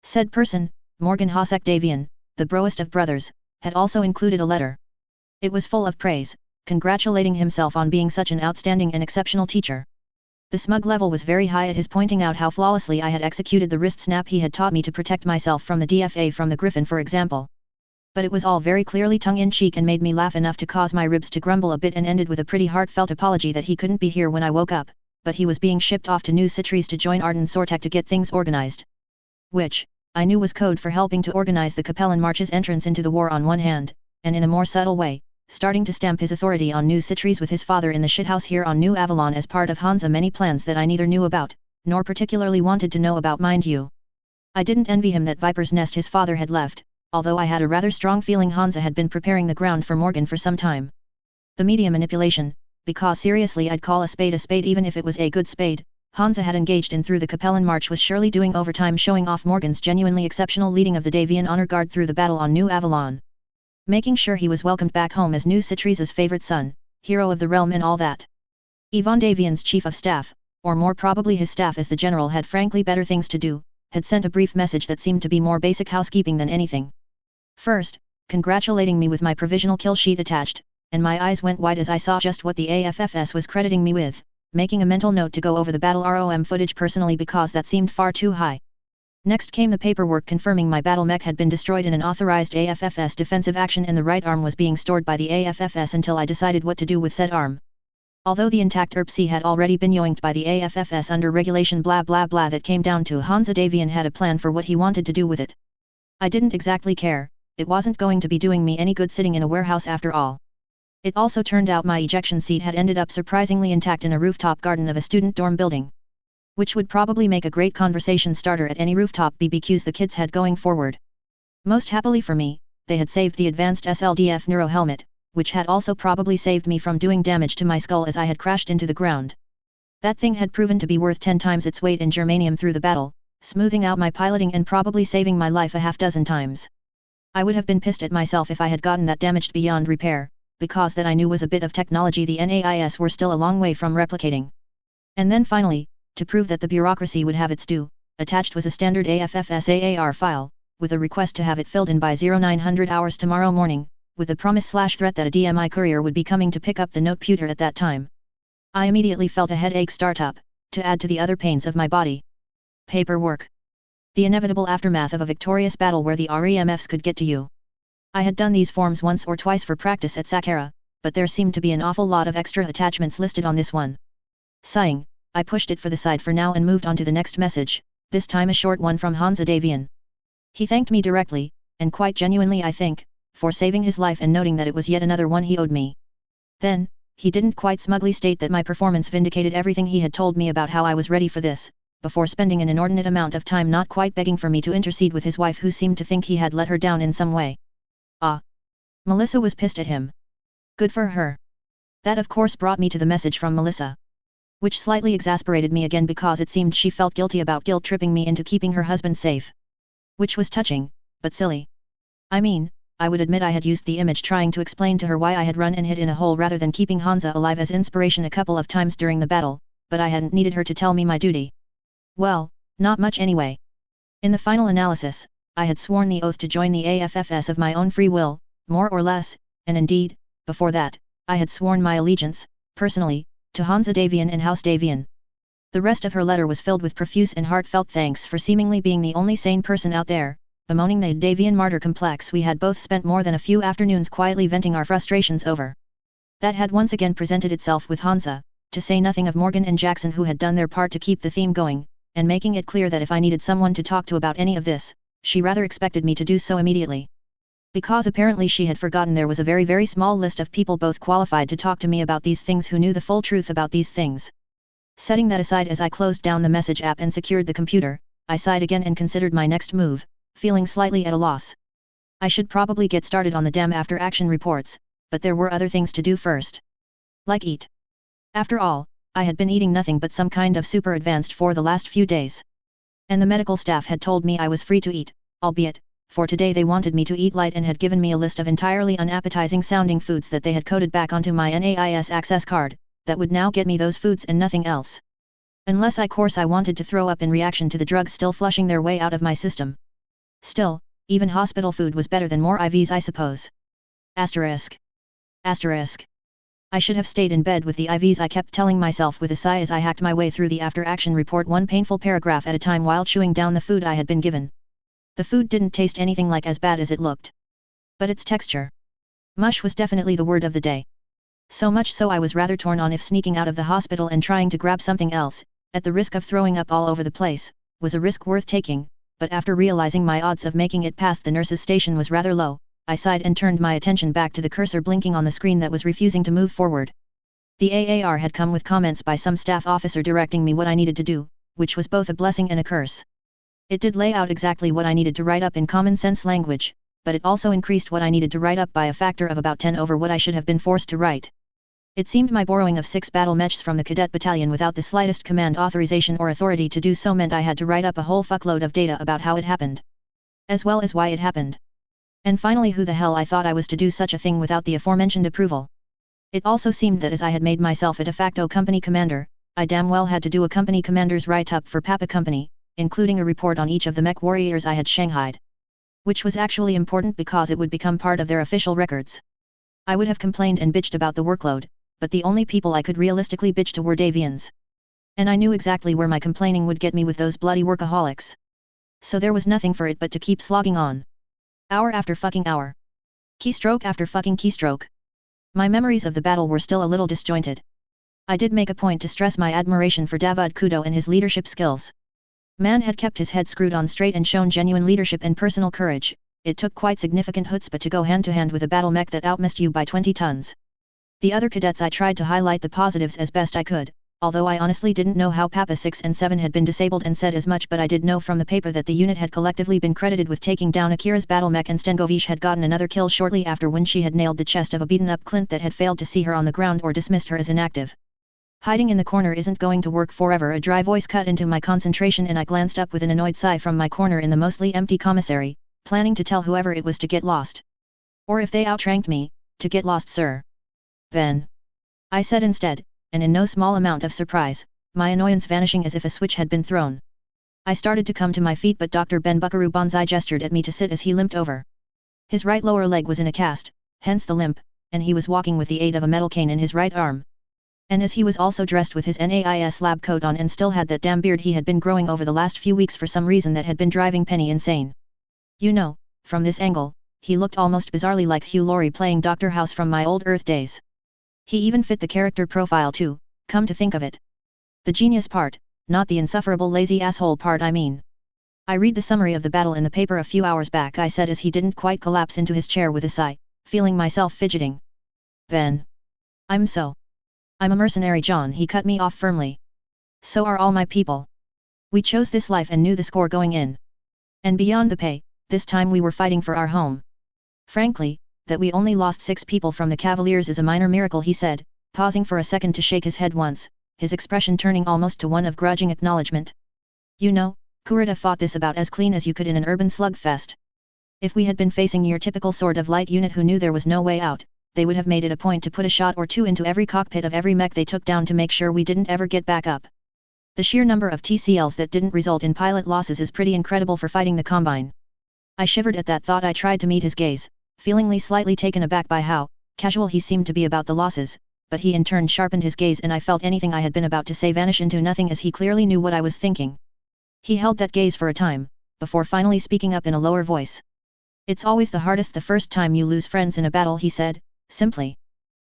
Said person, Morgan Hosek Davian, the broest of brothers, had also included a letter. It was full of praise, congratulating himself on being such an outstanding and exceptional teacher. The smug level was very high at his, pointing out how flawlessly I had executed the wrist snap he had taught me to protect myself from the DFA from the Griffin, for example. But it was all very clearly tongue-in-cheek and made me laugh enough to cause my ribs to grumble a bit, and ended with a pretty heartfelt apology that he couldn't be here when I woke up, but he was being shipped off to New Cities to join Arden Sortek to get things organized. Which, I knew was code for helping to organize the Capellan March's entrance into the war on one hand, and in a more subtle way, starting to stamp his authority on New Cities with his father in the shithouse here on New Avalon as part of Hansa many plans that I neither knew about, nor particularly wanted to know about, mind you. I didn't envy him that Viper's Nest his father had left, although I had a rather strong feeling Hansa had been preparing the ground for Morgan for some time. The media manipulation, because seriously I'd call a spade even if it was a good spade, Hansa had engaged in through the Capellan March was surely doing overtime, showing off Morgan's genuinely exceptional leading of the Davian honor guard through the battle on New Avalon. Making sure he was welcomed back home as New Cities' favorite son, hero of the realm and all that. Yvonne Davian's chief of staff, or more probably his staff as the general had frankly better things to do, had sent a brief message that seemed to be more basic housekeeping than anything. First, congratulating me with my provisional kill sheet attached, and my eyes went wide as I saw just what the AFFS was crediting me with, making a mental note to go over the battle ROM footage personally because that seemed far too high. Next came the paperwork confirming my battle mech had been destroyed in an authorized AFFS defensive action and the right arm was being stored by the AFFS until I decided what to do with said arm. Although the intact ERPC had already been yoinked by the AFFS under regulation blah blah blah, that came down to Hansa Davian had a plan for what he wanted to do with it. I didn't exactly care, it wasn't going to be doing me any good sitting in a warehouse after all. It also turned out my ejection seat had ended up surprisingly intact in a rooftop garden of a student dorm building. Which would probably make a great conversation starter at any rooftop BBQs the kids had going forward. Most happily for me, they had saved the advanced SLDF Neuro helmet, which had also probably saved me from doing damage to my skull as I had crashed into the ground. That thing had proven to be worth 10 times its weight in germanium through the battle, smoothing out my piloting and probably saving my life a half dozen times. I would have been pissed at myself if I had gotten that damaged beyond repair, because that I knew was a bit of technology the NAIS were still a long way from replicating. And then finally, to prove that the bureaucracy would have its due, attached was a standard AFFS AAR file, with a request to have it filled in by 0900 hours tomorrow morning, with the promise/threat that a DMI courier would be coming to pick up the note pewter at that time. I immediately felt a headache start up, to add to the other pains of my body. Paperwork. The inevitable aftermath of a victorious battle where the REMFs could get to you. I had done these forms once or twice for practice at Sakara, but there seemed to be an awful lot of extra attachments listed on this one. Sighing, I pushed it for the side for now and moved on to the next message, this time a short one from Hansa Davian. He thanked me directly, and quite genuinely I think, for saving his life and noting that it was yet another one he owed me. Then, he didn't quite smugly state that my performance vindicated everything he had told me about how I was ready for this, before spending an inordinate amount of time not quite begging for me to intercede with his wife, who seemed to think he had let her down in some way. Ah. Melissa was pissed at him. Good for her. That of course brought me to the message from Melissa. Which slightly exasperated me again because it seemed she felt guilty about guilt-tripping me into keeping her husband safe. Which was touching, but silly. I mean, I would admit I had used the image trying to explain to her why I had run and hid in a hole rather than keeping Hansa alive as inspiration a couple of times during the battle, but I hadn't needed her to tell me my duty. Well, not much anyway. In the final analysis, I had sworn the oath to join the AFFS of my own free will, more or less, and indeed, before that, I had sworn my allegiance, personally, to Hansa Davian and House Davian. The rest of her letter was filled with profuse and heartfelt thanks for seemingly being the only sane person out there, bemoaning the Davian martyr complex we had both spent more than a few afternoons quietly venting our frustrations over. That had once again presented itself with Hansa, to say nothing of Morgan and Jackson, who had done their part to keep the theme going, and making it clear that if I needed someone to talk to about any of this, she rather expected me to do so immediately. Because apparently she had forgotten there was a very very small list of people both qualified to talk to me about these things who knew the full truth about these things. Setting that aside, as I closed down the message app and secured the computer, I sighed again and considered my next move, feeling slightly at a loss. I should probably get started on the damn after-action reports, but there were other things to do first. Like eat. After all, I had been eating nothing but some kind of super advanced for the last few days. And the medical staff had told me I was free to eat, albeit, for today they wanted me to eat light and had given me a list of entirely unappetizing sounding foods that they had coded back onto my NAIS access card, that would now get me those foods and nothing else. Unless I wanted to throw up in reaction to the drugs still flushing their way out of my system. Still, even hospital food was better than more IVs, I suppose. Asterisk. Asterisk. I should have stayed in bed with the IVs, I kept telling myself with a sigh as I hacked my way through the after-action report one painful paragraph at a time while chewing down the food I had been given. The food didn't taste anything like as bad as it looked. But its texture. Mush was definitely the word of the day. So much so I was rather torn on if sneaking out of the hospital and trying to grab something else, at the risk of throwing up all over the place, was a risk worth taking, but after realizing my odds of making it past the nurse's station was rather low, I sighed and turned my attention back to the cursor blinking on the screen that was refusing to move forward. The AAR had come with comments by some staff officer directing me what I needed to do, which was both a blessing and a curse. It did lay out exactly what I needed to write up in common sense language, but it also increased what I needed to write up by a factor of about 10 over what I should have been forced to write. It seemed my borrowing of 6 battle mechs from the cadet battalion without the slightest command authorization or authority to do so meant I had to write up a whole fuckload of data about how it happened. As well as why it happened. And finally who the hell I thought I was to do such a thing without the aforementioned approval. It also seemed that as I had made myself a de facto company commander, I damn well had to do a company commander's write-up for Papa Company, including a report on each of the mech warriors I had shanghaied. Which was actually important because it would become part of their official records. I would have complained and bitched about the workload, but the only people I could realistically bitch to were Davians. And I knew exactly where my complaining would get me with those bloody workaholics. So there was nothing for it but to keep slogging on. Hour after fucking hour. Keystroke after fucking keystroke. My memories of the battle were still a little disjointed. I did make a point to stress my admiration for David Kudo and his leadership skills. Man had kept his head screwed on straight and shown genuine leadership and personal courage. It took quite significant chutzpah to go hand-to-hand with a battle mech that outmissed you by 20 tons. The other cadets I tried to highlight the positives as best I could, although I honestly didn't know how Papa 6 and 7 had been disabled and said as much, but I did know from the paper that the unit had collectively been credited with taking down Akira's battle mech, and Stengovish had gotten another kill shortly after when she had nailed the chest of a beaten-up Clint that had failed to see her on the ground or dismissed her as inactive. Hiding in the corner isn't going to work forever. A dry voice cut into my concentration and I glanced up with an annoyed sigh from my corner in the mostly empty commissary, planning to tell whoever it was to get lost. Or if they outranked me, to get lost, sir. Ben. I said instead, and in no small amount of surprise, my annoyance vanishing as if a switch had been thrown. I started to come to my feet, but Dr. Ben Buckaroo Banzai gestured at me to sit as he limped over. His right lower leg was in a cast, hence the limp, and he was walking with the aid of a metal cane in his right arm. And as he was also dressed with his NAIS lab coat on and still had that damn beard he had been growing over the last few weeks for some reason that had been driving Penny insane. You know, from this angle, he looked almost bizarrely like Hugh Laurie playing Dr. House from my old Earth days. He even fit the character profile too, come to think of it. The genius part, not the insufferable lazy asshole part, I mean. I read the summary of the battle in the paper a few hours back, I said as he didn't quite collapse into his chair with a sigh, feeling myself fidgeting. Ben. I'm a mercenary, John, he cut me off firmly. So are all my people. We chose this life and knew the score going in. And beyond the pay, this time we were fighting for our home. Frankly, that we only lost 6 people from the Cavaliers is a minor miracle, he said, pausing for a second to shake his head once, his expression turning almost to one of grudging acknowledgement. You know, Kurita fought this about as clean as you could in an urban slugfest. If we had been facing your typical sort of light unit who knew there was no way out, they would have made it a point to put a shot or two into every cockpit of every mech they took down to make sure we didn't ever get back up. The sheer number of TCLs that didn't result in pilot losses is pretty incredible for fighting the Combine. I shivered at that thought. I tried to meet his gaze, feelingly slightly taken aback by how casual he seemed to be about the losses, but he in turn sharpened his gaze and I felt anything I had been about to say vanish into nothing as he clearly knew what I was thinking. He held that gaze for a time, before finally speaking up in a lower voice. It's always the hardest the first time you lose friends in a battle, he said, simply.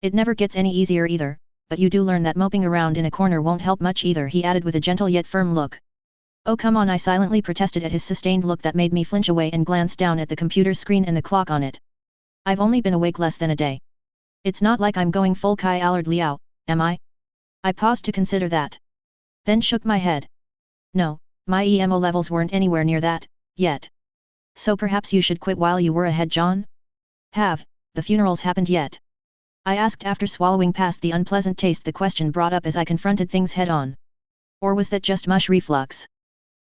It never gets any easier either, but you do learn that moping around in a corner won't help much either, he added with a gentle yet firm look. Oh come on, I silently protested at his sustained look that made me flinch away and glance down at the computer screen and the clock on it. I've only been awake less than a day. It's not like I'm going full Kai Allard Liao, am I? I paused to consider that. Then shook my head. No, my EMO levels weren't anywhere near that, yet. So perhaps you should quit while you were ahead, John? Have the funerals happened yet? I asked after swallowing past the unpleasant taste the question brought up as I confronted things head on. Or was that just mush reflux?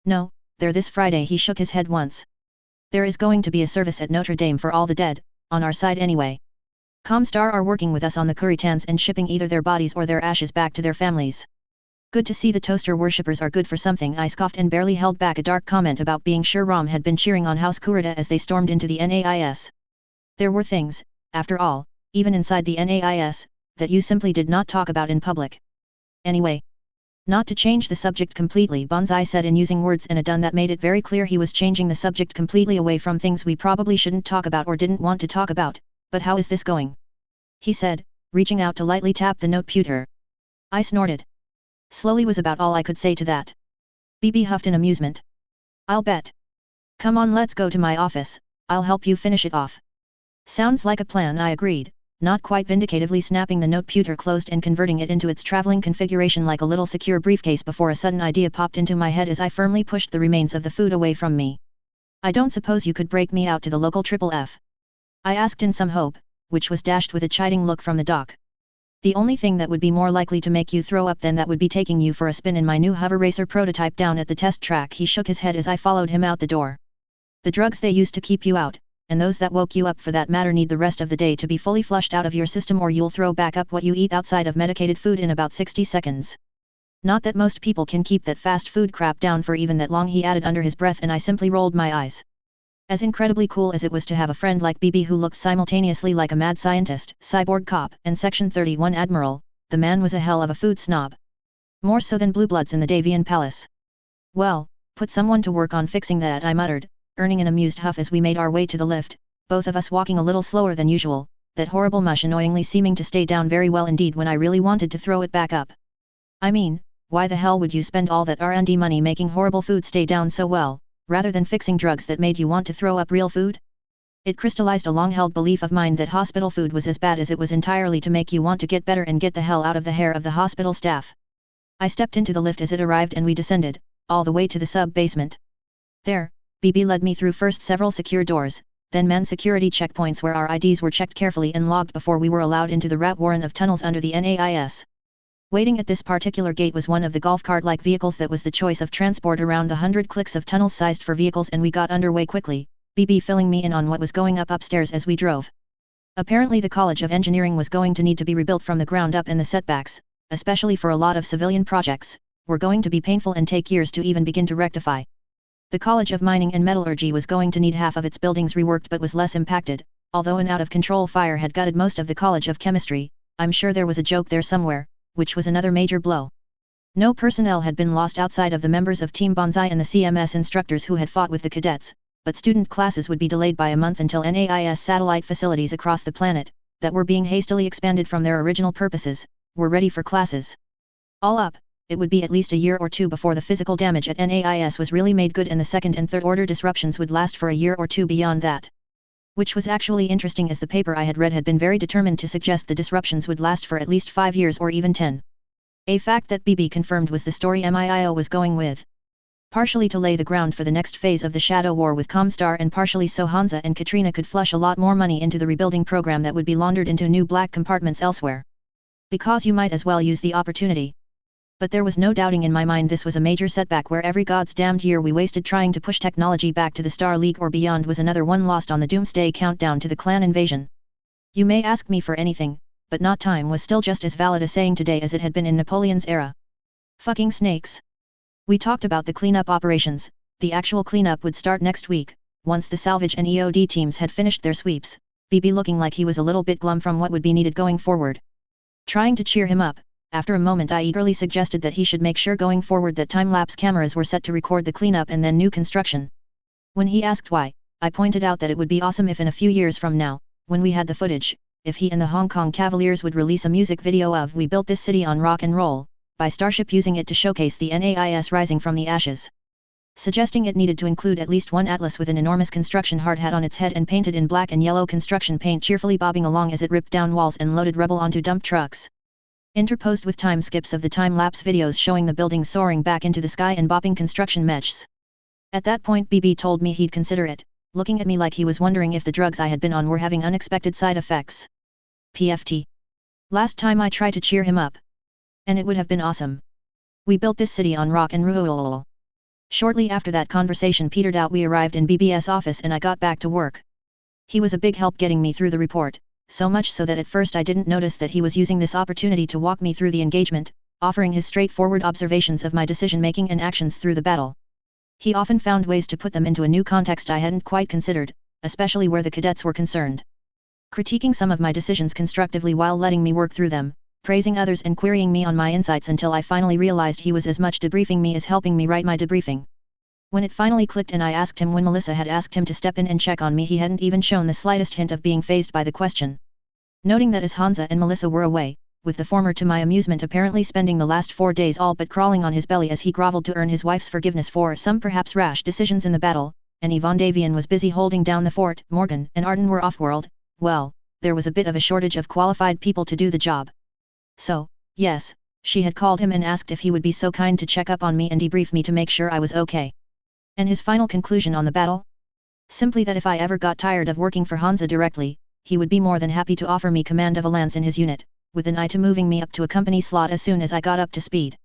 No, they're this Friday. He shook his head once. There is going to be a service at Notre Dame for all the dead, on our side anyway. Comstar are working with us on the Curitans and shipping either their bodies or their ashes back to their families. Good to see the toaster worshippers are good for something, I scoffed and barely held back a dark comment about being sure Rom had been cheering on House Kurita as they stormed into the NAIS. There were things, after all, even inside the NAIS, that you simply did not talk about in public. Anyway. Not to change the subject completely, Bonsai said in using words in a tone that made it very clear he was changing the subject completely away from things we probably shouldn't talk about or didn't want to talk about, but how is this going? He said, reaching out to lightly tap the noteputer. I snorted. Slowly was about all I could say to that. BB huffed in amusement. I'll bet. Come on, let's go to my office, I'll help you finish it off. Sounds like a plan, I agreed, not quite vindicatively snapping the noteputer closed and converting it into its traveling configuration like a little secure briefcase before a sudden idea popped into my head as I firmly pushed the remains of the food away from me. I don't suppose you could break me out to the local F? I asked in some hope, which was dashed with a chiding look from the doc. The only thing that would be more likely to make you throw up than that would be taking you for a spin in my new hover racer prototype down at the test track. He shook his head as I followed him out the door. The drugs they used to keep you out, and those that woke you up for that matter, need the rest of the day to be fully flushed out of your system, or you'll throw back up what you eat outside of medicated food in about 60 seconds. Not that most people can keep that fast food crap down for even that long, he added under his breath, and I simply rolled my eyes. As incredibly cool as it was to have a friend like BB who looked simultaneously like a mad scientist, cyborg cop, and Section 31 admiral, the man was a hell of a food snob. More so than blue bloods in the Davian Palace. Well, put someone to work on fixing that, I muttered, earning an amused huff as we made our way to the lift, both of us walking a little slower than usual, that horrible mush annoyingly seeming to stay down very well indeed when I really wanted to throw it back up. I mean, why the hell would you spend all that R&D money making horrible food stay down so well, rather than fixing drugs that made you want to throw up real food? It crystallized a long-held belief of mine that hospital food was as bad as it was entirely to make you want to get better and get the hell out of the hair of the hospital staff. I stepped into the lift as it arrived and we descended, all the way to the sub-basement. There, BB led me through first several secure doors, then manned security checkpoints where our IDs were checked carefully and logged before we were allowed into the rat warren of tunnels under the NAIS. Waiting at this particular gate was one of the golf cart-like vehicles that was the choice of transport around the 100 clicks of tunnels sized for vehicles, and we got underway quickly, BB filling me in on what was going up upstairs as we drove. Apparently the College of Engineering was going to need to be rebuilt from the ground up, and the setbacks, especially for a lot of civilian projects, were going to be painful and take years to even begin to rectify. The College of Mining and Metallurgy was going to need half of its buildings reworked but was less impacted, although an out-of-control fire had gutted most of the College of Chemistry. I'm sure there was a joke there somewhere, which was another major blow. No personnel had been lost outside of the members of Team Bonsai and the CMS instructors who had fought with the cadets, but student classes would be delayed by a month until NAIS satellite facilities across the planet, that were being hastily expanded from their original purposes, were ready for classes. All up, it would be at least a year or two before the physical damage at NAIS was really made good, and the second and third order disruptions would last for a year or two beyond that. Which was actually interesting, as the paper I had read had been very determined to suggest the disruptions would last for at least 5 years or even 10. A fact that BB confirmed was the story MIIO was going with. Partially to lay the ground for the next phase of the Shadow War with Comstar, and partially so Hansa and Katrina could flush a lot more money into the rebuilding program that would be laundered into new black compartments elsewhere. Because you might as well use the opportunity. But there was no doubting in my mind this was a major setback, where every god's damned year we wasted trying to push technology back to the Star League or beyond was another one lost on the doomsday countdown to the clan invasion. You may ask me for anything, but not time was still just as valid a saying today as it had been in Napoleon's era. Fucking snakes. We talked about the cleanup operations. The actual cleanup would start next week, once the salvage and EOD teams had finished their sweeps, BB looking like he was a little bit glum from what would be needed going forward. Trying to cheer him up, after a moment I eagerly suggested that he should make sure going forward that time-lapse cameras were set to record the cleanup and then new construction. When he asked why, I pointed out that it would be awesome if in a few years from now, when we had the footage, if he and the Hong Kong Cavaliers would release a music video of "We Built This City on Rock and Roll," by Starship, using it to showcase the NAIS rising from the ashes. Suggesting it needed to include at least one Atlas with an enormous construction hard hat on its head and painted in black and yellow construction paint, cheerfully bobbing along as it ripped down walls and loaded rubble onto dump trucks. Interposed with time skips of the time-lapse videos showing the buildings soaring back into the sky and bopping construction meshes. At that point BB told me he'd consider it, looking at me like he was wondering if the drugs I had been on were having unexpected side effects. PFT. Last time I tried to cheer him up. And it would have been awesome. We built this city on rock and roll. Shortly after that conversation petered out, we arrived in BBS office and I got back to work. He was a big help getting me through the report, so much so that at first I didn't notice that he was using this opportunity to walk me through the engagement, offering his straightforward observations of my decision-making and actions through the battle. He often found ways to put them into a new context I hadn't quite considered, especially where the cadets were concerned. Critiquing some of my decisions constructively while letting me work through them, praising others and querying me on my insights until I finally realized he was as much debriefing me as helping me write my debriefing. When it finally clicked and I asked him when Melissa had asked him to step in and check on me, he hadn't even shown the slightest hint of being fazed by the question. Noting that as Hansa and Melissa were away, with the former to my amusement apparently spending the last 4 days all but crawling on his belly as he groveled to earn his wife's forgiveness for some perhaps rash decisions in the battle, and Yvonne Davian was busy holding down the fort, Morgan and Arden were off-world, well, there was a bit of a shortage of qualified people to do the job. So, yes, she had called him and asked if he would be so kind to check up on me and debrief me to make sure I was okay. And his final conclusion on the battle? Simply that if I ever got tired of working for Hansa directly, he would be more than happy to offer me command of a lance in his unit, with an eye to moving me up to a company slot as soon as I got up to speed.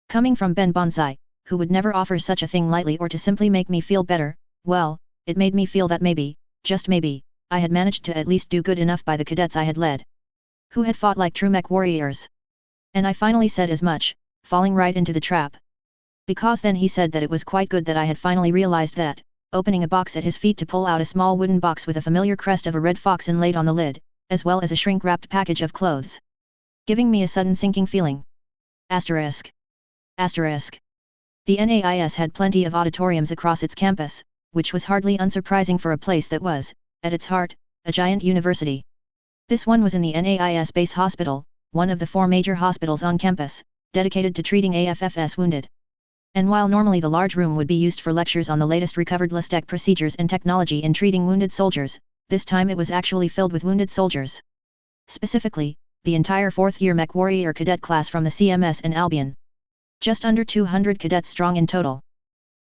Coming from Ben Bonsai, who would never offer such a thing lightly or to simply make me feel better, well, it made me feel that maybe, just maybe, I had managed to at least do good enough by the cadets I had led, who had fought like true mech warriors. And I finally said as much, falling right into the trap. Because then he said that it was quite good that I had finally realized that, opening a box at his feet to pull out a small wooden box with a familiar crest of a red fox inlaid on the lid, as well as a shrink-wrapped package of clothes. Giving me a sudden sinking feeling. Asterisk. Asterisk. The NAIS had plenty of auditoriums across its campus, which was hardly unsurprising for a place that was, at its heart, a giant university. This one was in the NAIS base hospital, one of the 4 major hospitals on campus, dedicated to treating AFFS wounded. And while normally the large room would be used for lectures on the latest recovered LSTEC procedures and technology in treating wounded soldiers, this time it was actually filled with wounded soldiers. Specifically, the entire 4th-year Mech Warrior cadet class from the CMS and Albion. Just under 200 cadets strong in total.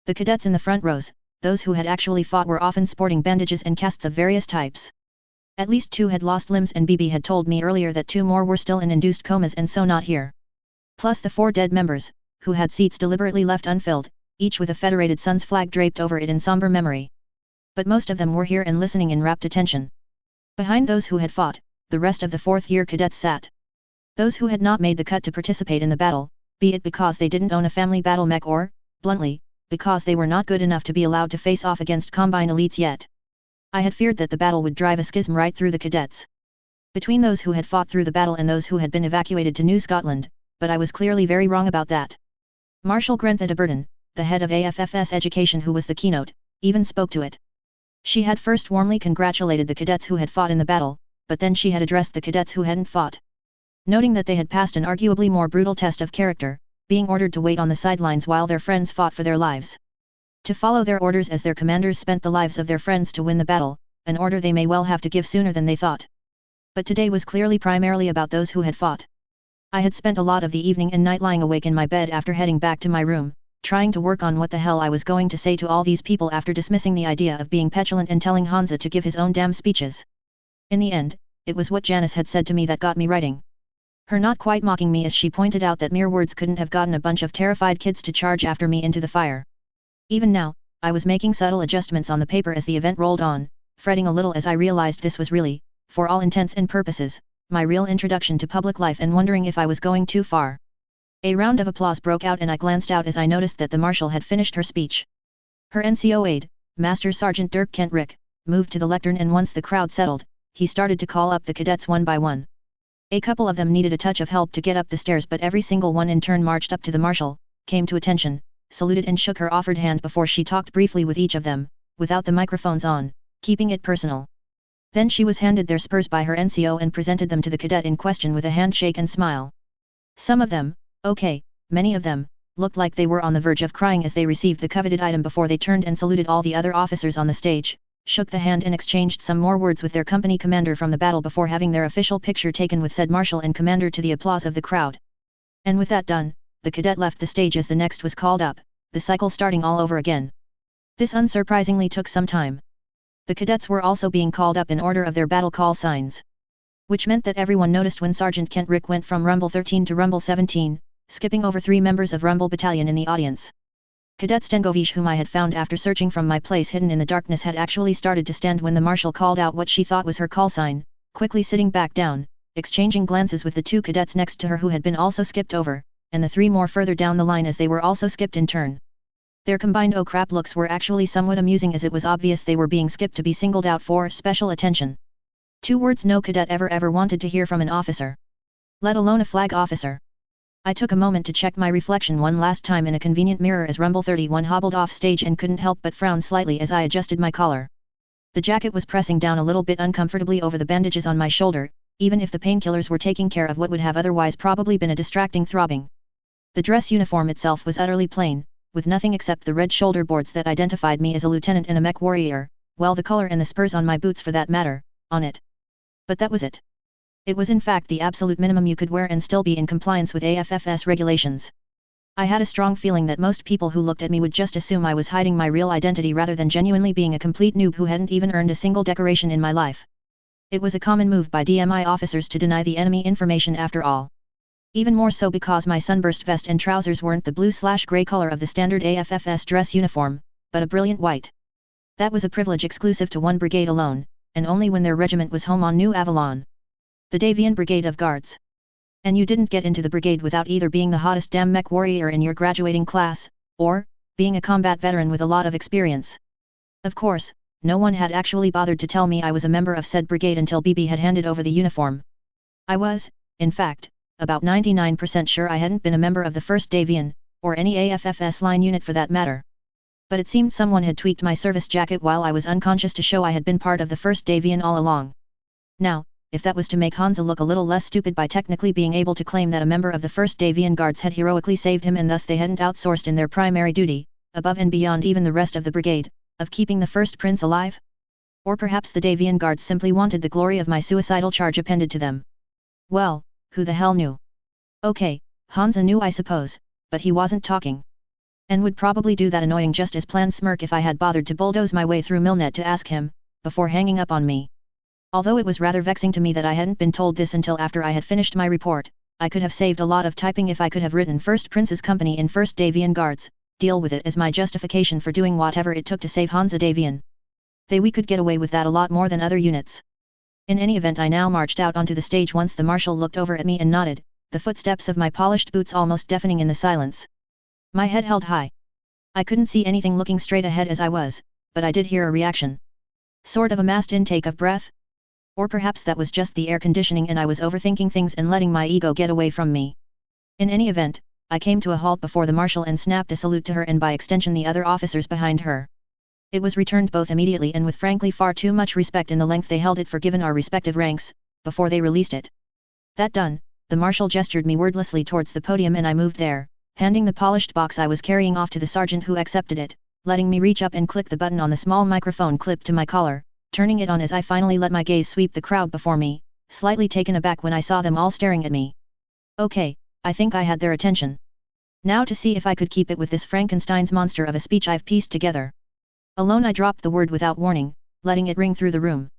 The cadets in the front rows, those who had actually fought, were often sporting bandages and casts of various types. At least 2 had lost limbs, and BB had told me earlier that 2 more were still in induced comas and so not here. Plus the 4 dead members, who had seats deliberately left unfilled, each with a Federated Sons flag draped over it in somber memory. But most of them were here and listening in rapt attention. Behind those who had fought, the rest of the 4th-year cadets sat. Those who had not made the cut to participate in the battle, be it because they didn't own a family battle mech or, bluntly, because they were not good enough to be allowed to face off against Combine elites yet. I had feared that the battle would drive a schism right through the cadets. Between those who had fought through the battle and those who had been evacuated to New Scotland, but I was clearly very wrong about that. Marshal Grentha de Burden, the head of AFFS Education, who was the keynote, even spoke to it. She had first warmly congratulated the cadets who had fought in the battle, but then she had addressed the cadets who hadn't fought. Noting that they had passed an arguably more brutal test of character, being ordered to wait on the sidelines while their friends fought for their lives. To follow their orders as their commanders spent the lives of their friends to win the battle, an order they may well have to give sooner than they thought. But today was clearly primarily about those who had fought. I had spent a lot of the evening and night lying awake in my bed after heading back to my room, trying to work on what the hell I was going to say to all these people after dismissing the idea of being petulant and telling Hansa to give his own damn speeches. In the end, it was what Janice had said to me that got me writing. Her not quite mocking me as she pointed out that mere words couldn't have gotten a bunch of terrified kids to charge after me into the fire. Even now, I was making subtle adjustments on the paper as the event rolled on, fretting a little as I realized this was really, for all intents and purposes, my real introduction to public life, and wondering if I was going too far. A round of applause broke out and I glanced out as I noticed that the marshal had finished her speech. Her NCO aide, Master Sergeant Dirk Kentrick, moved to the lectern, and once the crowd settled, he started to call up the cadets one by one. A couple of them needed a touch of help to get up the stairs, but every single one in turn marched up to the marshal, came to attention, saluted and shook her offered hand before she talked briefly with each of them, without the microphones on, keeping it personal. Then she was handed their spurs by her NCO and presented them to the cadet in question with a handshake and smile. Some of them, okay, many of them, looked like they were on the verge of crying as they received the coveted item before they turned and saluted all the other officers on the stage, shook the hand and exchanged some more words with their company commander from the battle before having their official picture taken with said marshal and commander to the applause of the crowd. And with that done, the cadet left the stage as the next was called up, the cycle starting all over again. This unsurprisingly took some time. The cadets were also being called up in order of their battle call signs. Which meant that everyone noticed when Sergeant Kent Rick went from Rumble 13 to Rumble 17, skipping over 3 members of Rumble Battalion in the audience. Cadet Stengovich, whom I had found after searching from my place hidden in the darkness, had actually started to stand when the marshal called out what she thought was her call sign, quickly sitting back down, exchanging glances with the 2 cadets next to her who had been also skipped over, and the 3 more further down the line as they were also skipped in turn. Their combined oh crap looks were actually somewhat amusing, as it was obvious they were being skipped to be singled out for special attention. 2 words no cadet ever wanted to hear from an officer. Let alone a flag officer. I took a moment to check my reflection one last time in a convenient mirror as Rumble 31 hobbled off stage and couldn't help but frown slightly as I adjusted my collar. The jacket was pressing down a little bit uncomfortably over the bandages on my shoulder, even if the painkillers were taking care of what would have otherwise probably been a distracting throbbing. The dress uniform itself was utterly plain, with nothing except the red shoulder boards that identified me as a lieutenant and a mech warrior, well, the color and the spurs on my boots for that matter, on it. But that was it. It was in fact the absolute minimum you could wear and still be in compliance with AFFS regulations. I had a strong feeling that most people who looked at me would just assume I was hiding my real identity rather than genuinely being a complete noob who hadn't even earned a single decoration in my life. It was a common move by DMI officers to deny the enemy information after all. Even more so because my sunburst vest and trousers weren't the blue/grey color of the standard AFFS dress uniform, but a brilliant white. That was a privilege exclusive to one brigade alone, and only when their regiment was home on New Avalon. The Davian Brigade of Guards. And you didn't get into the brigade without either being the hottest damn mech warrior in your graduating class, or being a combat veteran with a lot of experience. Of course, no one had actually bothered to tell me I was a member of said brigade until BB had handed over the uniform. I was, in fact, about 99% sure I hadn't been a member of the 1st Davian, or any AFFS line unit for that matter. But it seemed someone had tweaked my service jacket while I was unconscious to show I had been part of the 1st Davian all along. Now, if that was to make Hansa look a little less stupid by technically being able to claim that a member of the 1st Davian Guards had heroically saved him and thus they hadn't outsourced in their primary duty, above and beyond even the rest of the brigade, of keeping the 1st Prince alive? Or perhaps the Davian Guards simply wanted the glory of my suicidal charge appended to them. Well, who the hell knew? Okay, Hansa knew I suppose, but he wasn't talking. And would probably do that annoying just as planned smirk if I had bothered to bulldoze my way through Milnet to ask him, before hanging up on me. Although it was rather vexing to me that I hadn't been told this until after I had finished my report, I could have saved a lot of typing if I could have written 1st Prince's Company in 1st Davian Guards, deal with it as my justification for doing whatever it took to save Hansa Davian. We could get away with that a lot more than other units. In any event, I now marched out onto the stage once the marshal looked over at me and nodded, the footsteps of my polished boots almost deafening in the silence. My head held high. I couldn't see anything looking straight ahead as I was, but I did hear a reaction. Sort of a massed intake of breath? Or perhaps that was just the air conditioning and I was overthinking things and letting my ego get away from me. In any event, I came to a halt before the marshal and snapped a salute to her and by extension the other officers behind her. It was returned both immediately and with frankly far too much respect in the length they held it for given our respective ranks, before they released it. That done, the marshal gestured me wordlessly towards the podium and I moved there, handing the polished box I was carrying off to the sergeant who accepted it, letting me reach up and click the button on the small microphone clipped to my collar, turning it on as I finally let my gaze sweep the crowd before me, slightly taken aback when I saw them all staring at me. Okay, I think I had their attention. Now to see if I could keep it with this Frankenstein's monster of a speech I've pieced together. Alone I dropped the word without warning, letting it ring through the room.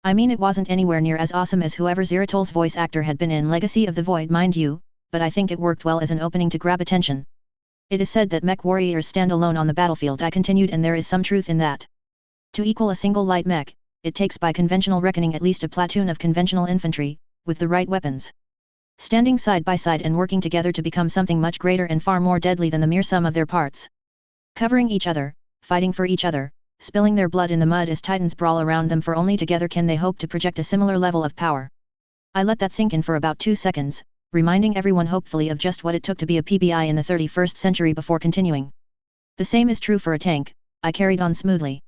I mean, it wasn't anywhere near as awesome as whoever Ziratol's voice actor had been in Legacy of the Void, mind you, but I think it worked well as an opening to grab attention. It is said that mech warriors stand alone on the battlefield, I continued, and there is some truth in that. To equal a single light mech, it takes by conventional reckoning at least a platoon of conventional infantry, with the right weapons. Standing side by side and working together to become something much greater and far more deadly than the mere sum of their parts. Covering each other, fighting for each other, spilling their blood in the mud as titans brawl around them, for only together can they hope to project a similar level of power. I let that sink in for about 2 seconds, reminding everyone hopefully of just what it took to be a PBI in the 31st century before continuing. The same is true for a tank, I carried on smoothly.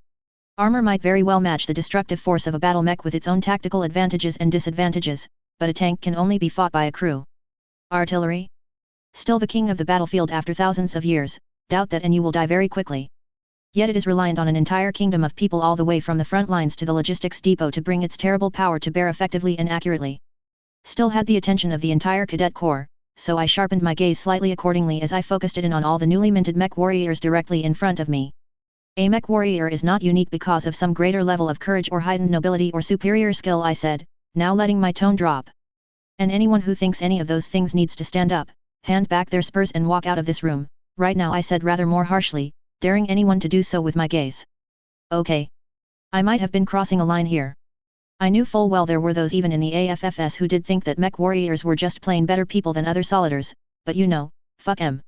Armor might very well match the destructive force of a battle mech with its own tactical advantages and disadvantages, but a tank can only be fought by a crew. Artillery? Still the king of the battlefield after thousands of years, doubt that and you will die very quickly. Yet it is reliant on an entire kingdom of people all the way from the front lines to the logistics depot to bring its terrible power to bear effectively and accurately. Still had the attention of the entire cadet corps, so I sharpened my gaze slightly accordingly as I focused it in on all the newly minted mech warriors directly in front of me. A mech warrior is not unique because of some greater level of courage or heightened nobility or superior skill, I said, now letting my tone drop. And anyone who thinks any of those things needs to stand up, hand back their spurs and walk out of this room, right now, I said rather more harshly, daring anyone to do so with my gaze. Okay. I might have been crossing a line here. I knew full well there were those even in the AFFS who did think that mech warriors were just plain better people than other solidars, but you know, fuck 'em.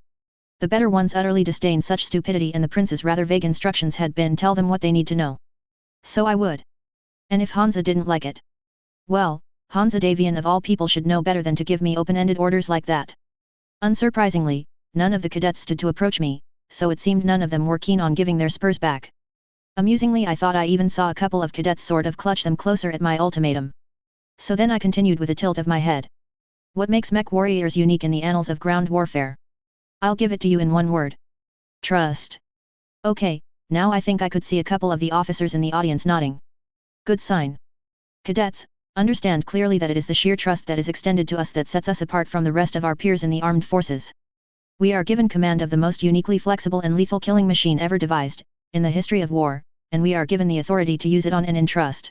The better ones utterly disdain such stupidity, and the prince's rather vague instructions had been tell them what they need to know. So I would. And if Hansa didn't like it? Well, Hansa Davian of all people should know better than to give me open-ended orders like that. Unsurprisingly, none of the cadets stood to approach me, so it seemed none of them were keen on giving their spurs back. Amusingly, I thought I even saw a couple of cadets sort of clutch them closer at my ultimatum. So then I continued with a tilt of my head. What makes mech warriors unique in the annals of ground warfare? I'll give it to you in one word. Trust. Okay, now I think I could see a couple of the officers in the audience nodding. Good sign. Cadets, understand clearly that it is the sheer trust that is extended to us that sets us apart from the rest of our peers in the armed forces. We are given command of the most uniquely flexible and lethal killing machine ever devised, in the history of war, and we are given the authority to use it on and in trust.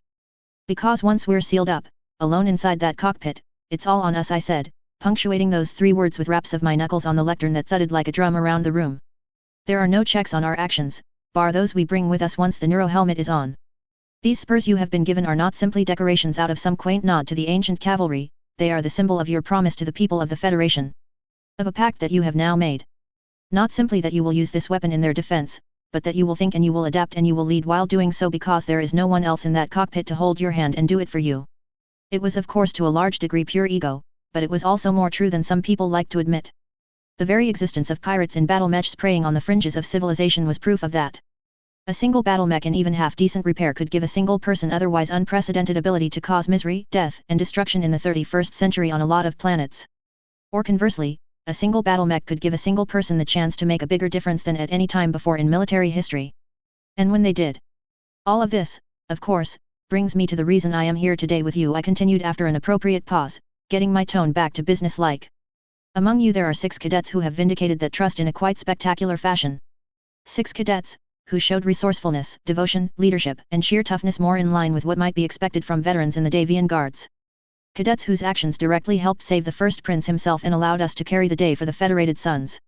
Because once we're sealed up, alone inside that cockpit, it's all on us, I said, punctuating those 3 words with raps of my knuckles on the lectern that thudded like a drum around the room. There are no checks on our actions, bar those we bring with us once the neuro helmet is on. These spurs you have been given are not simply decorations out of some quaint nod to the ancient cavalry, they are the symbol of your promise to the people of the Federation. Of a pact that you have now made. Not simply that you will use this weapon in their defense, but that you will think and you will adapt and you will lead while doing so, because there is no one else in that cockpit to hold your hand and do it for you. It was of course to a large degree pure ego, but it was also more true than some people like to admit. The very existence of pirates in battle mechs preying on the fringes of civilization was proof of that. A single battle mech in even half-decent repair could give a single person otherwise unprecedented ability to cause misery, death, and destruction in the 31st century on a lot of planets. Or conversely, a single battle mech could give a single person the chance to make a bigger difference than at any time before in military history. And when they did. All of this, of course, brings me to the reason I am here today with you, I continued after an appropriate pause, getting my tone back to business-like. Among you there are 6 cadets who have vindicated that trust in a quite spectacular fashion. 6 cadets, who showed resourcefulness, devotion, leadership, and sheer toughness more in line with what might be expected from veterans in the Davian Guards. Cadets whose actions directly helped save the first prince himself and allowed us to carry the day for the Federated Sons.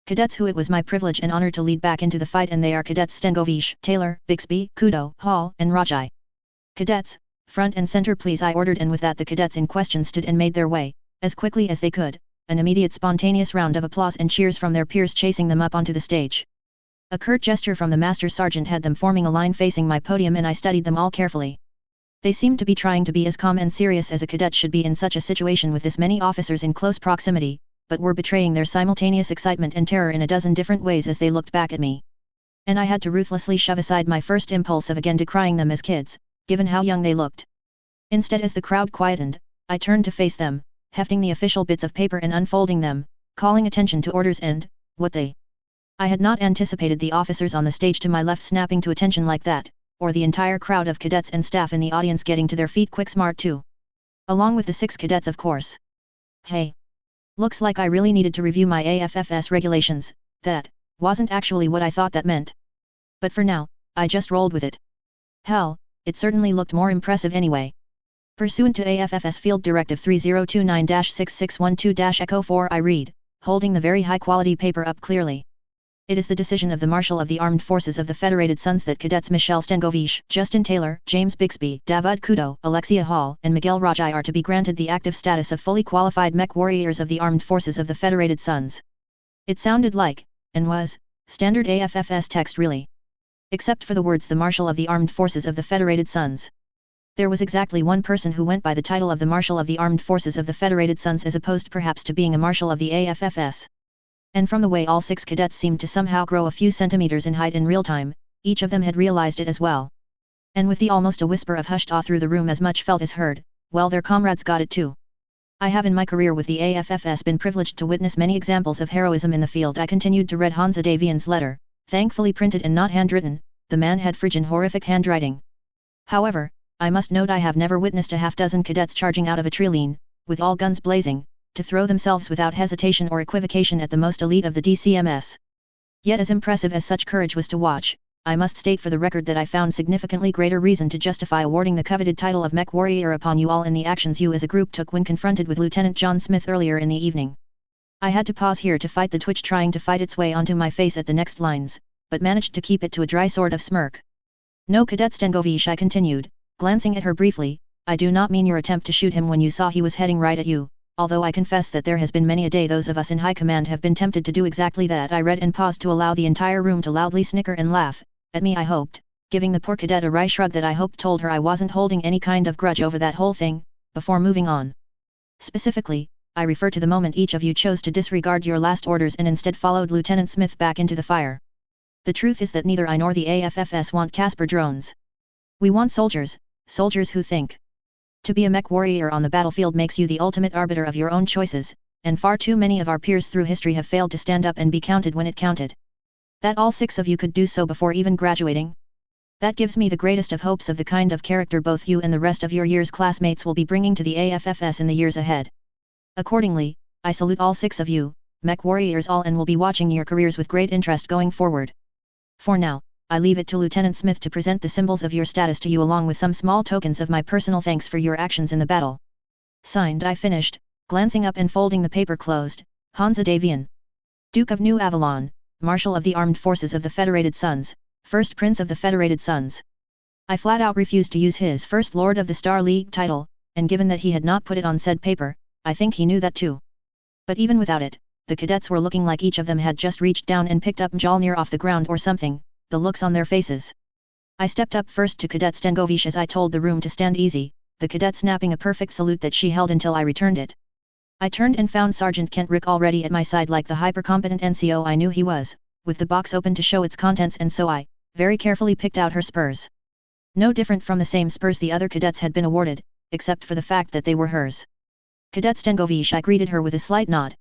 Cadets who it was my privilege and honor to lead back into the fight, and they are Cadets Stengovich, Taylor, Bixby, Kudo, Hall, and Rajai. Cadets, front and center please, I ordered, and with that the cadets in question stood and made their way, as quickly as they could, an immediate spontaneous round of applause and cheers from their peers chasing them up onto the stage. A curt gesture from the Master Sergeant had them forming a line facing my podium, and I studied them all carefully. They seemed to be trying to be as calm and serious as a cadet should be in such a situation with this many officers in close proximity, but were betraying their simultaneous excitement and terror in a dozen different ways as they looked back at me. And I had to ruthlessly shove aside my first impulse of again decrying them as kids, given how young they looked. Instead, as the crowd quietened, I turned to face them, hefting the official bits of paper and unfolding them, calling attention to orders and, what they. I had not anticipated the officers on the stage to my left snapping to attention like that, or the entire crowd of cadets and staff in the audience getting to their feet quick smart too. Along with the 6 cadets, of course. Hey. Looks like I really needed to review my AFFS regulations. That wasn't actually what I thought that meant. But for now, I just rolled with it. Hell, it certainly looked more impressive anyway. Pursuant to AFFS Field Directive 3029-6612-Echo 4, I read, holding the very high-quality paper up clearly. It is the decision of the Marshal of the Armed Forces of the Federated Sons that Cadets Michelle Stengovich, Justin Taylor, James Bixby, David Kudo, Alexia Hall, and Miguel Rajai are to be granted the active status of fully qualified mech warriors of the Armed Forces of the Federated Sons. It sounded like, and was, standard AFFS text really. Except for the words the Marshal of the Armed Forces of the Federated Sons. There was exactly one person who went by the title of the Marshal of the Armed Forces of the Federated Sons, as opposed perhaps to being a Marshal of the AFFS. And from the way all 6 cadets seemed to somehow grow a few centimeters in height in real time, each of them had realized it as well. And with the almost a whisper of hushed awe through the room, as much felt as heard, well, their comrades got it too. I have in my career with the AFFS been privileged to witness many examples of heroism in the field. I continued to read Hansa Davian's letter, thankfully printed and not handwritten. The man had frigid horrific handwriting. However, I must note I have never witnessed a half-dozen cadets charging out of a trilene, with all guns blazing, to throw themselves without hesitation or equivocation at the most elite of the DCMS. Yet as impressive as such courage was to watch, I must state for the record that I found significantly greater reason to justify awarding the coveted title of Mech Warrior upon you all in the actions you as a group took when confronted with Lieutenant John Smith earlier in the evening. I had to pause here to fight the twitch trying to fight its way onto my face at the next lines, but managed to keep it to a dry sort of smirk. No, Cadet Stengovish, I continued, glancing at her briefly, I do not mean your attempt to shoot him when you saw he was heading right at you, although I confess that there has been many a day those of us in high command have been tempted to do exactly that. I read and paused to allow the entire room to loudly snicker and laugh, at me I hoped, giving the poor cadet a wry shrug that I hoped told her I wasn't holding any kind of grudge over that whole thing, before moving on. Specifically, I refer to the moment each of you chose to disregard your last orders and instead followed Lieutenant Smith back into the fire. The truth is that neither I nor the AFFS want Casper drones. We want soldiers, soldiers who think. To be a mech warrior on the battlefield makes you the ultimate arbiter of your own choices, and far too many of our peers through history have failed to stand up and be counted when it counted. That all 6 of you could do so before even graduating? That gives me the greatest of hopes of the kind of character both you and the rest of your year's classmates will be bringing to the AFFS in the years ahead. Accordingly, I salute all 6 of you, mech warriors all, and will be watching your careers with great interest going forward. For now, I leave it to Lieutenant Smith to present the symbols of your status to you along with some small tokens of my personal thanks for your actions in the battle. Signed. I finished, glancing up and folding the paper closed, Hansa Davian, Duke of New Avalon, Marshal of the Armed Forces of the Federated Suns, First Prince of the Federated Suns. I flat out refused to use his First Lord of the Star League title, and given that he had not put it on said paper, I think he knew that too. But even without it, the cadets were looking like each of them had just reached down and picked up Mjolnir off the ground or something, the looks on their faces. I stepped up first to Cadet Stengovish as I told the room to stand easy, the cadet snapping a perfect salute that she held until I returned it. I turned and found Sergeant Kent Rick already at my side like the hyper-competent NCO I knew he was, with the box open to show its contents, and so I, very carefully picked out her spurs. No different from the same spurs the other cadets had been awarded, except for the fact that they were hers. Cadet Stengovish, I greeted her with a slight nod.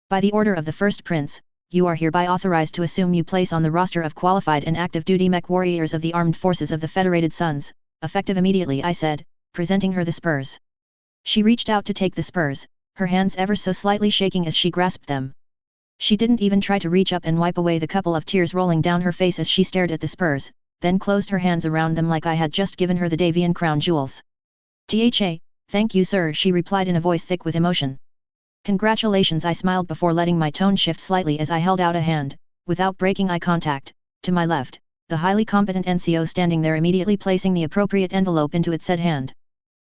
By the order of the First Prince, you are hereby authorized to assume your place on the roster of qualified and active duty mech warriors of the Armed Forces of the Federated Suns, effective immediately, I said, presenting her the spurs. She reached out to take the spurs, her hands ever so slightly shaking as she grasped them. She didn't even try to reach up and wipe away the couple of tears rolling down her face as she stared at the spurs, then closed her hands around them like I had just given her the Davian crown jewels. "Tha, thank you sir," she replied in a voice thick with emotion. "Congratulations," I smiled before letting my tone shift slightly as I held out a hand, without breaking eye contact, to my left, the highly competent NCO standing there immediately placing the appropriate envelope into its said hand.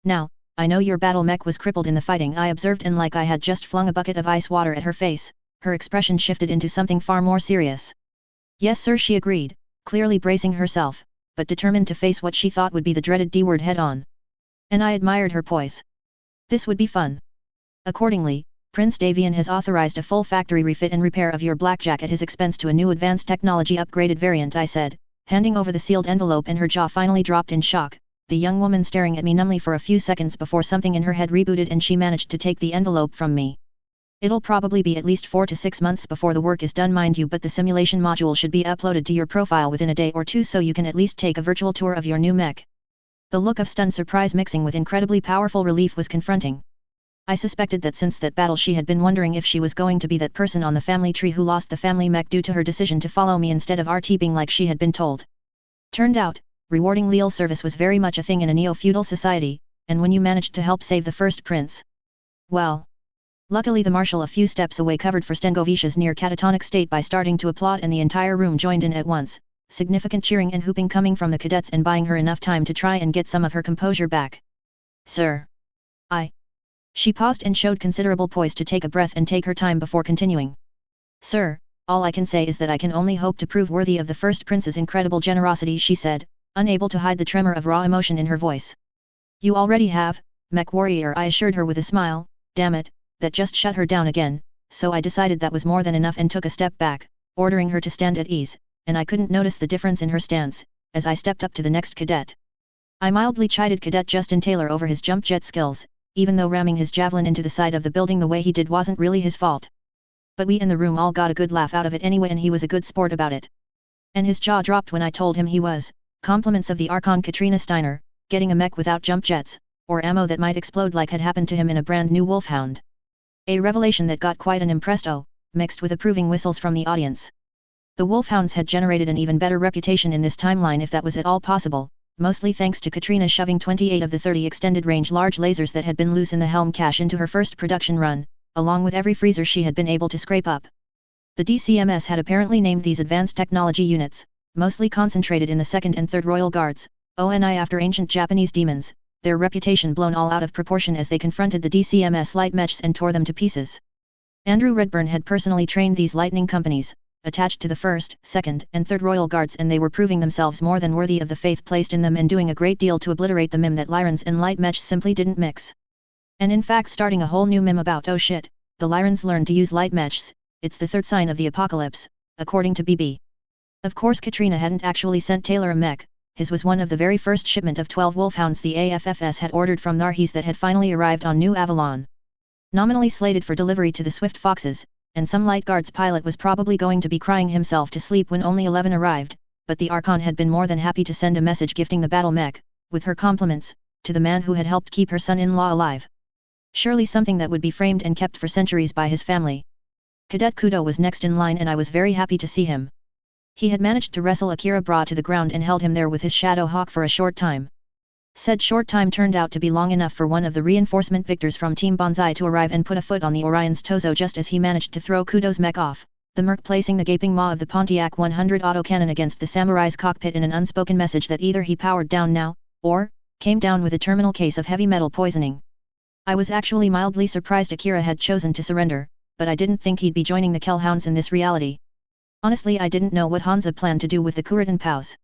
"Now, I know your battle mech was crippled in the fighting," I observed, and like I had just flung a bucket of ice water at her face, her expression shifted into something far more serious. "Yes sir," she agreed, clearly bracing herself, but determined to face what she thought would be the dreaded D-word head-on. And I admired her poise. This would be fun. Accordingly, Prince Davian has authorized a full factory refit and repair of your blackjack at his expense to a new advanced technology upgraded variant, I said, handing over the sealed envelope, and her jaw finally dropped in shock, the young woman staring at me numbly for a few seconds before something in her head rebooted and she managed to take the envelope from me. "It'll probably be at least 4 to 6 months before the work is done, mind you, but the simulation module should be uploaded to your profile within a day or two so you can at least take a virtual tour of your new mech." The look of stunned surprise mixing with incredibly powerful relief was confronting. I suspected that since that battle she had been wondering if she was going to be that person on the family tree who lost the family mech due to her decision to follow me instead of RTing like she had been told. Turned out, rewarding leal service was very much a thing in a neo-feudal society, and when you managed to help save the first prince, well. Luckily the marshal a few steps away covered for Stengovish's near catatonic state by starting to applaud, and the entire room joined in at once, significant cheering and whooping coming from the cadets and buying her enough time to try and get some of her composure back. "Sir. She paused and showed considerable poise to take a breath and take her time before continuing. "Sir, all I can say is that I can only hope to prove worthy of the First Prince's incredible generosity," she said, unable to hide the tremor of raw emotion in her voice. "You already have, mech warrior," I assured her with a smile. Damn it, that just shut her down again, so I decided that was more than enough and took a step back, ordering her to stand at ease, and I couldn't notice the difference in her stance, as I stepped up to the next cadet. I mildly chided Cadet Justin Taylor over his jump jet skills, even though ramming his javelin into the side of the building the way he did wasn't really his fault. But we in the room all got a good laugh out of it anyway, and he was a good sport about it. And his jaw dropped when I told him he was, compliments of the Archon Katrina Steiner, getting a mech without jump jets, or ammo that might explode like had happened to him in a brand new Wolfhound. A revelation that got quite an impressed oh, mixed with approving whistles from the audience. The Wolfhounds had generated an even better reputation in this timeline if that was at all possible, mostly thanks to Katrina shoving 28 of the 30 extended-range large lasers that had been loose in the Helm cache into her first production run, along with every freezer she had been able to scrape up. The DCMS had apparently named these advanced technology units, mostly concentrated in the 2nd and 3rd Royal Guards, ONI after ancient Japanese demons, their reputation blown all out of proportion as they confronted the DCMS light mechs and tore them to pieces. Andrew Redburn had personally trained these lightning companies, attached to the 1st, 2nd, and 3rd Royal Guards, and they were proving themselves more than worthy of the faith placed in them and doing a great deal to obliterate the meme that Lyrans and light mechs simply didn't mix. And in fact starting a whole new meme about oh shit, the Lyrans learned to use light mechs, it's the third sign of the apocalypse, according to BB. Of course Katrina hadn't actually sent Taylor a mech, his was one of the very first shipment of 12 Wolfhounds the AFFS had ordered from Narhis that had finally arrived on New Avalon. Nominally slated for delivery to the Swift Foxes, and some Light Guards pilot was probably going to be crying himself to sleep when only 11 arrived, but the Archon had been more than happy to send a message gifting the battle mech, with her compliments, to the man who had helped keep her son-in-law alive. Surely something that would be framed and kept for centuries by his family. Cadet Kudo was next in line and I was very happy to see him. He had managed to wrestle Akira Bra to the ground and held him there with his Shadow Hawk for a short time. Said short time turned out to be long enough for one of the reinforcement victors from Team Banzai to arrive and put a foot on the Orion's torso just as he managed to throw Kudo's mech off, the Merc placing the gaping maw of the Pontiac 100 autocannon against the samurai's cockpit in an unspoken message that either he powered down now, or, came down with a terminal case of heavy metal poisoning. I was actually mildly surprised Akira had chosen to surrender, but I didn't think he'd be joining the Kellhounds in this reality. Honestly I didn't know what Hansa planned to do with the Kuritan POWs.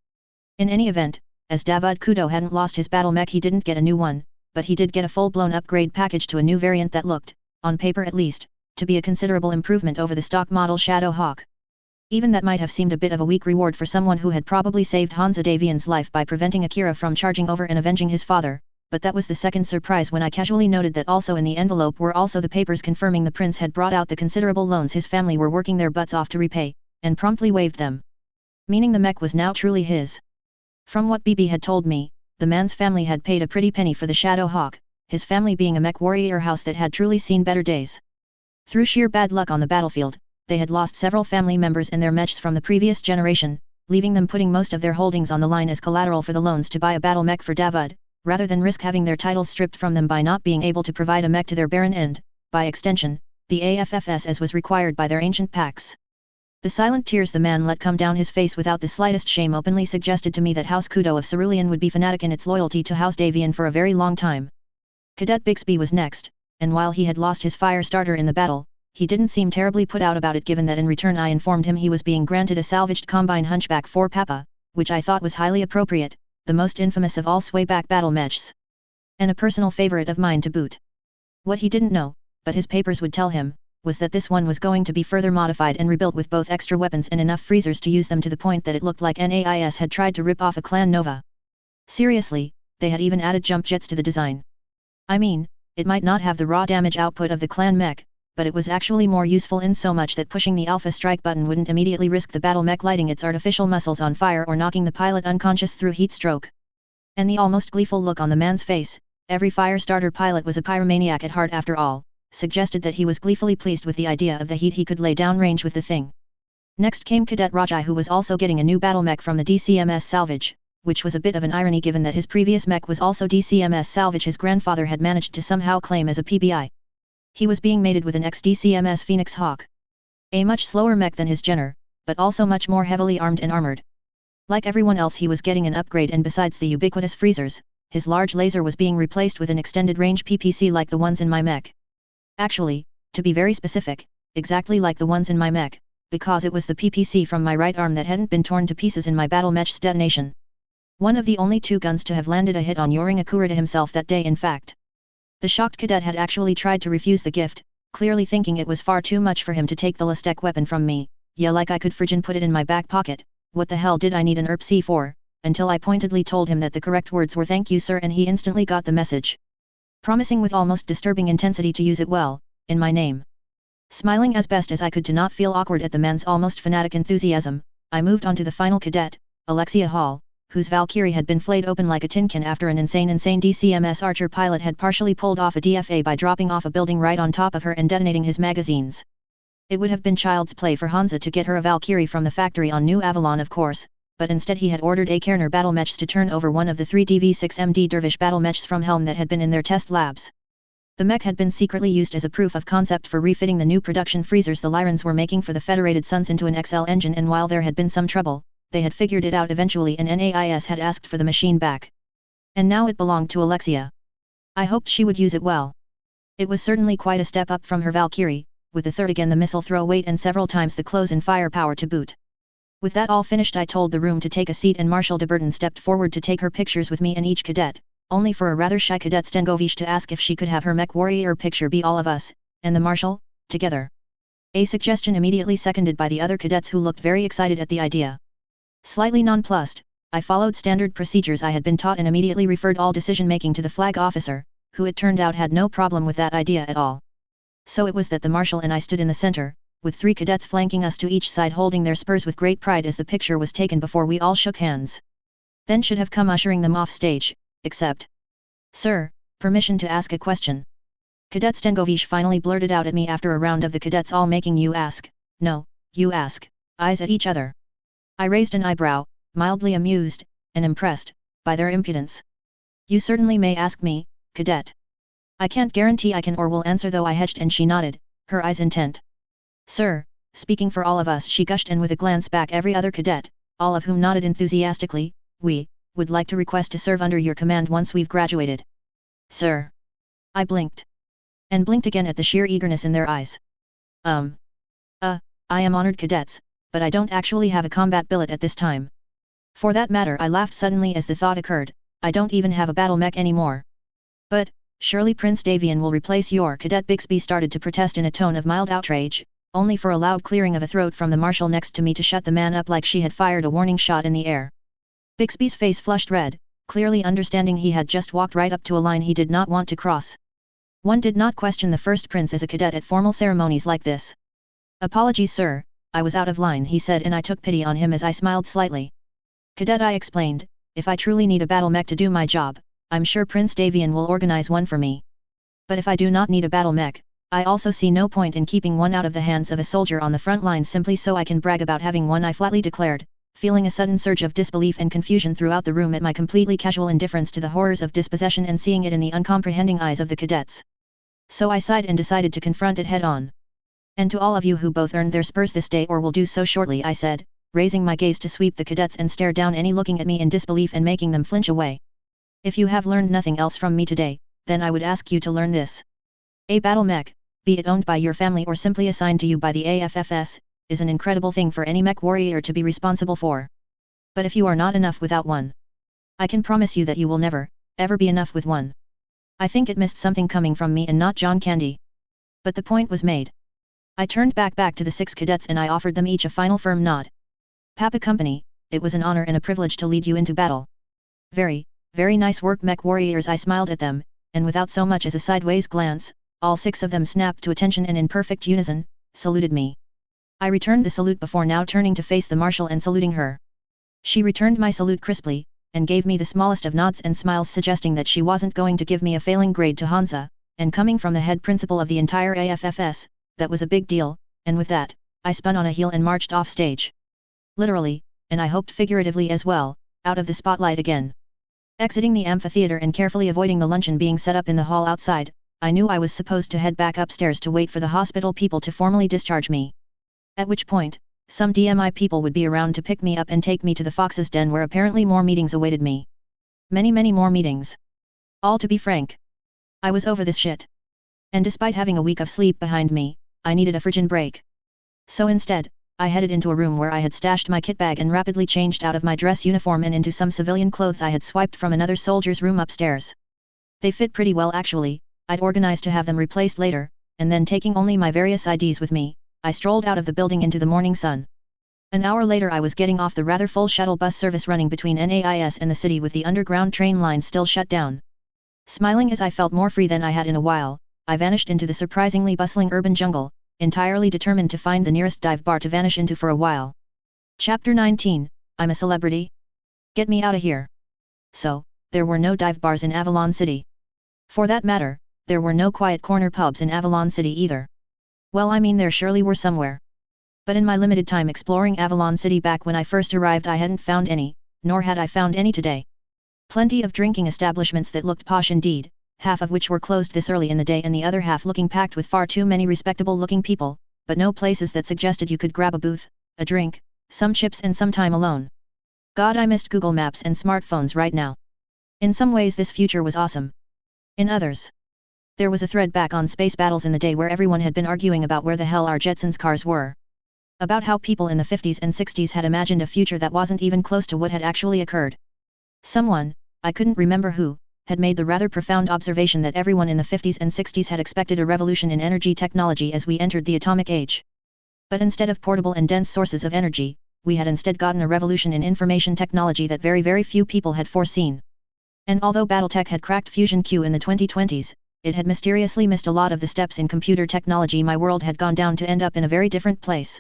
In any event, as David Kudo hadn't lost his battle mech he didn't get a new one, but he did get a full-blown upgrade package to a new variant that looked, on paper at least, to be a considerable improvement over the stock model Shadow Hawk. Even that might have seemed a bit of a weak reward for someone who had probably saved Hansa Davian's life by preventing Akira from charging over and avenging his father, but that was the second surprise when I casually noted that also in the envelope were also the papers confirming the prince had brought out the considerable loans his family were working their butts off to repay, and promptly waived them. Meaning the mech was now truly his. From what BB had told me, the man's family had paid a pretty penny for the Shadow Hawk, his family being a mech warrior house that had truly seen better days. Through sheer bad luck on the battlefield, they had lost several family members and their mechs from the previous generation, leaving them putting most of their holdings on the line as collateral for the loans to buy a battle mech for David, rather than risk having their titles stripped from them by not being able to provide a mech to their Baron and, by extension, the AFFS as was required by their ancient pacts. The silent tears the man let come down his face without the slightest shame openly suggested to me that House Kudo of Cerulean would be fanatic in its loyalty to House Davian for a very long time. Cadet Bixby was next, and while he had lost his fire starter in the battle, he didn't seem terribly put out about it given that in return I informed him he was being granted a salvaged Combine Hunchback 4 Papa, which I thought was highly appropriate, the most infamous of all swayback battle mechs. And a personal favorite of mine to boot. What he didn't know, but his papers would tell him, was that this one was going to be further modified and rebuilt with both extra weapons and enough freezers to use them to the point that it looked like NAIS had tried to rip off a Clan Nova. Seriously, they had even added jump jets to the design. I mean, it might not have the raw damage output of the Clan mech, but it was actually more useful in so much that pushing the Alpha Strike button wouldn't immediately risk the battle mech lighting its artificial muscles on fire or knocking the pilot unconscious through heat stroke. And the almost gleeful look on the man's face, every fire starter pilot was a pyromaniac at heart after all, suggested that he was gleefully pleased with the idea of the heat he could lay down range with the thing. Next came Cadet Rajai who was also getting a new battle mech from the DCMS salvage, which was a bit of an irony given that his previous mech was also DCMS salvage his grandfather had managed to somehow claim as a PBI. He was being mated with an ex-DCMS Phoenix Hawk. A much slower mech than his Jenner, but also much more heavily armed and armored. Like everyone else he was getting an upgrade and besides the ubiquitous freezers, his large laser was being replaced with an extended range PPC like the ones in my mech. Actually, to be very specific, exactly like the ones in my mech, because it was the PPC from my right arm that hadn't been torn to pieces in my battle mech's detonation. One of the only two guns to have landed a hit on Yoring Akurita himself that day in fact. The shocked cadet had actually tried to refuse the gift, clearly thinking it was far too much for him to take the Lastek weapon from me, yeah like I could friggin' put it in my back pocket, what the hell did I need an ERP-C for, until I pointedly told him that the correct words were thank you sir and he instantly got the message. Promising with almost disturbing intensity to use it well, in my name. Smiling as best as I could to not feel awkward at the man's almost fanatic enthusiasm, I moved on to the final cadet, Alexia Hall, whose Valkyrie had been flayed open like a tin can after an insane DCMS Archer pilot had partially pulled off a DFA by dropping off a building right on top of her and detonating his magazines. It would have been child's play for Hansa to get her a Valkyrie from the factory on New Avalon of course, but instead he had ordered a Kerner battlemechs to turn over one of the 3 DV6MD Dervish battlemechs from Helm that had been in their test labs. The mech had been secretly used as a proof of concept for refitting the new production freezers the Lyrans were making for the Federated Suns into an XL engine, and while there had been some trouble, they had figured it out eventually and NAIS had asked for the machine back. And now it belonged to Alexia. I hoped she would use it well. It was certainly quite a step up from her Valkyrie, with the third again the missile throw weight and several times the close-in firepower to boot. With that all finished, I told the room to take a seat and Marshal de Burton stepped forward to take her pictures with me and each cadet, only for a rather shy cadet Stengovish to ask if she could have her mech warrior picture be all of us, and the Marshal, together. A suggestion immediately seconded by the other cadets who looked very excited at the idea. Slightly nonplussed, I followed standard procedures I had been taught and immediately referred all decision-making to the flag officer, who it turned out had no problem with that idea at all. So it was that the Marshal and I stood in the center, with 3 cadets flanking us to each side holding their spurs with great pride as the picture was taken before we all shook hands. Then should have come ushering them off stage, except, "Sir, permission to ask a question." Cadet Stengovish finally blurted out at me after a round of the cadets all making you ask, no, you ask, eyes at each other. I raised an eyebrow, mildly amused, and impressed, by their impudence. "You certainly may ask me, cadet. I can't guarantee I can or will answer though," I hedged, and she nodded, her eyes intent. "Sir," speaking for all of us, she gushed, and with a glance back every other cadet, all of whom nodded enthusiastically, "We would like to request to serve under your command once we've graduated." "Sir." I blinked. And blinked again at the sheer eagerness in their eyes. I am honored, cadets, but I don't actually have a combat billet at this time. For that matter, I laughed suddenly as the thought occurred, I don't even have a battle mech anymore. But, surely Prince Davian will replace your cadet. Bixby started to protest in a tone of mild outrage, only for a loud clearing of a throat from the Marshal next to me to shut the man up like she had fired a warning shot in the air. Bixby's face flushed red, clearly understanding he had just walked right up to a line he did not want to cross. One did not question the first prince as a cadet at formal ceremonies like this. "Apologies, sir, I was out of line," he said, and I took pity on him as I smiled slightly. "Cadet," I explained, "if I truly need a battle mech to do my job, I'm sure Prince Davian will organize one for me. But if I do not need a battle mech, I also see no point in keeping one out of the hands of a soldier on the front line simply so I can brag about having one," I flatly declared, feeling a sudden surge of disbelief and confusion throughout the room at my completely casual indifference to the horrors of dispossession and seeing it in the uncomprehending eyes of the cadets. So I sighed and decided to confront it head-on. "And to all of you who both earned their spurs this day or will do so shortly," I said, raising my gaze to sweep the cadets and stare down any looking at me in disbelief and making them flinch away. "If you have learned nothing else from me today, then I would ask you to learn this. A battle mech, be it owned by your family or simply assigned to you by the AFFS, is an incredible thing for any mech warrior to be responsible for. But if you are not enough without one, I can promise you that you will never, ever be enough with one." I think it missed something coming from me and not John Candy. But the point was made. I turned back to the 6 cadets and I offered them each a final firm nod. "Papa Company, it was an honor and a privilege to lead you into battle. Very, very nice work, mech warriors," I smiled at them, and without so much as a sideways glance, all 6 of them snapped to attention and in perfect unison, saluted me. I returned the salute before now turning to face the Marshal and saluting her. She returned my salute crisply, and gave me the smallest of nods and smiles suggesting that she wasn't going to give me a failing grade to Hansa, and coming from the head principal of the entire AFFS, that was a big deal, and with that, I spun on a heel and marched off stage. Literally, and I hoped figuratively as well, out of the spotlight again. Exiting the amphitheater and carefully avoiding the luncheon being set up in the hall outside, I knew I was supposed to head back upstairs to wait for the hospital people to formally discharge me. At which point, some DMI people would be around to pick me up and take me to the Fox's Den where apparently more meetings awaited me. Many more meetings. All to be frank, I was over this shit. And despite having a week of sleep behind me, I needed a friggin' break. So instead, I headed into a room where I had stashed my kit bag and rapidly changed out of my dress uniform and into some civilian clothes I had swiped from another soldier's room upstairs. They fit pretty well actually, I'd organized to have them replaced later, and then taking only my various IDs with me, I strolled out of the building into the morning sun. An hour later I was getting off the rather full shuttle bus service running between NAIS and the city with the underground train lines still shut down. Smiling as I felt more free than I had in a while, I vanished into the surprisingly bustling urban jungle, entirely determined to find the nearest dive bar to vanish into for a while. Chapter 19, I'm a Celebrity? Get me out of here. So, there were no dive bars in Avalon City. For that matter, there were no quiet corner pubs in Avalon City either. Well, I mean there surely were somewhere. But in my limited time exploring Avalon City back when I first arrived I hadn't found any, nor had I found any today. Plenty of drinking establishments that looked posh indeed, half of which were closed this early in the day and the other half looking packed with far too many respectable looking people, but no places that suggested you could grab a booth, a drink, some chips and some time alone. God, I missed Google Maps and smartphones right now. In some ways this future was awesome. In others, there was a thread back on space battles in the day where everyone had been arguing about where the hell our Jetsons cars were. About how people in the 50s and 60s had imagined a future that wasn't even close to what had actually occurred. Someone, I couldn't remember who, had made the rather profound observation that everyone in the 50s and 60s had expected a revolution in energy technology as we entered the atomic age. But instead of portable and dense sources of energy, we had instead gotten a revolution in information technology that very few people had foreseen. And although Battletech had cracked Fusion Q in the 2020s, it had mysteriously missed a lot of the steps in computer technology my world had gone down to end up in a very different place.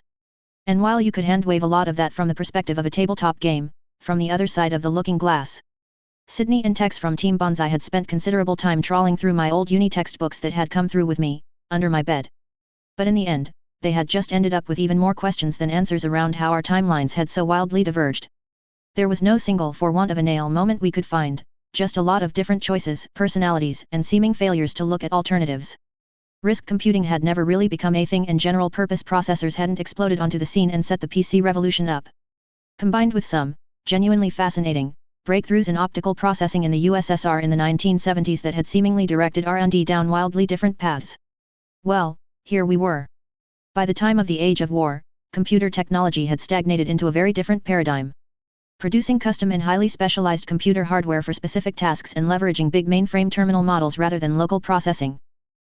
And while you could handwave a lot of that from the perspective of a tabletop game, from the other side of the looking glass, Sydney and Tex from Team Bonsai had spent considerable time trawling through my old uni textbooks that had come through with me, under my bed. But in the end, they had just ended up with even more questions than answers around how our timelines had so wildly diverged. There was no single for want of a nail moment we could find, just a lot of different choices, personalities, and seeming failures to look at alternatives. RISC computing had never really become a thing and general purpose processors hadn't exploded onto the scene and set the PC revolution up. Combined with some, genuinely fascinating, breakthroughs in optical processing in the USSR in the 1970s that had seemingly directed R&D down wildly different paths. Well, here we were. By the time of the Age of War, computer technology had stagnated into a very different paradigm. Producing custom and highly specialized computer hardware for specific tasks and leveraging big mainframe terminal models rather than local processing.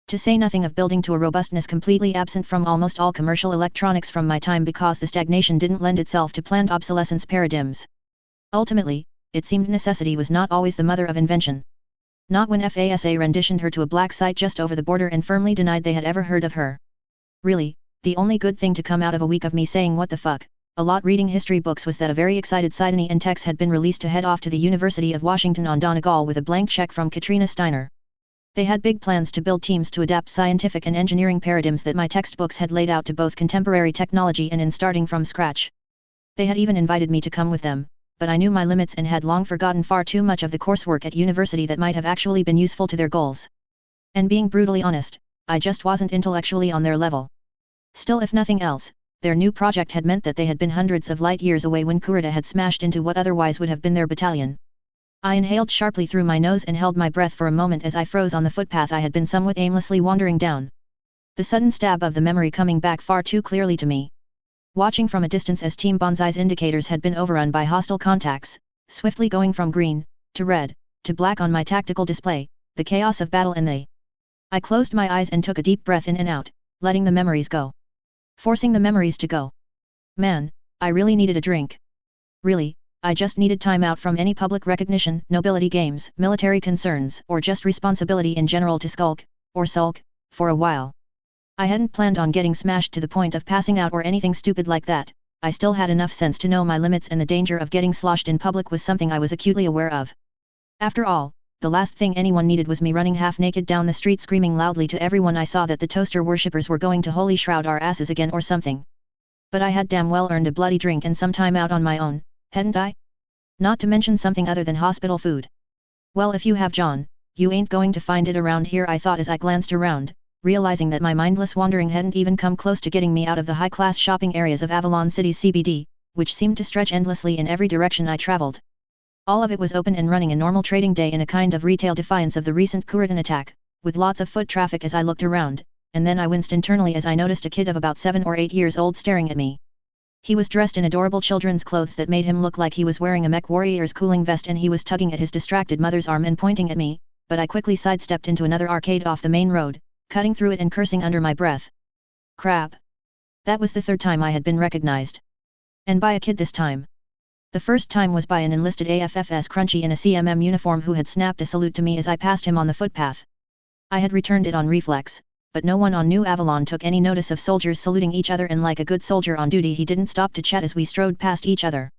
To say nothing of building to a robustness completely absent from almost all commercial electronics from my time because the stagnation didn't lend itself to planned obsolescence paradigms. Ultimately, it seemed necessity was not always the mother of invention. Not when FASA renditioned her to a black site just over the border and firmly denied they had ever heard of her. Really, the only good thing to come out of a week of me saying what the fuck, a lot reading history books was that a very excited Sydney and Tex had been released to head off to the University of Washington on Donegal with a blank check from Katrina Steiner. They had big plans to build teams to adapt scientific and engineering paradigms that my textbooks had laid out to both contemporary technology and in starting from scratch. They had even invited me to come with them, but I knew my limits and had long forgotten far too much of the coursework at university that might have actually been useful to their goals. And being brutally honest, I just wasn't intellectually on their level. Still, if nothing else, their new project had meant that they had been hundreds of light years away when Kurita had smashed into what otherwise would have been their battalion. I inhaled sharply through my nose and held my breath for a moment as I froze on the footpath I had been somewhat aimlessly wandering down. The sudden stab of the memory coming back far too clearly to me. Watching from a distance as Team Bonsai's indicators had been overrun by hostile contacts, swiftly going from green, to red, to black on my tactical display, the chaos of battle and I closed my eyes and took a deep breath in and out, letting the memories go. Forcing the memories to go. Man, I really needed a drink. Really, I just needed time out from any public recognition, nobility games, military concerns, or just responsibility in general to sulk, for a while. I hadn't planned on getting smashed to the point of passing out or anything stupid like that. I still had enough sense to know my limits and the danger of getting sloshed in public was something I was acutely aware of. After all, the last thing anyone needed was me running half-naked down the street screaming loudly to everyone I saw that the toaster worshippers were going to holy shroud our asses again or something. But I had damn well earned a bloody drink and some time out on my own, hadn't I? Not to mention something other than hospital food. Well, if you have, John, you ain't going to find it around here, I thought as I glanced around, realizing that my mindless wandering hadn't even come close to getting me out of the high-class shopping areas of Avalon City's CBD, which seemed to stretch endlessly in every direction I traveled. All of it was open and running a normal trading day in a kind of retail defiance of the recent Kuritan attack, with lots of foot traffic as I looked around, and then I winced internally as I noticed a kid of about 7 or 8 years old staring at me. He was dressed in adorable children's clothes that made him look like he was wearing a Mech Warrior's cooling vest, and he was tugging at his distracted mother's arm and pointing at me, but I quickly sidestepped into another arcade off the main road, cutting through it and cursing under my breath. Crap. That was the third time I had been recognized. And by a kid this time. The first time was by an enlisted AFFS crunchy in a CMM uniform who had snapped a salute to me as I passed him on the footpath. I had returned it on reflex, but no one on New Avalon took any notice of soldiers saluting each other, and like a good soldier on duty he didn't stop to chat as we strode past each other.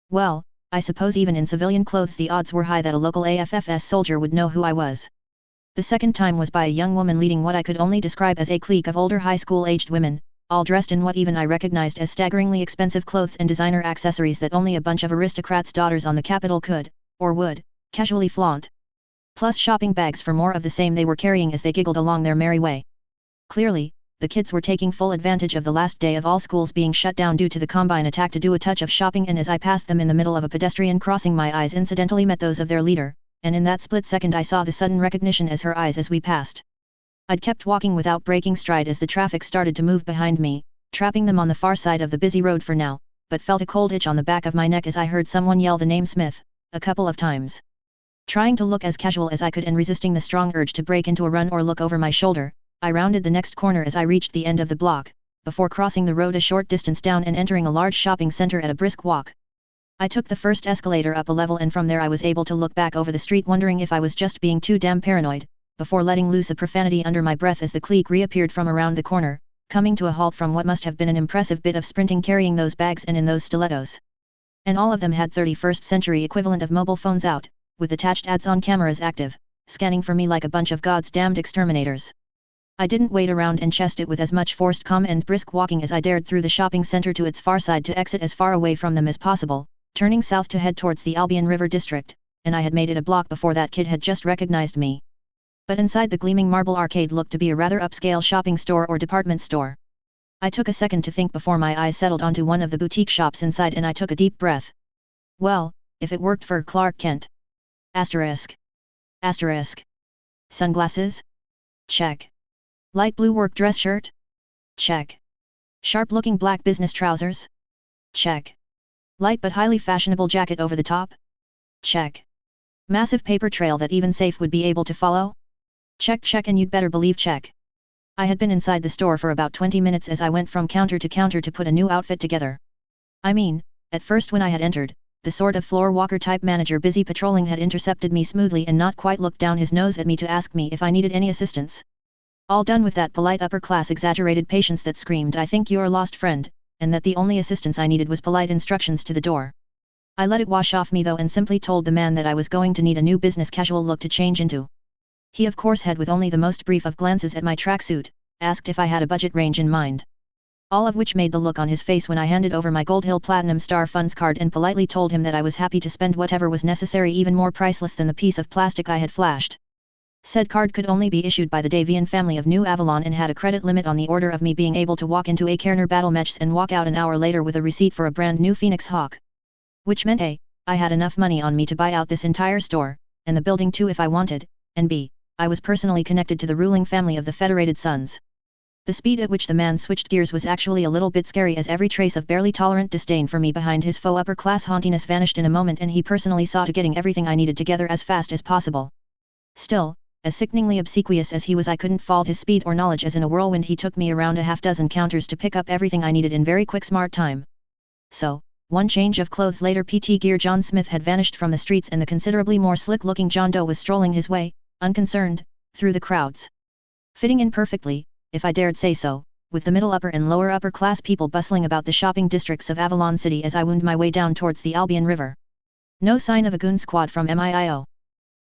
Well, I suppose even in civilian clothes the odds were high that a local AFFS soldier would know who I was. The second time was by a young woman leading what I could only describe as a clique of older high school-aged women, all dressed in what even I recognized as staggeringly expensive clothes and designer accessories that only a bunch of aristocrats' daughters on the capital could, or would, casually flaunt. Plus shopping bags for more of the same they were carrying as they giggled along their merry way. Clearly, the kids were taking full advantage of the last day of all schools being shut down due to the Combine attack to do a touch of shopping, and as I passed them in the middle of a pedestrian crossing, my eyes incidentally met those of their leader, and in that split second I saw the sudden recognition as her eyes as we passed. I'd kept walking without breaking stride as the traffic started to move behind me, trapping them on the far side of the busy road for now, but felt a cold itch on the back of my neck as I heard someone yell the name Smith, a couple of times. Trying to look as casual as I could and resisting the strong urge to break into a run or look over my shoulder, I rounded the next corner as I reached the end of the block, before crossing the road a short distance down and entering a large shopping center at a brisk walk. I took the first escalator up a level, and from there I was able to look back over the street, wondering if I was just being too damn paranoid, before letting loose a profanity under my breath as the clique reappeared from around the corner, coming to a halt from what must have been an impressive bit of sprinting, carrying those bags and in those stilettos. And all of them had 31st century equivalent of mobile phones out, with attached ads on cameras active, scanning for me like a bunch of God's damned exterminators. I didn't wait around and chest it with as much forced calm and brisk walking as I dared through the shopping center to its far side to exit as far away from them as possible, turning south to head towards the Albion River district, and I had made it a block before that kid had just recognized me. But inside the gleaming marble arcade looked to be a rather upscale shopping store or department store. I took a second to think before my eyes settled onto one of the boutique shops inside, and I took a deep breath. Well, if it worked for Clark Kent. Asterisk. Asterisk. Sunglasses? Check. Light blue work dress shirt? Check. Sharp-looking black business trousers? Check. Light but highly fashionable jacket over the top? Check. Massive paper trail that even Safe would be able to follow? Check, and you'd better believe check. I had been inside the store for about 20 minutes as I went from counter to counter to put a new outfit together. I mean, at first when I had entered, the sort of floor walker type manager busy patrolling had intercepted me smoothly and not quite looked down his nose at me to ask me if I needed any assistance. All done with that polite upper-class exaggerated patience that screamed, "I think you're lost, friend," and that the only assistance I needed was polite instructions to the door. I let it wash off me though and simply told the man that I was going to need a new business casual look to change into. He of course had, with only the most brief of glances at my tracksuit, asked if I had a budget range in mind. All of which made the look on his face when I handed over my Gold Hill Platinum Star Funds card and politely told him that I was happy to spend whatever was necessary, even more priceless than the piece of plastic I had flashed. Said card could only be issued by the Davian family of New Avalon and had a credit limit on the order of me being able to walk into a Kerner battle match and walk out an hour later with a receipt for a brand new Phoenix Hawk. Which meant A, I had enough money on me to buy out this entire store, and the building too if I wanted, and B, I was personally connected to the ruling family of the Federated Sons. The speed at which the man switched gears was actually a little bit scary, as every trace of barely tolerant disdain for me behind his faux upper-class hauntiness vanished in a moment, and he personally saw to getting everything I needed together as fast as possible. Still, as sickeningly obsequious as he was, I couldn't fault his speed or knowledge, as in a whirlwind he took me around a half-dozen counters to pick up everything I needed in very quick smart time. So, one change of clothes later, PT Gear John Smith had vanished from the streets and the considerably more slick-looking John Doe was strolling his way, unconcerned, through the crowds. Fitting in perfectly, if I dared say so, with the middle upper and lower upper class people bustling about the shopping districts of Avalon City as I wound my way down towards the Albion River. No sign of a goon squad from MIIO.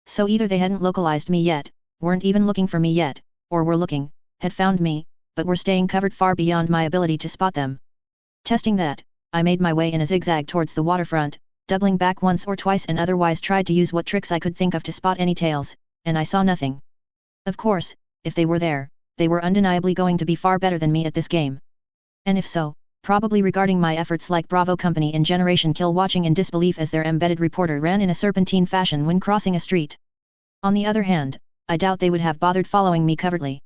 So either they hadn't localized me yet, weren't even looking for me yet, or were looking, had found me, but were staying covered far beyond my ability to spot them. Testing that, I made my way in a zigzag towards the waterfront, doubling back once or twice and otherwise tried to use what tricks I could think of to spot any tails, and I saw nothing. Of course, if they were there, they were undeniably going to be far better than me at this game. And if so, probably regarding my efforts like Bravo Company in Generation Kill, watching in disbelief as their embedded reporter ran in a serpentine fashion when crossing a street. On the other hand, I doubt they would have bothered following me covertly.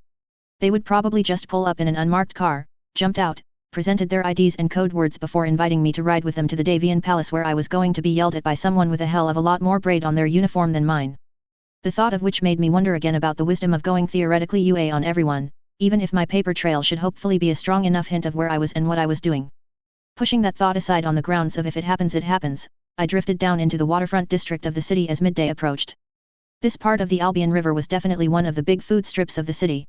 They would probably just pull up in an unmarked car, jumped out, presented their IDs and code words before inviting me to ride with them to the Davian Palace, where I was going to be yelled at by someone with a hell of a lot more braid on their uniform than mine. The thought of which made me wonder again about the wisdom of going theoretically UA on everyone, even if my paper trail should hopefully be a strong enough hint of where I was and what I was doing. Pushing that thought aside on the grounds of if it happens it happens, I drifted down into the waterfront district of the city as midday approached. This part of the Albion River was definitely one of the big food strips of the city.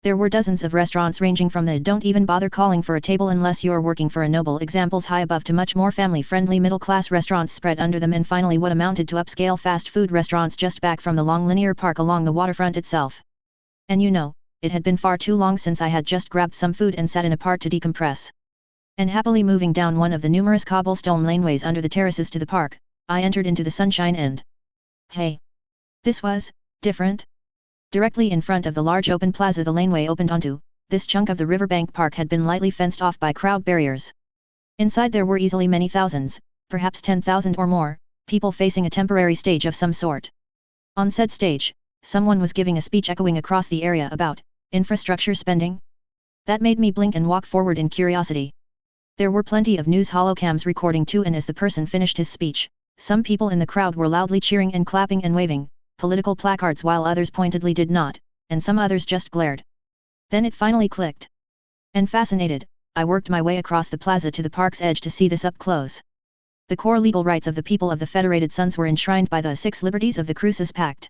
There were dozens of restaurants ranging from the don't even bother calling for a table unless you're working for a noble examples high above to much more family-friendly middle-class restaurants spread under them, and finally what amounted to upscale fast food restaurants just back from the long linear park along the waterfront itself. And you know, it had been far too long since I had just grabbed some food and sat in a part to decompress. And happily moving down one of the numerous cobblestone laneways under the terraces to the park, I entered into the sunshine and... Hey! This was different. Directly in front of the large open plaza the laneway opened onto, this chunk of the riverbank park had been lightly fenced off by crowd barriers. Inside there were easily many thousands, perhaps 10,000 or more, people facing a temporary stage of some sort. On said stage, someone was giving a speech echoing across the area about infrastructure spending. That made me blink and walk forward in curiosity. There were plenty of news holocams recording too, and as the person finished his speech, some people in the crowd were loudly cheering and clapping and waving political placards while others pointedly did not, and some others just glared. Then it finally clicked. And fascinated, I worked my way across the plaza to the park's edge to see this up close. The core legal rights of the people of the Federated Suns were enshrined by the 6 liberties of the Crucis Pact.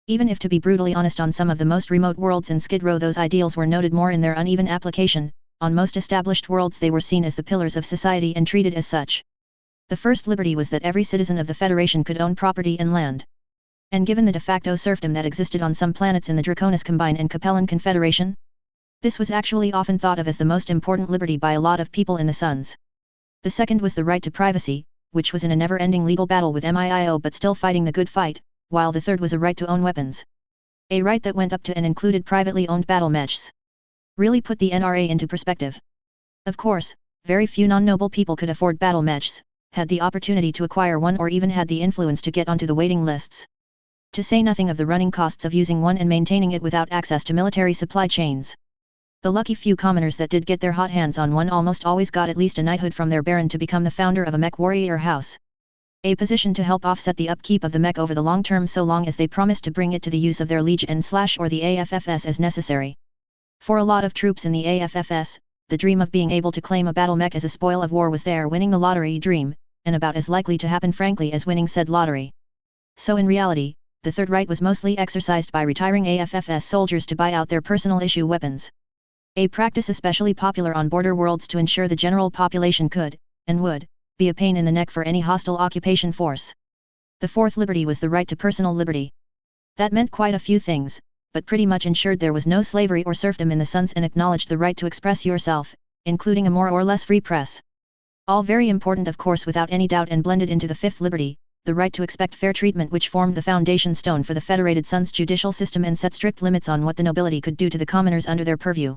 Even if, to be brutally honest, on some of the most remote worlds in Skid Row those ideals were noted more in their uneven application, on most established worlds they were seen as the pillars of society and treated as such. The first liberty was that every citizen of the Federation could own property and land. And given the de facto serfdom that existed on some planets in the Draconis Combine and Capellan Confederation, this was actually often thought of as the most important liberty by a lot of people in the Suns. The second was the right to privacy, which was in a never-ending legal battle with MIIO but still fighting the good fight, while the third was a right to own weapons. A right that went up to and included privately owned battle mechs. Really put the NRA into perspective. Of course, very few non-noble people could afford battle mechs, had the opportunity to acquire one, or even had the influence to get onto the waiting lists. To say nothing of the running costs of using one and maintaining it without access to military supply chains. The lucky few commoners that did get their hot hands on one almost always got at least a knighthood from their baron to become the founder of a mech warrior house. A position to help offset the upkeep of the mech over the long term so long as they promised to bring it to the use of their liege or the AFFS as necessary. For a lot of troops in the AFFS, the dream of being able to claim a battle mech as a spoil of war was their winning the lottery dream, and about as likely to happen frankly as winning said lottery. So in reality, the third right was mostly exercised by retiring AFFS soldiers to buy out their personal issue weapons. A practice especially popular on border worlds to ensure the general population could, and would, be a pain in the neck for any hostile occupation force. The fourth liberty was the right to personal liberty. That meant quite a few things, but pretty much ensured there was no slavery or serfdom in the Suns and acknowledged the right to express yourself, including a more or less free press. All very important of course without any doubt, and blended into the fifth liberty, the right to expect fair treatment, which formed the foundation stone for the Federated Suns judicial system and set strict limits on what the nobility could do to the commoners under their purview.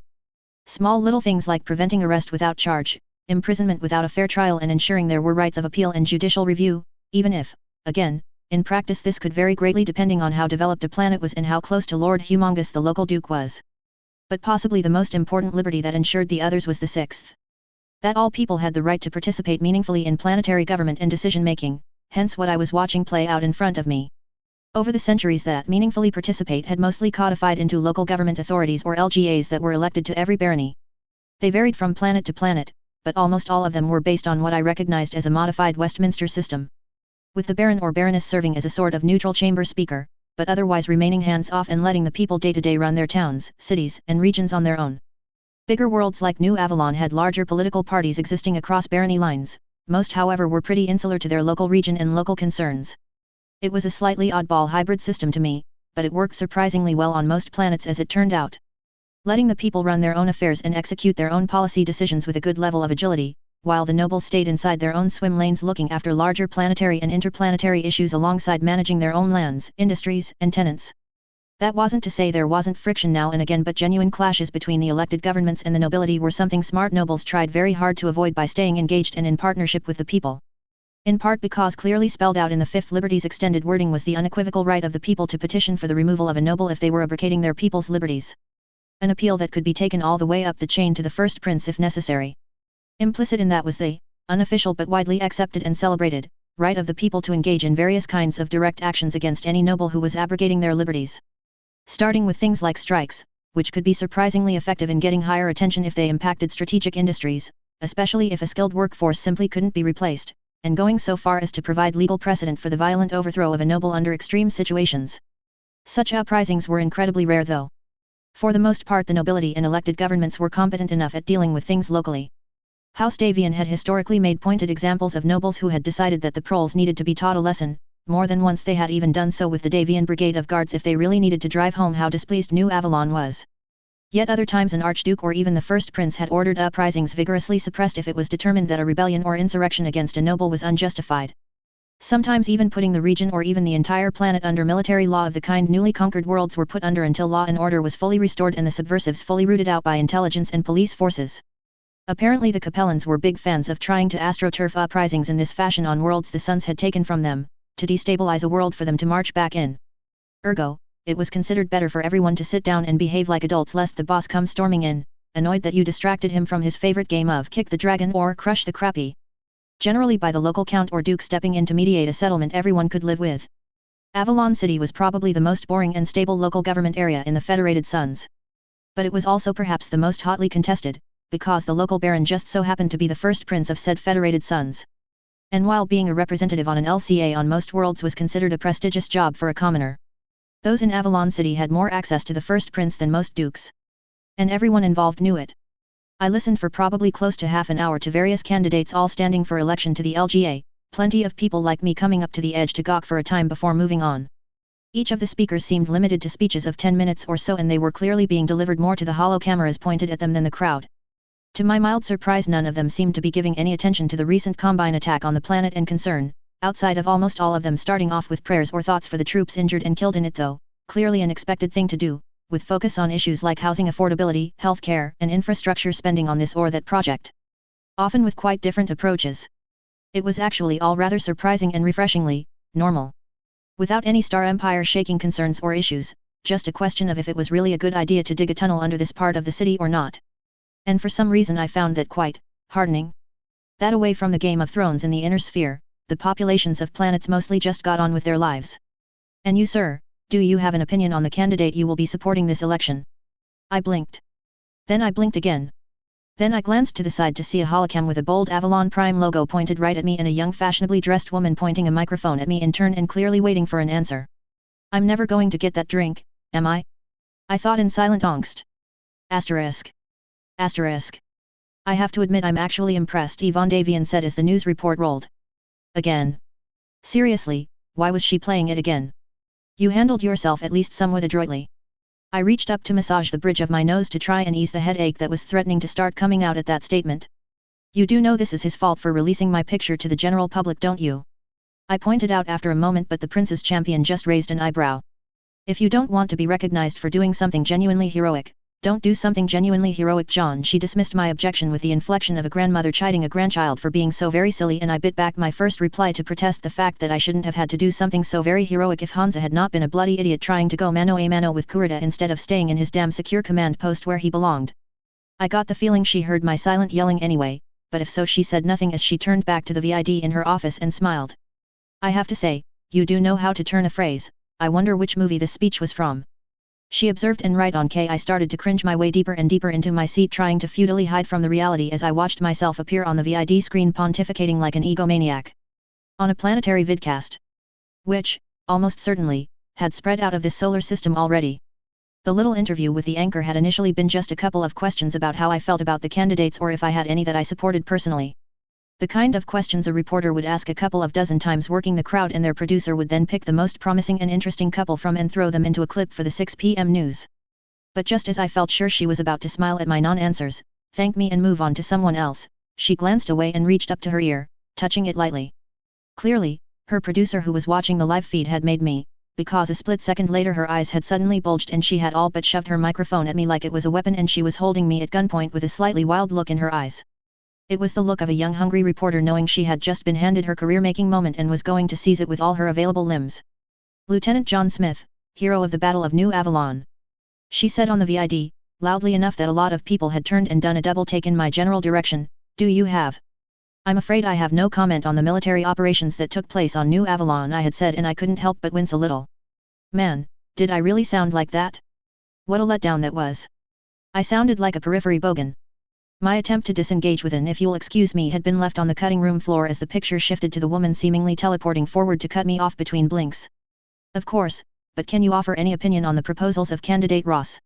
Small little things like preventing arrest without charge, imprisonment without a fair trial, and ensuring there were rights of appeal and judicial review, even if, again, in practice this could vary greatly depending on how developed a planet was and how close to Lord Humongous the local duke was. But possibly the most important liberty that ensured the others was the sixth. That all people had the right to participate meaningfully in planetary government and decision-making, hence what I was watching play out in front of me. Over the centuries, that meaningfully participate had mostly codified into local government authorities or LGAs that were elected to every barony. They varied from planet to planet, but almost all of them were based on what I recognized as a modified Westminster system. With the baron or baroness serving as a sort of neutral chamber speaker, but otherwise remaining hands-off and letting the people day-to-day run their towns, cities, and regions on their own. Bigger worlds like New Avalon had larger political parties existing across barony lines. Most however were pretty insular to their local region and local concerns. It was a slightly oddball hybrid system to me, but it worked surprisingly well on most planets as it turned out. Letting the people run their own affairs and execute their own policy decisions with a good level of agility, while the nobles stayed inside their own swim lanes looking after larger planetary and interplanetary issues alongside managing their own lands, industries, and tenants. That wasn't to say there wasn't friction now and again, but genuine clashes between the elected governments and the nobility were something smart nobles tried very hard to avoid by staying engaged and in partnership with the people. In part because clearly spelled out in the Fifth Liberty's extended wording was the unequivocal right of the people to petition for the removal of a noble if they were abrogating their people's liberties. An appeal that could be taken all the way up the chain to the first prince if necessary. Implicit in that was the, unofficial but widely accepted and celebrated, right of the people to engage in various kinds of direct actions against any noble who was abrogating their liberties. Starting with things like strikes, which could be surprisingly effective in getting higher attention if they impacted strategic industries, especially if a skilled workforce simply couldn't be replaced, and going so far as to provide legal precedent for the violent overthrow of a noble under extreme situations. Such uprisings were incredibly rare though. For the most part the nobility and elected governments were competent enough at dealing with things locally. House Davian had historically made pointed examples of nobles who had decided that the proles needed to be taught a lesson. More than once they had even done so with the Davian Brigade of Guards if they really needed to drive home how displeased New Avalon was. Yet other times an archduke or even the first prince had ordered uprisings vigorously suppressed if it was determined that a rebellion or insurrection against a noble was unjustified. Sometimes even putting the region or even the entire planet under military law of the kind newly conquered worlds were put under until law and order was fully restored and the subversives fully rooted out by intelligence and police forces. Apparently the Capellans were big fans of trying to astroturf uprisings in this fashion on worlds the suns had taken from them, to destabilize a world for them to march back in. Ergo, it was considered better for everyone to sit down and behave like adults lest the boss come storming in, annoyed that you distracted him from his favorite game of kick the dragon or crush the crappie. Generally by the local count or duke stepping in to mediate a settlement everyone could live with. Avalon City was probably the most boring and stable local government area in the Federated Suns. But it was also perhaps the most hotly contested, because the local baron just so happened to be the first prince of said Federated Suns. And while being a representative on an LCA on most worlds was considered a prestigious job for a commoner, those in Avalon City had more access to the first prince than most dukes. And everyone involved knew it. I listened for probably close to half an hour to various candidates all standing for election to the LGA, plenty of people like me coming up to the edge to gawk for a time before moving on. Each of the speakers seemed limited to speeches of 10 minutes or so and they were clearly being delivered more to the hollow cameras pointed at them than the crowd. To my mild surprise none of them seemed to be giving any attention to the recent Combine attack on the planet and concern, outside of almost all of them starting off with prayers or thoughts for the troops injured and killed in it though, clearly an expected thing to do, with focus on issues like housing affordability, healthcare, and infrastructure spending on this or that project. Often with quite different approaches. It was actually all rather surprising and refreshingly normal. Without any Star Empire shaking concerns or issues, just a question of if it was really a good idea to dig a tunnel under this part of the city or not. And for some reason I found that quite heartening. That away from the Game of Thrones in the inner sphere, the populations of planets mostly just got on with their lives. And you sir, do you have an opinion on the candidate you will be supporting this election? I blinked. Then I blinked again. Then I glanced to the side to see a holocam with a bold Avalon Prime logo pointed right at me and a young fashionably dressed woman pointing a microphone at me in turn and clearly waiting for an answer. I'm never going to get that drink, am I? I thought in silent angst. Asterisk. Asterisk. I have to admit I'm actually impressed, Yvonne Davian said as the news report rolled. Again. Seriously, why was she playing it again? You handled yourself at least somewhat adroitly. I reached up to massage the bridge of my nose to try and ease the headache that was threatening to start coming out at that statement. You do know this is his fault for releasing my picture to the general public, don't you? I pointed out after a moment, but the prince's champion just raised an eyebrow. If you don't want to be recognized for doing something genuinely heroic, don't do something genuinely heroic, John. She dismissed my objection with the inflection of a grandmother chiding a grandchild for being so very silly, and I bit back my first reply to protest the fact that I shouldn't have had to do something so very heroic if Hansa had not been a bloody idiot trying to go mano a mano with Kurita instead of staying in his damn secure command post where he belonged. I got the feeling she heard my silent yelling anyway, but if so she said nothing as she turned back to the VID in her office and smiled. I have to say, you do know how to turn a phrase. I wonder which movie this speech was from. She observed, and right on I started to cringe my way deeper and deeper into my seat, trying to futilely hide from the reality as I watched myself appear on the VID screen pontificating like an egomaniac. On a planetary vidcast. Which, almost certainly, had spread out of this solar system already. The little interview with the anchor had initially been just a couple of questions about how I felt about the candidates or if I had any that I supported personally. The kind of questions a reporter would ask a couple of dozen times working the crowd, and their producer would then pick the most promising and interesting couple from and throw them into a clip for the 6 p.m. news. But just as I felt sure she was about to smile at my non-answers, thank me and move on to someone else, she glanced away and reached up to her ear, touching it lightly. Clearly, her producer who was watching the live feed had made me, because a split second later her eyes had suddenly bulged and she had all but shoved her microphone at me like it was a weapon, and she was holding me at gunpoint with a slightly wild look in her eyes. It was the look of a young hungry reporter knowing she had just been handed her career-making moment and was going to seize it with all her available limbs. Lieutenant John Smith, hero of the Battle of New Avalon. She said on the VID, loudly enough that a lot of people had turned and done a double take in my general direction. Do you have? I'm afraid I have no comment on the military operations that took place on New Avalon, I had said, and I couldn't help but wince a little. Man, did I really sound like that? What a letdown that was. I sounded like a periphery bogan. My attempt to disengage with an "if you'll excuse me" had been left on the cutting room floor as the picture shifted to the woman seemingly teleporting forward to cut me off between blinks. Of course, but can you offer any opinion on the proposals of candidate Ross?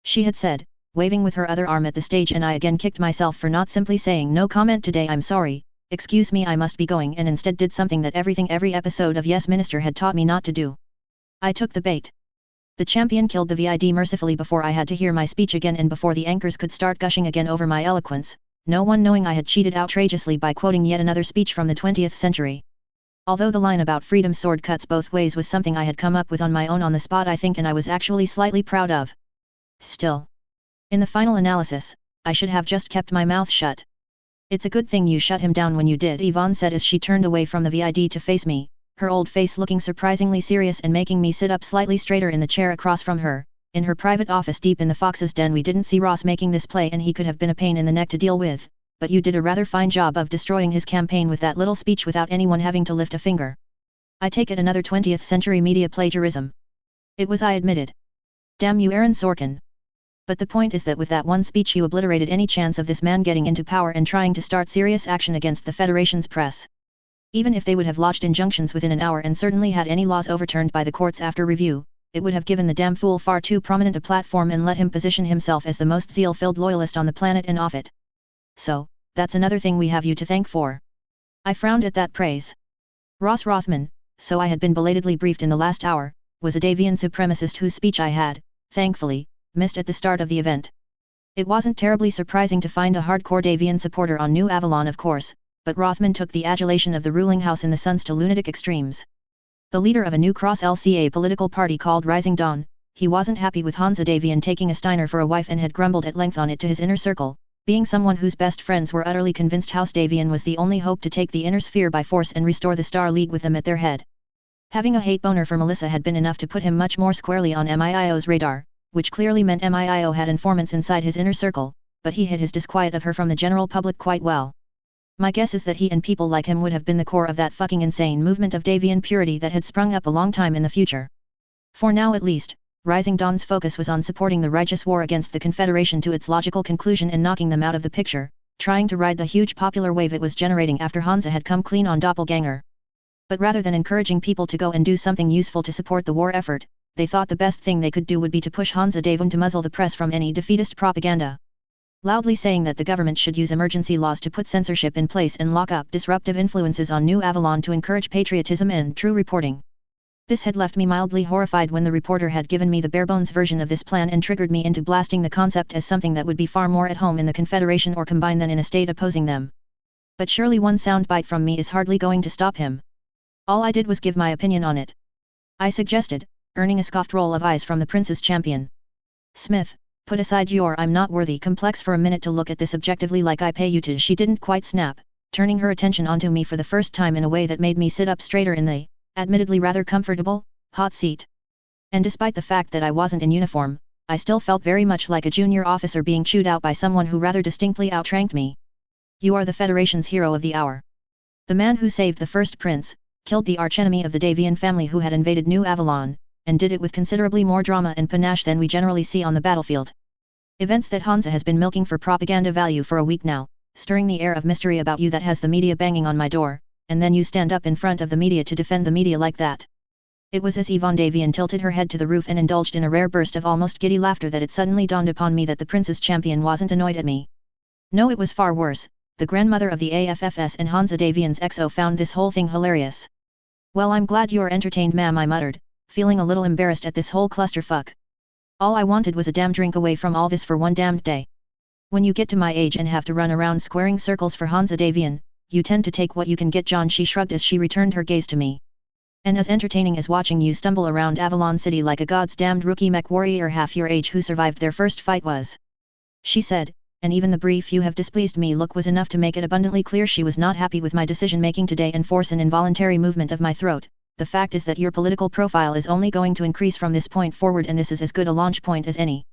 she had said, waving with her other arm at the stage, and I again kicked myself for not simply saying no comment today. I'm sorry, excuse me, I must be going, and instead did something that every episode of Yes Minister had taught me not to do. I took the bait. The champion killed the VID mercifully before I had to hear my speech again and before the anchors could start gushing again over my eloquence, no one knowing I had cheated outrageously by quoting yet another speech from the 20th century. Although the line about freedom's sword cuts both ways was something I had come up with on my own on the spot, I think, and I was actually slightly proud of. Still, in the final analysis, I should have just kept my mouth shut. It's a good thing you shut him down when you did, Yvonne said as she turned away from the VID to face me, her old face looking surprisingly serious and making me sit up slightly straighter in the chair across from her. In her private office deep in the Fox's Den, we didn't see Ross making this play, and he could have been a pain in the neck to deal with, but you did a rather fine job of destroying his campaign with that little speech without anyone having to lift a finger. I take it another 20th century media plagiarism. It was, I admitted. Damn you, Aaron Sorkin. But the point is that with that one speech you obliterated any chance of this man getting into power and trying to start serious action against the Federation's press. Even if they would have lodged injunctions within an hour and certainly had any laws overturned by the courts after review, it would have given the damn fool far too prominent a platform and let him position himself as the most zeal-filled loyalist on the planet and off it. So, that's another thing we have you to thank for. I frowned at that praise. Ross Rothman, so I had been belatedly briefed in the last hour, was a Davian supremacist whose speech I had, thankfully, missed at the start of the event. It wasn't terribly surprising to find a hardcore Davian supporter on New Avalon, of course, but Rothman took the adulation of the ruling house in the Suns to lunatic extremes. The leader of a new cross-LCA political party called Rising Dawn, he wasn't happy with Hansa Davian taking a Steiner for a wife and had grumbled at length on it to his inner circle, being someone whose best friends were utterly convinced House Davian was the only hope to take the inner sphere by force and restore the Star League with them at their head. Having a hate boner for Melissa had been enough to put him much more squarely on MIIO's radar, which clearly meant MIIO had informants inside his inner circle, but he hid his disquiet of her from the general public quite well. My guess is that he and people like him would have been the core of that fucking insane movement of Davian purity that had sprung up a long time in the future. For now at least, Rising Dawn's focus was on supporting the righteous war against the Confederation to its logical conclusion and knocking them out of the picture, trying to ride the huge popular wave it was generating after Hansa had come clean on Doppelganger. But rather than encouraging people to go and do something useful to support the war effort, they thought the best thing they could do would be to push Hansa Davian to muzzle the press from any defeatist propaganda. Loudly saying that the government should use emergency laws to put censorship in place and lock up disruptive influences on New Avalon to encourage patriotism and true reporting. This had left me mildly horrified when the reporter had given me the barebones version of this plan and triggered me into blasting the concept as something that would be far more at home in the Confederation or combined than in a state opposing them. But surely one soundbite from me is hardly going to stop him. All I did was give my opinion on it. I suggested, earning a scoffed roll of eyes from the Prince's champion. Smith, put aside your I'm not worthy complex for a minute to look at this objectively like I pay you to. She didn't quite snap, turning her attention onto me for the first time in a way that made me sit up straighter in the, admittedly rather comfortable, hot seat. And despite the fact that I wasn't in uniform, I still felt very much like a junior officer being chewed out by someone who rather distinctly outranked me. You are the Federation's hero of the hour. The man who saved the first prince, killed the archenemy of the Davian family who had invaded New Avalon, and did it with considerably more drama and panache than we generally see on the battlefield. Events that Hansa has been milking for propaganda value for a week now, stirring the air of mystery about you that has the media banging on my door, and then you stand up in front of the media to defend the media like that. It was as Yvonne Davian tilted her head to the roof and indulged in a rare burst of almost giddy laughter that it suddenly dawned upon me that the Prince's champion wasn't annoyed at me. No, it was far worse. The grandmother of the AFFS and Hansa Davian's XO found this whole thing hilarious. Well, I'm glad you're entertained, ma'am, I muttered, feeling a little embarrassed at this whole clusterfuck. All I wanted was a damn drink away from all this for one damned day. When you get to my age and have to run around squaring circles for Hansa Davian, you tend to take what you can get, John, she shrugged as she returned her gaze to me. And as entertaining as watching you stumble around Avalon City like a god's damned rookie mech warrior half your age who survived their first fight was. She said, and even the brief "you have displeased me" look was enough to make it abundantly clear she was not happy with my decision-making today and force an involuntary movement of my throat. The fact is that your political profile is only going to increase from this point forward, and this is as good a launch point as any.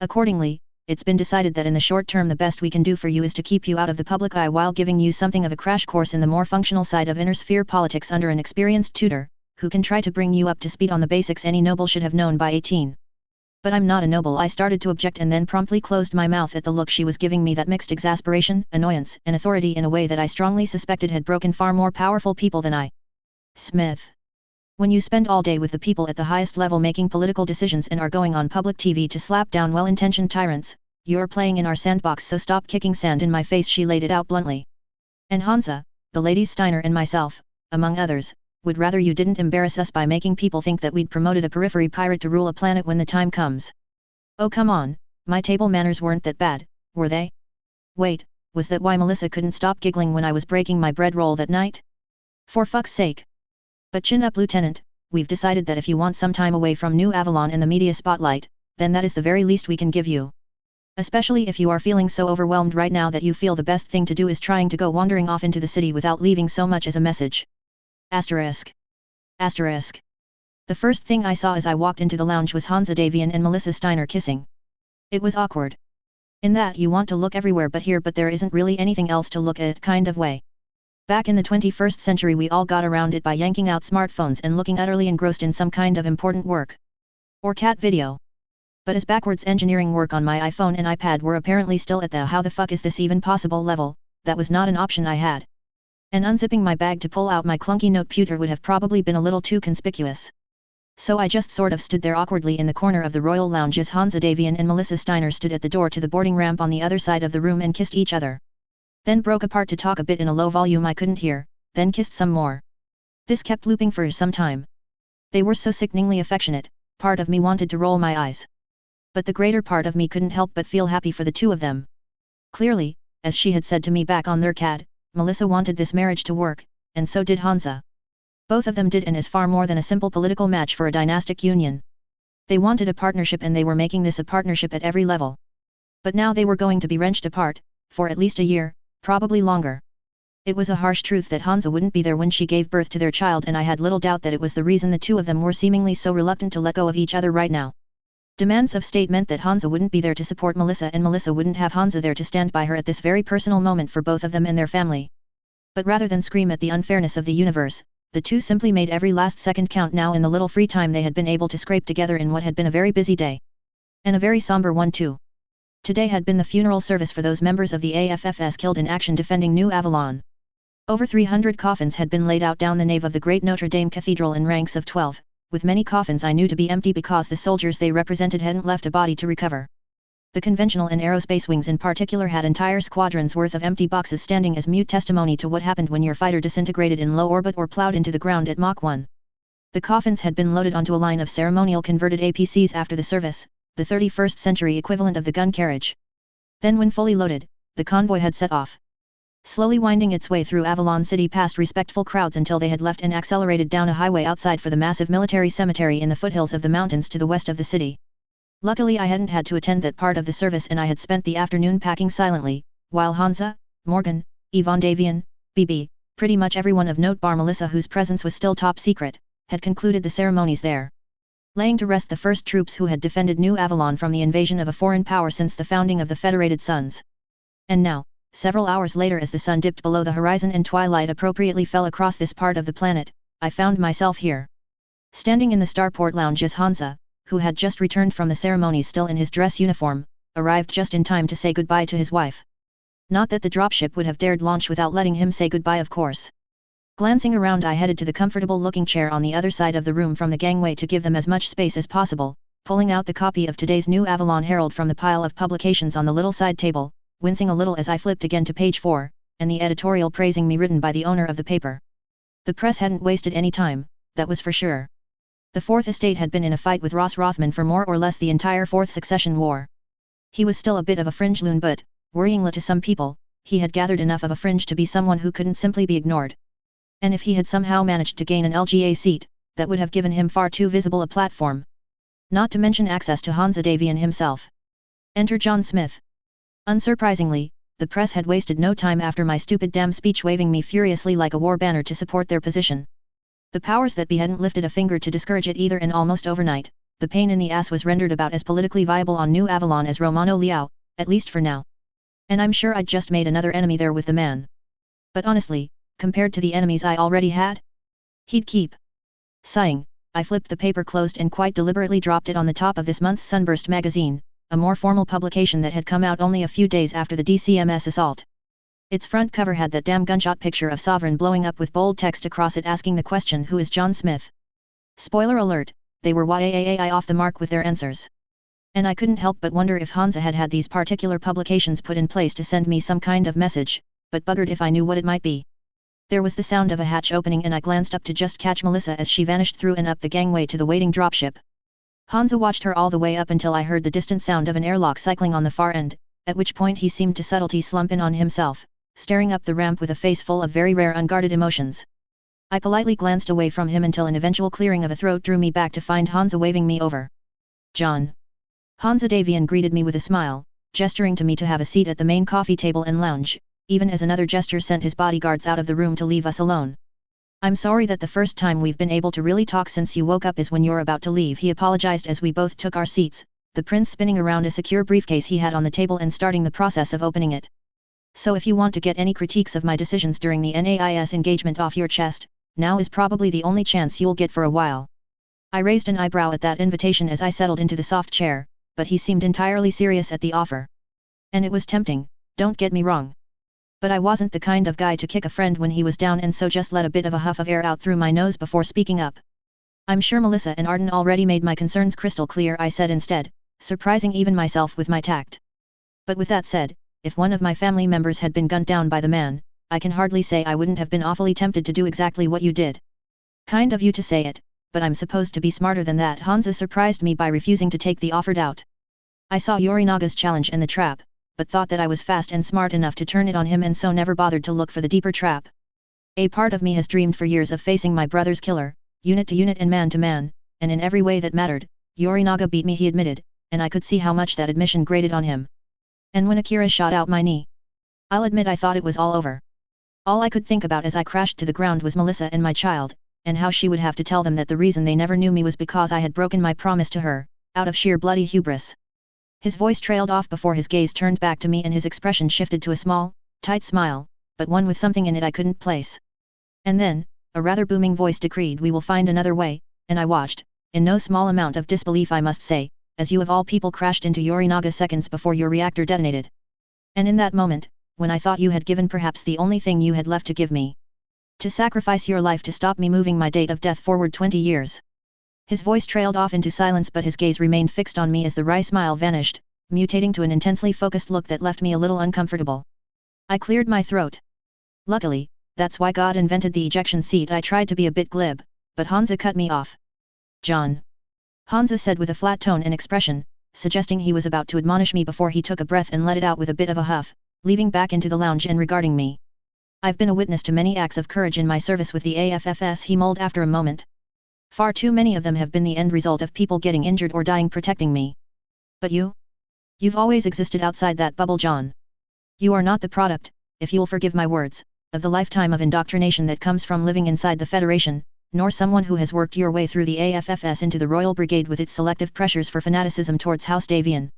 Accordingly, it's been decided that in the short term the best we can do for you is to keep you out of the public eye while giving you something of a crash course in the more functional side of inner sphere politics under an experienced tutor, who can try to bring you up to speed on the basics any noble should have known by 18. But I'm not a noble, I started to object and then promptly closed my mouth at the look she was giving me that mixed exasperation, annoyance, and authority in a way that I strongly suspected had broken far more powerful people than I. Smith. When you spend all day with the people at the highest level making political decisions and are going on public TV to slap down well-intentioned tyrants, you're playing in our sandbox, so stop kicking sand in my face, she laid it out bluntly. And Hansa, the ladies Steiner and myself, among others, would rather you didn't embarrass us by making people think that we'd promoted a periphery pirate to rule a planet when the time comes. Oh come on, my table manners weren't that bad, were they? Wait, was that why Melissa couldn't stop giggling when I was breaking my bread roll that night? For fuck's sake. But chin up, Lieutenant, we've decided that if you want some time away from New Avalon and the media spotlight, then that is the very least we can give you. Especially if you are feeling so overwhelmed right now that you feel the best thing to do is trying to go wandering off into the city without leaving so much as a message. Asterisk. Asterisk. The first thing I saw as I walked into the lounge was Hansa Davian and Melissa Steiner kissing. It was awkward. In that you want to look everywhere but here, but there isn't really anything else to look at kind of way. Back in the 21st century we all got around it by yanking out smartphones and looking utterly engrossed in some kind of important work. Or cat video. But as backwards engineering work on my iPhone and iPad were apparently still at the how the fuck is this even possible level, that was not an option I had. And unzipping my bag to pull out my clunky noteputer would have probably been a little too conspicuous. So I just sort of stood there awkwardly in the corner of the Royal Lounge as Hansa Davian and Melissa Steiner stood at the door to the boarding ramp on the other side of the room and kissed each other. Then broke apart to talk a bit in a low volume I couldn't hear, then kissed some more. This kept looping for some time. They were so sickeningly affectionate, part of me wanted to roll my eyes. But the greater part of me couldn't help but feel happy for the two of them. Clearly, as she had said to me back on their CAD, Melissa wanted this marriage to work, and so did Hansa. Both of them did, and is far more than a simple political match for a dynastic union. They wanted a partnership and they were making this a partnership at every level. But now they were going to be wrenched apart, for at least a year, probably longer. It was a harsh truth that Hansa wouldn't be there when she gave birth to their child, and I had little doubt that it was the reason the two of them were seemingly so reluctant to let go of each other right now. Demands of state meant that Hansa wouldn't be there to support Melissa and Melissa wouldn't have Hansa there to stand by her at this very personal moment for both of them and their family. But rather than scream at the unfairness of the universe, the two simply made every last second count now in the little free time they had been able to scrape together in what had been a very busy day. And a very somber one too. Today had been the funeral service for those members of the AFFS killed in action defending New Avalon. Over 300 coffins had been laid out down the nave of the great Notre Dame Cathedral in ranks of 12. With many coffins I knew to be empty because the soldiers they represented hadn't left a body to recover. The conventional and aerospace wings in particular had entire squadrons worth of empty boxes standing as mute testimony to what happened when your fighter disintegrated in low orbit or plowed into the ground at Mach 1. The coffins had been loaded onto a line of ceremonial converted APCs after the service, the 31st century equivalent of the gun carriage. Then when fully loaded, the convoy had set off. Slowly winding its way through Avalon City past respectful crowds until they had left and accelerated down a highway outside for the massive military cemetery in the foothills of the mountains to the west of the city. Luckily I hadn't had to attend that part of the service and I had spent the afternoon packing silently, while Hansa, Morgan, Yvonne Davian, BB, pretty much everyone of note bar Melissa whose presence was still top secret, had concluded the ceremonies there. Laying to rest the first troops who had defended New Avalon from the invasion of a foreign power since the founding of the Federated Suns. And now, several hours later as the sun dipped below the horizon and twilight appropriately fell across this part of the planet, I found myself here. Standing in the Starport Lounge as Hansa, who had just returned from the ceremonies still in his dress uniform, arrived just in time to say goodbye to his wife. Not that the dropship would have dared launch without letting him say goodbye, of course. Glancing around I headed to the comfortable-looking chair on the other side of the room from the gangway to give them as much space as possible, pulling out the copy of today's New Avalon Herald from the pile of publications on the little side table, wincing a little as I flipped again to page 4, and the editorial praising me written by the owner of the paper. The press hadn't wasted any time, that was for sure. The Fourth Estate had been in a fight with Ross Rothman for more or less the entire Fourth Succession War. He was still a bit of a fringe loon, but, worryingly to some people, he had gathered enough of a fringe to be someone who couldn't simply be ignored. And if he had somehow managed to gain an LGA seat, that would have given him far too visible a platform. Not to mention access to Hansa Davian himself. Enter John Smith. Unsurprisingly, the press had wasted no time after my stupid damn speech waving me furiously like a war banner to support their position. The powers that be hadn't lifted a finger to discourage it either, and almost overnight, the pain in the ass was rendered about as politically viable on New Avalon as Romano Liao, at least for now. And I'm sure I'd just made another enemy there with the man. But honestly, compared to the enemies I already had, he'd keep. Sighing, I flipped the paper closed and quite deliberately dropped it on the top of this month's Sunburst magazine, a more formal publication that had come out only a few days after the DCMS assault. Its front cover had that damn gunshot picture of Sovereign blowing up with bold text across it asking the question, "Who is John Smith?" Spoiler alert, they were YAAI off the mark with their answers. And I couldn't help but wonder if Hansa had had these particular publications put in place to send me some kind of message, but buggered if I knew what it might be. There was the sound of a hatch opening and I glanced up to just catch Melissa as she vanished through and up the gangway to the waiting dropship. Hansa watched her all the way up until I heard the distant sound of an airlock cycling on the far end, at which point he seemed to subtlety slump in on himself, staring up the ramp with a face full of very rare unguarded emotions. I politely glanced away from him until an eventual clearing of a throat drew me back to find Hansa waving me over. John. Hansa Davian greeted me with a smile, gesturing to me to have a seat at the main coffee table and lounge, even as another gesture sent his bodyguards out of the room to leave us alone. I'm sorry that the first time we've been able to really talk since you woke up is when you're about to leave, he apologized as we both took our seats, the prince spinning around a secure briefcase he had on the table and starting the process of opening it. So if you want to get any critiques of my decisions during the NAIS engagement off your chest, now is probably the only chance you'll get for a while. I raised an eyebrow at that invitation as I settled into the soft chair, but he seemed entirely serious at the offer. And it was tempting, don't get me wrong. But I wasn't the kind of guy to kick a friend when he was down, and so just let a bit of a huff of air out through my nose before speaking up. I'm sure Melissa and Arden already made my concerns crystal clear, I said instead, surprising even myself with my tact. But with that said, if one of my family members had been gunned down by the man, I can hardly say I wouldn't have been awfully tempted to do exactly what you did. Kind of you to say it, but I'm supposed to be smarter than that. Hansa surprised me by refusing to take the offered out. I saw Yorinaga's challenge and the trap, but thought that I was fast and smart enough to turn it on him and so never bothered to look for the deeper trap. A part of me has dreamed for years of facing my brother's killer, unit to unit and man to man, and in every way that mattered. Yorinaga beat me, he admitted, and I could see how much that admission grated on him. And when Akira shot out my knee, I'll admit I thought it was all over. All I could think about as I crashed to the ground was Melissa and my child, and how she would have to tell them that the reason they never knew me was because I had broken my promise to her, out of sheer bloody hubris. His voice trailed off before his gaze turned back to me and his expression shifted to a small, tight smile, but one with something in it I couldn't place. And then, a rather booming voice decreed, "We will find another way," and I watched, in no small amount of disbelief I must say, as you of all people crashed into Yorinaga seconds before your reactor detonated. And in that moment, when I thought you had given perhaps the only thing you had left to give me, to sacrifice your life to stop me moving my date of death forward 20 years. His voice trailed off into silence, but his gaze remained fixed on me as the wry smile vanished, mutating to an intensely focused look that left me a little uncomfortable. I cleared my throat. Luckily, that's why God invented the ejection seat. I tried to be a bit glib, but Hansa cut me off. John. Hansa said with a flat tone and expression, suggesting he was about to admonish me before he took a breath and let it out with a bit of a huff, leaving back into the lounge and regarding me. I've been a witness to many acts of courage in my service with the AFFS, he mulled after a moment. Far too many of them have been the end result of people getting injured or dying protecting me. But you? You've always existed outside that bubble, John. You are not the product, if you'll forgive my words, of the lifetime of indoctrination that comes from living inside the Federation, nor someone who has worked your way through the AFFS into the Royal Brigade with its selective pressures for fanaticism towards House Davian.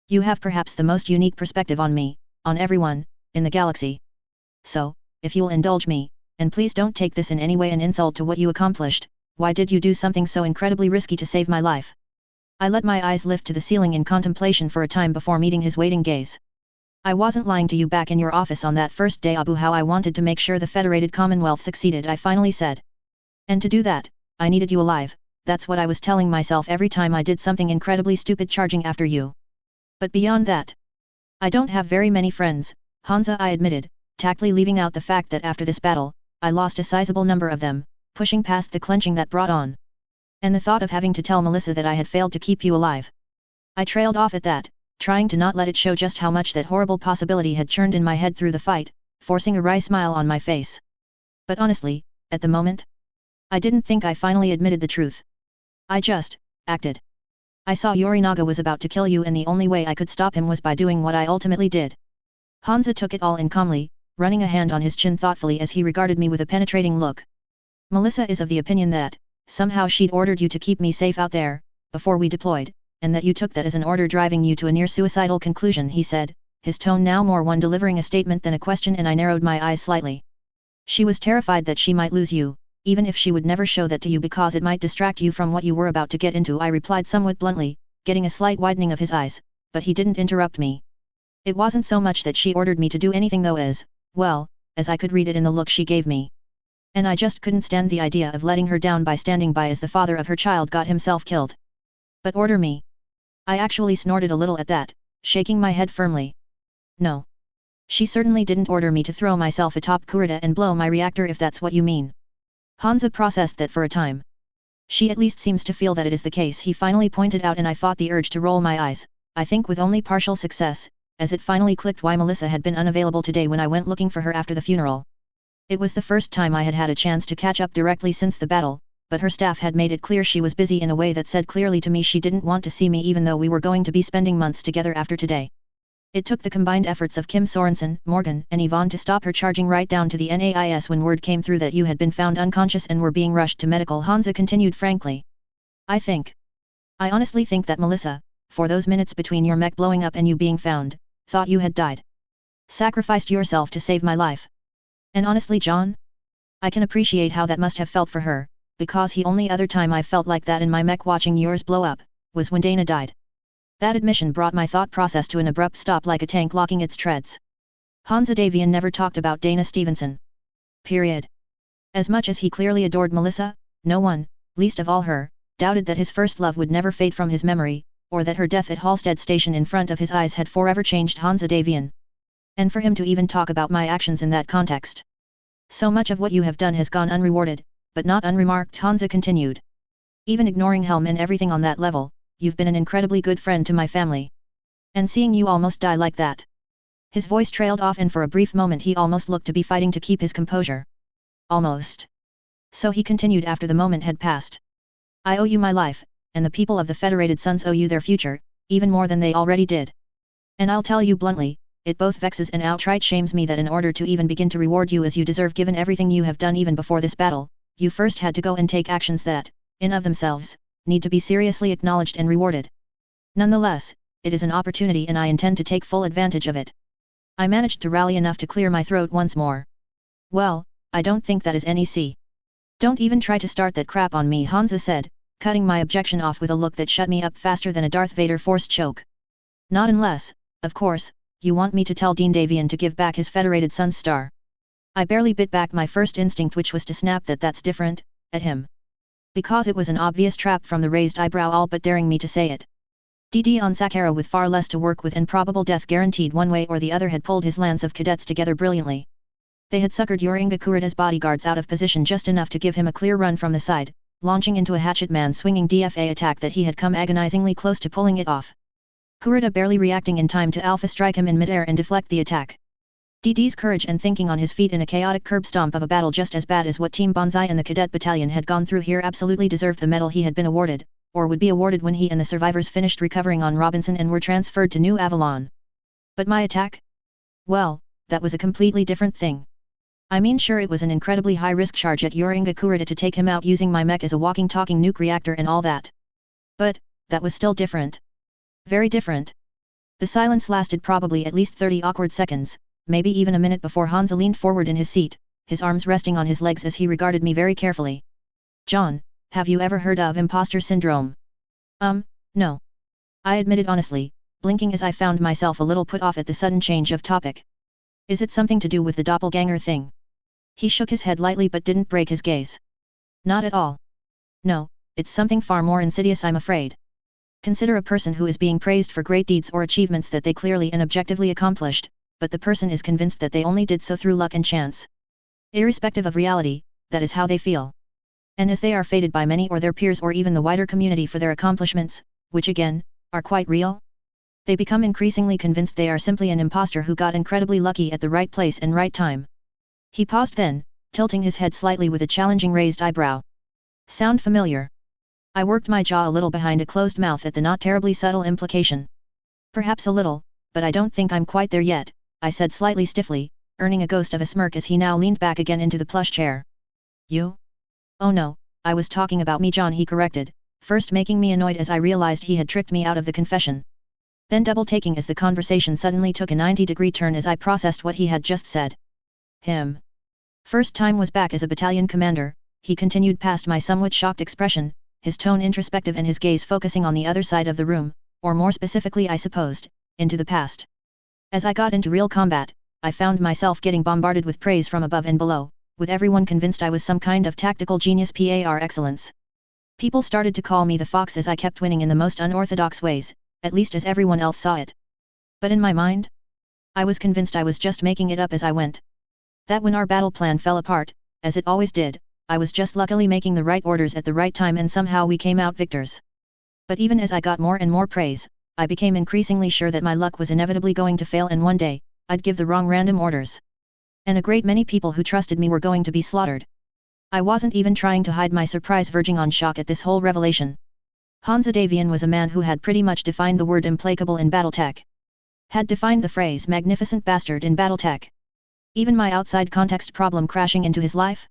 You have perhaps the most unique perspective on me, on everyone, in the galaxy. So, if you'll indulge me, and please don't take this in any way an insult to what you accomplished, why did you do something so incredibly risky to save my life? I let my eyes lift to the ceiling in contemplation for a time before meeting his waiting gaze. I wasn't lying to you back in your office on that first day, Abu, how I wanted to make sure the Federated Commonwealth succeeded, I finally said. And to do that, I needed you alive. That's what I was telling myself every time I did something incredibly stupid, charging after you. But beyond that, I don't have very many friends, Hansa, I admitted, tactfully leaving out the fact that after this battle, I lost a sizable number of them, pushing past the clenching that brought on. And the thought of having to tell Melissa that I had failed to keep you alive. I trailed off at that, trying to not let it show just how much that horrible possibility had churned in my head through the fight, forcing a wry smile on my face. But honestly, at the moment, I didn't think I finally admitted the truth. I just acted. I saw Yorinaga was about to kill you, and the only way I could stop him was by doing what I ultimately did. Hansa took it all in calmly, running a hand on his chin thoughtfully as he regarded me with a penetrating look. Melissa is of the opinion that, somehow she'd ordered you to keep me safe out there, before we deployed, and that you took that as an order driving you to a near-suicidal conclusion, he said, his tone now more one delivering a statement than a question, and I narrowed my eyes slightly. She was terrified that she might lose you, even if she would never show that to you because it might distract you from what you were about to get into, I replied somewhat bluntly, getting a slight widening of his eyes, but he didn't interrupt me. It wasn't so much that she ordered me to do anything though as, well, as I could read it in the look she gave me. And I just couldn't stand the idea of letting her down by standing by as the father of her child got himself killed. But order me. I actually snorted a little at that, shaking my head firmly. No. She certainly didn't order me to throw myself atop Kurita and blow my reactor if that's what you mean. Hansa processed that for a time. She at least seems to feel that it is the case, he finally pointed out, and I fought the urge to roll my eyes, I think with only partial success, as it finally clicked why Melissa had been unavailable today when I went looking for her after the funeral. It was the first time I had had a chance to catch up directly since the battle, but her staff had made it clear she was busy in a way that said clearly to me she didn't want to see me even though we were going to be spending months together after today. It took the combined efforts of Kim Sorensen, Morgan, and Yvonne to stop her charging right down to the NAIS when word came through that you had been found unconscious and were being rushed to medical, Hansa continued frankly. I honestly think that Melissa, for those minutes between your mech blowing up and you being found, thought you had died. Sacrificed yourself to save my life. And honestly, John? I can appreciate how that must have felt for her, because the only other time I felt like that in my mech watching yours blow up, was when Dana died. That admission brought my thought process to an abrupt stop like a tank locking its treads. Hansa Davian never talked about Dana Stevenson. Period. As much as he clearly adored Melissa, no one, least of all her, doubted that his first love would never fade from his memory, or that her death at Halstead Station in front of his eyes had forever changed Hansa Davian. And for him to even talk about my actions in that context. So much of what you have done has gone unrewarded, but not unremarked, Hansa continued. Even ignoring Helm and everything on that level, you've been an incredibly good friend to my family. And seeing you almost die like that. His voice trailed off and for a brief moment he almost looked to be fighting to keep his composure. Almost. So he continued after the moment had passed. I owe you my life, and the people of the Federated Suns owe you their future, even more than they already did. And I'll tell you bluntly, it both vexes and outright shames me that in order to even begin to reward you as you deserve given everything you have done even before this battle, you first had to go and take actions that, in of themselves, need to be seriously acknowledged and rewarded. Nonetheless, it is an opportunity and I intend to take full advantage of it. I managed to rally enough to clear my throat once more. Well, I don't think that is NEC. Don't even try to start that crap on me, Hansa said, cutting my objection off with a look that shut me up faster than a Darth Vader forced choke. Not unless, of course, you want me to tell Dean Davian to give back his Federated Suns star. I barely bit back my first instinct, which was to snap that's different, at him. Because it was an obvious trap from the raised eyebrow all but daring me to say it. on Sakara with far less to work with and probable death guaranteed one way or the other had pulled his lance of cadets together brilliantly. They had suckered Yoringa Kurita's bodyguards out of position just enough to give him a clear run from the side, launching into a hatchet-man swinging DFA attack that he had come agonizingly close to pulling it off. Kurita barely reacting in time to alpha strike him in midair and deflect the attack. DD's courage and thinking on his feet in a chaotic curb stomp of a battle just as bad as what Team Banzai and the cadet battalion had gone through here absolutely deserved the medal he had been awarded, or would be awarded when he and the survivors finished recovering on Robinson and were transferred to New Avalon. But my attack? Well, that was a completely different thing. I mean, sure, it was an incredibly high-risk charge at Yoringa Kurita to take him out using my mech as a walking-talking nuke reactor and all that. But, that was still different. Very different. The silence lasted probably at least 30 awkward seconds, maybe even a minute before Hansa leaned forward in his seat, his arms resting on his legs as he regarded me very carefully. John, have you ever heard of imposter syndrome? No. I admitted honestly, blinking as I found myself a little put off at the sudden change of topic. Is it something to do with the doppelganger thing? He shook his head lightly but didn't break his gaze. Not at all. No, it's something far more insidious, I'm afraid. Consider a person who is being praised for great deeds or achievements that they clearly and objectively accomplished, but the person is convinced that they only did so through luck and chance. Irrespective of reality, that is how they feel. And as they are fated by many or their peers or even the wider community for their accomplishments, which again, are quite real, they become increasingly convinced they are simply an imposter who got incredibly lucky at the right place and right time. He paused then, tilting his head slightly with a challenging raised eyebrow. Sound familiar? I worked my jaw a little behind a closed mouth at the not terribly subtle implication. Perhaps a little, but I don't think I'm quite there yet, I said slightly stiffly, earning a ghost of a smirk as he now leaned back again into the plush chair. You? Oh no, I was talking about me, John, he corrected, first making me annoyed as I realized he had tricked me out of the confession. Then double taking as the conversation suddenly took a 90-degree turn as I processed what he had just said. Him. First time was back as a battalion commander, he continued past my somewhat shocked expression, his tone introspective and his gaze focusing on the other side of the room, or more specifically I supposed, into the past. As I got into real combat, I found myself getting bombarded with praise from above and below, with everyone convinced I was some kind of tactical genius par excellence. People started to call me the fox as I kept winning in the most unorthodox ways, at least as everyone else saw it. But in my mind, I was convinced I was just making it up as I went. That when our battle plan fell apart, as it always did, I was just luckily making the right orders at the right time and somehow we came out victors. But even as I got more and more praise, I became increasingly sure that my luck was inevitably going to fail and one day, I'd give the wrong random orders. And a great many people who trusted me were going to be slaughtered. I wasn't even trying to hide my surprise verging on shock at this whole revelation. Hansa Davian was a man who had pretty much defined the word implacable in Battletech. Had defined the phrase magnificent bastard in Battletech. Even my outside context problem crashing into his life?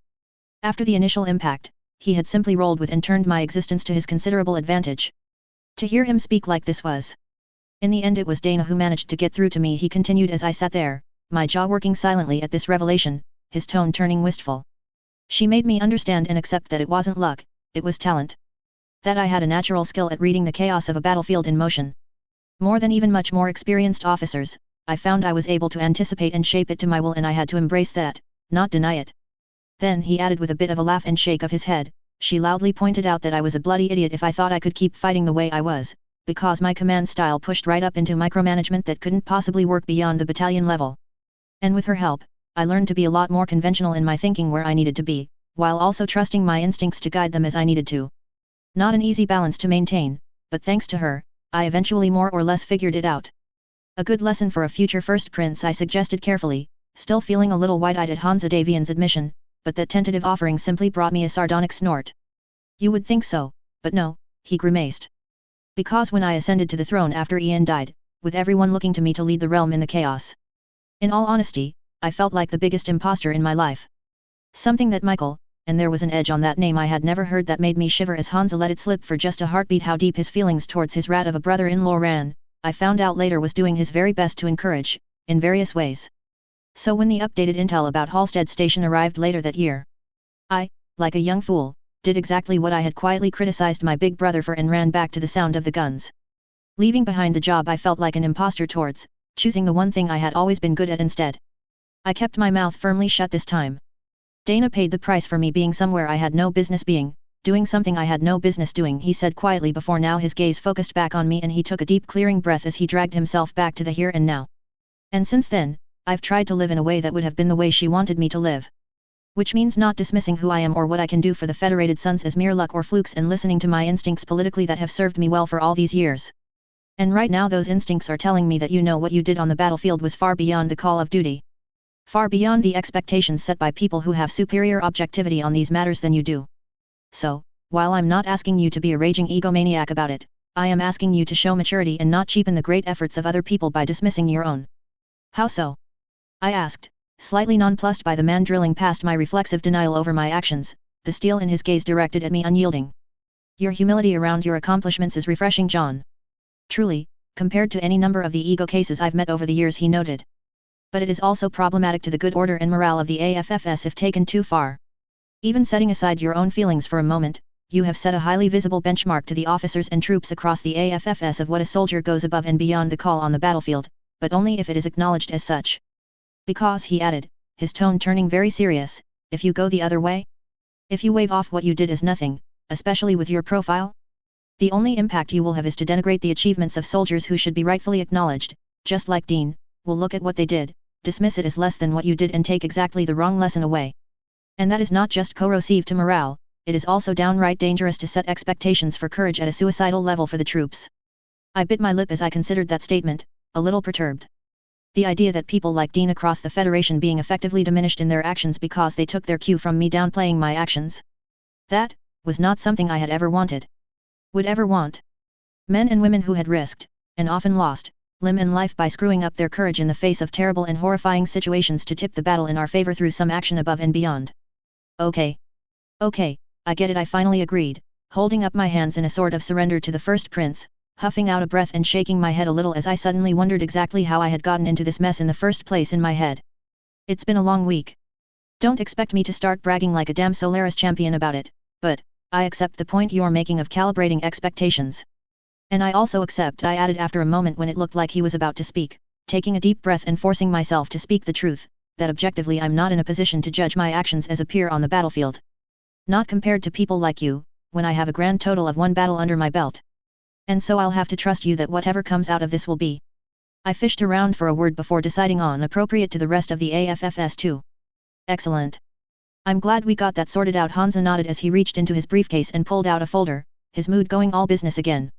After the initial impact, he had simply rolled with and turned my existence to his considerable advantage. To hear him speak like this was. In the end it was Dana who managed to get through to me, he continued as I sat there, my jaw working silently at this revelation, his tone turning wistful. She made me understand and accept that it wasn't luck, it was talent. That I had a natural skill at reading the chaos of a battlefield in motion. More than even much more experienced officers, I found I was able to anticipate and shape it to my will, and I had to embrace that, not deny it. Then he added with a bit of a laugh and shake of his head, she loudly pointed out that I was a bloody idiot if I thought I could keep fighting the way I was, because my command style pushed right up into micromanagement that couldn't possibly work beyond the battalion level. And with her help, I learned to be a lot more conventional in my thinking where I needed to be, while also trusting my instincts to guide them as I needed to. Not an easy balance to maintain, but thanks to her, I eventually more or less figured it out. A good lesson for a future first prince, I suggested carefully, still feeling a little wide-eyed at Hansa Davian's admission, but that tentative offering simply brought me a sardonic snort. You would think so, but no, he grimaced. Because when I ascended to the throne after Ian died, with everyone looking to me to lead the realm in the chaos. In all honesty, I felt like the biggest imposter in my life. Something that Michael, and there was an edge on that name I had never heard that made me shiver as Hansa let it slip for just a heartbeat how deep his feelings towards his rat of a brother-in-law ran, I found out later was doing his very best to encourage, in various ways. So when the updated intel about Halstead Station arrived later that year, I, like a young fool, did exactly what I had quietly criticized my big brother for and ran back to the sound of the guns. Leaving behind the job I felt like an imposter towards, choosing the one thing I had always been good at instead. I kept my mouth firmly shut this time. Dana paid the price for me being somewhere I had no business being, doing something I had no business doing, he said quietly before now his gaze focused back on me and he took a deep clearing breath as he dragged himself back to the here and now. And since then, I've tried to live in a way that would have been the way she wanted me to live. Which means not dismissing who I am or what I can do for the Federated Sons as mere luck or flukes and listening to my instincts politically that have served me well for all these years. And right now those instincts are telling me that what you did on the battlefield was far beyond the call of duty. Far beyond the expectations set by people who have superior objectivity on these matters than you do. So, while I'm not asking you to be a raging egomaniac about it, I am asking you to show maturity and not cheapen the great efforts of other people by dismissing your own. How so? I asked, slightly nonplussed by the man drilling past my reflexive denial over my actions, the steel in his gaze directed at me unyielding. Your humility around your accomplishments is refreshing, John. Truly, compared to any number of the ego cases I've met over the years, he noted. But it is also problematic to the good order and morale of the AFFS if taken too far. Even setting aside your own feelings for a moment, you have set a highly visible benchmark to the officers and troops across the AFFS of what a soldier goes above and beyond the call on the battlefield, but only if it is acknowledged as such. Because, he added, his tone turning very serious, if you go the other way? If you wave off what you did as nothing, especially with your profile? The only impact you will have is to denigrate the achievements of soldiers who should be rightfully acknowledged, just like Dean, will look at what they did, dismiss it as less than what you did and take exactly the wrong lesson away. And that is not just corrosive to morale, it is also downright dangerous to set expectations for courage at a suicidal level for the troops. I bit my lip as I considered that statement, a little perturbed. The idea that people like Dean across the Federation being effectively diminished in their actions because they took their cue from me downplaying my actions. That was not something I had ever wanted. Would ever want. Men and women who had risked, and often lost, limb and life by screwing up their courage in the face of terrible and horrifying situations to tip the battle in our favor through some action above and beyond. Okay, I get it, I finally agreed, holding up my hands in a sort of surrender to the first prince, huffing out a breath and shaking my head a little as I suddenly wondered exactly how I had gotten into this mess in the first place in my head. It's been a long week. Don't expect me to start bragging like a damn Solaris champion about it, but I accept the point you're making of calibrating expectations. And I also accept, I added after a moment when it looked like he was about to speak, taking a deep breath and forcing myself to speak the truth, that objectively I'm not in a position to judge my actions as a peer on the battlefield. Not compared to people like you, when I have a grand total of 1 battle under my belt. And so I'll have to trust you that whatever comes out of this will be. I fished around for a word before deciding on appropriate to the rest of the AFFS too. Excellent. I'm glad we got that sorted out. Hansa nodded as he reached into his briefcase and pulled out a folder, his mood going all business again.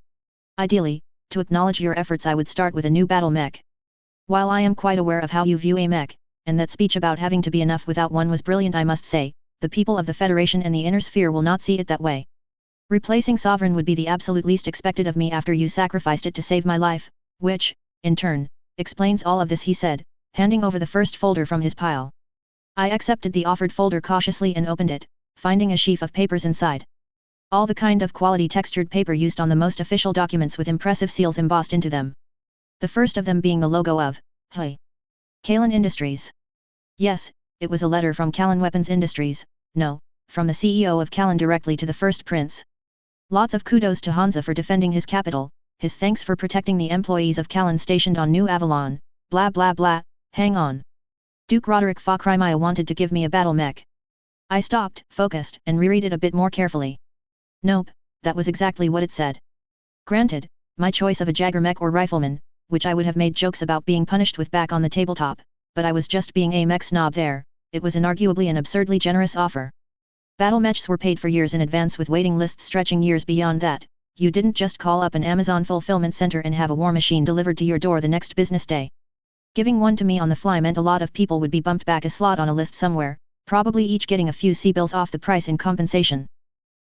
Ideally, to acknowledge your efforts I would start with a new battle mech. While I am quite aware of how you view a mech, and that speech about having to be enough without one was brilliant I must say, the people of the Federation and the Inner Sphere will not see it that way. Replacing Sovereign would be the absolute least expected of me after you sacrificed it to save my life, which, in turn, explains all of this, he said, handing over the first folder from his pile. I accepted the offered folder cautiously and opened it, finding a sheaf of papers inside. All the kind of quality textured paper used on the most official documents with impressive seals embossed into them. The first of them being the logo of, Kalin Industries. Yes, it was a letter from Kalin Weapons Industries, no, from the CEO of Kalin directly to the First Prince. Lots of kudos to Hansa for defending his capital, his thanks for protecting the employees of Kalin stationed on New Avalon, blah blah blah, hang on. Duke Roderick Fakrimaya wanted to give me a battle mech. I stopped, focused, and reread it a bit more carefully. Nope, that was exactly what it said. Granted, my choice of a Jagger mech or rifleman, which I would have made jokes about being punished with back on the tabletop, but I was just being a mech snob there, it was inarguably an absurdly generous offer. Battle mechs were paid for years in advance with waiting lists stretching years beyond that. You didn't just call up an Amazon fulfillment center and have a war machine delivered to your door the next business day. Giving one to me on the fly meant a lot of people would be bumped back a slot on a list somewhere, probably each getting a few C-bills off the price in compensation.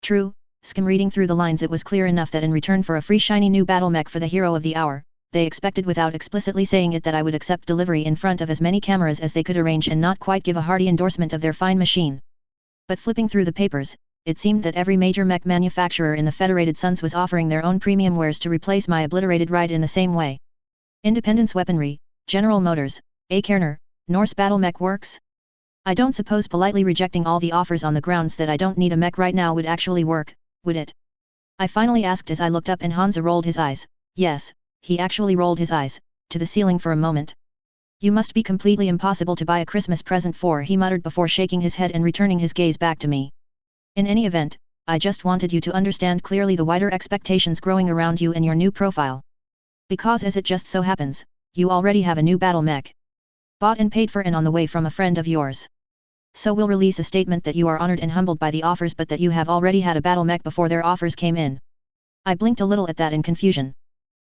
True, skim reading through the lines it was clear enough that in return for a free shiny new battle mech for the hero of the hour, they expected without explicitly saying it that I would accept delivery in front of as many cameras as they could arrange and not quite give a hearty endorsement of their fine machine. But flipping through the papers, it seemed that every major mech manufacturer in the Federated Sons was offering their own premium wares to replace my obliterated ride in the same way. Independence Weaponry, General Motors, A. Kerner, Norse Battle Mech Works? I don't suppose politely rejecting all the offers on the grounds that I don't need a mech right now would actually work, would it? I finally asked as I looked up and Hansa rolled his eyes. Yes, he actually rolled his eyes, to the ceiling for a moment. You must be completely impossible to buy a Christmas present for, he muttered before shaking his head and returning his gaze back to me. In any event, I just wanted you to understand clearly the wider expectations growing around you and your new profile. Because as it just so happens, you already have a new battle mech. Bought and paid for and on the way from a friend of yours. So we'll release a statement that you are honored and humbled by the offers but that you have already had a battle mech before their offers came in. I blinked a little at that in confusion.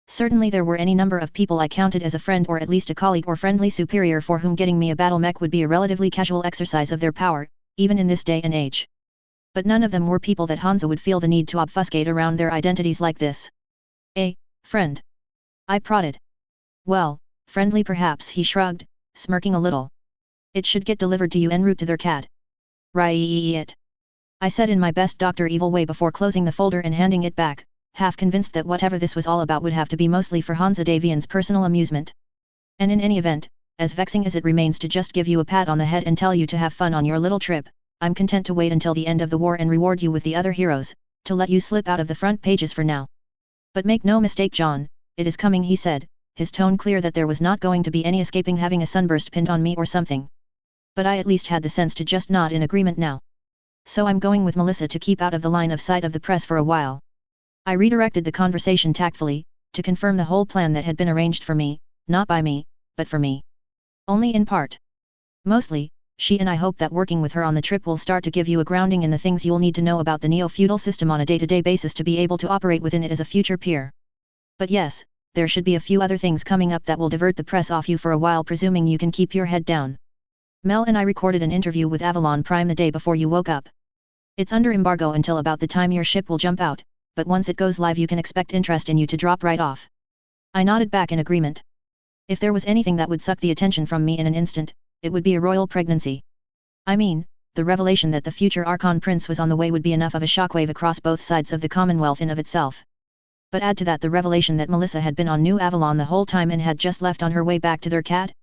Certainly there were any number of people I counted as a friend or at least a colleague or friendly superior for whom getting me a battle mech would be a relatively casual exercise of their power, even in this day and age. But none of them were people that Hansa would feel the need to obfuscate around their identities like this. A friend. I prodded. Well, friendly perhaps, he shrugged, smirking a little. It should get delivered to you en route to their CAD. Right. I said in my best Dr. Evil way before closing the folder and handing it back, half convinced that whatever this was all about would have to be mostly for Hansa Davian's personal amusement. And in any event, as vexing as it remains to just give you a pat on the head and tell you to have fun on your little trip, I'm content to wait until the end of the war and reward you with the other heroes, to let you slip out of the front pages for now. But make no mistake, John, it is coming, he said, his tone clear that there was not going to be any escaping having a sunburst pinned on me or something. But I at least had the sense to just nod in agreement now. So I'm going with Melissa to keep out of the line of sight of the press for a while. I redirected the conversation tactfully, to confirm the whole plan that had been arranged for me, not by me, but for me. Only in part. Mostly, she and I hope that working with her on the trip will start to give you a grounding in the things you'll need to know about the neo-feudal system on a day-to-day basis to be able to operate within it as a future peer. But yes, there should be a few other things coming up that will divert the press off you for a while, presuming you can keep your head down. Mel and I recorded an interview with Avalon Prime the day before you woke up. It's under embargo until about the time your ship will jump out, but once it goes live you can expect interest in you to drop right off. I nodded back in agreement. If there was anything that would suck the attention from me in an instant, it would be a royal pregnancy. I mean, the revelation that the future Archon Prince was on the way would be enough of a shockwave across both sides of the Commonwealth in of itself. But add to that the revelation that Melissa had been on New Avalon the whole time and had just left on her way back to their CAD.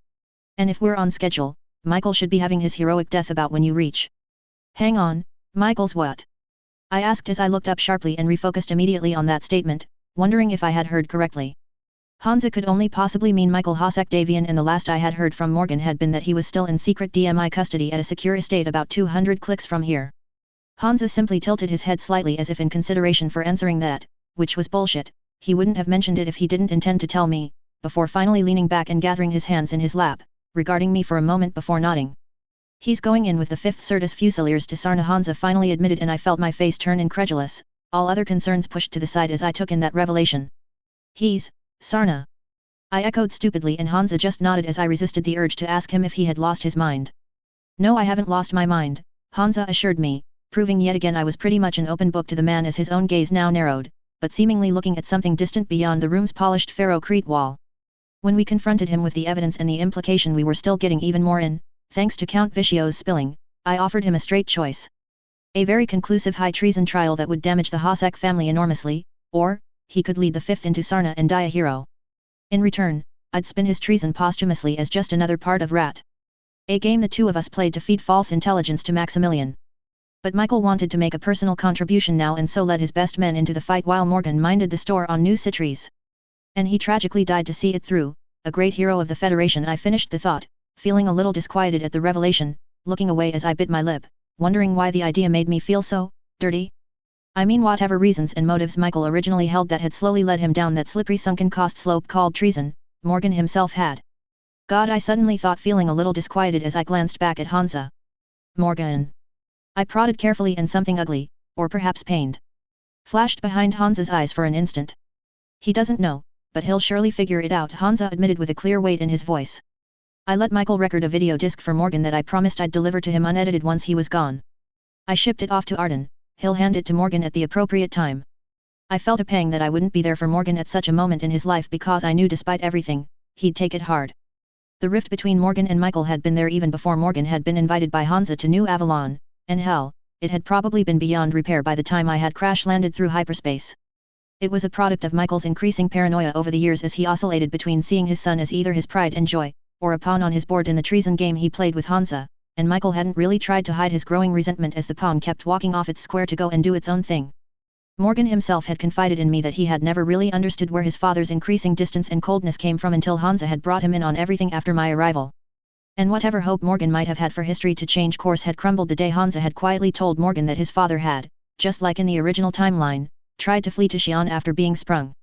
And if we're on schedule, Michael should be having his heroic death about when you reach. Hang on, Michael's what? I asked as I looked up sharply and refocused immediately on that statement, wondering if I had heard correctly. Hansa could only possibly mean Michael Hosek Davian, and the last I had heard from Morgan had been that he was still in secret DMI custody at a secure estate about 200 clicks from here. Hansa simply tilted his head slightly as if in consideration for answering that, which was bullshit. He wouldn't have mentioned it if he didn't intend to tell me, before finally leaning back and gathering his hands in his lap, regarding me for a moment before nodding. He's going in with the 5th Certus Fusiliers to Sarna, Hansa finally admitted, and I felt my face turn incredulous, all other concerns pushed to the side as I took in that revelation. He's Sarna. I echoed stupidly, and Hansa just nodded as I resisted the urge to ask him if he had lost his mind. No, I haven't lost my mind, Hansa assured me, proving yet again I was pretty much an open book to the man as his own gaze now narrowed, but seemingly looking at something distant beyond the room's polished ferrocrete wall. When we confronted him with the evidence and the implication we were still getting even more in, thanks to Count Vicio's spilling, I offered him a straight choice. A very conclusive high treason trial that would damage the Hosek family enormously, or he could lead the 5th into Sarna and die a hero. In return, I'd spin his treason posthumously as just another part of Rat. A game the two of us played to feed false intelligence to Maximilian. But Michael wanted to make a personal contribution now, and so led his best men into the fight while Morgan minded the store on New Citres. And he tragically died to see it through, a great hero of the Federation. I finished the thought, feeling a little disquieted at the revelation, looking away as I bit my lip, wondering why the idea made me feel so dirty. I mean, whatever reasons and motives Michael originally held that had slowly led him down that slippery sunken cost slope called treason, Morgan himself had. God, I suddenly thought, feeling a little disquieted as I glanced back at Hansa. Morgan. I prodded carefully, and something ugly, or perhaps pained, flashed behind Hansa's eyes for an instant. He doesn't know, but he'll surely figure it out, Hansa admitted with a clear weight in his voice. I let Michael record a video disc for Morgan that I promised I'd deliver to him unedited once he was gone. I shipped it off to Arden. He'll hand it to Morgan at the appropriate time. I felt a pang that I wouldn't be there for Morgan at such a moment in his life, because I knew despite everything, he'd take it hard. The rift between Morgan and Michael had been there even before Morgan had been invited by Hansa to New Avalon, and hell, it had probably been beyond repair by the time I had crash-landed through hyperspace. It was a product of Michael's increasing paranoia over the years as he oscillated between seeing his son as either his pride and joy, or a pawn on his board in the treason game he played with Hansa, and Michael hadn't really tried to hide his growing resentment as the pawn kept walking off its square to go and do its own thing. Morgan himself had confided in me that he had never really understood where his father's increasing distance and coldness came from until Hansa had brought him in on everything after my arrival. And whatever hope Morgan might have had for history to change course had crumbled the day Hansa had quietly told Morgan that his father had, just like in the original timeline, tried to flee to Xi'an after being sprung.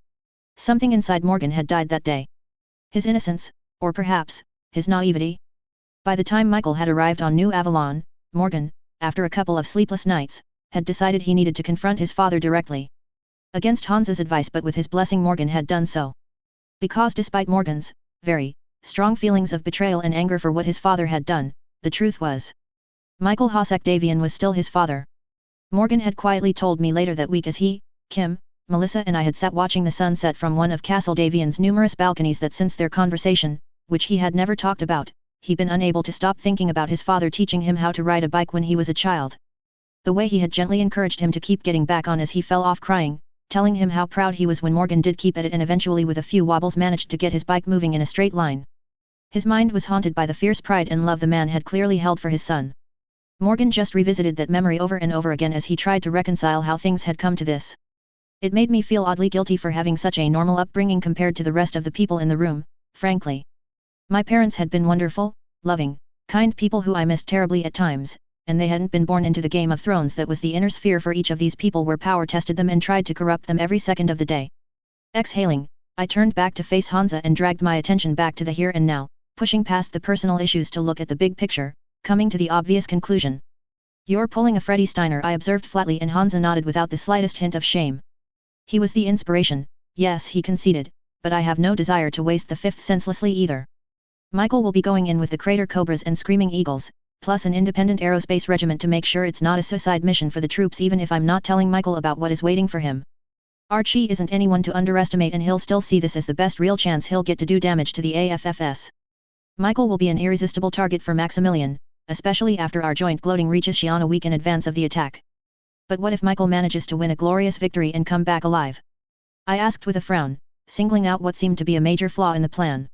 Something inside Morgan had died that day. His innocence, or perhaps, his naivety. By the time Michael had arrived on New Avalon, Morgan, after a couple of sleepless nights, had decided he needed to confront his father directly. Against Hansa's advice, but with his blessing, Morgan had done so. Because despite Morgan's very strong feelings of betrayal and anger for what his father had done, the truth was, Michael Hosek Davian was still his father. Morgan had quietly told me later that week as he, Kim, Melissa and I had sat watching the sunset from one of Castle Davian's numerous balconies that since their conversation, which he had never talked about, he'd been unable to stop thinking about his father teaching him how to ride a bike when he was a child. The way he had gently encouraged him to keep getting back on as he fell off crying, telling him how proud he was when Morgan did keep at it and eventually with a few wobbles managed to get his bike moving in a straight line. His mind was haunted by the fierce pride and love the man had clearly held for his son. Morgan just revisited that memory over and over again as he tried to reconcile how things had come to this. It made me feel oddly guilty for having such a normal upbringing compared to the rest of the people in the room, frankly. My parents had been wonderful, loving, kind people who I missed terribly at times, and they hadn't been born into the Game of Thrones that was the inner sphere for each of these people where power tested them and tried to corrupt them every second of the day. Exhaling, I turned back to face Hansa and dragged my attention back to the here and now, pushing past the personal issues to look at the big picture, coming to the obvious conclusion. You're pulling a Freddie Steiner, I observed flatly, and Hansa nodded without the slightest hint of shame. He was the inspiration, yes, he conceded, but I have no desire to waste the 5th senselessly either. Michael will be going in with the Crater Cobras and Screaming Eagles, plus an independent aerospace regiment to make sure it's not a suicide mission for the troops, even if I'm not telling Michael about what is waiting for him. Archie isn't anyone to underestimate, and he'll still see this as the best real chance he'll get to do damage to the AFFS. Michael will be an irresistible target for Maximilian, especially after our joint gloating reaches Xi'an a week in advance of the attack. But what if Michael manages to win a glorious victory and come back alive? I asked with a frown, singling out what seemed to be a major flaw in the plan.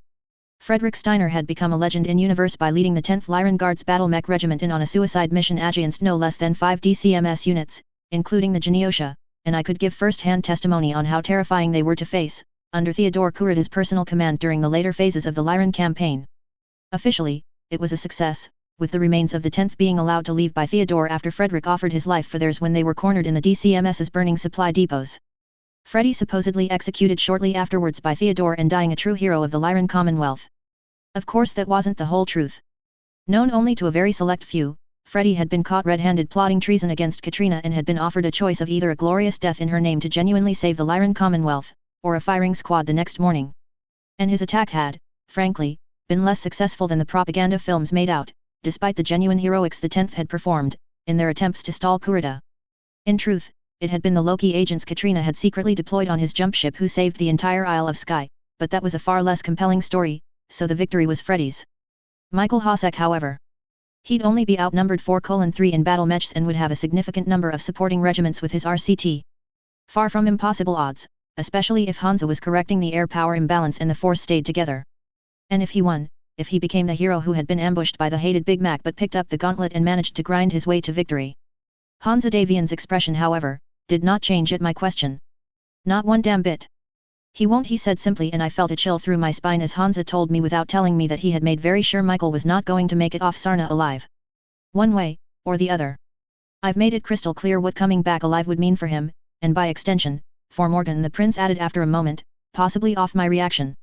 Frederick Steiner had become a legend in universe by leading the 10th Lyran Guards Battle Mech Regiment in on a suicide mission against no less than 5 DCMS units, including the Geneosha, and I could give first-hand testimony on how terrifying they were to face, under Theodore Kurida's personal command during the later phases of the Lyran campaign. Officially, it was a success, with the remains of the 10th being allowed to leave by Theodore after Frederick offered his life for theirs when they were cornered in the DCMS's burning supply depots. Freddy supposedly executed shortly afterwards by Theodore and dying a true hero of the Lyran Commonwealth. Of course that wasn't the whole truth. Known only to a very select few, Freddy had been caught red-handed plotting treason against Katrina and had been offered a choice of either a glorious death in her name to genuinely save the Lyran Commonwealth, or a firing squad the next morning. And his attack had, frankly, been less successful than the propaganda films made out, despite the genuine heroics the 10th had performed, in their attempts to stall Kurita. In truth, it had been the Loki agents Katrina had secretly deployed on his jump ship who saved the entire Isle of Skye, but that was a far less compelling story, so the victory was Freddy's. Michael Hosek, however. He'd only be outnumbered 4:3 in battle mechs and would have a significant number of supporting regiments with his RCT. Far from impossible odds, especially if Hansa was correcting the air power imbalance and the force stayed together. And if he won, if he became the hero who had been ambushed by the hated Big Mac but picked up the gauntlet and managed to grind his way to victory. Hansa Davian's expression, however, did not change at my question. Not one damn bit. He won't, he said simply, and I felt a chill through my spine as Hansa told me without telling me that he had made very sure Michael was not going to make it off Sarna alive. One way, or the other. I've made it crystal clear what coming back alive would mean for him, and by extension, for Morgan, the prince added after a moment, possibly off my reaction.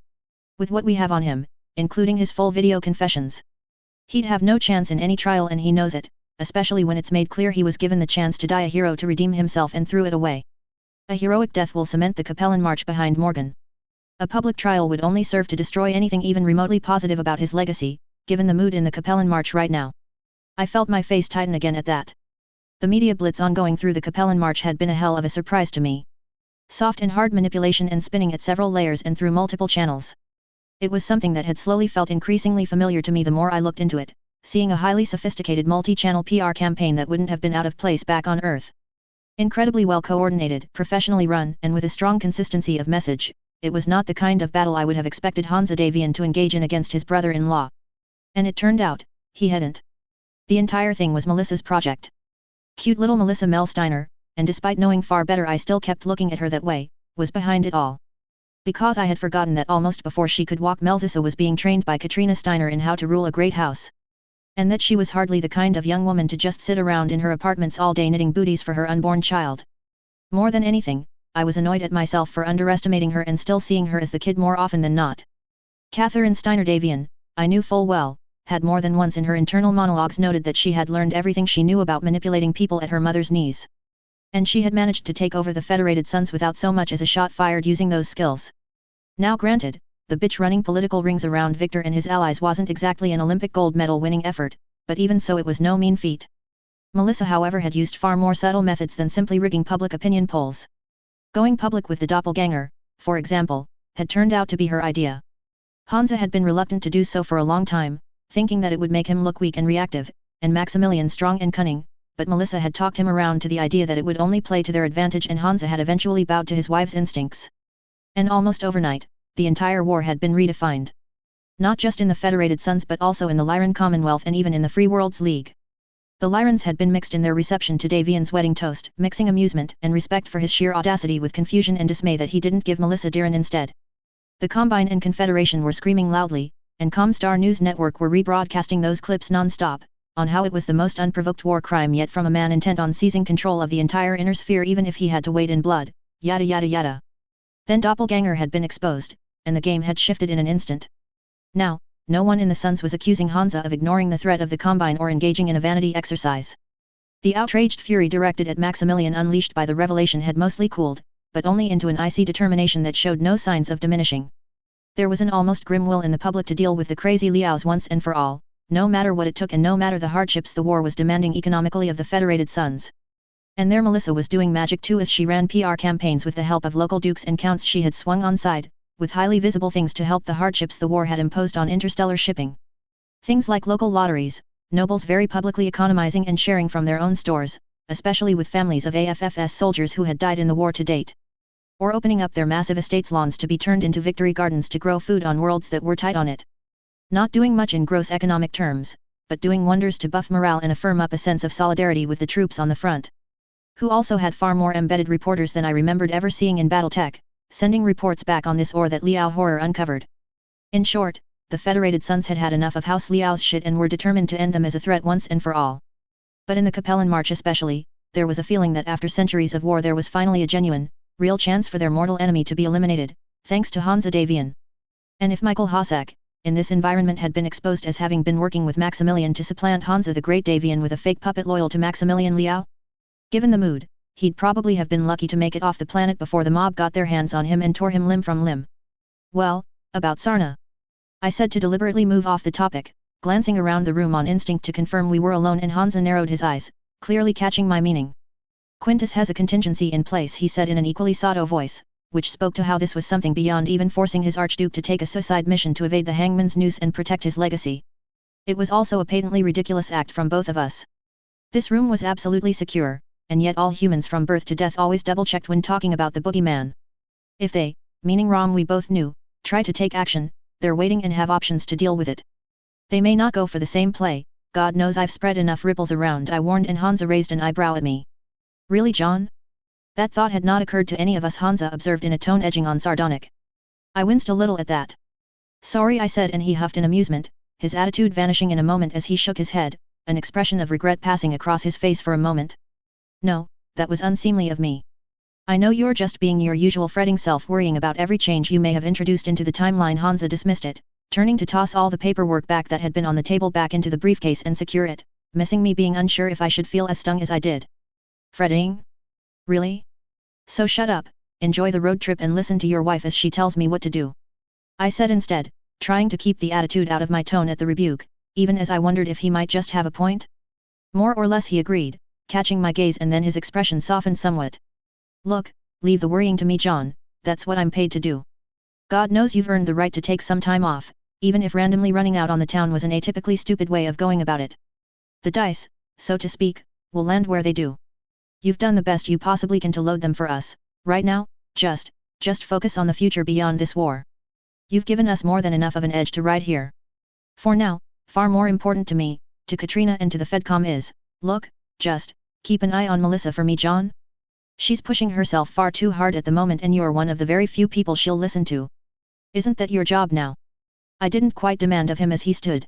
With what we have on him, including his full video confessions, he'd have no chance in any trial, and he knows it, especially when it's made clear he was given the chance to die a hero to redeem himself and threw it away. A heroic death will cement the Capellan March behind Morgan. A public trial would only serve to destroy anything even remotely positive about his legacy, given the mood in the Capellan March right now. I felt my face tighten again at that. The media blitz ongoing through the Capellan March had been a hell of a surprise to me. Soft and hard manipulation and spinning at several layers and through multiple channels. It was something that had slowly felt increasingly familiar to me the more I looked into it, seeing a highly sophisticated multi-channel PR campaign that wouldn't have been out of place back on Earth. Incredibly well coordinated, professionally run, and with a strong consistency of message, it was not the kind of battle I would have expected Hansa Davian to engage in against his brother-in-law. And it turned out, he hadn't. The entire thing was Melissa's project. Cute little Melissa Mel Steiner, and despite knowing far better I still kept looking at her that way, was behind it all. Because I had forgotten that almost before she could walk Melissa was being trained by Katrina Steiner in how to rule a great house. And that she was hardly the kind of young woman to just sit around in her apartments all day knitting booties for her unborn child. More than anything, I was annoyed at myself for underestimating her and still seeing her as the kid more often than not. Catherine Steiner Davian, I knew full well, had more than once in her internal monologues noted that she had learned everything she knew about manipulating people at her mother's knees. And she had managed to take over the Federated Sons without so much as a shot fired using those skills. Now granted, the bitch running political rings around Victor and his allies wasn't exactly an Olympic gold medal winning effort, but even so it was no mean feat. Melissa, however, had used far more subtle methods than simply rigging public opinion polls. Going public with the doppelganger, for example, had turned out to be her idea. Hansa had been reluctant to do so for a long time, thinking that it would make him look weak and reactive, and Maximilian strong and cunning, but Melissa had talked him around to the idea that it would only play to their advantage, and Hansa had eventually bowed to his wife's instincts. And almost overnight, the entire war had been redefined. Not just in the Federated Sons but also in the Lyran Commonwealth and even in the Free Worlds League. The Lyrans had been mixed in their reception to Davian's wedding toast, mixing amusement and respect for his sheer audacity with confusion and dismay that he didn't give Melissa Diran instead. The Combine and Confederation were screaming loudly, and Comstar News Network were rebroadcasting those clips non-stop, on how it was the most unprovoked war crime yet from a man intent on seizing control of the entire inner sphere even if he had to wade in blood, yada yada yada. Then Doppelganger had been exposed, and the game had shifted in an instant. Now, no one in the Sons was accusing Hansa of ignoring the threat of the Combine or engaging in a vanity exercise. The outraged fury directed at Maximilian unleashed by the revelation had mostly cooled, but only into an icy determination that showed no signs of diminishing. There was an almost grim will in the public to deal with the crazy Liaos once and for all, no matter what it took and no matter the hardships the war was demanding economically of the Federated Sons. And there Melissa was doing magic too as she ran PR campaigns with the help of local dukes and counts she had swung on side, with highly visible things to help the hardships the war had imposed on interstellar shipping. Things like local lotteries, nobles very publicly economizing and sharing from their own stores, especially with families of AFFS soldiers who had died in the war to date. Or opening up their massive estates lawns to be turned into victory gardens to grow food on worlds that were tight on it. Not doing much in gross economic terms, but doing wonders to buff morale and affirm up a sense of solidarity with the troops on the front. Who also had far more embedded reporters than I remembered ever seeing in Battletech, sending reports back on this or that Liao horror uncovered. In short, the Federated Sons had had enough of House Liao's shit and were determined to end them as a threat once and for all. But in the Capellan March especially, there was a feeling that after centuries of war there was finally a genuine, real chance for their mortal enemy to be eliminated, thanks to Hansa Davian. And if Michael Hossack, in this environment had been exposed as having been working with Maximilian to supplant Hansa the Great Davian with a fake puppet loyal to Maximilian Liao? Given the mood, he'd probably have been lucky to make it off the planet before the mob got their hands on him and tore him limb from limb. Well, about Sarna. I said to deliberately move off the topic, glancing around the room on instinct to confirm we were alone, and Hansa narrowed his eyes, clearly catching my meaning. Quintus has a contingency in place, he said in an equally sotto voice, which spoke to how this was something beyond even forcing his Archduke to take a suicide mission to evade the hangman's noose and protect his legacy. It was also a patently ridiculous act from both of us. This room was absolutely secure, and yet all humans from birth to death always double-checked when talking about the boogeyman. If they, meaning Rom we both knew, try to take action, they're waiting and have options to deal with it. They may not go for the same play, God knows I've spread enough ripples around, I warned, and Hansa raised an eyebrow at me. Really, John? That thought had not occurred to any of us, Hansa observed in a tone edging on sardonic. I winced a little at that. Sorry, I said, and he huffed in amusement, his attitude vanishing in a moment as he shook his head, an expression of regret passing across his face for a moment. No, that was unseemly of me. I know you're just being your usual fretting self, worrying about every change you may have introduced into the timeline. Hansa dismissed it, turning to toss all the paperwork back that had been on the table back into the briefcase and secure it, missing me being unsure if I should feel as stung as I did. Fretting? Really? So shut up, enjoy the road trip and listen to your wife as she tells me what to do. I said instead, trying to keep the attitude out of my tone at the rebuke, even as I wondered if he might just have a point. More or less he agreed, catching my gaze, and then his expression softened somewhat. Look, leave the worrying to me, John, that's what I'm paid to do. God knows you've earned the right to take some time off, even if randomly running out on the town was an atypically stupid way of going about it. The dice, so to speak, will land where they do. You've done the best you possibly can to load them for us. Right now, just focus on the future beyond this war. You've given us more than enough of an edge to ride here. For now, far more important to me, to Katrina and to the Fedcom is, look, just keep an eye on Melissa for me, John. She's pushing herself far too hard at the moment and you're one of the very few people she'll listen to. Isn't that your job now? I didn't quite demand of him as he stood.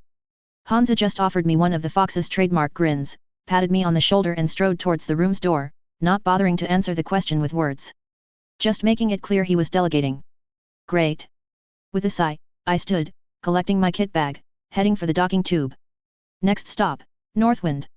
Hansa just offered me one of the Fox's trademark grins, patted me on the shoulder and strode towards the room's door, not bothering to answer the question with words. Just making it clear he was delegating. Great. With a sigh, I stood, collecting my kit bag, heading for the docking tube. Next stop, Northwind.